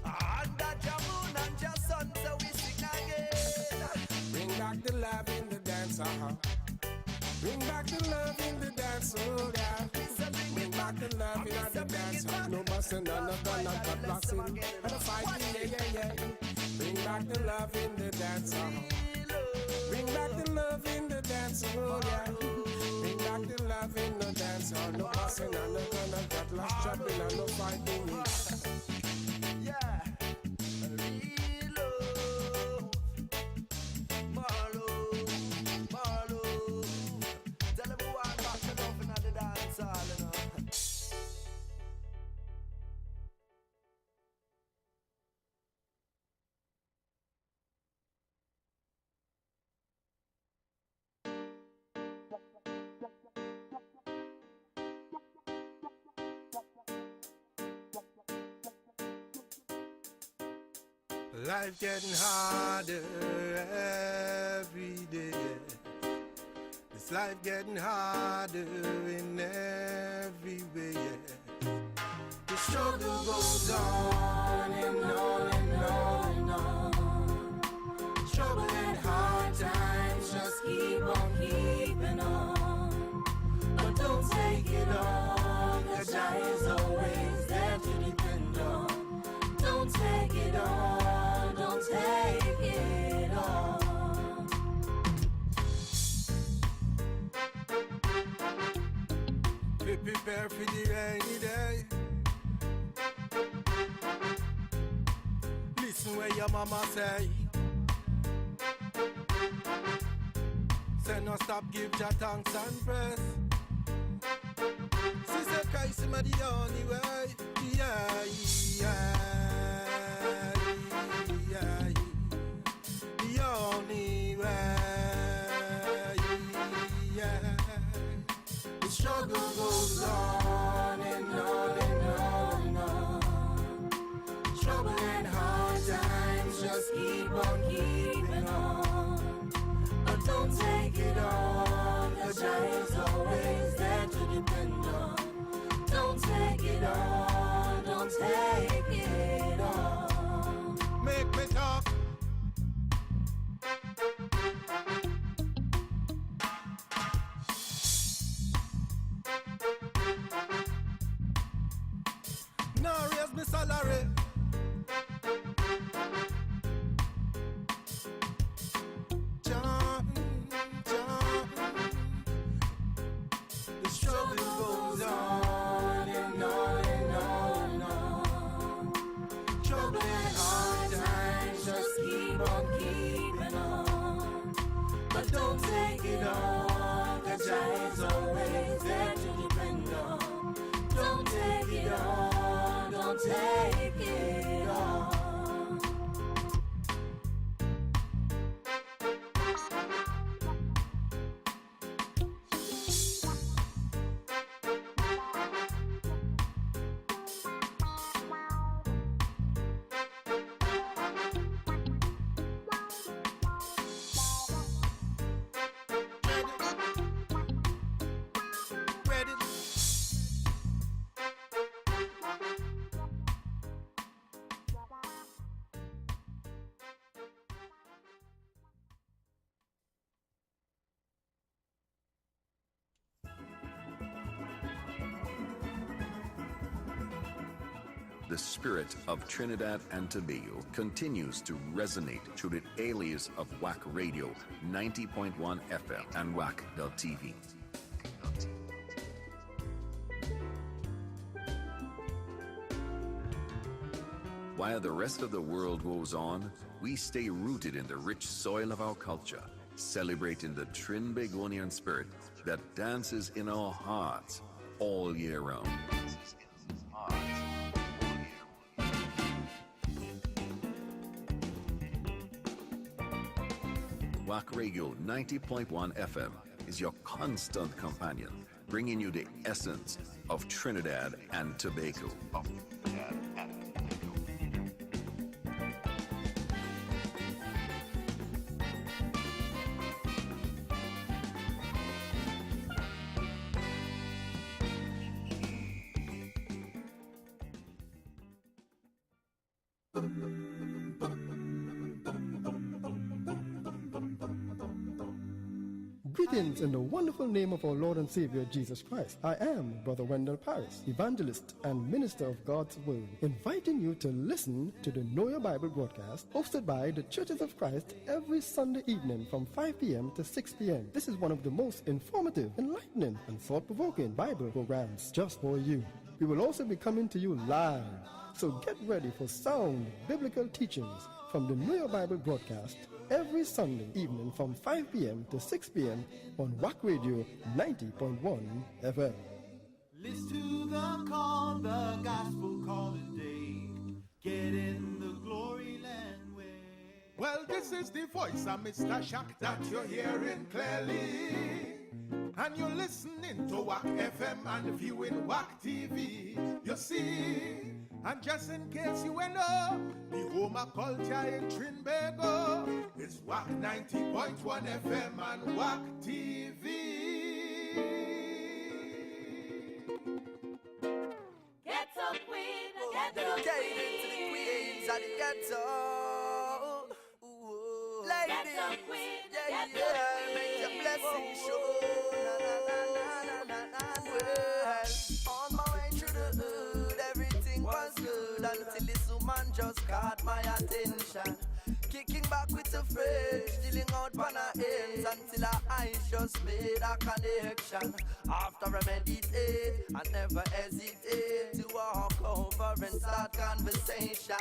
Under your moon and your sun, so we sing again. Bring back the love in the dance, Bring back the love in the dance, oh yeah. Bring back the love in the dance, no busting, no gun, no cutlassing, and a fighting, yeah. Bring back the love in the dance, Bring back the love in the dance, oh yeah. Bring back the love in the dance, no busting, no gun, no cutlass, chopping, and no fighting, yeah. Life getting harder every day. This life getting harder in every way. The struggle goes on and on and on and on. Trouble and hard times just keep on keeping on. But don't take it on, 'cause Jah is always there to depend on. Don't take it on, don't take it on. Prepare for the rainy day. Listen what your mama say. Say no stop, give your thanks and praise. Sister Christ is the only way. Yeah, yeah, yeah. The only way. Yeah. The struggle goes on and on and on and on. Trouble and hard times just keep on keeping on. But don't take it on, 'cause Jah is always there to depend on. Don't take it on, don't take it on. Make me talk. Now raise me salary. John, the struggle goes on and on and on and on. Trouble and hard times just keep on keeping on. But don't take it on, 'cause Jah is always there to depend on. Don't take it on, don't take it on. The spirit of Trinidad and Tobago continues to resonate through the alias of Wack Radio 90.1 FM and Wack.tv. While the rest of the world goes on, we stay rooted in the rich soil of our culture, celebrating the Trinbagonian spirit that dances in our hearts all year round. Wack Radio 90.1 FM is your constant companion, bringing you the essence of Trinidad and Tobago. Greetings in the wonderful name of our Lord and Savior Jesus Christ. I am Brother Wendell Paris, evangelist and minister of God's Word, inviting you to listen to the Know Your Bible broadcast hosted by the Churches of Christ every Sunday evening from 5 p.m. to 6 p.m. This is one of the most informative, enlightening, and thought-provoking Bible programs just for you. We will also be coming to you live, so get ready for sound biblical teachings from the Know Your Bible broadcast every Sunday evening from 5 p.m. to 6 p.m. on Wack Radio 90.1 FM. Listen to the call, the gospel call today. Get in the glory land way. Well, this is the voice of Mr. Shack that you're hearing clearly. And you're listening to Wack FM and viewing Wack TV. You see, and just in case you went up, the home of culture in Trinbago is Wack 90.1 FM and Wack TV. Ghetto queen, ghetto queen. To the queens of the ghetto. Ooh, ladies, Ghetto queen, yeah, ghetto yeah, queen. make your blessing show. Well, on my way through the hood, everything was good until this woman just caught my attention. Kicking back with a friend, dealing out on her ends until her eyes just made a connection. After I meditate, I never hesitate to walk over and start conversation.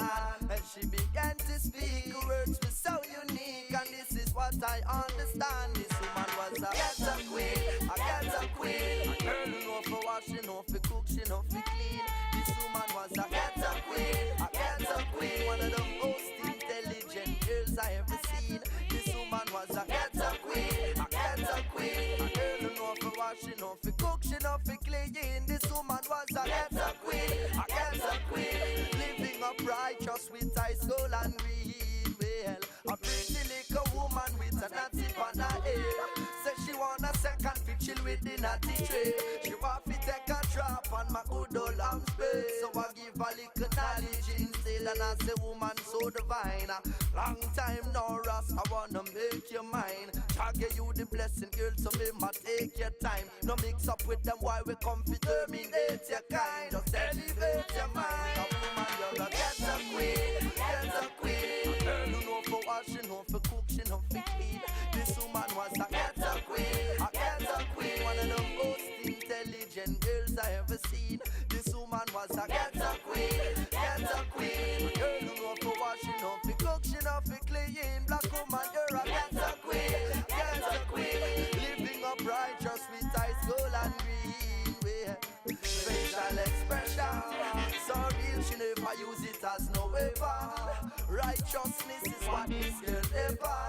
And she began to speak, her words were so unique, and this is what what I understand, this woman was a ghetto queen, a ghetto queen. A girl who know for wash, she know for cook, she know for clean. This woman was a ghetto queen, a ghetto queen. One of the most intelligent girls I ever seen. This woman was a ghetto queen, a ghetto queen. A girl who know for wash, she know for cook, she know for clean. This woman was a ghetto queen, a ghetto queen. Living up righteous with high soul and greed. Well, a pretty little woman with a natty on her head. Says she want a second fit chill with the natty tray. She want to take a drop on my good old arms bed. So I give a little knowledge instead, and I say woman so divine. Long time no rust, I wanna make you mine. Try give you the blessing, girl, so me ma take your time. No mix up with them while we come to terminate your kind. Just elevate your mind. A woman, you're a ghetto queen, ghetto queen. A girl who know for wash, she know for cook, she know for clean. This woman was a ghetto queen, a ghetto queen. One of the most intelligent girls I ever seen. This woman was a ghetto queen, ghetto queen. A girl who know for wash, she know for cook, she know for clean. Black woman, you're a ghetto queen, ghetto queen. Living up righteous with high soul and green. Facial expression, so real she never use it as no weapon. Righteousness is what this girl ever.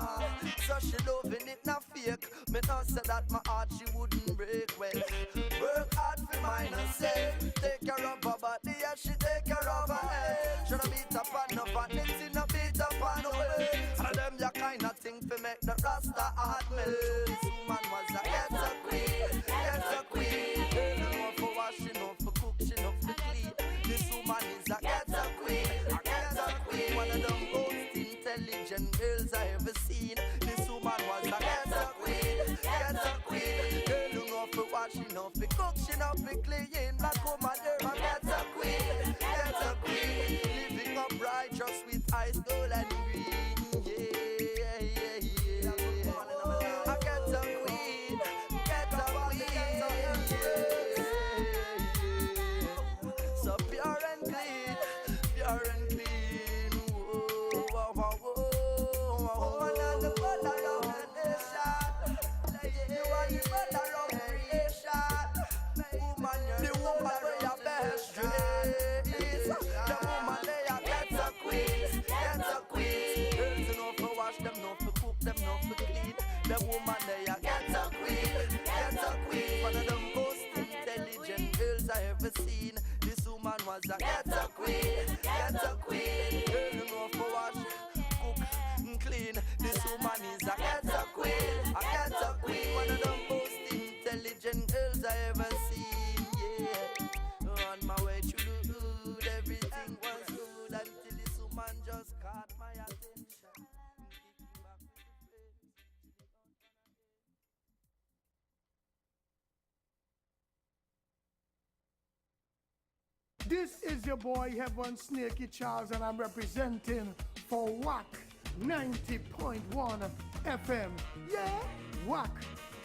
So she loving it not fake. Me not say that my heart she wouldn't break. Well, work hard for mine and say. Take care of her body and she take care of her head. Should I beat up on no vanity, no beat up on no way. And them the kind of thing for make the Rasta heart melt. This woman was a ghetto queen, ghetto queen. Girl know for wash, she know for cook, she know for clean. This woman is a ghetto queen, a ghetto queen. One of the most intelligent girls I ever seen. This woman was a ghetto queen, ghetto queen. Girl who know for wash, she know for cook, she know for clean. Black woman, you're a ghetto queen, ghetto queen. Living up righteous with high soul and green. Yeah, yeah, yeah. A ghetto queen, ghetto queen. So pure and clean, pure and clean. Whoa, whoa, whoa, whoa. Woman and the mother of the nation. You are the mother of creation. Woman, you're the woman where your best dress. The woman they are ghetto queens, ghetto queens. Girls who know for wash, them know for cook, them know for clean. The woman they are ghetto queen, ghetto queen. One of the most intelligent girls I ever seen. This woman was a ghetto queen, ghetto queen. Girl who know for wash, cook, and clean. This woman is a ghetto queen, a ghetto queen. One of the most intelligent girls I ever seen. Yeah, on my way to the hood, everything was good until this woman just caught my attention. This is your boy Heaven Snaky Charles, and I'm representing for Wack 90.1 FM. Yeah, Wack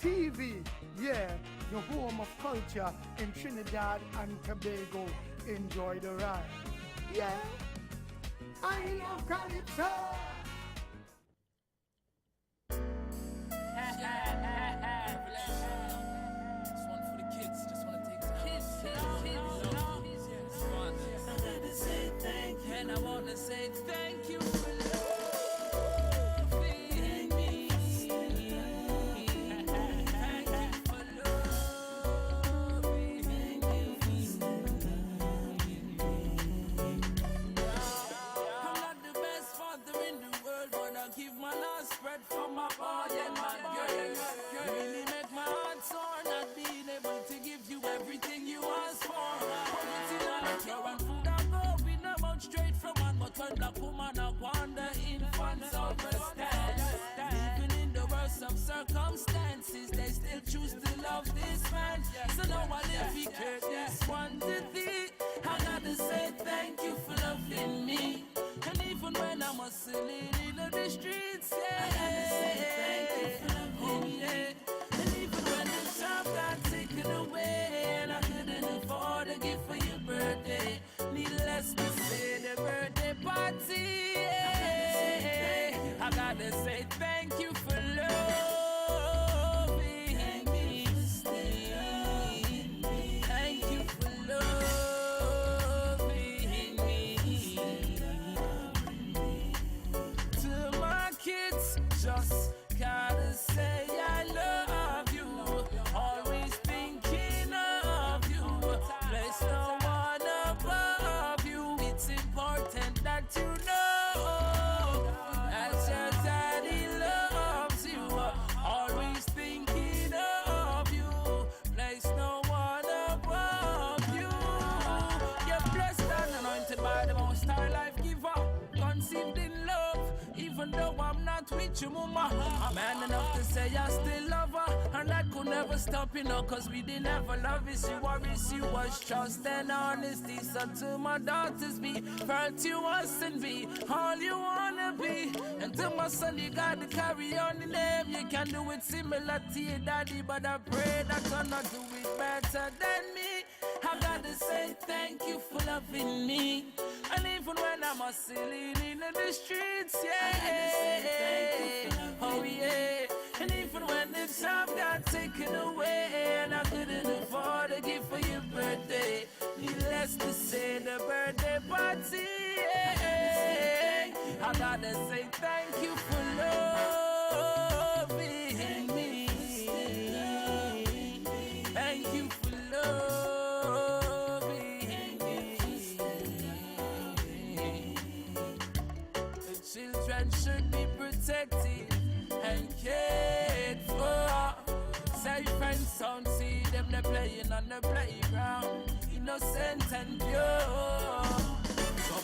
TV. Yeah, the home of culture in Trinidad and Tobago. Enjoy the ride. Yeah, I love Calypso. And I wanna say thank you for loving me. Thank you for loving me. I'm not the best father in the world, but I give my last breath for my boy and my girl. You really make my heart sore, not being able to give you everything you ask for. Poverty, not your and food I go, we know about straight from one, but when black woman I wonder infants overstand. Even in the worst of circumstances, they still choose to love this man. So now I dedicate this one to thee. I gotta say thank you for loving me. And even when I'm hustling in the streets, yeah, I gotta say thank you for loving me. And even when the shop got taken away and I couldn't afford a gift for your birthday, needless to say the birthday party, yeah. I gotta say thank you for even though I'm not with you, mama. I'm man enough to say I still love her, and I could never stop, you know, cause we didn't ever love you. She worries, you was trust and honesty. So to my daughters be, first you was and be all you wanna be. And to my son, you gotta carry on the name. You can do it similar to your daddy, but I pray that you'll not do it better than me. I gotta say thank you for loving me. And even when I'm a silly in the streets, yeah. Oh yeah. And even when the job got taken away, and I couldn't afford a gift for your birthday, needless to say the birthday party, yeah. I gotta say thank you for loving me. Thank you for loving me. The children should be protected and cared for. Safe and sound, see them they playing on the playground, innocent and pure. So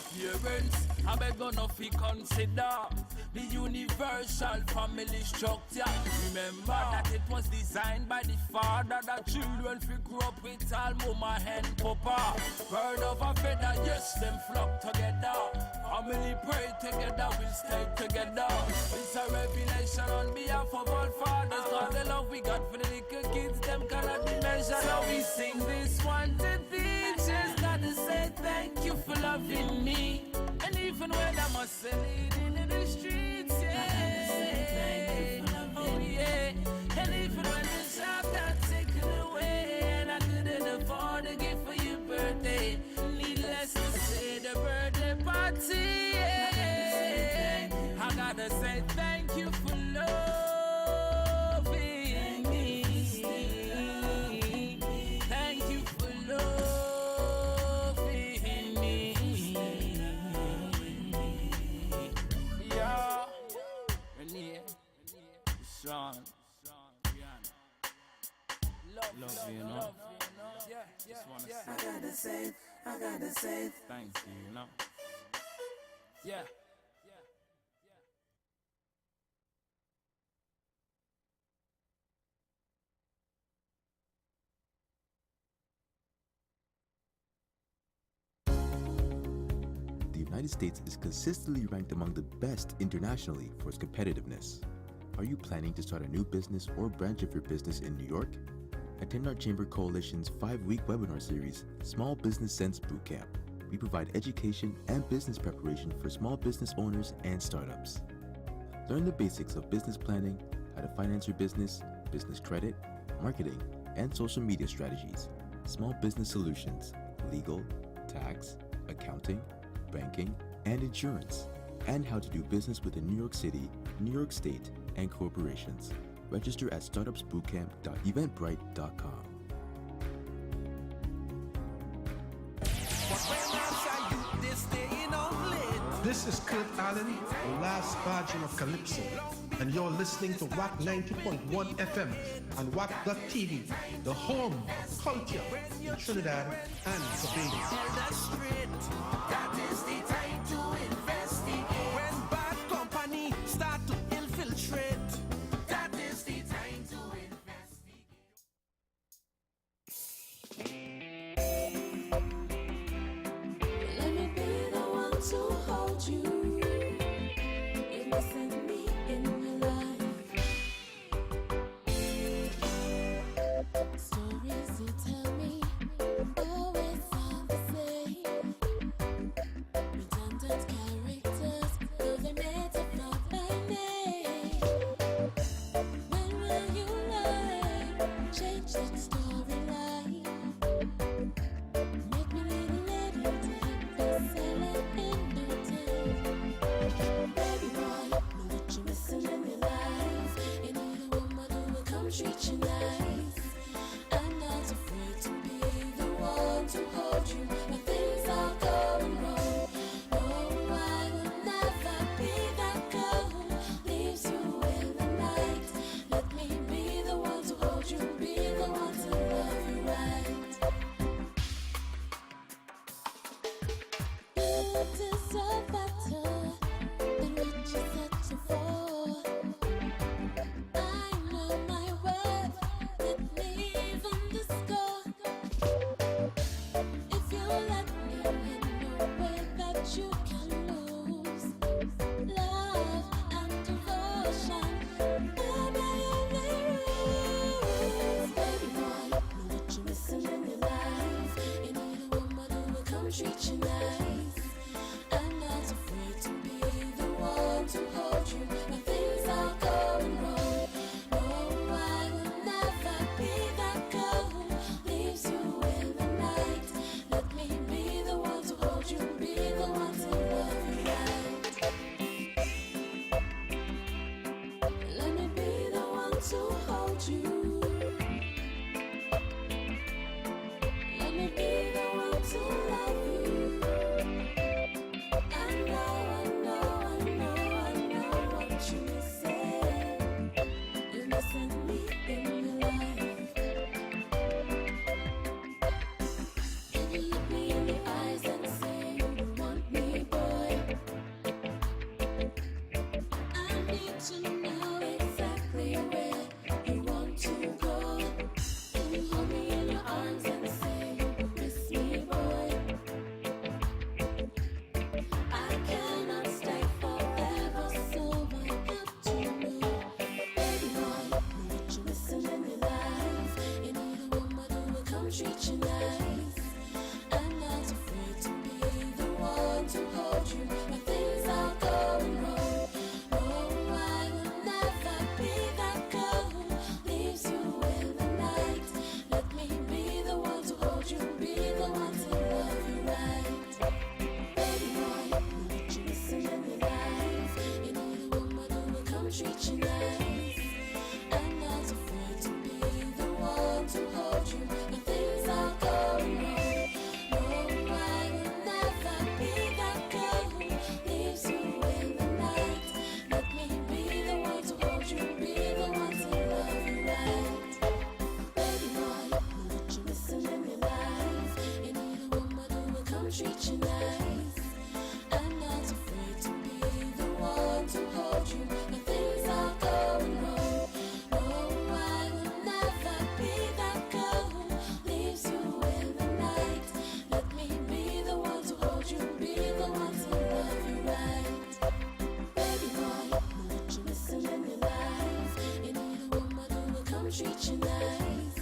parents, I beg on if you consider the universal family structure. Remember that it was designed by the father that children will grow up with all mama and papa. Bird of a feather, yes, them flock together. Family pray together, we'll stay together. It's a revelation on behalf of all fathers. Cause the love we got for the little kids, them cannot be measured. So we sing this one to thee. Just gotta say thank you for loving me. And even when I'm a silly in the streets, yeah. Oh yeah. And even when the shop got taken away, and I couldn't afford a gift for your birthday, needless to say the birthday party, yeah. I gotta say thank you for loving me. Thank you for loving me. Yeah. Renee, Sean, love you, know. Just wanna say, I gotta say, thank you, you know. Yeah. The United States is consistently ranked among the best internationally for its competitiveness. Are you planning to start a new business or branch of your business in New York? Attend our Chamber Coalition's 5-week webinar series, Small Business Sense Bootcamp. We provide education and business preparation for small business owners and startups. Learn the basics of business planning, how to finance your business, business credit, marketing, and social media strategies, small business solutions, legal, tax, accounting, banking, and insurance, and how to do business within New York City, New York State, and corporations. Register at startupsbootcamp.eventbrite.com. This is Kurt Allen, the last version of Calypso, and you're listening to Wack 90.1 FM and Wack.tv, the home of culture in Trinidad and Tobago. That is the time to investigate. When bad company start to infiltrate, that is the time to investigate. Let me be the one to hold you. You're missing me in my life. Stories you tell me always sound the same. Redundant characters, though they're made to float my name. When will you learn? Change that storyline. Make me little lady type, best seller in no time. Baby boy, you. Let me be the one to love you. I know what you say. You're missing me in your life. Can you look me in the eyes and say you want me, boy? I need to know exactly where you want to go. Can you hold me in your arms and say you miss me, boy? I cannot stay forever, so I have to know. Baby boy, know what you're missing in your life. You need a woman who will come treat you nice. I'm not afraid to be the one to hold you when things are going wrong. No, I will never be that girl who leaves you in the night. Let me be the one to hold you, be the one to love you right. Baby boy, know what you're missing in your life. You need a woman who will come treat you nice. I'm not afraid to be the one to hold you when things are going wrong. No, I will never be that girl who leaves you in the night. Let me be the one to hold you, be the one to love you right. Baby boy, know what you're missing in your life. You need a woman who will come treat you nice. I'm not afraid to be the one to hold you when things are going wrong. No, I will never be that girl who leaves you in the night. Let me be the one to hold you, be the one to love you right. Baby boy, know what you're missing in your life. You need a woman who will come treat you nice.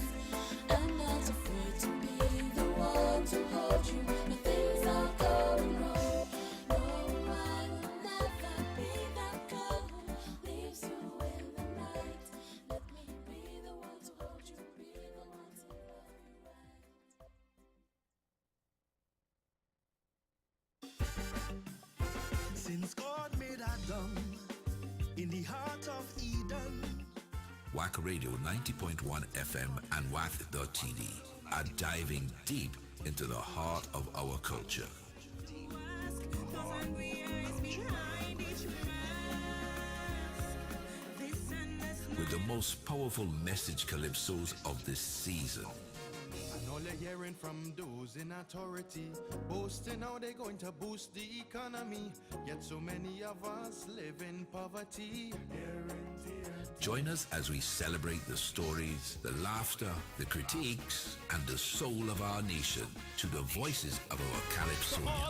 I'm not afraid to be the one to hold you when things are going wrong. No, I will never be that girl who leaves you in the night. Let me be the one to hold you, be the one to love you right. Since God made Adam in the heart of Eden, Wack Radio 90.1 FM and Wack.tv are diving deep into the heart of our culture. With the most powerful message calypsos of this season. And all you're hearing from those in authority, boasting how they're going to boost the economy. Yet so many of us live in poverty. Join us as we celebrate the stories, the laughter, the critiques, and the soul of our nation to the voices of our all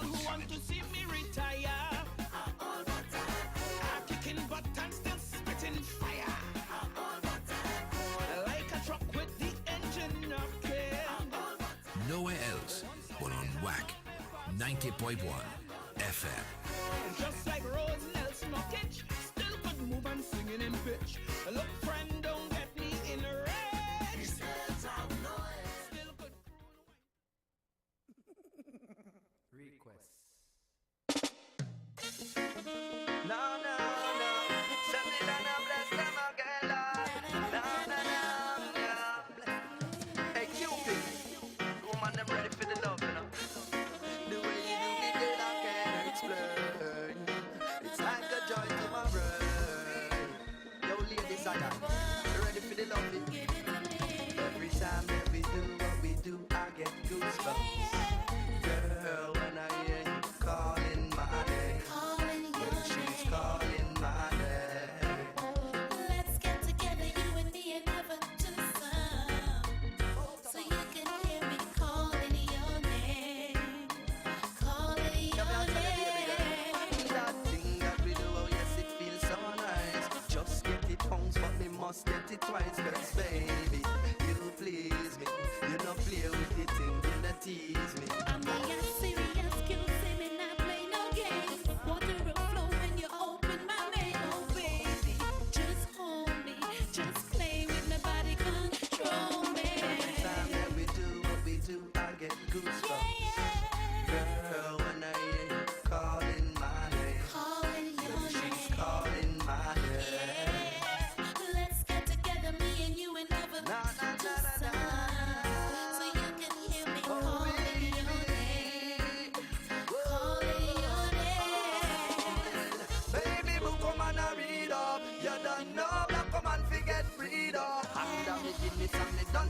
who Calypsonians. want to see me retire, I'm kicking butt and still spitting fire, like a truck with the engine up there. Nowhere else but on Wack 90.1 FM. Just like Rose Nelson Knockage, still could move and singing in pitch. Look, friend, don't get me in a rage. Still could. Request. No, no, no. Send it and I bless them again, Lord. No, no, no, no. Hey, Cupid. Woman, them ready for the love, you know. The way you do me, girl, I can't explain. It's like a joy to my brain. Yo, ladies, I am ready for the love. Every time that we do what we do, I get goosebumps. Girl, when I hear you calling my name, when she's calling my name. Let's get together, you and me, and never to the sun, so you can hear me calling your name, calling your name. That thing that we do, oh yes, it feels so nice. Just get it once, but me must get it twice. Cause baby, you please me. You don't play with the thing, you don't tease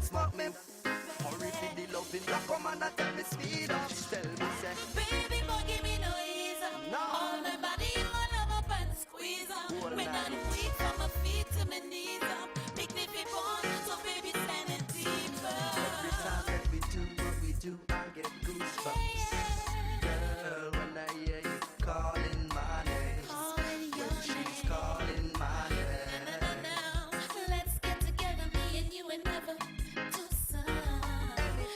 smoke me. Hurry for the loving, black woman that tell me speed up. Tell me say, baby, boy, give me no ease up. No. All my body you want love up and squeeze up. When I'm weak from my feet to my knees up. Make me feel born, so baby, stand it deeper. every time that we do what we do, I get goosebumps. Girl, when I hear you calling my name, when she's calling my name. Let's get together, me and you, and never do some.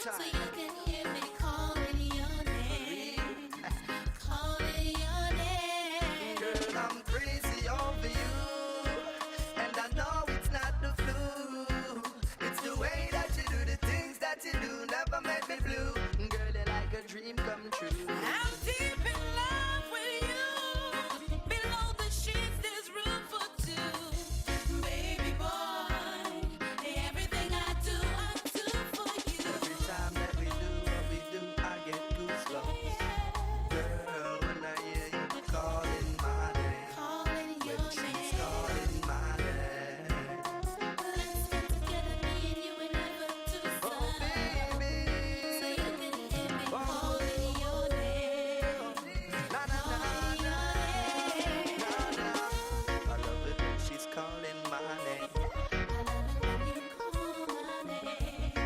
So you can hear me calling your name. Calling your name. Girl, I'm crazy over you, and I know it's not the flu. It's the way that you do the things that you do, never make me blue. Girl, you're like a dream come true. I'm deep in love with you. Below the sheets, there's room for two. Baby boy, everything I do for you. Every time that we do what we do, I get goosebumps. Girl, when I hear you calling my name, Calling your when she's calling my name. Let's get together, me and you, and never do some. So you can hear me calling your name. Na na na na na na. I love it when she's calling my name.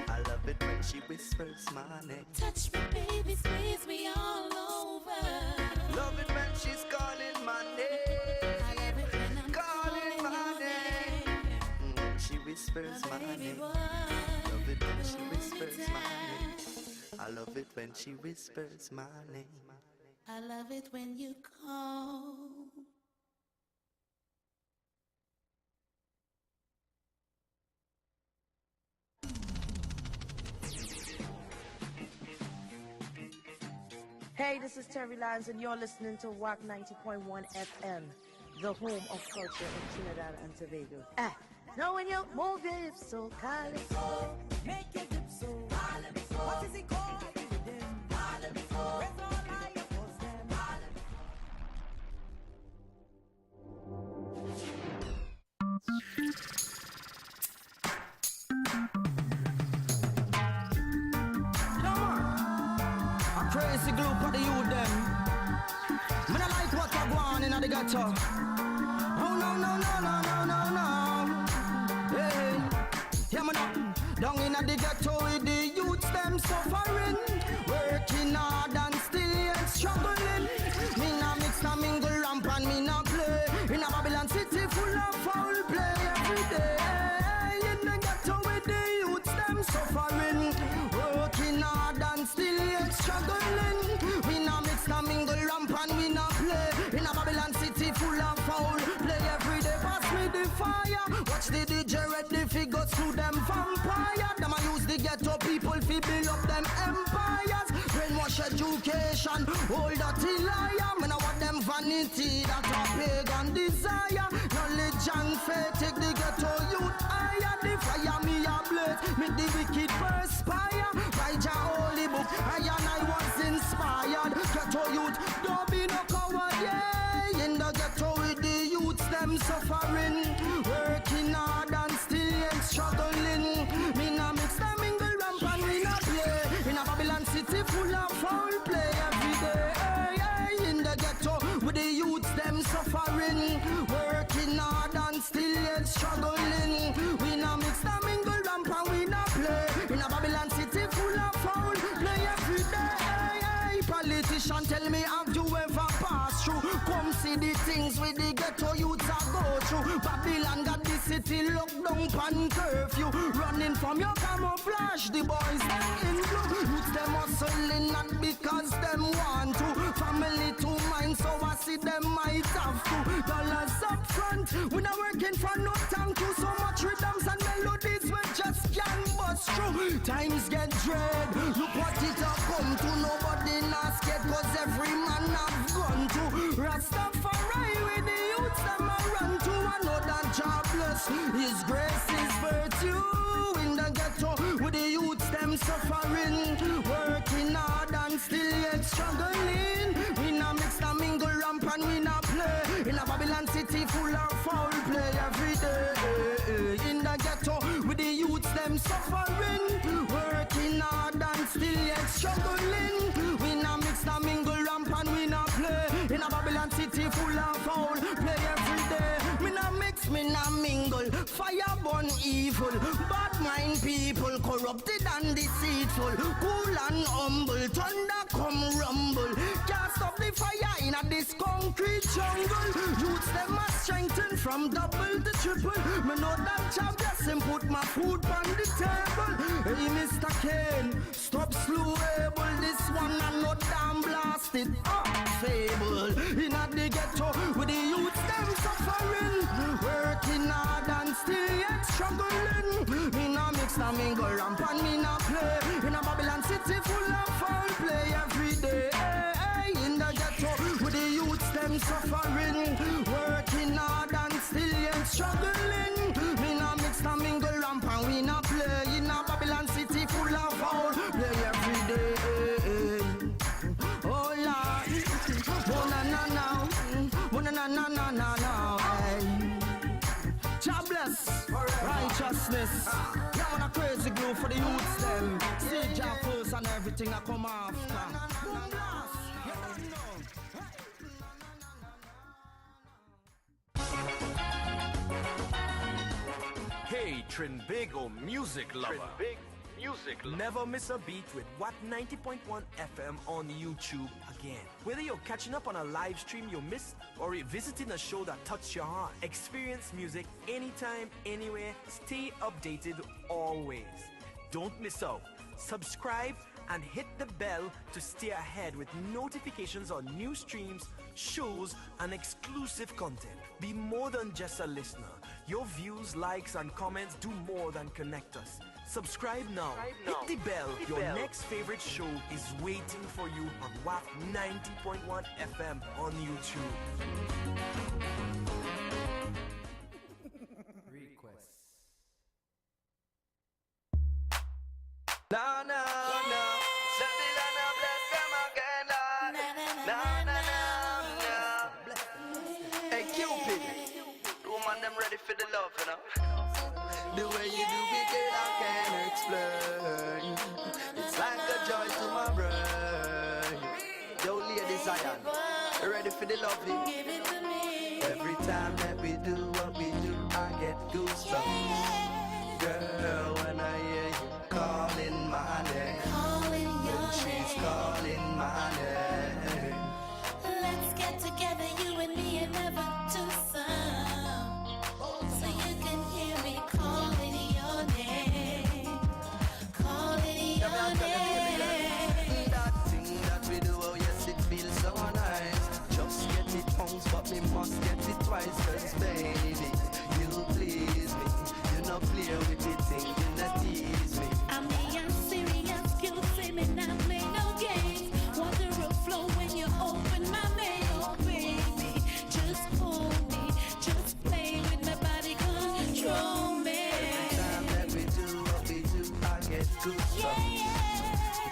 I love it when she whispers my name. Touch me, baby, squeeze me all over. Love it when she's calling my name. Calling my name. When she whispers my name. Love it when she whispers my name. I love it when she whispers my name. I love it when you call. Hey, this is Terry Lyons, and you're listening to Wack 90.1 FM, the home of culture in Trinidad and Tobago. Now when you move your hips so Calypso, Make your lips so Calypso. What is it called? Calypso. Where's all I oppose them? A crazy group of the youth them. Me not like what I go on in the ghetto. Oh no no no no no no no. Hey, yeah man up. Down in the ghetto with the youths them suffering, working hard and still yet struggling. Me na mix na mingle ramp and me na play. In a Babylon city full of foul play every day. In the ghetto with the youths them suffering, working hard and still yet struggling. We na mix na mingle ramp and we na play. In a Babylon city full of foul play every day. Pass me the fire. Watch the DJ red the figures to them vampire. Them a use the ghetto people fi build up them empires. Brainwash education, old dirty liar. Me know what them vanity that a pagan desire. Knowledge and faith take the ghetto youth higher. The fire me a blaze, make the wicked perspire. By Jah holy book, I and I was inspired. Ghetto youth, don't be no coward, yeah. In the ghetto with the youths, them suffering, working hard and still yet struggling. Me na mix them mingle ramp and me na play. In a Babylon city full of foul play every day. Hey, hey, in the ghetto with the youths, them suffering, working hard and still yet struggling. We na mix them mingle ramp and we na play. In a Babylon city full of foul play every day. Hey, hey, politician tell me have you ever passed through? Come see the things with the ghetto youths a go through. Babylon got the city locked down pan curfew. Running from your camouflage, the boys them in blue. Youths them hustling not because them want to. Family to mine, so I see them might have to. Dollars up front, we not working for no thank you. So much rhythms and melodies we just can't bust through. Times get dread, look what it have come to. Nobody not scared cause every man have gone to. Rastafari with the youths them a run to. Another jobless, his grace is virtue. In the ghetto with the youths them suffering, working hard and still yet struggling. We na mix na mingle ramp and we na play. In a Babylon city full of foul play every day. In the ghetto with the youths them suffering, Fire burn evil. Bad mind people, corrupted and deceitful. Cool and humble, thunder come rumble. Can't stop the fire in a this concrete jungle. Youths them must strengthen from double to triple. Me know that job blessing put my food on the table. Hey Mr. Kane, stop slow able. This one and not damn blasted up fable. In a the ghetto with the youths them suffering. Working hard and still yet struggling. Me no mix no mingle ramp and me no play. In a Babylon city full of foul play every day. In the ghetto with the youths them suffering. Working hard and still yet struggling. Me no mix no mingle ramp and we no play. In a Babylon city full of foul play every day. Oh Lord, oh na na na, oh na na na na na na. Jobless, righteousness. Yeah, man a crazy glue for the youths them. See job first and everything I come after. Boom blast, you don't know. Hey, Trinbago music lover. Never miss a beat with Wack 90.1 FM on YouTube again. Whether you're catching up on a live stream you missed or revisiting a show that touched your heart, experience music anytime, anywhere, stay updated always. Don't miss out. Subscribe and hit the bell to stay ahead with notifications on new streams, shows, and exclusive content. Be more than just a listener. Your views, likes, and comments do more than connect us. Subscribe now. Hit the bell. Your next favorite show is waiting for you on Wack 90.1 FM on YouTube. Request. No. Javelin, bless them again, Lord. No. Hey, Cupid. Woman, them ready for the love, you know. The way you do it, girl, I can't explain. It's like a joy to my brain. Yo, lady Zion, ready for the lovely? Give it to me. Every time that we do what we do, I get goosebumps. Girl, when I hear you calling my name, when she's calling my name. Let's get together, you and me, and never do some. So you can hear me calling your name. Calling your name. That thing that we do, oh yes, it feels so nice. Just get it once, but me must get it twice. Cause baby, you please me. You not play with the thing, you not tease me. I'm being serious, you say me not play no games. Water will flow when you open my mail, oh baby. Just hold me, just play with my body, control me. Every time that we do what we do, I get goosebumps.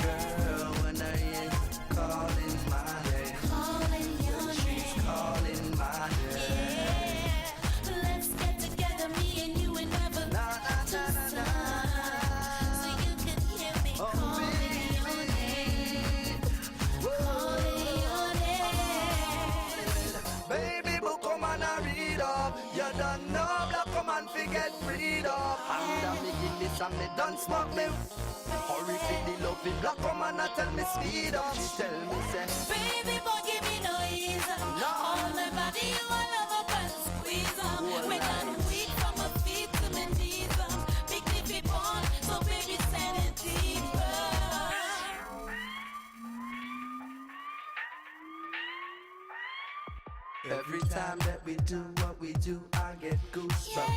Girl, when I hear you calling my name, when she's calling my name. Let's get together, me and you, and never do some. So you can hear me calling your name. Calling your name. Baby, book come and I read up. You don't know, black come and forget freedom. I'm me give this and me done smoke me. Hurry for the love, the black come and I tell me speed up. She tell me say, Baby boy, give me no ease. All my body you all love up and squeeze up. When I'm weak from my feet to my knees up. Make me be born, so baby send it deeper. every time that we do what we do, I get goosebumps.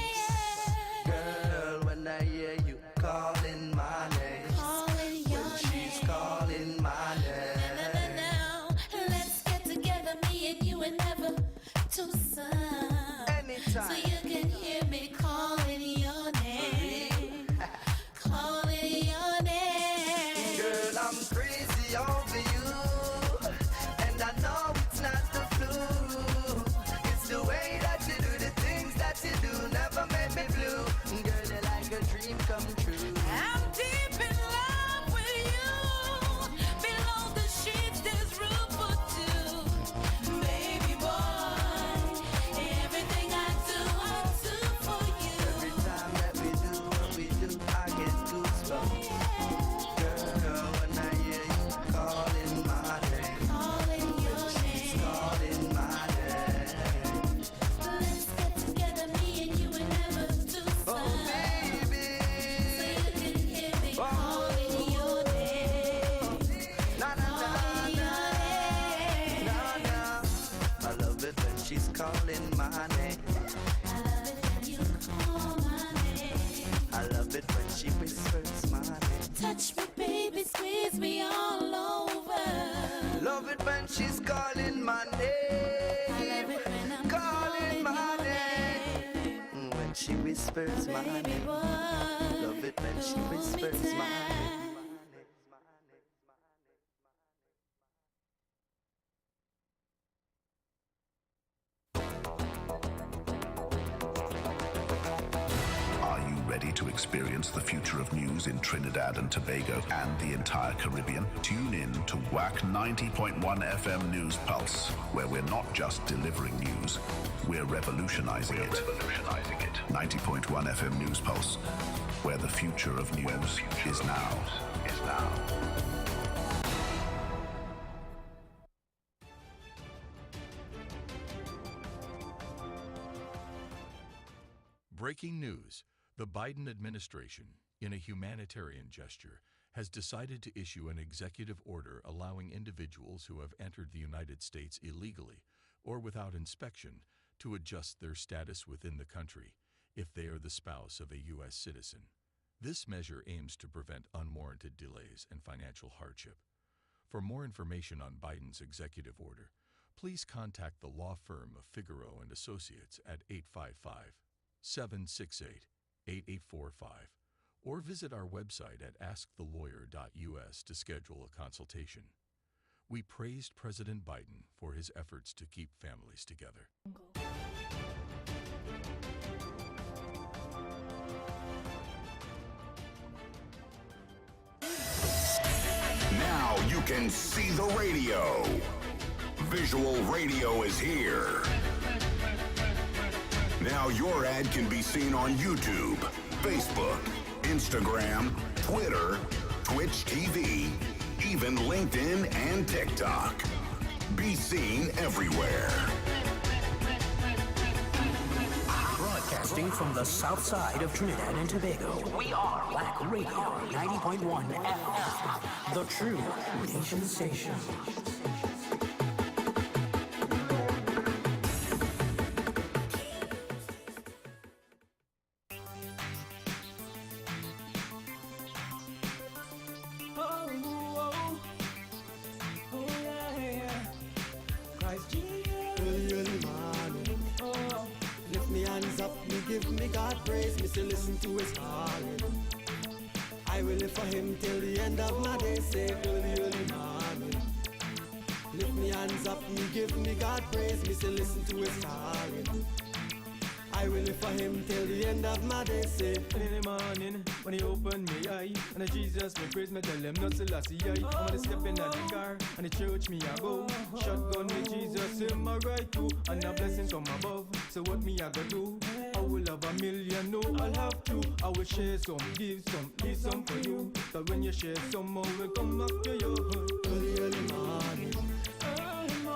Girl, when I hear you calling my name, when she's calling my name. Let's get together, me and you, and never do some. Anytime. So you can hear me calling your name. Calling your name. Girl, I'm crazy over you, and I know it's not the flu. It's the way that you do the things that you do, never made me blue. Girl, you're like a dream come true. I'm deep in love with you. Below the sheets, there's room for two. Baby boy, everything I do for you. she's calling my name, calling my name. When she whispers my name, love it when she whispers my name. Are you ready to experience the future of news in Trinidad and Tobago and the entire Caribbean? Tune in to Wack 90.1 FM News Pulse, where we're not just delivering news, we're revolutionizing it. 90.1 FM News Pulse, where the future of news is now. Breaking news. The Biden administration, in a humanitarian gesture, has decided to issue an executive order allowing individuals who have entered the United States illegally or without inspection to adjust their status within the country if they are the spouse of a U.S. citizen. This measure aims to prevent unwarranted delays and financial hardship. For more information on Biden's executive order, please contact the law firm of Figaro and Associates at 855-768-8845 or visit our website at askthelawyer.us to schedule a consultation. We praised President Biden for his efforts to keep families together. Now you can see the radio. Visual radio is here. Now your ad can be seen on YouTube, Facebook, Instagram, Twitter, Twitch TV, even LinkedIn and TikTok. Be seen everywhere. Broadcasting from the south side of Trinidad and Tobago, we are Wack Radio 90.1 FM, the true nation station. Listen to his calling. I will live for him till the end of my day. Say early morning. Lift me hands up, me give me God praise. Me say listen to his calling. I will live for him till the end of my day. Say in the morning when he open me eye and the Jesus me praise me tell him not to last I wanna step in the car and the church me I go. Shotgun me Jesus in my right too and a blessing from above. So what me I go do? I will have $1 million, no, I'll have to. I will share some, give some, leave some for you. But when you share some more, will come back to you. Early morning.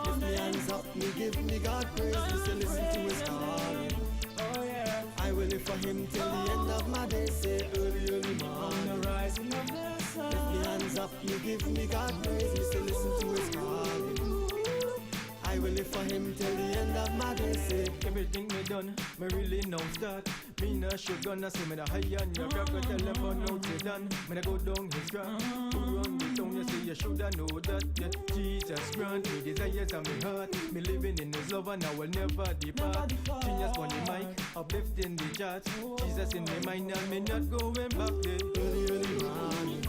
Lift me hands up, me give me God praise. Me say listen to his calling. Oh yeah. I will live for him till the end of my day. Say early morning. On the rising of the sun. Lift me hands up, me give me God praise. Me say listen to his calling. I will live for him till the end of my day. Say everything me done, me really know start. Me no should gonna say me the high on your crack. Tell them on out you done. Me no go down his track. Who run the town? You say you shoulda know that. Yeah. Jesus grant me desires of me heart. Me living in his love and I will never depart. Genius on the mic, uplifting the charts. Jesus in my mind and me not going back there. Early morning.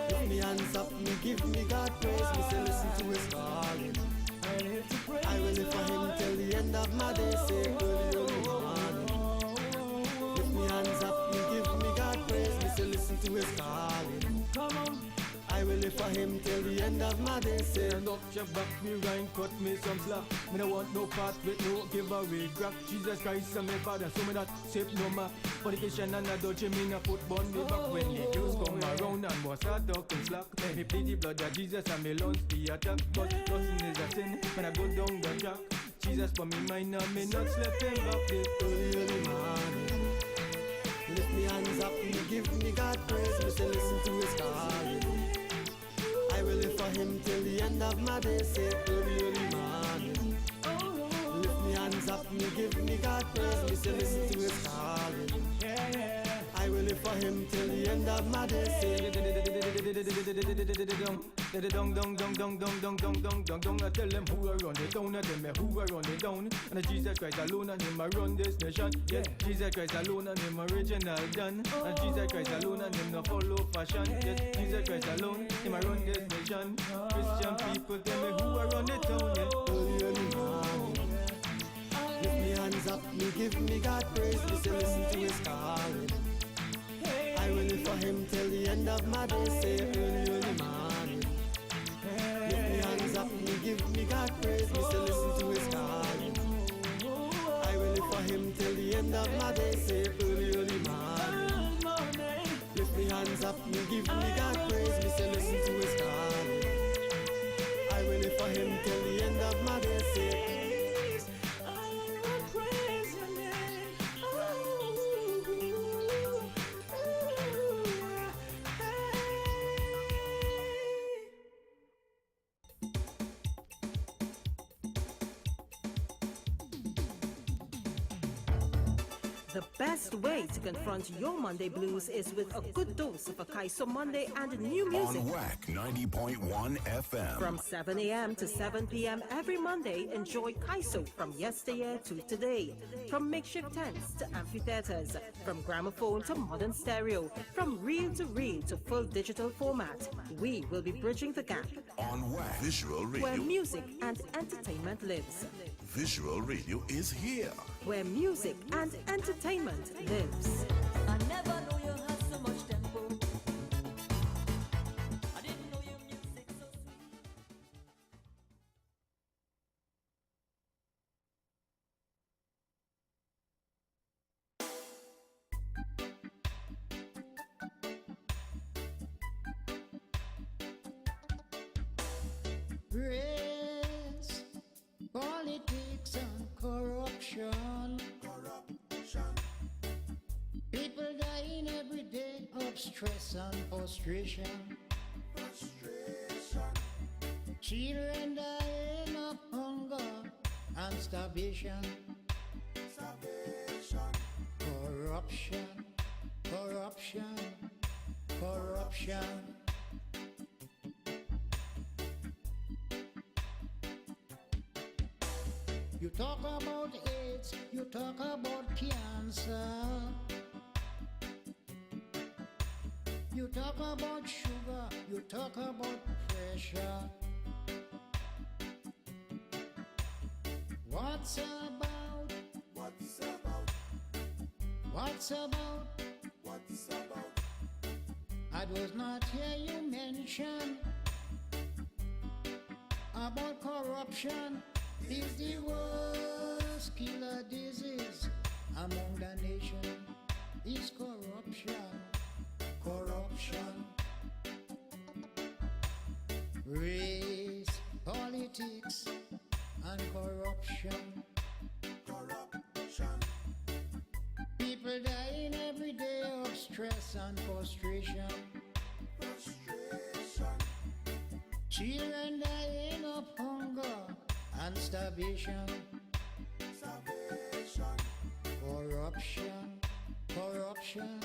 Lift me hands up, me give me God praise. Me say listen to his calling. I will live for him till the end of my day. Say early morning. Lift me hands up, me give me God praise. Me say listen to his calling. Come on. I will live for him till the end of my day. Say stand up your back, me rhyme, cut me some slack. Me no want no part with no give away crack. Jesus Christ and my father, so me not save no map. Politician and a dodge me na put bun me back. When the Jews come around and was start talking slack. Me plead the blood of Jesus and me lungs be attacked. But nothing is a sin when I go down the track. Jesus for me mind and me not sleeping back there. Early morning. Lift me hands up, me give me God praise. Me say listen to his calling. I will live for him till the end of my day. Say early morning. Lift me hands up, me give me God praise. Me say listen to his calling. I will live for him till the end of my day. Say Let it dong dong dong dong dong dong dong dong dong dong. I tell them who I run the town, I tell me who I run the town. And it's Jesus Christ alone and him I run this nation. Yeah, Jesus Christ alone and him original done. And Jesus Christ alone and him no follow fashion. Yes, Jesus Christ alone, him I run this nation. Christian people tell me who I run the town. Yeah. Early in the morning, lift me hands up, me give me God praise. Me say listen to his calling. I will live for him till the end of my days. Say early in the morning, lift me hands up, me give me God praise. Me say listen to his calling. I will live for him till the end of my days. Say early in the morning, lift me hands up, me give me God praise. Me say listen to his calling. I will live for him till the end of my days. Say The best way to confront your Monday blues is with a good dose of Calypso Monday and new music. On Wack 90.1 FM. From 7 a.m. to 7 p.m. every Monday, enjoy Calypso from yesteryear to today. From makeshift tents to amphitheaters, from gramophone to modern stereo, from reel to full digital format, we will be bridging the gap. On Wack Visual Radio. Where music and entertainment lives. Visual Radio is here. Where music and entertainment lives. I never knew you had so much tempo. I didn't know your music so sweet. Race, politics and corruption. People dying every day of stress and frustration. Children dying of hunger and starvation. Corruption, corruption, corruption. You talk about AIDS, you talk about cancer. You talk about sugar, you talk about pressure. What's about? What's about? What's about? What's about? I does not hear you mention about corruption. Is the worst killer disease among the nation. Is corruption. Corruption, race, politics, and corruption. Corruption. People dying every day of stress and frustration. Frustration. Children dying of hunger and starvation. Starvation. Corruption, corruption.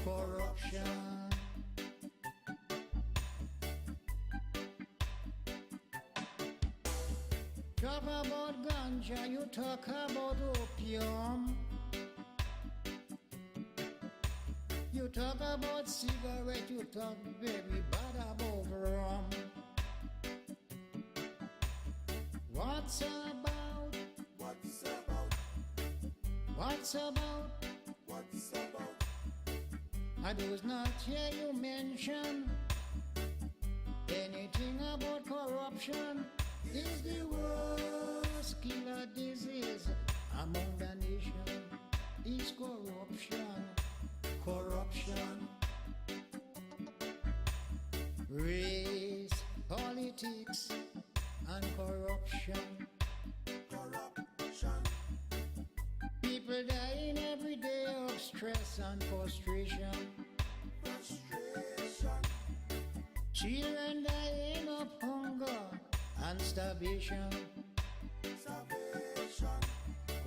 Corruption. Talk about ganja, you talk about opium. You talk about cigarette, you talk very bad about rum. What's about? What's about? What's about? What's about? I does not hear you mention anything about corruption. Is the worst killer disease among the nation. Is corruption. Corruption. Race, politics, and corruption. Corruption. People dying every day of stress and frustration. Frustration. Children dying of hunger and starvation. Starvation.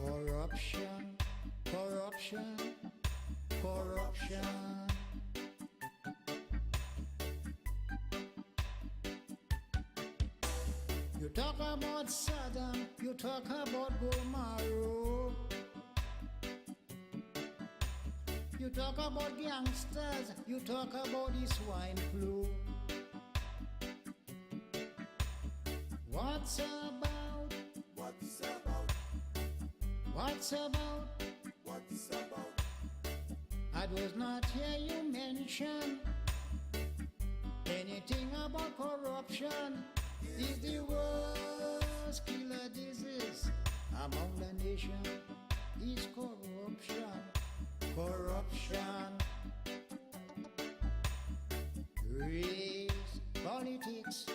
Corruption. Corruption. Corruption. talk about Saddam, you talk about Gomaro. You talk about gangsters, you talk about the swine flu. What's about? What's about? What's about? What's about? I was not hear you mention anything about corruption. Is the worst killer disease among the nation. Is corruption. Corruption. Race, politics,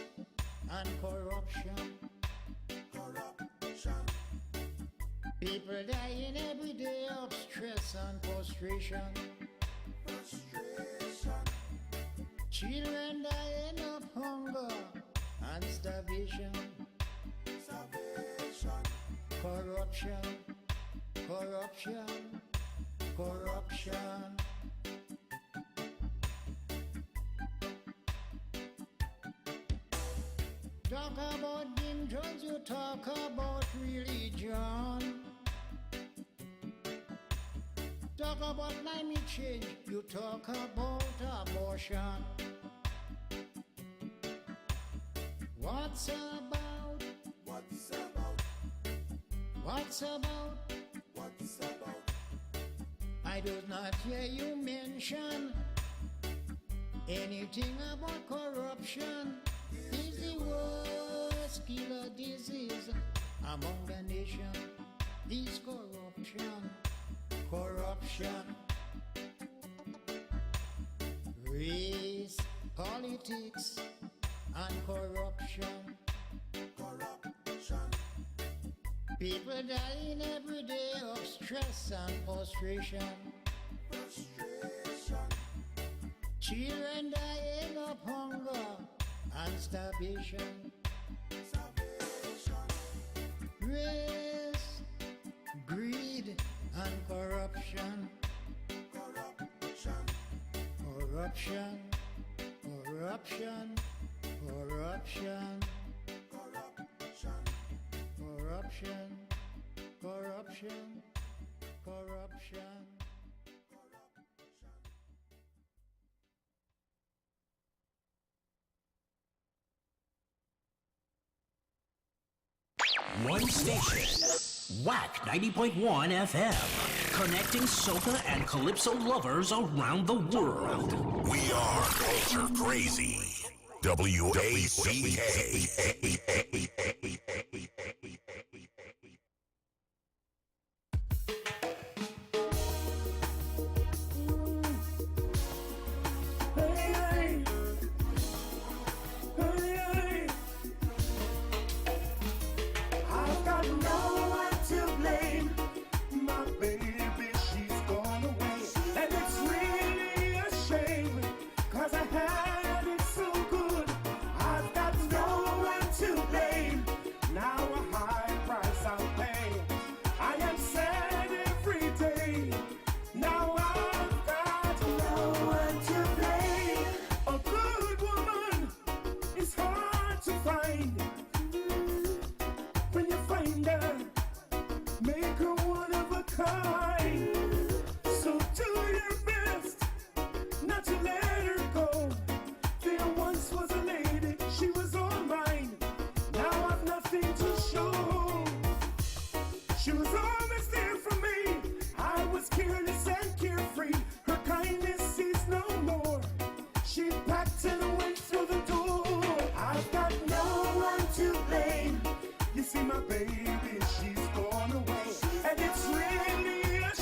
and corruption. Corruption. People dying every day of stress and frustration. Frustration. Children dying of hunger and starvation. Salvation. Corruption. Corruption. Corruption. Talk about dangerous, you talk about religion. Talk about climate change, you talk about abortion. What's about? What's about? What's about? What's about? I do not hear you mention anything about corruption. Is the worst killer disease among the nation. Is corruption. Corruption. Race, politics, and corruption. Corruption. People dying every day of stress and frustration. Frustration. Children dying of hunger and starvation. Salvation. Race, greed, and corruption. Corruption. Corruption. Corruption. Corruption. Corruption. Corruption. Corruption. Corruption. One station, Wack 90.1 FM, connecting soca and calypso lovers around the world. We are culture crazy. WACK. I've got no one to blame. My baby, she's gone away. And it's really a shame, 'cause I had it so good. I've got no one to blame. Now a high price I'll pay. I am sad every day. Now I've got no one to blame. A good woman is hard to find. When you find her, make her one of a kind. So do your best not to let her go. There once was a lady, she was all mine. Now I've nothing to show. She was always there for me. I was careless and carefree. Her kindness is no more. She packed and went through the door. I've got no one to blame. You see, my baby, she's gone away. And it's really a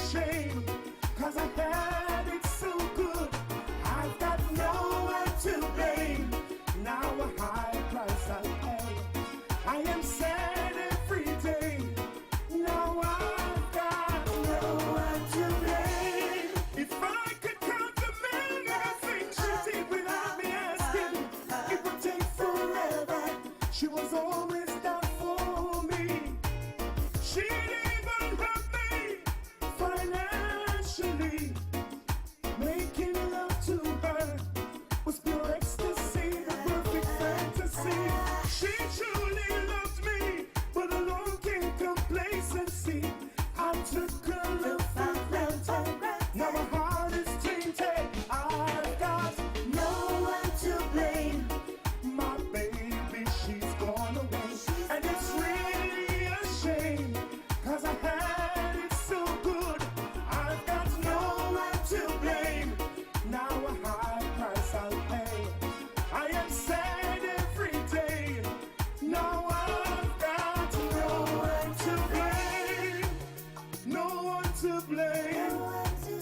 to blame. No one to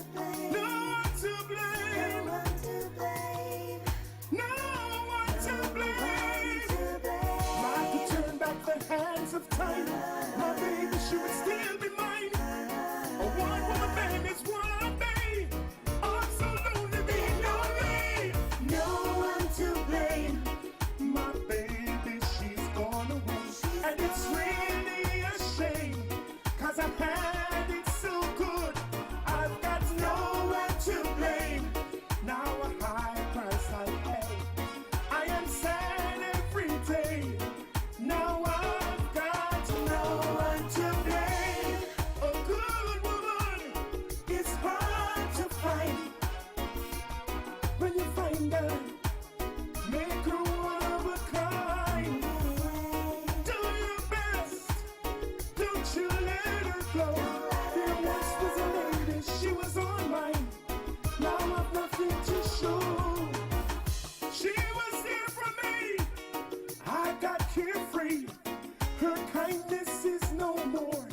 blame. No one to blame. Not to turn back the hands of time. My baby, she would still be mine. A one woman band is one babe. I'm so lonely being lonely. No one to blame. My baby, she's gone away. And it's really a shame. 'Cause I've had it so good. I've got no one to blame. Now a high price I pay. I am sad every day. Now I've got no one to blame. A good woman is hard to find. When you find her, make her one of a kind. Do your best, don't you let her go. There once was a lady, she was on mine. Now I've nothing to show. She was there for me, I got carefree. Her kindness is no more.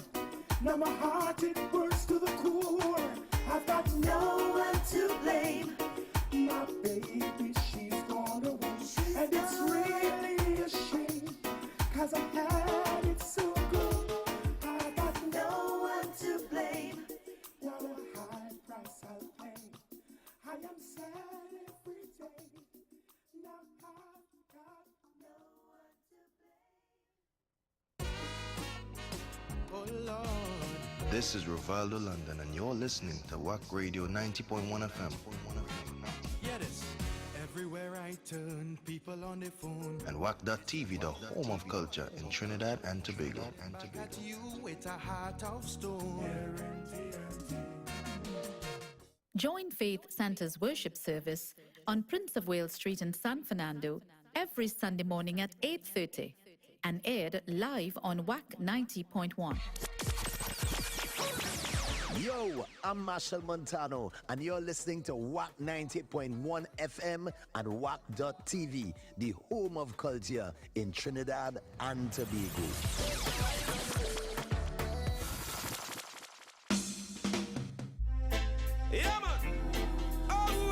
Now my heart it bursts to the core. I've got no one to blame. My baby, she's gone away. And it's really a shame. 'Cause I had it so good. I got no one to blame. What a high price I'll pay. I am sad every day. Now I've got no one to blame. Oh Lord. This is Rivaldo London, and you're listening to Wack Radio 90.1 FM. Yeah, this. Everywhere I turn, people on the phone. And Wack.tv, the home of culture in Trinidad and Tobago. Back at you with a heart of stone. Join Faith Center's worship service on Prince of Wales Street in San Fernando every Sunday morning at 8:30 and aired live on Wack 90.1. Yo, I'm Marshall Montano, and you're listening to Wack 90.1 FM and Wack.tv, the home of culture in Trinidad and Tobago. Yeah, man. Oh,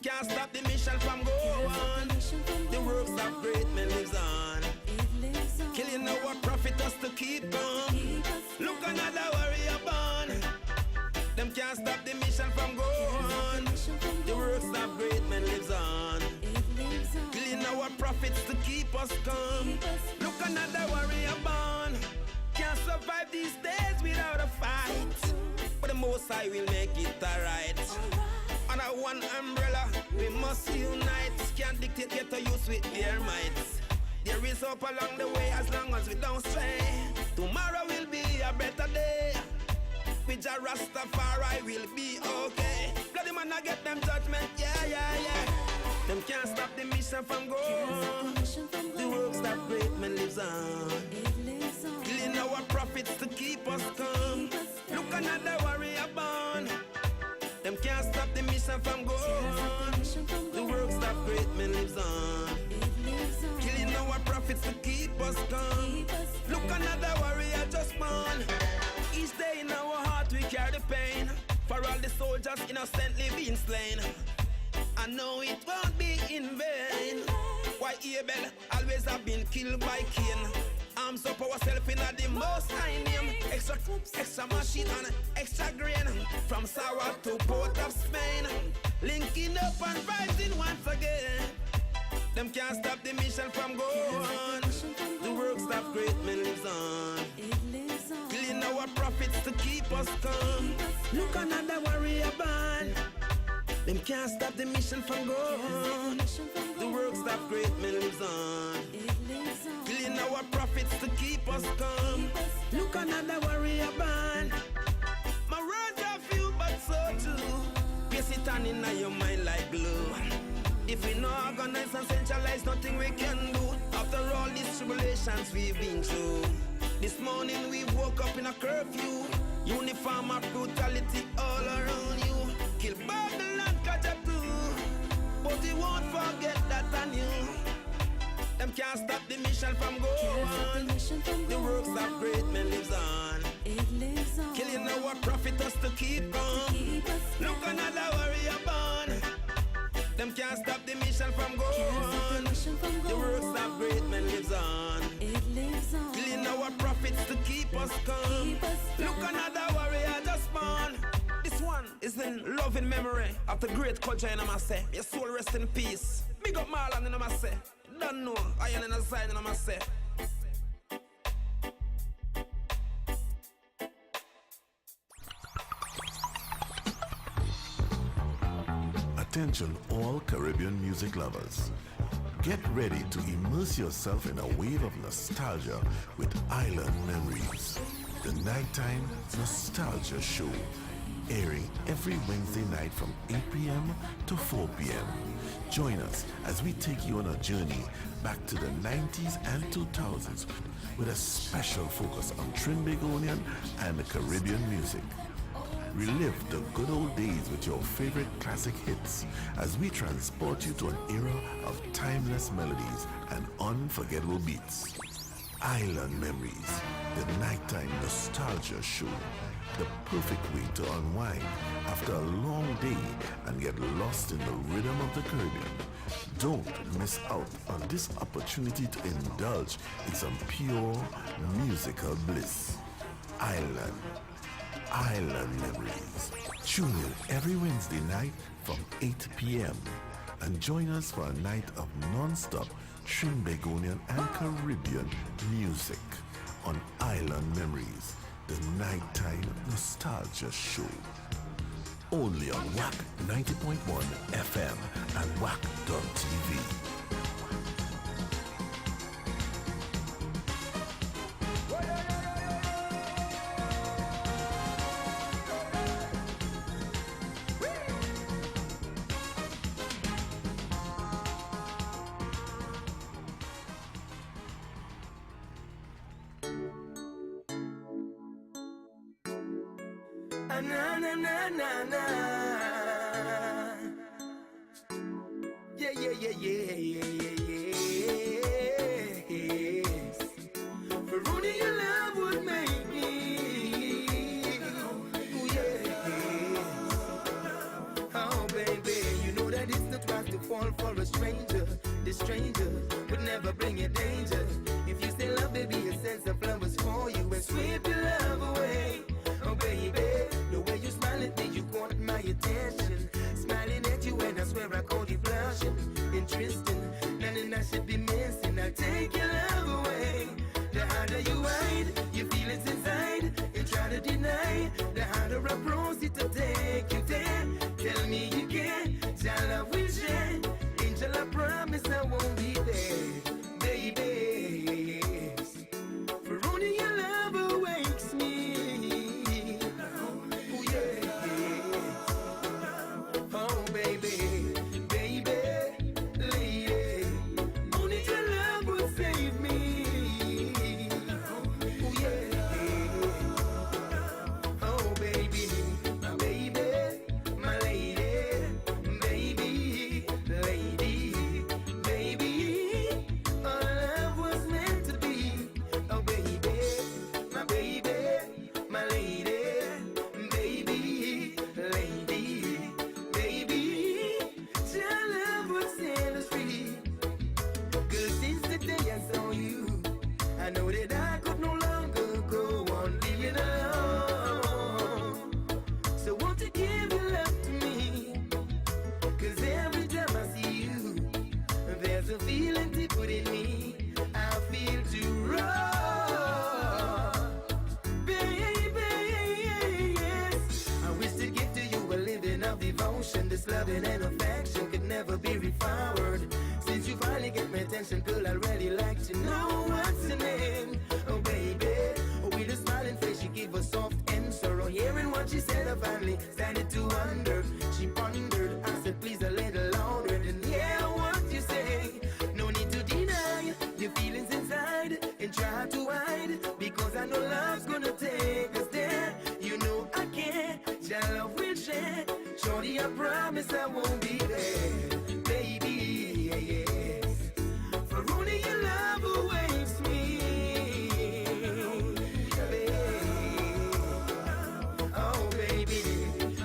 Can't stop the mission from going. The works of great men lives on. Killing our profit us to keep on. Look another warrior born. Them can't stop the mission from going. The works of great men lives on. Killing our profits to keep us calm. Look another warrior born. Can't survive these days without a fight. But the Most High will make it alright. Under one umbrella, we must unite. Can't dictate, get to use with their might. There is hope along the way as long as we don't stray. Tomorrow will be a better day. With a Rastafari will be okay. Bloody man, I get them judgment, yeah. Them can't stop the mission from going. The works that great men lives on. Killing our profits to keep us calm. Look another warrior born. Them can't stop the mission from going. The works that great men lives on. Killing our profits to keep us calm. Look another warrior just born. Each day in our heart we carry the pain. For all the soldiers innocently being slain. I know it won't be in vain. Why Abel always have been killed by Cain. Arms up ourselves in the most high name. Extra machine and extra grain. From Sawa to Port of Spain. Linking up and rising once again. Them can't stop the mission from going. The works that great men lives on. Killing our profits to keep us calm. Look another warrior born. Them can't stop the mission from going. The works that great men lives on. Killing our profits to keep us calm. Look another warrior born. My words are few but so true. Place it on in your mind like glue. If we no organize and centralize, nothing we can do. After all these tribulations we've been through, this morning we woke up in a curfew. Uniform of brutality all around you. Kill Babylon and Kajatu, but he won't forget that on you. Them can't stop the mission from going on. The works of great men lives on. It lives on. Killing our profit us to keep on. Look another warrior born. Them can't stop the mission from going on. The works of great men lives on. It lives on. Killing our profits to keep us calm. Look another warrior just born. This one is in loving memory of the great culture in Amase. Your soul rest in peace. Big up Marlon in Amase. Don't know, I am in a sign in Amase. Attention all Caribbean music lovers. Get ready to immerse yourself in a wave of nostalgia with Island Memories, the nighttime nostalgia show, airing every Wednesday night from 8 p.m. to 4 p.m. Join us as we take you on a journey back to the 90s and 2000s with a special focus on Trinbagonian and the Caribbean music. Relive the good old days with your favorite classic hits as we transport you to an era of timeless melodies and unforgettable beats. Island Memories, the nighttime nostalgia show. The perfect way to unwind after a long day and get lost in the rhythm of the Caribbean. Don't miss out on this opportunity to indulge in some pure musical bliss. Island Memories. Tune in every Wednesday night from 8 p.m. and join us for a night of non-stop Trinbagonian and Caribbean music on Island Memories, the nighttime nostalgia show. Only on Wack 90.1 FM and Wack.tv. Na na na na na. Yeah yeah yeah yeah yeah yeah yes. For only your love would make me. Ooh, yeah. Oh baby, you know that it's not right to fall for a stranger. The stranger would never bring you danger. If you say love, baby, a sense of love was for you and sweep your love away. Oh baby, the way you smile at me, you caught my attention. Smiling at you and I swear I caught you blushing. Interesting, nothing I should be missing. I'll take your love away. The harder you hide, you feel it inside. You try to deny, the harder I promise it to take you there. Tell me you can, child I will share. Angel I promise I won't be there. Baby, yes. For only your love awakes me. This loving and affection could never be reflowered. Since you finally get my attention, girl, I'd really like to know what's your name. Oh baby, with a smiling face, she gave a soft answer. On hearing what she said, I finally started to wonder. She pondered, I said please a little louder. And yeah, what you say, no need to deny. You promise I won't be there, baby. Yes. For only your love awaits me, baby. Oh, baby,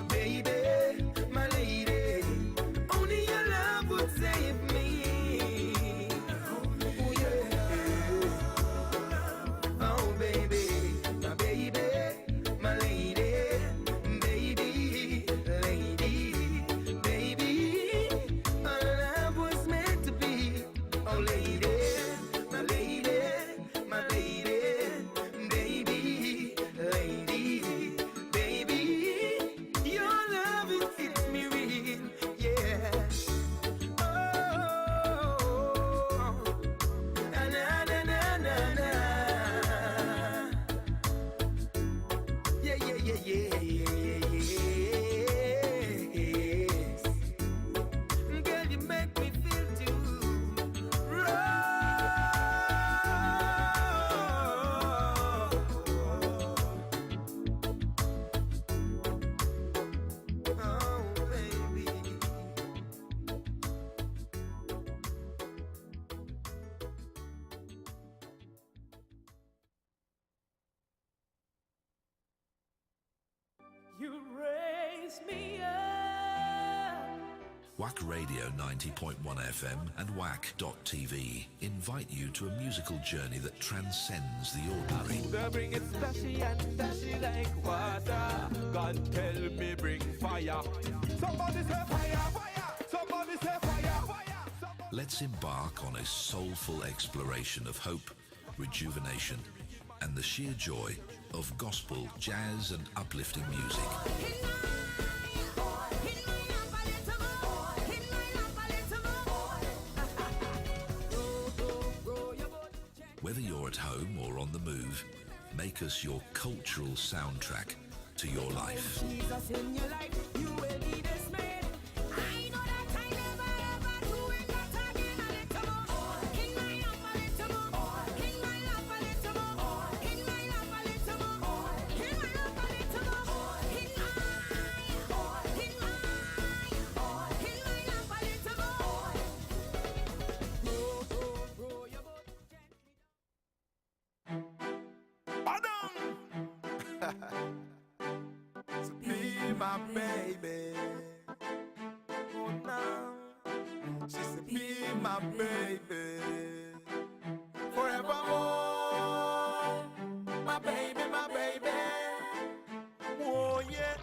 baby, my lady. Only your love would save me. Oh, yeah. Oh, baby, my baby, my lady. Baby, lady, baby, our love was meant to be. Oh, lady, my lady, my lady, baby, lady, baby, your love it hits me real, yeah. Oh, na na na na na na. Yeah, yeah, yeah, yeah, yeah, yeah, yes. Girl, you make me feel too raw. Oh, baby. You raise me up. Wack Radio 90.1 FM and Wack.tv invite you to a musical journey that transcends the ordinary. They bring it splashy and dashy like water. God tell me bring fire. Somebody say fire, fire. Somebody say fire, fire. Let's embark on a soulful exploration of hope, rejuvenation, and the sheer joy of gospel, jazz, and uplifting music. Whether you're at home or on the move, make us your cultural soundtrack to your life. Jesus in your life, you will be dismayed. I know that I never ever doing that again. A little more in my love, a little more in my love, a little more in my love, a little more in my love, a little more in my love, a little more. Row your boat So be my baby. Oh, now she said, be my baby forevermore. My baby, my baby. Oh, yeah.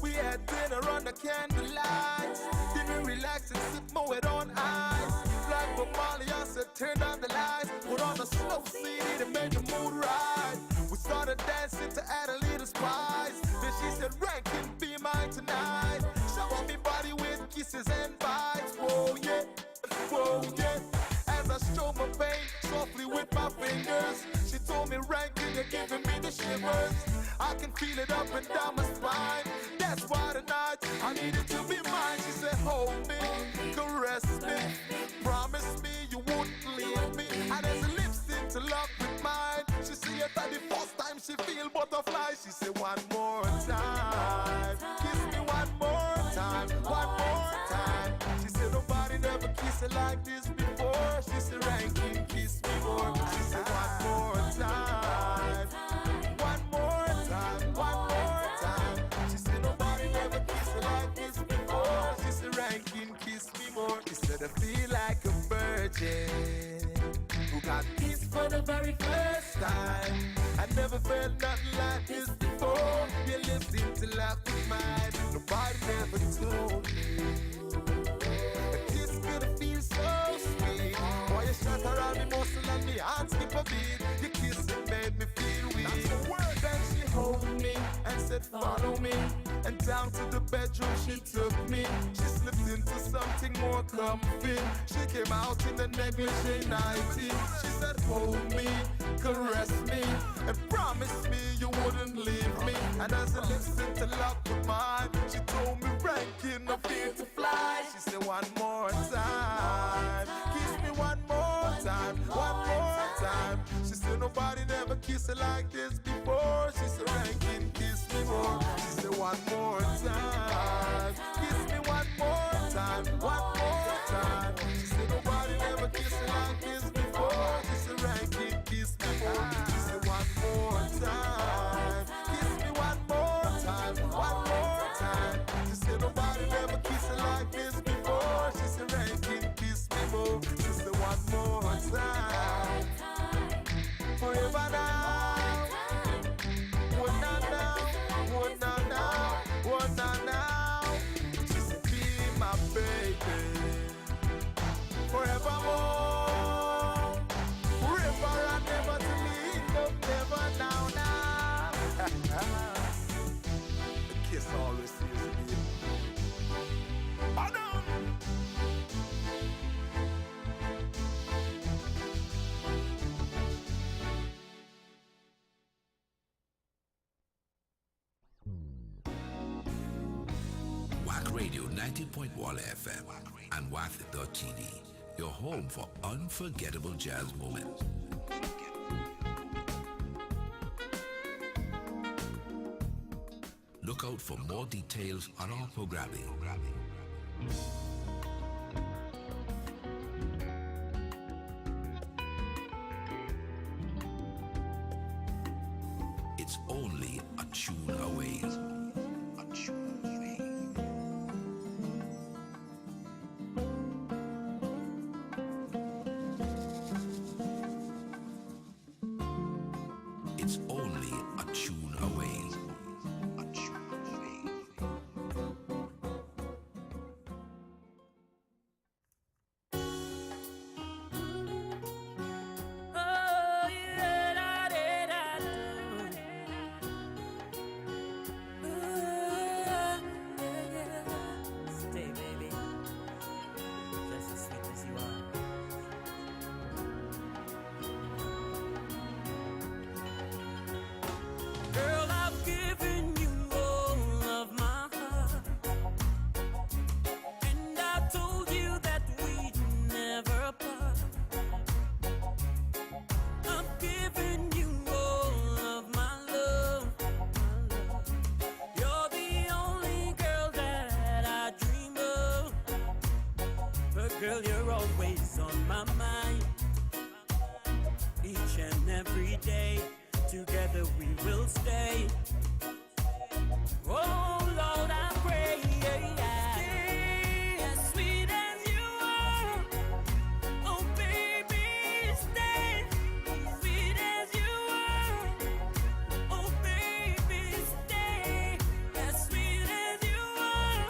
We had dinner under candlelight. Then we relaxed and sipped Moet on ice. Like Bob Marley, I said, turn down the lights. Put on a slow CD to make the mood right. We started dancing to add a little spice. Then she said, Rankin, be mine tonight. Shower me body with kisses and bites. Whoa, yeah, whoa, yeah. As I stroke my pain softly with my fingers, she told me, Rankin, you're giving me the shivers. I can feel it up and down my spine. That's why tonight I needed to be mine. She said, hold me, caress me, promise me you wouldn't leave me. And as her lips interlock with mine, she said that the first time she feel butterflies. She said, one more time, kiss me one more time, one more time. She said, nobody never kissed her like this before. She said, Rankin, kiss me more. She said, one more time, one more time, one more time. She said, nobody never kissed her like this before. She said, Rankin, kiss me more. She said, I feel like a virgin who got kissed for the very first time. I never felt nothing like this before. Your lips interlock with mine. Nobody ever told me a kiss could feel so sweet. Boy, you shot around me muscle and me heart skip a beat. Your kissing made me feel weak. That's the word. Then she hold me and said, follow me. And down to the bedroom she took me. She slipped into something more comfy. She came out in the negligee nightie. She said, hold me, caress me, and promise me you wouldn't leave me. And as the lips interlocked with mine, she told me, Rankin, I feel to fly. She said, one more time, kiss me one more time, one more time. She said, nobody never kissed her like this before. She said, Rankin, kiss me more. She said, one more time. Radio 90.1 FM and Wack.TV, your home for unforgettable jazz moments. Look out for more details on our programming. It's only a tune away. It's only a tune away. Girl, you're always on my mind. Each and every day, together we will stay. Oh Lord, I pray, stay as sweet as you are. Oh baby, stay as sweet as you are. Oh baby, stay as sweet as you are.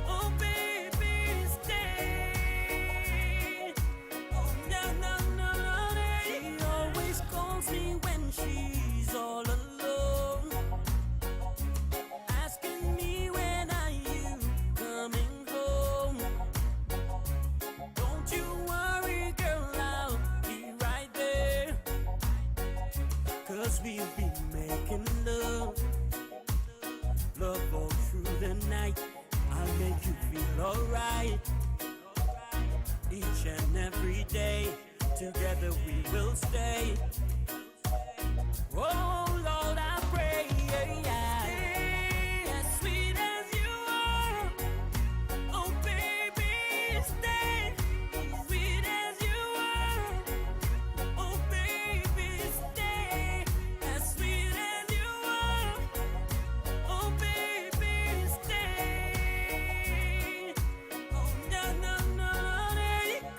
Oh baby, stay. Oh no, no, no, no. She always calls me when she's all alone, asking me when are you coming home. Don't you worry, girl, I'll be right there. 'Cause we'll be making love, love all through the night. I'll make you feel alright. Each and every day, together we will stay. Oh Lord, I pray, stay as sweet as you are. Oh baby, stay as sweet as you are. Oh baby, stay as sweet as you are. Oh baby, stay. Oh no, no, no,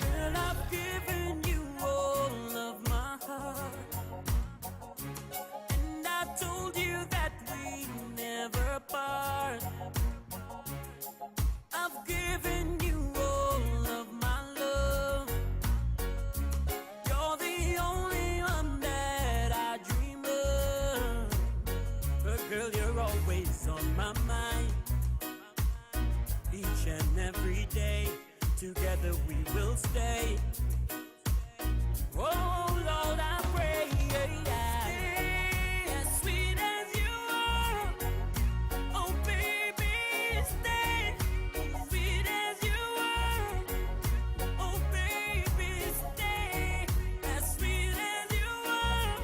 girl, I've given you all of my heart. And I told you that we'd never part. I've given you all of my love. You're the only one that I dream of. But girl, you're always on my mind. Each and every day, together we will stay. Oh Lord, I pray, stay as sweet as you are. Oh baby, stay as sweet as you are. Oh baby, stay as sweet as you are.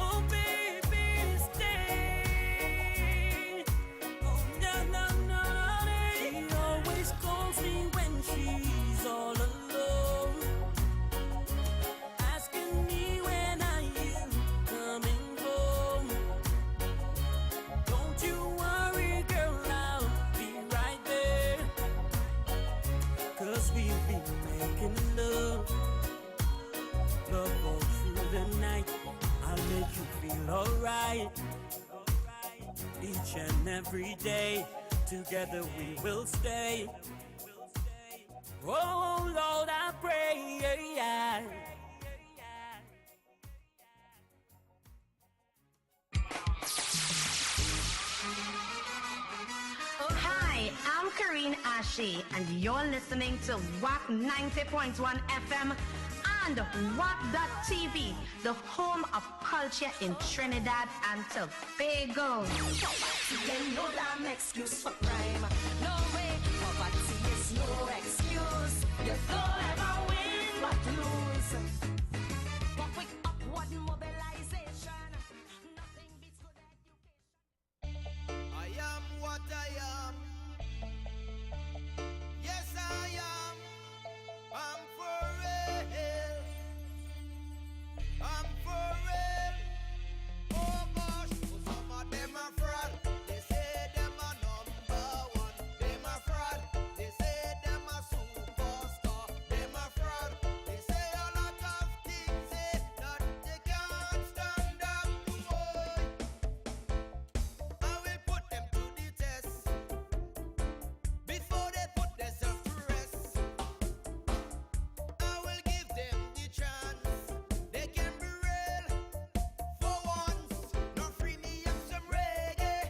Oh baby, stay. Oh no, no, no, she always calls me when she's all alone, asking me when are you coming home. Don't you worry, girl, I'll be right there. 'Cause we'll be making love, love all through the night. I'll make you feel alright. Each and every day, together we will stay. Oh Lord, I pray, Oh, hi, I'm Karine Ashe, and you're listening to Wack 90.1 FM and Wack.tv, the home of culture in Trinidad and Tobago. Then no damn excuse for crime. No way, poverty is no excuse. You don't ever win but lose. But with upward mobilization, nothing beats good education. I am what I am. Yes, I am. I'm for real. I'm for real. Oh gosh, some of them are fraud. They say them are number one. Them are fraud. They say them are superstar. Them are fraud. They say a lot of things that they can't stand up to. I will put them to the test before they put themselves to rest. I will give them the chance. They can be real for once. Now free me up some reggae,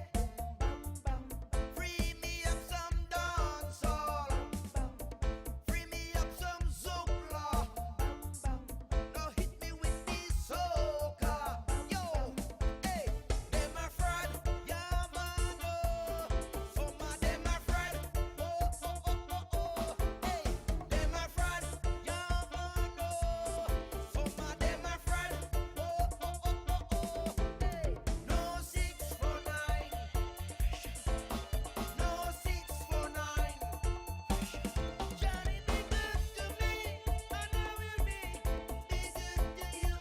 free me up some dancehall, free me up some zoukla. Now hit me with the soca. Yo, hey, them are fraud, yeah man, oh. Some of them are fraud, oh, oh, oh, oh, oh. Hey, them are fraud, yeah man, oh. Some of them are fraud, oh, oh, oh, oh, oh. Hey, no 6 for 9, no 6 for 9. Johnny, be good to me, and I will be good to you.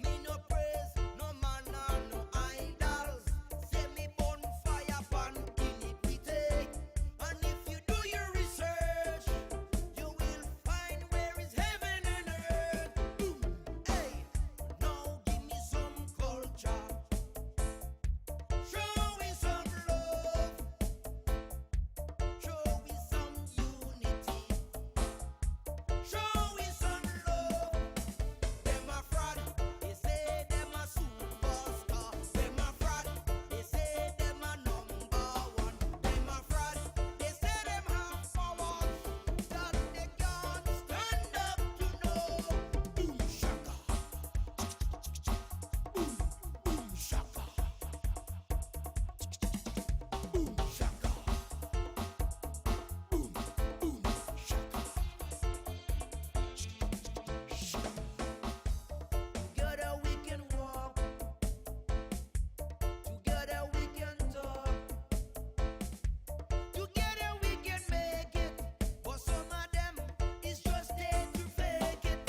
Me no praise, no man or no idols. Say me bonfire pan iniquity. And if you do your research, you will find where is heaven and earth. Hey, now give me some culture. Show me some love. Show me some unity. Show me some love. Them a fraud, they say them a superstar. Them a fraud, they say them a number one. Them a fraud, they say them have powers that they can't stand up to know. Boom shaka, boom boom shaka, boom shaka, boom boom shaka. Together we can walk, together we can talk, together we can make it. But some of them is just there to fake it.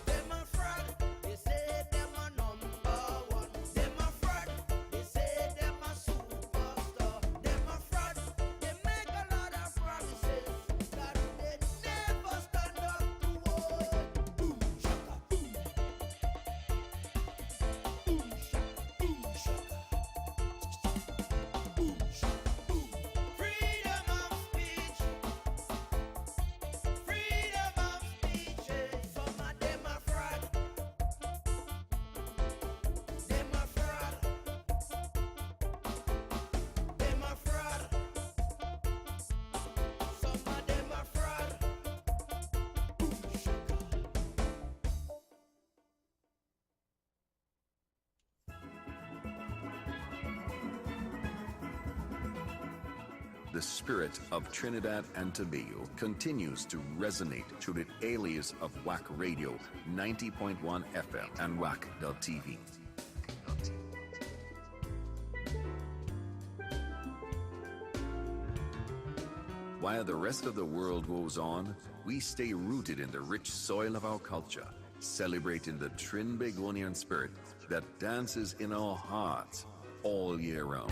Them a fraud, they say them a number one. Them a fraud, they say them a superstar. Them a fraud, they make a lot of promises that they never stand up to hold. Boom shaka, boom. Boom shaka, boom shaka. Boom shaka, boom. Freedom of speech. Freedom of speech. Some of them are fraud. Them are fraud. Them are fraud. Some of them are fraud. Boom shaka. The spirit of Trinidad and Tobago continues to resonate through the alias of Wack Radio 90.1 FM and Wack.tv. While the rest of the world goes on, we stay rooted in the rich soil of our culture, celebrating the Trinbagonian spirit that dances in our hearts all year round.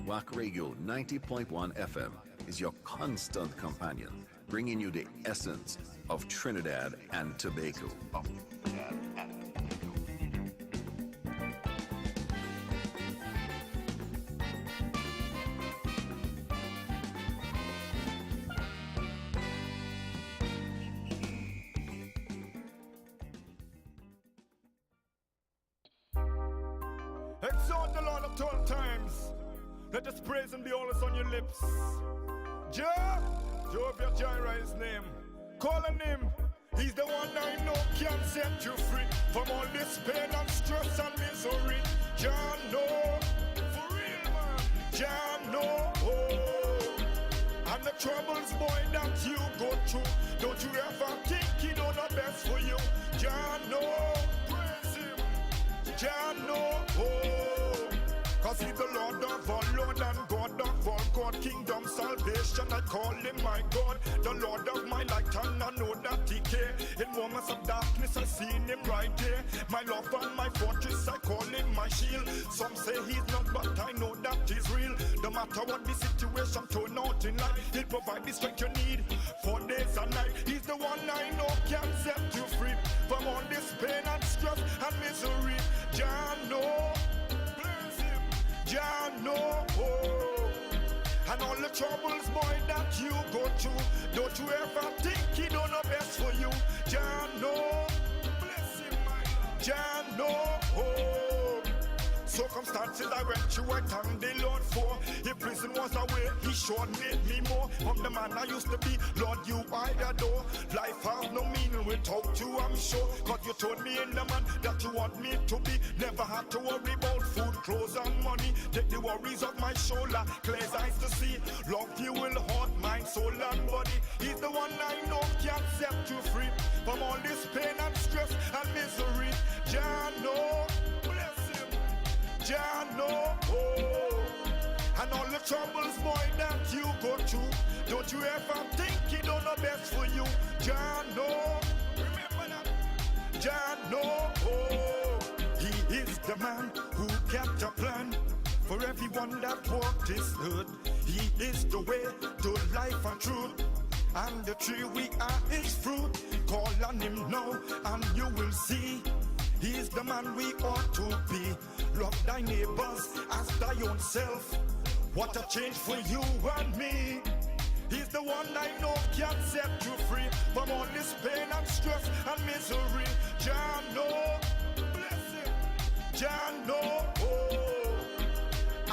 Wack Radio 90.1 FM is your constant companion, bringing you the essence of Trinidad and Tobago. exalt the Lord at all times. Let us praise him be always on your lips. Jehovah Jireh is his name. Call on him. He's the one I know can set you free from all this pain and stress and misery. Jah know, for real man. Jah know, and the troubles, boy, that you go through. Don't you ever think he know the best for you. Jah know, praise him. Jah know, cause he's the Lord of all Lord and God of all God. Kingdom salvation, I call him my God. The Lord of my light and I know that he care. In moments of darkness I seen him right there. My love and my fortress, I call him my shield. Some say he's not, but I know that he's real. No matter what the situation turn out in life, he'll provide the strength you need for days and night. He's the one I know can set you free from all this pain and stress and misery. Jah know, Jah know, and all the troubles, boy, that you go through. Don't you ever think he don't know best for you. Jah know, bless him, my Lord. Jah know, circumstances I went through, I thank the Lord for. If prison was a way, he sure made me more. From the man I used to be, Lord, you I adore. Life has no meaning without you, I'm sure. Cause you told me in the man that you want me to be. Never had to worry about food, clothes and money. Take the worries off my shoulder, clear eyes to see. Love you will haunt mind, soul and body. He's the one I know can set you free from all this pain and stress and misery. Jah know, bless him. Jah know, and all the troubles, boy, that you go through. Don't you ever think he don't know best for you. Jah know, remember that. Jah know, he is the man who kept a plan for everyone that walked this earth. He is the way to life and truth, and the tree we are is fruit. Call on him now and you will see. He's the man we ought to be. Love thy neighbors as thy own self. What a change for you and me. He's the one I know can set you free from all this pain and stress and misery. Jah know, bless him. Jah know,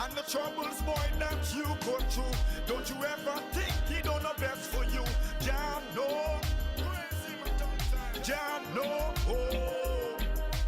and the troubles, boy, that you go through. Don't you ever think he don't know best for you. Jah know, praise him at all times. Jah know,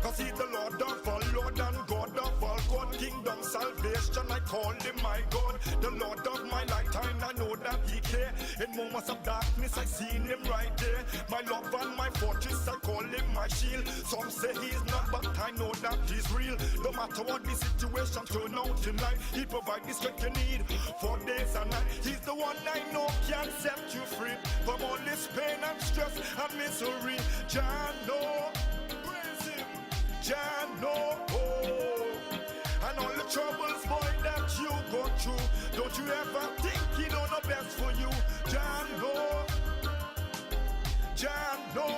cause he's the Lord of all Lord and God of all God. Kingdom salvation, I call him my God. The Lord of my lifetime, I know that he care. In moments of darkness, I seen him right there. My love and my fortress, I call him my shield. Some say he's not, but I know that he's real. No matter what the situation turn out in life, he provide the strength you need for days and nights. He's the one I know can set you free from all this pain and stress and misery. Jah know, Jah know, and all the troubles, boy, that you go through. Don't you ever think he don't know best for you. Jah know, Jah know.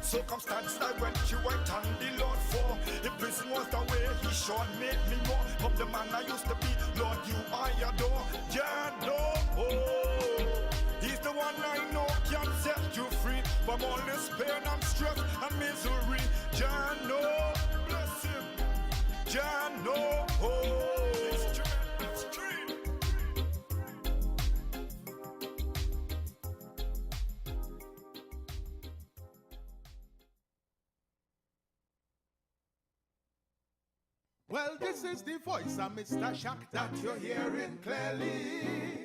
Circumstances I went through, I thank the Lord for. If prison was the way, he sure made me more. From the man I used to be, Lord, you I adore. Jah know, he's the one I know can set you free from all this pain and stress and misery. Jah know, bless him. Jah know, it's true. Well, this is the voice of Mr. Shack that you're hearing clearly.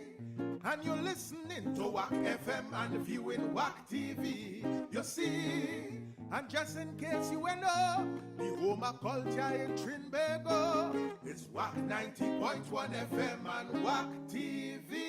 And you're listening to Wack FM and viewing Wack TV. You see, and just in case you went up, the home of culture in Trinbago is Wack 90.1 FM and Wack TV.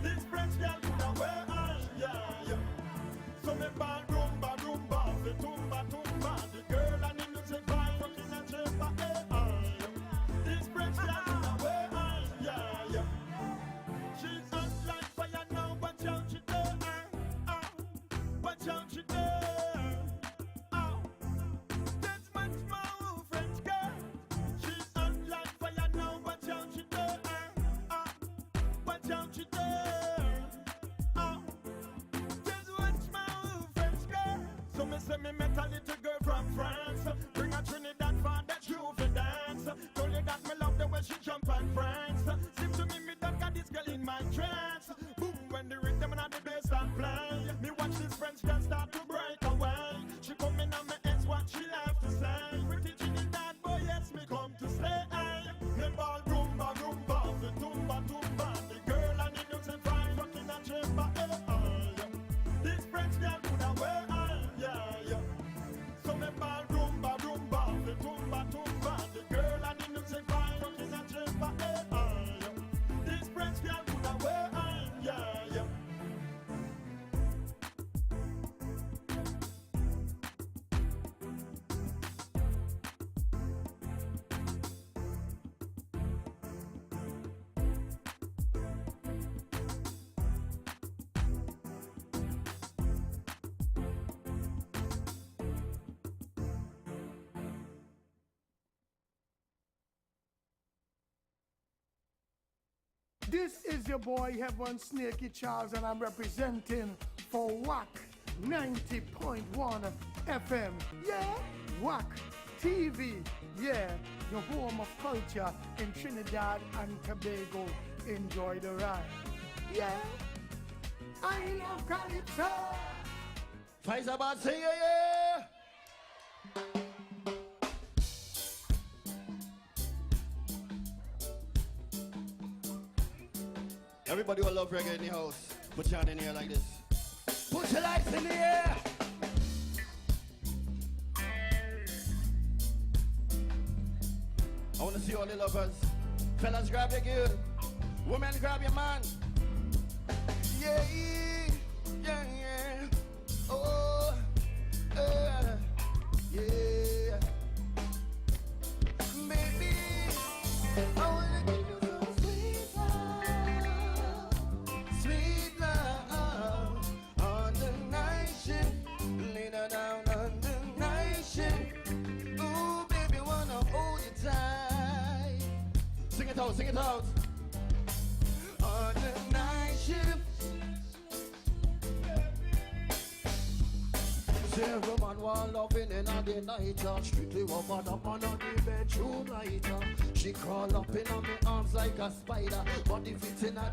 This French girl could have wear yeah. So me ball rumba, the tumba, the girl and him say fine, rocking and chamber, This French girl could have wear yeah. She's hot like fire now, watch out she there, watch out she there, That's much more French girl. She's hot like fire now, watch out she there, watch out she there, Just watch my French girl. So me say me met a little girl from France. Bring a Trinidad for that you for dance. Told you that me love the way she jump and prance. Seem to me done got this girl in my trance. Boom, when the rhythm and the bass start play. Me watch this French girl start to break away. She come in on my ex, what she have to say. Pretty Trinidad boy, yes, me come to stay. Me ball rumba, the tumba, the girl and the nuts and fine, rocking and chamber, This French girl could have wear, yeah. So me ball rumba, the tumba, the girl and the nuts and fine, rocking and chamber, This French girl could have wear, yeah. This is your boy Heaven Snaky Charles, and I'm representing for Wack 90.1 FM. Yeah, Wack TV. Yeah, the home of culture in Trinidad and Tobago. Enjoy the ride. Yeah, I love Calypso. Faizabad, say yeah. Everybody will love reggae in the house. Put your hand in here like this. Put your lights in the air. I want to see all the lovers. Fellas, grab your girl. Women, grab your man. Yeah. Oh, yeah. Baby, I want to give you some sweet love on the night shift. Lay down on the night shift. Ooh, baby, wanna hold you tight. Sing it out. On the night shift. Every man want loving in a day night. Strictly woman up on the bedroom light. She crawl up in on me arms like a spider. But if it's in a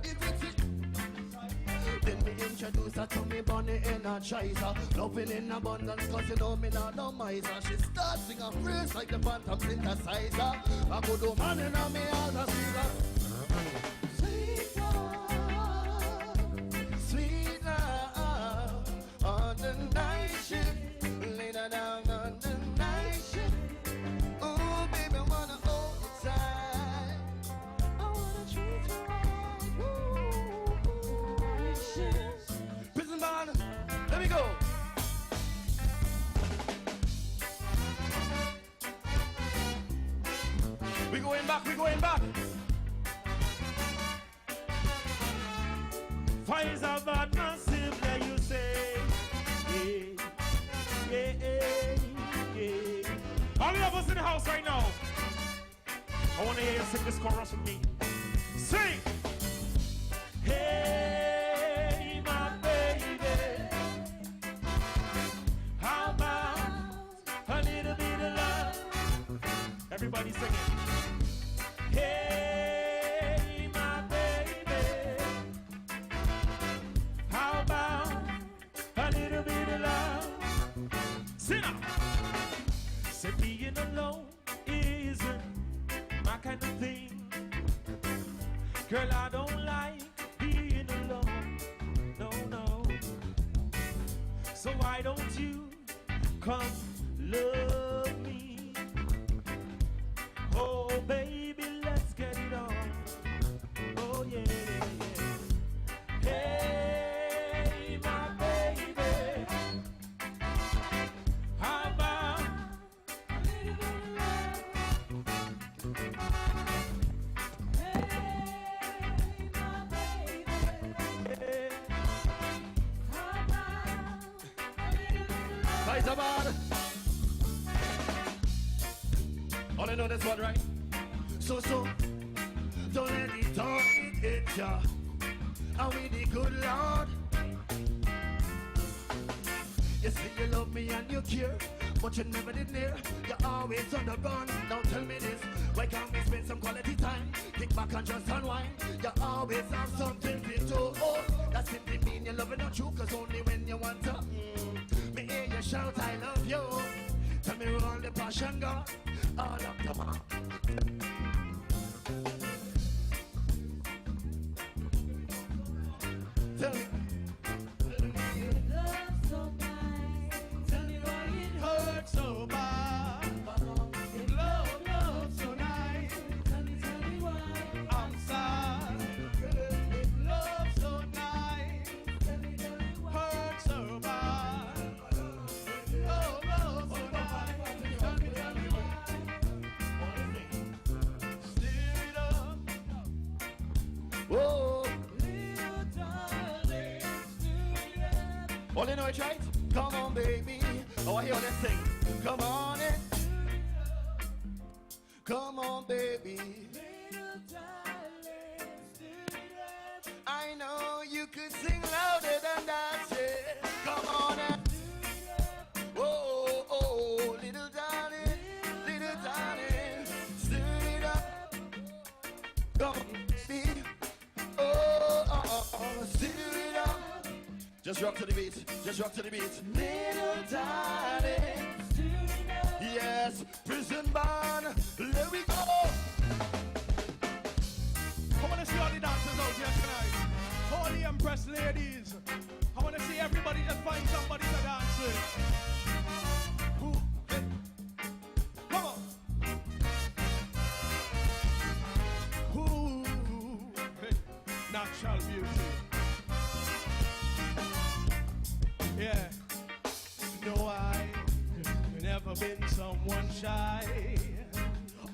then me introduce her to me bunny energizer. Loving in abundance cause you know me not no miser. She starts sing a phrase like the phantom synthesizer. I go do man in on me as a singer. Sweet love on the night shift. Lay down on the night shift. Ooh, baby, wanna hold you tight. I wanna treat you right. Prison band, let me go. We going back. Fires are bad, massive, like you say. Yeah. All of us in the house right now. I want to hear you sing this chorus with me. Sing! Hey, my baby, how about a little bit of love? Everybody sing it. Hey, my baby, how about a little bit of love? Sit down. Say being alone isn't my kind of thing. Girl, I don't like being alone. No. So why don't you come love me? Oh, baby, let's get it on. Oh, yeah. Fight about. All I know this one, right? So, don't let it talk it hit ya. And with the good Lord. You say you love me and you care, but you never did near. You're always on the run. Now tell me this, why can't we spend some quality time? Kick back and just unwind. You always have something to do. Oh, that simply mean you're loving not true, cause only when you want to. Me hear you shout, I love you. Tell me where all the passion gone. All of the mark. Tell me. So bad, love so nice. Tell me why I'm sad. Love so nice, hurt so bad. Love so nice. Tell me why. Stir it up. Whoa, little darling, stir it up. All you know it's right. Come on, baby. Oh, I hear this thing. Come on in. Come on, baby. I know you could sing louder than that. Yeah. Come on in. Oh, oh, little darling, stir it up. Come on, see. Oh, stir it up. Just rock to the beat, just rock to the beat. Little darling, yes, prison band, let we go. I want to see all the dancers out here tonight. All the impressed ladies. I want to see everybody just find somebody to dance with. Who? Hey. Come on. Who? Hey. Natural beauty. Yeah, no, I've never been someone shy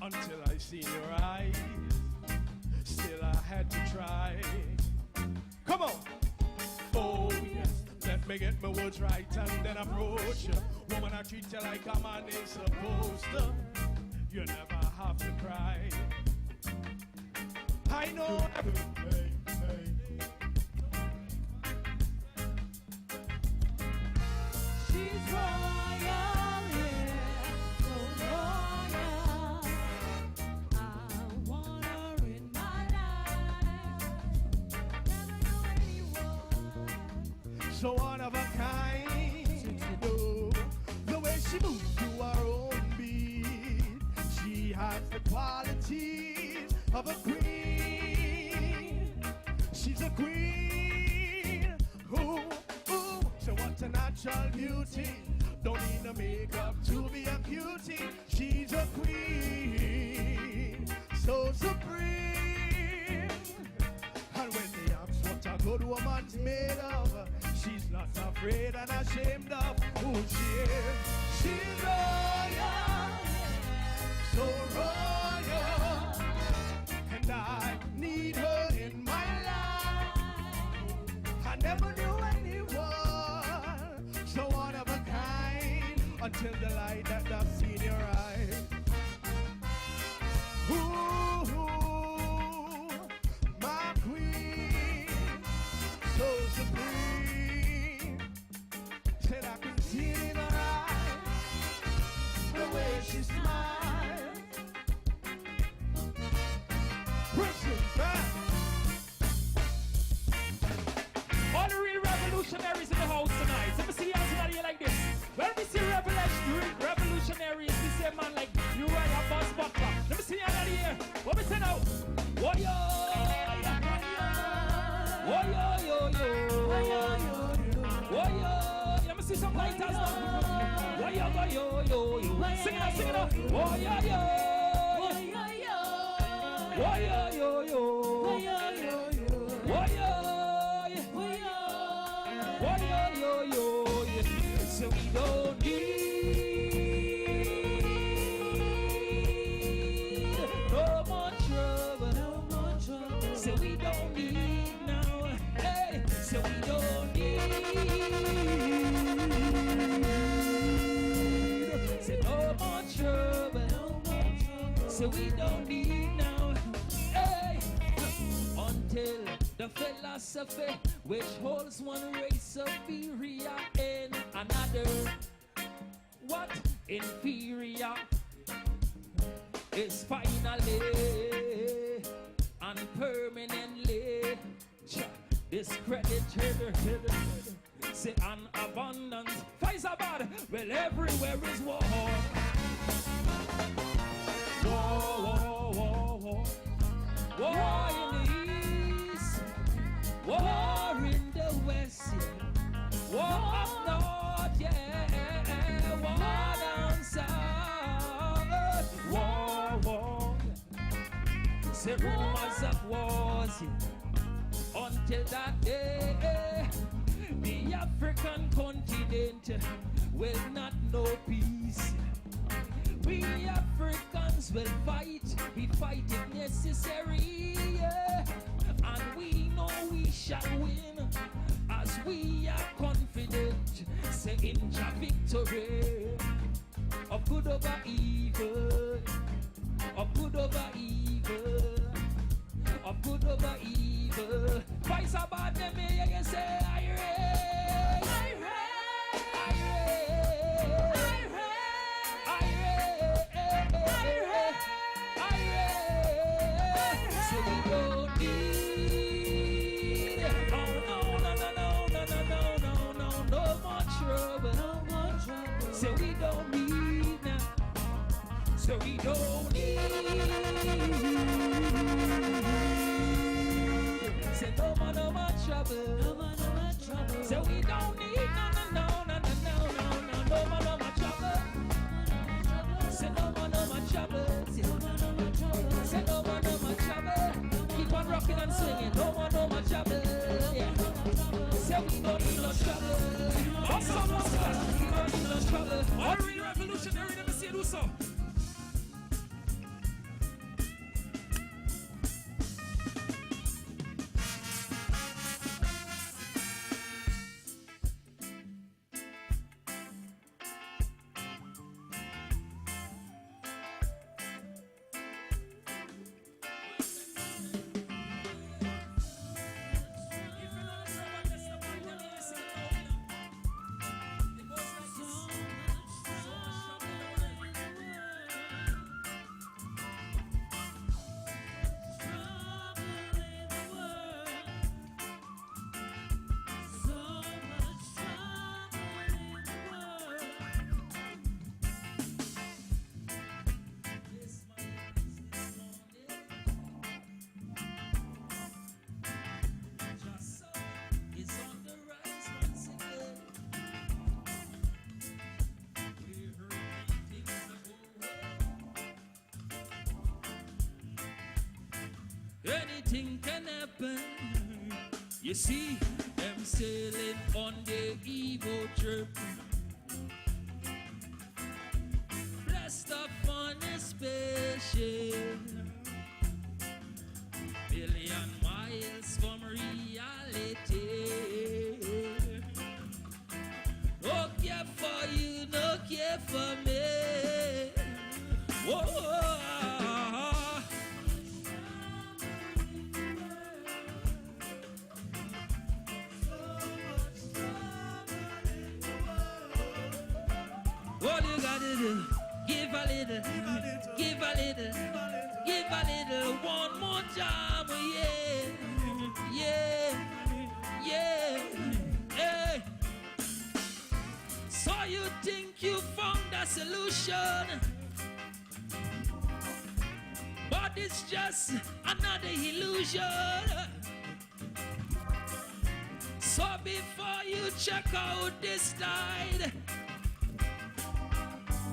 until I seen your eyes. Still, I had to try. Come on. Oh, yes, let me get my words right and then approach you. Woman, I treat you like a man is supposed to. You never have to cry. I know. Hey, hey. She's royal, yeah, so royal. I want her in my life. Never knew anyone so one of a kind. No, the way she moves to her own beat, she has the qualities of a queen. She's a queen. Ooh. So what's a natural beauty? Don't need no makeup to be a cutie. She's a queen, so supreme. And when they ask what a good woman's made of, she's not afraid and ashamed of who she is. She's royal, so royal. And I need her in my life. I never knew anyone so one of a kind until the light that I've seen your eyes. Ooh, my queen, so supreme. Said I can see it in her eyes, the way she smiles. Prison back. All the real revolutionaries in the house tonight. Let me see everybody like this. When we see revolutionaries, we say man like you ride a bus buckler. Let me see everybody here. What we say now? Whoa yo, whoa yo yo yo, whoa yo. Let me see some lighters now. Whoa yo yo yo yo. Sing it out, sing it out. Whoa yo yo, whoa yo yo, whoa yo yo yo, whoa yo yo, whoa yo. So we don't need no more trouble, no more trouble. So we don't need now, hey. So we don't need So we don't need now. Hey, until the philosophy which holds one race superior in another. What inferior is finally and permanently discredited. Say an abundance fights about. Well, everywhere is war. War. War in the east, war in the west, war up north, yeah, war down south, war. Say rumors of wars, yeah. Until that day, the African continent will not know peace. We Africans will fight, we fight if necessary, yeah. And we know we shall win, as we are confident, say in your victory, of good over evil, of good over evil, of good over evil. Fights about them, yeah, you say, so we don't need. Say no more trouble. So we don't need no more trouble. Say no more trouble. Say no more trouble. Keep on rocking and swinging. No more trouble. Yeah. Say we don't need no trouble. Awesome, we don't need no trouble. All real revolutionary, let me see you do so. Anything can happen. You see them sailing on the evil trip. Blessed up on a spaceship, billion miles from reality. No care for you, no care for me. Whoa. All you gotta do, give a little, give a little, give a little, one more time, yeah. Hey. So you think you found a solution, but it's just another illusion. So before you check out this tide,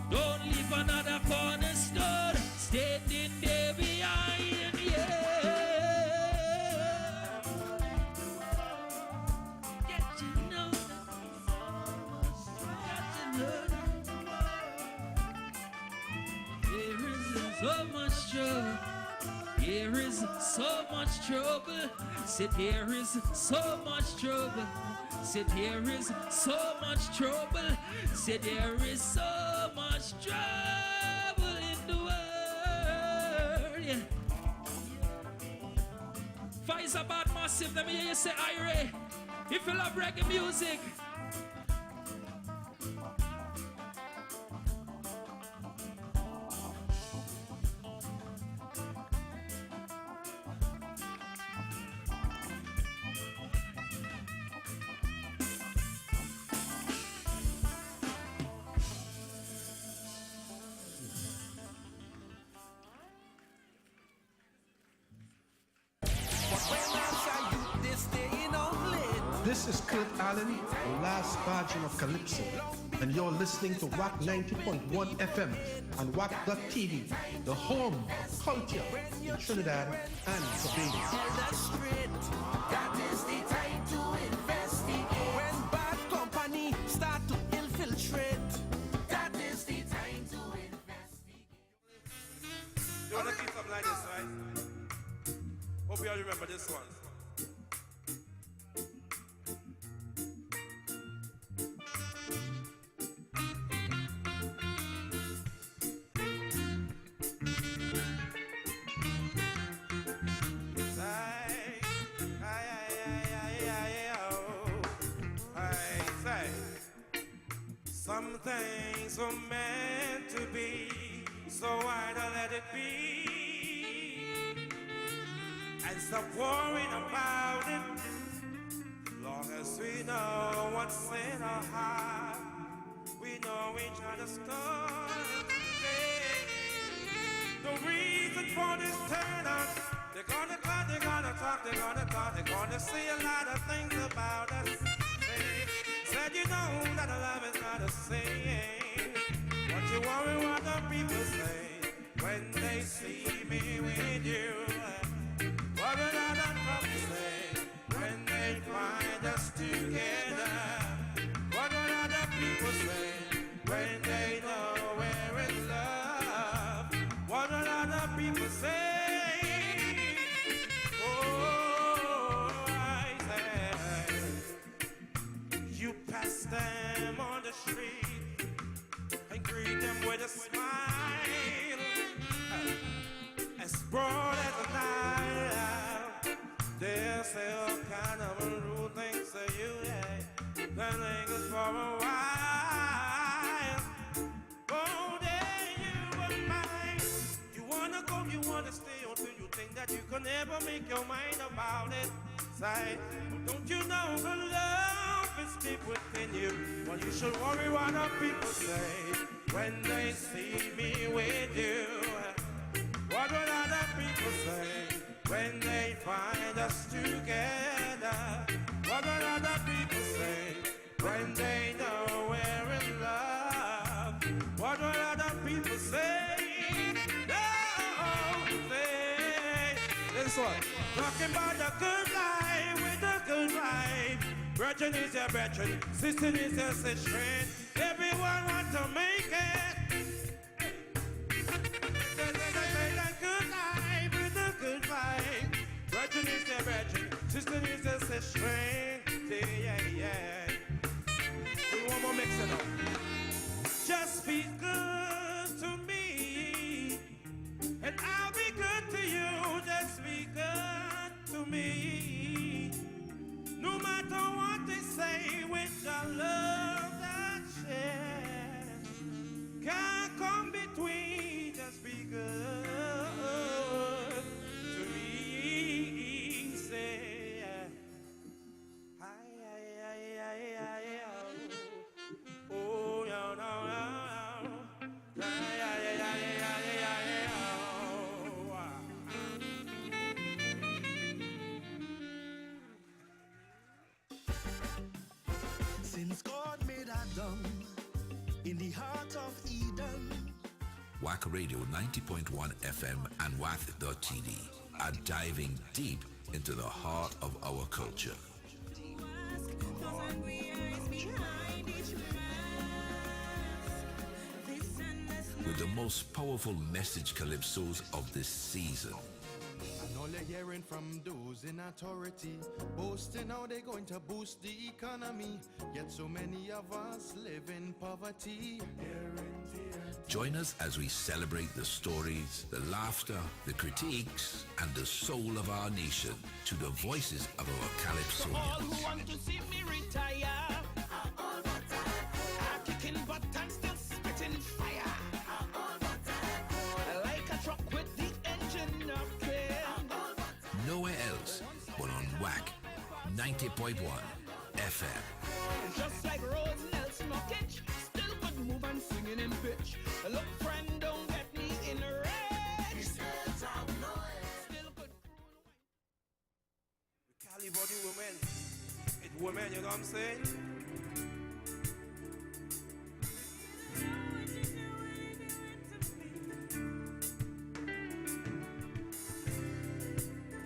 don't leave another cornerstone standing there behind, yeah. Get to know, there is so much trouble. There is so much trouble. Said there is so much trouble. Said there is so much trouble. Said there is so much trouble in the world. Irie. Faizabad Massive, let me hear you say Irie. If you love reggae music. This is Kurt Allen, the last guardian of Calypso, and you're listening to Wack 90.1 FM and Wack.tv, the home of culture in Trinidad and Tobago. That is the time to investigate. When bad company start to infiltrate, that is the time to investigate. You want to keep something like this, right? Hope you all remember this one. Some things were meant to be, so why not let it be? And stop worrying about it. Long as we know what's in our heart, we know each other's story. The reason for this turn on, they're gonna talk, they're gonna talk, they're gonna talk, they're gonna say a lot of things about us. Said you know that love is not a saying. What you worry what the people say when they see me with you? What will other people say when they find us together? What will other people say when they know we're in love? What will other people say? Pass them on the street and greet them with a smile, as broad as a night. They'll say all kind of rude things to you, yeah. That lingers for a while. Oh, there you were mine. You wanna go, you wanna stay until you think that you can never make your mind about it. Say, don't you know the love is deep within you? Well, you should worry what other people say when they see me with you. What will other people say when they find us together? What will other people say when they know we're in love? What will other people say? No, say this one. Talking about the good life with the good life. Brethren is your brethren, sister is your sister. Everyone wants to make it. The good life with the good life. Brethren is your brethren, sister is your sister. Yeah. We want more mix it up. Just be good to me, and I'll be good to you. Just be good to me. No matter what they say, with the love that shares can't come between. Just be good to me. Say, oh, no, no, no. Since God made Adam in the heart of Eden. Wack Radio 90.1 FM and Wack.tv are diving deep into the heart of our culture. With the most powerful message calypsos of this season. And all you're hearing from those in authority, boasting how they're going to boost the economy. Yet so many of us live in poverty. Join us as we celebrate the stories, the laughter, the critiques, and the soul of our nation to the voices of our Calypsonians. All who want to see me retire, I'm kicking butt and still spitting fire, like a truck with the engine of train. Nowhere else but on Wack 90.1 FM. Just like Rose Nelson Knockage, still could move and singing in pitch. Look, friend, don't get me in a rage. Still could. Cali body women. It's women, you know what I'm saying?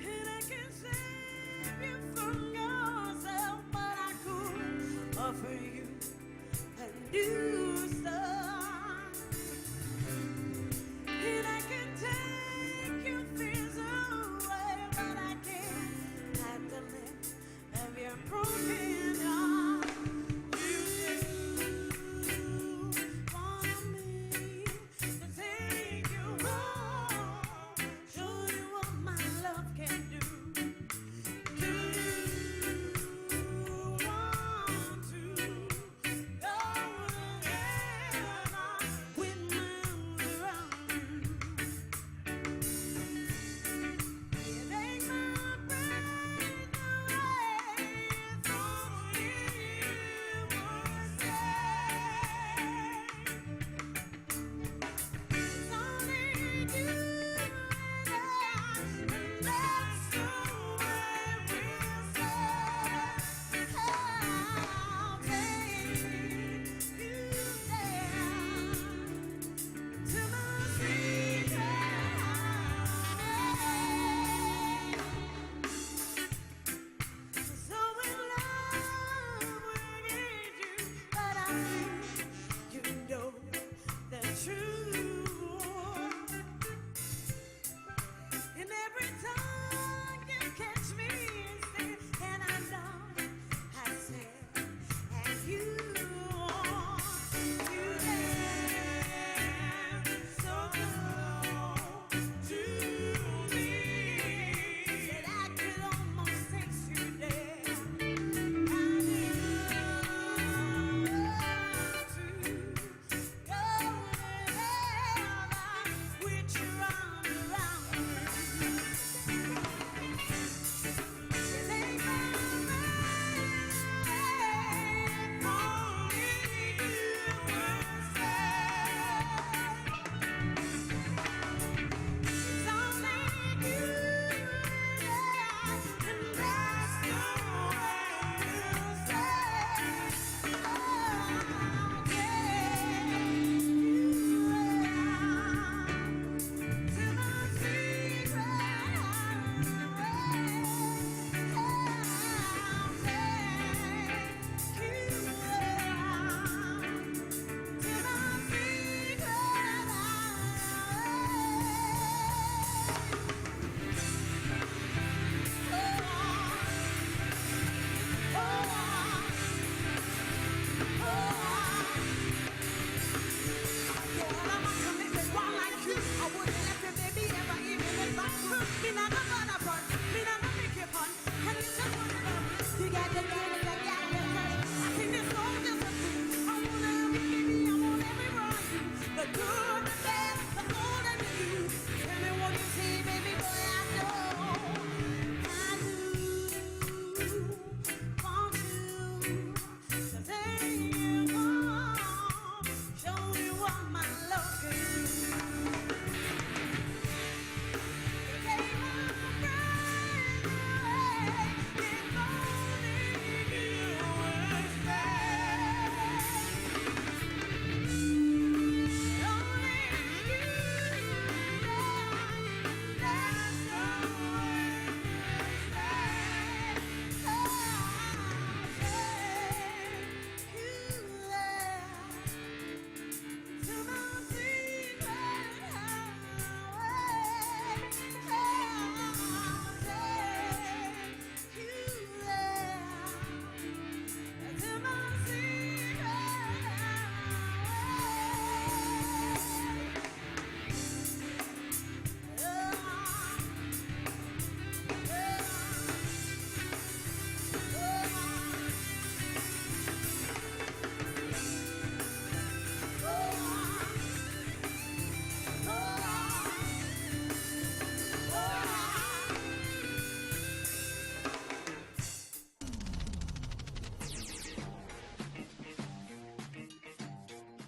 And I can save you from yourself, but I could offer you a new start. And I can take your fears away, but I can't handle it of your broken heart.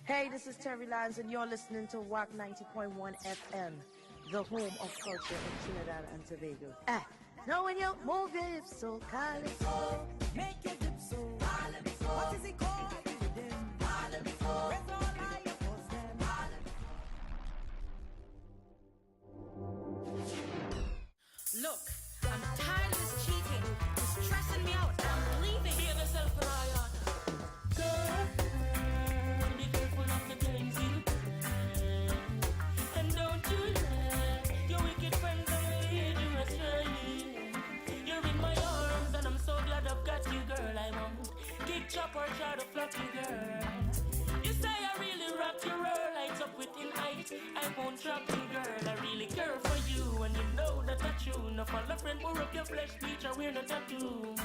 Hey, this is Terry Lyons, and you're listening to Wack 90.1 FM, the home of culture in Trinidad and Tobago. Now when you move your hips so Calypso, make your hips so Calypso. What is it called? Calypso. Where's all I oppose them? Look, I'm tired of this cheating. It's stressing me out. I'm leaving. Give yourself an eye on. Girl, be careful of the things you do. And don't you let your wicked friends lead you astray. You're in my arms and I'm so glad I've got you, girl. I won't kick, chop or try to flop you, girl. You say I really rock your world, lights up within height. I won't drop you, girl. I really care for you, and you know that that's true. No follow friend, more up your flesh, bleach, or wear no tattoo.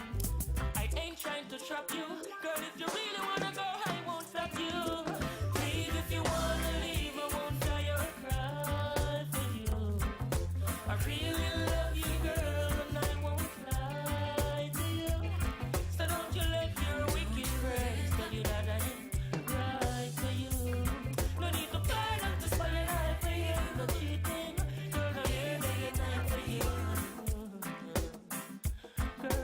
I ain't trying to trap you, girl. If you really wanna go, I won't stop you. Leave if you wanna leave, I won't die or cry for you. I really love you, girl, and I won't lie to you. So don't you let your wicked friends tell you that I ain't right for you. No need to burn up to spoil your life for you. No cheating, girl, I'm here day and night for you. Girl,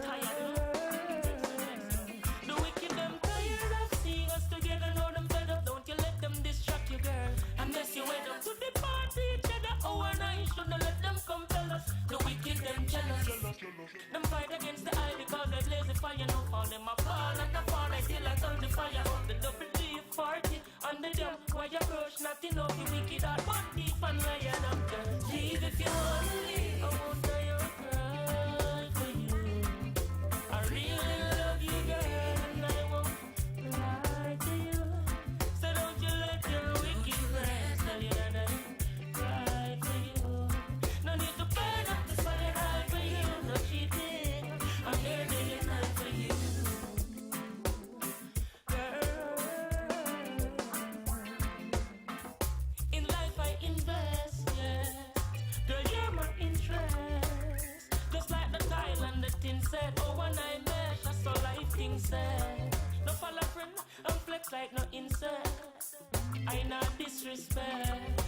the wicked them tired of seeing us together. Know them fed up, don't you let them distract you, girl. Unless you went up to the party, each other overnight. Shouldn't let them compel us. The wicked them jealous. Them fight against the eye because they blaze the fire. No fall them a fall and a fall. I feel like on the fire. The double D 40 on the jump. Why you brush nothing off you wicked heart. But deep and where you don't girl. Leave if you wanna leave. I won't die or cry for you. I really love you, girl, and I won't lie to you. So don't you let your wicked friends tell you that I ain't right for you. No need to burn up the fire high for you. No cheating, I'm here day and night for you. Girl, in life I invest, yes. Girl, you're my interest. Just like the tile and the tin said. Oh, when I mesh, that's all life things said. No follow friend, I'm flex like no insect. I not disrespect.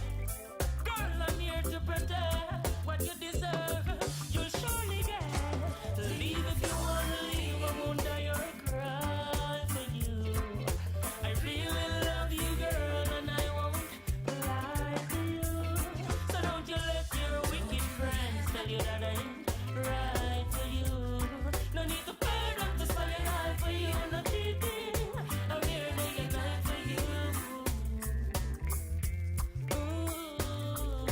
Girl, I'm here to protect what you deserve. You'll surely get. Leave if you wanna leave. I won't die or cry for you. I really love you, girl, and I won't lie to you. So don't you let your wicked friends tell you that I ain't right for you. No need to burn up the fire high for you. No cheating, I'm here day and night for you. Ooh.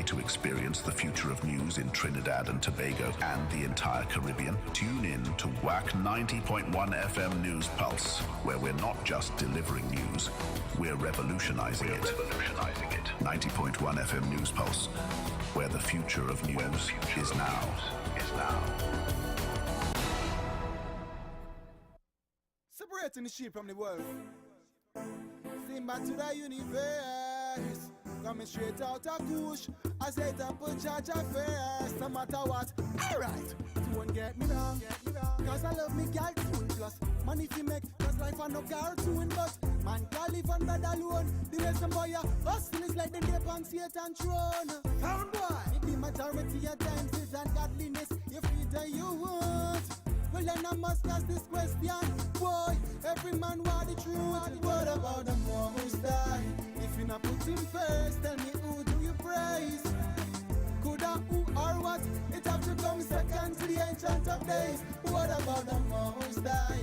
to experience the future of news in Trinidad and Tobago and the entire Caribbean? Tune in to Wack 90.1 FM News Pulse, where we're not just delivering news, we're revolutionizing it. 90.1 FM News Pulse, where the future of news is now. Separating the sheep from the wolf. Simba to the universe. Coming straight out of Kush. I say to put charge of first. No matter what. Alright. Don't get me wrong. Cause I love me girl tune. Plus money if you make. Cause life I no cartoon. But man can't live on bed alone. The rest of boy hustle is like the dip on Satan throne. Found boy. It be majority of times is ungodliness. You feed that you want. Well then I must ask this question. Boy, every man want the truth. What about the most high? If you not put him first, tell me who do you praise? Coulda, who or what? It have to come second to the ancient of days. What about the most high?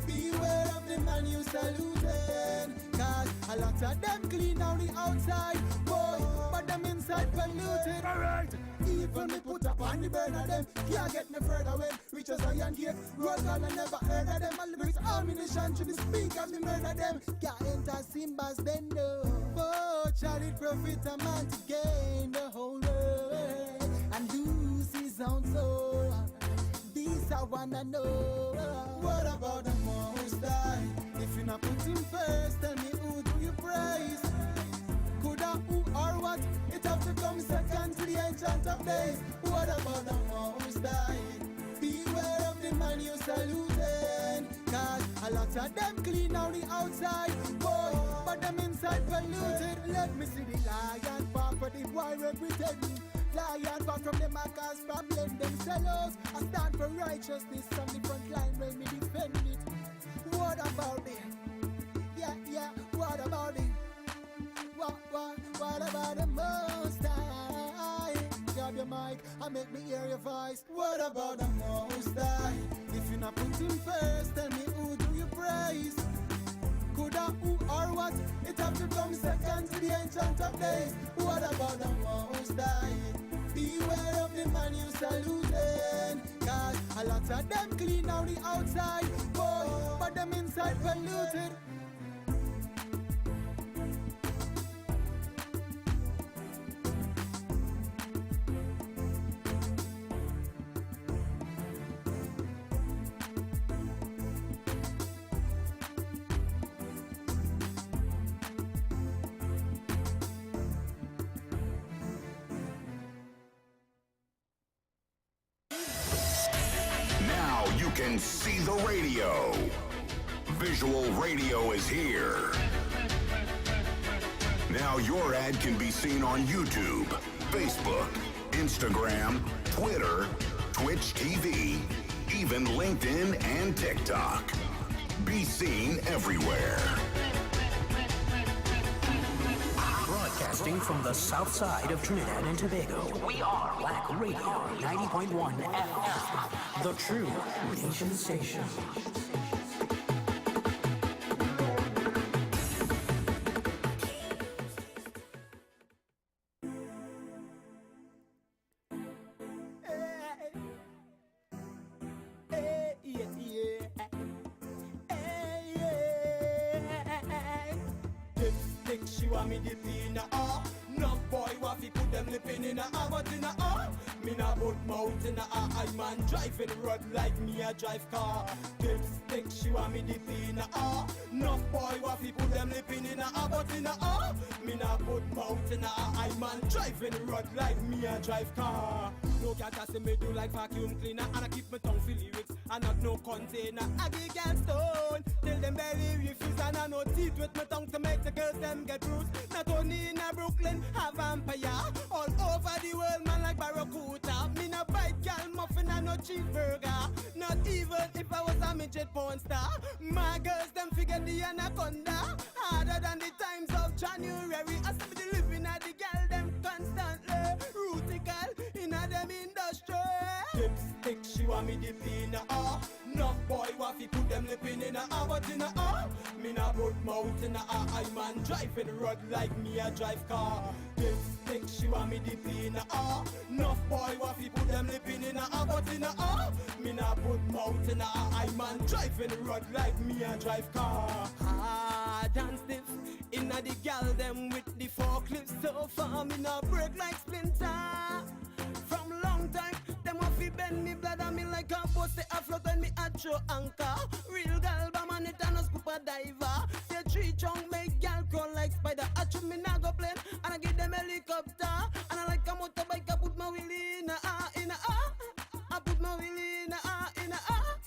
Beware of the man you saluted. Cause a lot of them clean on the outside. Boy, but them inside polluted. Alright. Even me put up on the burner them. Can't get me further away. Reach as I and here. Roll call I never heard of them. All lyrics ammunition to the speaker me murder them. Can't enter Simba's then no. Oh, Charlie profit a man to gain the whole world and lose his own soul. This I wanna know. What about the most high? If you not put him first, tell me who do you praise? Coulda, who or what? It have to come second to the ancient of days. What about the most high? Beware of the man you saluted. Cause a lot of them clean on the outside, boy, but them inside polluted. Let me see the lion park for the boy representing. Lion back from them and cause problem themselves. I stand for righteousness from the front line when me defend it. What about it? Yeah, what about it? What about the most high? Grab your mic and make me hear your voice. What about the most high? If you not put him first, tell me who do you praise? Coulda, who or what? It have to come second to the ancient of days. What about the most high? Beware of the man you saluted. Cause a lot of them clean on the outside, boy, but them inside polluted. Can see the radio. Visual radio is here. Now your ad can be seen on YouTube, Facebook, Instagram, Twitter, Twitch TV, even LinkedIn and TikTok. Be seen everywhere. Broadcasting from the south side of Trinidad and Tobago, we are Wack Radio 90.1 FM, the true nation station. She want me dip in a ah. No boy waffy put them lippin' in a ah, but in a ah. Me na put mouth in a ah. I man driving road like me a drive car. Dipstick she want me dip in a ah. No boy waffy put them lippin' in a ah, but in a ah. Me na put mouth in a ah. I man driving road like me a drive car. No cat say me do like vacuum cleaner, and I keep my tongue for lyrics and not no container. I get girl stone till them belly refuse, and I no teeth with my tongue to make the girls them get bruised. Not only in a Brooklyn, a vampire all over the world, man like Barracuda. Me no bite girl muffin and no cheeseburger. Not even if I was a midget porn star. My girls them figure the anaconda harder than the times of January. I still be living at the girl them constantly rutical in a them industry. Dipstick she want me dip in a ah. No boy waffy put them lippin' in a ah, but in a ah. Me na put mouth in a ah. I man driving road like me a drive car. Dipstick Dipstick, she want me dip in a ah. Enough boy want fi put them lip in a ah, but in a ah. Me nah put mouth in a ah. I man driving road like me a drive car. Hard and stiff, inna the gal them with the forklift. So far me nah break like splinter. From long time, them want fi bend me blood and me like a bus. They a float when me a throw anchor. Real gal man it and no scuba diver. Say tree chunk make gal crawl like spider. I chew me nah go plane and I give them helicopter. And I like a motorbike, I put my wheel in a ah, in a ah. I put my wheel in a ah, in a ah.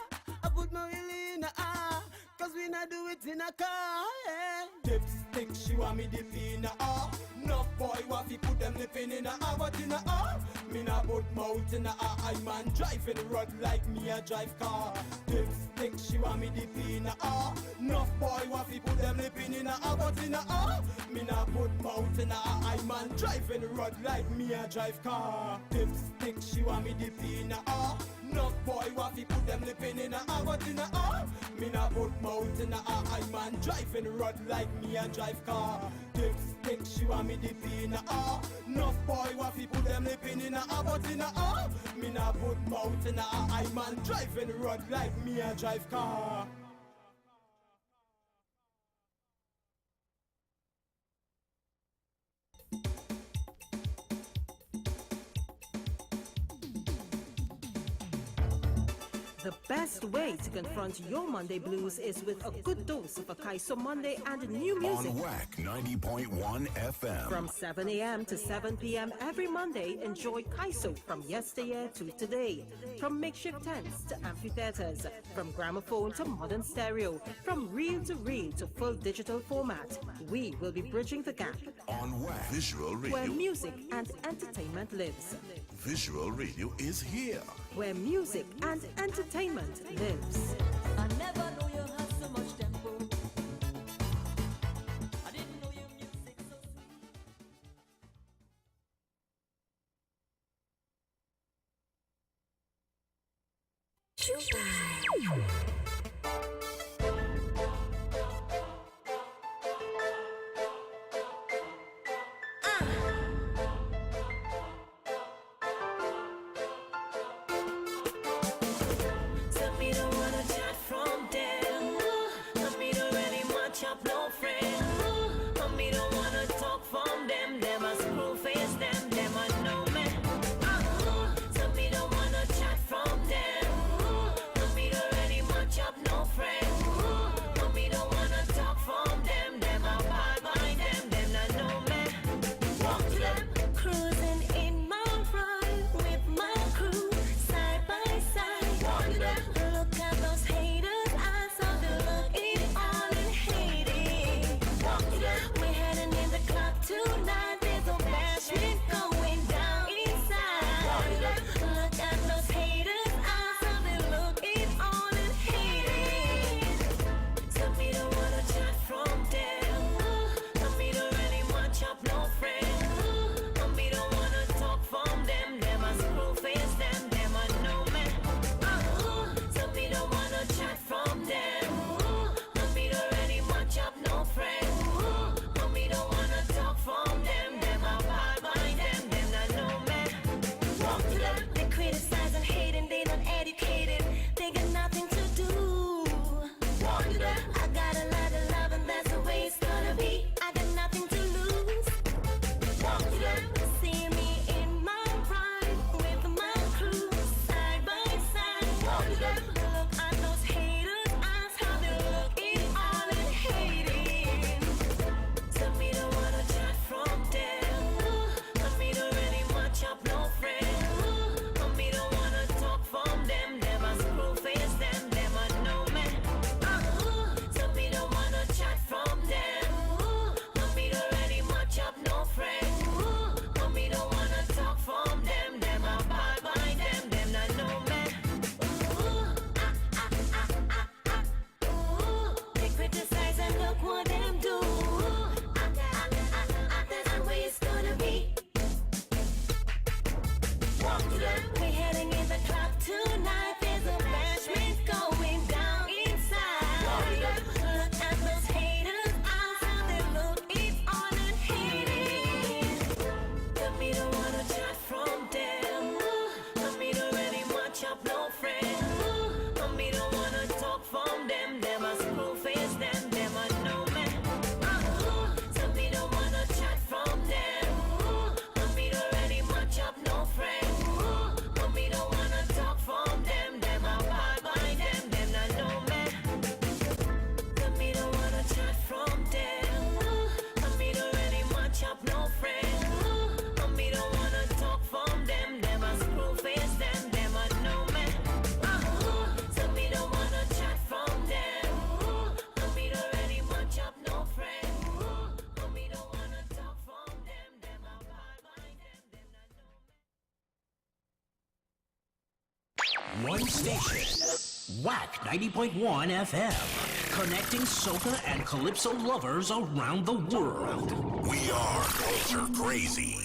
I put my wheel in a ah. Cause we not do it in a car, yeah. Dipstick, she want me dip in a ah. No boy want fi put them lip in a ah, but in a ah. Me not put mouth in a ah. I man driving road like me a drive car. Dipstick, she want me dip in a ah. No boy want fi put them lip in a ah, but in a ah. Me not put mouth in a ah. I man driving road like me a drive car. Dipstick, she want me dip in a ah. No boy want fi put them lip in a ah, but in a ah. Me not put mouth in a ah. I man driving road like me a drive car. Dipstick, she want me dip in a ah. No boy want fi put them lip in a ah, but in a ah. Me not put mouth in a ah. I man driving road like me a drive car. The best way to confront your Monday blues is with a good dose of Calypso Monday and new music. On Wack 90.1 FM. From 7 a.m. to 7 p.m. every Monday, enjoy Calypso from yesteryear to today. From makeshift tents to amphitheaters, from gramophone to modern stereo, from reel to full digital format, we will be bridging the gap. On Wack Visual Radio. Where music and entertainment lives. Visual Radio is here. Where music and entertainment lives. I never knew you had so much tempo. I didn't know your music so Some me don't wanna chat from them. Some me don't really match up no friend. Some me don't wanna talk from them. Them a screw face them. Them a no man. Some me don't wanna chat from them. Some me don't really match one station. Wack 90.1 FM. Connecting soca and calypso lovers around the world. We are Culture Crazy.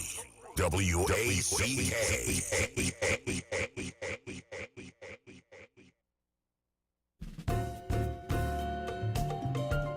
WACK.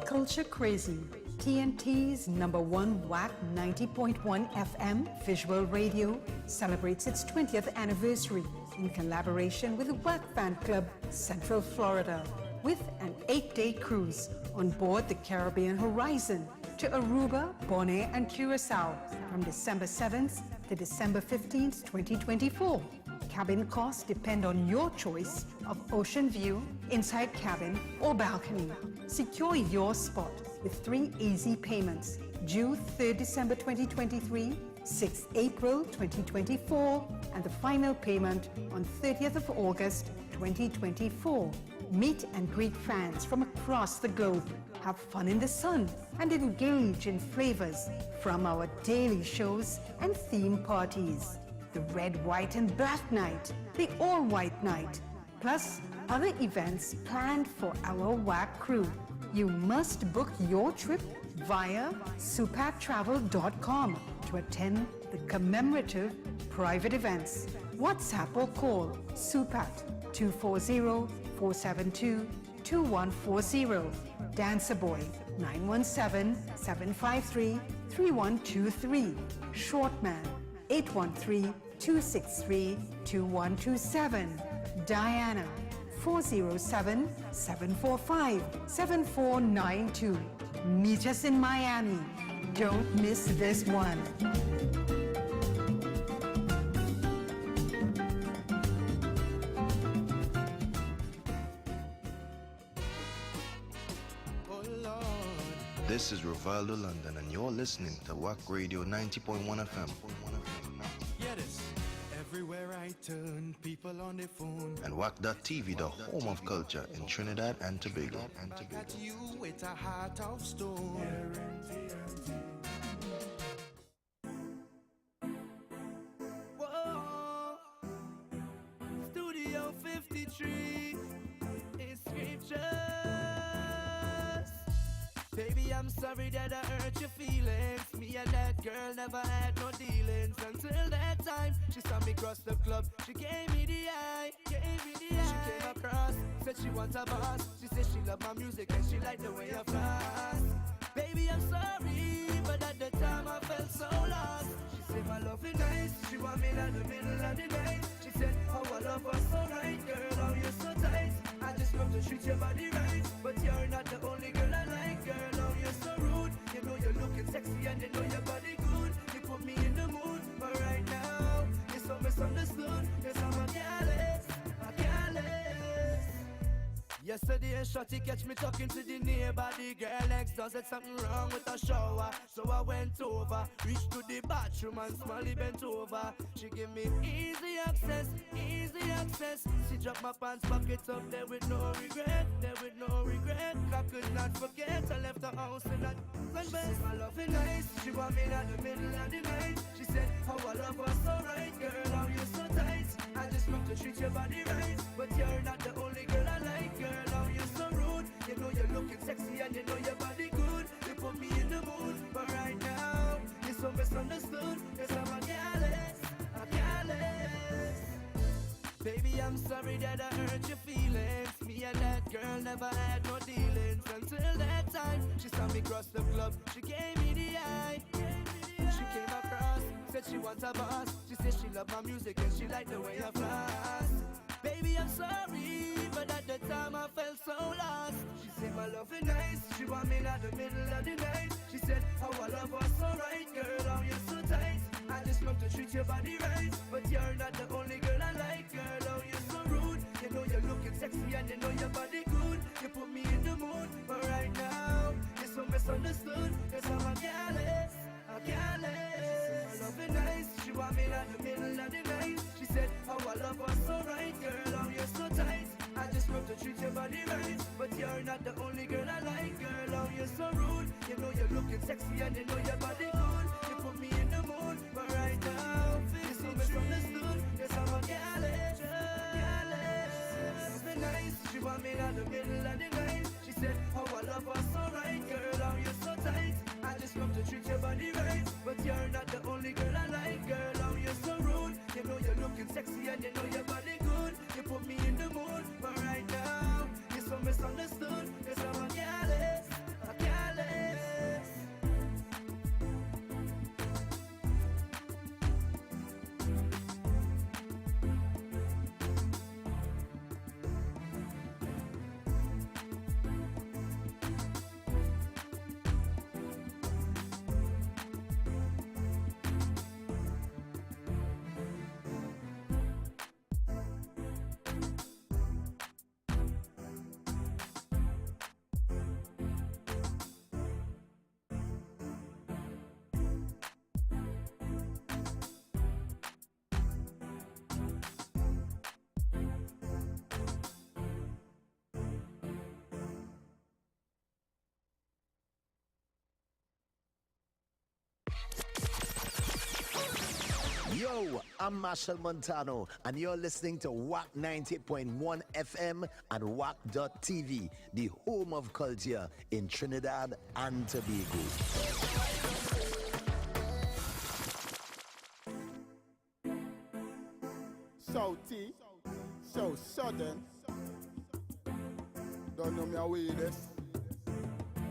Culture Crazy, TNT's #1 Wack 90.1 FM visual radio, celebrates its 20th anniversary in collaboration with the Wack Fan Club, Central Florida, with an 8-day cruise on board the Caribbean Horizon to Aruba, Bonaire, and Curacao from December 7th to December 15th, 2024. Cabin costs depend on your choice of ocean view, inside cabin, or balcony. Secure your spot with 3 easy payments due 3rd December 2023, 6th April 2024, and the final payment on 30th of August 2024. Meet and greet fans from across the globe, have fun in the sun, and engage in flavors from our daily shows and theme parties. The Red, White, and Black Night, the All-White Night, plus other events planned for our Wack crew. You must book your trip via supattravel.com to attend the commemorative private events. WhatsApp or call Supat 240-472-2140. Dancer Boy 917-753-3123. Shortman 813-263-2127. Diana 407-745-7492. Meet us in Miami. Don't miss this one. This is Rivaldo London, and you're listening to Wack Radio 90.1 FM. Yeah, this. Everywhere I turn, people on the phone. And Wack.tv, the home of culture in Trinidad and Tobago. Back at you with a heart of stone. Whoa. Studio 53 is scriptures. Baby, I'm sorry that I hurt your feelings. Me and that girl never had no dealings. Until that time, she saw me cross the club. She gave me the eye, She came across, said she wants a boss. She said she loved my music and she liked the way I floss. Baby, I'm sorry, but at the time I felt so lost. She said my love is nice, she want me in the middle of the night. She said, oh, I love her so right, girl, oh, you're so tight. I just love to treat your body right, but you're not the only girl I like, girl, oh, you're so rude. You know you're looking sexy and you know your body good. You put me in the mood, but right now, you're so misunderstood. Yes, I'm a careless. Yesterday, a shorty catch me talking to the neighbor. The girl next door said something wrong with her shower. So I went over, reached to the bathroom and smally bent over. She give me easy access. She dropped my pants pocket up there with no regret. I could not forget, I left the house in that sunbed. She said my love is nice, she want me in the middle of the night. She said, how I love her so right, girl, how you so tight. I just love to treat your body right, but you're not the only girl I like, girl. Girl, you're so rude. You know you're looking sexy and you know your body good. You put me in the mood, but right now you're so misunderstood. Yes, I'm a careless. Baby, I'm sorry that I hurt your feelings. Me and that girl never had no dealings. Until that time, she saw me cross the club. She gave me the eye. She came across, said she wants a boss. She said she loved my music and she liked the way I floss. Baby, I'm sorry, but at the time I felt so lost. She said my love is nice, she want me in the middle of the night. She said, how I love her so right, girl, how you're so tight. I just love to treat your body right, but you're not the only girl I like, girl, how you're so rude. You know you're looking sexy and you know your body good. You put me in the mood, but right now you're so misunderstood. Yes, I'm a careless. My love is nice, she want me in the middle of the night. She said, oh, I love her so right, girl, oh, you're so tight. I just love to treat your body right, but you're not the only girl I like, girl, oh, you're so rude. You know you're looking sexy and you know your body good. You put me in the mood, but right now you're so misunderstood. Yes, I'm a careless. eyes. She want me in the middle of the night. She said, oh, I love her so right, girl, how you so tight. I just love to treat your body right, but you're not the only girl I like, girl, how you so rude. You know you're looking sexy and you know your body good. You put me in the mood, but right now you're so misunderstood. Cause I'm a careless, a careless. Yo, I'm Marshall Montano, and you're listening to Wack 90.1 FM and Wack.tv, the home of culture in Trinidad and Tobago. So T, so sudden. Don't know me away this.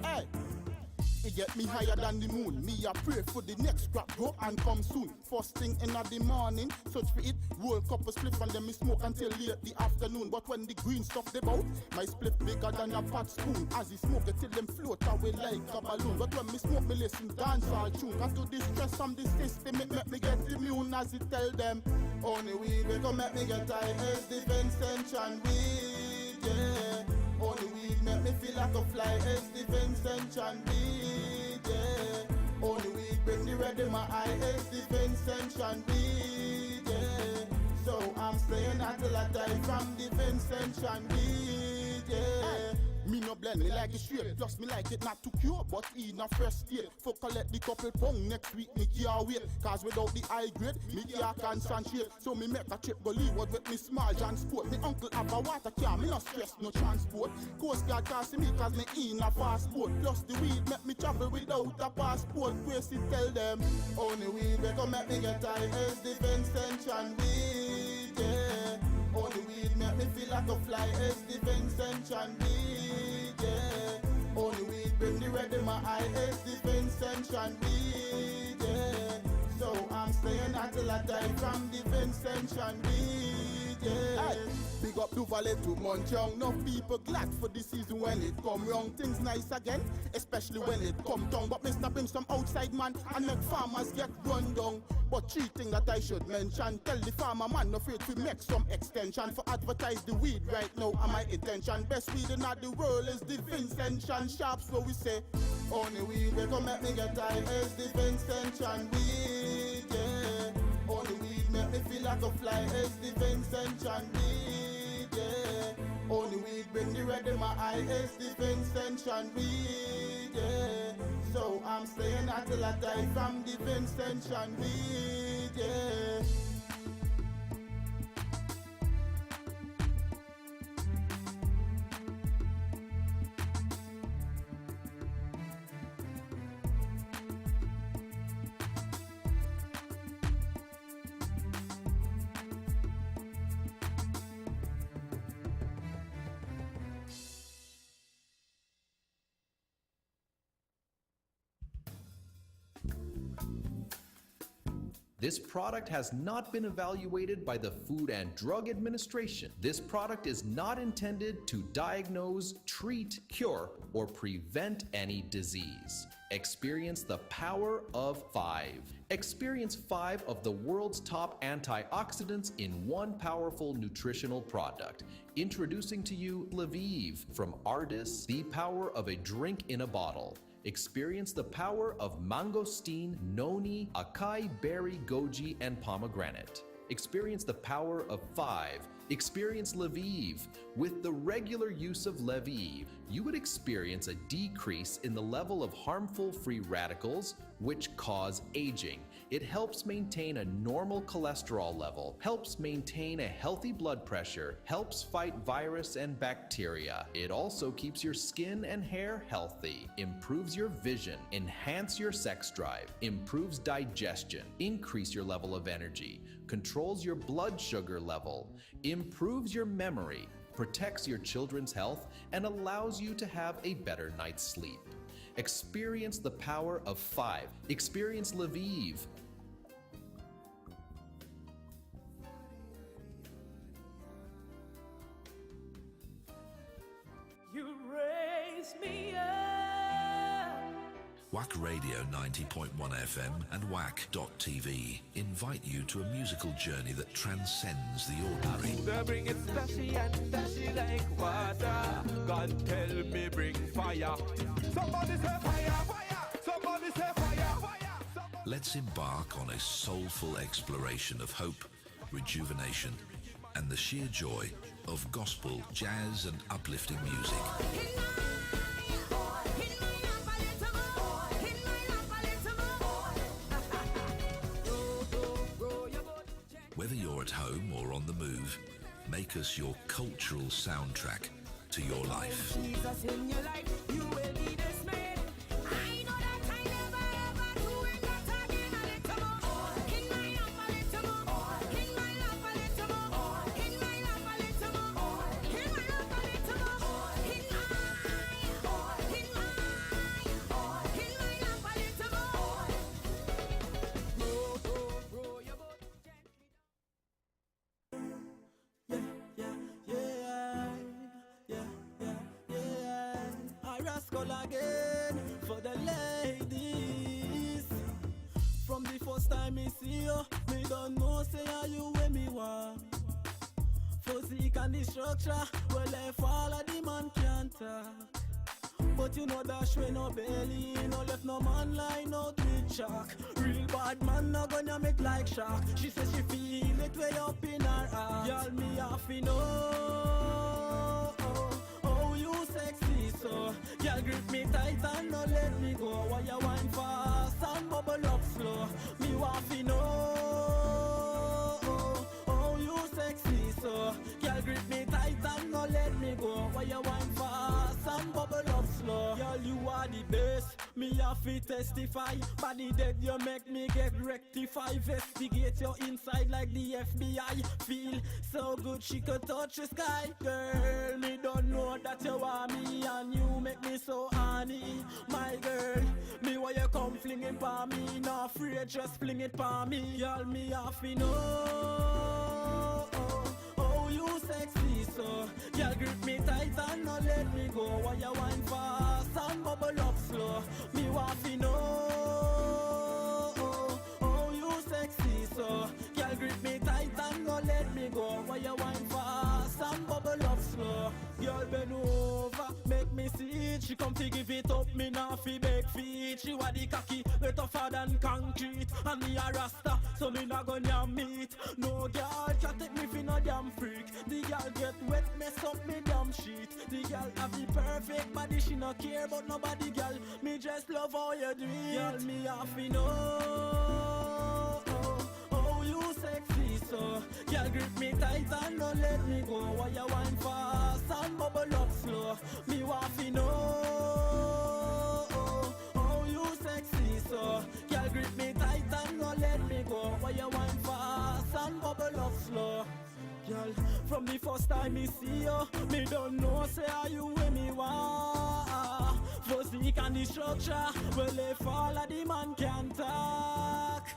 Hey! It get me higher than the moon. Me a pray for the next crop grow and come soon. First thing in the morning, search for it, roll couple spliff and then me smoke until late the afternoon. But when the green stuff they bout, my spliff bigger than a pot spoon. As he smoke it till them float away like a balloon. But when me smoke me listen dancehall tune. Cause to the stress from the system it make me get immune. As it tell them, only weed we come make me get high as the Vincent and weed, yeah. Only weed make me feel like a fly as the Vincent and weed, yeah. Only weed bring the red in my eye as the Vincent and weed, yeah. So I'm staying until I die from the Vincent and weed, yeah. Me no blend, me like it straight. Plus me like it not too pure, but in a fresh state. For collect the couple pound next week, me can't wait. Cause without the high grade, me can't concentrate. So me make a trip go leeward with me small John sport. Me uncle have a water car, me no stress no transport. Coast Guard can't see me cause me in a fast boat. Plus the weed make me travel without a passport. Crazy tell them, only weed we come make me get high as the Vincent and weed, yeah. Only weed make me feel like a fly as the Vincent and weed, yeah. Only weed bring the red in my eye as the Vincent and weed, yeah. So I'm staying until I die from the Vincent and weed, yeah. Hey. Big up to Valley to Montreal. No people glad for the season when it come round. Things nice again, especially when it come down. But Mr. bring some outside man and make farmers get run down. But three things that I should mention. Tell the farmer man no afraid to make some extension. For advertise the weed right now and my intention. Best weed in the world is the Vincent and Sharp. So we say, only weed we come make me get high as the Vincent and weed, yeah. Only weed make me feel like a fly as the Vincent and weed, yeah. Only weed bring the red in my eye as the Vincent and weed, yeah. So I'm staying until I die from the Vincent and weed, yeah. This product has not been evaluated by the Food and Drug Administration. This product is not intended to diagnose, treat, cure, or prevent any disease. Experience the power of 5. Experience 5 of the world's top antioxidants in one powerful nutritional product. Introducing to you Lviv from Ardis, the power of a drink in a bottle. Experience the power of mangosteen, noni, acai berry, goji, and pomegranate. Experience the power of 5. Experience Lviv. With the regular use of Lviv, you would experience a decrease in the level of harmful free radicals, which cause aging, It helps maintain a normal cholesterol level, helps maintain a healthy blood pressure, helps fight virus and bacteria. It also keeps your skin and hair healthy, improves your vision, enhance your sex drive, improves digestion, increase your level of energy, controls your blood sugar level, improves your memory, protects your children's health, and allows you to have a better night's sleep. Experience the power of 5. Experience Lviv. You raise me up. Wack Radio 90.1 FM and Wack.tv invite you to a musical journey that transcends the ordinary. They bring it splashy and dashy like water. God tell me bring fire. Somebody say fire, fire. Somebody say fire, fire. Let's embark on a soulful exploration of hope, rejuvenation, and the sheer joy of gospel, jazz, and uplifting music. Whether you're at home or on the move, make us your cultural soundtrack to your life. Jesus in your life, you will be dismayed. I know that I never ever do it that again a little more. In my life a little more. In my life a little more. In my life a little more. In my life a little more. In my life a little more. Row your boat again for the ladies. From the first time me see you, me don't know say are you where me want. Physique and the structure, well if all of the man can't talk. But you know dash with no belly, no left no man line out with chalk. Real bad man no gonna make like shark. She says she feel it way up in her heart. Y'all me have to know, oh you sexy so. Y'all grip me tight and no let me go. Why you wine fast and bubble up slow? Me want to know, oh you sexy so. Y'all grip me tight and no let me go. Why you wine fast and bubble up slow? Y'all you are the best. Me have to testify. Body dead you make me get rectify. Investigate your inside like the FBI. Feel so good she could touch the sky. Girl, me don't know that you want me and you make me so honey. My girl, me why you come fling it pa me. Not afraid, just fling it pa me. Y'all me have to know, oh you sexy so. Y'all grip me tight and no let me go. Why you wine fast and bubble up slow? Me want to know, oh you sexy so. Y'all grip me tight and no let me go. Why you wine fast and bubble up slow? Y'all bend over, make me see it. She come to give it up, me now fi beg feet. She want the cocky, way tougher than concrete. And me a rasta, so me not gonna meet. No girl can take me fi no damn freak. The girl get wet, mess up me damn shit. The girl have the perfect body, she no care about nobody, girl. Me just love how you do it. Girl, me have to know, oh you sexy so. Girl, grip me tight and no let me go. Why you wine fast and bubble up slow? Me want to know, oh you sexy so. Girl, grip me tight and no let me go. Why you wine fast and bubble up slow? Girl, from the first time me see you, me don't know say are you where me want. Physique and the structure, well if all of the man can talk.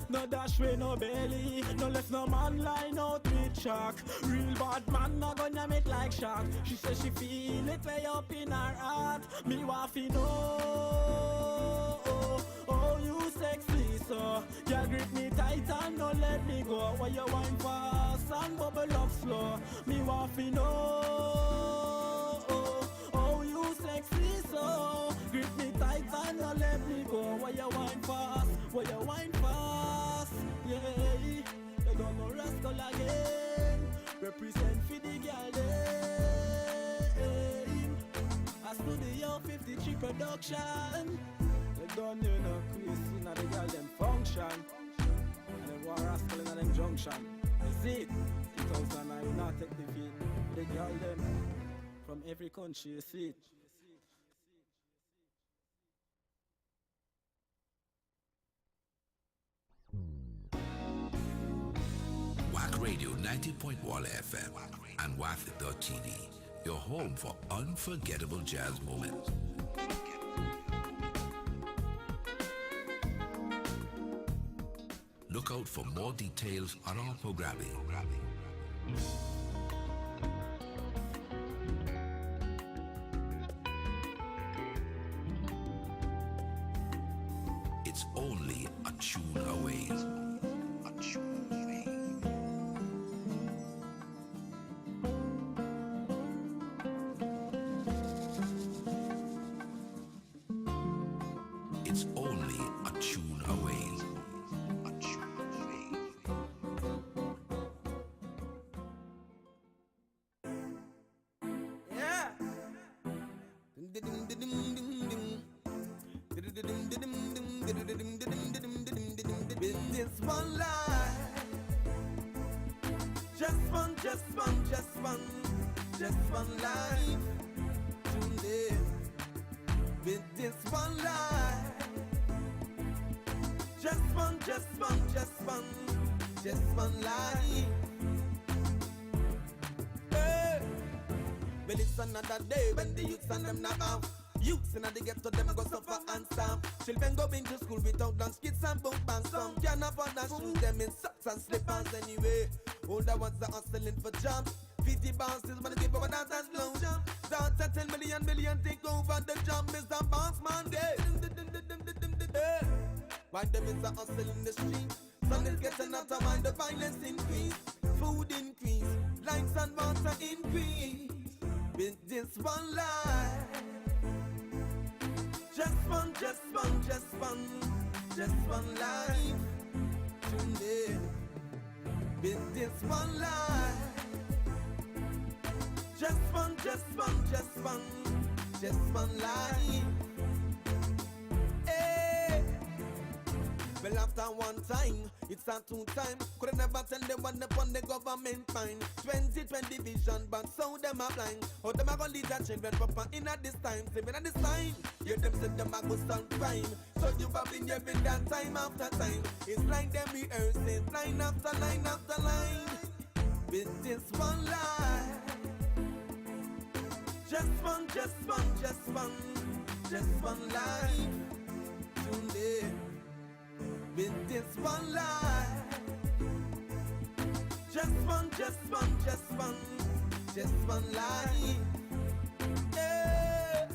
No dash with no belly, no left no man line out with chalk. Real bad man no gonna make like shark. She says she feel it way up in her heart. Me want to know, oh you sexy so. Y'all grip me tight and no let me go. Why you wine fast and bubble up slow? Me want to know, oh you sexy so. Grip me tight and no let me go. Why you wine fast? Why you wine fast? Yeah, you don't know rascal again. Represent for the girl them. I Studio 53 production. You don't know no quiz in the girl them function. war rascal in them junction. You see it? 2009, we not take defeat. The girl them from every country, you see it? Wack Radio 90.1 FM and Wack.tv, your home for unforgettable jazz moments. Look out for more details on our programming. It's only a tune away. A tune away. It's only a tune away. A tune away. Yeah. With this one life, just one life to live. With this one life, just one life. Hey. Well, it's another day when the youths and them knock off. Youths in the ghetto, them go suffer and starve. Children go into school without lunch, kids and book banks. Some can't afford to shoes them in socks and slippers anyway. Older ones are hustling for jobs. 50 bosses wanna give over that as low jump. Start at 10 million take over the job. Mr. Boss Man, yeah. Why them is a hustle in the street? Sun is getting out of mind, the violence increase. Food increase, lights and water increase. With this one life, just one life to live. With this one life, just one life. Hey. Well, after one time, it's a two time. Could never tell them one upon the government fine. 2020 vision, but so them are blind. How them are gonna lead their children proper in at this time? Living at this time, you them said them are gonna stand crime. So you have been giving that time after time. It's like them rehearsing, line after line after line. With this one life, just one life to live. With this one life, just one life. Yeah.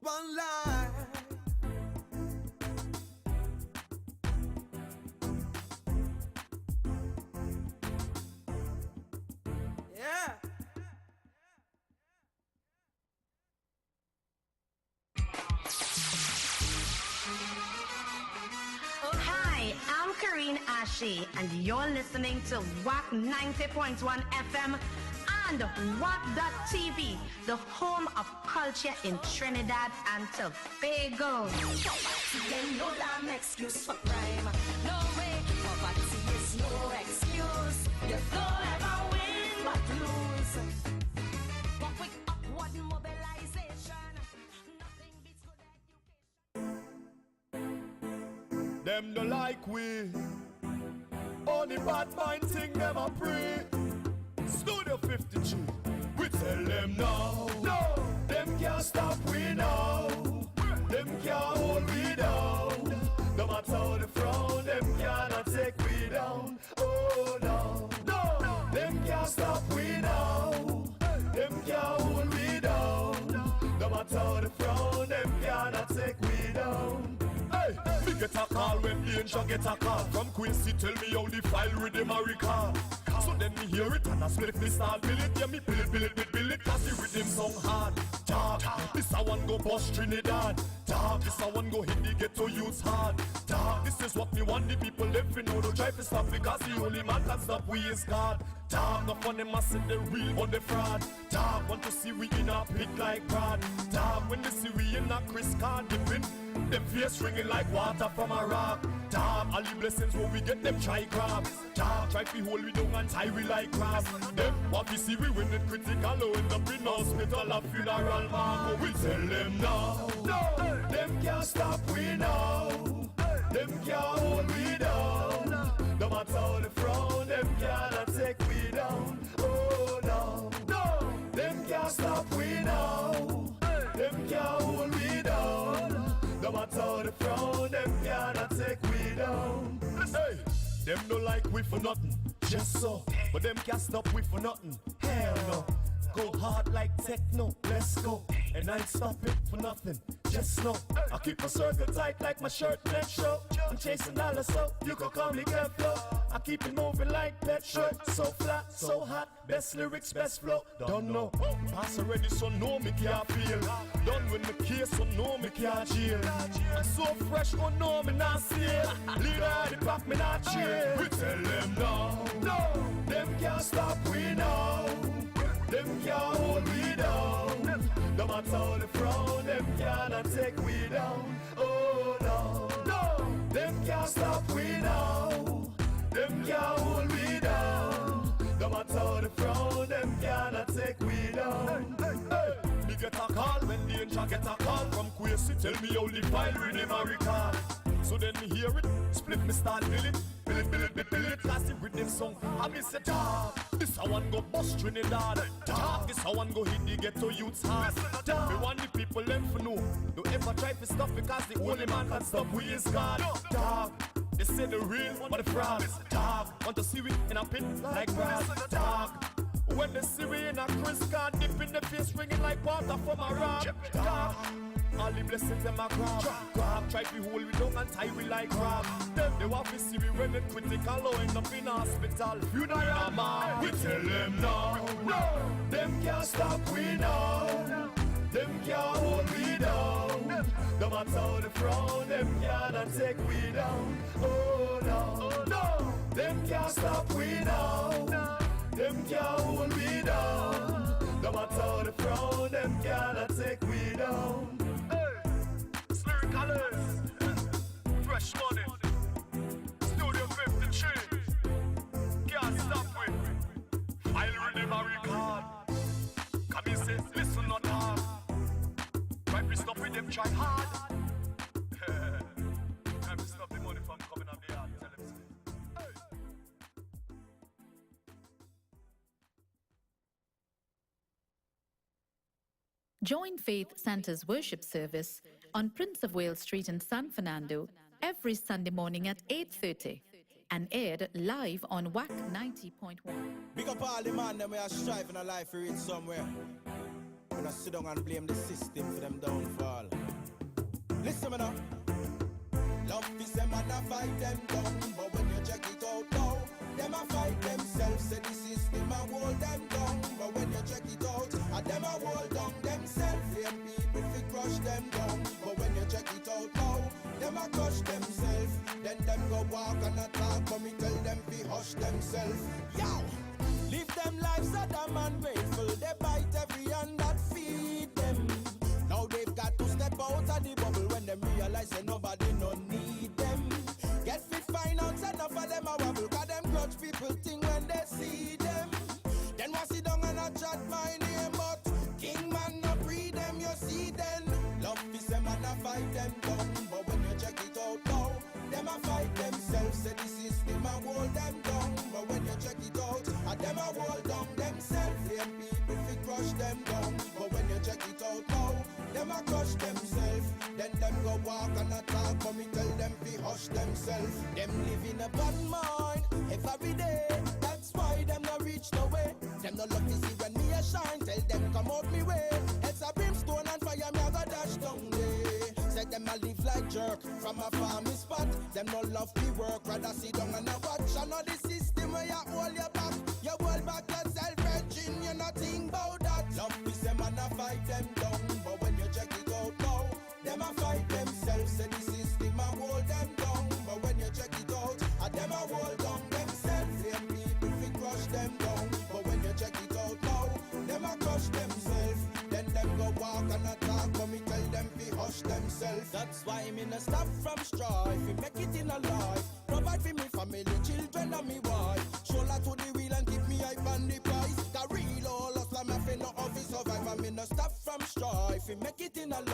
One life. Yeah. Hi, I'm Karine Ashe, and you're listening to Wack 90.1 FM and Wack.tv, the home of culture in Trinidad and Tobago. Poverty no damn excuse for crime. No way, poverty is no excuse. You don't ever win but lose. But with upward mobilization, nothing beats good education. Them no like we. Only bad mind thing them a pray. Studio 52. We tell them no. No. Them can't stop we now. Them can't hold we down. No matter how they frown, them cannot take we down. Oh no. No. Them can't stop we now. Them can't hold we down. No matter how they frown, them cannot take we down. Hey, me get a call when danger get a call. From Quincy tell me how the file with them a recall. So then me hear it and I split me start bill it. Yeah, me bill it cause the rhythm song hard. Talk, this a one go bust Trinidad. Talk, this a one go hit the ghetto youths hard. Talk, this this is what me want the people live in. Don't try to stop because the only man can stop we is God. Talk no fun, them a say the real but the fraud. Talk want to see we in a pit like Brad. Talk when they see we in a Chris card dipping. Them face ringing like water from a rock. Talk all the blessings when we get them try grab. Talk try to hold we down and tie we like crab. Them what we see we win it critical. Oh, end up in hospital or funeral man. But we tell them now, no, them can't stop we now. Them can't hold we down. No matter how they frown, them cannot take we down. Oh no, no, them can't stop we now. Them can't hold we down. No matter how they frown, them cannot take we down. Hey, them no like we for nothing, just so. But them can't stop we for nothing. Hell no. Go hard like techno, let's go. And I ain't stop it for nothing, just know I keep a circle tight like my shirt net show. I'm chasing dollars so you can call me Kevlo. I keep it moving like that shirt. So flat, so hot, best lyrics, best flow. Don't know, pass already so know me can't feel. Done with the case so know me can't chill. I'm so fresh, oh no me not see it. Leader of the pack me not chill. We tell them no, no, them can't stop we now. Them can't hold we down. No matter how they frown, them cannot take we down. Oh no, no, them can't stop we now. Them can't hold we down. No matter how they frown, them cannot take we down. Hey, me get a call when the danger get a call from Quasi. Tell me how the file rhythm a record. So then me hear it, split me start bill it. Bill it, cause the rhythm song. I miss a dog. This a one go bust Trinidad. Dog, this a one go hit the ghetto youths hard. Me want the people them for know. Don't ever try to stop because the only man can stop we is God. Dog, they say the real but the fraud. Dog, want to see we in a pit like brass. Dog, when they see we in a Chris card, dip in the face ringing like water from a rock. Dog, all the blessings them a grab. Try to hold we down and tie we like crab. Them they want to see we when it critical or end up in hospital. You know your man. We tell them no, no. Them can't stop we now. Them can't hold we down. No matter how they frown, them cannot take we down. Oh no, no. Them can't stop we now. Them can't hold we down. No matter how they frown, them cannot take we down. Colors, fresh money, Studio 53, can't stop with, I'll rhythm a record, come and say, listen not hard, try to stop with them, try hard, try to stop the money from coming up the yard, tell them so. Join Faith Centre's worship service on Prince of Wales Street in San Fernando every Sunday morning at 8:30 and aired live on Wack 90.1. Big up all the man them we are striving a life to reach somewhere. When I sit down and blame the system for them downfall. Listen me now. Love is a man a fight them down, but when you check it out now, them a fight themselves. Say the system a hold them down, but when you check it out, them a hold down themselves. Them people fi crush them down, but when you check it out now, them a crush themselves. Then them go walk and attack, but me tell them fi hush themselves. Yo, live them lives that I'm ungrateful. They bite every hand that feed them. Now they've got to step out of the bubble when them realize that nobody no need them. Get fit finance enough of them a wobble, cause them grudge people think when they see them. Then was sit down and a chat my name, but King man no breed them, you see then. Love is a man a fight them down, but when you check it out now, them a fight themselves. Say the system a hold them down, but when you check it out, them a hold down themselves. Them people fi crush them down, but when you check it out now, them a crush themselves. Then them go walk and attack, but me tell them fi hush themselves. Them live in a bad mind every day. That's why them no reach no way. Them no lucky see when me a shine. Tell them come out me way. It's a brimstone and fire me a go dash down there. Say them a live like jerk from a farming spot. Them no love the work, rather sit down and a watch. I know the system where you hold your back. You hold back yourself, Virgin, you nothing about that. Love is them and a fight them down, but when you check it out now, them a fight themselves. Say the system a hold them down, but when themselves. That's why me no stop from strife. We make it in a life. Provide for me family, children and me wife. Shoulder to the wheel and keep me hype on the price. The real all us like me no office survive. And me no stop from strife. We make it in a life.